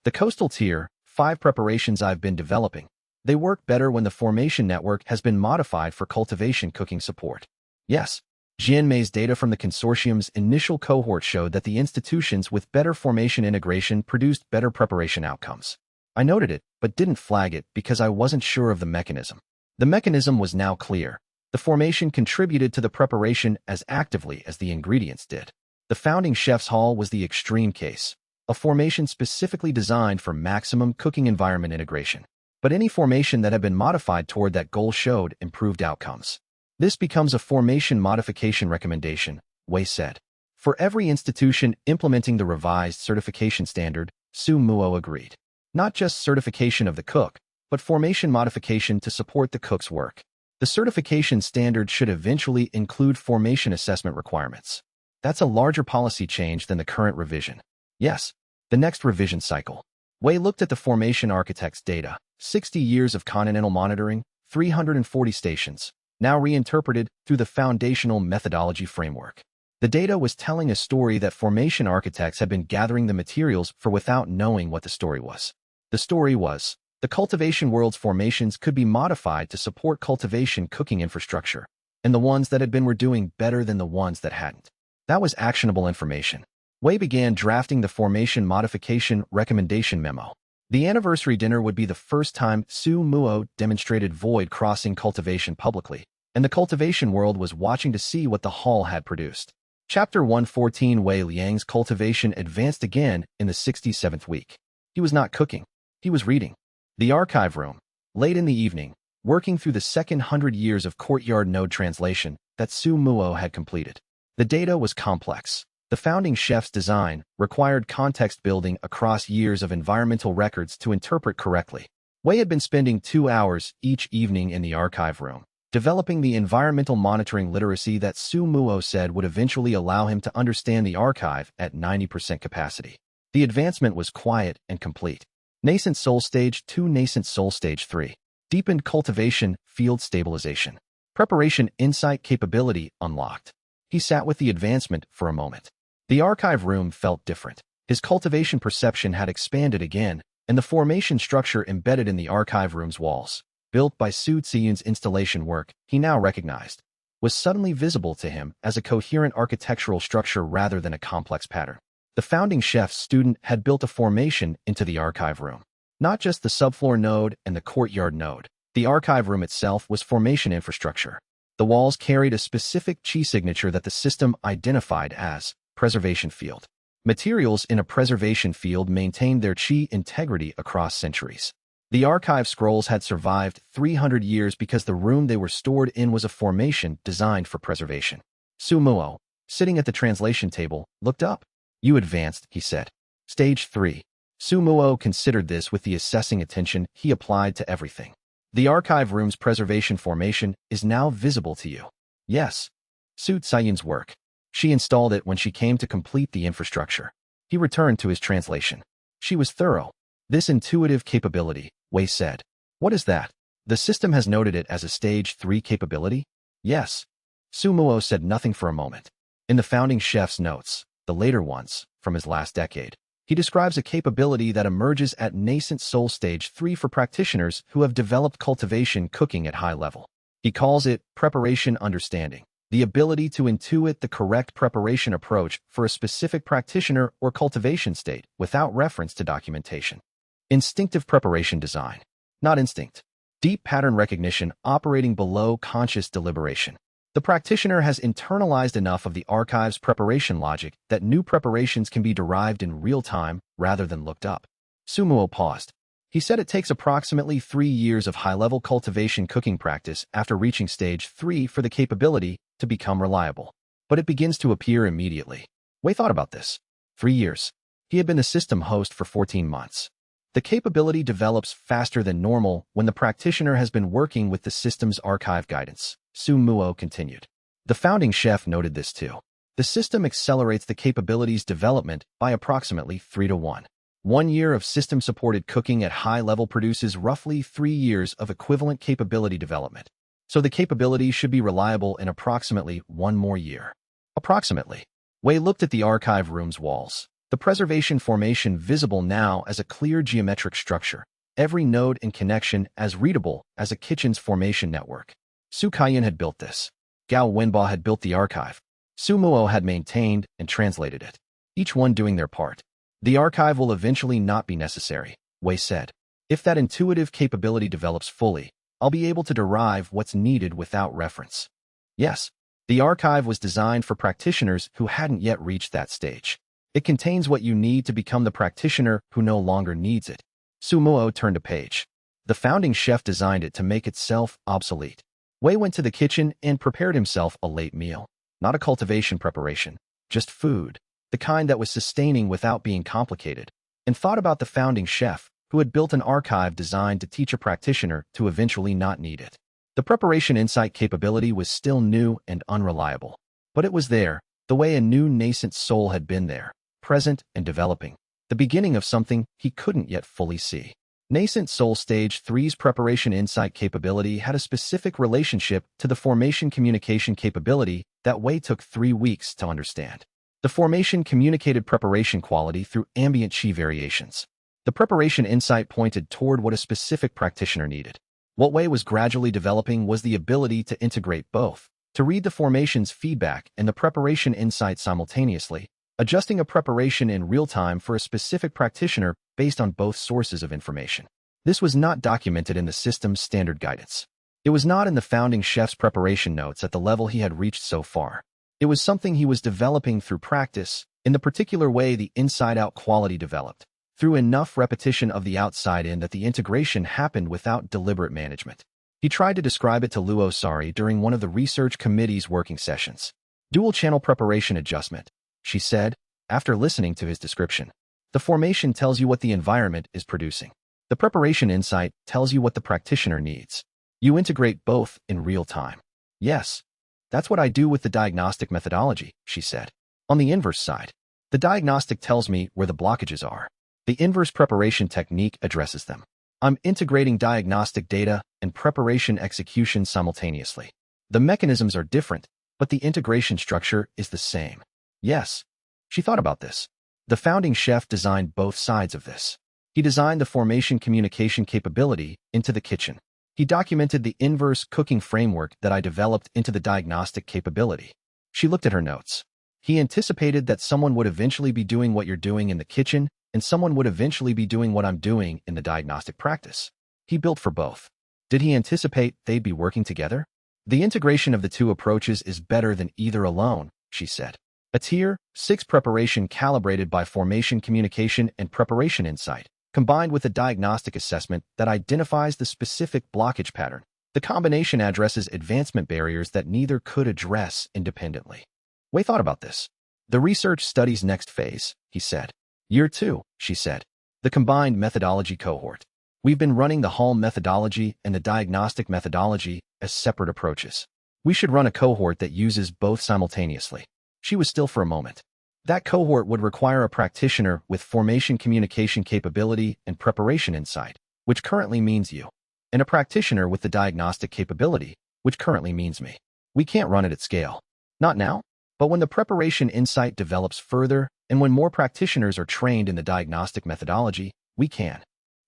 The coastal tier, 5 preparations I've been developing, they work better when the formation network has been modified for cultivation cooking support. Yes, Jianmei's data from the consortium's initial cohort showed that the institutions with better formation integration produced better preparation outcomes. I noted it, but didn't flag it because I wasn't sure of the mechanism. The mechanism was now clear. The formation contributed to the preparation as actively as the ingredients did. The founding chef's hall was the extreme case, a formation specifically designed for maximum cooking environment integration. But any formation that had been modified toward that goal showed improved outcomes. This becomes a formation modification recommendation, Wei said. For every institution implementing the revised certification standard, Su Muo agreed. Not just certification of the cook, but formation modification to support the cook's work. The certification standard should eventually include formation assessment requirements. That's a larger policy change than the current revision. Yes, the next revision cycle. Wei looked at the formation architect's data, 60 years of continental monitoring, 340 stations, now reinterpreted through the foundational methodology framework. The data was telling a story that formation architects had been gathering the materials for without knowing what the story was. The story was, the cultivation world's formations could be modified to support cultivation cooking infrastructure, and the ones that had been were doing better than the ones that hadn't. That was actionable information. Wei began drafting the formation modification recommendation memo. The anniversary dinner would be the first time Su Muo demonstrated void crossing cultivation publicly, and the cultivation world was watching to see what the hall had produced. Chapter 114. Wei Liang's cultivation advanced again in the 67th week. He was not cooking. He was reading. The archive room. Late in the evening, working through the second 100 years of courtyard node translation that Su Muo had completed. The data was complex. The founding chef's design required context building across years of environmental records to interpret correctly. Wei had been spending 2 hours each evening in the archive room, developing the environmental monitoring literacy that Su Muo said would eventually allow him to understand the archive at 90% capacity. The advancement was quiet and complete. Nascent Soul Stage 2, Nascent Soul Stage 3. Deepened cultivation, field stabilization. Preparation insight capability unlocked. He sat with the advancement for a moment. The archive room felt different. His cultivation perception had expanded again, and the formation structure embedded in the archive room's walls, built by Su Ziyun's installation work, he now recognized, was suddenly visible to him as a coherent architectural structure rather than a complex pattern. The founding chef's student had built a formation into the archive room. Not just the subfloor node and the courtyard node. The archive room itself was formation infrastructure. The walls carried a specific chi signature that the system identified as preservation field. Materials in a preservation field maintained their chi integrity across centuries. The archive scrolls had survived 300 years because the room they were stored in was a formation designed for preservation. Su Muo, sitting at the translation table, looked up. You advanced, he said. Stage 3. Su Muo considered this with the assessing attention he applied to everything. The archive room's preservation formation is now visible to you. Yes. Su Ziyun's work. She installed it when she came to complete the infrastructure. He returned to his translation. She was thorough. This intuitive capability, Wei said. What is that? The system has noted it as a Stage 3 capability? Yes. Su Muo said nothing for a moment. In the founding chef's notes, the later ones, from his last decade, he describes a capability that emerges at nascent soul stage 3 for practitioners who have developed cultivation cooking at high level. He calls it preparation understanding, the ability to intuit the correct preparation approach for a specific practitioner or cultivation state without reference to documentation. Instinctive preparation design, not instinct. Deep pattern recognition operating below conscious deliberation. The practitioner has internalized enough of the archive's preparation logic that new preparations can be derived in real time rather than looked up. Su Muo paused. He said it takes approximately 3 years of high-level cultivation cooking practice after reaching Stage 3 for the capability to become reliable. But it begins to appear immediately. Wei thought about this. 3 years. He had been the system host for 14 months. The capability develops faster than normal when the practitioner has been working with the system's archive guidance. Su Muo continued. The founding chef noted this too. The system accelerates the capability's development by approximately 3 to 1. 1 year of system-supported cooking at high level produces roughly 3 years of equivalent capability development. So the capability should be reliable in approximately 1 more year. Approximately. Wei looked at the archive room's walls. The preservation formation visible now as a clear geometric structure. Every node and connection as readable as a kitchen's formation network. Su Kaiyan had built this. Gao Wenba had built the archive. Su Muo had maintained and translated it. Each one doing their part. The archive will eventually not be necessary, Wei said. If that intuitive capability develops fully, I'll be able to derive what's needed without reference. Yes, the archive was designed for practitioners who hadn't yet reached that stage. It contains what you need to become the practitioner who no longer needs it. Su Muo turned a page. The founding chef designed it to make itself obsolete. Wei went to the kitchen and prepared himself a late meal. Not a cultivation preparation, just food, the kind that was sustaining without being complicated, and thought about the founding chef, who had built an archive designed to teach a practitioner to eventually not need it. The preparation insight capability was still new and unreliable, but it was there, the way a new nascent soul had been there, present and developing, the beginning of something he couldn't yet fully see. Nascent Soul Stage 3's preparation insight capability had a specific relationship to the formation communication capability that Wei took 3 weeks to understand. The formation communicated preparation quality through ambient chi variations. The preparation insight pointed toward what a specific practitioner needed. What Wei was gradually developing was the ability to integrate both, to read the formation's feedback and the preparation insight simultaneously, adjusting a preparation in real time for a specific practitioner based on both sources of information. This was not documented in the system's standard guidance. It was not in the founding chef's preparation notes at the level he had reached so far. It was something he was developing through practice, in the particular way the inside-out quality developed, through enough repetition of the outside-in that the integration happened without deliberate management. He tried to describe it to Luo Sari during one of the research committee's working sessions. Dual-channel preparation adjustment, she said, after listening to his description. The formation tells you what the environment is producing. The preparation insight tells you what the practitioner needs. You integrate both in real time. Yes, that's what I do with the diagnostic methodology, she said. On the inverse side, the diagnostic tells me where the blockages are. The inverse preparation technique addresses them. I'm integrating diagnostic data and preparation execution simultaneously. The mechanisms are different, but the integration structure is the same. Yes, she thought about this. The founding chef designed both sides of this. He designed the formation communication capability into the kitchen. He documented the inverse cooking framework that I developed into the diagnostic capability. She looked at her notes. He anticipated that someone would eventually be doing what you're doing in the kitchen, and someone would eventually be doing what I'm doing in the diagnostic practice. He built for both. Did he anticipate they'd be working together? The integration of the two approaches is better than either alone, she said. A Tier 6 preparation calibrated by formation communication and preparation insight, combined with a diagnostic assessment that identifies the specific blockage pattern. The combination addresses advancement barriers that neither could address independently. Wei thought about this. The research study's next phase, he said. Year 2, she said. The combined methodology cohort. We've been running the Hall methodology and the diagnostic methodology as separate approaches. We should run a cohort that uses both simultaneously. She was still for a moment. That cohort would require a practitioner with formation communication capability and preparation insight, which currently means you, and a practitioner with the diagnostic capability, which currently means me. We can't run it at scale. Not now, but when the preparation insight develops further and when more practitioners are trained in the diagnostic methodology, we can.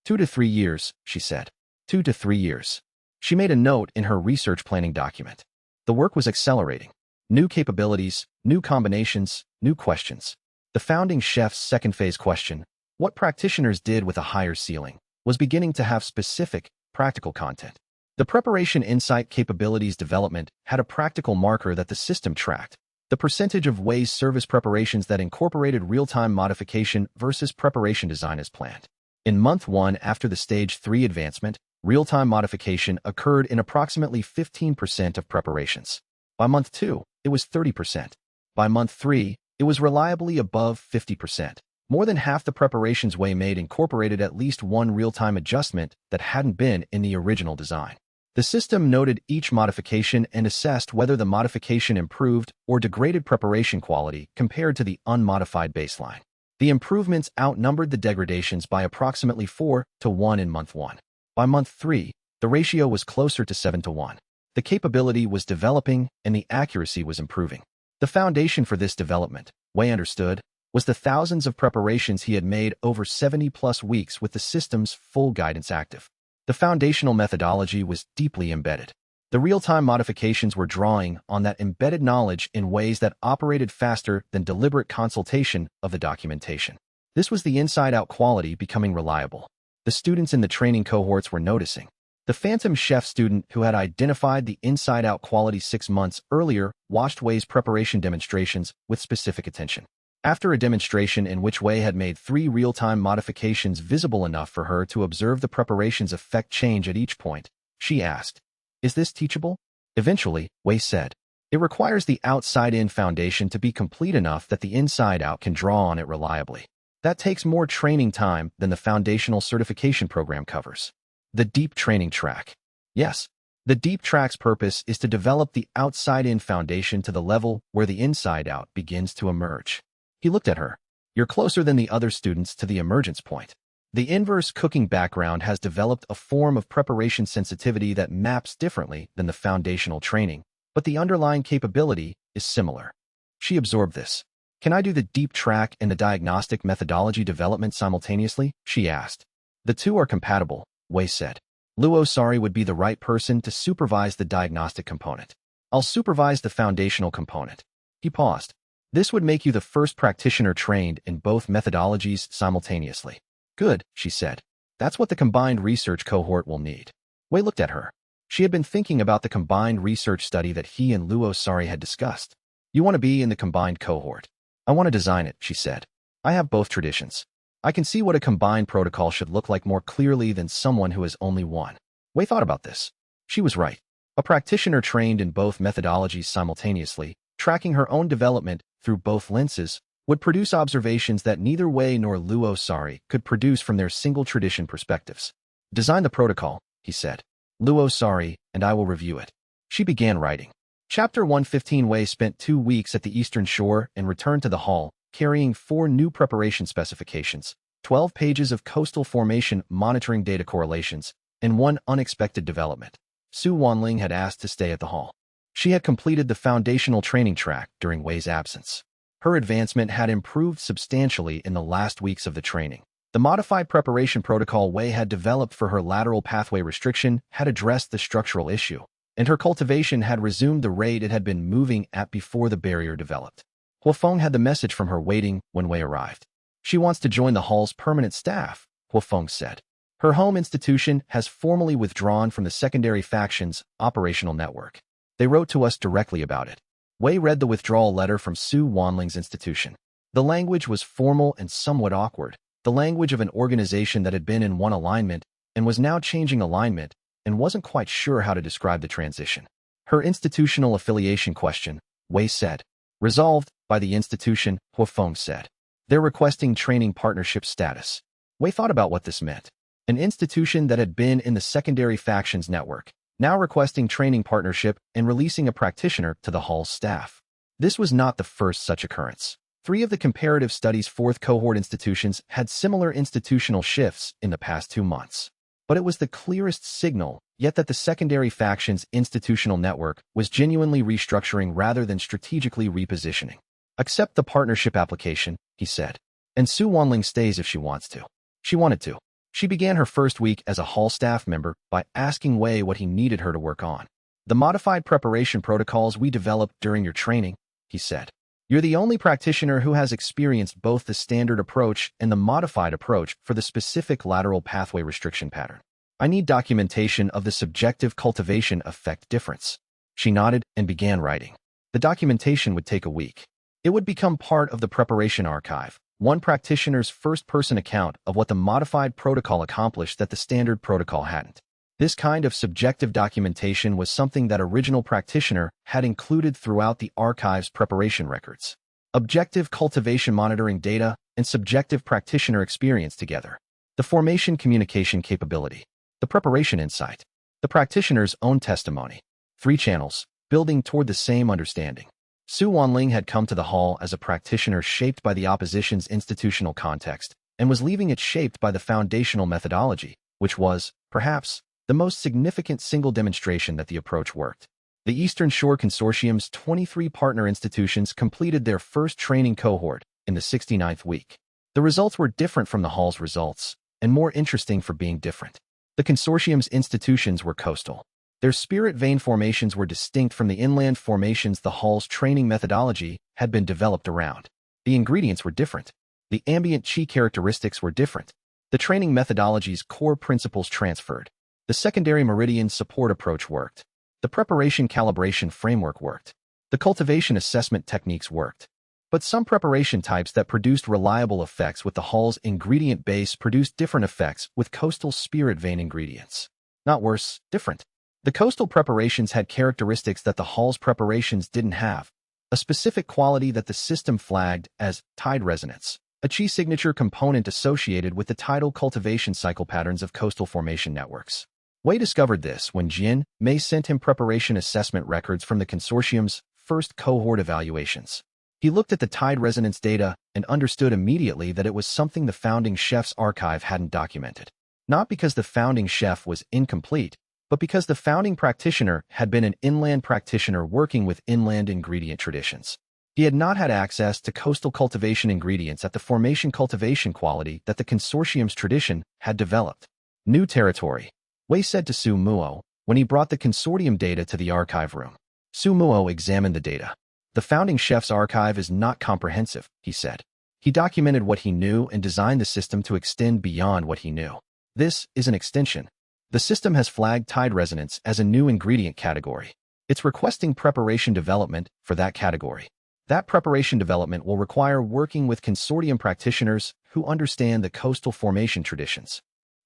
2 to 3 years, she said. 2 to 3 years. She made a note in her research planning document. The work was accelerating. New capabilities, new combinations, new questions. The founding chef's second phase question, what practitioners did with a higher ceiling, was beginning to have specific, practical content. The preparation insight capabilities development had a practical marker that the system tracked. The percentage of Wei's service preparations that incorporated real-time modification versus preparation design as planned. In month 1 after the stage 3 advancement, real-time modification occurred in approximately 15% of preparations. By month 2, it was 30%. By month 3, it was reliably above 50%. More than half the preparations Wei made incorporated at least one real-time adjustment that hadn't been in the original design. The system noted each modification and assessed whether the modification improved or degraded preparation quality compared to the unmodified baseline. The improvements outnumbered the degradations by approximately 4 to 1 in month 1. By month 3, the ratio was closer to 7 to 1. The capability was developing and the accuracy was improving. The foundation for this development, Wei understood, was the thousands of preparations he had made over 70+ weeks with the system's full guidance active. The foundational methodology was deeply embedded. The real-time modifications were drawing on that embedded knowledge in ways that operated faster than deliberate consultation of the documentation. This was the inside-out quality becoming reliable. The students in the training cohorts were noticing. The phantom chef student who had identified the inside-out quality 6 months earlier watched Wei's preparation demonstrations with specific attention. After a demonstration in which Wei had made 3 real-time modifications visible enough for her to observe the preparation's effect change at each point, she asked, "Is this teachable?" Eventually, Wei said, "It requires the outside-in foundation to be complete enough that the inside-out can draw on it reliably. That takes more training time than the foundational certification program covers." The deep training track. Yes, the deep track's purpose is to develop the outside-in foundation to the level where the inside-out begins to emerge. He looked at her. You're closer than the other students to the emergence point. The inverse cooking background has developed a form of preparation sensitivity that maps differently than the foundational training, but the underlying capability is similar. She absorbed this. Can I do the deep track and the diagnostic methodology development simultaneously? She asked. The two are compatible, Wei said. Luo Sari would be the right person to supervise the diagnostic component. I'll supervise the foundational component. He paused. This would make you the first practitioner trained in both methodologies simultaneously. Good, she said. That's what the combined research cohort will need. Wei looked at her. She had been thinking about the combined research study that he and Luo Sari had discussed. You want to be in the combined cohort. I want to design it, she said. I have both traditions. I can see what a combined protocol should look like more clearly than someone who has only one. Wei thought about this. She was right. A practitioner trained in both methodologies simultaneously, tracking her own development through both lenses, would produce observations that neither Wei nor Luo Sari could produce from their single tradition perspectives. Design the protocol, he said. Luo Sari, and I will review it. She began writing. Chapter 115. Wei spent 2 weeks at the Eastern Shore and returned to the hall, carrying 4 new preparation specifications, 12 pages of coastal formation monitoring data correlations, and 1 unexpected development. Su Wanling had asked to stay at the hall. She had completed the foundational training track during Wei's absence. Her advancement had improved substantially in the last weeks of the training. The modified preparation protocol Wei had developed for her lateral pathway restriction had addressed the structural issue, and her cultivation had resumed the rate it had been moving at before the barrier developed. Huafeng had the message from her waiting when Wei arrived. She wants to join the hall's permanent staff, Huafeng said. Her home institution has formally withdrawn from the secondary faction's operational network. They wrote to us directly about it. Wei read the withdrawal letter from Su Wanling's institution. The language was formal and somewhat awkward, the language of an organization that had been in one alignment and was now changing alignment and wasn't quite sure how to describe the transition. Her institutional affiliation question, Wei said. Resolved by the institution, Huafeng said. They're requesting training partnership status. Wei thought about what this meant. An institution that had been in the secondary factions network, now requesting training partnership and releasing a practitioner to the hall's staff. This was not the first such occurrence. 3 of the comparative studies' 4th cohort institutions had similar institutional shifts in the past 2 months. But it was the clearest signal, yet that the secondary faction's institutional network was genuinely restructuring rather than strategically repositioning. Accept the partnership application, he said. And Su Wanling stays if she wants to. She wanted to. She began her first week as a hall staff member by asking Wei what he needed her to work on. The modified preparation protocols we developed during your training, he said. You're the only practitioner who has experienced both the standard approach and the modified approach for the specific lateral pathway restriction pattern. I need documentation of the subjective cultivation effect difference. She nodded and began writing. The documentation would take a week. It would become part of the preparation archive, one practitioner's first-person account of what the modified protocol accomplished that the standard protocol hadn't. This kind of subjective documentation was something that original practitioner had included throughout the archive's preparation records. Objective cultivation monitoring data and subjective practitioner experience together. The formation communication capability. The preparation insight. The practitioner's own testimony. 3 channels, building toward the same understanding. Su Wanling had come to the hall as a practitioner shaped by the opposition's institutional context, and was leaving it shaped by the foundational methodology, which was, perhaps, the most significant single demonstration that the approach worked. The Eastern Shore Consortium's 23 partner institutions completed their first training cohort in the 69th week. The results were different from the hall's results, and more interesting for being different. The consortium's institutions were coastal. Their spirit vein formations were distinct from the inland formations the hall's training methodology had been developed around. The ingredients were different. The ambient chi characteristics were different. The training methodology's core principles transferred. The secondary meridian support approach worked. The preparation calibration framework worked. The cultivation assessment techniques worked. But some preparation types that produced reliable effects with the hall's ingredient base produced different effects with coastal spirit vein ingredients. Not worse, different. The coastal preparations had characteristics that the hall's preparations didn't have, a specific quality that the system flagged as tide resonance, a chi signature component associated with the tidal cultivation cycle patterns of coastal formation networks. Wei discovered this when Jian Mei sent him preparation assessment records from the consortium's first cohort evaluations. He looked at the tide resonance data and understood immediately that it was something the founding chef's archive hadn't documented. Not because the founding chef was incomplete, but because the founding practitioner had been an inland practitioner working with inland ingredient traditions. He had not had access to coastal cultivation ingredients at the formation cultivation quality that the consortium's tradition had developed. New territory, Wei said to Su Muo when he brought the consortium data to the archive room. Su Muo examined the data. The founding chef's archive is not comprehensive, he said. He documented what he knew and designed the system to extend beyond what he knew. This is an extension. The system has flagged tide resonance as a new ingredient category. It's requesting preparation development for that category. That preparation development will require working with consortium practitioners who understand the coastal formation traditions.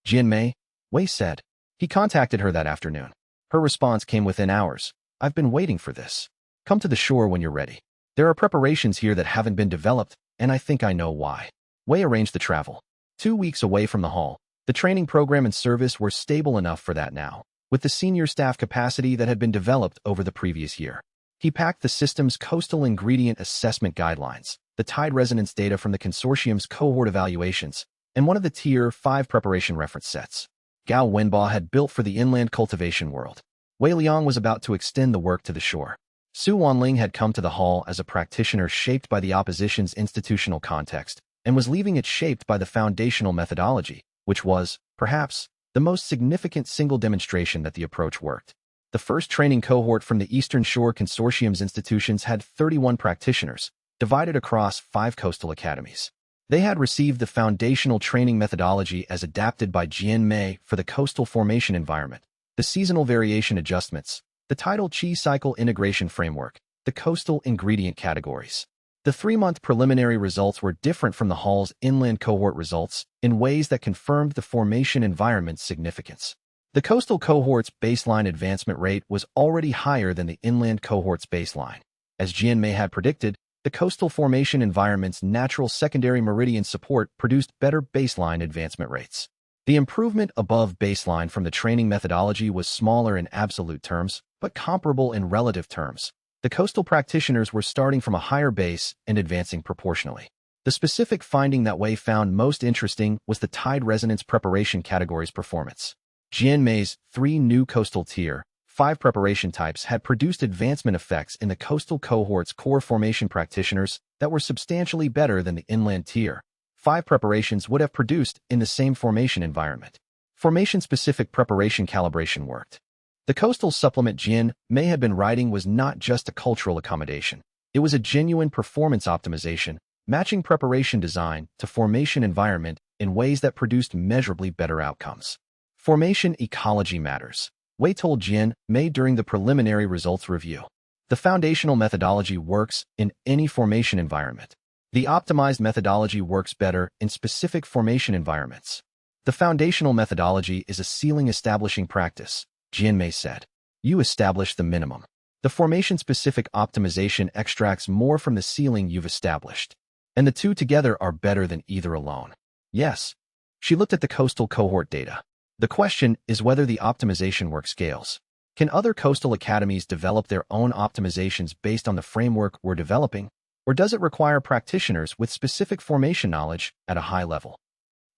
Jianmei, Wei said. He contacted her that afternoon. Her response came within hours. I've been waiting for this. Come to the shore when you're ready. There are preparations here that haven't been developed, and I think I know why. Wei arranged the travel. 2 weeks away from the hall, the training program and service were stable enough for that now, with the senior staff capacity that had been developed over the previous year. He packed the system's coastal ingredient assessment guidelines, the tide resonance data from the consortium's cohort evaluations, and one of the Tier 5 preparation reference sets. Gao Wenba had built for the inland cultivation world. Wei Liang was about to extend the work to the shore. Su Wanling had come to the hall as a practitioner shaped by the opposition's institutional context, and was leaving it shaped by the foundational methodology, which was, perhaps, the most significant single demonstration that the approach worked. The first training cohort from the Eastern Shore Consortium's institutions had 31 practitioners, divided across 5 coastal academies. They had received the foundational training methodology as adapted by Jianmei for the coastal formation environment, the seasonal variation adjustments, the tidal chi cycle integration framework, the coastal ingredient categories. The 3-month preliminary results were different from the hall's inland cohort results in ways that confirmed the formation environment's significance. The coastal cohort's baseline advancement rate was already higher than the inland cohort's baseline. As Jianmei had predicted, the coastal formation environment's natural secondary meridian support produced better baseline advancement rates. The improvement above baseline from the training methodology was smaller in absolute terms, but comparable in relative terms. The coastal practitioners were starting from a higher base and advancing proportionally. The specific finding that Wei found most interesting was the tide resonance preparation category's performance. Jianmei's 3 new coastal Tier 5 preparation types had produced advancement effects in the coastal cohort's core formation practitioners that were substantially better than the inland Tier 5 preparations would have produced in the same formation environment. Formation-specific preparation calibration worked. The coastal supplement Jianmei had been writing was not just a cultural accommodation. It was a genuine performance optimization, matching preparation design to formation environment in ways that produced measurably better outcomes. Formation ecology matters, Wei told Jianmei during the preliminary results review. The foundational methodology works in any formation environment. The optimized methodology works better in specific formation environments. The foundational methodology is a ceiling-establishing practice, Jianmei said. You establish the minimum. The formation-specific optimization extracts more from the ceiling you've established. And the two together are better than either alone. Yes. She looked at the coastal cohort data. The question is whether the optimization work scales. Can other coastal academies develop their own optimizations based on the framework we're developing? Or does it require practitioners with specific formation knowledge at a high level?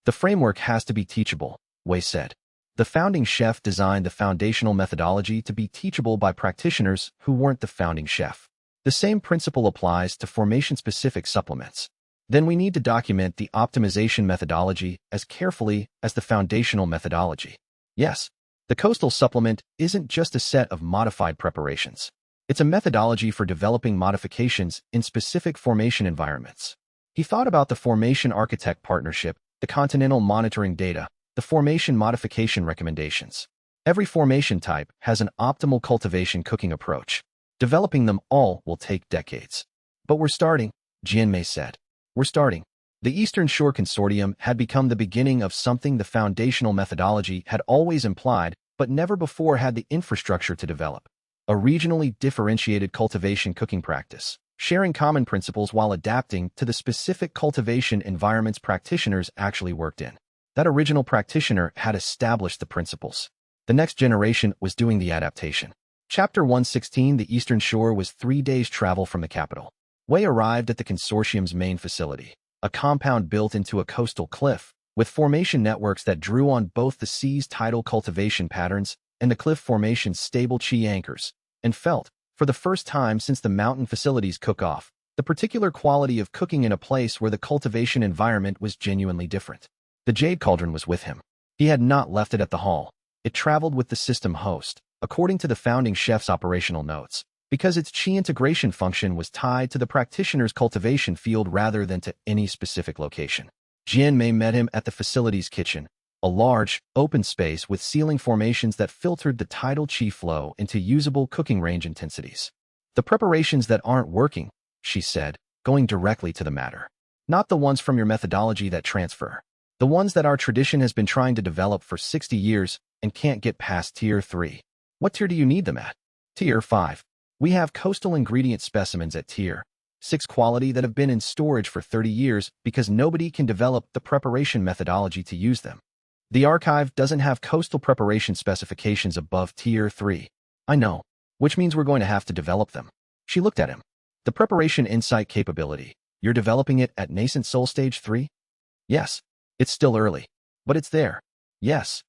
The framework has to be teachable, Wei said. The founding chef designed the foundational methodology to be teachable by practitioners who weren't the founding chef. The same principle applies to formation-specific supplements. Then we need to document the optimization methodology as carefully as the foundational methodology. Yes, the coastal supplement isn't just a set of modified preparations. It's a methodology for developing modifications in specific formation environments. He thought about the Formation Architect Partnership, the continental monitoring data, the formation modification recommendations. Every formation type has an optimal cultivation cooking approach. Developing them all will take decades. But we're starting, Jianmei said. We're starting. The Eastern Shore Consortium had become the beginning of something the foundational methodology had always implied, but never before had the infrastructure to develop. A regionally differentiated cultivation cooking practice, sharing common principles while adapting to the specific cultivation environments practitioners actually worked in. That original practitioner had established the principles. The next generation was doing the adaptation. Chapter 116. The Eastern Shore was 3 days' travel from the capital. Wei arrived at the consortium's main facility, a compound built into a coastal cliff, with formation networks that drew on both the sea's tidal cultivation patterns and the cliff formation's stable chi anchors, and felt, for the first time since the mountain facilities cook-off, the particular quality of cooking in a place where the cultivation environment was genuinely different. The jade cauldron was with him. He had not left it at the hall. It traveled with the system host, according to the founding chef's operational notes. because its qi integration function was tied to the practitioner's cultivation field rather than to any specific location. Jianmei met him at the facility's kitchen, a large, open space with ceiling formations that filtered the tidal qi flow into usable cooking range intensities. The preparations that aren't working, she said, going directly to the matter. Not the ones from your methodology that transfer. The ones that our tradition has been trying to develop for 60 years and can't get past Tier 3. What tier do you need them at? Tier 5. We have coastal ingredient specimens at Tier 6 quality that have been in storage for 30 years because nobody can develop the preparation methodology to use them. The archive doesn't have coastal preparation specifications above Tier 3. I know, which means we're going to have to develop them. She looked at him. The preparation insight capability, you're developing it at nascent soul stage 3? Yes. It's still early, but it's there. Yes.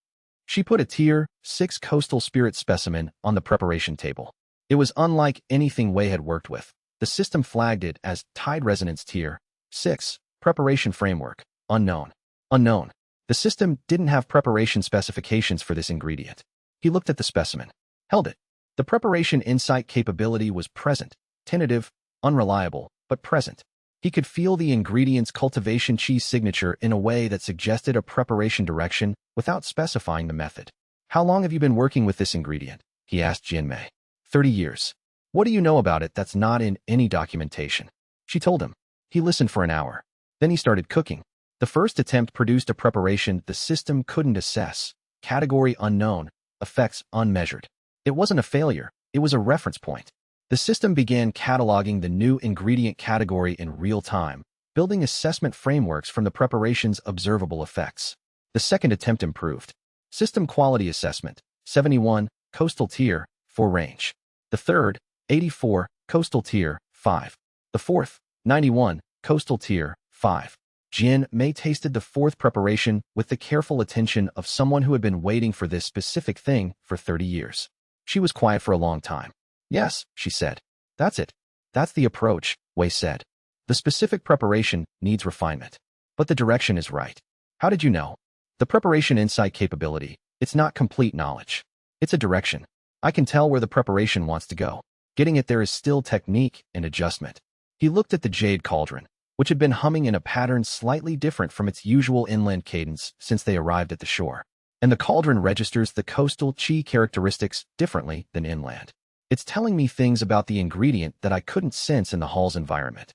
She put a Tier 6 coastal spirit specimen on the preparation table. It was unlike anything Wei had worked with. The system flagged it as Tide Resonance Tier 6 Preparation Framework, Unknown. Unknown. The system didn't have preparation specifications for this ingredient. He looked at the specimen, held it. The preparation insight capability was present, tentative, unreliable, but present. He could feel the ingredient's cultivation qi signature in a way that suggested a preparation direction without specifying the method. How long have you been working with this ingredient? He asked Jianmei. 30 years. What do you know about it that's not in any documentation? She told him. He listened for an hour. Then he started cooking. The first attempt produced a preparation the system couldn't assess. Category unknown, effects unmeasured. It wasn't a failure, it was a reference point. The system began cataloging the new ingredient category in real time, building assessment frameworks from the preparation's observable effects. The second attempt improved. System quality assessment, 71, coastal tier, 4 range. The third, 84, coastal tier, 5. The fourth, 91, coastal tier, 5. Jianmei tasted the fourth preparation with the careful attention of someone who had been waiting for this specific thing for 30 years. She was quiet for a long time. Yes, she said. That's it. That's the approach, Wei said. The specific preparation needs refinement. But the direction is right. How did you know? The preparation insight capability, it's not complete knowledge. It's a direction. I can tell where the preparation wants to go. Getting it there is still technique and adjustment. He looked at the jade cauldron, which had been humming in a pattern slightly different from its usual inland cadence since they arrived at the shore. And the cauldron registers the coastal qi characteristics differently than inland. It's telling me things about the ingredient that I couldn't sense in the hall's environment.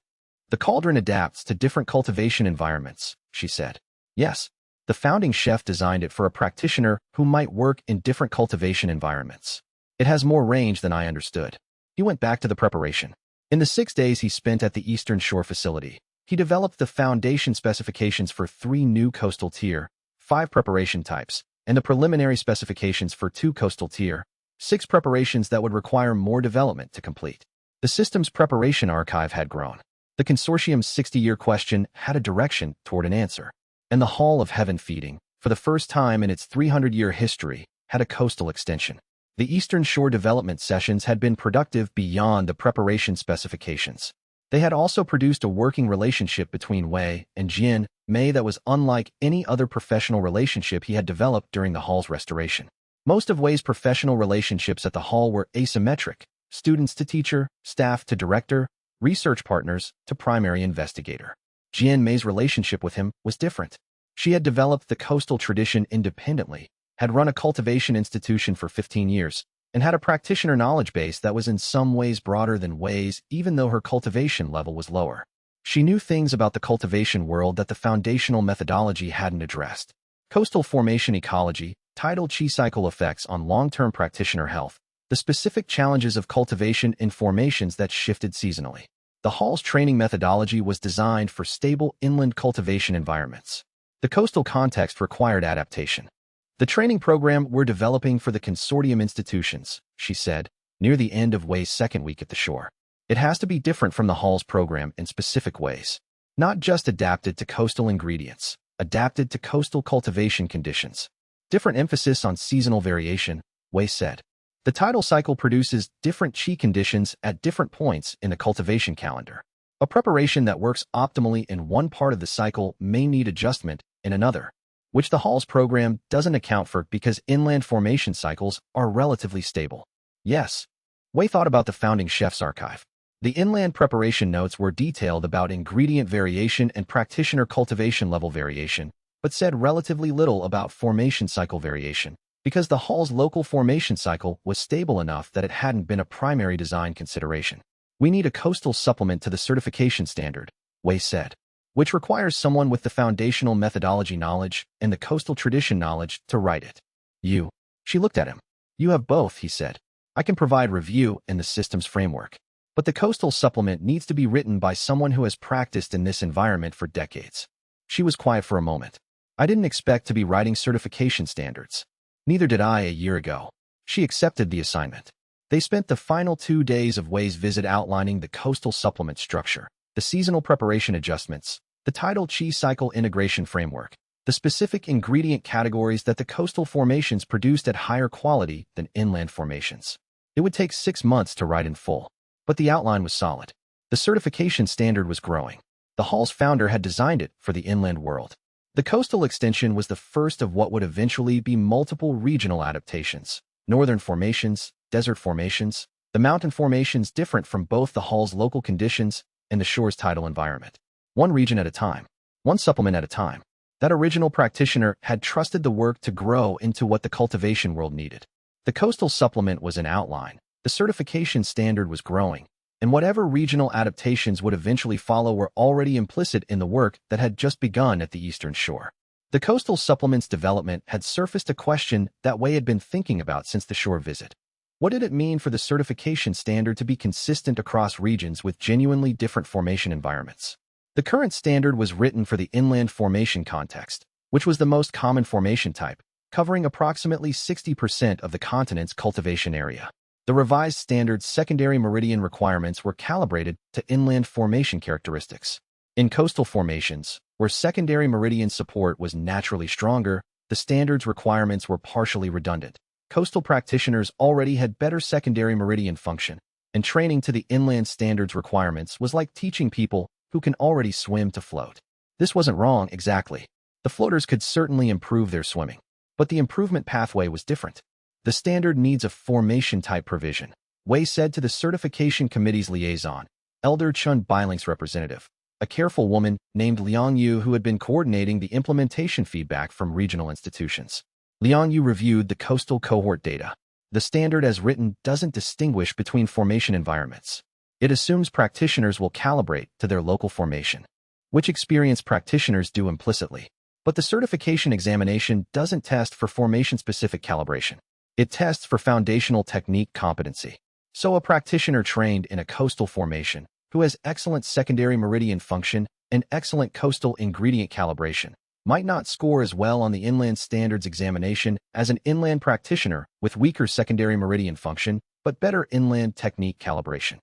The cauldron adapts to different cultivation environments, she said. Yes, the founding chef designed it for a practitioner who might work in different cultivation environments. It has more range than I understood. He went back to the preparation. In the 6 days he spent at the Eastern Shore facility, he developed the foundation specifications for 3 new coastal tier, 5 preparation types, and the preliminary specifications for 2 coastal tier, 6 preparations that would require more development to complete. The system's preparation archive had grown. The consortium's 60-year question had a direction toward an answer. And the Hall of Heaven feeding, for the first time in its 300-year history, had a coastal extension. The Eastern Shore development sessions had been productive beyond the preparation specifications. They had also produced a working relationship between Wei and Jianmei that was unlike any other professional relationship he had developed during the Hall's restoration. Most of Wei's professional relationships at the Hall were asymmetric, students to teacher, staff to director, research partners to primary investigator. Jianmei's relationship with him was different. She had developed the coastal tradition independently, had run a cultivation institution for 15 years, and had a practitioner knowledge base that was in some ways broader than Wei's even though her cultivation level was lower. She knew things about the cultivation world that the foundational methodology hadn't addressed. Coastal formation ecology, tidal qi cycle effects on long-term practitioner health, the specific challenges of cultivation in formations that shifted seasonally. The Hall's training methodology was designed for stable inland cultivation environments. The coastal context required adaptation. The training program we're developing for the consortium institutions, she said, near the end of Wei's second week at the shore. It has to be different from the Hall's program in specific ways. Not just adapted to coastal ingredients, adapted to coastal cultivation conditions. Different emphasis on seasonal variation, Wei said. The tidal cycle produces different qi conditions at different points in the cultivation calendar. A preparation that works optimally in one part of the cycle may need adjustment in another, which the Hall's program doesn't account for because inland formation cycles are relatively stable. Yes, Wei thought about the founding chef's archive. The inland preparation notes were detailed about ingredient variation and practitioner cultivation level variation, but said relatively little about formation cycle variation, because the hall's local formation cycle was stable enough that it hadn't been a primary design consideration. We need a coastal supplement to the certification standard, Wei said, which requires someone with the foundational methodology knowledge and the coastal tradition knowledge to write it. You. She looked at him. You have both, he said. I can provide review and the system's framework. But the coastal supplement needs to be written by someone who has practiced in this environment for decades. She was quiet for a moment. I didn't expect to be writing certification standards. Neither did I a year ago. She accepted the assignment. They spent the final 2 days of Wei's visit outlining the coastal supplement structure, the seasonal preparation adjustments, the tidal chi cycle integration framework, the specific ingredient categories that the coastal formations produced at higher quality than inland formations. It would take 6 months to write in full. But the outline was solid. The certification standard was growing. The hall's founder had designed it for the inland world. The coastal extension was the first of what would eventually be multiple regional adaptations. Northern formations, desert formations, the mountain formations different from both the hall's local conditions and the shore's tidal environment. One region at a time. One supplement at a time. That original practitioner had trusted the work to grow into what the cultivation world needed. The coastal supplement was an outline. The certification standard was growing, and whatever regional adaptations would eventually follow were already implicit in the work that had just begun at the Eastern Shore. The coastal supplement's development had surfaced a question that Wei had been thinking about since the shore visit. What did it mean for the certification standard to be consistent across regions with genuinely different formation environments? The current standard was written for the inland formation context, which was the most common formation type, covering approximately 60% of the continent's cultivation area. The revised standard's secondary meridian requirements were calibrated to inland formation characteristics. In coastal formations, where secondary meridian support was naturally stronger, the standard's requirements were partially redundant. Coastal practitioners already had better secondary meridian function, and training to the inland standard's requirements was like teaching people who can already swim to float. This wasn't wrong exactly. The floaters could certainly improve their swimming, but the improvement pathway was different. The standard needs a formation-type provision, Wei said to the certification committee's liaison, Elder Chun Bailink's representative, a careful woman named Liang Yu who had been coordinating the implementation feedback from regional institutions. Liang Yu reviewed the coastal cohort data. The standard as written doesn't distinguish between formation environments. It assumes practitioners will calibrate to their local formation, which experienced practitioners do implicitly. But the certification examination doesn't test for formation-specific calibration. It tests for foundational technique competency. So a practitioner trained in a coastal formation, who has excellent secondary meridian function and excellent coastal ingredient calibration, might not score as well on the inland standards examination as an inland practitioner with weaker secondary meridian function, but better inland technique calibration.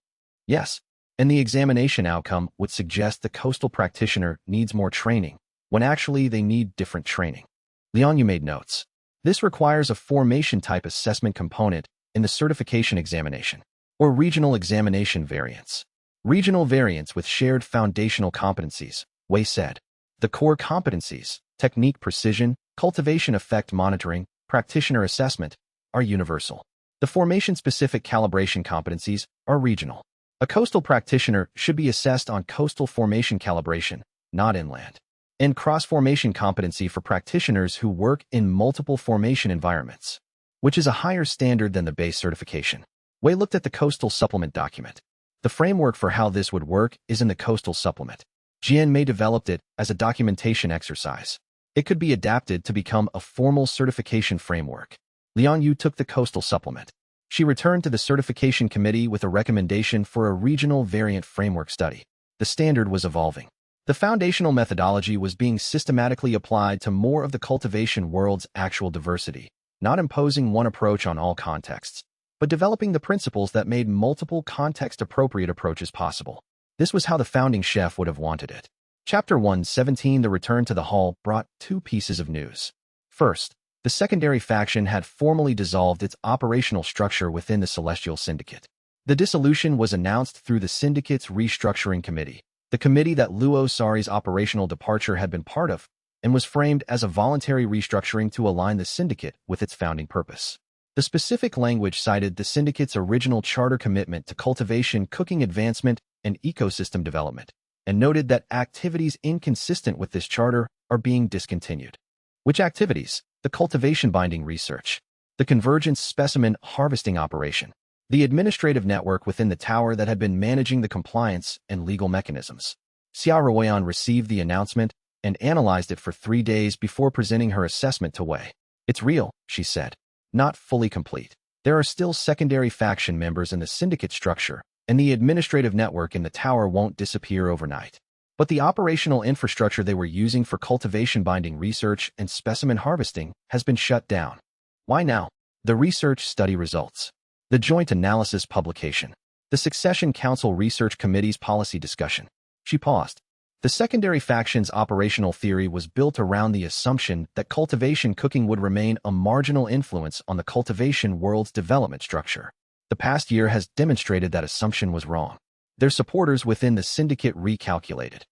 Yes, and the examination outcome would suggest the coastal practitioner needs more training, when actually they need different training. Liang Yu made notes. This requires a formation-type assessment component in the certification examination, or regional examination variants. Regional variants with shared foundational competencies, Wei said. The core competencies, technique precision, cultivation effect monitoring, practitioner assessment, are universal. The formation-specific calibration competencies are regional. A coastal practitioner should be assessed on coastal formation calibration, not inland. And cross-formation competency for practitioners who work in multiple formation environments, which is a higher standard than the base certification. Wei looked at the coastal supplement document. The framework for how this would work is in the coastal supplement. Jian Mei developed it as a documentation exercise. It could be adapted to become a formal certification framework. Liang Yu took the coastal supplement. She returned to the certification committee with a recommendation for a regional variant framework study. The standard was evolving. The foundational methodology was being systematically applied to more of the cultivation world's actual diversity, not imposing one approach on all contexts, but developing the principles that made multiple context-appropriate approaches possible. This was how the founding chef would have wanted it. Chapter 117, The Return to the Hall, brought 2 pieces of news. First, the secondary faction had formally dissolved its operational structure within the Celestial Syndicate. The dissolution was announced through the Syndicate's Restructuring Committee, the committee that Luo Sari's operational departure had been part of, and was framed as a voluntary restructuring to align the syndicate with its founding purpose. The specific language cited the syndicate's original charter commitment to cultivation, cooking advancement, and ecosystem development, and noted that activities inconsistent with this charter are being discontinued. Which activities? The cultivation binding research, the convergence specimen harvesting operation, the administrative network within the tower that had been managing the compliance and legal mechanisms. Xianxia received the announcement and analyzed it for 3 days before presenting her assessment to Wei. It's real, she said. Not fully complete. There are still secondary faction members in the syndicate structure, and the administrative network in the tower won't disappear overnight. But the operational infrastructure they were using for cultivation binding research and specimen harvesting has been shut down. Why now? The research study results. The joint analysis publication. The Succession Council Research Committee's policy discussion. She paused. The secondary faction's operational theory was built around the assumption that cultivation cooking would remain a marginal influence on the cultivation world's development structure. The past year has demonstrated that assumption was wrong. Their supporters within the syndicate recalculated.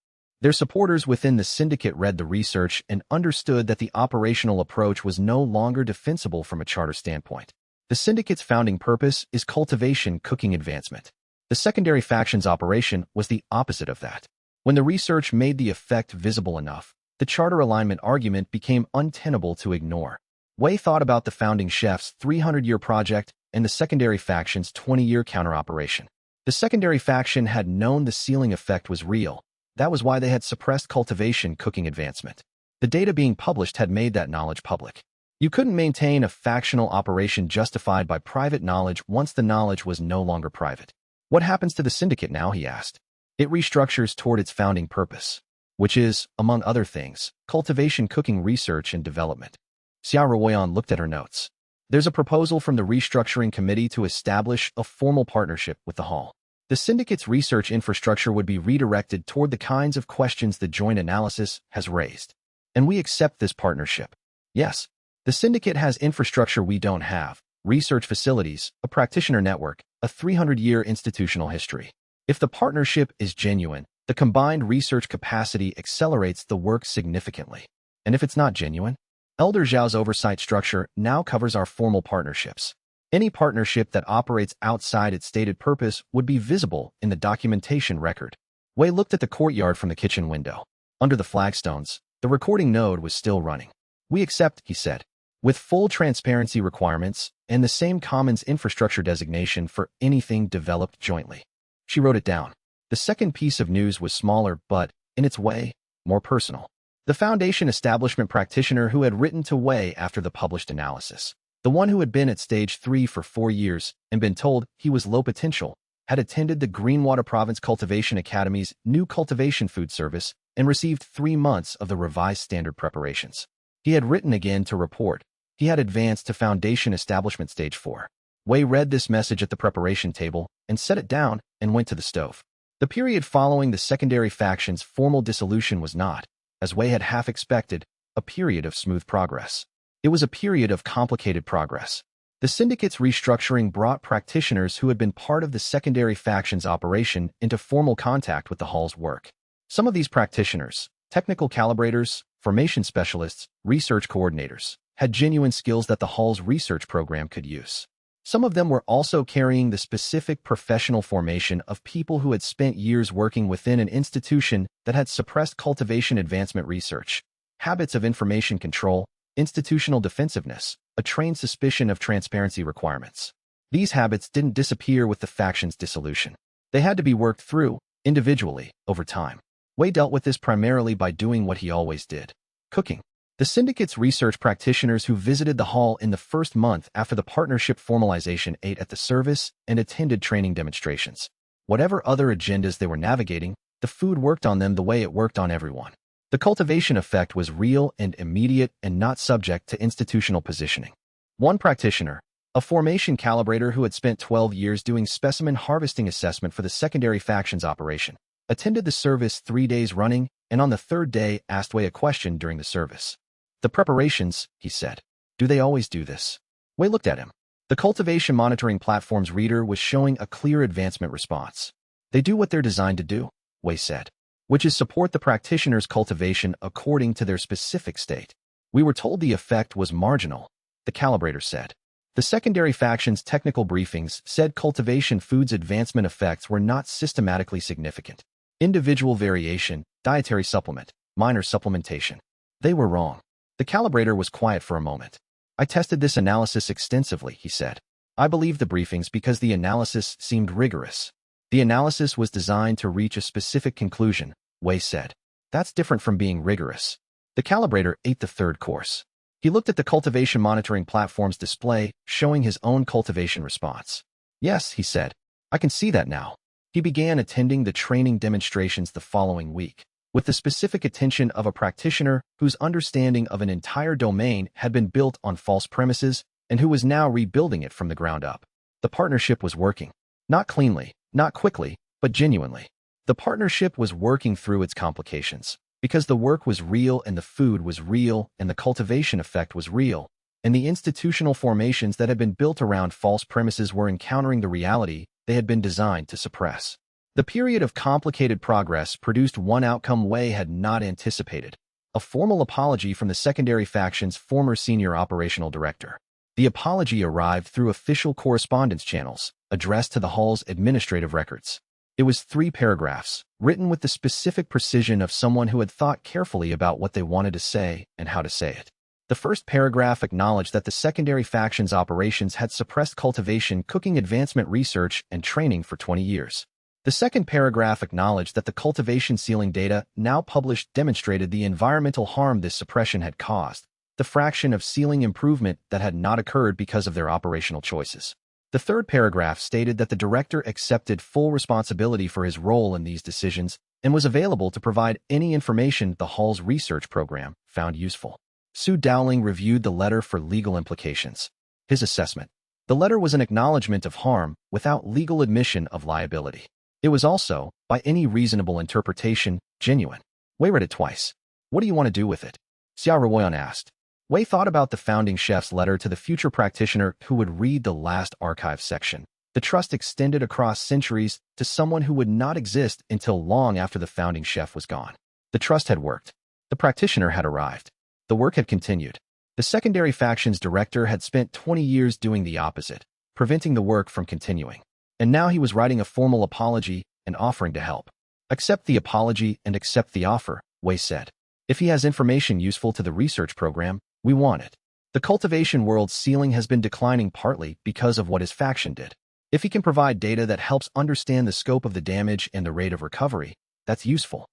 Their supporters within the syndicate read the research and understood that the operational approach was no longer defensible from a charter standpoint. The syndicate's founding purpose is cultivation cooking advancement. The secondary faction's operation was the opposite of that. When the research made the effect visible enough, the charter alignment argument became untenable to ignore. Wei thought about the founding chef's 300-year project and the secondary faction's 20-year counter-operation. The secondary faction had known the ceiling effect was real. That was why they had suppressed cultivation cooking advancement. The data being published had made that knowledge public. You couldn't maintain a factional operation justified by private knowledge once the knowledge was no longer private. What happens to the syndicate now, he asked. It restructures toward its founding purpose, which is, among other things, cultivation cooking research and development. Xianxia looked at her notes. There's a proposal from the restructuring committee to establish a formal partnership with the hall. The syndicate's research infrastructure would be redirected toward the kinds of questions the joint analysis has raised. And we accept this partnership. Yes, the syndicate has infrastructure we don't have, research facilities, a practitioner network, a 300-year institutional history. If the partnership is genuine, the combined research capacity accelerates the work significantly. And if it's not genuine, Elder Zhao's oversight structure now covers our formal partnerships. Any partnership that operates outside its stated purpose would be visible in the documentation record. Wei looked at the courtyard from the kitchen window. Under the flagstones, the recording node was still running. We accept, he said, with full transparency requirements and the same commons infrastructure designation for anything developed jointly. She wrote it down. The second piece of news was smaller but, in its way, more personal. The Foundation establishment practitioner who had written to Wei after the published analysis, the one who had been at stage 3 for 4 years and been told he was low potential, had attended the Greenwater Province Cultivation Academy's new cultivation food service and received 3 months of the revised standard preparations. He had written again to report. He had advanced to Foundation establishment stage 4. Wei read this message at the preparation table and set it down and went to the stove. The period following the secondary faction's formal dissolution was not, as Wei had half expected, a period of smooth progress. It was a period of complicated progress. The syndicate's restructuring brought practitioners who had been part of the secondary faction's operation into formal contact with the hall's work. Some of these practitioners, technical calibrators, formation specialists, research coordinators, had genuine skills that the hall's research program could use. Some of them were also carrying the specific professional formation of people who had spent years working within an institution that had suppressed cultivation advancement research, habits of information control, institutional defensiveness, a trained suspicion of transparency requirements. These habits didn't disappear with the faction's dissolution. They had to be worked through, individually, over time. Wei dealt with this primarily by doing what he always did: cooking. The syndicate's research practitioners who visited the hall in the first month after the partnership formalization ate at the service and attended training demonstrations. Whatever other agendas they were navigating, the food worked on them the way it worked on everyone. The cultivation effect was real and immediate and not subject to institutional positioning. One practitioner, a formation calibrator who had spent 12 years doing specimen harvesting assessment for the secondary faction's operation, attended the service 3 days running and on the third day asked Wei a question during the service. The preparations, he said. Do they always do this? Wei looked at him. The cultivation monitoring platform's reader was showing a clear advancement response. They do what they're designed to do, Wei said, which is support the practitioner's cultivation according to their specific state. We were told the effect was marginal, the calibrator said. The secondary faction's technical briefings said cultivation food's advancement effects were not systematically significant. Individual variation, dietary supplement, minor supplementation. They were wrong. The calibrator was quiet for a moment. I tested this analysis extensively, he said. I believed the briefings because the analysis seemed rigorous. The analysis was designed to reach a specific conclusion, Wei said. That's different from being rigorous. The calibrator ate the third course. He looked at the cultivation monitoring platform's display, showing his own cultivation response. Yes, he said. I can see that now. He began attending the training demonstrations the following week, with the specific attention of a practitioner whose understanding of an entire domain had been built on false premises and who was now rebuilding it from the ground up. The partnership was working. Not cleanly, not quickly, but genuinely. The partnership was working through its complications. Because the work was real and the food was real and the cultivation effect was real, and the institutional formations that had been built around false premises were encountering the reality they had been designed to suppress. The period of complicated progress produced one outcome Wei had not anticipated, a formal apology from the secondary faction's former senior operational director. The apology arrived through official correspondence channels, addressed to the Hall's administrative records. It was 3 paragraphs, written with the specific precision of someone who had thought carefully about what they wanted to say and how to say it. The first paragraph acknowledged that the secondary faction's operations had suppressed cultivation, cooking advancement research, and training for 20 years. The second paragraph acknowledged that the cultivation sealing data now published demonstrated the environmental harm this suppression had caused, the fraction of sealing improvement that had not occurred because of their operational choices. The third paragraph stated that the director accepted full responsibility for his role in these decisions and was available to provide any information the Hall's research program found useful. Su Dowling reviewed the letter for legal implications. His assessment. The letter was an acknowledgement of harm without legal admission of liability. It was also, by any reasonable interpretation, genuine. Wei read it twice. What do you want to do with it? Xianxia asked. Wei thought about the founding chef's letter to the future practitioner who would read the last archive section. The trust extended across centuries to someone who would not exist until long after the founding chef was gone. The trust had worked. The practitioner had arrived. The work had continued. The secondary faction's director had spent 20 years doing the opposite, preventing the work from continuing. And now he was writing a formal apology and offering to help. Accept the apology and accept the offer, Wei said. If he has information useful to the research program, we want it. The cultivation world's ceiling has been declining partly because of what his faction did. If he can provide data that helps understand the scope of the damage and the rate of recovery, that's useful.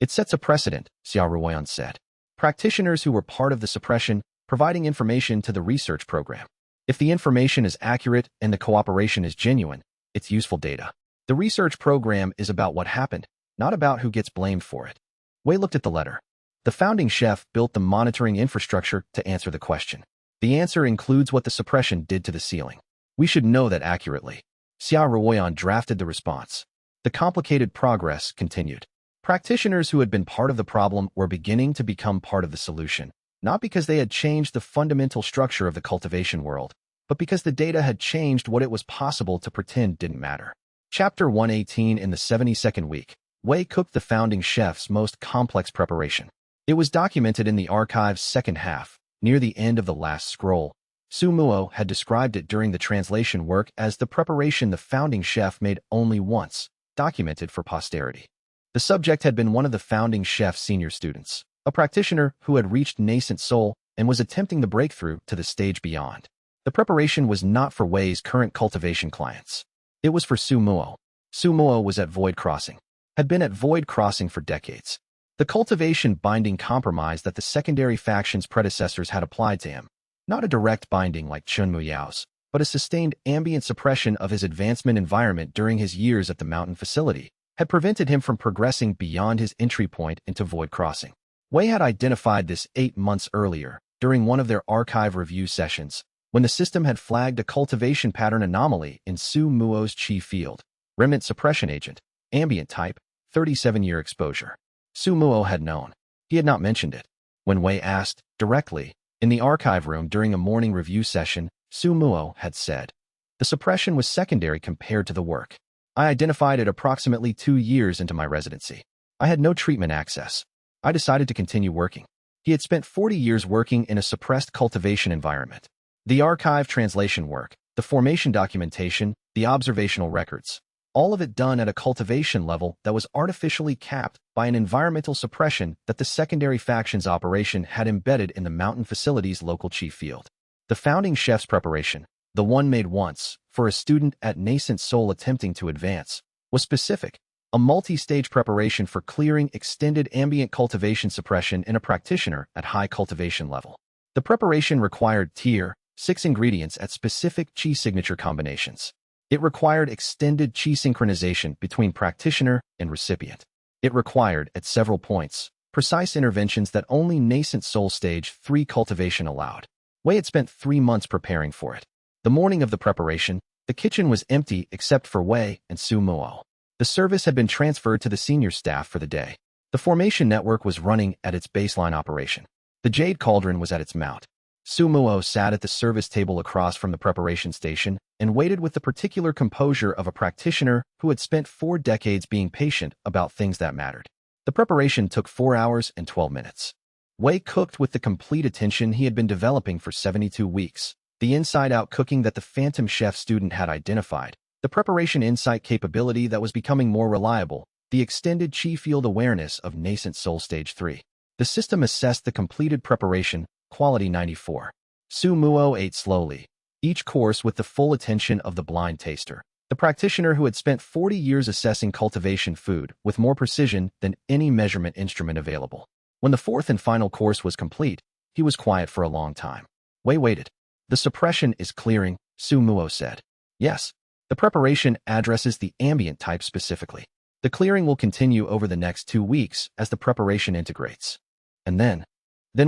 It sets a precedent, Xianxia said. Practitioners who were part of the suppression, providing information to the research program. If the information is accurate and the cooperation is genuine, it's useful data. The research program is about what happened, not about who gets blamed for it. Wei looked at the letter. The founding chef built the monitoring infrastructure to answer the question. The answer includes what the suppression did to the ceiling. We should know that accurately. Xianxia drafted the response. The complicated progress continued. Practitioners who had been part of the problem were beginning to become part of the solution, not because they had changed the fundamental structure of the cultivation world, but because the data had changed what it was possible to pretend didn't matter. Chapter 118. In the 72nd week, Wei cooked the founding chef's most complex preparation. It was documented in the archive's second half, near the end of the last scroll. Su Muo had described it during the translation work as the preparation the founding chef made only once, documented for posterity. The subject had been one of the founding chef's senior students, a practitioner who had reached nascent soul and was attempting the breakthrough to the stage beyond. The preparation was not for Wei's current cultivation clients. It was for Su Muo. Su Muo was at Void Crossing, had been at Void Crossing for decades. The cultivation binding compromise that the secondary faction's predecessors had applied to him, not a direct binding like Chun Muyao's, but a sustained ambient suppression of his advancement environment during his years at the mountain facility, had prevented him from progressing beyond his entry point into Void Crossing. Wei had identified this 8 months earlier, during one of their archive review sessions, when the system had flagged a cultivation pattern anomaly in Su Muo's chi field. Remnant suppression agent, ambient type, 37-year exposure. Su Muo had known. He had not mentioned it. When Wei asked, directly, in the archive room during a morning review session, Su Muo had said, the suppression was secondary compared to the work. I identified it approximately 2 years into my residency. I had no treatment access. I decided to continue working. He had spent 40 years working in a suppressed cultivation environment. The archive translation work, the formation documentation, the observational records. All of it done at a cultivation level that was artificially capped by an environmental suppression that the secondary factions operation had embedded in the mountain facility's local chief field. The founding chef's preparation, the one made once, for a student at nascent soul attempting to advance, was specific, a multi-stage preparation for clearing extended ambient cultivation suppression in a practitioner at high cultivation level. The preparation required Tier 6 ingredients at specific Qi signature combinations. It required extended Qi synchronization between practitioner and recipient. It required, at several points, precise interventions that only nascent soul stage 3 cultivation allowed. Wei had spent 3 months preparing for it. The morning of the preparation, the kitchen was empty except for Wei and Su Muo. The service had been transferred to the senior staff for the day. The formation network was running at its baseline operation. The jade cauldron was at its mount. Su Muo sat at the service table across from the preparation station and waited with the particular composure of a practitioner who had spent 4 decades being patient about things that mattered. The preparation took 4 hours and 12 minutes. Wei cooked with the complete attention he had been developing for 72 weeks, the inside-out cooking that the phantom chef student had identified, the preparation insight capability that was becoming more reliable, the extended Qi field awareness of nascent soul stage 3. The system assessed the completed preparation, quality 94. Su Muo ate slowly, each course with the full attention of the blind taster, the practitioner who had spent 40 years assessing cultivation food with more precision than any measurement instrument available. When the 4th and final course was complete, he was quiet for a long time. Wei waited. The suppression is clearing, Su Muo said. Yes. The preparation addresses the ambient type specifically. The clearing will continue over the next 2 weeks as the preparation integrates. And then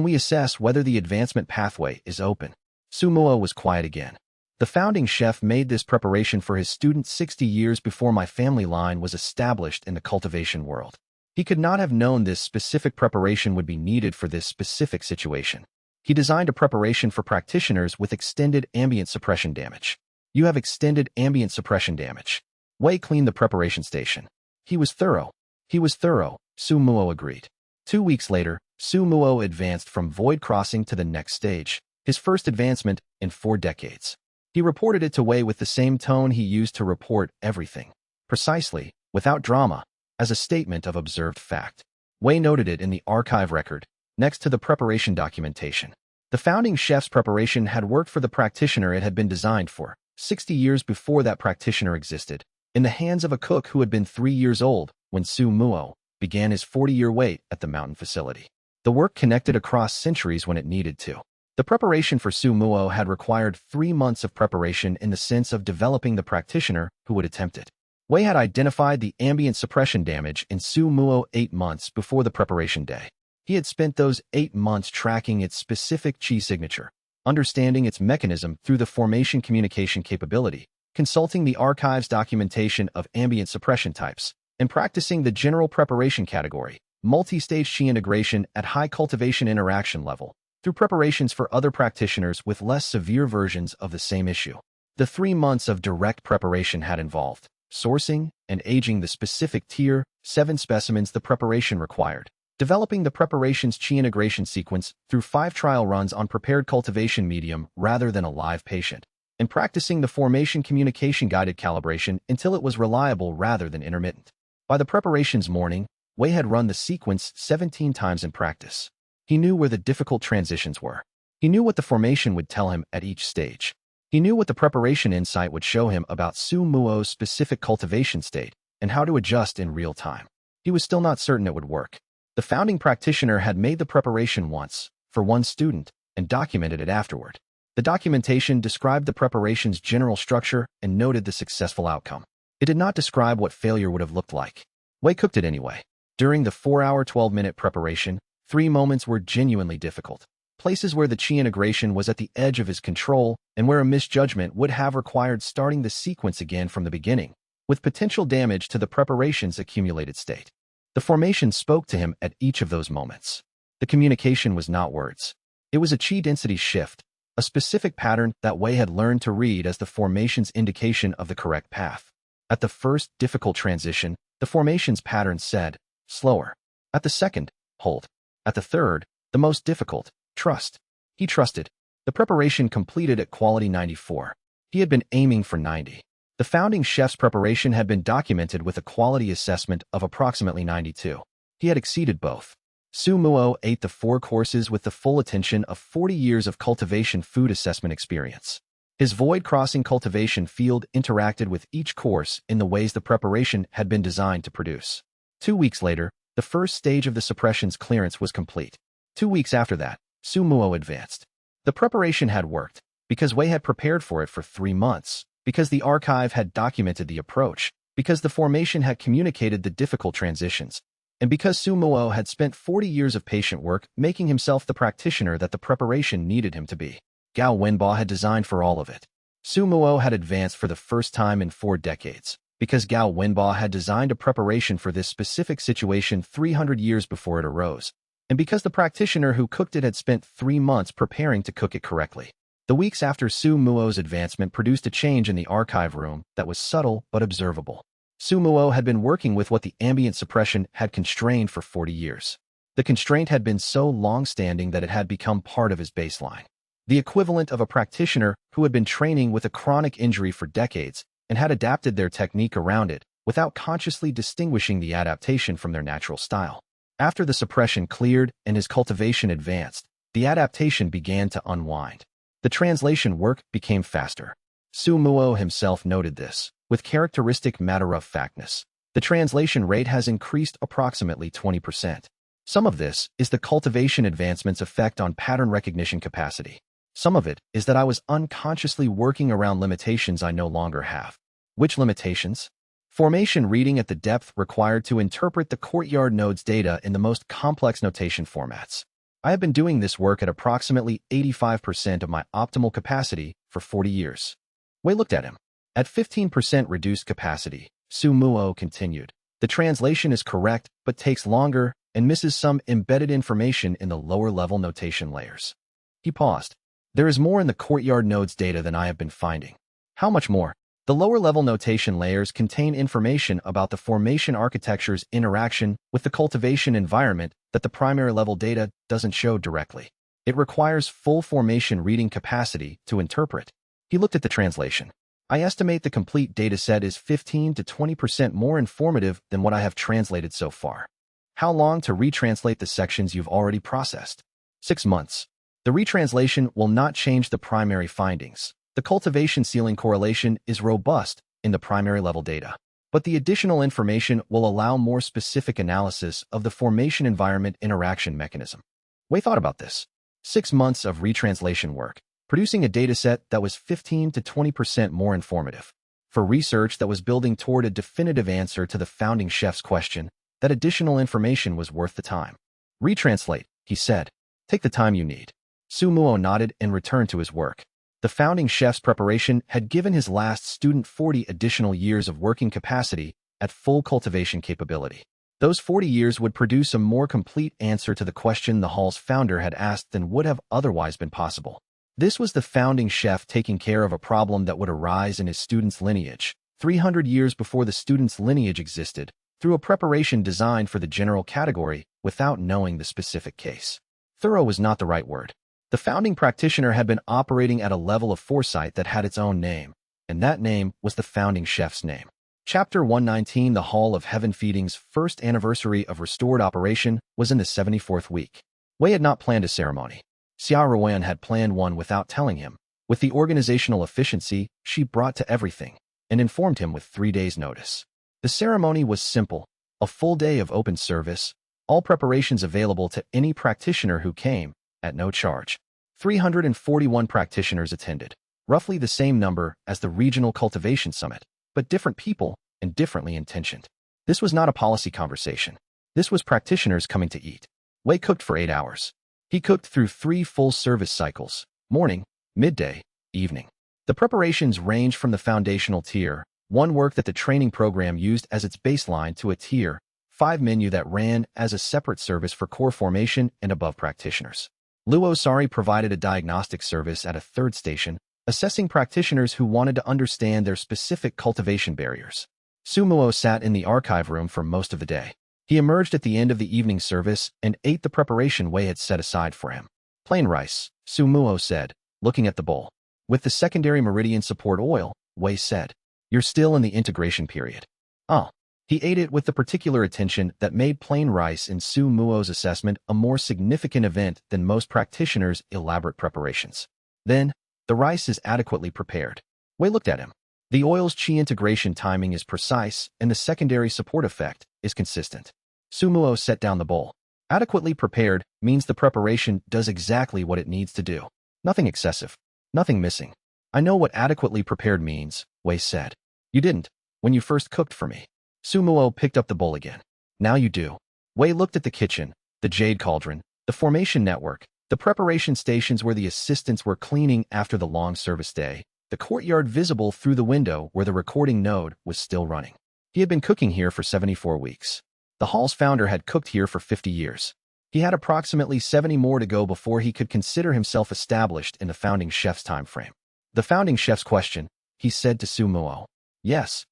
we assess whether the advancement pathway is open. Su Muo was quiet again. The founding chef made this preparation for his students 60 years before my family line was established in the cultivation world. He could not have known this specific preparation would be needed for this specific situation. He designed a preparation for practitioners with extended ambient suppression damage. You have extended ambient suppression damage. Wei cleaned the preparation station. He was thorough, Su Muo agreed. 2 weeks later, Su Muo advanced from void crossing to the next stage, his first advancement in 4 decades. He reported it to Wei with the same tone he used to report everything, precisely, without drama, as a statement of observed fact. Wei noted it in the archive record, next to the preparation documentation. The founding chef's preparation had worked for the practitioner it had been designed for, 60 years before that practitioner existed, in the hands of a cook who had been 3 years old when Su Muo began his 40-year wait at the mountain facility. The work connected across centuries when it needed to. The preparation for Su Muo had required 3 months of preparation in the sense of developing the practitioner who would attempt it. Wei had identified the ambient suppression damage in Su Muo 8 months before the preparation day. He had spent those 8 months tracking its specific Qi signature, understanding its mechanism through the formation communication capability, consulting the archive's documentation of ambient suppression types, and practicing the general preparation category, multi-stage Qi integration at high cultivation interaction level, through preparations for other practitioners with less severe versions of the same issue. The 3 months of direct preparation had involved sourcing and aging the specific Tier 7 specimens the preparation required, developing the preparation's Qi integration sequence through 5 trial runs on prepared cultivation medium rather than a live patient, and practicing the formation communication guided calibration until it was reliable rather than intermittent. By the preparation's morning, Wei had run the sequence 17 times in practice. He knew where the difficult transitions were. He knew what the formation would tell him at each stage. He knew what the preparation insight would show him about Su Muo's specific cultivation state and how to adjust in real time. He was still not certain it would work. The founding practitioner had made the preparation once, for one student, and documented it afterward. The documentation described the preparation's general structure and noted the successful outcome. It did not describe what failure would have looked like. Wei cooked it anyway. During the 4-hour 12-minute preparation, 3 moments were genuinely difficult. Places where the Qi integration was at the edge of his control and where a misjudgment would have required starting the sequence again from the beginning, with potential damage to the preparation's accumulated state. The formation spoke to him at each of those moments. The communication was not words. It was a Qi density shift, a specific pattern that Wei had learned to read as the formation's indication of the correct path. At the first difficult transition, the formation's pattern said, slower. At the second, hold. At the third, the most difficult, trust. He trusted. The preparation completed at quality 94. He had been aiming for 90. The founding chef's preparation had been documented with a quality assessment of approximately 92. He had exceeded both. Su Muo ate the 4 courses with the full attention of 40 years of cultivation food assessment experience. His void-crossing cultivation field interacted with each course in the ways the preparation had been designed to produce. 2 weeks later, the first stage of the suppression's clearance was complete. 2 weeks after that, Su Muo advanced. The preparation had worked, because Wei had prepared for it for 3 months, because the archive had documented the approach, because the formation had communicated the difficult transitions, and because Su Muo had spent 40 years of patient work making himself the practitioner that the preparation needed him to be. Gao Wenba had designed for all of it. Su Muo had advanced for the first time in 4 decades, because Gao Wenba had designed a preparation for this specific situation 300 years before it arose, and because the practitioner who cooked it had spent 3 months preparing to cook it correctly. The weeks after Su Muo's advancement produced a change in the archive room that was subtle but observable. Su Muo had been working with what the ambient suppression had constrained for 40 years. The constraint had been so long-standing that it had become part of his baseline. The equivalent of a practitioner who had been training with a chronic injury for decades and had adapted their technique around it without consciously distinguishing the adaptation from their natural style. After the suppression cleared and his cultivation advanced, the adaptation began to unwind. The translation work became faster. Su Muo himself noted this. With characteristic matter-of-factness, the translation rate has increased approximately 20%. Some of this is the cultivation advancement's effect on pattern recognition capacity. Some of it is that I was unconsciously working around limitations I no longer have. Which limitations? Formation reading at the depth required to interpret the courtyard node's data in the most complex notation formats. I have been doing this work at approximately 85% of my optimal capacity for 40 years. Wei looked at him. At 15% reduced capacity, Su Muo continued. The translation is correct but takes longer and misses some embedded information in the lower-level notation layers. He paused. There is more in the courtyard node's data than I have been finding. How much more? The lower-level notation layers contain information about the formation architecture's interaction with the cultivation environment that the primary-level data doesn't show directly. It requires full formation reading capacity to interpret. He looked at the translation. I estimate the complete dataset is 15 to 20% more informative than what I have translated so far. How long to retranslate the sections you've already processed? 6 months. The retranslation will not change the primary findings. The cultivation ceiling correlation is robust in the primary level data, but the additional information will allow more specific analysis of the formation environment interaction mechanism. Wei thought about this. 6 months of retranslation work, producing a dataset that was 15 to 20% more informative. For research that was building toward a definitive answer to the founding chef's question, that additional information was worth the time. Retranslate, he said. Take the time you need. Su Muo nodded and returned to his work. The founding chef's preparation had given his last student 40 additional years of working capacity at full cultivation capability. Those 40 years would produce a more complete answer to the question the hall's founder had asked than would have otherwise been possible. This was the founding chef taking care of a problem that would arise in his student's lineage, 300 years before the student's lineage existed, through a preparation designed for the general category without knowing the specific case. Thorough was not the right word. The founding practitioner had been operating at a level of foresight that had its own name, and that name was the founding chef's name. Chapter 119, The Hall of Heaven Feeding's first anniversary of restored operation was in the 74th week. Wei had not planned a ceremony. Xia Ruoyan had planned one without telling him. With the organizational efficiency she brought to everything, and informed him with 3 days' notice. The ceremony was simple, a full day of open service, all preparations available to any practitioner who came, at no charge. 341 practitioners attended, roughly the same number as the Regional Cultivation Summit, but different people and differently intentioned. This was not a policy conversation. This was practitioners coming to eat. Wei cooked for 8 hours. He cooked through 3 full service cycles, morning, midday, evening. The preparations ranged from the foundational tier, 1 work that the training program used as its baseline, to a tier 5 menu that ran as a separate service for core formation and above practitioners. Luo Sari provided a diagnostic service at a 3rd station, assessing practitioners who wanted to understand their specific cultivation barriers. Su Muo sat in the archive room for most of the day. He emerged at the end of the evening service and ate the preparation Wei had set aside for him. Plain rice, Su Muo said, looking at the bowl. With the secondary meridian support oil, Wei said. You're still in the integration period. Oh. He ate it with the particular attention that made plain rice in Su Muo's assessment a more significant event than most practitioners' elaborate preparations. Then, the rice is adequately prepared. Wei looked at him. The oil's qi integration timing is precise, and the secondary support effect is consistent. Su Muo set down the bowl. Adequately prepared means the preparation does exactly what it needs to do. Nothing excessive. Nothing missing. I know what adequately prepared means, Wei said. You didn't, when you first cooked for me. Su Muo picked up the bowl again. Now you do. Wei looked at the kitchen, the jade cauldron, the formation network, the preparation stations where the assistants were cleaning after the long service day, the courtyard visible through the window where the recording node was still running. He had been cooking here for 74 weeks. The hall's founder had cooked here for 50 years. He had approximately 70 more to go before he could consider himself established in the founding chef's time frame. The founding chef's question, he said to Su Muo. Yes.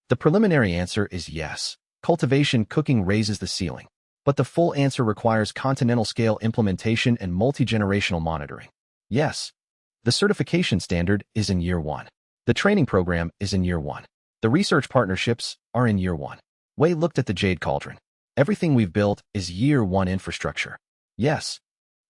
The preliminary answer is yes. Cultivation cooking raises the ceiling. But the full answer requires continental-scale implementation and multi-generational monitoring. Yes. The certification standard is in year 1. The training program is in year 1. The research partnerships are in year 1. Wei looked at the jade cauldron. Everything we've built is year 1 infrastructure. Yes.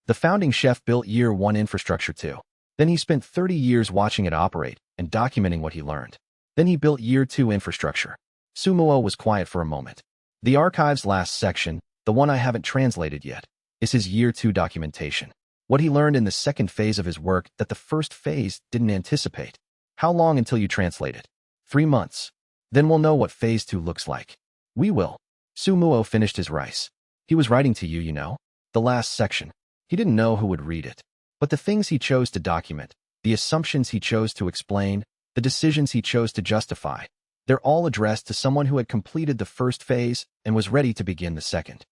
The founding chef built year 1 infrastructure too. Then he spent 30 years watching it operate and documenting what he learned. Then he built year 2 infrastructure. Su Muo was quiet for a moment. The archive's last section, the one I haven't translated yet, is his year 2 documentation. What he learned in the second phase of his work that the first phase didn't anticipate. How long until you translate it? 3 months. Then we'll know what phase 2 looks like. We will. Su Muo finished his rice. He was writing to you, you know? The last section. He didn't know who would read it. But the things he chose to document, the assumptions he chose to explain, the decisions he chose to justify, they're all addressed to someone who had completed the first phase and was ready to begin the second.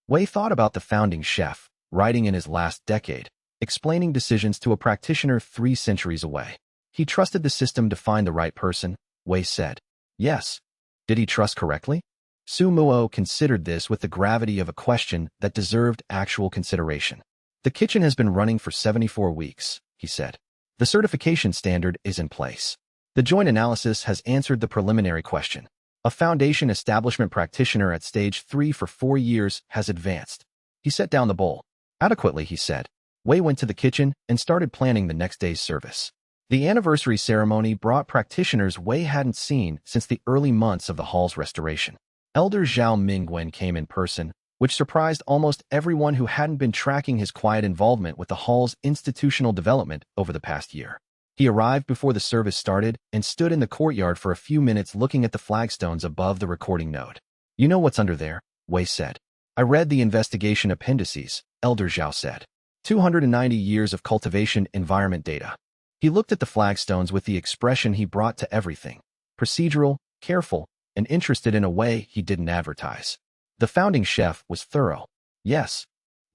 Wei thought about the founding chef, writing in his last decade, explaining decisions to a practitioner 3 centuries away. He trusted the system to find the right person, Wei said. Yes. Did he trust correctly? Su Muo considered this with the gravity of a question that deserved actual consideration. The kitchen has been running for 74 weeks, he said. The certification standard is in place. The joint analysis has answered the preliminary question. A foundation establishment practitioner at stage 3 for 4 years has advanced. He set down the bowl. Adequately, he said. Wei went to the kitchen and started planning the next day's service. The anniversary ceremony brought practitioners Wei hadn't seen since the early months of the hall's restoration. Elder Zhao Mingwen came in person, which surprised almost everyone who hadn't been tracking his quiet involvement with the hall's institutional development over the past year. He arrived before the service started and stood in the courtyard for a few minutes looking at the flagstones above the recording node. You know what's under there, Wei said. I read the investigation appendices, Elder Zhao said. 290 years of cultivation environment data. He looked at the flagstones with the expression he brought to everything. Procedural, careful, and interested in a way he didn't advertise. The founding chef was thorough. Yes.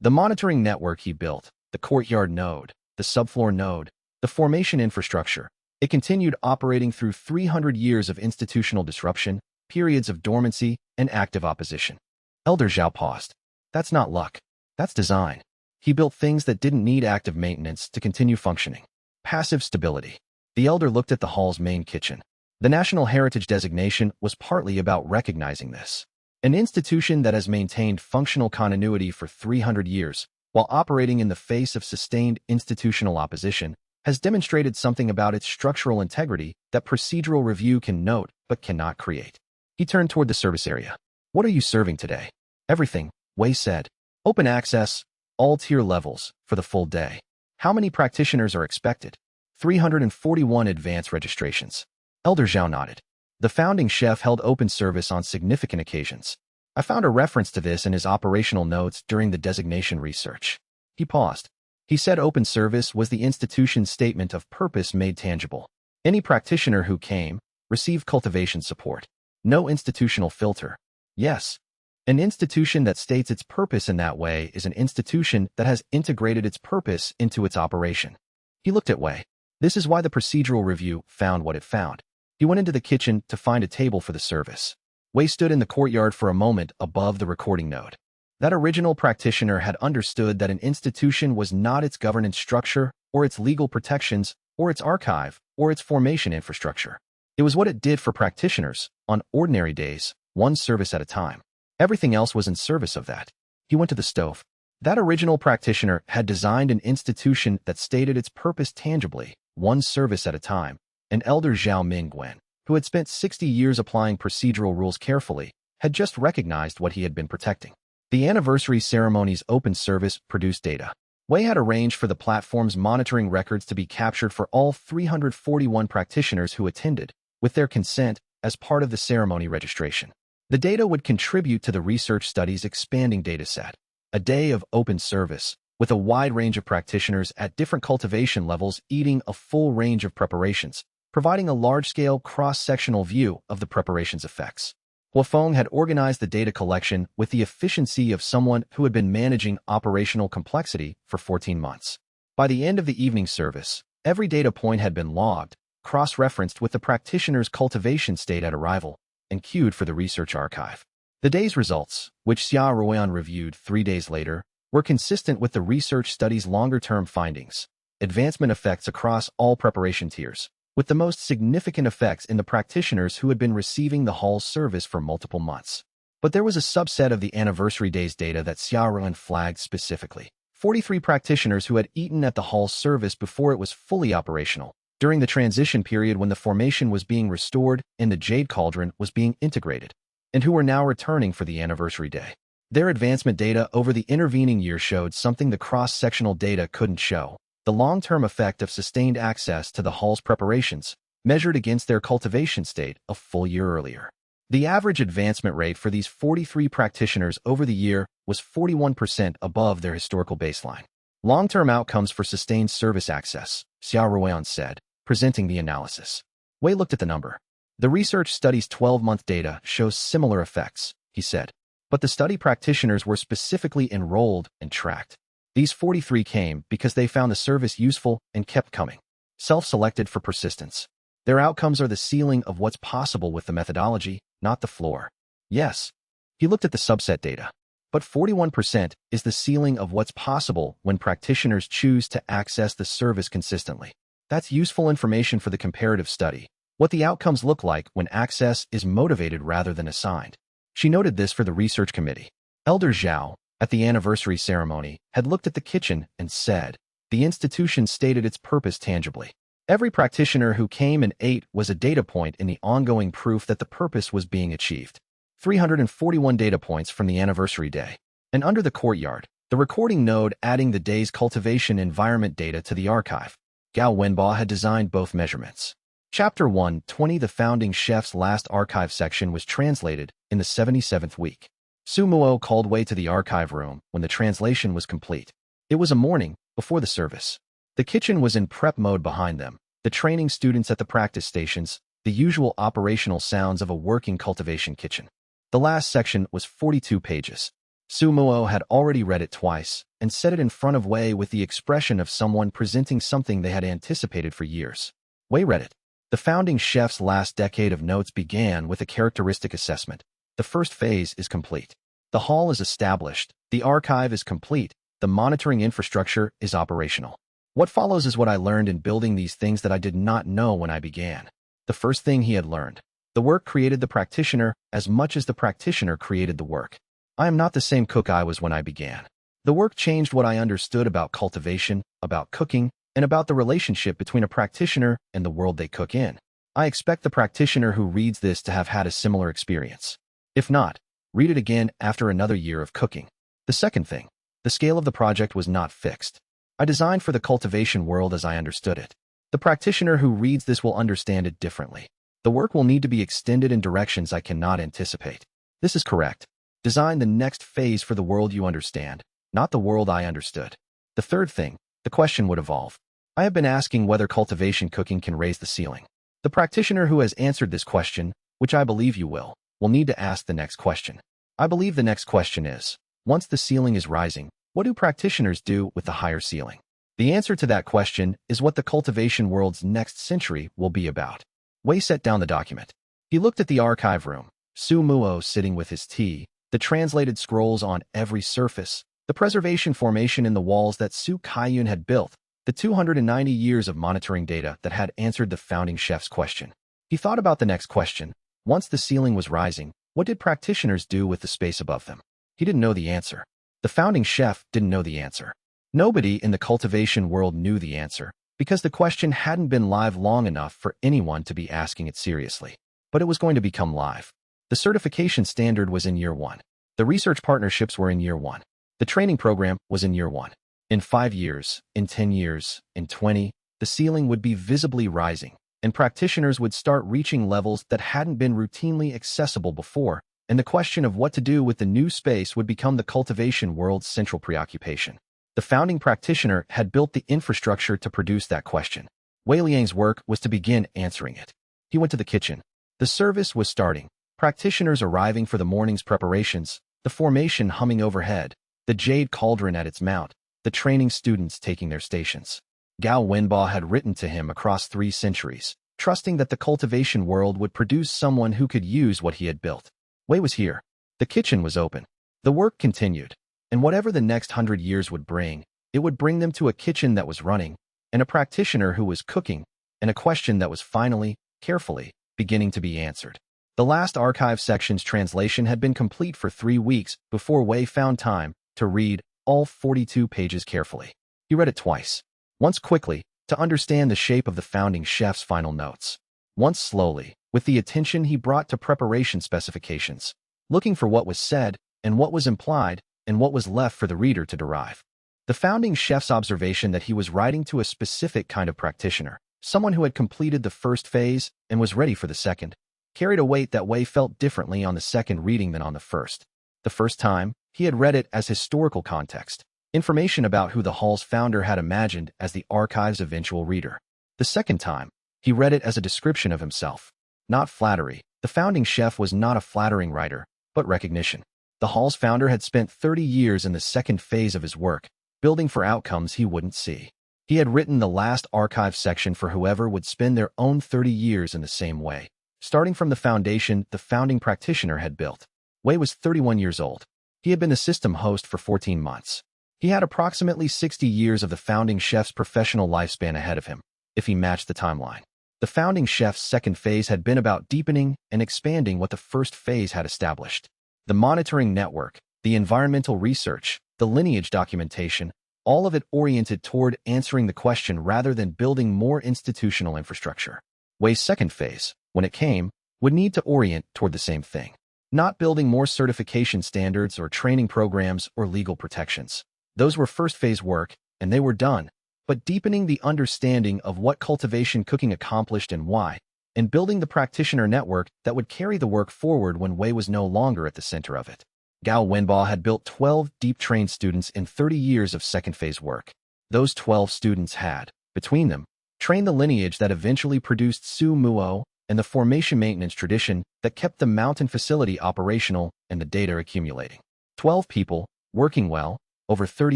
The monitoring network he built, the courtyard node, the subfloor node, the formation infrastructure, it continued operating through 300 years of institutional disruption, periods of dormancy, and active opposition. Elder Zhao paused. That's not luck. That's design. He built things that didn't need active maintenance to continue functioning. Passive stability. The elder looked at the hall's main kitchen. The National Heritage designation was partly about recognizing this. An institution that has maintained functional continuity for 300 years, while operating in the face of sustained institutional opposition, has demonstrated something about its structural integrity that procedural review can note but cannot create. He turned toward the service area. What are you serving today? Everything, Wei said. Open access, all tier levels, for the full day. How many practitioners are expected? 341 advanced registrations. Elder Zhao nodded. The founding chef held open service on significant occasions. I found a reference to this in his operational notes during the designation research. He paused. He said open service was the institution's statement of purpose made tangible. Any practitioner who came received cultivation support. No institutional filter. Yes. An institution that states its purpose in that way is an institution that has integrated its purpose into its operation. He looked at Wei. This is why the procedural review found what it found. He went into the kitchen to find a table for the service. Wei stood in the courtyard for a moment above the recording node. That original practitioner had understood that an institution was not its governance structure, or its legal protections, or its archive, or its formation infrastructure. It was what it did for practitioners, on ordinary days, one service at a time. Everything else was in service of that. He went to the stove. That original practitioner had designed an institution that stated its purpose tangibly, one service at a time. An elder Zhao Mingguan, who had spent 60 years applying procedural rules carefully, had just recognized what he had been protecting. The anniversary ceremony's open service produced data. Wei had arranged for the platform's monitoring records to be captured for all 341 practitioners who attended, with their consent, as part of the ceremony registration. The data would contribute to the research study's expanding dataset. A day of open service, with a wide range of practitioners at different cultivation levels eating a full range of preparations, providing a large-scale cross-sectional view of the preparation's effects. Huafeng had organized the data collection with the efficiency of someone who had been managing operational complexity for 14 months. By the end of the evening service, every data point had been logged, cross-referenced with the practitioner's cultivation state at arrival, and queued for the research archive. The day's results, which Xia Ruoyan reviewed 3 days later, were consistent with the research study's longer-term findings, advancement effects across all preparation tiers, with the most significant effects in the practitioners who had been receiving the hall's service for multiple months. But there was a subset of the anniversary day's data that Xia Ruoyan flagged specifically. 43 practitioners who had eaten at the hall's service before it was fully operational, during the transition period when the formation was being restored and the Jade Cauldron was being integrated, and who were now returning for the anniversary day. Their advancement data over the intervening year showed something the cross-sectional data couldn't show: the long-term effect of sustained access to the hall's preparations, measured against their cultivation state a full year earlier. The average advancement rate for these 43 practitioners over the year was 41% above their historical baseline. Long-term outcomes for sustained service access, Xia Ruoyan said, presenting the analysis. Wei looked at the number. The research study's 12-month data shows similar effects, he said. But the study practitioners were specifically enrolled and tracked. These 43 came because they found the service useful and kept coming. Self-selected for persistence. Their outcomes are the ceiling of what's possible with the methodology, not the floor. Yes. He looked at the subset data. But 41% is the ceiling of what's possible when practitioners choose to access the service consistently. That's useful information for the comparative study, what the outcomes look like when access is motivated rather than assigned. She noted this for the research committee. Elder Zhao, at the anniversary ceremony, had looked at the kitchen and said, the institution stated its purpose tangibly. Every practitioner who came and ate was a data point in the ongoing proof that the purpose was being achieved. 341 data points from the anniversary day. And under the courtyard, the recording node adding the day's cultivation environment data to the archive. Gao Wenba had designed both measurements. Chapter 120, the founding chef's last archive section, was translated in the 77th week. Su Muo called Wei to the archive room when the translation was complete. It was a morning before the service. The kitchen was in prep mode behind them, the training students at the practice stations, the usual operational sounds of a working cultivation kitchen. The last section was 42 pages. Su Muo had already read it twice and set it in front of Wei with the expression of someone presenting something they had anticipated for years. Wei read it. The founding chef's last decade of notes began with a characteristic assessment. The first phase is complete. The hall is established. The archive is complete. The monitoring infrastructure is operational. What follows is what I learned in building these things that I did not know when I began. The first thing he had learned. The work created the practitioner as much as the practitioner created the work. I am not the same cook I was when I began. The work changed what I understood about cultivation, about cooking, and about the relationship between a practitioner and the world they cook in. I expect the practitioner who reads this to have had a similar experience. If not, read it again after another year of cooking. The second thing, the scale of the project was not fixed. I designed for the cultivation world as I understood it. The practitioner who reads this will understand it differently. The work will need to be extended in directions I cannot anticipate. This is correct. Design the next phase for the world you understand, not the world I understood. The third thing, the question would evolve. I have been asking whether cultivation cooking can raise the ceiling. The practitioner who has answered this question, which I believe you will need to ask the next question. I believe the next question is, once the ceiling is rising, what do practitioners do with the higher ceiling? The answer to that question is what the cultivation world's next century will be about. Wei set down the document. He looked at the archive room, Su Muo sitting with his tea, the translated scrolls on every surface, the preservation formation in the walls that Su Kaiyun had built, the 290 years of monitoring data that had answered the founding chef's question. He thought about the next question. Once the ceiling was rising, what did practitioners do with the space above them? He didn't know the answer. The founding chef didn't know the answer. Nobody in the cultivation world knew the answer, because the question hadn't been live long enough for anyone to be asking it seriously. But it was going to become live. The certification standard was in year 1. The research partnerships were in year 1. The training program was in year 1. In 5 years, in 10 years, in 20, the ceiling would be visibly rising, and practitioners would start reaching levels that hadn't been routinely accessible before, and the question of what to do with the new space would become the cultivation world's central preoccupation. The founding practitioner had built the infrastructure to produce that question. Wei Liang's work was to begin answering it. He went to the kitchen. The service was starting. Practitioners arriving for the morning's preparations, the formation humming overhead, the jade cauldron at its mount, the training students taking their stations. Gao Wenbo had written to him across 3 centuries, trusting that the cultivation world would produce someone who could use what he had built. Wei was here. The kitchen was open. The work continued. And whatever the next 100 years would bring, it would bring them to a kitchen that was running, and a practitioner who was cooking, and a question that was finally, carefully, beginning to be answered. The last archive section's translation had been complete for 3 weeks before Wei found time to read all 42 pages carefully. He read it twice. Once quickly, to understand the shape of the founding chef's final notes. Once slowly, with the attention he brought to preparation specifications, looking for what was said, and what was implied, and what was left for the reader to derive. The founding chef's observation that he was writing to a specific kind of practitioner, someone who had completed the first phase and was ready for the second, carried a weight that Wei felt differently on the second reading than on the first. The first time, he had read it as historical context, information about who the hall's founder had imagined as the archive's eventual reader. The second time, he read it as a description of himself. Not flattery. The founding chef was not a flattering writer, but recognition. The hall's founder had spent 30 years in the second phase of his work, building for outcomes he wouldn't see. He had written the last archive section for whoever would spend their own 30 years in the same way, starting from the foundation the founding practitioner had built. Wei was 31 years old. He had been the system host for 14 months. He had approximately 60 years of the founding chef's professional lifespan ahead of him, if he matched the timeline. The founding chef's second phase had been about deepening and expanding what the first phase had established. The monitoring network, the environmental research, the lineage documentation, all of it oriented toward answering the question rather than building more institutional infrastructure. Wei's second phase, when it came, would need to orient toward the same thing. Not building more certification standards or training programs or legal protections. Those were first phase work, and they were done, but deepening the understanding of what cultivation cooking accomplished and why, and building the practitioner network that would carry the work forward when Wei was no longer at the center of it. Gao Wenbo had built 12 deep-trained students in 30 years of second-phase work. Those 12 students had, between them, trained the lineage that eventually produced Su Muo and the formation maintenance tradition that kept the mountain facility operational and the data accumulating. 12 people, working well, over 30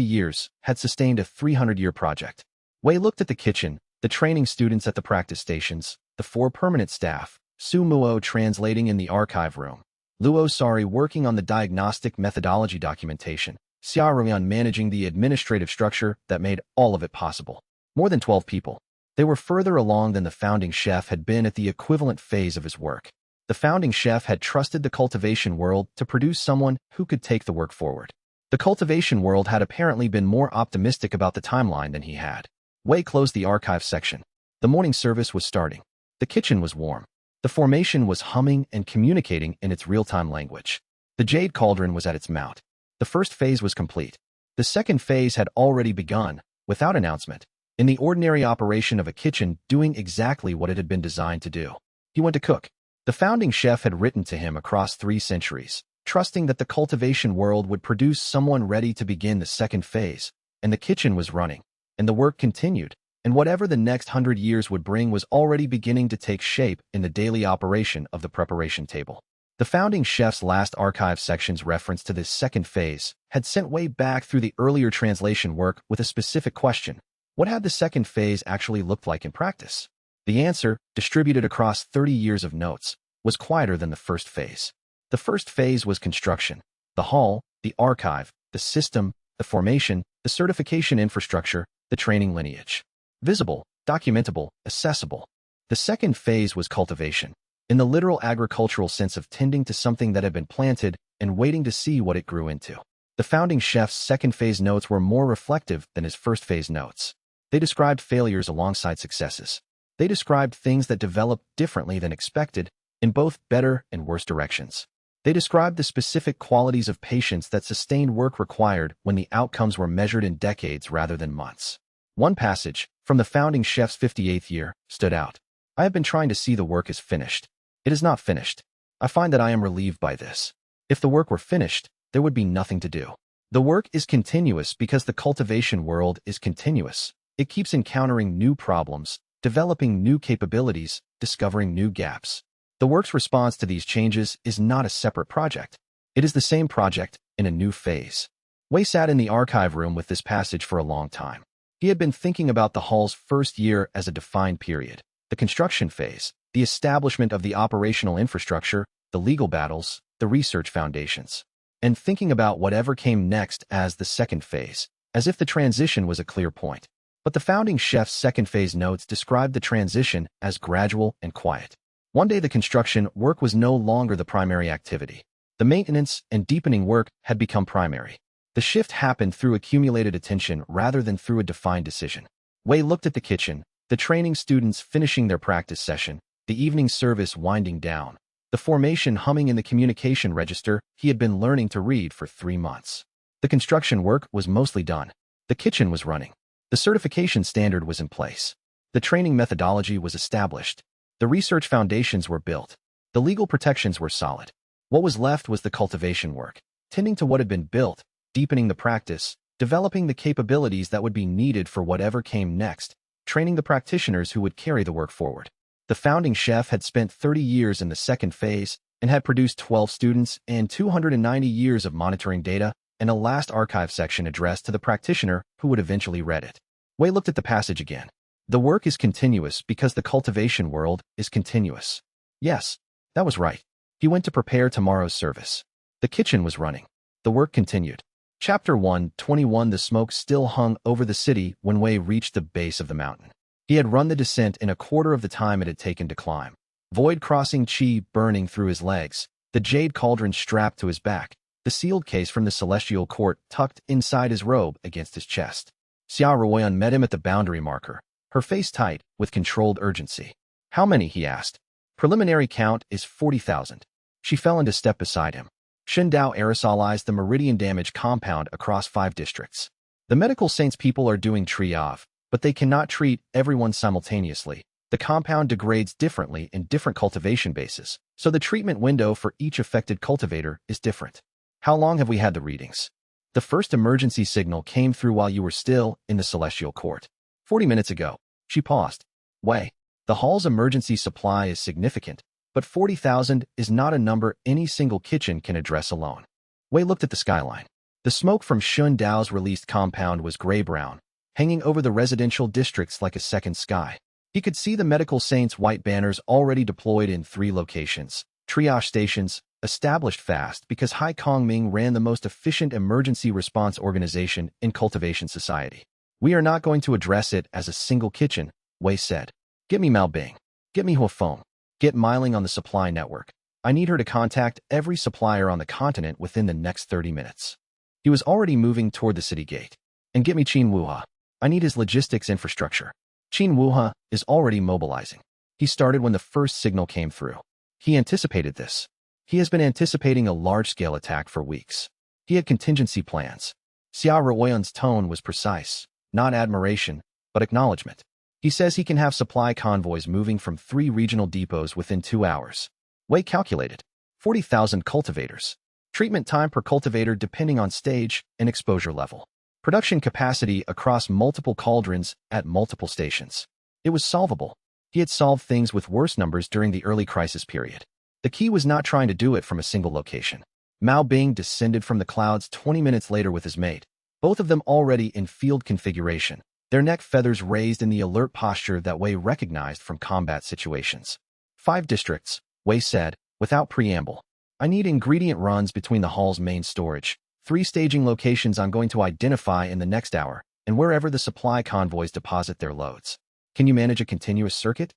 years, had sustained a 300-year project. Wei looked at the kitchen, the training students at the practice stations, the 4 permanent staff, Su Muo translating in the archive room, Luo Sari working on the diagnostic methodology documentation, Xia Ruian managing the administrative structure that made all of it possible. More than 12 people. They were further along than the founding chef had been at the equivalent phase of his work. The founding chef had trusted the cultivation world to produce someone who could take the work forward. The cultivation world had apparently been more optimistic about the timeline than he had. Wei closed the archive section. The morning service was starting. The kitchen was warm. The formation was humming and communicating in its real-time language. The jade cauldron was at its mount. The first phase was complete. The second phase had already begun, without announcement, in the ordinary operation of a kitchen doing exactly what it had been designed to do. He went to cook. The founding chef had written to him across 3 centuries, trusting that the cultivation world would produce someone ready to begin the second phase, and the kitchen was running, and the work continued, and whatever the next 100 years would bring was already beginning to take shape in the daily operation of the preparation table. The founding chef's last archive section's reference to this second phase had sent Wei back through the earlier translation work with a specific question. What had the second phase actually looked like in practice? The answer, distributed across 30 years of notes, was quieter than the first phase. The first phase was construction. The hall, the archive, the system, the formation, the certification infrastructure, the training lineage. Visible, documentable, accessible. The second phase was cultivation, in the literal agricultural sense of tending to something that had been planted and waiting to see what it grew into. The founding chef's second phase notes were more reflective than his first phase notes. They described failures alongside successes. They described things that developed differently than expected, in both better and worse directions. They described the specific qualities of patience that sustained work required when the outcomes were measured in decades rather than months. One passage, from the founding chef's 58th year, stood out. I have been trying to see the work as finished. It is not finished. I find that I am relieved by this. If the work were finished, there would be nothing to do. The work is continuous because the cultivation world is continuous. It keeps encountering new problems, developing new capabilities, discovering new gaps. The work's response to these changes is not a separate project. It is the same project in a new phase. Wei sat in the archive room with this passage for a long time. He had been thinking about the hall's first year as a defined period, the construction phase, the establishment of the operational infrastructure, the legal battles, the research foundations, and thinking about whatever came next as the second phase, as if the transition was a clear point. But the founding chef's second phase notes described the transition as gradual and quiet. One day the construction work was no longer the primary activity. The maintenance and deepening work had become primary. The shift happened through accumulated attention rather than through a defined decision. Wei looked at the kitchen, the training students finishing their practice session, the evening service winding down, the formation humming in the communication register he had been learning to read for 3 months. The construction work was mostly done. The kitchen was running. The certification standard was in place. The training methodology was established. The research foundations were built. The legal protections were solid. What was left was the cultivation work, tending to what had been built, deepening the practice, developing the capabilities that would be needed for whatever came next, training the practitioners who would carry the work forward. The founding chef had spent 30 years in the second phase and had produced 12 students and 290 years of monitoring data and a last archive section addressed to the practitioner who would eventually read it. Wei looked at the passage again. The work is continuous because the cultivation world is continuous. Yes, that was right. He went to prepare tomorrow's service. The kitchen was running. The work continued. Chapter 1:21 The smoke still hung over the city when Wei reached the base of the mountain. He had run the descent in a quarter of the time it had taken to climb. Void-crossing qi burning through his legs, the jade cauldron strapped to his back, the sealed case from the celestial court tucked inside his robe against his chest. Xia Ruoyan met him at the boundary marker, her face tight, with controlled urgency. How many? He asked. Preliminary count is 40,000. She fell into step beside him. Shindao aerosolized the meridian damage compound across 5 districts. The medical saints people are doing triage, but they cannot treat everyone simultaneously. The compound degrades differently in different cultivation bases, so the treatment window for each affected cultivator is different. How long have we had the readings? The first emergency signal came through while you were still in the celestial court. 40 minutes ago. She paused. Wei, the hall's emergency supply is significant, but 40,000 is not a number any single kitchen can address alone. Wei looked at the skyline. The smoke from Shun Dao's released compound was gray-brown, hanging over the residential districts like a second sky. He could see the medical saints' white banners already deployed in 3 locations, triage stations, established fast because Hai Kongming ran the most efficient emergency response organization in cultivation society. We are not going to address it as a single kitchen, Wei said. Get me Mao Bing. Get me Huafeng. Get Miling on the supply network. I need her to contact every supplier on the continent within the next 30 minutes. He was already moving toward the city gate. And get me Qin Wuha. I need his logistics infrastructure. Qin Wuha is already mobilizing. He started when the first signal came through. He anticipated this. He has been anticipating a large-scale attack for weeks. He had contingency plans. Xia Ruoyan's tone was precise. Not admiration, but acknowledgement. He says he can have supply convoys moving from 3 regional depots within 2 hours. Wei calculated. 40,000 cultivators. Treatment time per cultivator depending on stage and exposure level. Production capacity across multiple cauldrons at multiple stations. It was solvable. He had solved things with worse numbers during the early crisis period. The key was not trying to do it from a single location. Mao Bing descended from the clouds 20 minutes later with his mate, both of them already in field configuration, their neck feathers raised in the alert posture that Wei recognized from combat situations. 5 districts, Wei said, without preamble. I need ingredient runs between the hall's main storage, 3 staging locations I'm going to identify in the next hour, and wherever the supply convoys deposit their loads. Can you manage a continuous circuit?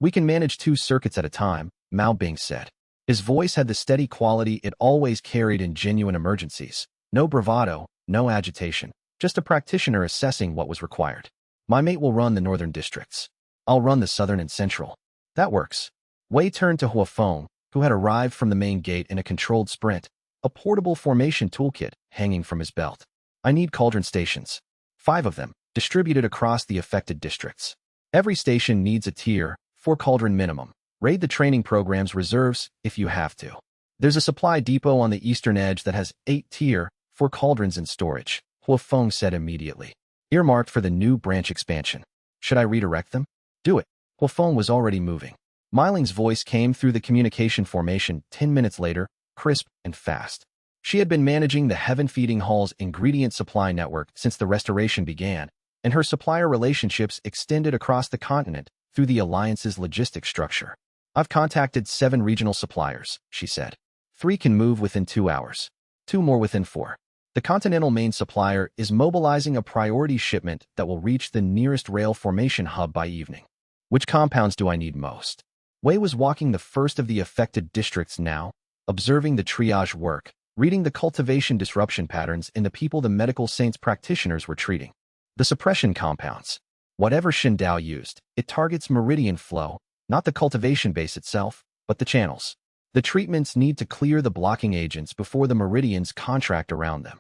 We can manage 2 circuits at a time, Mao Bing said. His voice had the steady quality it always carried in genuine emergencies. No bravado, no agitation, just a practitioner assessing what was required. My mate will run the northern districts. I'll run the southern and central. That works. Wei turned to Huafeng, who had arrived from the main gate in a controlled sprint, a portable formation toolkit hanging from his belt. I need cauldron stations. 5 of them, distributed across the affected districts. Every station needs a tier, 4 cauldron minimum. Raid the training program's reserves if you have to. There's a supply depot on the eastern edge that has 8 tier, 4 cauldrons in storage, Huafeng said immediately. Earmarked for the new branch expansion. Should I redirect them? Do it. Huafeng was already moving. Miling's voice came through the communication formation 10 minutes later, crisp and fast. She had been managing the Heaven Feeding Hall's ingredient supply network since the restoration began, and her supplier relationships extended across the continent through the Alliance's logistics structure. I've contacted 7 regional suppliers, she said. 3 can move within 2 hours. 2 more within 4. The Continental main supplier is mobilizing a priority shipment that will reach the nearest rail formation hub by evening. Which compounds do I need most? Wei was walking the first of the affected districts now, observing the triage work, reading the cultivation disruption patterns in the people the medical saints practitioners were treating. The suppression compounds. Whatever Shindao used, it targets meridian flow, not the cultivation base itself, but the channels. The treatments need to clear the blocking agents before the meridians contract around them.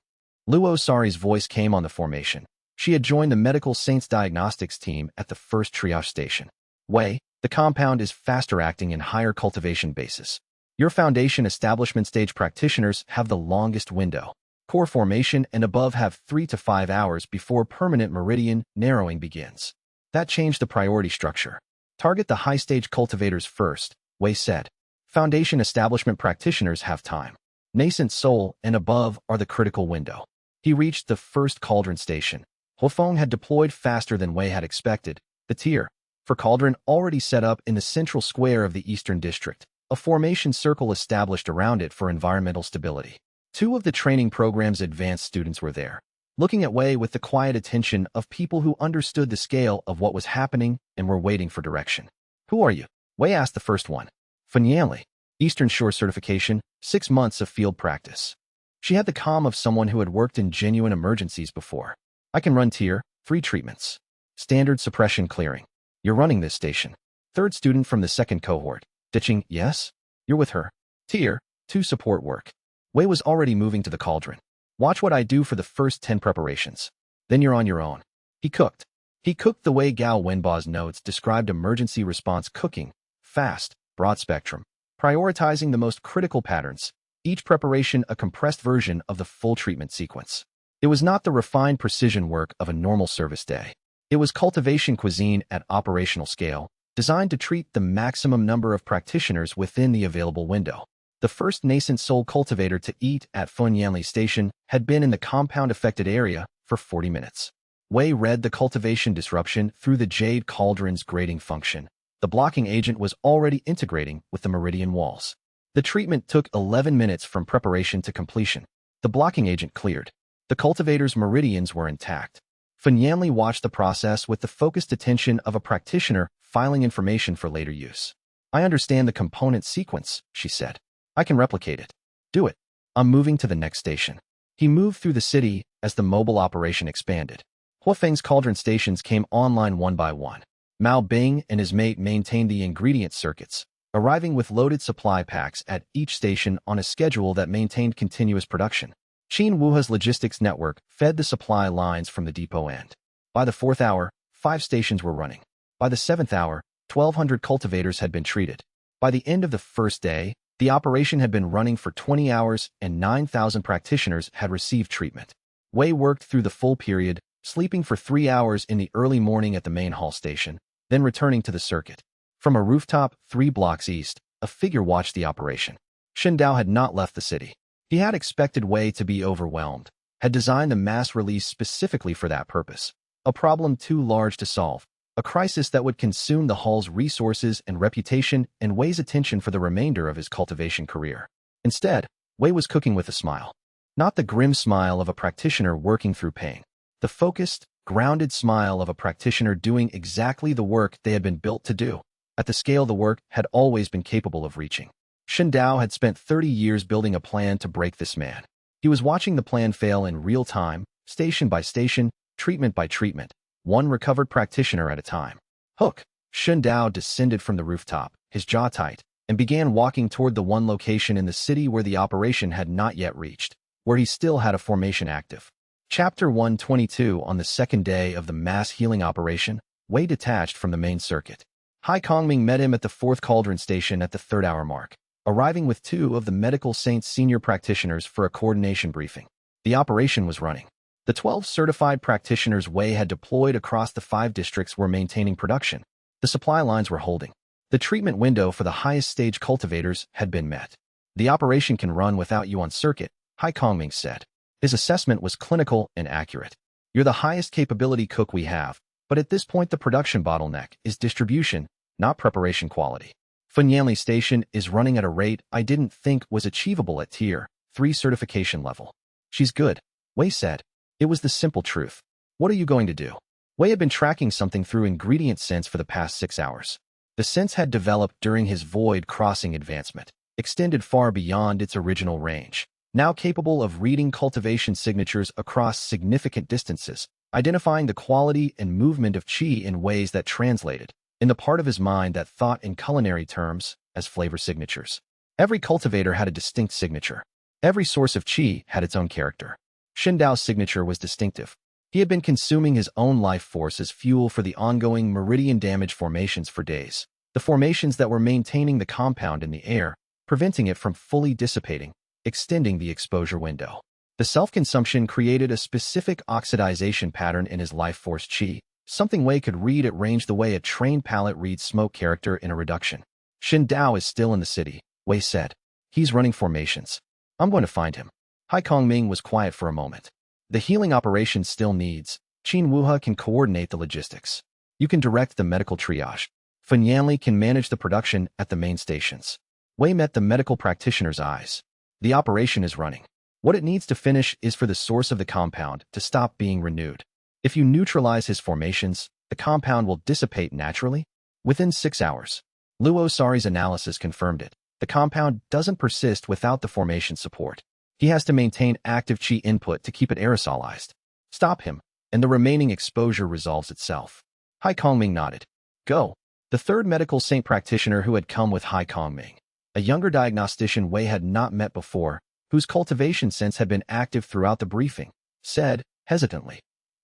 Luo Sari's voice came on the formation. She had joined the medical saints diagnostics team at the first triage station. Wei, the compound is faster acting in higher cultivation bases. Your foundation establishment stage practitioners have the longest window. Core formation and above have 3 to 5 hours before permanent meridian narrowing begins. That changed the priority structure. Target the high-stage cultivators first, Wei said. Foundation establishment practitioners have time. Nascent soul and above are the critical window. He reached the first cauldron station. Huafeng had deployed faster than Wei had expected. The tier for cauldron already set up in the central square of the eastern district, a formation circle established around it for environmental stability. 2 of the training program's advanced students were there, looking at Wei with the quiet attention of people who understood the scale of what was happening and were waiting for direction. Who are you? Wei asked the first one. Fanyanli, Eastern Shore certification, 6 months of field practice. She had the calm of someone who had worked in genuine emergencies before. I can run tier 3 treatments. Standard suppression clearing. You're running this station. Third student from the second cohort. Ditching, yes? You're with her. Tier 2 support work. Wei was already moving to the cauldron. Watch what I do for the first 10 preparations. Then you're on your own. He cooked. He cooked the way Gao Wenba's notes described emergency response cooking, fast, broad spectrum, prioritizing the most critical patterns, each preparation a compressed version of the full treatment sequence. It was not the refined precision work of a normal service day. It was cultivation cuisine at operational scale, designed to treat the maximum number of practitioners within the available window. The first nascent soul cultivator to eat at Fanyanli Station had been in the compound-affected area for 40 minutes. Wei read the cultivation disruption through the jade cauldron's grading function. The blocking agent was already integrating with the meridian walls. The treatment took 11 minutes from preparation to completion. The blocking agent cleared. The cultivator's meridians were intact. Fanyanli watched the process with the focused attention of a practitioner filing information for later use. I understand the component sequence, she said. I can replicate it. Do it. I'm moving to the next station. He moved through the city as the mobile operation expanded. Huafeng's cauldron stations came online one by one. Mao Bing and his mate maintained the ingredient circuits, arriving with loaded supply packs at each station on a schedule that maintained continuous production. Qin Wuha's logistics network fed the supply lines from the depot end. By the 4th hour, 5 stations were running. By the 7th hour, 1,200 cultivators had been treated. By the end of the first day, the operation had been running for 20 hours and 9,000 practitioners had received treatment. Wei worked through the full period, sleeping for 3 hours in the early morning at the main hall station, then returning to the circuit. From a rooftop 3 blocks east, a figure watched the operation. Shindao had not left the city. He had expected Wei to be overwhelmed, had designed the mass release specifically for that purpose. A problem too large to solve, a crisis that would consume the hall's resources and reputation and Wei's attention for the remainder of his cultivation career. Instead, Wei was cooking with a smile. Not the grim smile of a practitioner working through pain. The focused, grounded smile of a practitioner doing exactly the work they had been built to do, at the scale the work had always been capable of reaching. Dao had spent 30 years building a plan to break this man. He was watching the plan fail in real time, station by station, treatment by treatment, one recovered practitioner at a time. Hook. Dao descended from the rooftop, his jaw tight, and began walking toward the one location in the city where the operation had not yet reached, where he still had a formation active. Chapter 122. On the second day of the mass healing operation, Wei detached from the main circuit. Hai Kongming met him at the 4th Cauldron Station at the 3rd-hour mark, arriving with 2 of the Medical Saints senior practitioners for a coordination briefing. The operation was running. The 12 certified practitioners Wei had deployed across the 5 districts were maintaining production. The supply lines were holding. The treatment window for the highest stage cultivators had been met. The operation can run without you on circuit, Hai Kongming said. His assessment was clinical and accurate. You're the highest capability cook we have, but at this point the production bottleneck is distribution, not preparation quality. Fanyanli Station is running at a rate I didn't think was achievable at Tier 3 certification level. She's good, Wei said. It was the simple truth. What are you going to do? Wei had been tracking something through ingredient sense for the past 6 hours. The sense had developed during his void crossing advancement, extended far beyond its original range, now capable of reading cultivation signatures across significant distances, identifying the quality and movement of qi in ways that translated, in the part of his mind that thought in culinary terms, as flavor signatures. Every cultivator had a distinct signature. Every source of qi had its own character. Dao's signature was distinctive. He had been consuming his own life force as fuel for the ongoing meridian damage formations for days, the formations that were maintaining the compound in the air, preventing it from fully dissipating, extending the exposure window. The self-consumption created a specific oxidization pattern in his life force qi, something Wei could read at range the way a trained palate reads smoke character in a reduction. Dao is still in the city, Wei said. He's running formations. I'm going to find him. Hai Kongming was quiet for a moment. The healing operation still needs. Qin Wuhe can coordinate the logistics. You can direct the medical triage. Fanyanli can manage the production at the main stations. Wei met the medical practitioner's eyes. The operation is running. What it needs to finish is for the source of the compound to stop being renewed. If you neutralize his formations, the compound will dissipate naturally within 6 hours. Luo Sari's analysis confirmed it. The compound doesn't persist without the formation support. He has to maintain active qi input to keep it aerosolized. Stop him, and the remaining exposure resolves itself. Hai Kongming nodded. Go. The 3rd medical saint practitioner who had come with Hai Kongming, a younger diagnostician Wei had not met before, whose cultivation sense had been active throughout the briefing, said, hesitantly,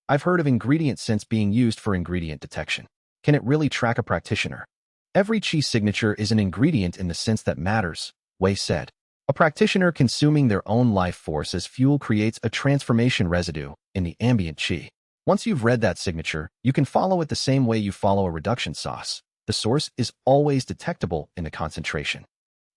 I've heard of ingredient sense being used for ingredient detection. Can it really track a practitioner? Every qi signature is an ingredient in the sense that matters, Wei said. A practitioner consuming their own life force as fuel creates a transformation residue in the ambient qi. Once you've read that signature, you can follow it the same way you follow a reduction sauce. The source is always detectable in the concentration.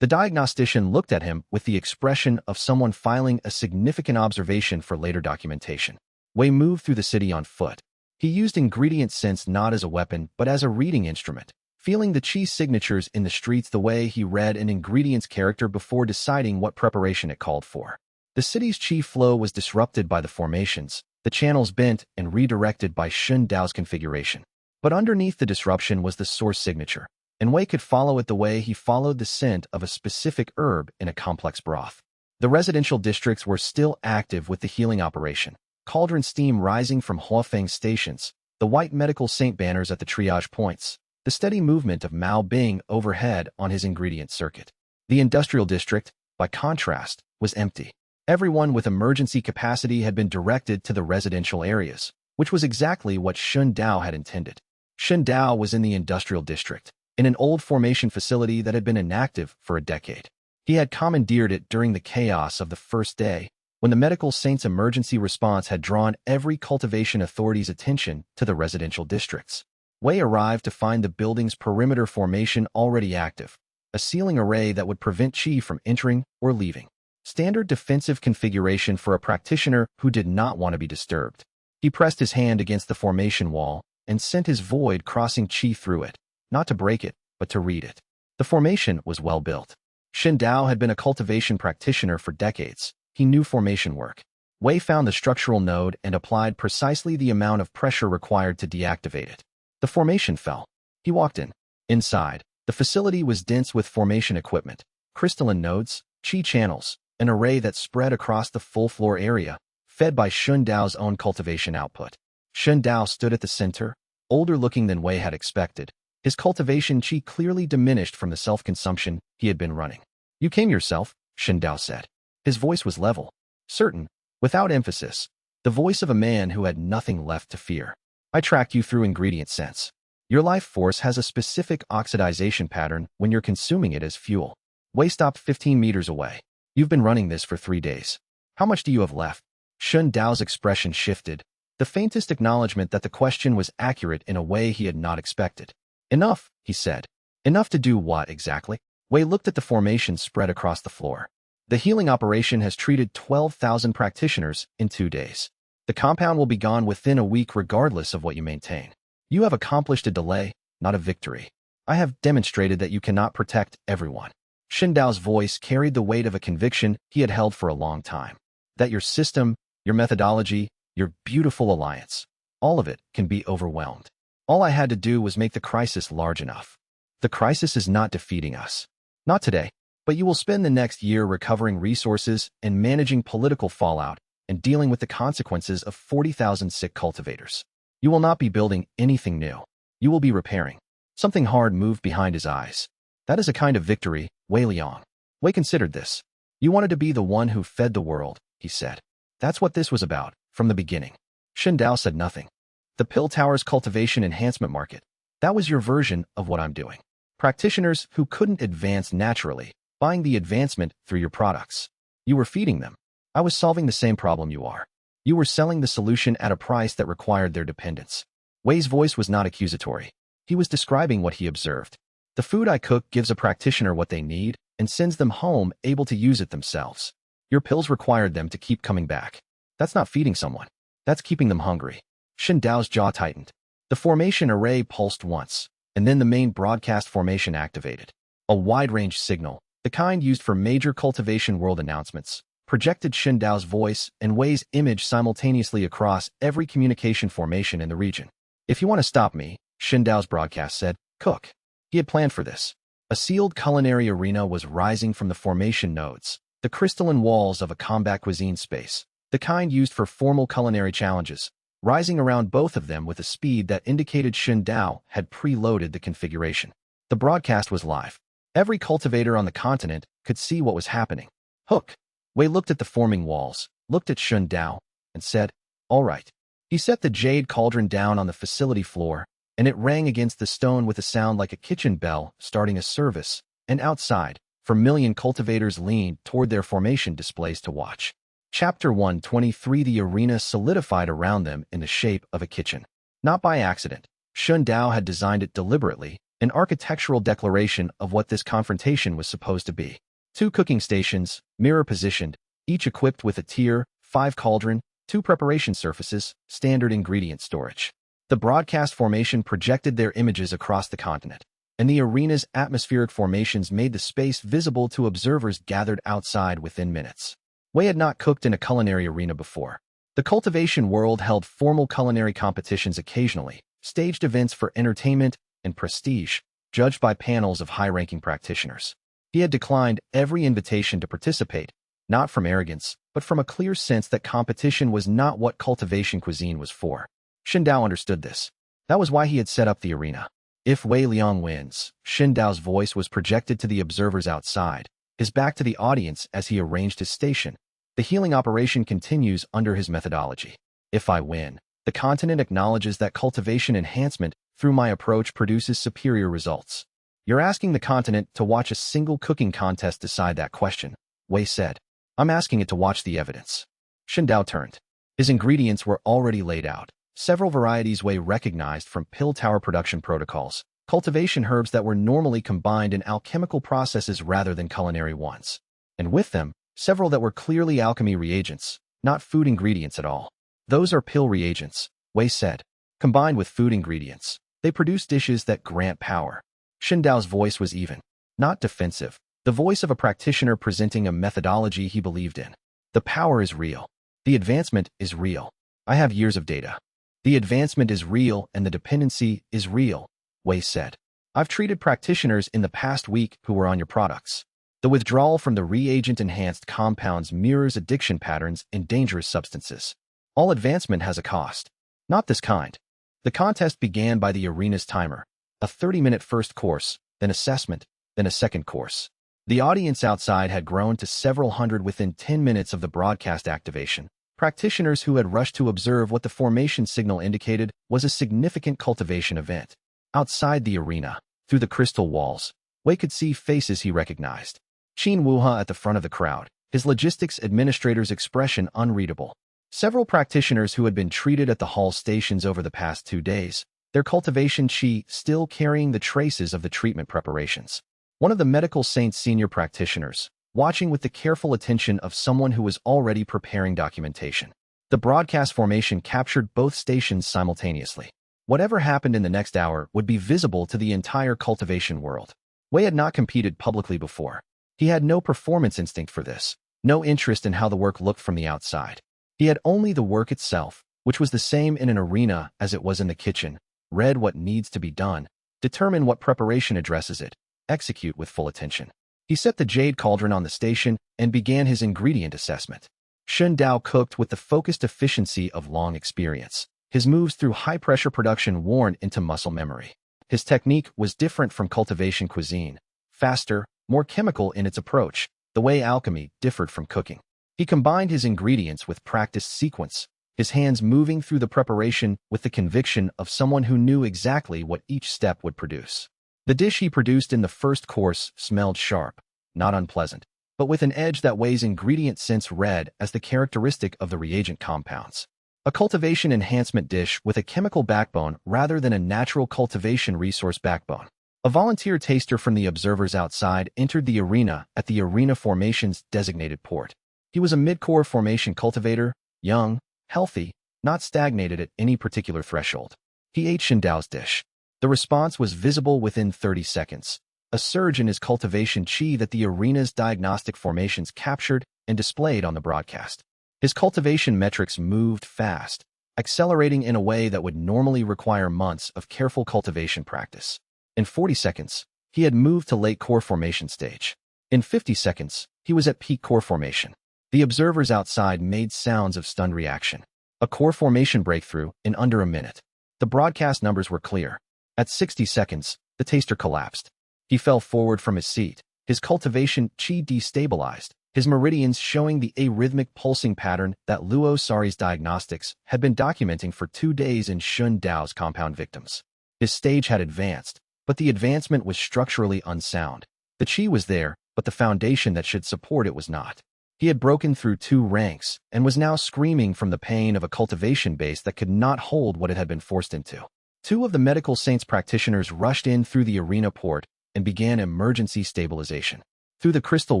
The diagnostician looked at him with the expression of someone filing a significant observation for later documentation. Wei moved through the city on foot. He used ingredient sense not as a weapon but as a reading instrument, feeling the qi signatures in the streets the way he read an ingredient's character before deciding what preparation it called for. The city's qi flow was disrupted by the formations, the channels bent and redirected by Dao's configuration. But underneath the disruption was the source signature, and Wei could follow it the way he followed the scent of a specific herb in a complex broth. The residential districts were still active with the healing operation, cauldron steam rising from Huafeng stations, the white medical saint banners at the triage points, the steady movement of Mao Bing overhead on his ingredient circuit. The industrial district, by contrast, was empty. Everyone with emergency capacity had been directed to the residential areas, which was exactly what Dao had intended. Dao was in the industrial district, in an old formation facility that had been inactive for a decade. He had commandeered it during the chaos of the first day, when the medical saints' emergency response had drawn every cultivation authority's attention to the residential districts. Wei arrived to find the building's perimeter formation already active, a sealing array that would prevent qi from entering or leaving. Standard defensive configuration for a practitioner who did not want to be disturbed. He pressed his hand against the formation wall and sent his void crossing qi through it, not to break it, but to read it. The formation was well built. Dao had been a cultivation practitioner for decades. He knew formation work. Wei found the structural node and applied precisely the amount of pressure required to deactivate it. The formation fell. He walked in. Inside, the facility was dense with formation equipment, crystalline nodes, chi channels, an array that spread across the full floor area, fed by Shun Dao's own cultivation output. Shun Dao stood at the center, older looking than Wei had expected. His cultivation chi clearly diminished from the self-consumption he had been running. "You came yourself," Shun Dao said. His voice was level, certain, without emphasis, the voice of a man who had nothing left to fear. "I tracked you through ingredient sense. Your life force has a specific oxidization pattern when you're consuming it as fuel." Wei stopped 15 meters away. "You've been running this for 3 days. How much do you have left?" Shun Dao's expression shifted, the faintest acknowledgement that the question was accurate in a way he had not expected. "Enough," he said. "Enough to do what exactly?" Wei looked at the formation spread across the floor. "The healing operation has treated 12,000 practitioners in 2 days. The compound will be gone within a week regardless of what you maintain. You have accomplished a delay, not a victory. I have demonstrated that you cannot protect everyone." Shun Dao's voice carried the weight of a conviction he had held for a long time. That your system, your methodology, your beautiful alliance, all of it can be overwhelmed. All I had to do was make the crisis large enough. The crisis is not defeating us. Not today, but you will spend the next year recovering resources and managing political fallout and dealing with the consequences of 40,000 sick cultivators. You will not be building anything new. You will be repairing. Something hard moved behind his eyes. "That is a kind of victory, Wei Liang." Wei considered this. "You wanted to be the one who fed the world," he said. "That's what this was about, from the beginning." Shun Dao said nothing. "The Pill Tower's cultivation enhancement market. That was your version of what I'm doing. Practitioners who couldn't advance naturally, buying the advancement through your products. You were feeding them. I was solving the same problem you are. You were selling the solution at a price that required their dependence." Wei's voice was not accusatory. He was describing what he observed. "The food I cook gives a practitioner what they need and sends them home able to use it themselves. Your pills required them to keep coming back. That's not feeding someone. That's keeping them hungry." Shun Dao's jaw tightened. The formation array pulsed once, and then the main broadcast formation activated. A wide-range signal, the kind used for major cultivation world announcements, projected Shun Dao's voice and Wei's image simultaneously across every communication formation in the region. "If you want to stop me," Shun Dao's broadcast said, "cook." He had planned for this. A sealed culinary arena was rising from the formation nodes, the crystalline walls of a combat cuisine space, the kind used for formal culinary challenges, rising around both of them with a speed that indicated Shun Dao had preloaded the configuration. The broadcast was live. Every cultivator on the continent could see what was happening. "Hook." Wei looked at the forming walls, looked at Shun Dao, and said, "All right." He set the jade cauldron down on the facility floor, and it rang against the stone with a sound like a kitchen bell starting a service, and outside, 4,000,000 cultivators leaned toward their formation displays to watch. Chapter 123. The arena solidified around them in the shape of a kitchen. Not by accident, Shun Dao had designed it deliberately, an architectural declaration of what this confrontation was supposed to be. 2 cooking stations, mirror-positioned, each equipped with a tier, 5 cauldron, 2 preparation surfaces, standard ingredient storage. The broadcast formation projected their images across the continent, and the arena's atmospheric formations made the space visible to observers gathered outside within minutes. Wei had not cooked in a culinary arena before. The cultivation world held formal culinary competitions occasionally, staged events for entertainment and prestige, judged by panels of high-ranking practitioners. He had declined every invitation to participate, not from arrogance, but from a clear sense that competition was not what cultivation cuisine was for. Shun Dao understood this. That was why he had set up the arena. If Wei Liang wins, Shun Dao's voice was projected to the observers outside, his back to the audience as he arranged his station. "The healing operation continues under his methodology. If I win, the continent acknowledges that cultivation enhancement through my approach produces superior results. You're asking the continent to watch a single cooking contest decide that question," Wei said. "I'm asking it to watch the evidence." Shun Dao turned. His ingredients were already laid out. Several varieties Wei recognized from Pill Tower production protocols, cultivation herbs that were normally combined in alchemical processes rather than culinary ones. And with them, several that were clearly alchemy reagents, not food ingredients at all. "Those are pill reagents," Wei said. "Combined with food ingredients, they produce dishes that grant power." Shun Dao's voice was even, not defensive, the voice of a practitioner presenting a methodology he believed in. "The power is real. The advancement is real. I have years of data. The advancement is real and the dependency is real, Wei said. I've treated practitioners in the past week who were on your products. The withdrawal from the reagent-enhanced compounds mirrors addiction patterns in dangerous substances. All advancement has a cost. Not this kind. The contest began by the arena's timer, a 30-minute first course, then assessment, then a second course. The audience outside had grown to several hundred within 10 minutes of the broadcast activation. Practitioners who had rushed to observe what the formation signal indicated was a significant cultivation event. Outside the arena, through the crystal walls, Wei could see faces he recognized. Qin Wuha at the front of the crowd, his logistics administrator's expression unreadable. Several practitioners who had been treated at the hall stations over the past 2 days, their cultivation qi still carrying the traces of the treatment preparations. One of the medical saint's senior practitioners, watching with the careful attention of someone who was already preparing documentation. The broadcast formation captured both stations simultaneously. Whatever happened in the next hour would be visible to the entire cultivation world. Wei had not competed publicly before. He had no performance instinct for this, no interest in how the work looked from the outside. He had only the work itself, which was the same in an arena as it was in the kitchen, read what needs to be done, determine what preparation addresses it, execute with full attention. He set the jade cauldron on the station and began his ingredient assessment. Shun Dao cooked with the focused efficiency of long experience, his moves through high-pressure production worn into muscle memory. His technique was different from cultivation cuisine, faster, more chemical in its approach, the way alchemy differed from cooking. He combined his ingredients with practiced sequence, his hands moving through the preparation with the conviction of someone who knew exactly what each step would produce. The dish he produced in the first course smelled sharp, not unpleasant, but with an edge that Wei's ingredient sense read as the characteristic of the reagent compounds. A cultivation enhancement dish with a chemical backbone rather than a natural cultivation resource backbone. A volunteer taster from the observers outside entered the arena at the arena formation's designated port. He was a mid-core formation cultivator, young, healthy, not stagnated at any particular threshold. He ate Shindao's dish. The response was visible within 30 seconds, a surge in his cultivation qi that the arena's diagnostic formations captured and displayed on the broadcast. His cultivation metrics moved fast, accelerating in a way that would normally require months of careful cultivation practice. In 40 seconds, he had moved to late core formation stage. In 50 seconds, he was at peak core formation. The observers outside made sounds of stunned reaction. A core formation breakthrough in under a minute. The broadcast numbers were clear. At 60 seconds, the taster collapsed. He fell forward from his seat, his cultivation qi destabilized, his meridians showing the arrhythmic pulsing pattern that Luo Sari's diagnostics had been documenting for 2 days in Shun Dao's compound victims. His stage had advanced, but the advancement was structurally unsound. The qi was there, but the foundation that should support it was not. He had broken through 2 ranks and was now screaming from the pain of a cultivation base that could not hold what it had been forced into. 2 of the medical saints practitioners rushed in through the arena port and began emergency stabilization. Through the crystal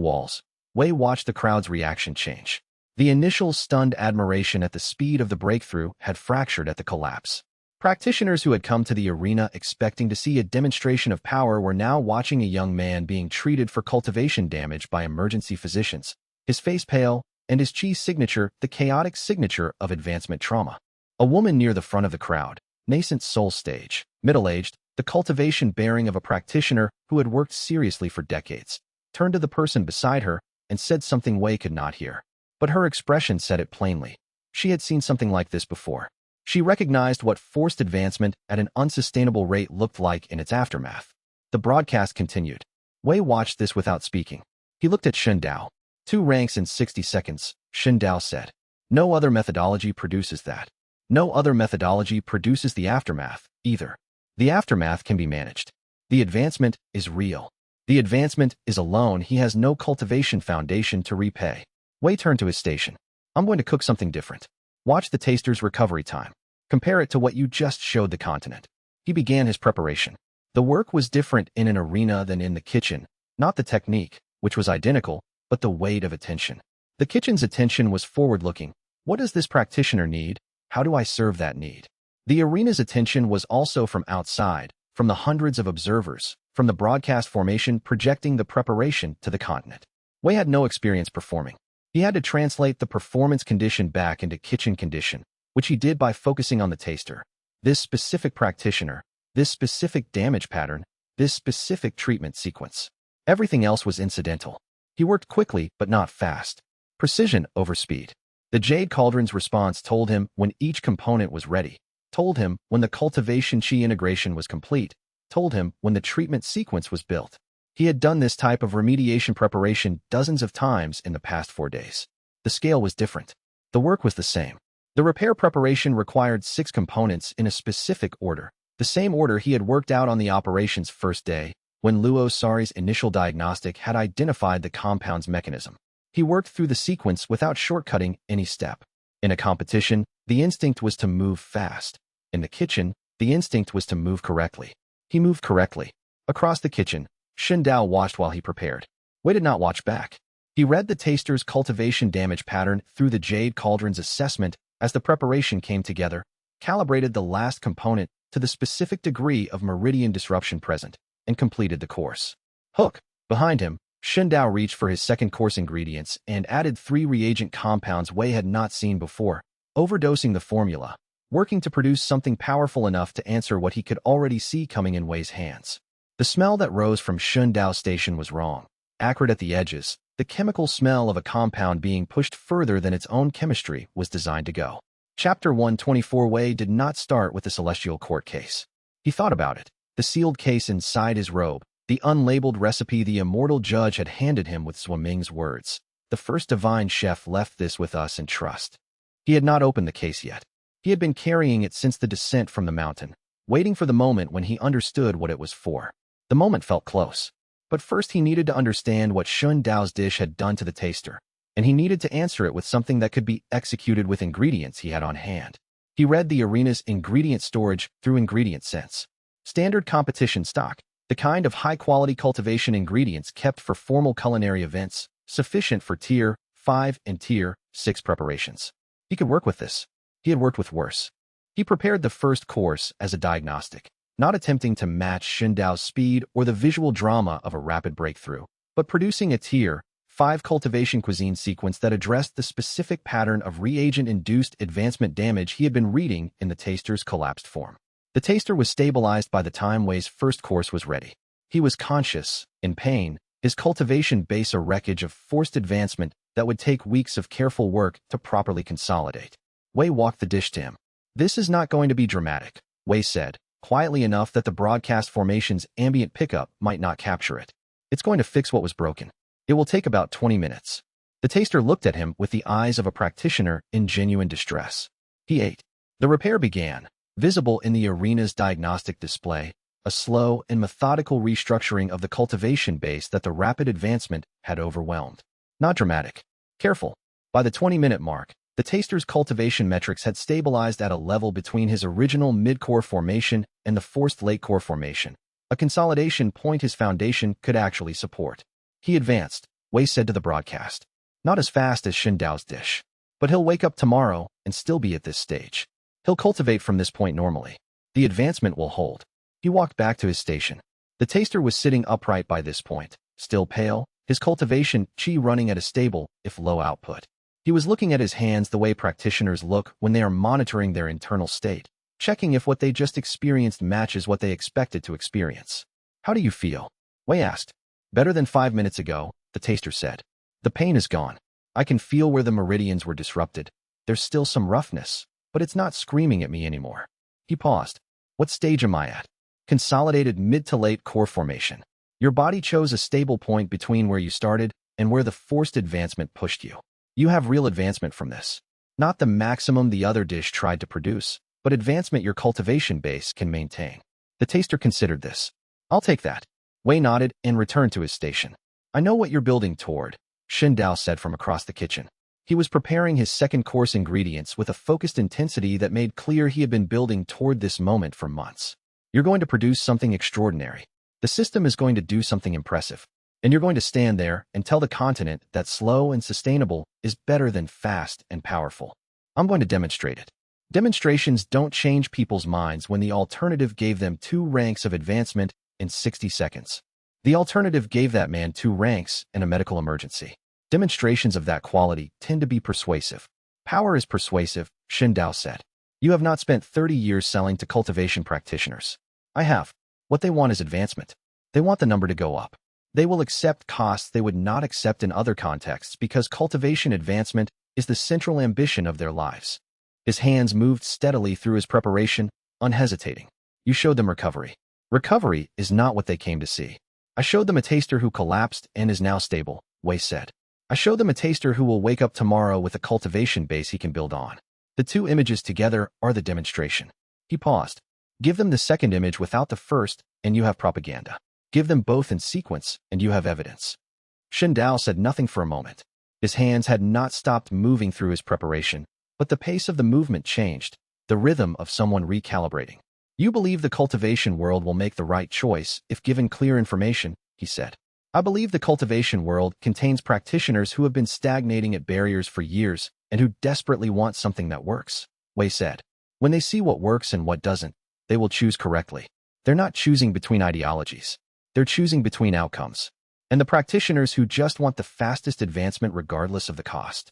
walls, Wei watched the crowd's reaction change. The initial stunned admiration at the speed of the breakthrough had fractured at the collapse. Practitioners who had come to the arena expecting to see a demonstration of power were now watching a young man being treated for cultivation damage by emergency physicians, his face pale, and his qi signature the chaotic signature of advancement trauma. A woman near the front of the crowd, nascent soul stage, middle-aged, the cultivation bearing of a practitioner who had worked seriously for decades, turned to the person beside her and said something Wei could not hear. But her expression said it plainly. She had seen something like this before. She recognized what forced advancement at an unsustainable rate looked like in its aftermath. The broadcast continued. Wei watched this without speaking. He looked at Shun Dao. 2 ranks in 60 seconds, Shun Dao said. No other methodology produces that. No other methodology produces the aftermath, either. The aftermath can be managed. The advancement is real. The advancement is alone. He has no cultivation foundation to repay. Wei turned to his station. I'm going to cook something different. Watch the taster's recovery time. Compare it to what you just showed the continent. He began his preparation. The work was different in an arena than in the kitchen, not the technique, which was identical, but the weight of attention. The kitchen's attention was forward-looking. What does this practitioner need? How do I serve that need? The arena's attention was also from outside, from the hundreds of observers, from the broadcast formation projecting the preparation to the continent. Wei had no experience performing. He had to translate the performance condition back into kitchen condition, which he did by focusing on the taster. This specific practitioner, this specific damage pattern, this specific treatment sequence. Everything else was incidental. He worked quickly, but not fast. Precision over speed. The Jade Cauldron's response told him when each component was ready, told him when the cultivation chi integration was complete, told him when the treatment sequence was built. He had done this type of remediation preparation dozens of times in the past 4 days. The scale was different. The work was the same. The repair preparation required 6 components in a specific order, the same order he had worked out on the operation's first day, when Luo Sari's initial diagnostic had identified the compound's mechanism. He worked through the sequence without shortcutting any step. In a competition, the instinct was to move fast. In the kitchen, the instinct was to move correctly. He moved correctly. Across the kitchen, Xindao watched while he prepared. Wei did not watch back. He read the taster's cultivation damage pattern through the Jade Cauldron's assessment as the preparation came together, calibrated the last component to the specific degree of meridian disruption present, and completed the course. Hook. Behind him, Xindao reached for his second course ingredients and added 3 reagent compounds Wei had not seen before, overdosing the formula, working to produce something powerful enough to answer what he could already see coming in Wei's hands. The smell that rose from Xindao's station was wrong. Acrid at the edges, the chemical smell of a compound being pushed further than its own chemistry was designed to go. Chapter 124. Wei did not start with the celestial court case. He thought about it. The sealed case inside his robe, the unlabeled recipe the immortal judge had handed him with Swimming's words. The first divine chef left this with us in trust. He had not opened the case yet. He had been carrying it since the descent from the mountain, waiting for the moment when he understood what it was for. The moment felt close. But first he needed to understand what Xindao's dish had done to the taster, and he needed to answer it with something that could be executed with ingredients he had on hand. He read the arena's ingredient storage through Ingredient Sense. Standard competition stock, the kind of high-quality cultivation ingredients kept for formal culinary events, sufficient for Tier 5 and Tier 6 preparations. He could work with this. He had worked with worse. He prepared the first course as a diagnostic, not attempting to match Xindao's speed or the visual drama of a rapid breakthrough, but producing a Tier 5 cultivation cuisine sequence that addressed the specific pattern of reagent-induced advancement damage he had been reading in the taster's collapsed form. The taster was stabilized by the time Wei's first course was ready. He was conscious, in pain, his cultivation base a wreckage of forced advancement that would take weeks of careful work to properly consolidate. Wei walked the dish to him. "This is not going to be dramatic," Wei said, quietly enough that the broadcast formation's ambient pickup might not capture it. "It's going to fix what was broken. It will take about 20 minutes. The taster looked at him with the eyes of a practitioner in genuine distress. He ate. The repair began, visible in the arena's diagnostic display, a slow and methodical restructuring of the cultivation base that the rapid advancement had overwhelmed. Not dramatic. Careful. By the 20-minute mark, the taster's cultivation metrics had stabilized at a level between his original mid-core formation and the forced late-core formation, a consolidation point his foundation could actually support. He advanced, Wei said to the broadcast. Not as fast as Xindao's dish. But he'll wake up tomorrow and still be at this stage. He'll cultivate from this point normally. The advancement will hold. He walked back to his station. The taster was sitting upright by this point, still pale, his cultivation chi running at a stable, if low output. He was looking at his hands the way practitioners look when they are monitoring their internal state, checking if what they just experienced matches what they expected to experience. "How do you feel?" Wei asked. "Better than 5 minutes ago," the taster said. "The pain is gone. I can feel where the meridians were disrupted. There's still some roughness, but it's not screaming at me anymore." He paused. "What stage am I at?" "Consolidated mid to late core formation. Your body chose a stable point between where you started and where the forced advancement pushed you. You have real advancement from this. Not the maximum the other dish tried to produce, but advancement your cultivation base can maintain." The taster considered this. "I'll take that." Wei nodded and returned to his station. "I know what you're building toward," Xindao said from across the kitchen. He was preparing his second course ingredients with a focused intensity that made clear he had been building toward this moment for months. "You're going to produce something extraordinary. The system is going to do something impressive. And you're going to stand there and tell the continent that slow and sustainable is better than fast and powerful. I'm going to demonstrate it." Demonstrations don't change people's minds when the alternative gave them 2 ranks of advancement in 60 seconds. The alternative gave that man 2 ranks in a medical emergency. Demonstrations of that quality tend to be persuasive. Power is persuasive, Xianxia said. You have not spent 30 years selling to cultivation practitioners. I have. What they want is advancement. They want the number to go up. They will accept costs they would not accept in other contexts because cultivation advancement is the central ambition of their lives. His hands moved steadily through his preparation, unhesitating. You showed them recovery. Recovery is not what they came to see. I showed them a taster who collapsed and is now stable, Wei said. I showed them a taster who will wake up tomorrow with a cultivation base he can build on. The two images together are the demonstration. He paused. Give them the second image without the first, and you have propaganda. Give them both in sequence, and you have evidence. Xianxia said nothing for a moment. His hands had not stopped moving through his preparation, but the pace of the movement changed, the rhythm of someone recalibrating. You believe the cultivation world will make the right choice if given clear information, he said. I believe the cultivation world contains practitioners who have been stagnating at barriers for years and who desperately want something that works, Wei said. When they see what works and what doesn't, they will choose correctly. They're not choosing between ideologies. They're choosing between outcomes. And the practitioners who just want the fastest advancement regardless of the cost.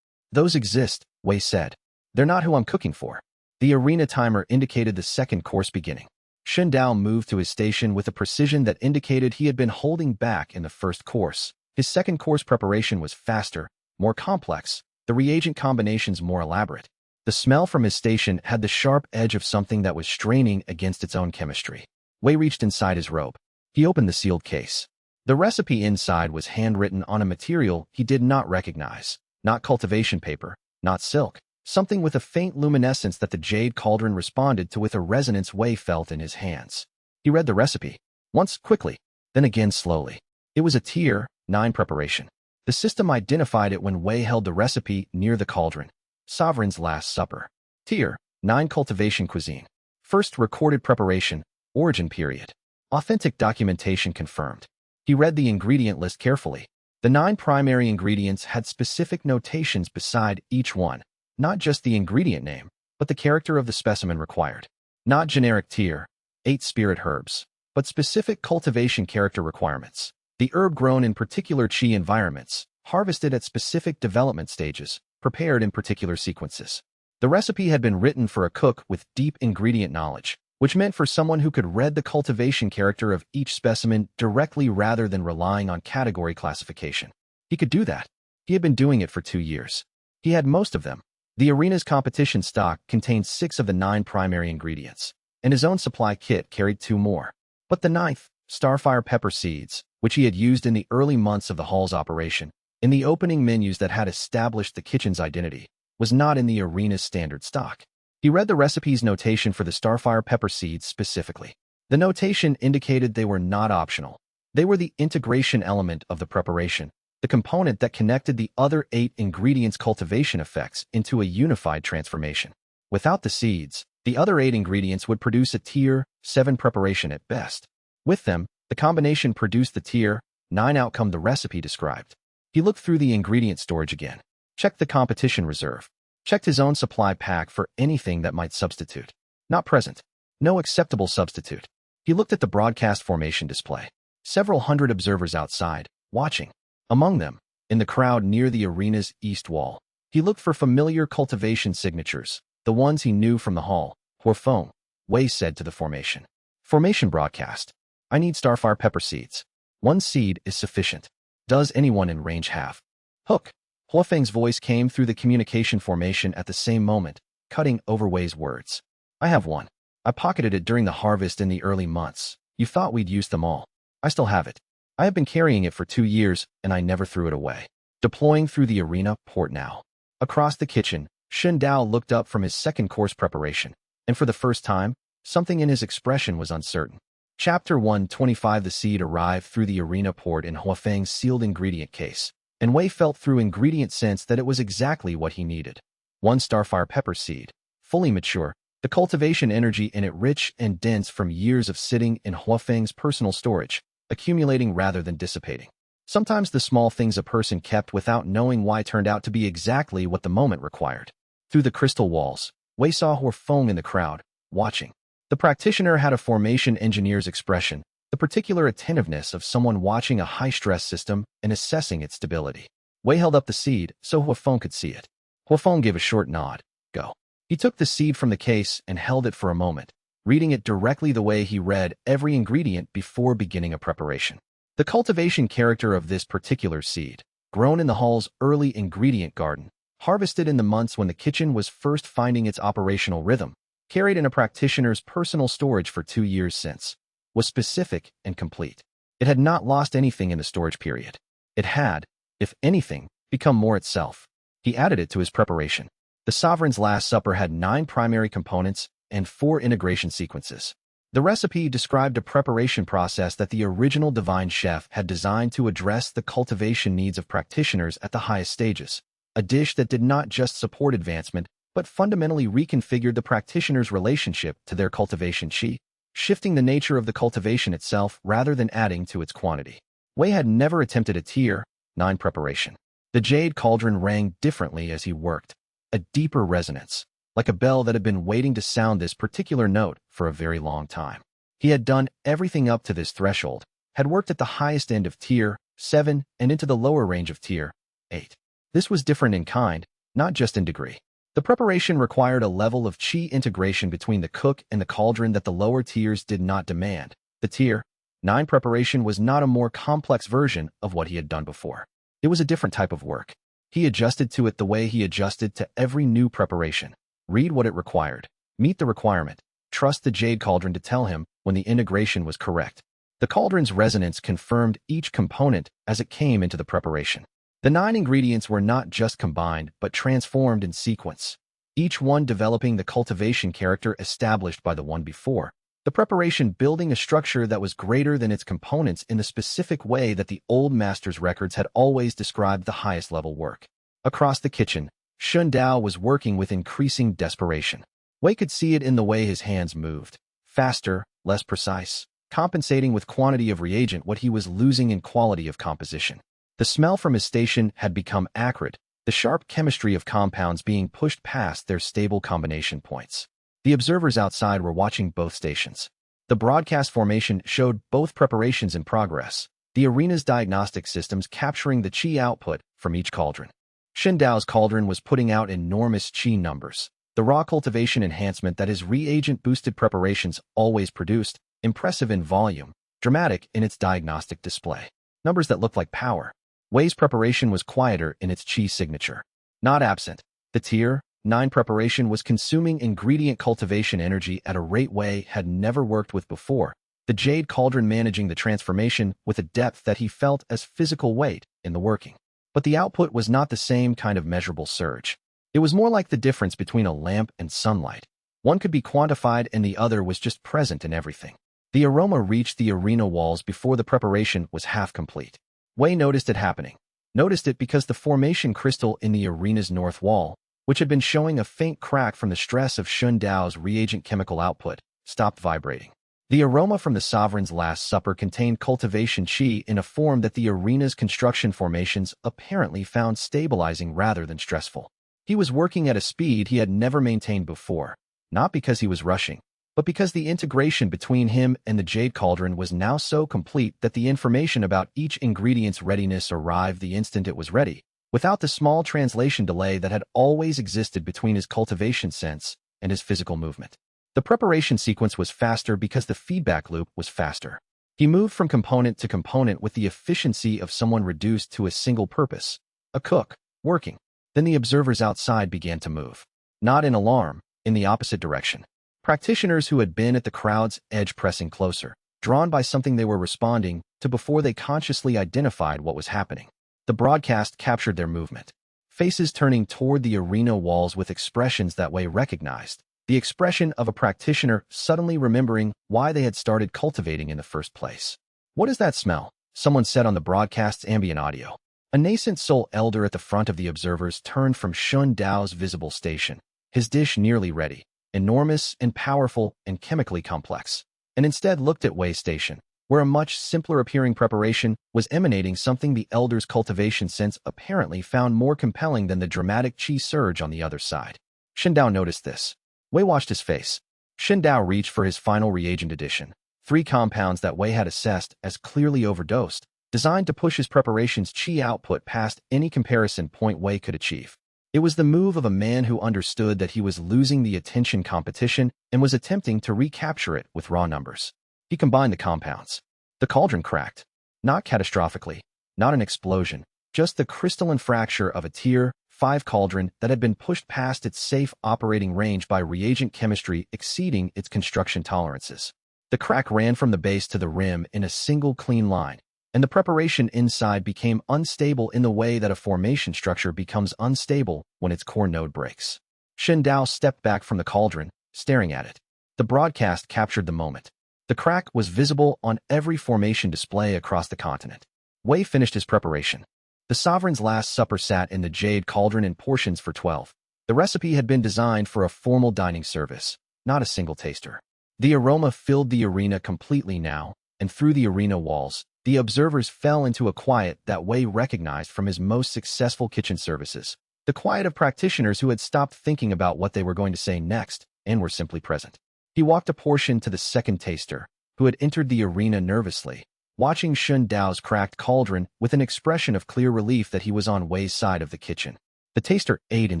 Those exist, Wei said. They're not who I'm cooking for. The arena timer indicated the second course beginning. Xianxia moved to his station with a precision that indicated he had been holding back in the first course. His second course preparation was faster, more complex, the reagent combinations more elaborate. The smell from his station had the sharp edge of something that was straining against its own chemistry. Wei reached inside his robe. He opened the sealed case. The recipe inside was handwritten on a material he did not recognize. Not cultivation paper, not silk. Something with a faint luminescence that the jade cauldron responded to with a resonance Wei felt in his hands. He read the recipe. Once quickly, then again slowly. It was a Tier 9 preparation. The system identified it when Wei held the recipe near the cauldron. Sovereign's Last Supper. Tier 9 cultivation cuisine. First recorded preparation, origin period. Authentic documentation confirmed. He read the ingredient list carefully. The 9 primary ingredients had specific notations beside each one. Not just the ingredient name, but the character of the specimen required. Not generic Tier 8 spirit herbs, but specific cultivation character requirements. The herb grown in particular qi environments, harvested at specific development stages, prepared in particular sequences. The recipe had been written for a cook with deep ingredient knowledge, which meant for someone who could read the cultivation character of each specimen directly rather than relying on category classification. He could do that. He had been doing it for 2 years. He had most of them. The arena's competition stock contained 6 of the 9 primary ingredients, and his own supply kit carried 2 more. But the 9th, starfire pepper seeds, which he had used in the early months of the hall's operation, in the opening menus that had established the kitchen's identity, was not in the arena's standard stock. He read the recipe's notation for the starfire pepper seeds specifically. The notation indicated they were not optional. They were the integration element of the preparation, the component that connected the other 8 ingredients' cultivation effects into a unified transformation. Without the seeds, the other 8 ingredients would produce a Tier 7 preparation at best. With them, the combination produced the Tier 9 outcome the recipe described. He looked through the ingredient storage again, checked the competition reserve, checked his own supply pack for anything that might substitute. Not present. No acceptable substitute. He looked at the broadcast formation display. Several hundred observers outside, watching. Among them, in the crowd near the arena's east wall, he looked for familiar cultivation signatures, the ones he knew from the hall. Huofeng, Wei said to the formation. Formation broadcast. I need starfire pepper seeds. 1 seed is sufficient. Does anyone in range have? Hook. Huofeng's voice came through the communication formation at the same moment, cutting over Wei's words. I have 1. I pocketed it during the harvest in the early months. You thought we'd used them all. I still have it. I have been carrying it for 2 years, and I never threw it away. Deploying through the arena port now. Across the kitchen, Xianxia looked up from his second course preparation, and for the first time, something in his expression was uncertain. Chapter 125. The seed arrived through the arena port in Huofeng's sealed ingredient case, and Wei felt through ingredient sense that it was exactly what he needed. 1 starfire pepper seed, fully mature, the cultivation energy in it rich and dense from years of sitting in Huofeng's personal storage, accumulating rather than dissipating. Sometimes the small things a person kept without knowing why turned out to be exactly what the moment required. Through the crystal walls, Wei saw Huofeng in the crowd, watching. The practitioner had a formation engineer's expression, the particular attentiveness of someone watching a high-stress system and assessing its stability. Wei held up the seed so Huafeng could see it. Huafeng gave a short nod. Go. He took the seed from the case and held it for a moment, reading it directly the way he read every ingredient before beginning a preparation. The cultivation character of this particular seed, grown in the hall's early ingredient garden, harvested in the months when the kitchen was first finding its operational rhythm, carried in a practitioner's personal storage for 2 years since, was specific and complete. It had not lost anything in the storage period. It had, if anything, become more itself. He added it to his preparation. The Sovereign's Last Supper had 9 primary components and 4 integration sequences. The recipe described a preparation process that the original divine chef had designed to address the cultivation needs of practitioners at the highest stages, a dish that did not just support advancement, but fundamentally reconfigured the practitioner's relationship to their cultivation qi, shifting the nature of the cultivation itself rather than adding to its quantity. Wei had never attempted a tier 9 preparation. The jade cauldron rang differently as he worked, a deeper resonance, like a bell that had been waiting to sound this particular note for a very long time. He had done everything up to this threshold, had worked at the highest end of tier 7 and into the lower range of tier 8. This was different in kind, not just in degree. The preparation required a level of qi integration between the cook and the cauldron that the lower tiers did not demand. The tier 9 preparation was not a more complex version of what he had done before. It was a different type of work. He adjusted to it the way he adjusted to every new preparation. Read what it required, meet the requirement, trust the jade cauldron to tell him when the integration was correct. The cauldron's resonance confirmed each component as it came into the preparation. The 9 ingredients were not just combined, but transformed in sequence, each one developing the cultivation character established by the one before. The preparation building a structure that was greater than its components in the specific way that the old master's records had always described the highest level work. Across the kitchen, Shun Dao was working with increasing desperation. Wei could see it in the way his hands moved, faster, less precise, compensating with quantity of reagent what he was losing in quality of composition. The smell from his station had become acrid, the sharp chemistry of compounds being pushed past their stable combination points. The observers outside were watching both stations. The broadcast formation showed both preparations in progress, the arena's diagnostic systems capturing the qi output from each cauldron. Shin Dao's cauldron was putting out enormous qi numbers, the raw cultivation enhancement that his reagent-boosted preparations always produced, impressive in volume, dramatic in its diagnostic display. Numbers that looked like power. Wei's preparation was quieter in its qi signature. Not absent, the tier 9 preparation was consuming ingredient cultivation energy at a rate Wei had never worked with before, the jade cauldron managing the transformation with a depth that he felt as physical weight in the working. But the output was not the same kind of measurable surge. It was more like the difference between a lamp and sunlight. One could be quantified and the other was just present in everything. The aroma reached the arena walls before the preparation was half complete. Wei noticed it happening. Noticed it because the formation crystal in the arena's north wall, which had been showing a faint crack from the stress of Shun Dao's reagent chemical output, stopped vibrating. The aroma from the Sovereign's Last Supper contained cultivation qi in a form that the arena's construction formations apparently found stabilizing rather than stressful. He was working at a speed he had never maintained before, not because he was rushing, but because the integration between him and the jade cauldron was now so complete that the information about each ingredient's readiness arrived the instant it was ready, without the small translation delay that had always existed between his cultivation sense and his physical movement. The preparation sequence was faster because the feedback loop was faster. He moved from component to component with the efficiency of someone reduced to a single purpose, a cook, working. Then the observers outside began to move. Not in alarm, in the opposite direction. Practitioners who had been at the crowd's edge pressing closer, drawn by something they were responding to before they consciously identified what was happening. The broadcast captured their movement. Faces turning toward the arena walls with expressions that Wei recognized. The expression of a practitioner suddenly remembering why they had started cultivating in the first place. "What is that smell?" someone said on the broadcast's ambient audio. A nascent soul elder at the front of the observers turned from Shun Dao's visible station, his dish nearly ready, enormous and powerful and chemically complex, and instead looked at Wei's station, where a much simpler-appearing preparation was emanating something the elder's cultivation sense apparently found more compelling than the dramatic qi surge on the other side. Shin Dao noticed this. Wei watched his face. Shin Dao reached for his final reagent addition, 3 compounds that Wei had assessed as clearly overdosed, designed to push his preparation's chi output past any comparison point Wei could achieve. It was the move of a man who understood that he was losing the attention competition and was attempting to recapture it with raw numbers. He combined the compounds. The cauldron cracked. Not catastrophically, not an explosion, just the crystalline fracture of a Tier 5 cauldron that had been pushed past its safe operating range by reagent chemistry exceeding its construction tolerances. The crack ran from the base to the rim in a single clean line, and the preparation inside became unstable in the way that a formation structure becomes unstable when its core node breaks. Shen Dao stepped back from the cauldron, staring at it. The broadcast captured the moment. The crack was visible on every formation display across the continent. Wei finished his preparation. The sovereign's last supper sat in the jade cauldron in portions for 12. The recipe had been designed for a formal dining service, not a single taster. The aroma filled the arena completely now, and through the arena walls, the observers fell into a quiet that Wei recognized from his most successful kitchen services. The quiet of practitioners who had stopped thinking about what they were going to say next and were simply present. He walked a portion to the second taster, who had entered the arena nervously, watching Shen Dao's cracked cauldron with an expression of clear relief that he was on Wei's side of the kitchen. The taster ate in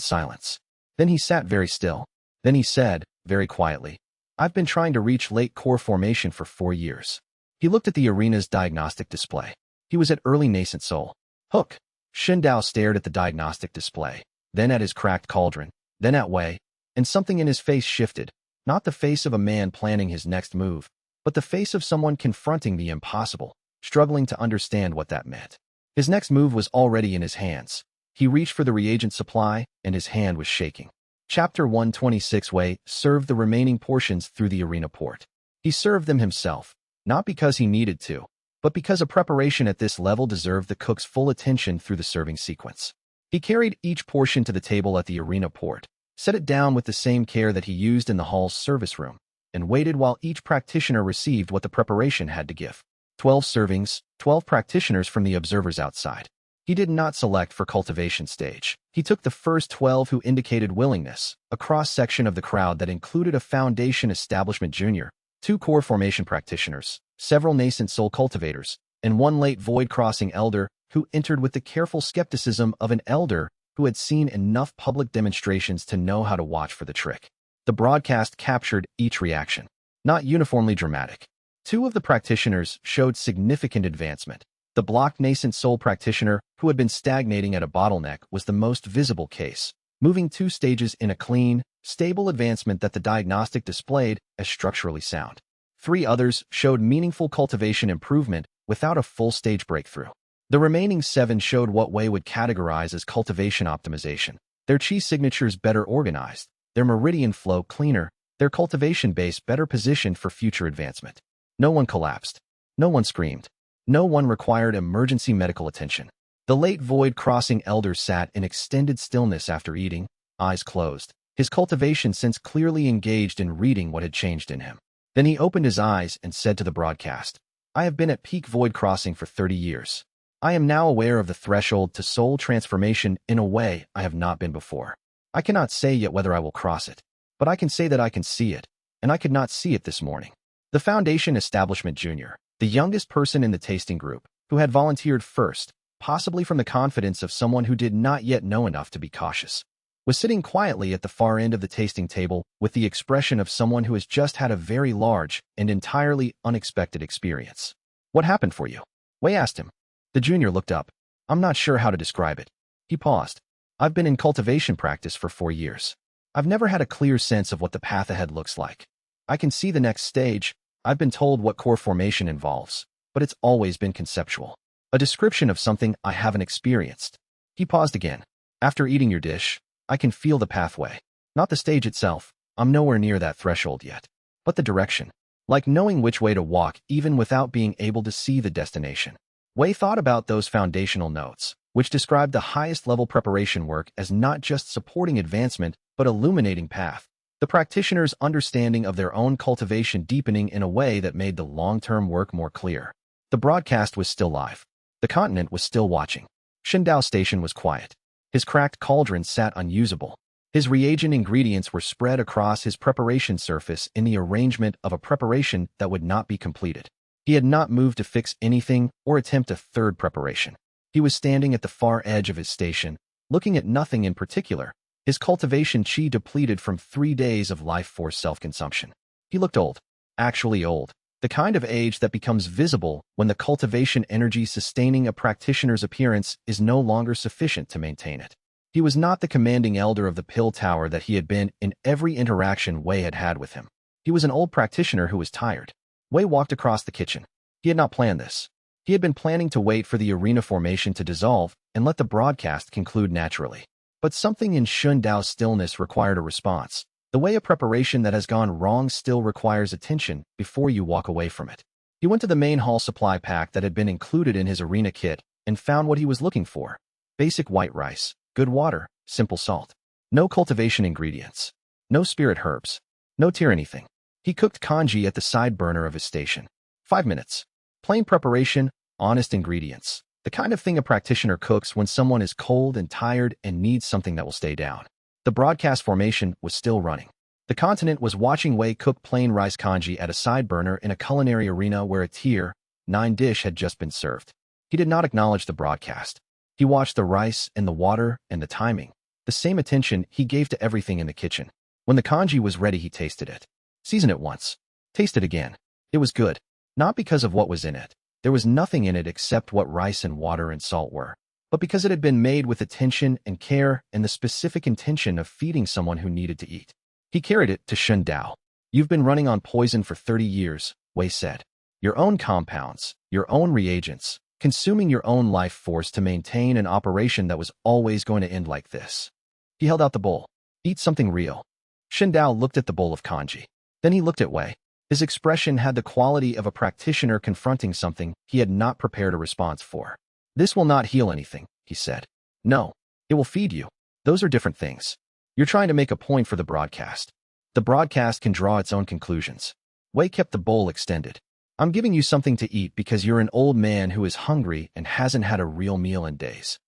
silence. Then he sat very still. Then he said, very quietly, "I've been trying to reach late core formation for 4 years." He looked at the arena's diagnostic display. He was at early nascent soul. Hook. Shen Dao stared at the diagnostic display, then at his cracked cauldron, then at Wei, and something in his face shifted. Not the face of a man planning his next move, but the face of someone confronting the impossible, struggling to understand what that meant. His next move was already in his hands. He reached for the reagent supply, and his hand was shaking. Chapter 126. Wei served the remaining portions through the arena port. He served them himself, not because he needed to, but because a preparation at this level deserved the cook's full attention through the serving sequence. He carried each portion to the table at the arena port, set it down with the same care that he used in the hall's service room, and waited while each practitioner received what the preparation had to give. 12 servings, 12 practitioners from the observers outside. He did not select for cultivation stage. He took the first 12 who indicated willingness, a cross-section of the crowd that included a foundation establishment junior, 2 core formation practitioners, several nascent soul cultivators, and 1 late void crossing elder who entered with the careful skepticism of an elder who had seen enough public demonstrations to know how to watch for the trick. The broadcast captured each reaction. Not uniformly dramatic. 2 of the practitioners showed significant advancement. The blocked nascent soul practitioner, who had been stagnating at a bottleneck, was the most visible case, moving 2 stages in a clean, stable advancement that the diagnostic displayed as structurally sound. 3 others showed meaningful cultivation improvement without a full stage breakthrough. The remaining 7 showed what Wei would categorize as cultivation optimization. Their chi signatures better organized, their meridian flow cleaner, their cultivation base better positioned for future advancement. No one collapsed. No one screamed. No one required emergency medical attention. The late void crossing elder sat in extended stillness after eating, eyes closed, his cultivation sense clearly engaged in reading what had changed in him. Then he opened his eyes and said to the broadcast, "I have been at peak void crossing for 30 years. I am now aware of the threshold to soul transformation in a way I have not been before. I cannot say yet whether I will cross it, but I can say that I can see it, and I could not see it this morning." The Foundation Establishment Junior, the youngest person in the tasting group, who had volunteered first, possibly from the confidence of someone who did not yet know enough to be cautious, was sitting quietly at the far end of the tasting table with the expression of someone who has just had a very large and entirely unexpected experience. "What happened for you?" Wei asked him. The junior looked up. "I'm not sure how to describe it." He paused. "I've been in cultivation practice for 4 years. I've never had a clear sense of what the path ahead looks like. I can see the next stage. I've been told what core formation involves, but it's always been conceptual. A description of something I haven't experienced." He paused again. "After eating your dish, I can feel the pathway. Not the stage itself. I'm nowhere near that threshold yet. But the direction. Like knowing which way to walk even without being able to see the destination." Wei thought about those foundational notes, which described the highest level preparation work as not just supporting advancement, but illuminating path. The practitioner's understanding of their own cultivation deepening in a way that made the long-term work more clear. The broadcast was still live. The continent was still watching. Shindao Station was quiet. His cracked cauldron sat unusable. His reagent ingredients were spread across his preparation surface in the arrangement of a preparation that would not be completed. He had not moved to fix anything or attempt a third preparation. He was standing at the far edge of his station, looking at nothing in particular, his cultivation chi depleted from 3 days of life force self-consumption. He looked old, actually old, the kind of age that becomes visible when the cultivation energy sustaining a practitioner's appearance is no longer sufficient to maintain it. He was not the commanding elder of the pill tower that he had been in every interaction Wei had had with him. He was an old practitioner who was tired. Wei walked across the kitchen. He had not planned this. He had been planning to wait for the arena formation to dissolve and let the broadcast conclude naturally. But something in Xun Dao's stillness required a response. The way a preparation that has gone wrong still requires attention before you walk away from it. He went to the main hall supply pack that had been included in his arena kit and found what he was looking for. Basic white rice, good water, simple salt. No cultivation ingredients. No spirit herbs. No tier anything. He cooked congee at the side burner of his station. 5 minutes. Plain preparation, honest ingredients. The kind of thing a practitioner cooks when someone is cold and tired and needs something that will stay down. The broadcast formation was still running. The continent was watching Wei cook plain rice congee at a side burner in a culinary arena where a tier 9 dish had just been served. He did not acknowledge the broadcast. He watched the rice and the water and the timing. The same attention he gave to everything in the kitchen. When the congee was ready, he tasted it. Season it once. Taste it again. It was good. Not because of what was in it. There was nothing in it except what rice and water and salt were, but because it had been made with attention and care and the specific intention of feeding someone who needed to eat. He carried it to Xun Dao. You've been running on poison for 30 years, Wei said. Your own compounds, your own reagents, consuming your own life force to maintain an operation that was always going to end like this. He held out the bowl. Eat something real. Xun Dao looked at the bowl of congee. Then he looked at Wei. His expression had the quality of a practitioner confronting something he had not prepared a response for. This will not heal anything, he said. No, it will feed you. Those are different things. You're trying to make a point for the broadcast. The broadcast can draw its own conclusions. Wei kept the bowl extended. I'm giving you something to eat because you're an old man who is hungry and hasn't had a real meal in days.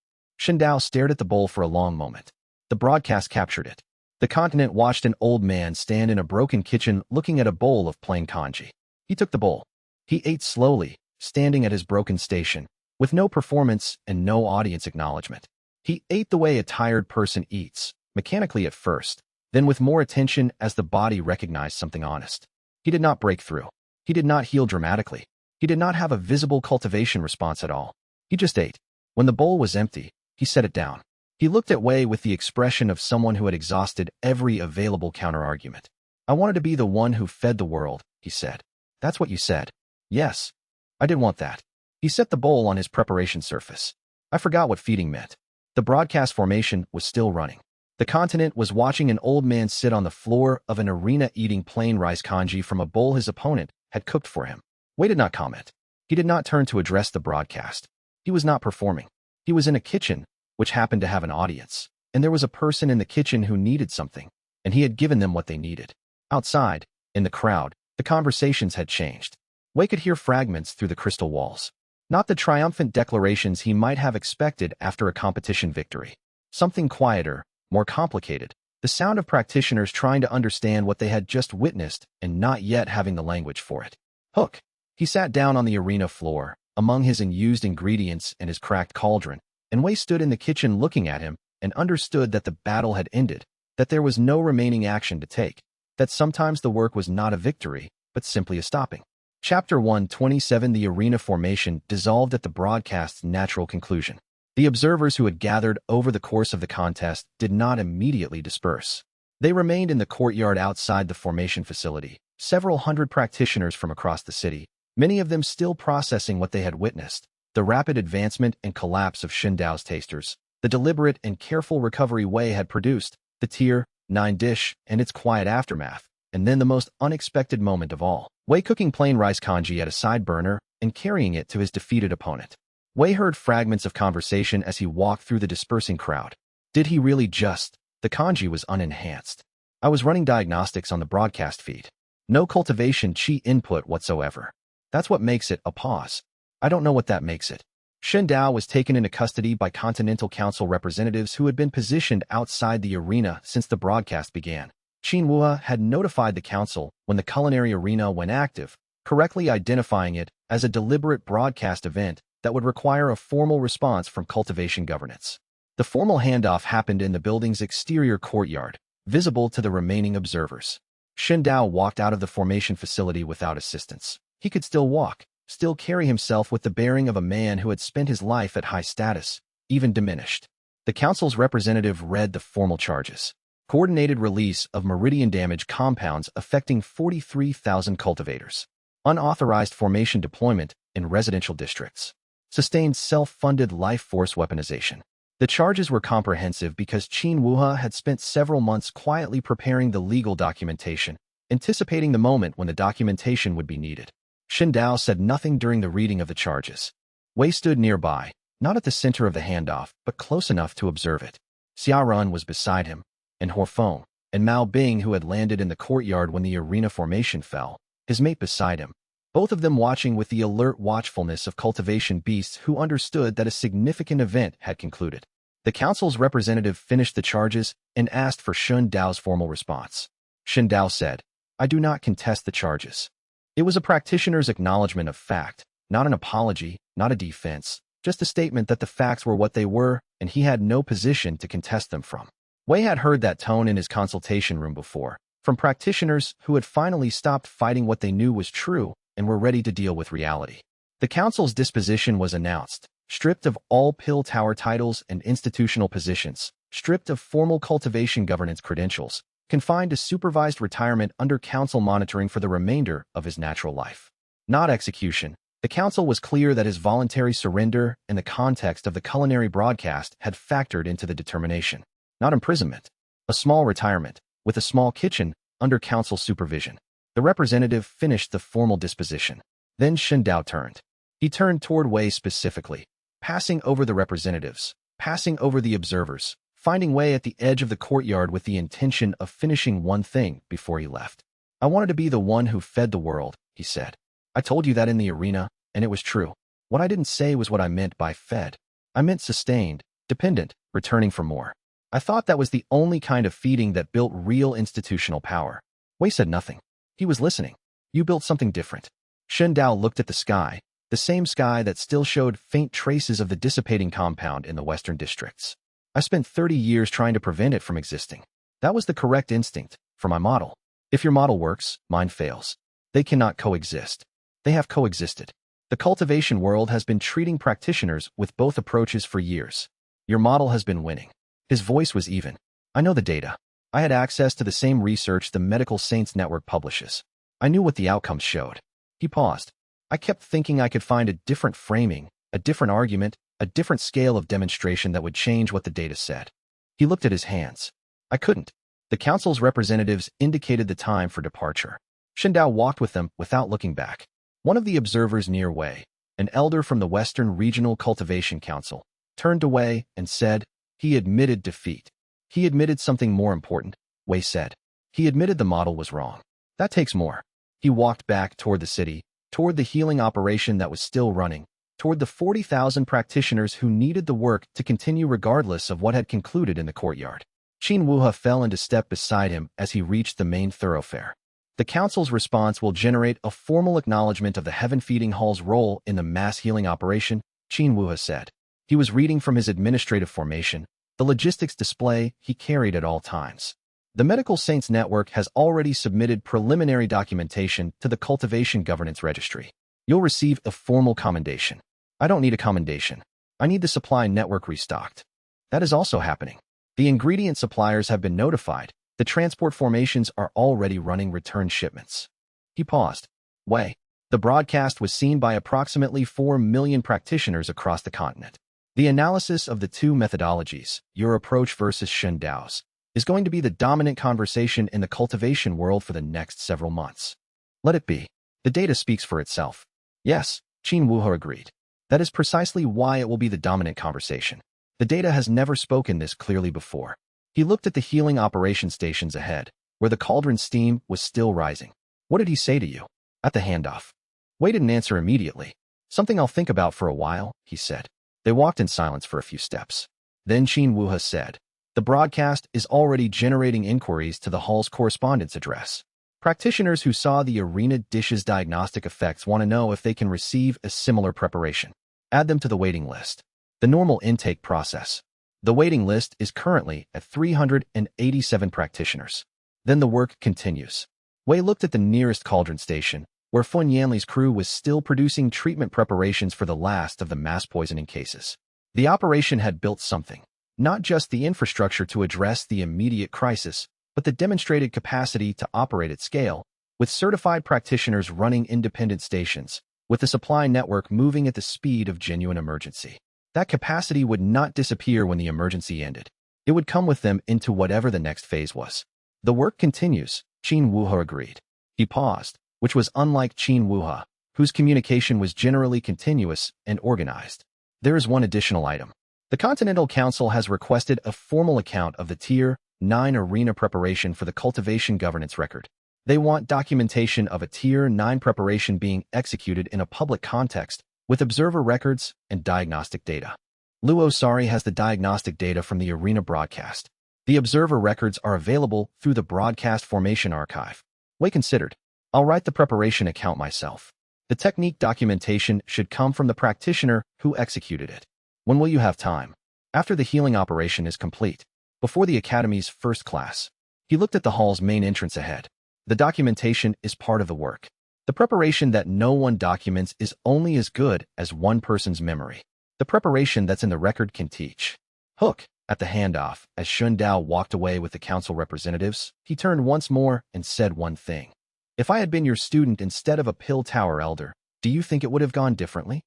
Xun Dao stared at the bowl for a long moment. The broadcast captured it. The continent watched an old man stand in a broken kitchen looking at a bowl of plain congee. He took the bowl. He ate slowly, standing at his broken station, with no performance and no audience acknowledgement. He ate the way a tired person eats, mechanically at first, then with more attention as the body recognized something honest. He did not break through. He did not heal dramatically. He did not have a visible cultivation response at all. He just ate. When the bowl was empty, he set it down. He looked at Wei with the expression of someone who had exhausted every available counterargument. I wanted to be the one who fed the world, he said. That's what you said. Yes, I did want that. He set the bowl on his preparation surface. I forgot what feeding meant. The broadcast formation was still running. The continent was watching an old man sit on the floor of an arena eating plain rice congee from a bowl his opponent had cooked for him. Wei did not comment. He did not turn to address the broadcast. He was not performing. He was in a kitchen, which happened to have an audience, and there was a person in the kitchen who needed something, and he had given them what they needed. Outside, in the crowd, the conversations had changed. Wei could hear fragments through the crystal walls. Not the triumphant declarations he might have expected after a competition victory. Something quieter, more complicated, the sound of practitioners trying to understand what they had just witnessed and not yet having the language for it. Hook. He sat down on the arena floor, among his unused ingredients and his cracked cauldron, and Wei stood in the kitchen looking at him and understood that the battle had ended, that there was no remaining action to take, that sometimes the work was not a victory, but simply a stopping. Chapter 127 The arena formation dissolved at the broadcast's natural conclusion. The observers who had gathered over the course of the contest did not immediately disperse. They remained in the courtyard outside the formation facility, several hundred practitioners from across the city, many of them still processing what they had witnessed. The rapid advancement and collapse of Xun Dao's tasters, the deliberate and careful recovery Wei had produced, the tier 9 dish and its quiet aftermath, and then the most unexpected moment of all, Wei cooking plain rice congee at a side burner and carrying it to his defeated opponent. Wei heard fragments of conversation as he walked through the dispersing crowd. Did he really just? The congee was unenhanced. I was running diagnostics on the broadcast feed. No cultivation chi input whatsoever. That's what makes it a pause. I don't know what that makes it. Xun Dao was taken into custody by Continental Council representatives who had been positioned outside the arena since the broadcast began. Qin Wuhe had notified the council when the culinary arena went active, correctly identifying it as a deliberate broadcast event that would require a formal response from cultivation governance. The formal handoff happened in the building's exterior courtyard, visible to the remaining observers. Xianxia walked out of the formation facility without assistance. He could still walk, still carry himself with the bearing of a man who had spent his life at high status, even diminished. The council's representative read the formal charges. Coordinated release of meridian damage compounds affecting 43,000 cultivators. Unauthorized formation deployment in residential districts. Sustained self-funded life force weaponization. The charges were comprehensive because Qin Wuhe had spent several months quietly preparing the legal documentation, anticipating the moment when the documentation would be needed. Xianxia said nothing during the reading of the charges. Wei stood nearby, not at the center of the handoff, but close enough to observe it. Xia Run was beside him, and Horfeng, and Mao Bing, who had landed in the courtyard when the arena formation fell, his mate beside him, both of them watching with the alert watchfulness of cultivation beasts who understood that a significant event had concluded. The council's representative finished the charges and asked for Xianxia's formal response. Xianxia said, "I do not contest the charges." It was a practitioner's acknowledgement of fact, not an apology, not a defense, just a statement that the facts were what they were, and he had no position to contest them from. Wei had heard that tone in his consultation room before, from practitioners who had finally stopped fighting what they knew was true and were ready to deal with reality. The council's disposition was announced, stripped of all pill tower titles and institutional positions, stripped of formal cultivation governance credentials, confined to supervised retirement under council monitoring for the remainder of his natural life. Not execution. The council was clear that his voluntary surrender and the context of the culinary broadcast had factored into the determination. Not imprisonment. A small retirement, with a small kitchen, under council supervision. The representative finished the formal disposition. Then Xianxia turned. He turned toward Wei specifically, passing over the representatives, passing over the observers, finding Wei at the edge of the courtyard with the intention of finishing one thing before he left. "I wanted to be the one who fed the world," he said. "I told you that in the arena, and it was true. What I didn't say was what I meant by fed. I meant sustained, dependent, returning for more. I thought that was the only kind of feeding that built real institutional power." Wei said nothing. He was listening. "You built something different." Xianxia looked at the sky, the same sky that still showed faint traces of the dissipating compound in the western districts. "I spent 30 years trying to prevent it from existing. That was the correct instinct, for my model. If your model works, mine fails. They cannot coexist. They have coexisted. The cultivation world has been treating practitioners with both approaches for years. Your model has been winning." His voice was even. "I know the data. I had access to the same research the Medical Saints Network publishes. I knew what the outcomes showed." He paused. "I kept thinking I could find a different framing, a different argument, a different scale of demonstration that would change what the data said." He looked at his hands. "I couldn't." The council's representatives indicated the time for departure. Xianxia walked with them without looking back. One of the observers near Wei, an elder from the Western Regional Cultivation Council, turned to Wei and said, "He admitted defeat." "He admitted something more important," Wei said. "He admitted the model was wrong. That takes more." He walked back toward the city, toward the healing operation that was still running, toward the 40,000 practitioners who needed the work to continue regardless of what had concluded in the courtyard. Qin Wuhe fell into step beside him as he reached the main thoroughfare. The council's response will generate a formal acknowledgement of the Heaven Feeding Hall's role in the mass healing operation, Qin Wuhe said. He was reading from his administrative formation, the logistics display he carried at all times. "The Medical Saints Network has already submitted preliminary documentation to the Cultivation Governance Registry. You'll receive a formal commendation." "I don't need a commendation. I need the supply network restocked." "That is also happening. The ingredient suppliers have been notified. The transport formations are already running return shipments." He paused. "Wei." The broadcast was seen by approximately 4 million practitioners across the continent. "The analysis of the two methodologies, your approach versus Xianxia's, is going to be the dominant conversation in the cultivation world for the next several months." "Let it be. The data speaks for itself." "Yes," Qin Wuhe agreed. "That is precisely why it will be the dominant conversation. The data has never spoken this clearly before." He looked at the healing operation stations ahead, where the cauldron steam was still rising. "What did he say to you?" "At the handoff." Wei didn't answer immediately. "Something I'll think about for a while," he said. They walked in silence for a few steps. Then Qin Wuhe said, "The broadcast is already generating inquiries to the hall's correspondence address." Practitioners who saw the arena dish's diagnostic effects want to know if they can receive a similar preparation. Add them to the waiting list. The normal intake process. The waiting list is currently at 387 practitioners. Then the work continues. Wei looked at the nearest cauldron station, where Fun Yanli's crew was still producing treatment preparations for the last of the mass poisoning cases. The operation had built something. Not just the infrastructure to address the immediate crisis, but the demonstrated capacity to operate at scale, with certified practitioners running independent stations, with the supply network moving at the speed of genuine emergency. That capacity would not disappear when the emergency ended. It would come with them into whatever the next phase was. The work continues, Qin Wuhe agreed. He paused, which was unlike Qin Wuhe, whose communication was generally continuous and organized. There is one additional item. The Continental Council has requested a formal account of the Tier 9 arena preparation for the cultivation governance record. They want documentation of a Tier 9 preparation being executed in a public context, with observer records and diagnostic data. Luo Sari has the diagnostic data from the arena broadcast. The observer records are available through the Broadcast Formation Archive. Wei considered, I'll write the preparation account myself. The technique documentation should come from the practitioner who executed it. When will you have time? After the healing operation is complete. Before the Academy's first class. He looked at the hall's main entrance ahead. The documentation is part of the work. The preparation that no one documents is only as good as one person's memory. The preparation that's in the record can teach. Hook, at the handoff, as Shun Dao walked away with the council representatives, he turned once more and said one thing. If I had been your student instead of a Pill Tower elder, do you think it would have gone differently?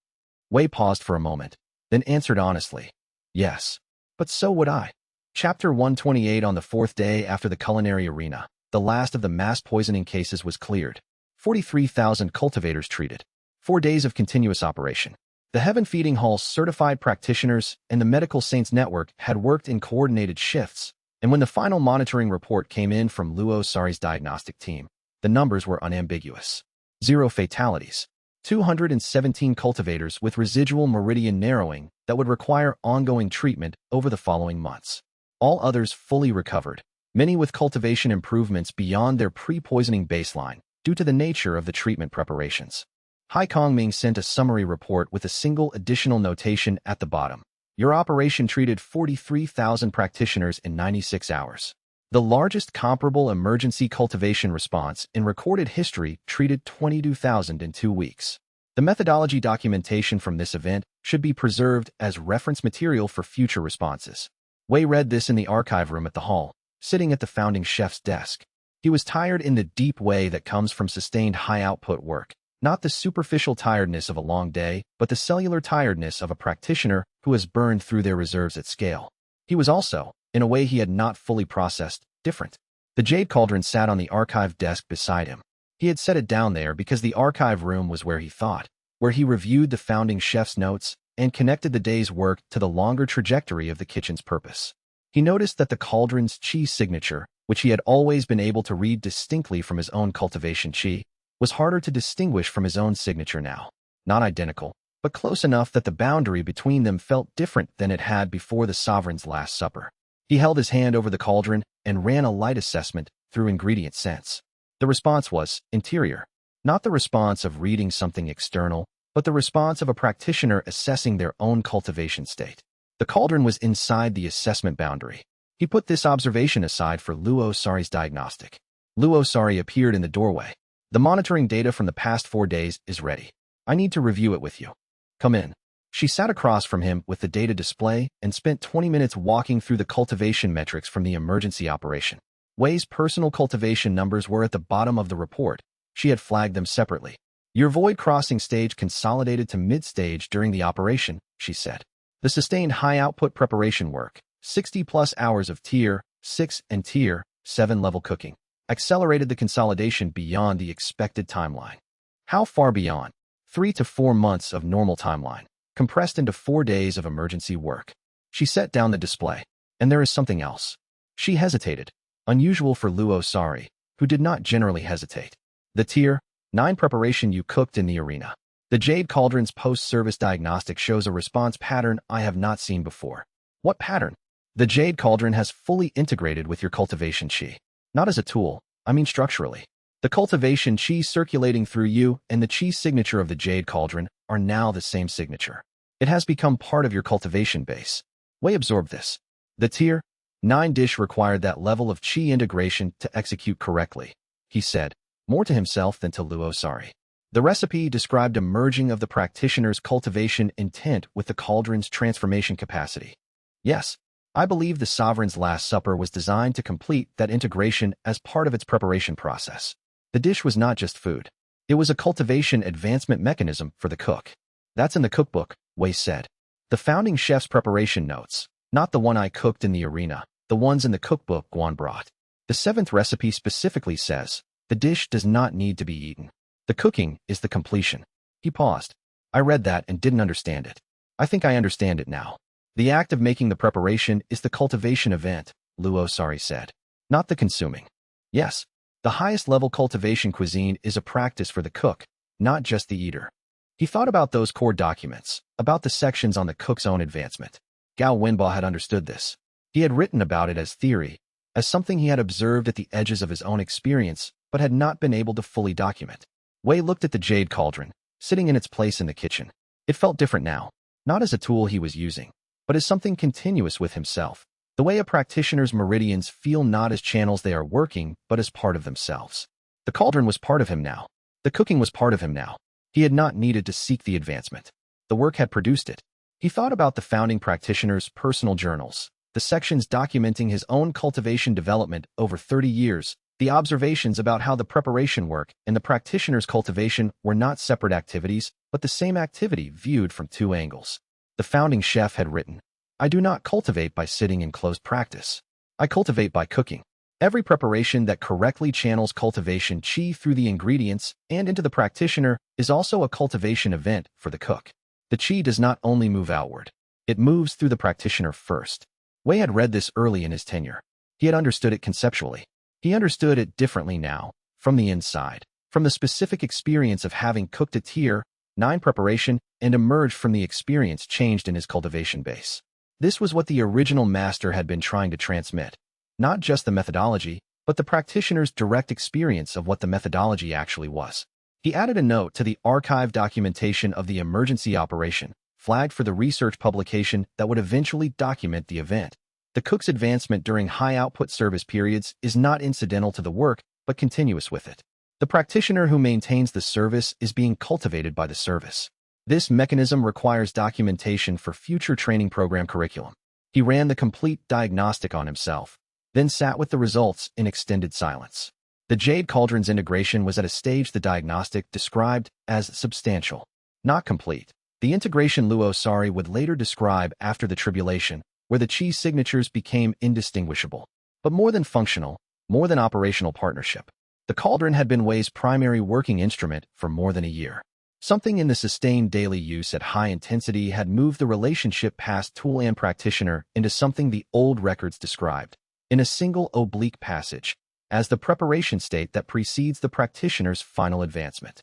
Wei paused for a moment, then answered honestly. Yes. But so would I. Chapter 128. On the fourth day after the culinary arena, the last of the mass poisoning cases was cleared. 43,000 cultivators treated. 4 days of continuous operation. The Heaven Feeding Hall's certified practitioners and the Medical Saints Network had worked in coordinated shifts, and when the final monitoring report came in from Luo Sari's diagnostic team, the numbers were unambiguous. 0 fatalities. 217 cultivators with residual meridian narrowing that would require ongoing treatment over the following months. All others fully recovered, many with cultivation improvements beyond their pre-poisoning baseline due to the nature of the treatment preparations. Hai Kongming sent a summary report with a single additional notation at the bottom. Your operation treated 43,000 practitioners in 96 hours. The largest comparable emergency cultivation response in recorded history treated 22,000 in 2 weeks. The methodology documentation from this event should be preserved as reference material for future responses. Wei read this in the archive room at the hall, sitting at the founding chef's desk. He was tired in the deep way that comes from sustained high-output work, not the superficial tiredness of a long day, but the cellular tiredness of a practitioner who has burned through their reserves at scale. He was also, in a way he had not fully processed, different. The jade cauldron sat on the archive desk beside him. He had set it down there because the archive room was where he thought, where he reviewed the founding chef's notes and connected the day's work to the longer trajectory of the kitchen's purpose. He noticed that the cauldron's qi signature, which he had always been able to read distinctly from his own cultivation qi, was harder to distinguish from his own signature now. Not identical, but close enough that the boundary between them felt different than it had before the sovereign's Last Supper. He held his hand over the cauldron and ran a light assessment through ingredient sense. The response was interior, not the response of reading something external, but the response of a practitioner assessing their own cultivation state. The cauldron was inside the assessment boundary. He put this observation aside for Luo Sari's diagnostic. Luo Sari appeared in the doorway. The monitoring data from the past 4 days is ready. I need to review it with you. Come in. She sat across from him with the data display and spent 20 minutes walking through the cultivation metrics from the emergency operation. Wei's personal cultivation numbers were at the bottom of the report. She had flagged them separately. Your void crossing stage consolidated to mid-stage during the operation, she said. The sustained high-output preparation work, 60-plus hours of Tier 6 and Tier 7 level cooking, accelerated the consolidation beyond the expected timeline. How far beyond? 3 to 4 months of normal timeline, compressed into 4 days of emergency work. She set down the display. And there is something else. She hesitated, unusual for Luo Sari, who did not generally hesitate. The Tier 9 preparation you cooked in the arena. The Jade Cauldron's post-service diagnostic shows a response pattern I have not seen before. What pattern? The Jade Cauldron has fully integrated with your cultivation qi. Not as a tool, I mean structurally. The cultivation chi circulating through you and the chi signature of the jade cauldron are now the same signature. It has become part of your cultivation base. Wei absorbed this. The Tier 9 dish required that level of chi integration to execute correctly, he said, more to himself than to Luo Sari. The recipe described a merging of the practitioner's cultivation intent with the cauldron's transformation capacity. Yes, I believe the Sovereign's Last Supper was designed to complete that integration as part of its preparation process. The dish was not just food. It was a cultivation advancement mechanism for the cook. That's in the cookbook, Wei said. The founding chef's preparation notes, not the one I cooked in the arena, the ones in the cookbook Guan brought. The 7th recipe specifically says, the dish does not need to be eaten. The cooking is the completion. He paused. I read that and didn't understand it. I think I understand it now. The act of making the preparation is the cultivation event, Luo Sari said. Not the consuming. Yes, the highest level cultivation cuisine is a practice for the cook, not just the eater. He thought about those core documents, about the sections on the cook's own advancement. Gao Wenbo had understood this. He had written about it as theory, as something he had observed at the edges of his own experience, but had not been able to fully document. Wei looked at the jade cauldron, sitting in its place in the kitchen. It felt different now, not as a tool he was using, but as something continuous with himself. The way a practitioner's meridians feel not as channels they are working, but as part of themselves. The cauldron was part of him now. The cooking was part of him now. He had not needed to seek the advancement. The work had produced it. He thought about the founding practitioner's personal journals, the sections documenting his own cultivation development over 30 years, the observations about how the preparation work and the practitioner's cultivation were not separate activities, but the same activity viewed from 2 angles. The founding chef had written, I do not cultivate by sitting in closed practice. I cultivate by cooking. Every preparation that correctly channels cultivation chi through the ingredients and into the practitioner is also a cultivation event for the cook. The chi does not only move outward. It moves through the practitioner first. Wei had read this early in his tenure. He had understood it conceptually. He understood it differently now, from the inside, from the specific experience of having cooked a Tier 9 preparation and emerged from the experience changed in his cultivation base. This was what the original master had been trying to transmit. Not just the methodology, but the practitioner's direct experience of what the methodology actually was. He added a note to the archive documentation of the emergency operation, flagged for the research publication that would eventually document the event. The cook's advancement during high-output service periods is not incidental to the work, but continuous with it. The practitioner who maintains the service is being cultivated by the service. This mechanism requires documentation for future training program curriculum. He ran the complete diagnostic on himself, then sat with the results in extended silence. The Jade Cauldron's integration was at a stage the diagnostic described as substantial, not complete. The integration Luo Sari would later describe after the tribulation, where the chi signatures became indistinguishable. But more than functional, more than operational partnership. The cauldron had been Wei's primary working instrument for more than a year. Something in the sustained daily use at high intensity had moved the relationship past tool and practitioner into something the old records described, in a single oblique passage, as the preparation state that precedes the practitioner's final advancement.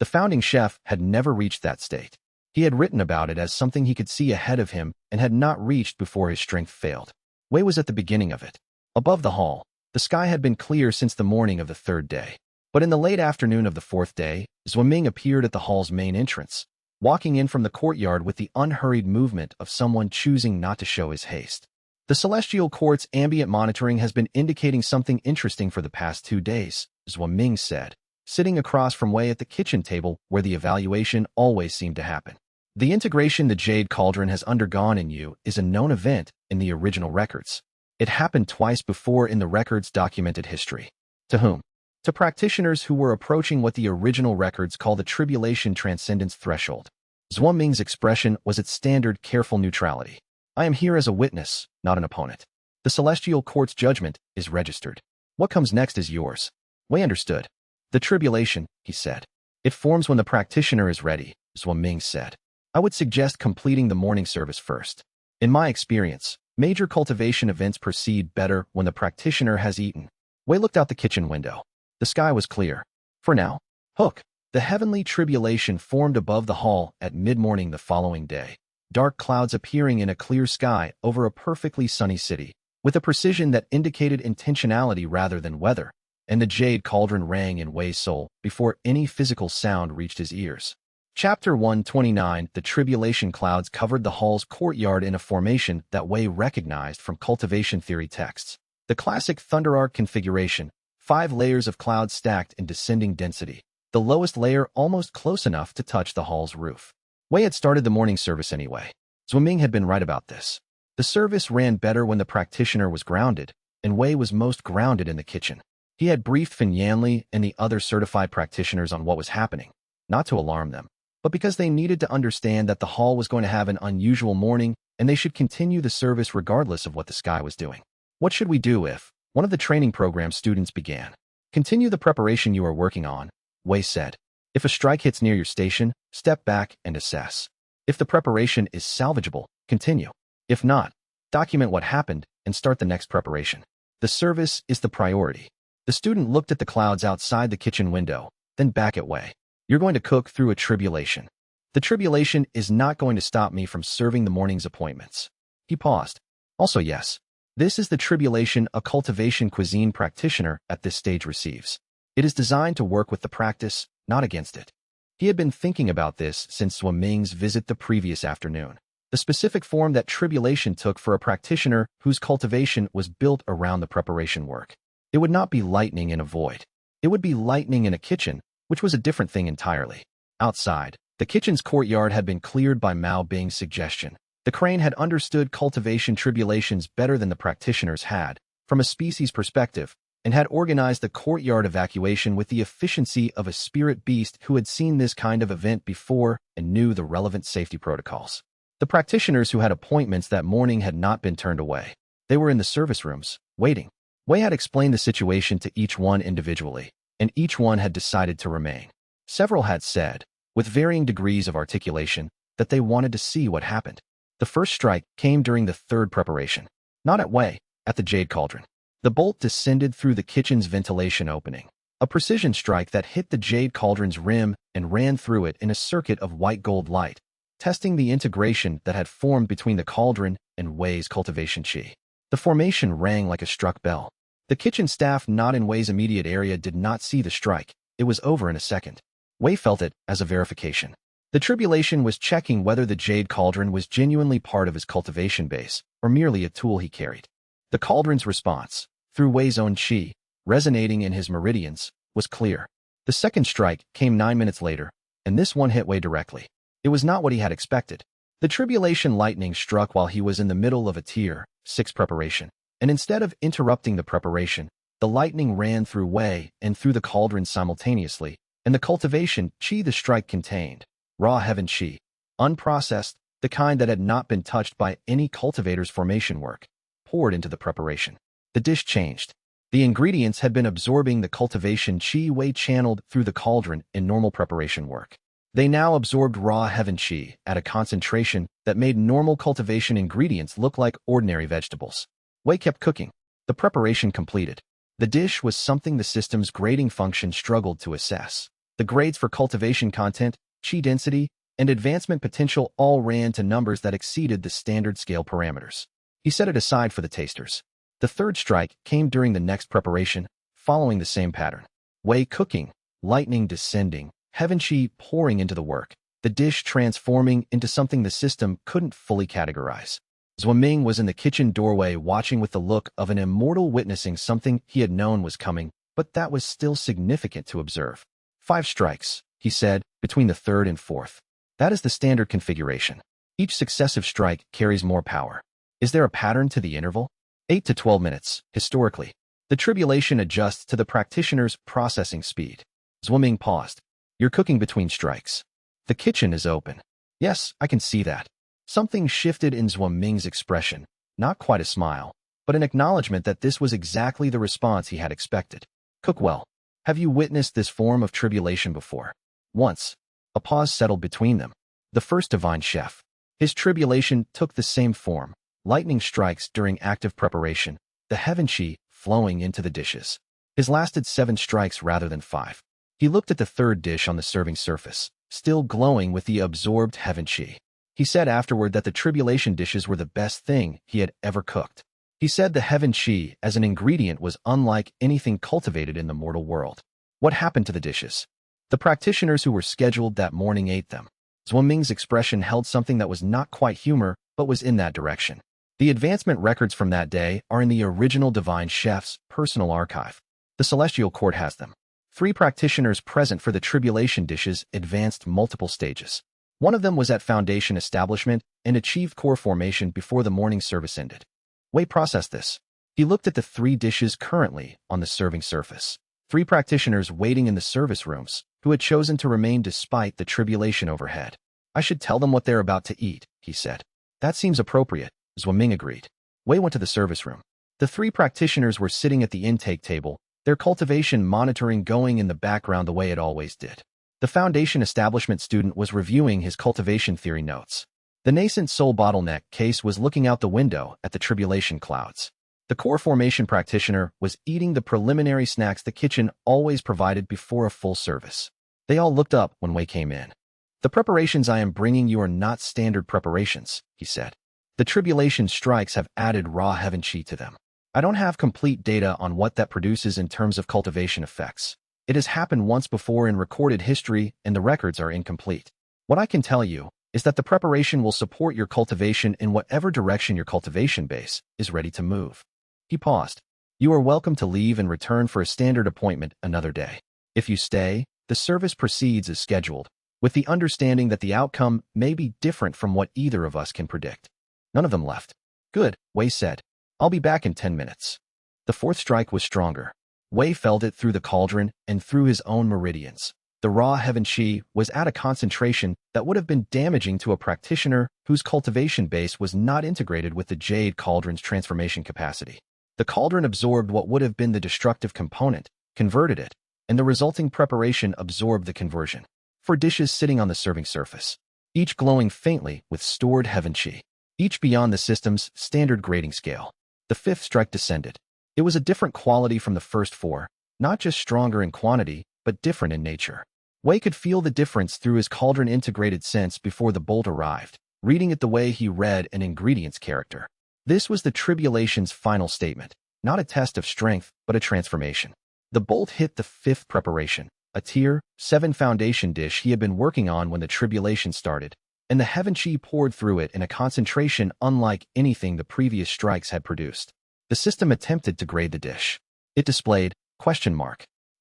The founding chef had never reached that state. He had written about it as something he could see ahead of him and had not reached before his strength failed. Wei was at the beginning of it. Above the hall, the sky had been clear since the morning of the 3rd day. But in the late afternoon of the 4th day, Zhuoming appeared at the hall's main entrance, walking in from the courtyard with the unhurried movement of someone choosing not to show his haste. The Celestial Court's ambient monitoring has been indicating something interesting for the past 2 days, Zhuoming said, sitting across from Wei at the kitchen table where the evaluation always seemed to happen. The integration the Jade Cauldron has undergone in you is a known event in the original records. It happened twice before in the record's documented history. To whom? To practitioners who were approaching what the original records call the tribulation transcendence threshold. Zhuoming's expression was its standard careful neutrality. I am here as a witness, not an opponent. The Celestial Court's judgment is registered. What comes next is yours. Wei understood. The tribulation, he said. It forms when the practitioner is ready, Zhuoming said. I would suggest completing the morning service first. In my experience, major cultivation events proceed better when the practitioner has eaten. Wei looked out the kitchen window. The sky was clear. For now. Hook. The heavenly tribulation formed above the hall at mid-morning the following day. Dark clouds appearing in a clear sky over a perfectly sunny city, with a precision that indicated intentionality rather than weather. and the jade cauldron rang in Wei's soul before any physical sound reached his ears. Chapter 129. The tribulation clouds covered the hall's courtyard in a formation that Wei recognized from cultivation theory texts. The classic thunder arc configuration, 5 layers of clouds stacked in descending density, the lowest layer almost close enough to touch the hall's roof. Wei had started the morning service anyway. Zhuoming had been right about this. The service ran better when the practitioner was grounded, and Wei was most grounded in the kitchen. He had briefed Fin Yanli and the other certified practitioners on what was happening, not to alarm them, but because they needed to understand that the hall was going to have an unusual morning and they should continue the service regardless of what the sky was doing. What should we do if? One of the training program students began. Continue the preparation you are working on, Wei said. If a strike hits near your station, step back and assess. If the preparation is salvageable, continue. If not, document what happened and start the next preparation. The service is the priority. The student looked at the clouds outside the kitchen window, then back at Wei. You're going to cook through a tribulation. The tribulation is not going to stop me from serving the morning's appointments. He paused. Also, yes, this is the tribulation a cultivation cuisine practitioner at this stage receives. It is designed to work with the practice, not against it. He had been thinking about this since Zhuoming's visit the previous afternoon. The specific form that tribulation took for a practitioner whose cultivation was built around the preparation work. It would not be lightning in a void. It would be lightning in a kitchen, which was a different thing entirely. Outside, the kitchen's courtyard had been cleared by Mao Bing's suggestion. The crane had understood cultivation tribulations better than the practitioners had, from a species perspective, and had organized the courtyard evacuation with the efficiency of a spirit beast who had seen this kind of event before and knew the relevant safety protocols. The practitioners who had appointments that morning had not been turned away. They were in the service rooms, waiting. Wei had explained the situation to each one individually, and each one had decided to remain. Several had said, with varying degrees of articulation, that they wanted to see what happened. The first strike came during the third preparation. Not at Wei, at the jade cauldron. The bolt descended through the kitchen's ventilation opening. A precision strike that hit the jade cauldron's rim and ran through it in a circuit of white gold light, testing the integration that had formed between the cauldron and Wei's cultivation chi. The formation rang like a struck bell. The kitchen staff not in Wei's immediate area did not see the strike. It was over in a second. Wei felt it as a verification. The tribulation was checking whether the jade cauldron was genuinely part of his cultivation base, or merely a tool he carried. The cauldron's response, through Wei's own chi, resonating in his meridians, was clear. The second strike came 9 minutes later, and this one hit Wei directly. It was not what he had expected. The tribulation lightning struck while he was in the middle of a Tier 6 preparation, and instead of interrupting the preparation, the lightning ran through Wei and through the cauldron simultaneously, and the cultivation chi the strike contained, raw heaven chi, unprocessed, the kind that had not been touched by any cultivator's formation work, poured into the preparation. The dish changed. The ingredients had been absorbing the cultivation chi Wei channeled through the cauldron in normal preparation work. They now absorbed raw heaven chi at a concentration that made normal cultivation ingredients look like ordinary vegetables. Wei kept cooking. The preparation completed. The dish was something the system's grading function struggled to assess. The grades for cultivation content, chi density, and advancement potential all ran to numbers that exceeded the standard scale parameters. He set it aside for the tasters. The third strike came during the next preparation, following the same pattern. Wei cooking, lightning descending, heaven chi pouring into the work, the dish transforming into something the system couldn't fully categorize. Zhuoming was in the kitchen doorway watching with the look of an immortal witnessing something he had known was coming, but that was still significant to observe. 5 strikes, he said, between the third and fourth. That is the standard configuration. Each successive strike carries more power. Is there a pattern to the interval? 8 to 12 minutes, historically. The tribulation adjusts to the practitioner's processing speed. Zhuoming paused. You're cooking between strikes. The kitchen is open. Yes, I can see that. Something shifted in Zhuoming's expression, not quite a smile, but an acknowledgement that this was exactly the response he had expected. Cook well. Have you witnessed this form of tribulation before? Once. A pause settled between them. The first divine chef. His tribulation took the same form. Lightning strikes during active preparation, the heaven chi flowing into the dishes. His lasted 7 strikes rather than 5. He looked at the third dish on the serving surface, still glowing with the absorbed heaven chi. He said afterward that the tribulation dishes were the best thing he had ever cooked. He said the heaven qi as an ingredient was unlike anything cultivated in the mortal world. What happened to the dishes? The practitioners who were scheduled that morning ate them. Zhuo Ming's expression held something that was not quite humor, but was in that direction. The advancement records from that day are in the original Divine Chef's personal archive. The Celestial Court has them. 3 practitioners present for the tribulation dishes advanced multiple stages. One of them was at Foundation Establishment and achieved core formation before the morning service ended. Wei processed this. He looked at the 3 dishes currently on the serving surface. 3 practitioners waiting in the service rooms, who had chosen to remain despite the tribulation overhead. I should tell them what they're about to eat, he said. That seems appropriate, Zhuo Ming agreed. Wei went to the service room. The 3 practitioners were sitting at the intake table, their cultivation monitoring going in the background the way it always did. The Foundation Establishment student was reviewing his cultivation theory notes. The nascent soul bottleneck case was looking out the window at the tribulation clouds. The core formation practitioner was eating the preliminary snacks the kitchen always provided before a full service. They all looked up when Wei came in. The preparations I am bringing you are not standard preparations, he said. The tribulation strikes have added raw heaven qi to them. I don't have complete data on what that produces in terms of cultivation effects. It has happened once before in recorded history and the records are incomplete. What I can tell you is that the preparation will support your cultivation in whatever direction your cultivation base is ready to move. He paused. You are welcome to leave and return for a standard appointment another day. If you stay, the service proceeds as scheduled, with the understanding that the outcome may be different from what either of us can predict. None of them left. Good, Wei said. I'll be back in 10 minutes. The 4th strike was stronger. Wei felt it through the cauldron and through his own meridians. The raw heaven qi was at a concentration that would have been damaging to a practitioner whose cultivation base was not integrated with the jade cauldron's transformation capacity. The cauldron absorbed what would have been the destructive component, converted it, and the resulting preparation absorbed the conversion. 4 dishes sitting on the serving surface, each glowing faintly with stored heaven qi, each beyond the system's standard grading scale. The 5th strike descended. It was a different quality from the first 4, not just stronger in quantity, but different in nature. Wei could feel the difference through his cauldron-integrated sense before the bolt arrived, reading it the way he read an ingredient's character. This was the tribulation's final statement, not a test of strength, but a transformation. The bolt hit the 5th preparation, a tier 7 foundation dish he had been working on when the tribulation started, and the heaven qi poured through it in a concentration unlike anything the previous strikes had produced. The system attempted to grade the dish. It displayed, ?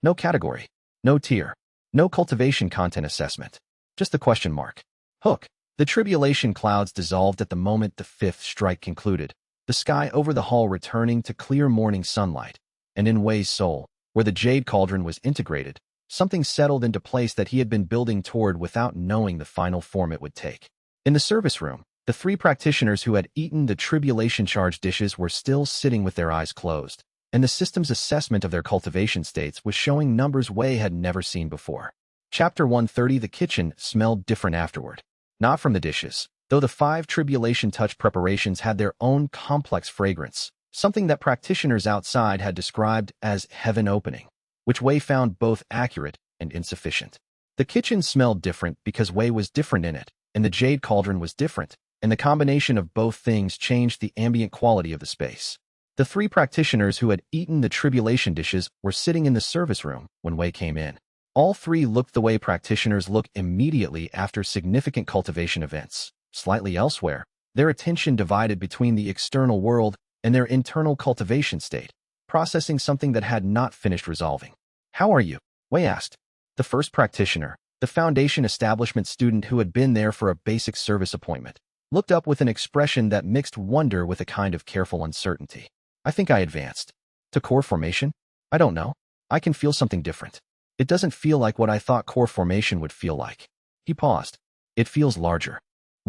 No category, no tier, no cultivation content assessment, just the question mark. Hook. The tribulation clouds dissolved at the moment the 5th strike concluded, the sky over the hall returning to clear morning sunlight, and in Wei's soul, where the jade cauldron was integrated, something settled into place that he had been building toward without knowing the final form it would take. In the service room, the 3 practitioners who had eaten the tribulation-charged dishes were still sitting with their eyes closed, and the system's assessment of their cultivation states was showing numbers Wei had never seen before. Chapter 130. The kitchen smelled different afterward. Not from the dishes, though the 5 tribulation-touch preparations had their own complex fragrance, something that practitioners outside had described as heaven opening, which Wei found both accurate and insufficient. The kitchen smelled different because Wei was different in it, and the jade cauldron was different, and the combination of both things changed the ambient quality of the space. The 3 practitioners who had eaten the tribulation dishes were sitting in the service room when Wei came in. All 3 looked the way practitioners look immediately after significant cultivation events. Slightly elsewhere, their attention divided between the external world and their internal cultivation state, processing something that had not finished resolving. How are you? Wei asked. The first practitioner, the Foundation Establishment student who had been there for a basic service appointment, looked up with an expression that mixed wonder with a kind of careful uncertainty. I think I advanced. To core formation? I don't know. I can feel something different. It doesn't feel like what I thought core formation would feel like. He paused. It feels larger.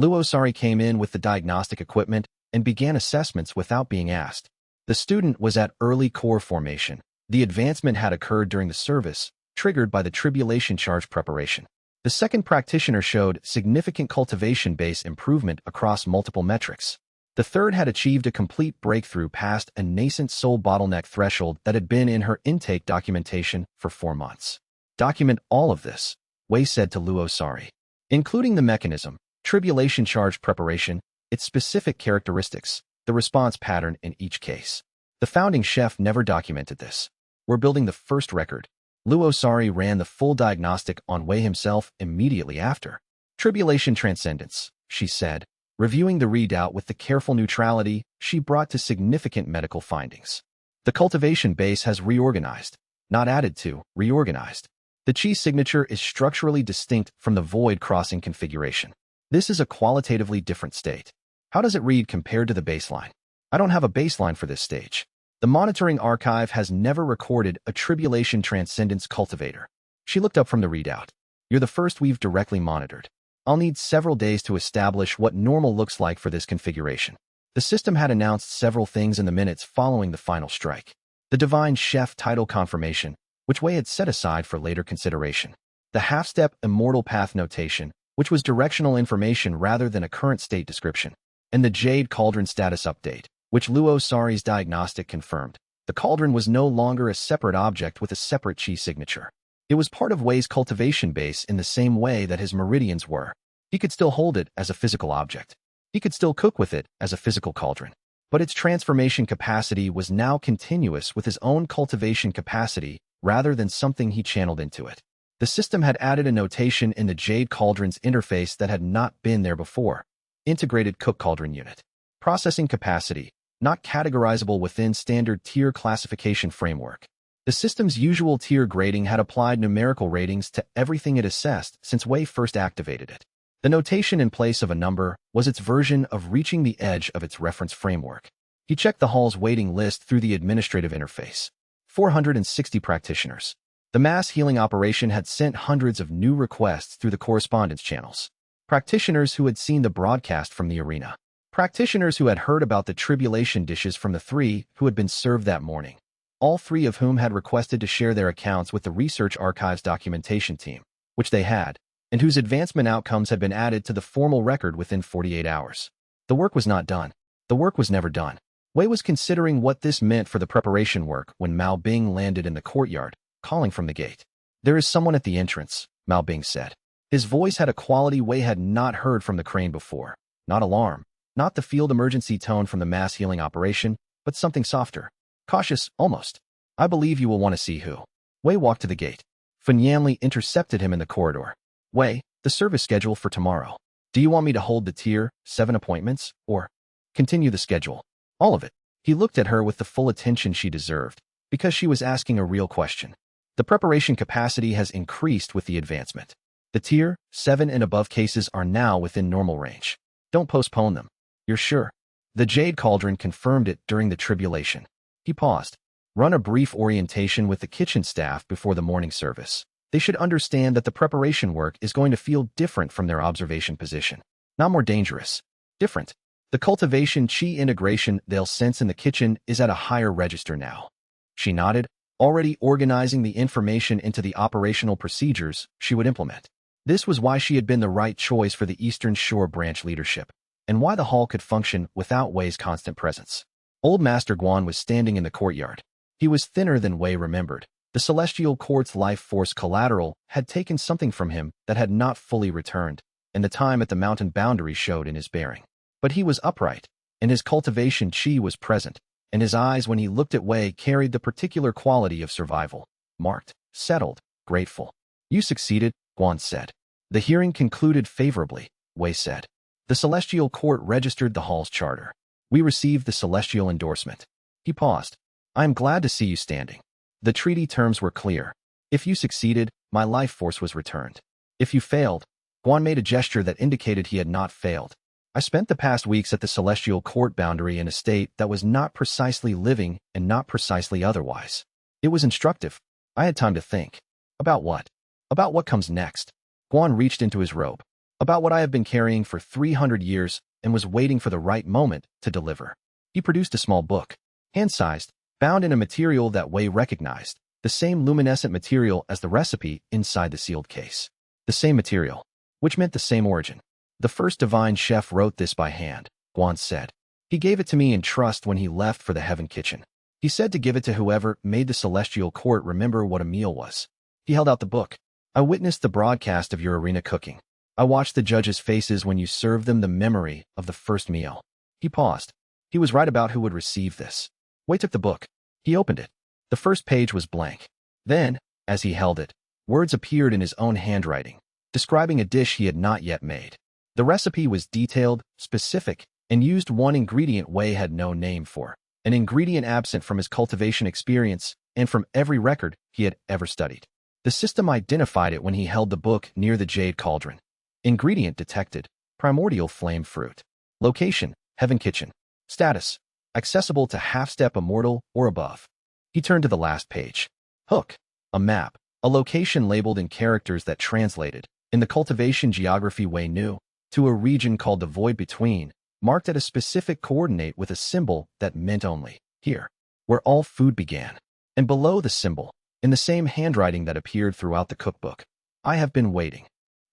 Luosari came in with the diagnostic equipment and began assessments without being asked. The student was at early core formation. The advancement had occurred during the service, triggered by the tribulation charge preparation. The second practitioner showed significant cultivation base improvement across multiple metrics. The third had achieved a complete breakthrough past a nascent soul bottleneck threshold that had been in her intake documentation for 4 months. Document all of this, Wei said to Luosari, including the mechanism, tribulation charge preparation, its specific characteristics, the response pattern in each case. The founding chef never documented this. We're building the first record. Luosari ran the full diagnostic on Wei himself immediately after. Tribulation transcendence, she said, reviewing the readout with the careful neutrality she brought to significant medical findings. The cultivation base has reorganized, not added to, reorganized. The Qi signature is structurally distinct from the void crossing configuration. This is a qualitatively different state. How does it read compared to the baseline? I don't have a baseline for this stage. The monitoring archive has never recorded a tribulation transcendence cultivator. She looked up from the readout. You're the first we've directly monitored. I'll need several days to establish what normal looks like for this configuration. The system had announced several things in the minutes following the final strike. The Divine Chef title confirmation, which Wei had set aside for later consideration. The half-step immortal path notation, which was directional information rather than a current state description. And the Jade Cauldron status update, which Luosari's diagnostic confirmed. The cauldron was no longer a separate object with a separate Qi signature. It was part of Wei's cultivation base in the same way that his meridians were. He could still hold it as a physical object. He could still cook with it as a physical cauldron. But its transformation capacity was now continuous with his own cultivation capacity rather than something he channeled into it. The system had added a notation in the Jade Cauldron's interface that had not been there before. Integrated Cook Cauldron Unit. Processing capacity, not categorizable within standard tier classification framework. The system's usual tier grading had applied numerical ratings to everything it assessed since Wei first activated it. The notation in place of a number was its version of reaching the edge of its reference framework. He checked the hall's waiting list through the administrative interface. 460 practitioners. The mass healing operation had sent hundreds of new requests through the correspondence channels. Practitioners who had seen the broadcast from the arena. Practitioners who had heard about the tribulation dishes from the 3 who had been served that morning. All 3 of whom had requested to share their accounts with the Research Archives documentation team, which they had, and whose advancement outcomes had been added to the formal record within 48 hours. The work was not done. The work was never done. Wei was considering what this meant for the preparation work when Mao Bing landed in the courtyard, calling from the gate. There is someone at the entrance, Mao Bing said. His voice had a quality Wei had not heard from the crane before. Not alarm, not the field emergency tone from the mass healing operation, but something softer. Cautious, almost. I believe you will want to see who. Wei walked to the gate. Fen Yanli intercepted him in the corridor. Wei, the service schedule for tomorrow. Do you want me to hold the tier 7 appointments, or continue the schedule? All of it. He looked at her with the full attention she deserved, because she was asking a real question. The preparation capacity has increased with the advancement. The tier 7 and above cases are now within normal range. Don't postpone them. You're sure? The Jade Cauldron confirmed it during the tribulation. He paused. Run a brief orientation with the kitchen staff before the morning service. They should understand that the preparation work is going to feel different from their observation position. Not more dangerous. Different. The cultivation Qi integration they'll sense in the kitchen is at a higher register now. She nodded, already organizing the information into the operational procedures she would implement. This was why she had been the right choice for the Eastern Shore branch leadership, and why the hall could function without Wei's constant presence. Old Master Guan was standing in the courtyard. He was thinner than Wei remembered. The Celestial Court's life force collateral had taken something from him that had not fully returned, and the time at the mountain boundary showed in his bearing. But he was upright, and his cultivation Qi was present, and his eyes when he looked at Wei carried the particular quality of survival. Marked, settled, grateful. You succeeded, Guan said. The hearing concluded favorably, Wei said. The Celestial Court registered the hall's charter. We received the celestial endorsement. He paused. I am glad to see you standing. The treaty terms were clear. If you succeeded, my life force was returned. If you failed, Guan made a gesture that indicated he had not failed. I spent the past weeks at the Celestial Court boundary in a state that was not precisely living and not precisely otherwise. It was instructive. I had time to think. About what? About what comes next. Guan reached into his robe. About what I have been carrying for 300 years and was waiting for the right moment to deliver. He produced a small book, hand-sized, bound in a material that Wei recognized, the same luminescent material as the recipe inside the sealed case. The same material, which meant the same origin. The first divine chef wrote this by hand, Guan said. He gave it to me in trust when he left for the heaven kitchen. He said to give it to whoever made the Celestial Court remember what a meal was. He held out the book. I witnessed the broadcast of your arena cooking. I watched the judges' faces when you served them the memory of the first meal. He paused. He was right about who would receive this. Wei took the book. He opened it. The first page was blank. Then, as he held it, words appeared in his own handwriting, describing a dish he had not yet made. The recipe was detailed, specific, and used one ingredient Wei had no name for, an ingredient absent from his cultivation experience and from every record he had ever studied. The system identified it when he held the book near the jade cauldron. Ingredient detected: primordial flame fruit. Location: Heaven Kitchen. Status: accessible to half-step immortal or above. He turned to the last page. Hook: a map, a location labeled in characters that translated, in the cultivation geography Wei knew, to a region called the Void Between, marked at a specific coordinate with a symbol that meant only here, where all food began. And below the symbol, in the same handwriting that appeared throughout the cookbook, I have been waiting.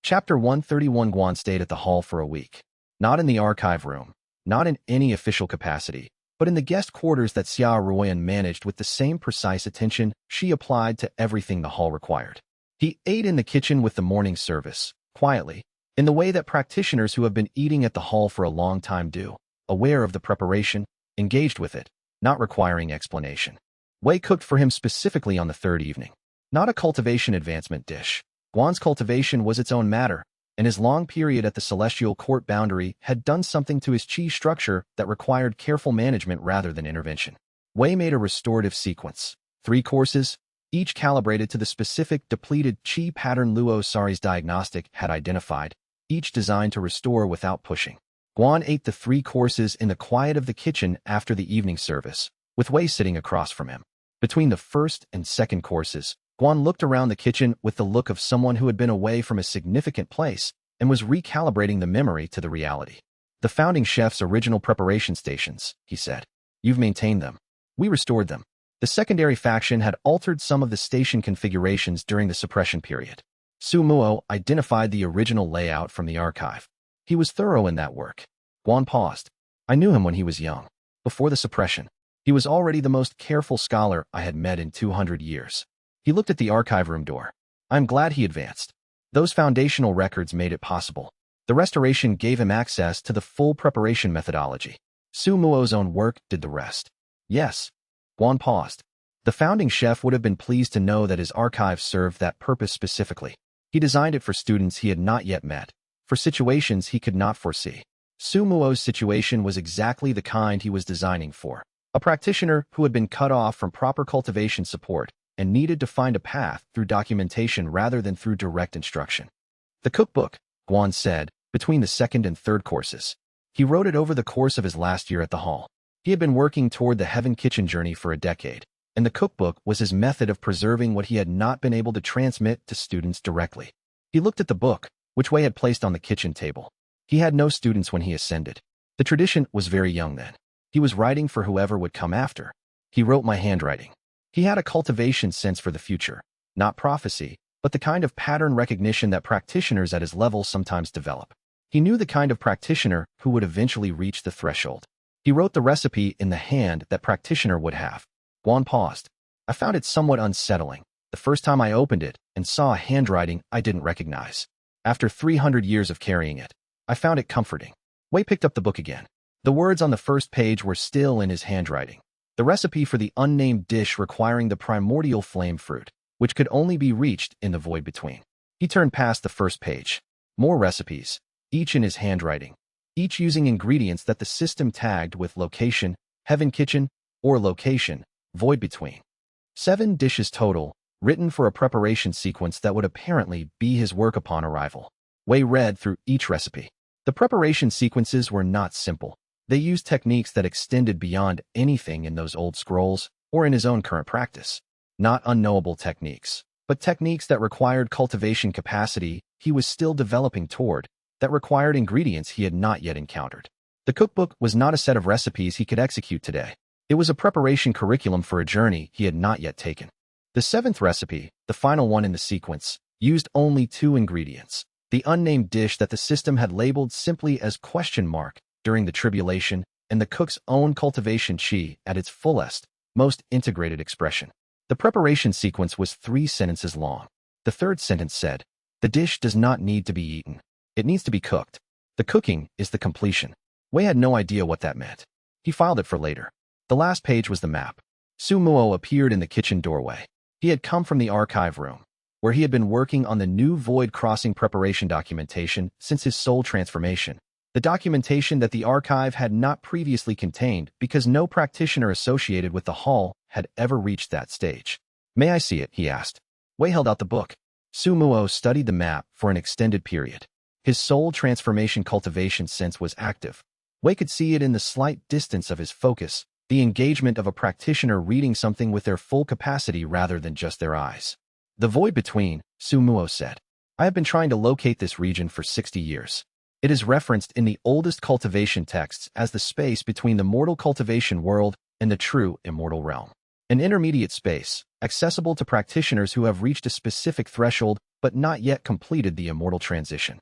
Chapter 131. Guan stayed at the hall for a week. Not in the archive room, not in any official capacity, but in the guest quarters that Xia Ruoyan managed with the same precise attention she applied to everything the hall required. He ate in the kitchen with the morning service, quietly, in the way that practitioners who have been eating at the hall for a long time do, aware of the preparation, engaged with it, not requiring explanation. Wei cooked for him specifically on the third evening. Not a cultivation advancement dish. Guan's cultivation was its own matter, and his long period at the celestial court boundary had done something to his qi structure that required careful management rather than intervention. Wei made a restorative sequence. 3 courses, each calibrated to the specific depleted qi pattern Luo Sari's diagnostic had identified, each designed to restore without pushing. Guan ate the 3 courses in the quiet of the kitchen after the evening service, with Wei sitting across from him. Between the first and second courses, Guan looked around the kitchen with the look of someone who had been away from a significant place and was recalibrating the memory to the reality. The founding chef's original preparation stations, he said. You've maintained them. We restored them. The secondary faction had altered some of the station configurations during the suppression period. Su Muo identified the original layout from the archive. He was thorough in that work. Guan paused. I knew him when he was young. Before the suppression, he was already the most careful scholar I had met in 200 years. He looked at the archive room door. I'm glad he advanced. Those foundational records made it possible. The restoration gave him access to the full preparation methodology. Su Muo's own work did the rest. Yes. Guan paused. The founding chef would have been pleased to know that his archive served that purpose specifically. He designed it for students he had not yet met, for situations he could not foresee. Su Muo's situation was exactly the kind he was designing for. A practitioner who had been cut off from proper cultivation support and needed to find a path through documentation rather than through direct instruction. The cookbook, Guan said, between the second and third courses. He wrote it over the course of his last year at the hall. He had been working toward the Heaven Kitchen journey for a decade, and the cookbook was his method of preserving what he had not been able to transmit to students directly. He looked at the book, which Wei had placed on the kitchen table. He had no students when he ascended. The tradition was very young then. He was writing for whoever would come after. He wrote my handwriting. He had a cultivation sense for the future, not prophecy, but the kind of pattern recognition that practitioners at his level sometimes develop. He knew the kind of practitioner who would eventually reach the threshold. He wrote the recipe in the hand that practitioner would have. Guan paused. I found it somewhat unsettling, the first time I opened it and saw a handwriting I didn't recognize. After 300 years of carrying it, I found it comforting. Wei picked up the book again. The words on the first page were still in his handwriting. The recipe for the unnamed dish requiring the primordial flame fruit, which could only be reached in the void between. He turned past the first page. More recipes, each in his handwriting, each using ingredients that the system tagged with location, Heaven Kitchen, or location, void between. 7 dishes total, written for a preparation sequence that would apparently be his work upon arrival. Wei read through each recipe. The preparation sequences were not simple. They used techniques that extended beyond anything in those old scrolls or in his own current practice. Not unknowable techniques, but techniques that required cultivation capacity he was still developing toward, that required ingredients he had not yet encountered. The cookbook was not a set of recipes he could execute today. It was a preparation curriculum for a journey he had not yet taken. The 7th recipe, the final one in the sequence, used only 2 ingredients. The unnamed dish that the system had labeled simply as ? During the tribulation, and the cook's own cultivation qi at its fullest, most integrated expression. The preparation sequence was 3 sentences long. The third sentence said, the dish does not need to be eaten. It needs to be cooked. The cooking is the completion. Wei had no idea what that meant. He filed it for later. The last page was the map. Su Muo appeared in the kitchen doorway. He had come from the archive room, where he had been working on the new void crossing preparation documentation since his soul transformation. The documentation that the archive had not previously contained because no practitioner associated with the hall had ever reached that stage. May I see it? He asked. Wei held out the book. Su Muo studied the map for an extended period. His soul transformation cultivation sense was active. Wei could see it in the slight distance of his focus, the engagement of a practitioner reading something with their full capacity rather than just their eyes. The void between, Su Muo said. I have been trying to locate this region for 60 years. It is referenced in the oldest cultivation texts as the space between the mortal cultivation world and the true immortal realm. An intermediate space, accessible to practitioners who have reached a specific threshold but not yet completed the immortal transition.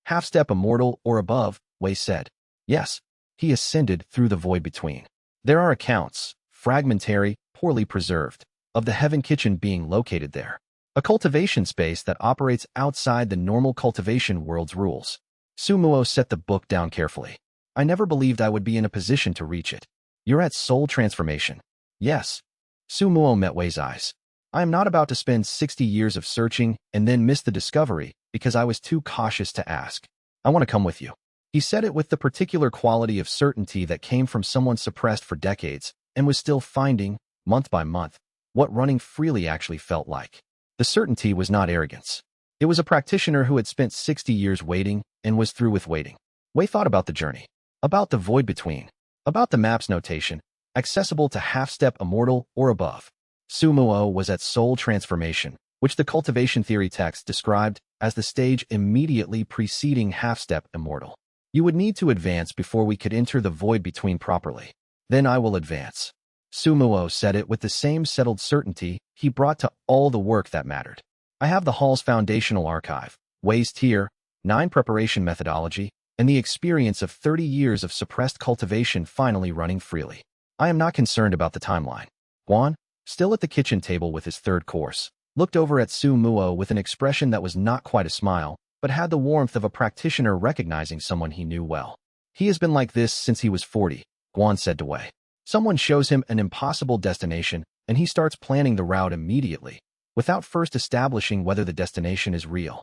Half-step immortal or above, Wei said. Yes. He ascended through the void between. There are accounts, fragmentary, poorly preserved, of the Heaven Kitchen being located there. A cultivation space that operates outside the normal cultivation world's rules. Su Muo set the book down carefully. I never believed I would be in a position to reach it. You're at soul transformation. Yes. Su Muo met Wei's eyes. I am not about to spend 60 years of searching and then miss the discovery because I was too cautious to ask. I want to come with you. He said it with the particular quality of certainty that came from someone suppressed for decades and was still finding, month by month, what running freely actually felt like. The certainty was not arrogance. It was a practitioner who had spent 60 years waiting and was through with waiting. Wei thought about the journey, about the void between, about the map's notation, accessible to half-step immortal or above. Su Muo was at soul transformation, which the cultivation theory text described as the stage immediately preceding half-step immortal. You would need to advance before we could enter the void between properly. Then I will advance. Su Muo said it with the same settled certainty he brought to all the work that mattered. I have the hall's foundational archive, Wei's tier, 9 preparation methodology, and the experience of 30 years of suppressed cultivation finally running freely. I am not concerned about the timeline. Guan, still at the kitchen table with his third course, looked over at Su Muo with an expression that was not quite a smile, but had the warmth of a practitioner recognizing someone he knew well. He has been like this since he was 40, Guan said to Wei. Someone shows him an impossible destination, and he starts planning the route immediately, without first establishing whether the destination is real.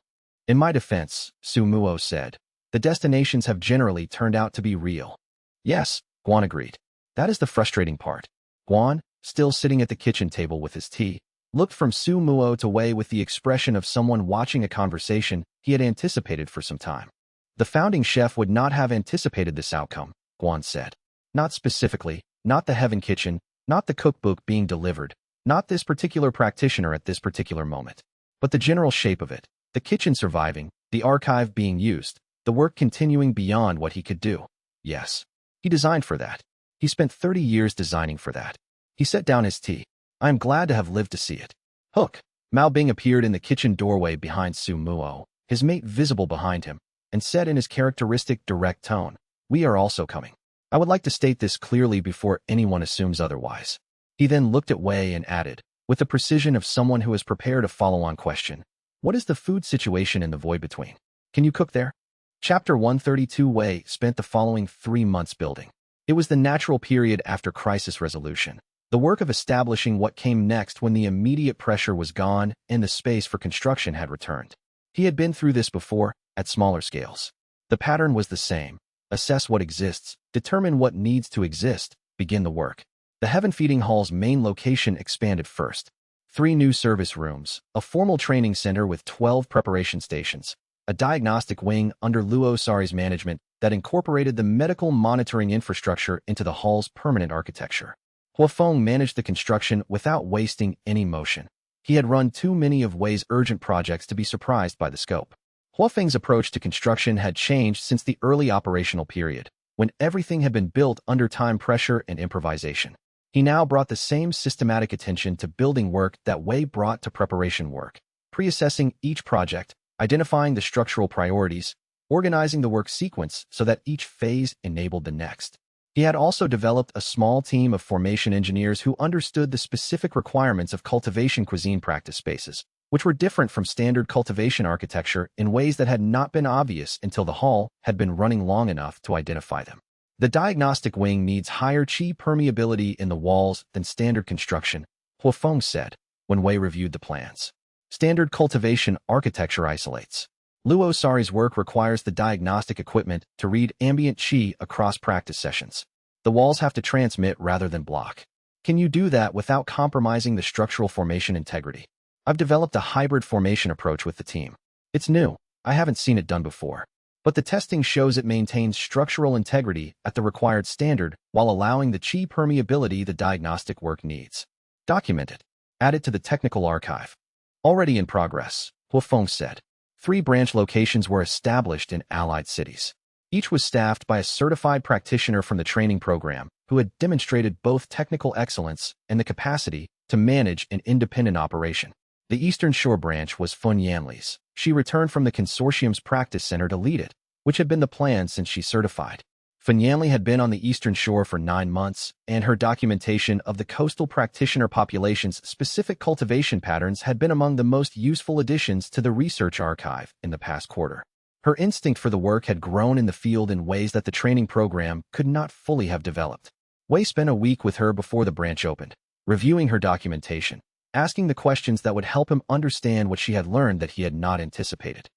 In my defense, Su Muo said, the destinations have generally turned out to be real. Yes, Guan agreed. That is the frustrating part. Guan, still sitting at the kitchen table with his tea, looked from Su Muo to Wei with the expression of someone watching a conversation he had anticipated for some time. The founding chef would not have anticipated this outcome, Guan said. Not specifically, not the Heaven Kitchen, not the cookbook being delivered, not this particular practitioner at this particular moment, but the general shape of it, the kitchen surviving, the archive being used, the work continuing beyond what he could do. Yes. He designed for that. He spent 30 years designing for that. He set down his tea. I am glad to have lived to see it. Hook. Mao Bing appeared in the kitchen doorway behind Su Muo, his mate visible behind him, and said in his characteristic direct tone, we are also coming. I would like to state this clearly before anyone assumes otherwise. He then looked at Wei and added, with the precision of someone who has prepared a follow-on question, what is the food situation in the void between? Can you cook there? Chapter 132. Wei spent the following 3 months building. It was the natural period after crisis resolution, the work of establishing what came next when the immediate pressure was gone and the space for construction had returned. He had been through this before, at smaller scales. The pattern was the same. Assess what exists, determine what needs to exist, begin the work. The Heaven Feeding Hall's main location expanded first. 3 new service rooms, a formal training center with 12 preparation stations, a diagnostic wing under Luo Sari's management that incorporated the medical monitoring infrastructure into the hall's permanent architecture. Huafeng managed the construction without wasting any motion. He had run too many of Wei's urgent projects to be surprised by the scope. Huafeng's approach to construction had changed since the early operational period, when everything had been built under time pressure and improvisation. He now brought the same systematic attention to building work that Wei brought to preparation work, pre-assessing each project, identifying the structural priorities, organizing the work sequence so that each phase enabled the next. He had also developed a small team of formation engineers who understood the specific requirements of cultivation cuisine practice spaces, which were different from standard cultivation architecture in ways that had not been obvious until the hall had been running long enough to identify them. The diagnostic wing needs higher qi permeability in the walls than standard construction, Huafeng said, when Wei reviewed the plans. Standard cultivation architecture isolates. Luo Sari's work requires the diagnostic equipment to read ambient qi across practice sessions. The walls have to transmit rather than block. Can you do that without compromising the structural formation integrity? I've developed a hybrid formation approach with the team. It's new. I haven't seen it done before. But the testing shows it maintains structural integrity at the required standard while allowing the qi permeability the diagnostic work needs. Document it. Add it to the technical archive. Already in progress, Huafeng said. 3 branch locations were established in allied cities. Each was staffed by a certified practitioner from the training program who had demonstrated both technical excellence and the capacity to manage an independent operation. The Eastern Shore branch was Fun Yanli's. She returned from the consortium's practice center to lead it, which had been the plan since she certified. Fun Yanli had been on the Eastern Shore for 9 months, and her documentation of the coastal practitioner population's specific cultivation patterns had been among the most useful additions to the research archive in the past quarter. Her instinct for the work had grown in the field in ways that the training program could not fully have developed. Wei spent a week with her before the branch opened, reviewing her documentation, asking the questions that would help him understand what she had learned that he had not anticipated.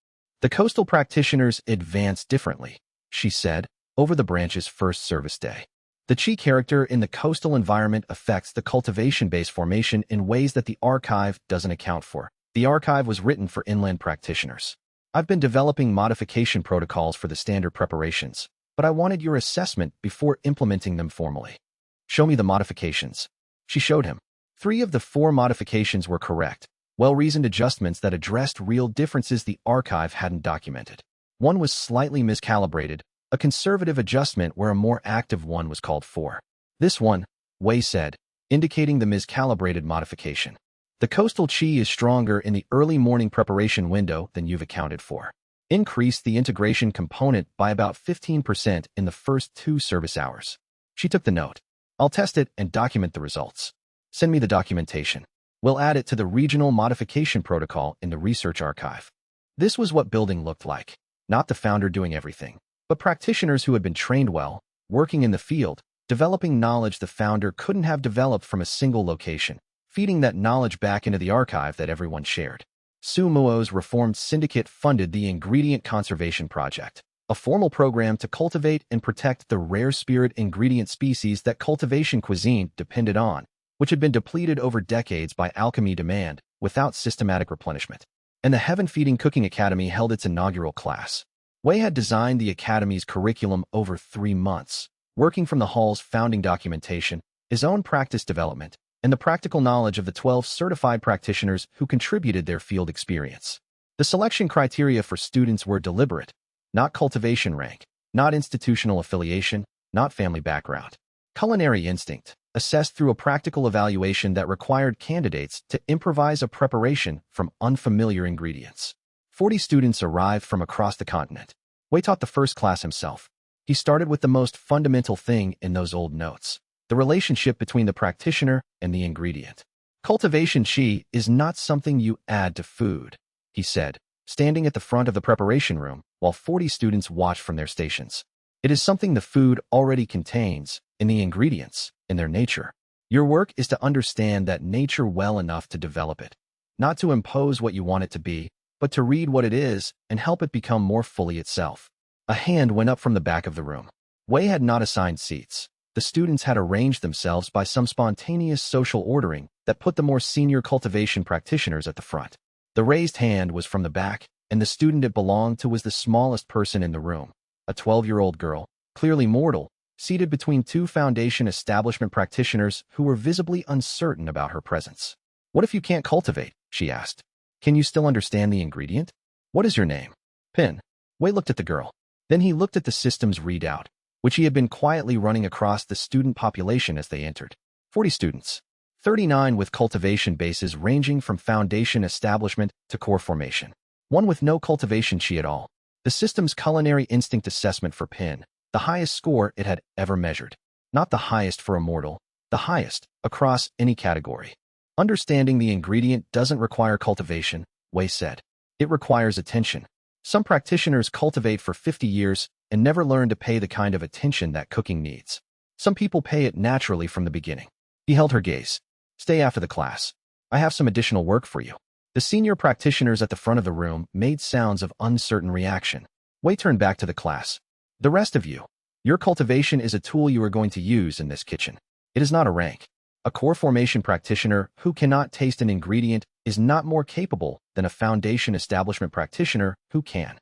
The coastal practitioners advance differently, she said, over the branch's first service day. The qi character in the coastal environment affects the cultivation-based formation in ways that the archive doesn't account for. The archive was written for inland practitioners. I've been developing modification protocols for the standard preparations, but I wanted your assessment before implementing them formally. Show me the modifications. She showed him. 3 of the 4 modifications were correct, well-reasoned adjustments that addressed real differences the archive hadn't documented. One was slightly miscalibrated, a conservative adjustment where a more active one was called for. This one, Wei said, indicating the miscalibrated modification. The coastal qi is stronger in the early morning preparation window than you've accounted for. Increase the integration component by about 15% in the first 2 service hours. She took the note. I'll test it and document the results. Send me the documentation. We'll add it to the regional modification protocol in the research archive. This was what building looked like. Not the founder doing everything, but practitioners who had been trained well, working in the field, developing knowledge the founder couldn't have developed from a single location, feeding that knowledge back into the archive that everyone shared. Su Muo's reformed syndicate funded the Ingredient Conservation Project, a formal program to cultivate and protect the rare spirit ingredient species that cultivation cuisine depended on, which had been depleted over decades by alchemy demand without systematic replenishment. And the Heaven Feeding Cooking Academy held its inaugural class. Wei had designed the academy's curriculum over 3 months, working from the hall's founding documentation, his own practice development, and the practical knowledge of the 12 certified practitioners who contributed their field experience. The selection criteria for students were deliberate, not cultivation rank, not institutional affiliation, not family background. Culinary instinct, assessed through a practical evaluation that required candidates to improvise a preparation from unfamiliar ingredients. 40 students arrived from across the continent. Wei taught the first class himself. He started with the most fundamental thing in those old notes, the relationship between the practitioner and the ingredient. Cultivation qi is not something you add to food, he said, standing at the front of the preparation room while 40 students watched from their stations. It is something the food already contains in the ingredients, in their nature. Your work is to understand that nature well enough to develop it, not to impose what you want it to be, but to read what it is and help it become more fully itself. A hand went up from the back of the room. Wei had not assigned seats. The students had arranged themselves by some spontaneous social ordering that put the more senior cultivation practitioners at the front. The raised hand was from the back, and the student it belonged to was the smallest person in the room, a 12-year-old girl, clearly mortal, seated between 2 foundation establishment practitioners who were visibly uncertain about her presence. What if you can't cultivate? She asked. Can you still understand the ingredient? What is your name? Pin. Wei looked at the girl. Then he looked at the system's readout, which he had been quietly running across the student population as they entered. 40 students. 39 with cultivation bases ranging from foundation establishment to core formation. 1 with no cultivation qi at all. The system's culinary instinct assessment for Pin, the highest score it had ever measured. Not the highest for a mortal, the highest across any category. Understanding the ingredient doesn't require cultivation, Wei said. It requires attention. Some practitioners cultivate for 50 years, and never learn to pay the kind of attention that cooking needs. Some people pay it naturally from the beginning. He held her gaze. Stay after the class. I have some additional work for you. The senior practitioners at the front of the room made sounds of uncertain reaction. Wei turned back to the class. The rest of you. Your cultivation is a tool you are going to use in this kitchen. It is not a rank. A core formation practitioner who cannot taste an ingredient is not more capable than a foundation establishment practitioner who can.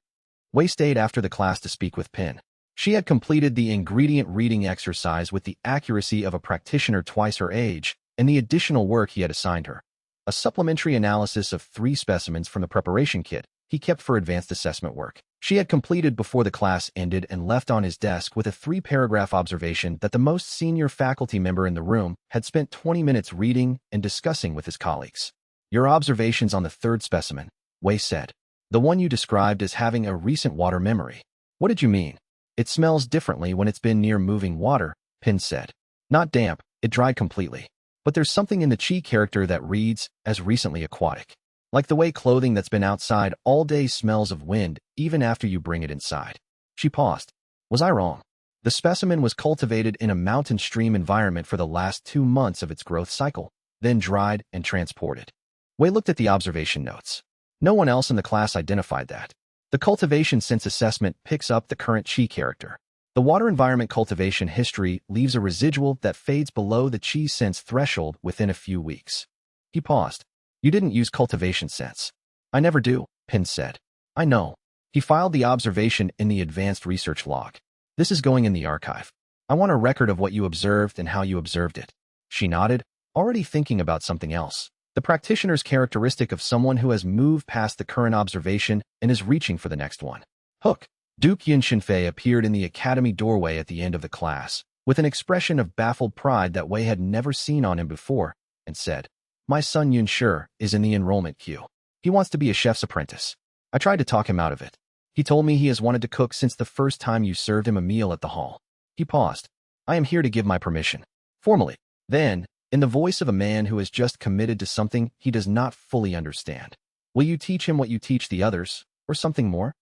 Wei stayed after the class to speak with Pin. She had completed the ingredient reading exercise with the accuracy of a practitioner twice her age and the additional work he had assigned her. A supplementary analysis of 3 specimens from the preparation kit he kept for advanced assessment work. She had completed before the class ended and left on his desk with a 3-paragraph observation that the most senior faculty member in the room had spent 20 minutes reading and discussing with his colleagues. Your observations on the 3rd specimen, Wei said. The one you described as having a recent water memory. What did you mean? It smells differently when it's been near moving water, Pin said. Not damp, it dried completely. But there's something in the chi character that reads as recently aquatic. Like the way clothing that's been outside all day smells of wind even after you bring it inside. She paused. Was I wrong? The specimen was cultivated in a mountain stream environment for the last 2 months of its growth cycle, then dried and transported. Wei looked at the observation notes. No one else in the class identified that. The cultivation sense assessment picks up the current chi character. The water environment cultivation history leaves a residual that fades below the chi sense threshold within a few weeks. He paused. You didn't use cultivation sense. I never do, Pin said. I know. He filed the observation in the advanced research log. This is going in the archive. I want a record of what you observed and how you observed it. She nodded, already thinking about something else. The practitioner's characteristic of someone who has moved past the current observation and is reaching for the next one. Hook. Duke Xianxia appeared in the academy doorway at the end of the class, with an expression of baffled pride that Wei had never seen on him before, and said, My son Yunshi is in the enrollment queue. He wants to be a chef's apprentice. I tried to talk him out of it. He told me he has wanted to cook since the first time you served him a meal at the hall. He paused. I am here to give my permission. Formally. Then, in the voice of a man who has just committed to something he does not fully understand. Will you teach him what you teach the others, or something more?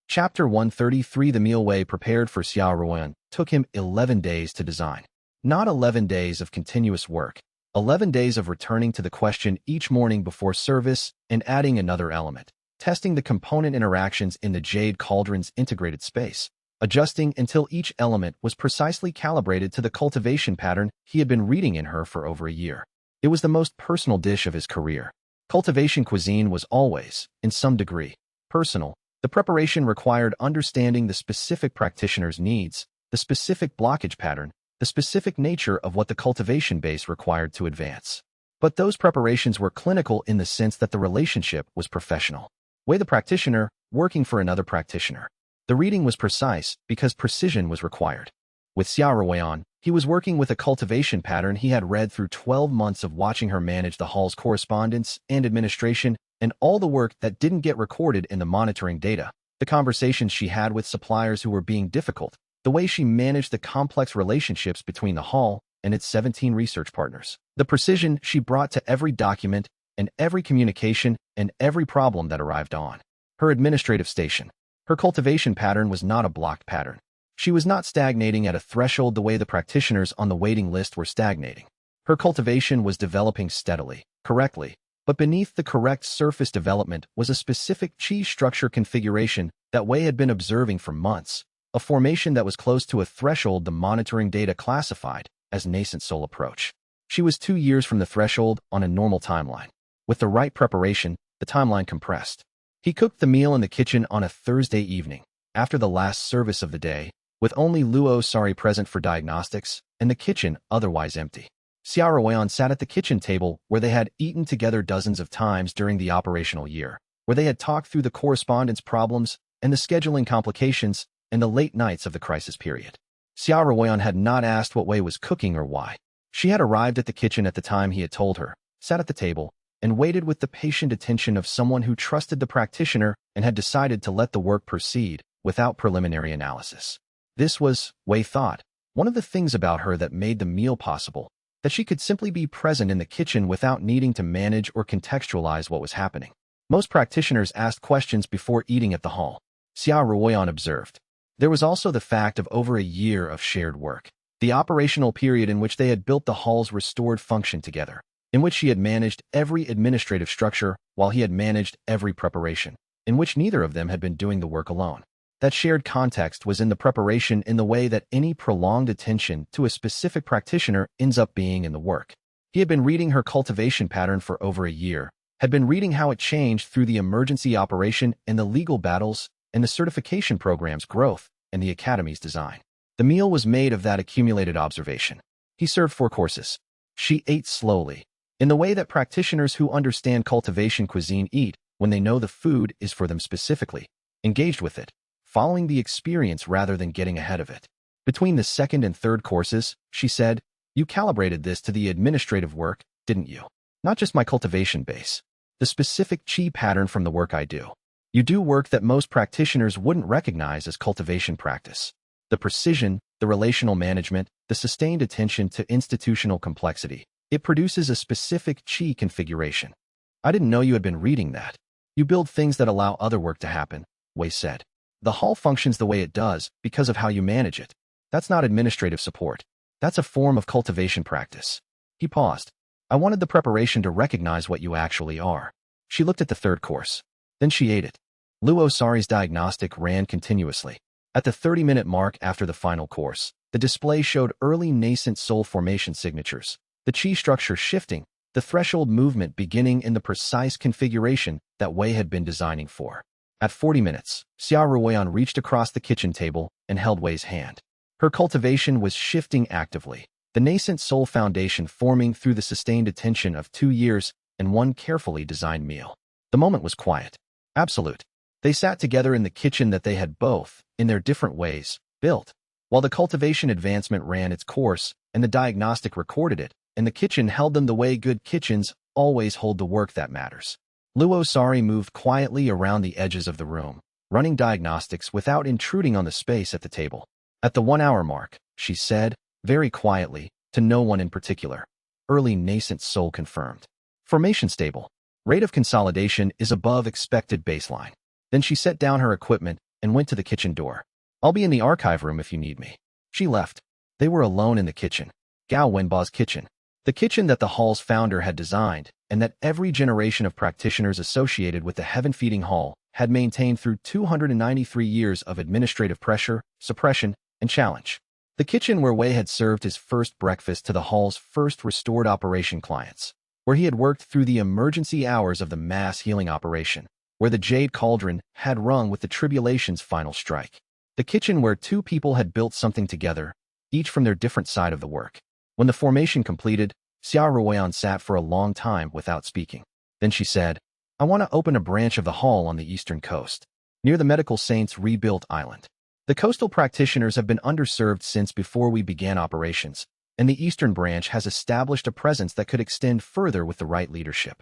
Chapter 133 The meal Wei prepared for Xiaoruan took him 11 days to design. Not 11 days of continuous work. 11 days of returning to the question each morning before service and adding another element. Testing the component interactions in the Jade Cauldron's integrated space. Adjusting until each element was precisely calibrated to the cultivation pattern he had been reading in her for over a year. It was the most personal dish of his career. Cultivation cuisine was always, in some degree, personal. The preparation required understanding the specific practitioner's needs, the specific blockage pattern, the specific nature of what the cultivation base required to advance. But those preparations were clinical in the sense that the relationship was professional. Wei the practitioner, working for another practitioner. The reading was precise because precision was required. With Xiaoruan, he was working with a cultivation pattern he had read through 12 months of watching her manage the hall's correspondence and administration, and all the work that didn't get recorded in the monitoring data, the conversations she had with suppliers who were being difficult, the way she managed the complex relationships between the hall and its 17 research partners, the precision she brought to every document and every communication and every problem that arrived on her administrative station. Her cultivation pattern was not a blocked pattern. She was not stagnating at a threshold the way the practitioners on the waiting list were stagnating. Her cultivation was developing steadily, correctly, but beneath the correct surface development was a specific chi structure configuration that Wei had been observing for months, a formation that was close to a threshold the monitoring data classified as nascent soul approach. She was 2 years from the threshold on a normal timeline. With the right preparation, the timeline compressed. He cooked the meal in the kitchen on a Thursday evening, after the last service of the day, with only Luo Sari present for diagnostics, and the kitchen otherwise empty. Xiaoruan sat at the kitchen table where they had eaten together dozens of times during the operational year, where they had talked through the correspondence problems and the scheduling complications and the late nights of the crisis period. Xiaoruan had not asked what Wei was cooking or why. She had arrived at the kitchen at the time he had told her, sat at the table, and waited with the patient attention of someone who trusted the practitioner and had decided to let the work proceed without preliminary analysis. This was, Wei thought, one of the things about her that made the meal possible, that she could simply be present in the kitchen without needing to manage or contextualize what was happening. Most practitioners asked questions before eating at the hall. Xiaoruan observed. There was also the fact of over a year of shared work. The operational period in which they had built the hall's restored function together, in which she had managed every administrative structure while he had managed every preparation, in which neither of them had been doing the work alone. That shared context was in the preparation in the way that any prolonged attention to a specific practitioner ends up being in the work. He had been reading her cultivation pattern for over a year, had been reading how it changed through the emergency operation and the legal battles and the certification program's growth and the academy's design. The meal was made of that accumulated observation. He served 4 courses. She ate slowly, in the way that practitioners who understand cultivation cuisine eat when they know the food is for them specifically, engaged with it, following the experience rather than getting ahead of it. Between the 2nd and 3rd courses, she said, "You calibrated this to the administrative work, didn't you? Not just my cultivation base. The specific chi pattern from the work I do. You do work that most practitioners wouldn't recognize as cultivation practice. The precision, the relational management, the sustained attention to institutional complexity. It produces a specific chi configuration. I didn't know you had been reading that. You build things that allow other work to happen," Wei said. "The hall functions the way it does because of how you manage it. That's not administrative support. That's a form of cultivation practice." He paused. "I wanted the preparation to recognize what you actually are." She looked at the 3rd course. Then she ate it. Luo Sari's diagnostic ran continuously. At the 30-minute mark after the final course, the display showed early nascent soul formation signatures, the chi structure shifting, the threshold movement beginning in the precise configuration that Wei had been designing for. At 40 minutes, Xia Ruoyan reached across the kitchen table and held Wei's hand. Her cultivation was shifting actively, the nascent soul foundation forming through the sustained attention of 2 years and one carefully designed meal. The moment was quiet. Absolute. They sat together in the kitchen that they had both, in their different ways, built. While the cultivation advancement ran its course and the diagnostic recorded it, and the kitchen held them the way good kitchens always hold the work that matters. Luo Sari moved quietly around the edges of the room, running diagnostics without intruding on the space at the table. At the 1-hour mark, she said, very quietly, to no one in particular, "Early nascent soul confirmed. Formation stable. Rate of consolidation is above expected baseline." Then she set down her equipment and went to the kitchen door. "I'll be in the archive room if you need me." She left. They were alone in the kitchen. Gao Wenba's kitchen. The kitchen that the hall's founder had designed and that every generation of practitioners associated with the heaven-feeding hall had maintained through 293 years of administrative pressure, suppression, and challenge. The kitchen where Wei had served his first breakfast to the hall's first restored operation clients, where he had worked through the emergency hours of the mass healing operation, where the Jade Cauldron had rung with the tribulation's final strike. The kitchen where 2 people had built something together, each from their different side of the work. When the formation completed, Xia Ruoyan sat for a long time without speaking. Then she said, "I want to open a branch of the hall on the eastern coast, near the Medical Saints rebuilt island. The coastal practitioners have been underserved since before we began operations, and the eastern branch has established a presence that could extend further with the right leadership."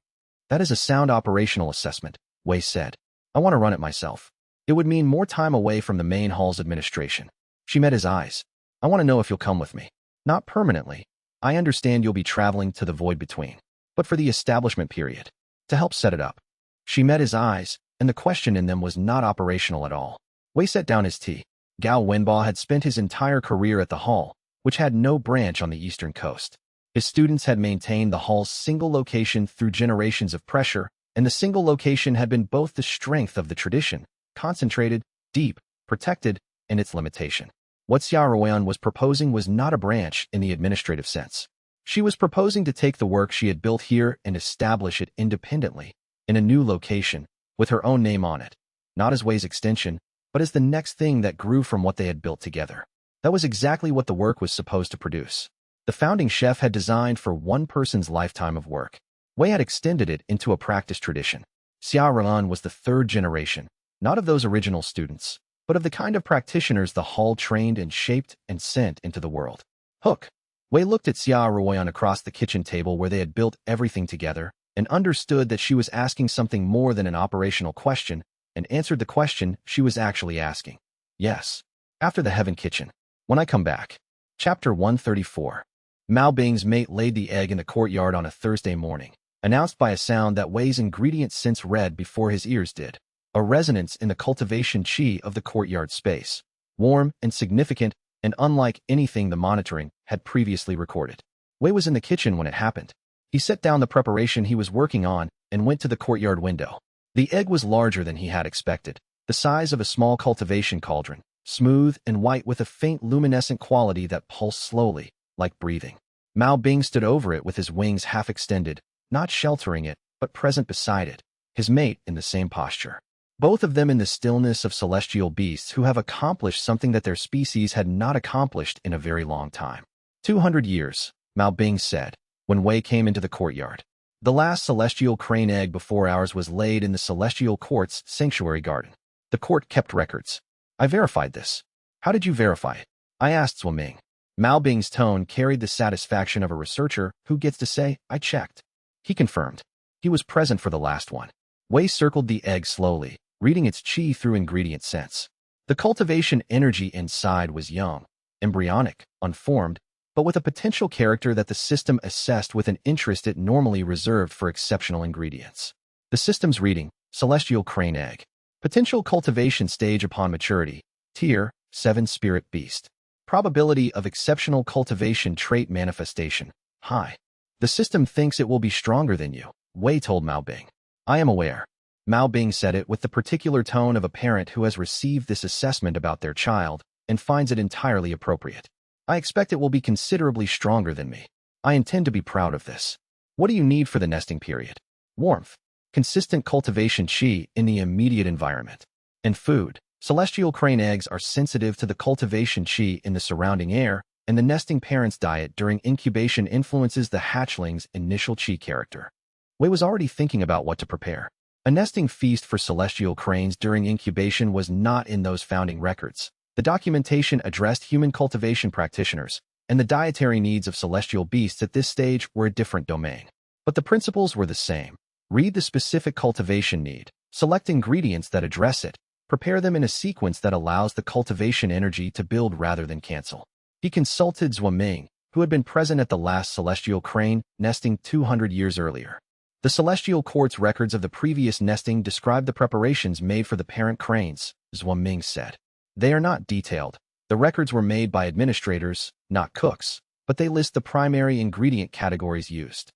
"That is a sound operational assessment," Wei said. "I want to run it myself. It would mean more time away from the main hall's administration." She met his eyes. "I want to know if you'll come with me. Not permanently. I understand you'll be traveling to the void between, but for the establishment period, to help set it up." She met his eyes, and the question in them was not operational at all. Wei set down his tea. Gao Wenba had spent his entire career at the hall, which had no branch on the eastern coast. His students had maintained the hall's single location through generations of pressure, and the single location had been both the strength of the tradition, concentrated, deep, protected, and its limitation. What Xia Ruoyan was proposing was not a branch in the administrative sense. She was proposing to take the work she had built here and establish it independently, in a new location, with her own name on it, not as Wei's extension, but as the next thing that grew from what they had built together. That was exactly what the work was supposed to produce. The founding chef had designed for one person's lifetime of work. Wei had extended it into a practice tradition. Xia Ruoyan was the 3rd generation, not of those original students, but of the kind of practitioners the hall trained and shaped and sent into the world. Hook. Wei looked at Xia Ruoyan across the kitchen table where they had built everything together and understood that she was asking something more than an operational question and answered the question she was actually asking. "Yes. After the heaven kitchen. When I come back." Chapter 134. Mao Bing's mate laid the egg in the courtyard on a Thursday morning, announced by a sound that Wei's ingredient sense read before his ears did. A resonance in the cultivation chi of the courtyard space. warm and significant, and unlike anything the monitoring had previously recorded. Wei was in the kitchen when it happened. He set down the preparation he was working on and went to the courtyard window. The egg was larger than he had expected, the size of a small cultivation cauldron, smooth and white with a faint luminescent quality that pulsed slowly, like breathing. Mao Bing stood over it with his wings half extended, not sheltering it, but present beside it, his mate in the same posture. Both of them in the stillness of celestial beasts who have accomplished something that their species had not accomplished in a very long time. 200 years, Mao Bing said, when Wei came into the courtyard. The last celestial crane egg before ours was laid in the celestial court's sanctuary garden. The court kept records. I verified this. How did you verify it? I asked Ming. Mao Bing's tone carried the satisfaction of a researcher who gets to say, I checked. He confirmed. He was present for the last one. Wei circled the egg slowly, reading its qi through ingredient sense. The cultivation energy inside was young, embryonic, unformed, but with a potential character that the system assessed with an interest it normally reserved for exceptional ingredients. The system's reading, celestial crane egg. Potential cultivation stage upon maturity, tier, 7 spirit beast. Probability of exceptional cultivation trait manifestation, high. The system thinks it will be stronger than you, Wei told Mao Bing. I am aware. Mao Bing said it with the particular tone of a parent who has received this assessment about their child and finds it entirely appropriate. I expect it will be considerably stronger than me. I intend to be proud of this. What do you need for the nesting period? Warmth. Consistent cultivation qi in the immediate environment. And food. Celestial crane eggs are sensitive to the cultivation qi in the surrounding air, and the nesting parent's diet during incubation influences the hatchling's initial qi character. Wei was already thinking about what to prepare. A nesting feast for celestial cranes during incubation was not in those founding records. The documentation addressed human cultivation practitioners, and the dietary needs of celestial beasts at this stage were a different domain. But the principles were the same. Read the specific cultivation need, select ingredients that address it, prepare them in a sequence that allows the cultivation energy to build rather than cancel. He consulted Ming, who had been present at the last celestial crane nesting 200 years earlier. The celestial court's records of the previous nesting describe the preparations made for the parent cranes, Ming said. They are not detailed. The records were made by administrators, not cooks, but they list the primary ingredient categories used.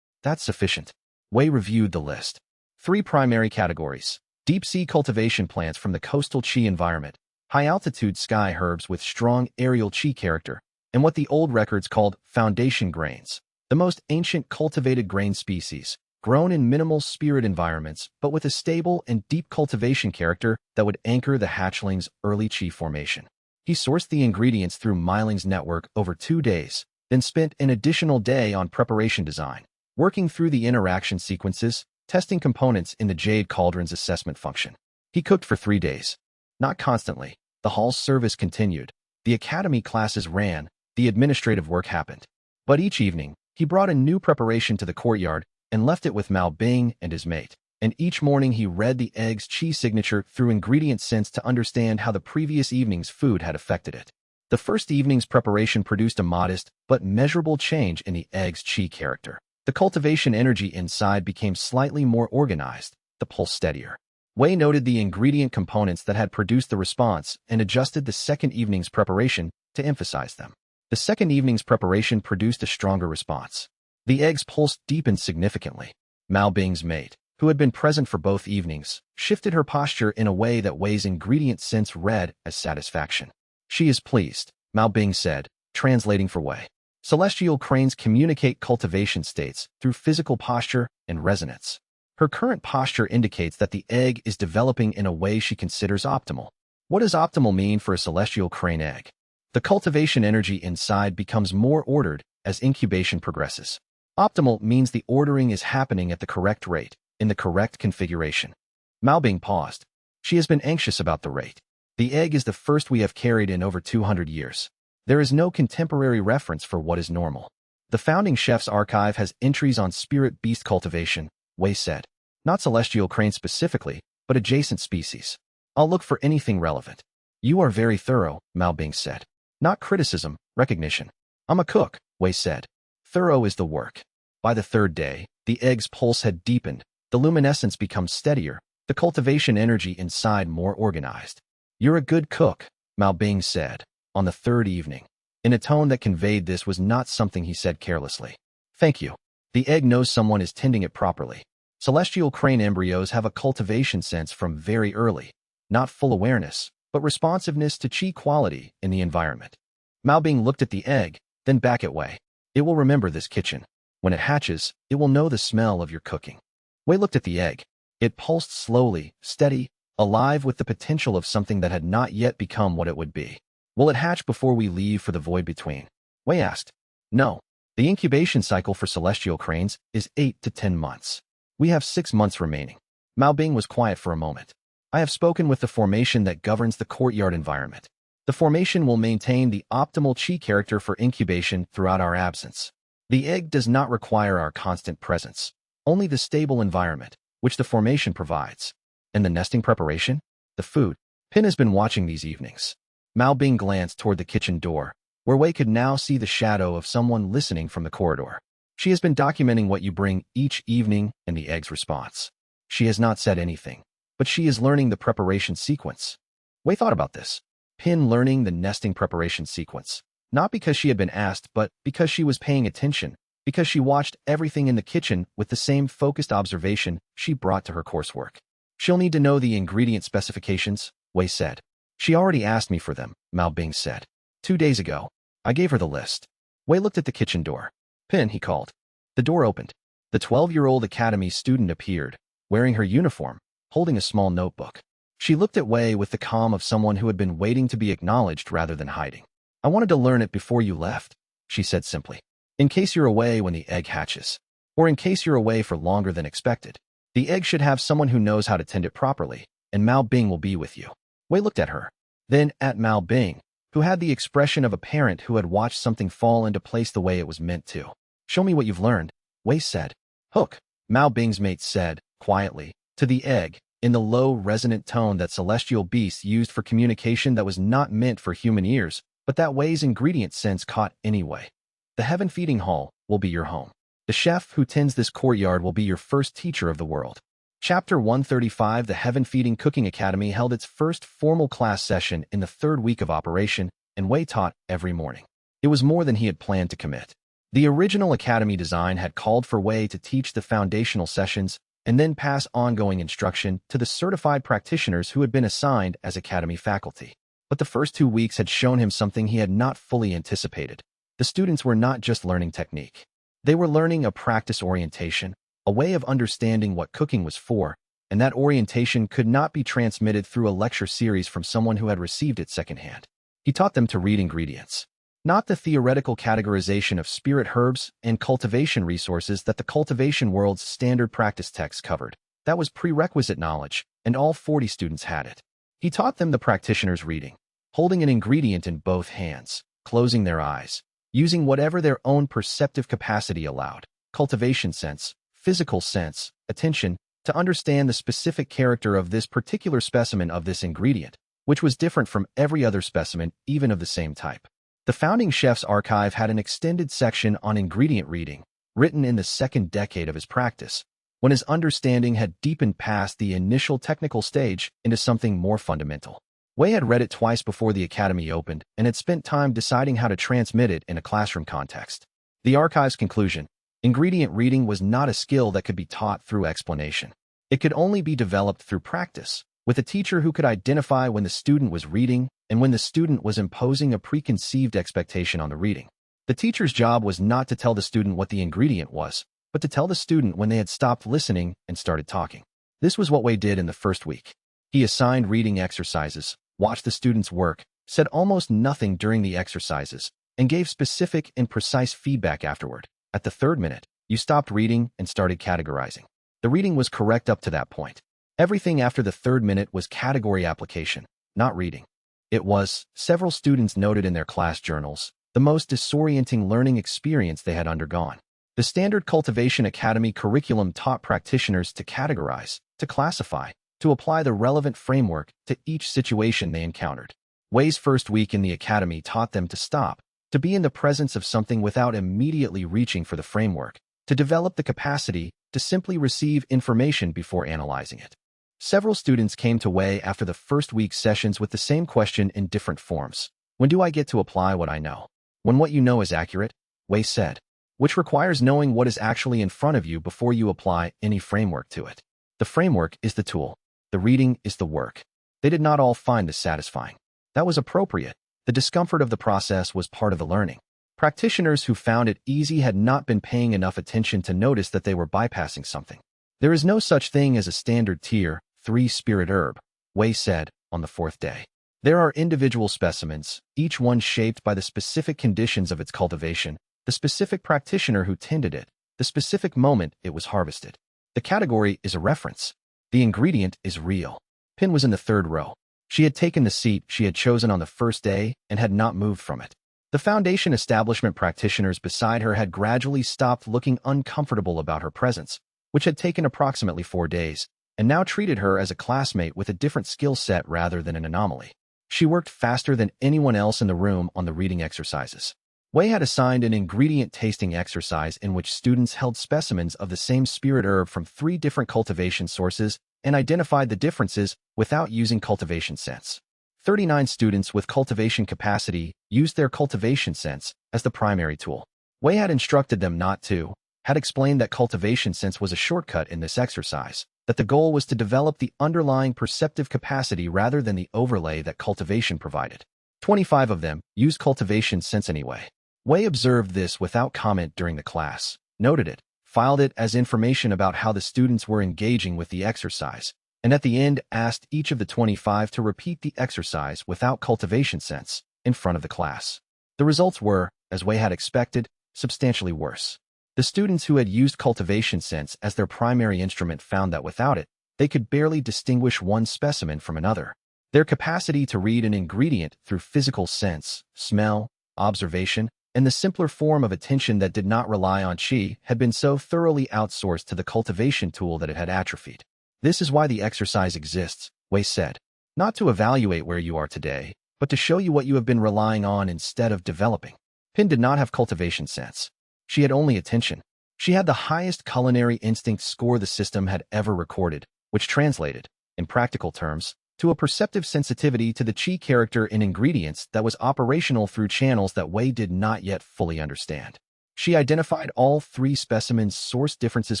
That's sufficient. Wei reviewed the list. 3 primary categories. Deep-sea cultivation plants from the coastal qi environment, high-altitude sky herbs with strong aerial qi character, and what the old records called foundation grains, the most ancient cultivated grain species, grown in minimal spirit environments, but with a stable and deep cultivation character that would anchor the hatchling's early qi formation. He sourced the ingredients through Miling's network over 2 days, then spent an additional day on preparation design, working through the interaction sequences, testing components in the Jade Cauldron's assessment function. He cooked for 3 days. Not constantly. The hall's service continued. The academy classes ran. The administrative work happened. But each evening, he brought a new preparation to the courtyard and left it with Mao Bing and his mate. And each morning he read the egg's qi signature through ingredient sense to understand how the previous evening's food had affected it. The first evening's preparation produced a modest but measurable change in the egg's qi character. The cultivation energy inside became slightly more organized, the pulse steadier. Wei noted the ingredient components that had produced the response and adjusted the second evening's preparation to emphasize them. The second evening's preparation produced a stronger response. The egg's pulse deepened significantly. Mao Bing's mate, who had been present for both evenings, shifted her posture in a way that Wei's ingredient sense read as satisfaction. She is pleased, Mao Bing said, translating for Wei. Celestial cranes communicate cultivation states through physical posture and resonance. Her current posture indicates that the egg is developing in a way she considers optimal. What does optimal mean for a celestial crane egg? The cultivation energy inside becomes more ordered as incubation progresses. Optimal means the ordering is happening at the correct rate, in the correct configuration. Mao Bing paused. She has been anxious about the rate. The egg is the first we have carried in over 200 years. There is no contemporary reference for what is normal. The founding chef's archive has entries on spirit beast cultivation, Wei said. Not celestial crane specifically, but adjacent species. I'll look for anything relevant. You are very thorough, Mao Bing said. Not criticism, recognition. I'm a cook, Wei said. Thorough is the work. By the 3rd day, the egg's pulse had deepened, the luminescence become steadier, the cultivation energy inside more organized. You're a good cook, Mao Bing said, on the third evening, in a tone that conveyed this was not something he said carelessly. Thank you. The egg knows someone is tending it properly. Celestial crane embryos have a cultivation sense from very early, not full awareness, but responsiveness to qi quality in the environment. Mao Bing looked at the egg, then back at Wei. It will remember this kitchen. When it hatches, it will know the smell of your cooking. Wei looked at the egg. It pulsed slowly, steady, alive with the potential of something that had not yet become what it would be. Will it hatch before we leave for the void between? Wei asked. No. The incubation cycle for celestial cranes is 8 to 10 months. We have 6 months remaining. Mao Bing was quiet for a moment. I have spoken with the formation that governs the courtyard environment. The formation will maintain the optimal qi character for incubation throughout our absence. The egg does not require our constant presence, only the stable environment, which the formation provides. And the nesting preparation? The food. Pin has been watching these evenings. Mao Bing glanced toward the kitchen door, where Wei could now see the shadow of someone listening from the corridor. She has been documenting what you bring each evening and the egg's response. She has not said anything, but she is learning the preparation sequence. Wei thought about this. Pin learning the nesting preparation sequence. Not because she had been asked, but because she was paying attention, because she watched everything in the kitchen with the same focused observation she brought to her coursework. She'll need to know the ingredient specifications, Wei said. She already asked me for them, Mao Bing said. 2 days ago, I gave her the list. Wei looked at the kitchen door. Pin, he called. The door opened. The 12-year-old academy student appeared, wearing her uniform, holding a small notebook. She looked at Wei with the calm of someone who had been waiting to be acknowledged rather than hiding. I wanted to learn it before you left, she said simply. In case you're away when the egg hatches, or in case you're away for longer than expected. The egg should have someone who knows how to tend it properly, and Mao Bing will be with you. Wei looked at her, then at Mao Bing, who had the expression of a parent who had watched something fall into place the way it was meant to. Show me what you've learned, Wei said. Hook, Mao Bing's mate said, quietly, to the egg, in the low, resonant tone that celestial beasts used for communication that was not meant for human ears, but that Wei's ingredient sense caught anyway. The Heaven Feeding Hall will be your home. The chef who tends this courtyard will be your first teacher of the world. Chapter 135. The Heaven Feeding Cooking Academy held its first formal class session in the 3rd week of operation, and Wei taught every morning. It was more than he had planned to commit. The original academy design had called for Wei to teach the foundational sessions and then pass ongoing instruction to the certified practitioners who had been assigned as academy faculty. But the first 2 weeks had shown him something he had not fully anticipated. The students were not just learning technique. They were learning a practice orientation, a way of understanding what cooking was for, and that orientation could not be transmitted through a lecture series from someone who had received it secondhand. He taught them to read ingredients, not the theoretical categorization of spirit herbs and cultivation resources that the cultivation world's standard practice texts covered. That was prerequisite knowledge, and all 40 students had it. He taught them the practitioner's reading, holding an ingredient in both hands, closing their eyes, using whatever their own perceptive capacity allowed, cultivation sense, physical sense, attention, to understand the specific character of this particular specimen of this ingredient, which was different from every other specimen, even of the same type. The founding chef's archive had an extended section on ingredient reading, written in the 2nd decade of his practice, when his understanding had deepened past the initial technical stage into something more fundamental. Wei had read it twice before the academy opened and had spent time deciding how to transmit it in a classroom context. The archive's conclusion: ingredient reading was not a skill that could be taught through explanation. It could only be developed through practice, with a teacher who could identify when the student was reading and when the student was imposing a preconceived expectation on the reading. The teacher's job was not to tell the student what the ingredient was, but to tell the student when they had stopped listening and started talking. This was what Wei did in the first week. He assigned reading exercises, watched the students work, said almost nothing during the exercises, and gave specific and precise feedback afterward. At the 3rd minute, you stopped reading and started categorizing. The reading was correct up to that point. Everything after the 3rd minute was category application, not reading. It was, several students noted in their class journals, the most disorienting learning experience they had undergone. The Standard Cultivation Academy curriculum taught practitioners to categorize, to classify, to apply the relevant framework to each situation they encountered. Wei's first week in the academy taught them to stop, to be in the presence of something without immediately reaching for the framework, to develop the capacity to simply receive information before analyzing it. Several students came to Wei after the first week's sessions with the same question in different forms. When do I get to apply what I know? When what you know is accurate, Wei said, which requires knowing what is actually in front of you before you apply any framework to it. The framework is the tool. The reading is the work. They did not all find this satisfying. That was appropriate. The discomfort of the process was part of the learning. Practitioners who found it easy had not been paying enough attention to notice that they were bypassing something. There is no such thing as a standard tier 3 spirit herb, Wei said on the 4th day. There are individual specimens, each one shaped by the specific conditions of its cultivation, the specific practitioner who tended it, the specific moment it was harvested. The category is a reference. The ingredient is real. Pin was in the 3rd row. She had taken the seat she had chosen on the first day and had not moved from it. The foundation establishment practitioners beside her had gradually stopped looking uncomfortable about her presence, which had taken approximately 4 days, and now treated her as a classmate with a different skill set rather than an anomaly. She worked faster than anyone else in the room on the reading exercises. Wei had assigned an ingredient tasting exercise in which students held specimens of the same spirit herb from 3 different cultivation sources and identified the differences without using cultivation sense. 39 students with cultivation capacity used their cultivation sense as the primary tool. Wei had instructed them not to, had explained that cultivation sense was a shortcut in this exercise, that the goal was to develop the underlying perceptive capacity rather than the overlay that cultivation provided. 25 of them used cultivation sense anyway. Wei observed this without comment during the class, noted it, filed it as information about how the students were engaging with the exercise, and at the end asked each of the 25 to repeat the exercise without cultivation sense in front of the class. The results were, as Wei had expected, substantially worse. The students who had used cultivation sense as their primary instrument found that without it, they could barely distinguish one specimen from another. Their capacity to read an ingredient through physical sense, smell, observation, and the simpler form of attention that did not rely on qi had been so thoroughly outsourced to the cultivation tool that it had atrophied. This is why the exercise exists, Wei said. Not to evaluate where you are today, but to show you what you have been relying on instead of developing. Pin did not have cultivation sense. She had only attention. She had the highest culinary instinct score the system had ever recorded, which translated, in practical terms, to a perceptive sensitivity to the qi character in ingredients that was operational through channels that Wei did not yet fully understand. She identified all 3 specimens' source differences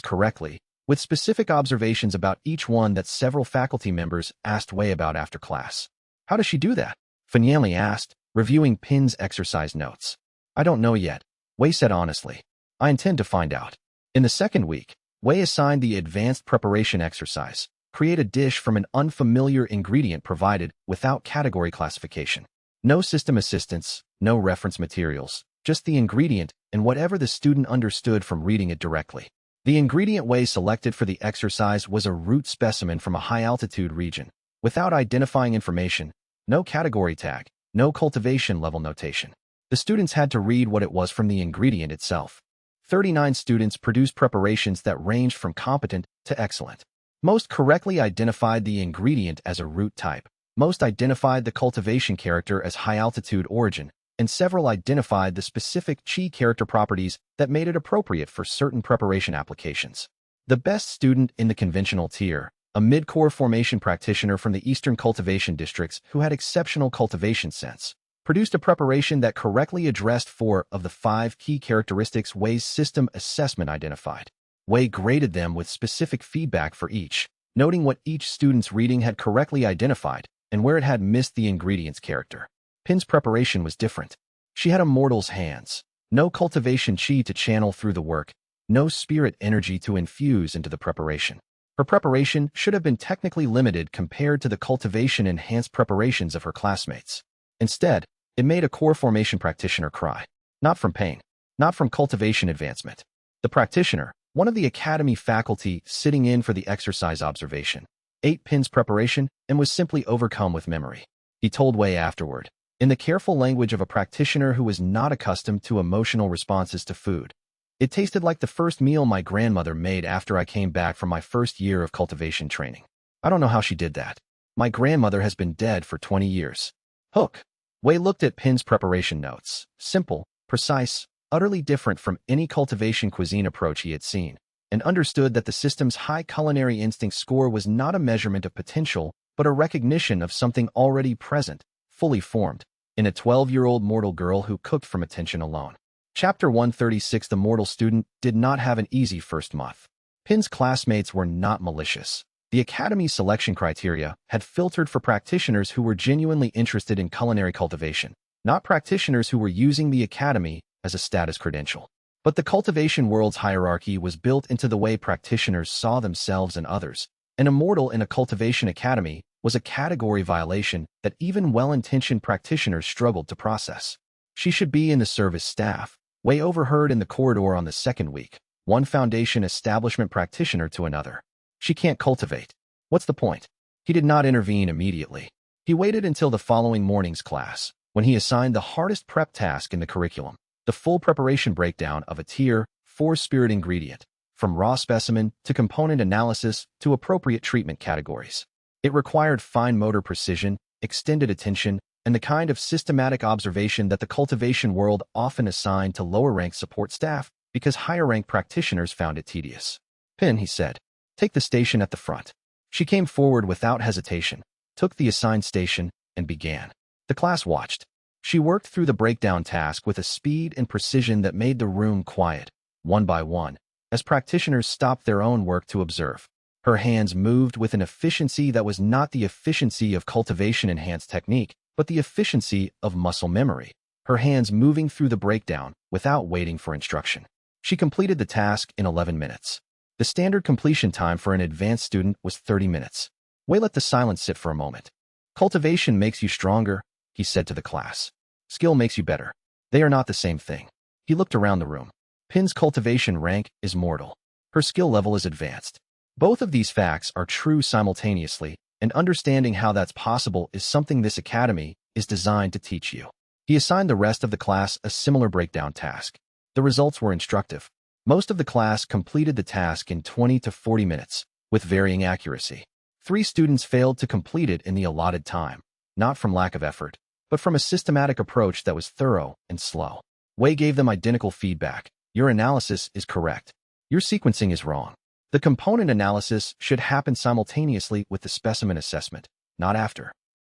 correctly, with specific observations about each one that several faculty members asked Wei about after class. How does she do that? Fanyanli asked, reviewing Pin's exercise notes. I don't know yet, Wei said honestly. I intend to find out. In the 2nd week, Wei assigned the advanced preparation exercise. Create a dish from an unfamiliar ingredient provided without category classification. No system assistance, no reference materials, just the ingredient and whatever the student understood from reading it directly. The ingredient Wei selected for the exercise was a root specimen from a high-altitude region, without identifying information, no category tag, no cultivation level notation. The students had to read what it was from the ingredient itself. 39 students produced preparations that ranged from competent to excellent. Most correctly identified the ingredient as a root type, most identified the cultivation character as high-altitude origin, and several identified the specific qi character properties that made it appropriate for certain preparation applications. The best student in the conventional tier, a mid-core formation practitioner from the Eastern cultivation districts who had exceptional cultivation sense, produced a preparation that correctly addressed 4 of the 5 key characteristics Wei's system assessment identified. Wei graded them with specific feedback for each, noting what each student's reading had correctly identified and where it had missed the ingredient's character. Pin's preparation was different. She had a mortal's hands, no cultivation qi to channel through the work, no spirit energy to infuse into the preparation. Her preparation should have been technically limited compared to the cultivation-enhanced preparations of her classmates. Instead, it made a core formation practitioner cry. Not from pain, not from cultivation advancement. The practitioner, one of the academy faculty sitting in for the exercise observation, ate Pin's preparation and was simply overcome with memory. He told Wei afterward, in the careful language of a practitioner who was not accustomed to emotional responses to food. It tasted like the first meal my grandmother made after I came back from my first year of cultivation training. I don't know how she did that. My grandmother has been dead for 20 years. Hook. Wei looked at Pin's preparation notes. Simple, precise, utterly different from any cultivation cuisine approach he had seen. and understood that the system's high culinary instinct score was not a measurement of potential, but a recognition of something already present, fully formed, in a 12-year-old mortal girl who cooked from attention alone. Chapter 136. The mortal student did not have an easy first month. Pin's classmates were not malicious. The Academy's selection criteria had filtered for practitioners who were genuinely interested in culinary cultivation, not practitioners who were using the Academy as a status credential. But the cultivation world's hierarchy was built into the way practitioners saw themselves and others. An immortal in a cultivation academy was a category violation that even well-intentioned practitioners struggled to process. She should be in the service staff. Wei overheard in the corridor on the second week, one foundation establishment practitioner to another. She can't cultivate. What's the point? He did not intervene immediately. He waited until the following morning's class, when he assigned the hardest prep task in the curriculum, the full preparation breakdown of a Tier 4 spirit ingredient, from raw specimen to component analysis to appropriate treatment categories. It required fine motor precision, extended attention, and the kind of systematic observation that the cultivation world often assigned to lower-ranked support staff because higher-ranked practitioners found it tedious. Pin, he said, take the station at the front. She came forward without hesitation, took the assigned station, and began. The class watched. She worked through the breakdown task with a speed and precision that made the room quiet, one by one, as practitioners stopped their own work to observe. Her hands moved with an efficiency that was not the efficiency of cultivation-enhanced technique, but the efficiency of muscle memory, her hands moving through the breakdown without waiting for instruction. She completed the task in 11 minutes. The standard completion time for an advanced student was 30 minutes. Wei let the silence sit for a moment. Cultivation makes you stronger, he said to the class. Skill makes you better. They are not the same thing. He looked around the room. Pin's cultivation rank is mortal. Her skill level is advanced. Both of these facts are true simultaneously, and understanding how that's possible is something this academy is designed to teach you. He assigned the rest of the class a similar breakdown task. The results were instructive. Most of the class completed the task in 20 to 40 minutes, with varying accuracy. 3 students failed to complete it in the allotted time, not from lack of effort, but from a systematic approach that was thorough and slow. Wei gave them identical feedback. Your analysis is correct. Your sequencing is wrong. The component analysis should happen simultaneously with the specimen assessment, not after.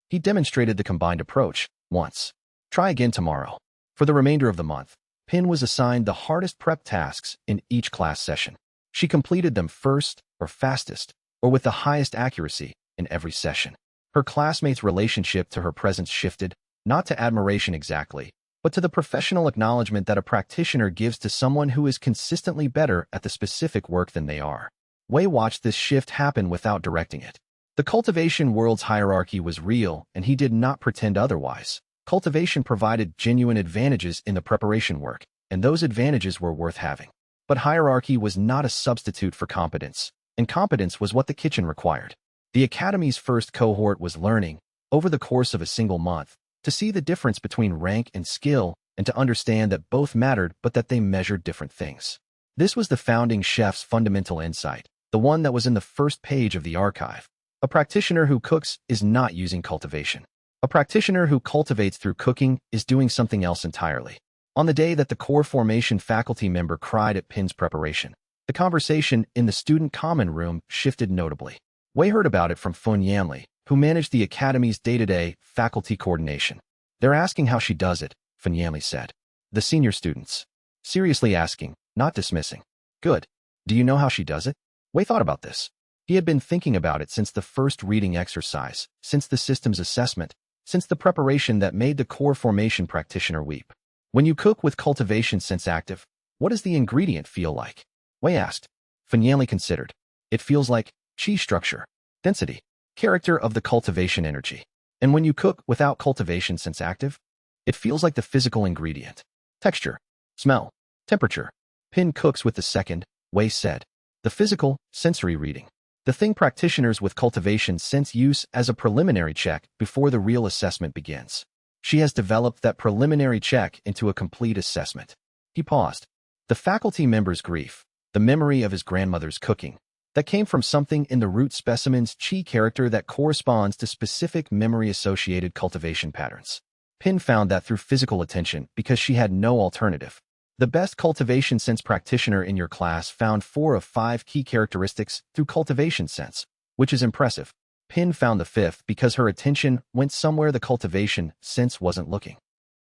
He demonstrated the combined approach once. Try again tomorrow. For the remainder of the month, Pin was assigned the hardest prep tasks in each class session. She completed them first or fastest, or with the highest accuracy in every session. Her classmates' relationship to her presence shifted, not to admiration exactly, but to the professional acknowledgement that a practitioner gives to someone who is consistently better at the specific work than they are. Wei watched this shift happen without directing it. The cultivation world's hierarchy was real, and he did not pretend otherwise. Cultivation provided genuine advantages in the preparation work, and those advantages were worth having. But hierarchy was not a substitute for competence, and competence was what the kitchen required. The Academy's first cohort was learning, over the course of a single month, to see the difference between rank and skill, and to understand that both mattered but that they measured different things. This was the founding chef's fundamental insight, the one that was in the first page of the archive. A practitioner who cooks is not using cultivation. A practitioner who cultivates through cooking is doing something else entirely. On the day that the core formation faculty member cried at Pin's preparation, the conversation in the student common room shifted notably. Wei heard about it from Xianxia, who managed the Academy's day-to-day faculty coordination. They're asking how she does it, Xianxia said. The senior students. Seriously asking, not dismissing. Good. Do you know how she does it? Wei thought about this. He had been thinking about it since the first reading exercise, since the system's assessment, since the preparation that made the core formation practitioner weep. When you cook with cultivation sense active, what does the ingredient feel like? Wei asked. Xianxia considered. It feels like chi structure, density, character of the cultivation energy. And when you cook without cultivation sense active, it feels like the physical ingredient. Texture, smell, temperature. Pin cooks with the second, Wei said. The physical, sensory reading. The thing practitioners with cultivation sense use as a preliminary check before the real assessment begins. She has developed that preliminary check into a complete assessment. He paused. The faculty member's grief, the memory of his grandmother's cooking, that came from something in the root specimen's chi character that corresponds to specific memory-associated cultivation patterns. Pin found that through physical attention because she had no alternative. The best cultivation sense practitioner in your class found 4 of 5 key characteristics through cultivation sense, which is impressive. Pin found the 5th because her attention went somewhere the cultivation sense wasn't looking.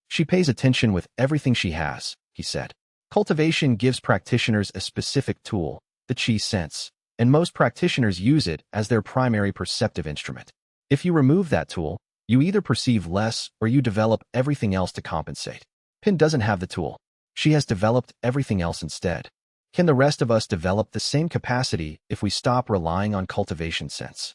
She pays attention with everything she has, he said. Cultivation gives practitioners a specific tool, the chi sense, and most practitioners use it as their primary perceptive instrument. If you remove that tool, you either perceive less or you develop everything else to compensate. Pin doesn't have the tool. She has developed everything else instead. Can the rest of us develop the same capacity if we stop relying on cultivation sense?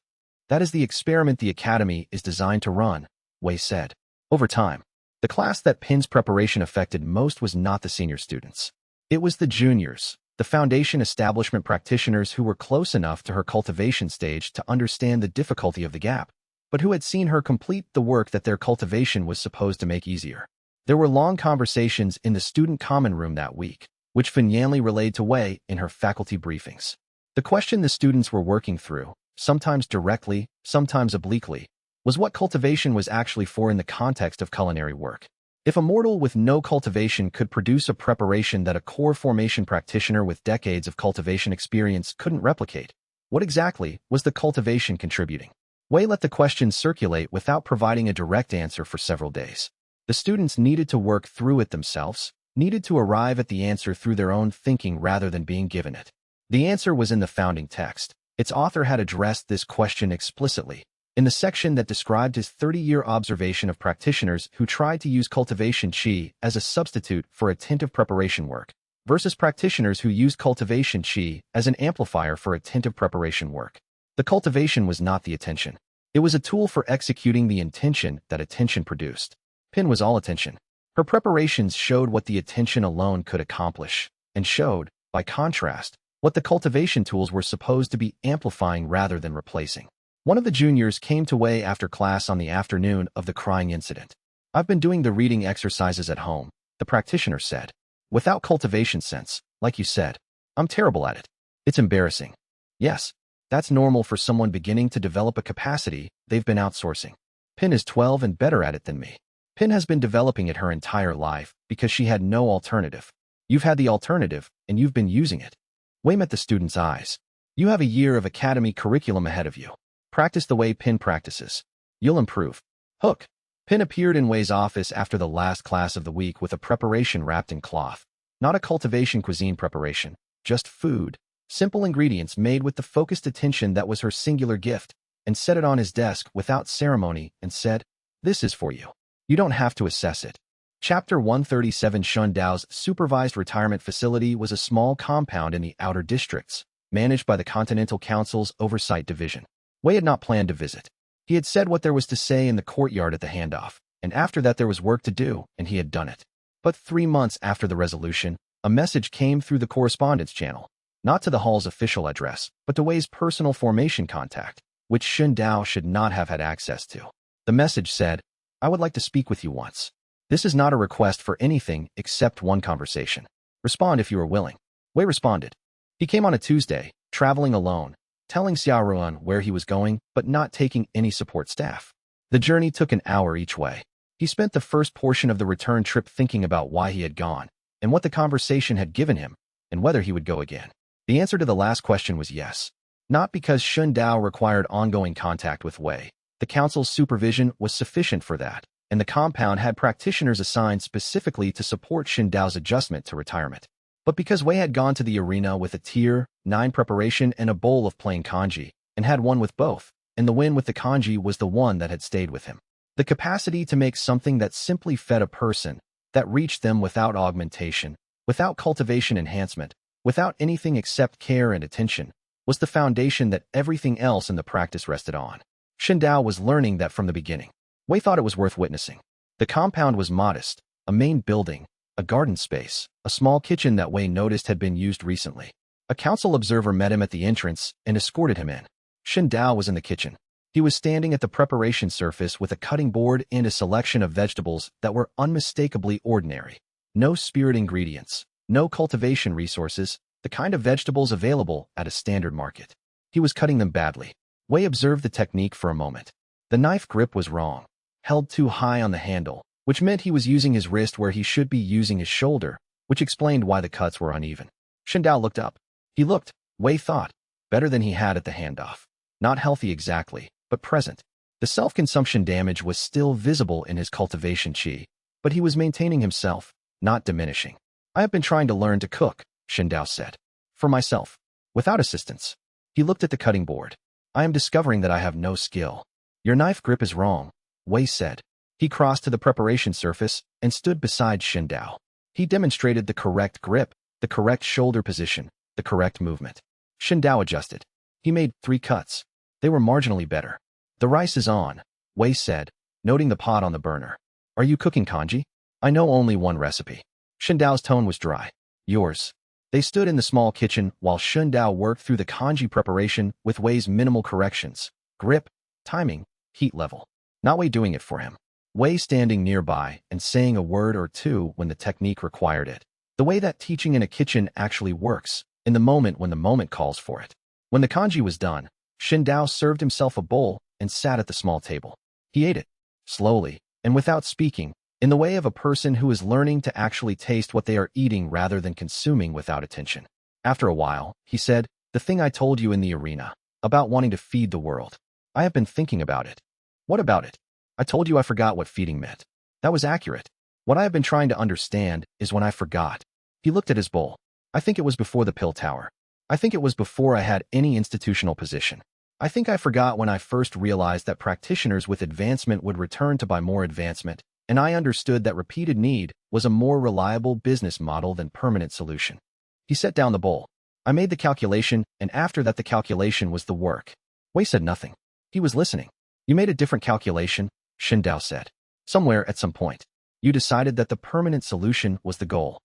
That is the experiment the Academy is designed to run, Wei said. Over time, the class that Pin's preparation affected most was not the senior students. It was the juniors, the foundation establishment practitioners who were close enough to her cultivation stage to understand the difficulty of the gap, but who had seen her complete the work that their cultivation was supposed to make easier. There were long conversations in the student common room that week, which Yanli relayed to Wei in her faculty briefings. The question the students were working through, sometimes directly, sometimes obliquely, was what cultivation was actually for in the context of culinary work. If a mortal with no cultivation could produce a preparation that a core formation practitioner with decades of cultivation experience couldn't replicate, what exactly was the cultivation contributing? Wei let the question circulate without providing a direct answer for several days. The students needed to work through it themselves, needed to arrive at the answer through their own thinking rather than being given it. The answer was in the founding text. Its author had addressed this question explicitly in the section that described his 30-year observation of practitioners who tried to use cultivation qi as a substitute for attentive preparation work, versus practitioners who used cultivation qi as an amplifier for attentive preparation work. The cultivation was not the attention. It was a tool for executing the intention that attention produced. Pin was all attention. Her preparations showed what the attention alone could accomplish, and showed, by contrast, what the cultivation tools were supposed to be amplifying rather than replacing. One of the juniors came to Wei after class on the afternoon of the crying incident. I've been doing the reading exercises at home, the practitioner said. Without cultivation sense, like you said, I'm terrible at it. It's embarrassing. Yes, that's normal for someone beginning to develop a capacity they've been outsourcing. Pin is 12 and better at it than me. Pin has been developing it her entire life because she had no alternative. You've had the alternative, and you've been using it. Wei met the student's eyes. You have a year of academy curriculum ahead of you. Practice the way Pin practices. You'll improve. Hook. Pin appeared in Wei's office after the last class of the week with a preparation wrapped in cloth. Not a cultivation cuisine preparation, just food. Simple ingredients made with the focused attention that was her singular gift, and set it on his desk without ceremony and said, "This is for you. You don't have to assess it." Chapter 137 Shundao's supervised retirement facility was a small compound in the outer districts, managed by the Continental Council's Oversight Division. Wei had not planned to visit. He had said what there was to say in the courtyard at the handoff, and after that there was work to do, and he had done it. But 3 months after the resolution, a message came through the correspondence channel, not to the hall's official address, but to Wei's personal formation contact, which Shundao should not have had access to. The message said, I would like to speak with you once. This is not a request for anything except one conversation. Respond if you are willing. Wei responded. He came on a Tuesday, traveling alone, telling Xiaoruan where he was going, but not taking any support staff. The journey took an hour each way. He spent the first portion of the return trip thinking about why he had gone, and what the conversation had given him, and whether he would go again. The answer to the last question was yes. Not because Shundao required ongoing contact with Wei. The council's supervision was sufficient for that, and the compound had practitioners assigned specifically to support Shundao's adjustment to retirement. But because Wei had gone to the arena with a Tier 9 preparation and a bowl of plain kanji, and had won with both, and the win with the kanji was the one that had stayed with him. The capacity to make something that simply fed a person, that reached them without augmentation, without cultivation enhancement, without anything except care and attention, was the foundation that everything else in the practice rested on. Shundao was learning that from the beginning. Wei thought it was worth witnessing. The compound was modest, a main building, a garden space, a small kitchen that Wei noticed had been used recently. A council observer met him at the entrance and escorted him in. Shundao was in the kitchen. He was standing at the preparation surface with a cutting board and a selection of vegetables that were unmistakably ordinary. No spirit ingredients, no cultivation resources, the kind of vegetables available at a standard market. He was cutting them badly. Wei observed the technique for a moment. The knife grip was wrong, held too high on the handle, which meant he was using his wrist where he should be using his shoulder, which explained why the cuts were uneven. Shindao looked up. He looked, Wei thought, better than he had at the handoff. Not healthy exactly, but present. The self-consumption damage was still visible in his cultivation chi, but he was maintaining himself, not diminishing. I have been trying to learn to cook, Shindao said. For myself. Without assistance. He looked at the cutting board. I am discovering that I have no skill. Your knife grip is wrong, Wei said. He crossed to the preparation surface and stood beside Shindao. He demonstrated the correct grip, the correct shoulder position, the correct movement. Shindao adjusted. He made 3 cuts. They were marginally better. The rice is on, Wei said, noting the pot on the burner. Are you cooking kanji? I know only one recipe. Shindao's tone was dry. Yours. They stood in the small kitchen while Shindao worked through the kanji preparation with Wei's minimal corrections. Grip, timing, heat level. Not Wei doing it for him. Wei standing nearby and saying a word or two when the technique required it. The way that teaching in a kitchen actually works, in the moment when the moment calls for it. When the kanji was done, Shindao served himself a bowl and sat at the small table. He ate it, slowly, and without speaking, in the way of a person who is learning to actually taste what they are eating rather than consuming without attention. After a while, he said, the thing I told you in the arena, about wanting to feed the world. I have been thinking about it. What about it? I told you I forgot what feeding meant. That was accurate. What I have been trying to understand is when I forgot. He looked at his bowl. I think it was before the pill tower. I think it was before I had any institutional position. I think I forgot when I first realized that practitioners with advancement would return to buy more advancement, and I understood that repeated need was a more reliable business model than permanent solution. He set down the bowl. I made the calculation, and after that the calculation was the work. Wei said nothing. He was listening. You made a different calculation, Shindao said. Somewhere at some point. You decided that the permanent solution was the goal.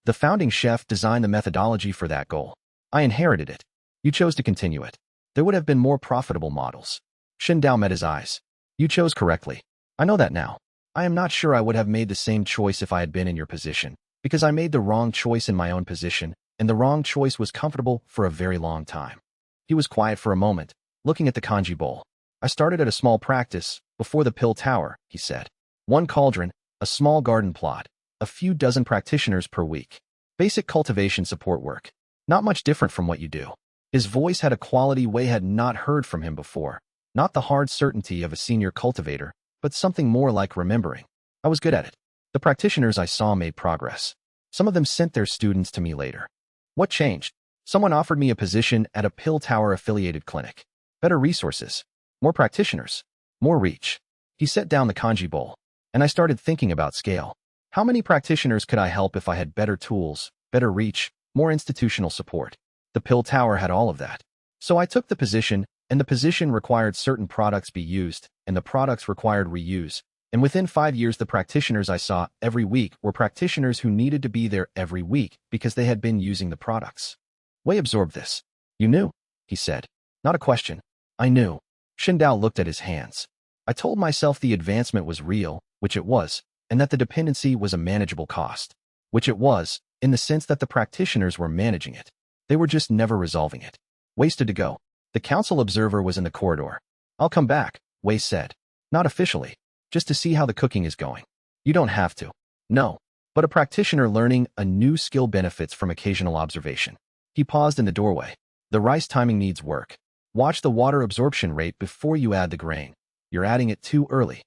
The founding chef designed the methodology for that goal. I inherited it. You chose to continue it. There would have been more profitable models. Shindao met his eyes. You chose correctly. I know that now. I am not sure I would have made the same choice if I had been in your position, because I made the wrong choice in my own position, and the wrong choice was comfortable for a very long time. He was quiet for a moment, looking at the kanji bowl. I started at a small practice, before the pill tower, he said. 1 cauldron, a small garden plot, a few dozen practitioners per week. Basic cultivation support work. Not much different from what you do. His voice had a quality Wei had not heard from him before. Not the hard certainty of a senior cultivator, but something more like remembering. I was good at it. The practitioners I saw made progress. Some of them sent their students to me later. What changed? Someone offered me a position at a pill tower affiliated clinic. Better resources. More practitioners. More reach. He set down the kanji bowl, and I started thinking about scale. How many practitioners could I help if I had better tools, better reach, more institutional support? The pill tower had all of that. So I took the position, and the position required certain products be used, and the products required reuse. And within 5 years, the practitioners I saw every week were practitioners who needed to be there every week because they had been using the products. Wei absorbed this. You knew, he said. Not a question. I knew. Shindao looked at his hands. I told myself the advancement was real, which it was, and that the dependency was a manageable cost, which it was, in the sense that the practitioners were managing it. They were just never resolving it. Wei stood to go. The council observer was in the corridor. I'll come back, Wei said. Not officially. Just to see how the cooking is going. You don't have to. No. But a practitioner learning a new skill benefits from occasional observation. He paused in the doorway. The rice timing needs work. Watch the water absorption rate before you add the grain. You're adding it too early.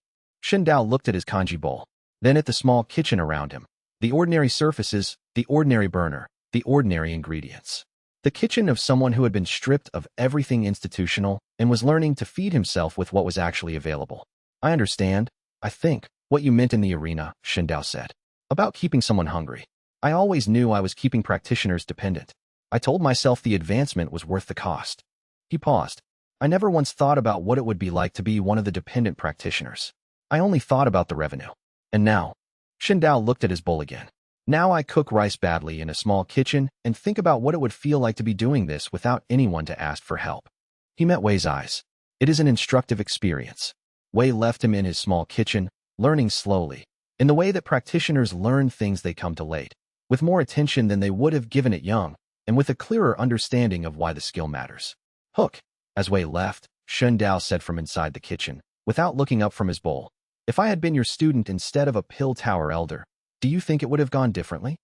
Shindao looked at his kanji bowl, then at the small kitchen around him. The ordinary surfaces, the ordinary burner, the ordinary ingredients. The kitchen of someone who had been stripped of everything institutional and was learning to feed himself with what was actually available. I understand, I think, what you meant in the arena, Shindao said. About keeping someone hungry. I always knew I was keeping practitioners dependent. I told myself the advancement was worth the cost. He paused. I never once thought about what it would be like to be one of the dependent practitioners. I only thought about the revenue. And now, Shindao looked at his bowl again. Now I cook rice badly in a small kitchen and think about what it would feel like to be doing this without anyone to ask for help. He met Wei's eyes. It is an instructive experience. Wei left him in his small kitchen, learning slowly, in the way that practitioners learn things they come to late, with more attention than they would have given it young, and with a clearer understanding of why the skill matters. Hook. As Wei left, Shindao said from inside the kitchen, without looking up from his bowl, if I had been your student instead of a pill tower elder, do you think it would have gone differently?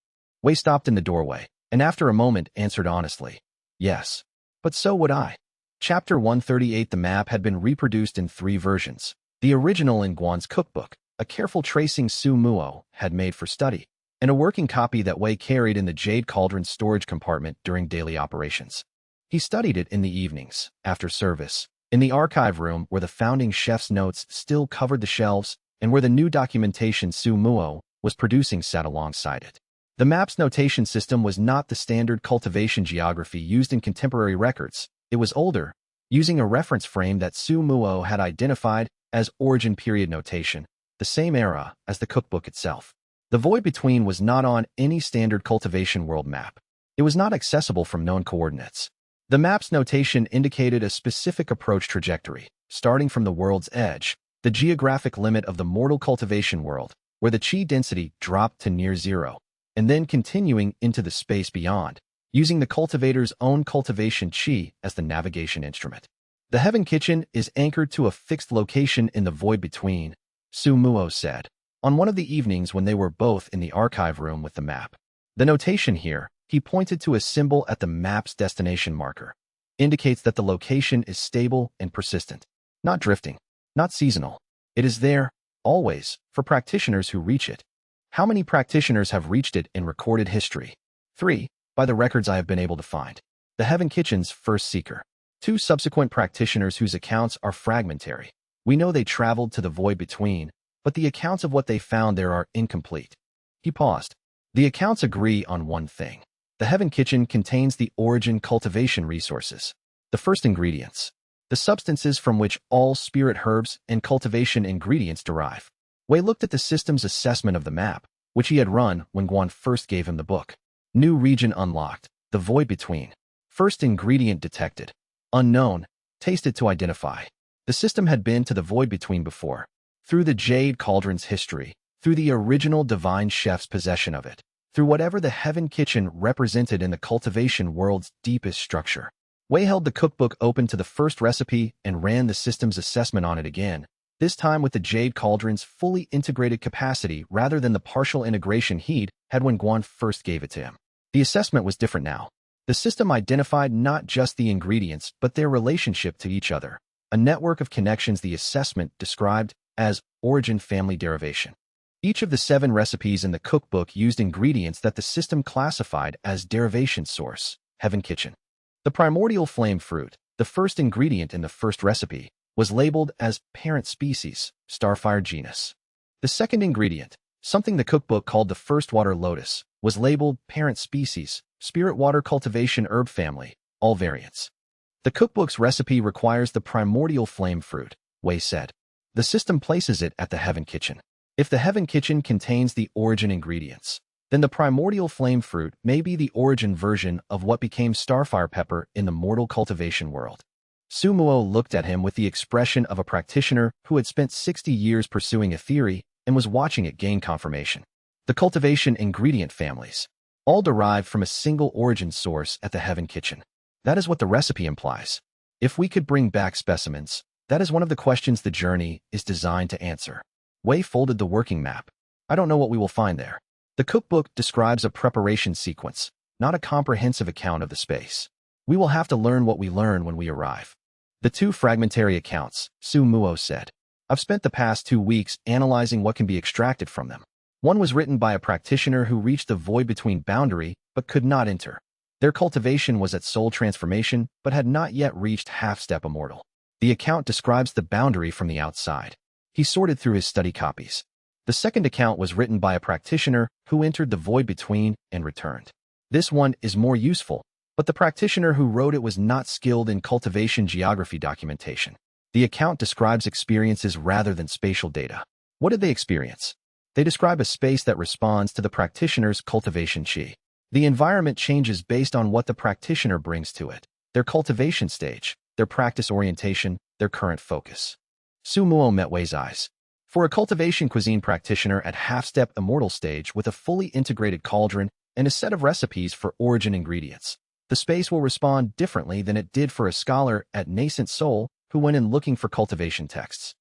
Wei stopped in the doorway, and after a moment answered honestly, yes. But so would I. Chapter 138. The map had been reproduced in 3 versions. The original in Guan's cookbook, a careful tracing Su Muo had made for study, and a working copy that Wei carried in the Jade Cauldron storage compartment during daily operations. He studied it in the evenings, after service, in the archive room where the founding chef's notes still covered the shelves and where the new documentation Su Muo was producing sat alongside it. The map's notation system was not the standard cultivation geography used in contemporary records. It was older, using a reference frame that Su Muo had identified as origin period notation, the same era as the cookbook itself. The void between was not on any standard cultivation world map. It was not accessible from known coordinates. The map's notation indicated a specific approach trajectory, starting from the world's edge, the geographic limit of the mortal cultivation world, where the chi density dropped to near zero, and then continuing into the space beyond, using the cultivator's own cultivation chi as the navigation instrument. The Heaven Kitchen is anchored to a fixed location in the void between, Su Muo said, on one of the evenings when they were both in the archive room with the map. The notation here, he pointed to a symbol at the map's destination marker, indicates that the location is stable and persistent, not drifting, not seasonal. It is there, always, for practitioners who reach it. How many practitioners have reached it in recorded history? 3, by the records I have been able to find. The Heaven Kitchen's first seeker. 2 subsequent practitioners whose accounts are fragmentary. We know they traveled to the void between, but the accounts of what they found there are incomplete. He paused. The accounts agree on one thing. The Heaven Kitchen contains the origin cultivation resources. The first ingredients. The substances from which all spirit herbs and cultivation ingredients derive. Wei looked at the system's assessment of the map, which he had run when Guan first gave him the book. New region unlocked. The void between. First ingredient detected. Unknown. Tasted to identify. The system had been to the void between before. Through the Jade Cauldron's history. Through the original divine chef's possession of it. Through whatever the Heaven Kitchen represented in the cultivation world's deepest structure. Wei held the cookbook open to the first recipe and ran the system's assessment on it again, this time with the Jade Cauldron's fully integrated capacity rather than the partial integration he'd had when Guan first gave it to him. The assessment was different now. The system identified not just the ingredients but their relationship to each other, a network of connections the assessment described as origin family derivation. Each of the 7 recipes in the cookbook used ingredients that the system classified as derivation source, Heaven Kitchen. The primordial flame fruit, the first ingredient in the first recipe, was labeled as parent species, starfire genus. The second ingredient, something the cookbook called the first water lotus, was labeled parent species, spirit water cultivation herb family, all variants. The cookbook's recipe requires the primordial flame fruit, Wei said. The system places it at the Heaven Kitchen. If the Heaven Kitchen contains the origin ingredients, then the primordial flame fruit may be the origin version of what became starfire pepper in the mortal cultivation world. Su Muo looked at him with the expression of a practitioner who had spent 60 years pursuing a theory and was watching it gain confirmation. The cultivation ingredient families, all derived from a single origin source at the Heaven Kitchen. That is what the recipe implies. If we could bring back specimens, that is one of the questions the journey is designed to answer. Wei folded the working map. I don't know what we will find there. The cookbook describes a preparation sequence, not a comprehensive account of the space. We will have to learn what we learn when we arrive. The 2 fragmentary accounts, Su Muo said. I've spent the past 2 weeks analyzing what can be extracted from them. One was written by a practitioner who reached the void between boundary but could not enter. Their cultivation was at soul transformation but had not yet reached half-step immortal. The account describes the boundary from the outside. He sorted through his study copies. The second account was written by a practitioner who entered the void between and returned. This one is more useful, but the practitioner who wrote it was not skilled in cultivation geography documentation. The account describes experiences rather than spatial data. What did they experience? They describe a space that responds to the practitioner's cultivation chi. The environment changes based on what the practitioner brings to it, their cultivation stage, their practice orientation, their current focus. Su Muo met Wei's eyes. For a cultivation cuisine practitioner at half-step immortal stage with a fully integrated cauldron and a set of recipes for origin ingredients, the space will respond differently than it did for a scholar at nascent soul who went in looking for cultivation texts.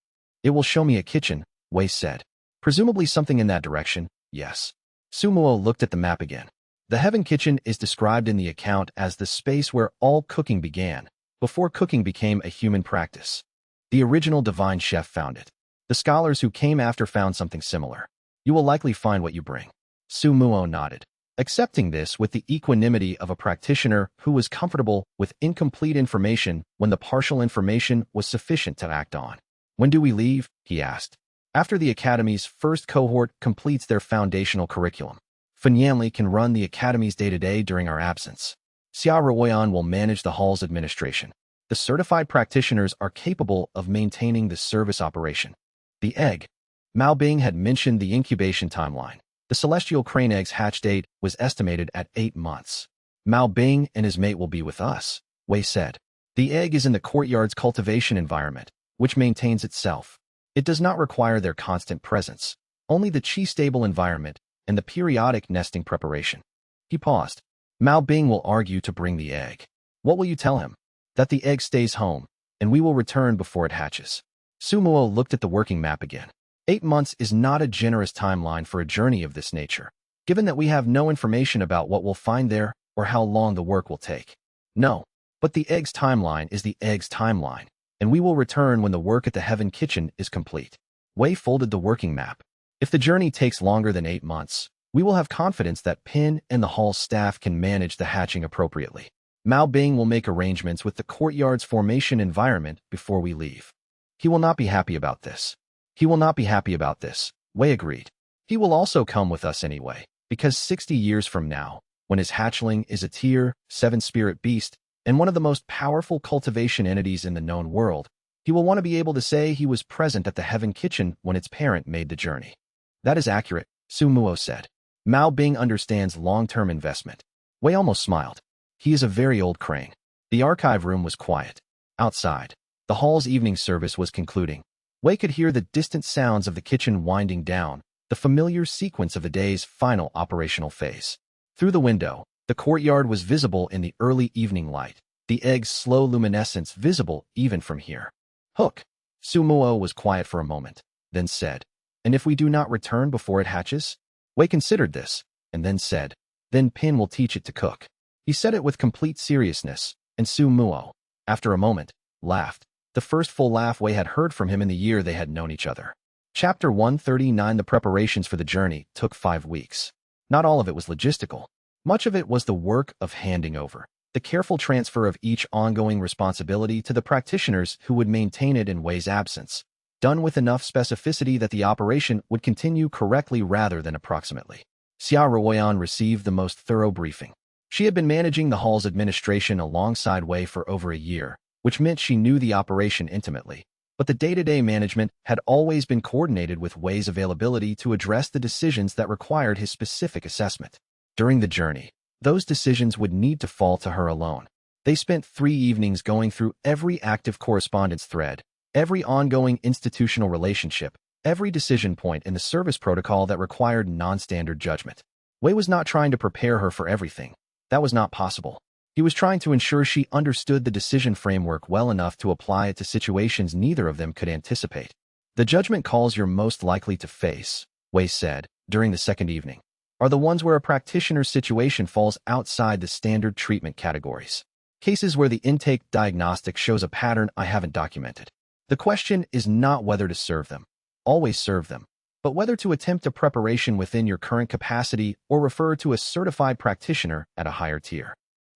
It will show me a kitchen, Wei said. Presumably something in that direction, yes. Su Muo looked at the map again. The Heaven Kitchen is described in the account as the space where all cooking began, before cooking became a human practice. The original divine chef found it. The scholars who came after found something similar. You will likely find what you bring. Su Muo nodded, accepting this with the equanimity of a practitioner who was comfortable with incomplete information when the partial information was sufficient to act on. When do we leave? He asked. After the Academy's first cohort completes their foundational curriculum. Fanyanli can run the Academy's day-to-day during our absence. Xia Ruoyan will manage the hall's administration. The certified practitioners are capable of maintaining the service operation. The egg. Mao Bing had mentioned the incubation timeline. The celestial crane egg's hatch date was estimated at 8 months. Mao Bing and his mate will be with us, Wei said. The egg is in the courtyard's cultivation environment, which maintains itself. It does not require their constant presence, only the chi-stable environment and the periodic nesting preparation. He paused. Mao Bing will argue to bring the egg. What will you tell him? That the egg stays home, and we will return before it hatches. Su Muo looked at the working map again. 8 months is not a generous timeline for a journey of this nature, given that we have no information about what we'll find there or how long the work will take. No, but the egg's timeline is the egg's timeline, and we will return when the work at the Heaven Kitchen is complete. Wei folded the working map. If the journey takes longer than 8 months, we will have confidence that Pin and the hall staff can manage the hatching appropriately. Mao Bing will make arrangements with the courtyard's formation environment before we leave. He will not be happy about this. He will not be happy about this, Wei agreed. He will also come with us anyway, because 60 years from now, when his hatchling is a Tier 7 spirit beast and one of the most powerful cultivation entities in the known world, he will want to be able to say he was present at the Heaven Kitchen when its parent made the journey. That is accurate, Su Muo said. Mao Bing understands long-term investment. Wei almost smiled. He is a very old crane. The archive room was quiet. Outside, the hall's evening service was concluding. Wei could hear the distant sounds of the kitchen winding down, the familiar sequence of the day's final operational phase. Through the window, the courtyard was visible in the early evening light, the egg's slow luminescence visible even from here. Hook. Su Muo was quiet for a moment, then said, and if we do not return before it hatches? Wei considered this, and then said, then Pin will teach it to cook. He said it with complete seriousness, and Su Muo, after a moment, laughed. The first full laugh Wei had heard from him in the year they had known each other. Chapter 139. The preparations for the journey took 5 weeks. Not all of it was logistical. Much of it was the work of handing over, the careful transfer of each ongoing responsibility to the practitioners who would maintain it in Wei's absence, done with enough specificity that the operation would continue correctly rather than approximately. Xia Ruoyan received the most thorough briefing. She had been managing the hall's administration alongside Wei for over a year, which meant she knew the operation intimately, but the day-to-day management had always been coordinated with Wei's availability to address the decisions that required his specific assessment. During the journey, those decisions would need to fall to her alone. They spent 3 evenings going through every active correspondence thread, every ongoing institutional relationship, every decision point in the service protocol that required non-standard judgment. Wei was not trying to prepare her for everything. That was not possible. He was trying to ensure she understood the decision framework well enough to apply it to situations neither of them could anticipate. The judgment calls you're most likely to face, Wei said, during the second evening, are the ones where a practitioner's situation falls outside the standard treatment categories. Cases where the intake diagnostic shows a pattern I haven't documented. The question is not whether to serve them. Always serve them. But whether to attempt a preparation within your current capacity or refer to a certified practitioner at a higher tier.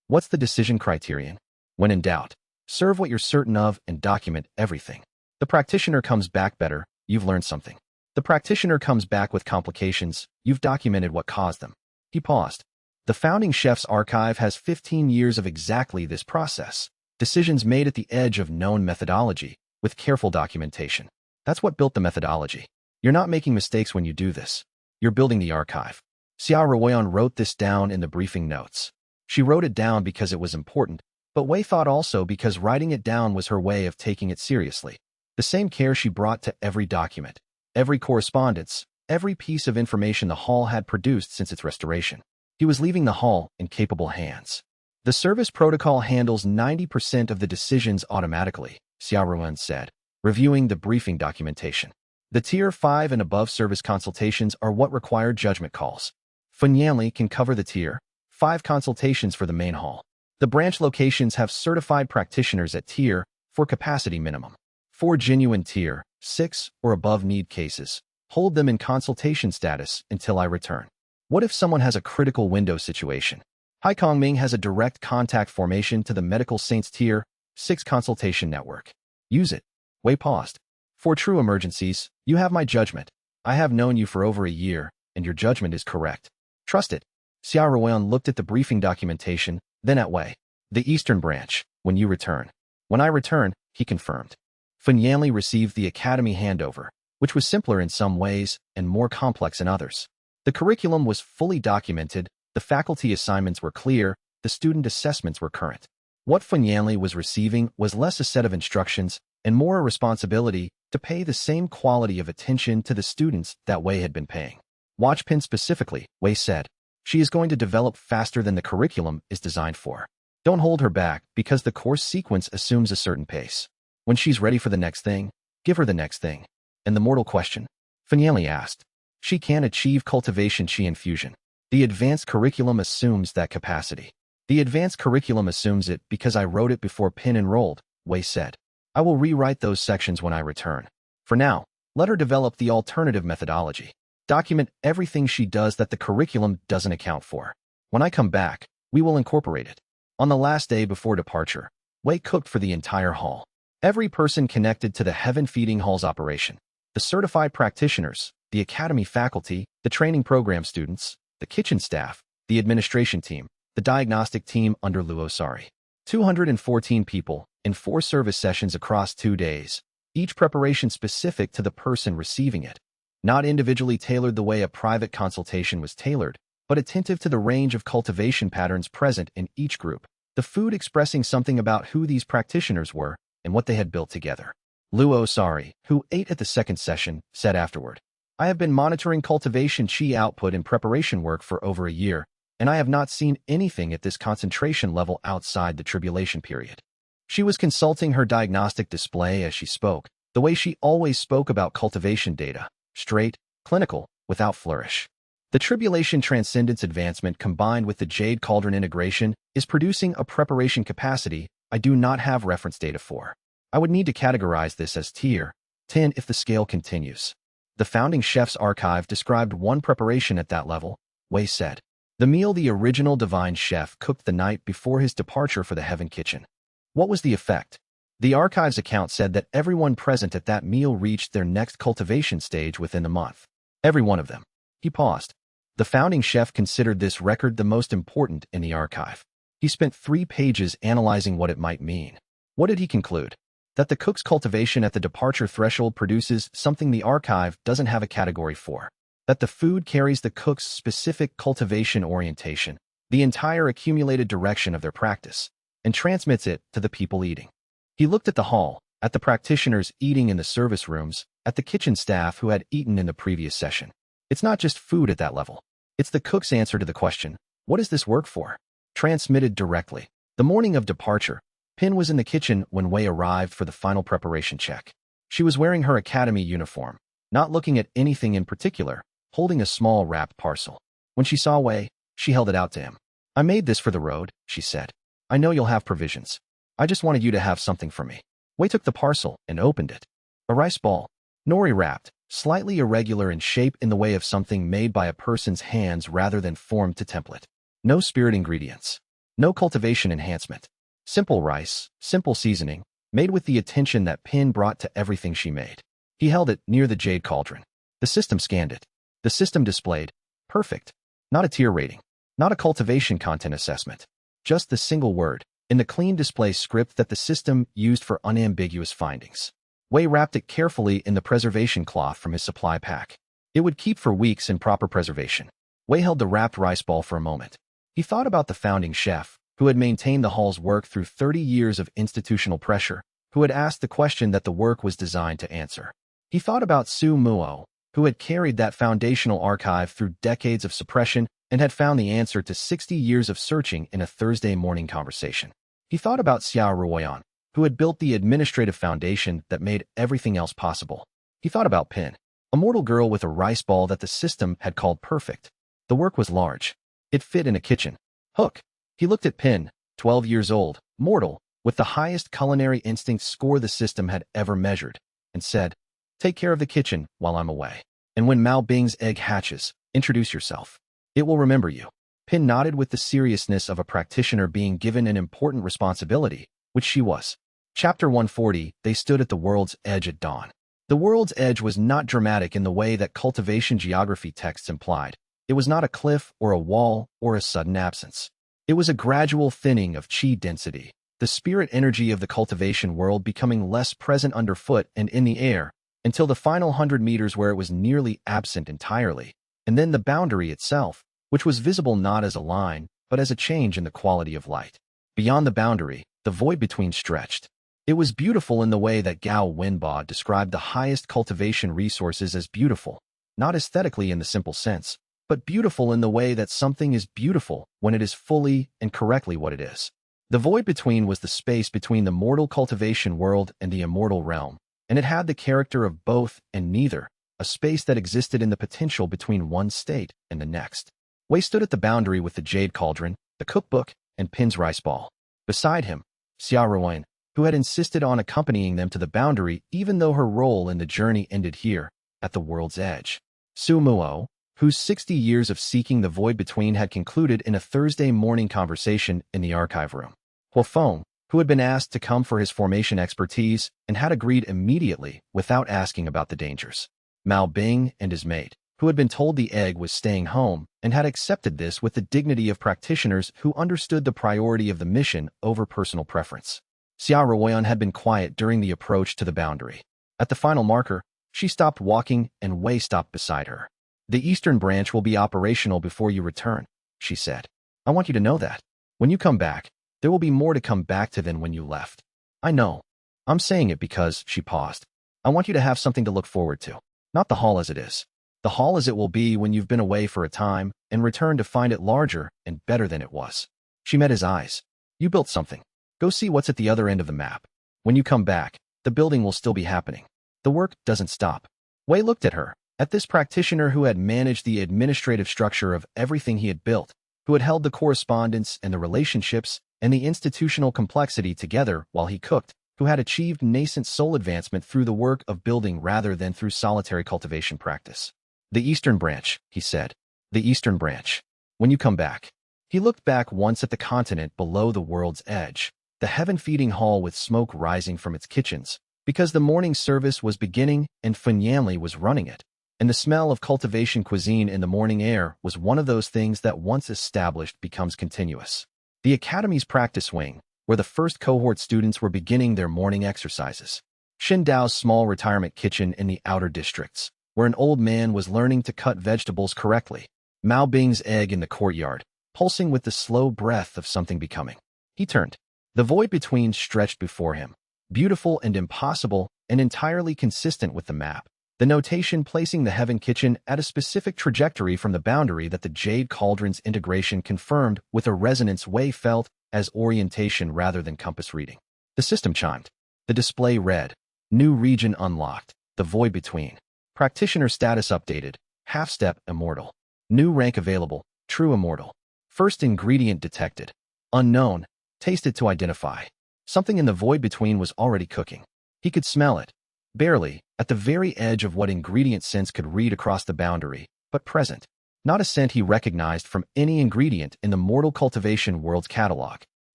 What's the decision criterion? When in doubt, serve what you're certain of and document everything. The practitioner comes back better, you've learned something. The practitioner comes back with complications, you've documented what caused them. He paused. The founding chef's archive has 15 years of exactly this process. Decisions made at the edge of known methodology, with careful documentation. That's what built the methodology. You're not making mistakes when you do this. You're building the archive. Xia Ruoyan wrote this down in the briefing notes. She wrote it down because it was important, but Wei thought also because writing it down was her way of taking it seriously. The same care she brought to every document, every correspondence, every piece of information the hall had produced since its restoration. He was leaving the hall in capable hands. The service protocol handles 90% of the decisions automatically, Xia Ruoyan said, reviewing the briefing documentation. The Tier 5 and above service consultations are what require judgment calls. Fanyanli can cover the tier. 5 consultations for the main hall. The branch locations have certified practitioners at Tier 4 capacity minimum. 4 genuine Tier 6 or above need cases. Hold them in consultation status until I return. What if someone has a critical window situation? Hai Kongming has a direct contact formation to the Medical Saints Tier 6 consultation network. Use it. Wei paused. For true emergencies, you have my judgment. I have known you for over a year, and your judgment is correct. Trust it. Xia Ruoyan looked at the briefing documentation, then at Wei. The Eastern Branch, when you return. When I return, he confirmed. Fen Yanli received the academy handover, which was simpler in some ways and more complex in others. The curriculum was fully documented, the faculty assignments were clear, the student assessments were current. What Fen Yanli was receiving was less a set of instructions and more a responsibility to pay the same quality of attention to the students that Wei had been paying. Watch Pin specifically, Wei said. She is going to develop faster than the curriculum is designed for. Don't hold her back because the course sequence assumes a certain pace. When she's ready for the next thing, give her the next thing. And the mortal question? Fen Yanli asked. She can achieve cultivation chi infusion. The advanced curriculum assumes that capacity. The advanced curriculum assumes it because I wrote it before Pin enrolled, Wei said. I will rewrite those sections when I return. For now, let her develop the alternative methodology. Document everything she does that the curriculum doesn't account for. When I come back, we will incorporate it. On the last day before departure, Wei cooked for the entire hall. Every person connected to the Heaven Feeding Hall's operation. The certified practitioners, the academy faculty, the training program students, the kitchen staff, the administration team, the diagnostic team under Luo Sari. 214 people in 4 service sessions across 2 days, each preparation specific to the person receiving it. Not individually tailored the way a private consultation was tailored, but attentive to the range of cultivation patterns present in each group, the food expressing something about who these practitioners were and what they had built together. Luo Sari, who ate at the second session, said afterward, I have been monitoring cultivation chi output and preparation work for over a year, and I have not seen anything at this concentration level outside the tribulation period. She was consulting her diagnostic display as she spoke, the way she always spoke about cultivation data, straight, clinical, without flourish. The tribulation transcendence advancement combined with the Jade Cauldron integration is producing a preparation capacity I do not have reference data for. I would need to categorize this as Tier 10 if the scale continues. The founding chef's archive described one preparation at that level, Wei said. The meal the original divine chef cooked the night before his departure for the Heaven Kitchen. What was the effect? The archive's account said that everyone present at that meal reached their next cultivation stage within a month. Every one of them. He paused. The founding chef considered this record the most important in the archive. He spent 3 pages analyzing what it might mean. What did he conclude? That the cook's cultivation at the departure threshold produces something the archive doesn't have a category for. That the food carries the cook's specific cultivation orientation, the entire accumulated direction of their practice, and transmits it to the people eating. He looked at the hall, at the practitioners eating in the service rooms, at the kitchen staff who had eaten in the previous session. It's not just food at that level. It's the cook's answer to the question, what does this work for? Transmitted directly. The morning of departure, Pin was in the kitchen when Wei arrived for the final preparation check. She was wearing her academy uniform, not looking at anything in particular, holding a small wrapped parcel. When she saw Wei, she held it out to him. I made this for the road, she said. I know you'll have provisions. I just wanted you to have something for me. Wei took the parcel and opened it. A rice ball, nori wrapped, slightly irregular in shape in the way of something made by a person's hands rather than formed to template. No spirit ingredients. No cultivation enhancement. Simple rice, simple seasoning, made with the attention that Pin brought to everything she made. He held it near the Jade Cauldron. The system scanned it. The system displayed, perfect. Not a tier rating. Not a cultivation content assessment. Just the single word, in the clean display script that the system used for unambiguous findings. Wei wrapped it carefully in the preservation cloth from his supply pack. It would keep for weeks in proper preservation. Wei held the wrapped rice ball for a moment. He thought about the founding chef, who had maintained the hall's work through 30 years of institutional pressure, who had asked the question that the work was designed to answer. He thought about Su Muo, who had carried that foundational archive through decades of suppression and had found the answer to 60 years of searching in a Thursday morning conversation. He thought about Xia Ruoyan, who had built the administrative foundation that made everything else possible. He thought about Pin, a mortal girl with a rice ball that the system had called perfect. The work was large. It fit in a kitchen. Hook. He looked at Pin, 12 years old, mortal, with the highest culinary instinct score the system had ever measured, and said, "Take care of the kitchen while I'm away. And when Mao Bing's egg hatches, introduce yourself. It will remember you." Pin nodded with the seriousness of a practitioner being given an important responsibility, which she was. Chapter 140, They stood at the world's edge at dawn. The world's edge was not dramatic in the way that cultivation geography texts implied. It was not a cliff or a wall or a sudden absence. It was a gradual thinning of chi density, the spirit energy of the cultivation world becoming less present underfoot and in the air, until the final 100 meters where it was nearly absent entirely, and then the boundary itself, which was visible not as a line, but as a change in the quality of light. Beyond the boundary, the void between stretched. It was beautiful in the way that Gao Wenba described the highest cultivation resources as beautiful, not aesthetically in the simple sense, but beautiful in the way that something is beautiful when it is fully and correctly what it is. The void between was the space between the mortal cultivation world and the immortal realm, and it had the character of both and neither, a space that existed in the potential between one state and the next. Wei stood at the boundary with the jade cauldron, the cookbook, and Pin's rice ball. Beside him, Xiaoruan, who had insisted on accompanying them to the boundary even though her role in the journey ended here, at the world's edge. Su Muo, whose 60 years of seeking the void between had concluded in a Thursday morning conversation in the archive room. Huo Feng, who had been asked to come for his formation expertise and had agreed immediately without asking about the dangers. Mao Bing and his mate, who had been told the egg was staying home and had accepted this with the dignity of practitioners who understood the priority of the mission over personal preference. Xia Ruoyan had been quiet during the approach to the boundary. At the final marker, she stopped walking and Wei stopped beside her. "The eastern branch will be operational before you return," she said. "I want you to know that. When you come back, there will be more to come back to than when you left. I know. I'm saying it because," she paused, "I want you to have something to look forward to. Not the hall as it is. The hall as it will be when you've been away for a time and return to find it larger and better than it was." She met his eyes. "You built something. Go see what's at the other end of the map. When you come back, the building will still be happening. The work doesn't stop." Wei looked at her, at this practitioner who had managed the administrative structure of everything he had built, who had held the correspondence and the relationships and the institutional complexity together while he cooked, who had achieved nascent soul advancement through the work of building rather than through solitary cultivation practice. "The eastern branch," he said. "The eastern branch. When you come back." He looked back once at the continent below the world's edge, the heaven-feeding hall with smoke rising from its kitchens, because the morning service was beginning and Yanli was running it, and the smell of cultivation cuisine in the morning air was one of those things that once established becomes continuous. The academy's practice wing, where the first cohort students were beginning their morning exercises. Xindao's small retirement kitchen in the outer districts, where an old man was learning to cut vegetables correctly. Mao Bing's egg in the courtyard, pulsing with the slow breath of something becoming. He turned. The void between stretched before him, beautiful and impossible and entirely consistent with the map, the notation placing the heaven kitchen at a specific trajectory from the boundary that the jade cauldron's integration confirmed with a resonance Wei felt as orientation rather than compass reading. The system chimed. The display read, "New region unlocked, the void between. Practitioner status updated, half-step immortal. New rank available, true immortal. First ingredient detected. Unknown, tasted to identify." Something in the void between was already cooking. He could smell it. Barely, at the very edge of what ingredient sense could read across the boundary, but present. Not a scent he recognized from any ingredient in the mortal cultivation world's catalog.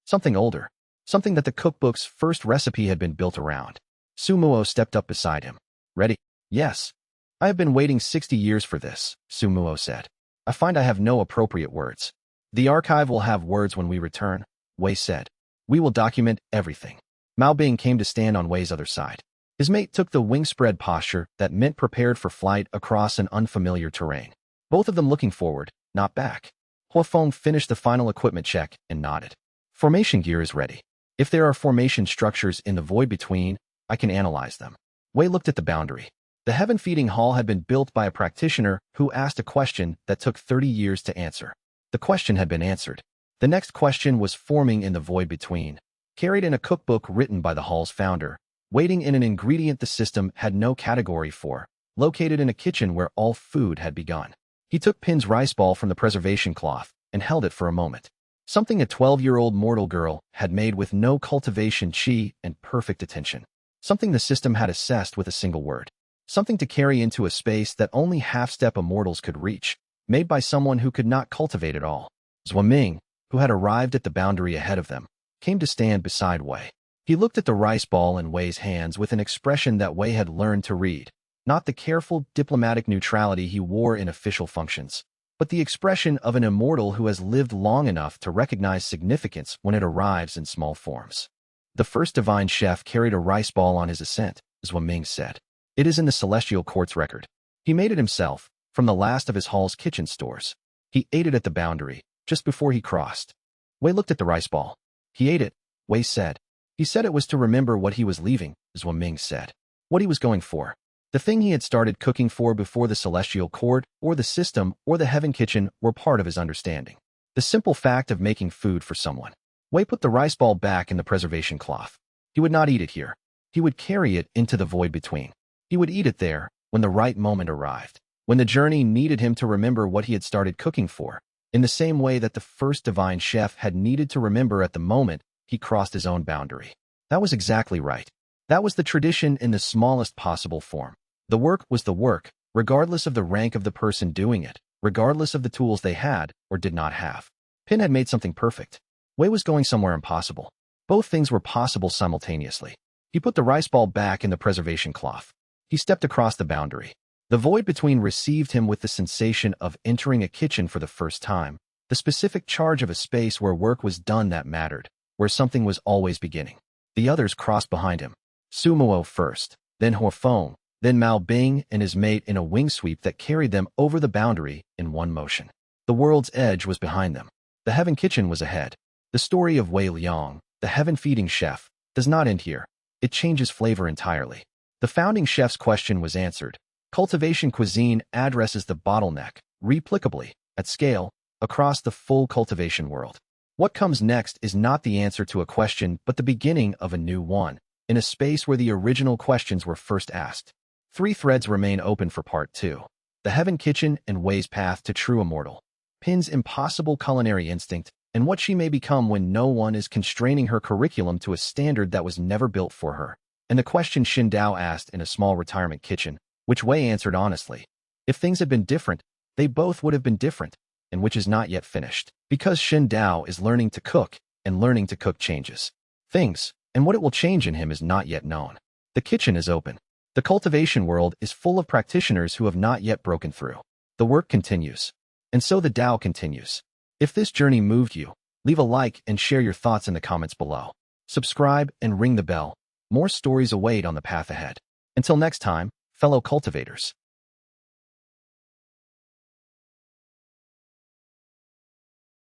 Something older. Something that the cookbook's first recipe had been built around. Su Muo stepped up beside him. "Ready?" "Yes. I have been waiting 60 years for this," Su Muo said. "I find I have no appropriate words." "The archive will have words when we return," Wei said. "We will document everything." Mao Bing came to stand on Wei's other side. His mate took the wing-spread posture that meant prepared for flight across an unfamiliar terrain. Both of them looking forward, not back. Huo Feng finished the final equipment check and nodded. "Formation gear is ready. If there are formation structures in the void between, I can analyze them." Wei looked at the boundary. The heaven-feeding hall had been built by a practitioner who asked a question that took 30 years to answer. The question had been answered. The next question was forming in the void between, carried in a cookbook written by the hall's founder, waiting in an ingredient the system had no category for, located in a kitchen where all food had begun. He took Pin's rice ball from the preservation cloth and held it for a moment. Something a 12-year-old mortal girl had made with no cultivation chi and perfect attention. Something the system had assessed with a single word. Something to carry into a space that only half-step immortals could reach, made by someone who could not cultivate at all. Ming, who had arrived at the boundary ahead of them, came to stand beside Wei. He looked at the rice ball in Wei's hands with an expression that Wei had learned to read, not the careful, diplomatic neutrality he wore in official functions, but the expression of an immortal who has lived long enough to recognize significance when it arrives in small forms. The first divine chef carried a rice ball on his ascent, as Ming said. It is in the celestial court's record. He made it himself, from the last of his hall's kitchen stores. He ate it at the boundary, just before he crossed. Wei looked at the rice ball. He ate it, Wei said. He said it was to remember what he was leaving, as Ming said. What he was going for. The thing he had started cooking for before the celestial court, or the system, or the heaven kitchen were part of his understanding. The simple fact of making food for someone. Wei put the rice ball back in the preservation cloth. He would not eat it here. He would carry it into the void between. He would eat it there, when the right moment arrived. When the journey needed him to remember what he had started cooking for, in the same way that the first divine chef had needed to remember at the moment he crossed his own boundary. That was exactly right. That was the tradition in the smallest possible form. The work was the work, regardless of the rank of the person doing it, regardless of the tools they had or did not have. Pin had made something perfect. Wei was going somewhere impossible. Both things were possible simultaneously. He put the rice ball back in the preservation cloth. He stepped across the boundary. The void between received him with the sensation of entering a kitchen for the first time, the specific charge of a space where work was done that mattered, where something was always beginning. The others crossed behind him. Su Mo first, then Horfeng, then Mao Bing and his mate in a wing sweep that carried them over the boundary in one motion. The world's edge was behind them. The heaven kitchen was ahead. The story of Wei Liang, the heaven-feeding chef, does not end here. It changes flavor entirely. The founding chef's question was answered. Cultivation cuisine addresses the bottleneck, replicably, at scale, across the full cultivation world. What comes next is not the answer to a question but the beginning of a new one, in a space where the original questions were first asked. 3 threads remain open for Part 2. The Heaven Kitchen and Wei's path to true immortal. Pin's impossible culinary instinct, and what she may become when no one is constraining her curriculum to a standard that was never built for her. And the question Xin Dao asked in a small retirement kitchen, which Wei answered honestly. If things had been different, they both would have been different, and which is not yet finished. Because Xin Dao is learning to cook, and learning to cook changes things, and what it will change in him is not yet known. The kitchen is open. The cultivation world is full of practitioners who have not yet broken through. The work continues. And so the Dao continues. If this journey moved you, leave a like and share your thoughts in the comments below. Subscribe and ring the bell. More stories await on the path ahead. Until next time, fellow cultivators.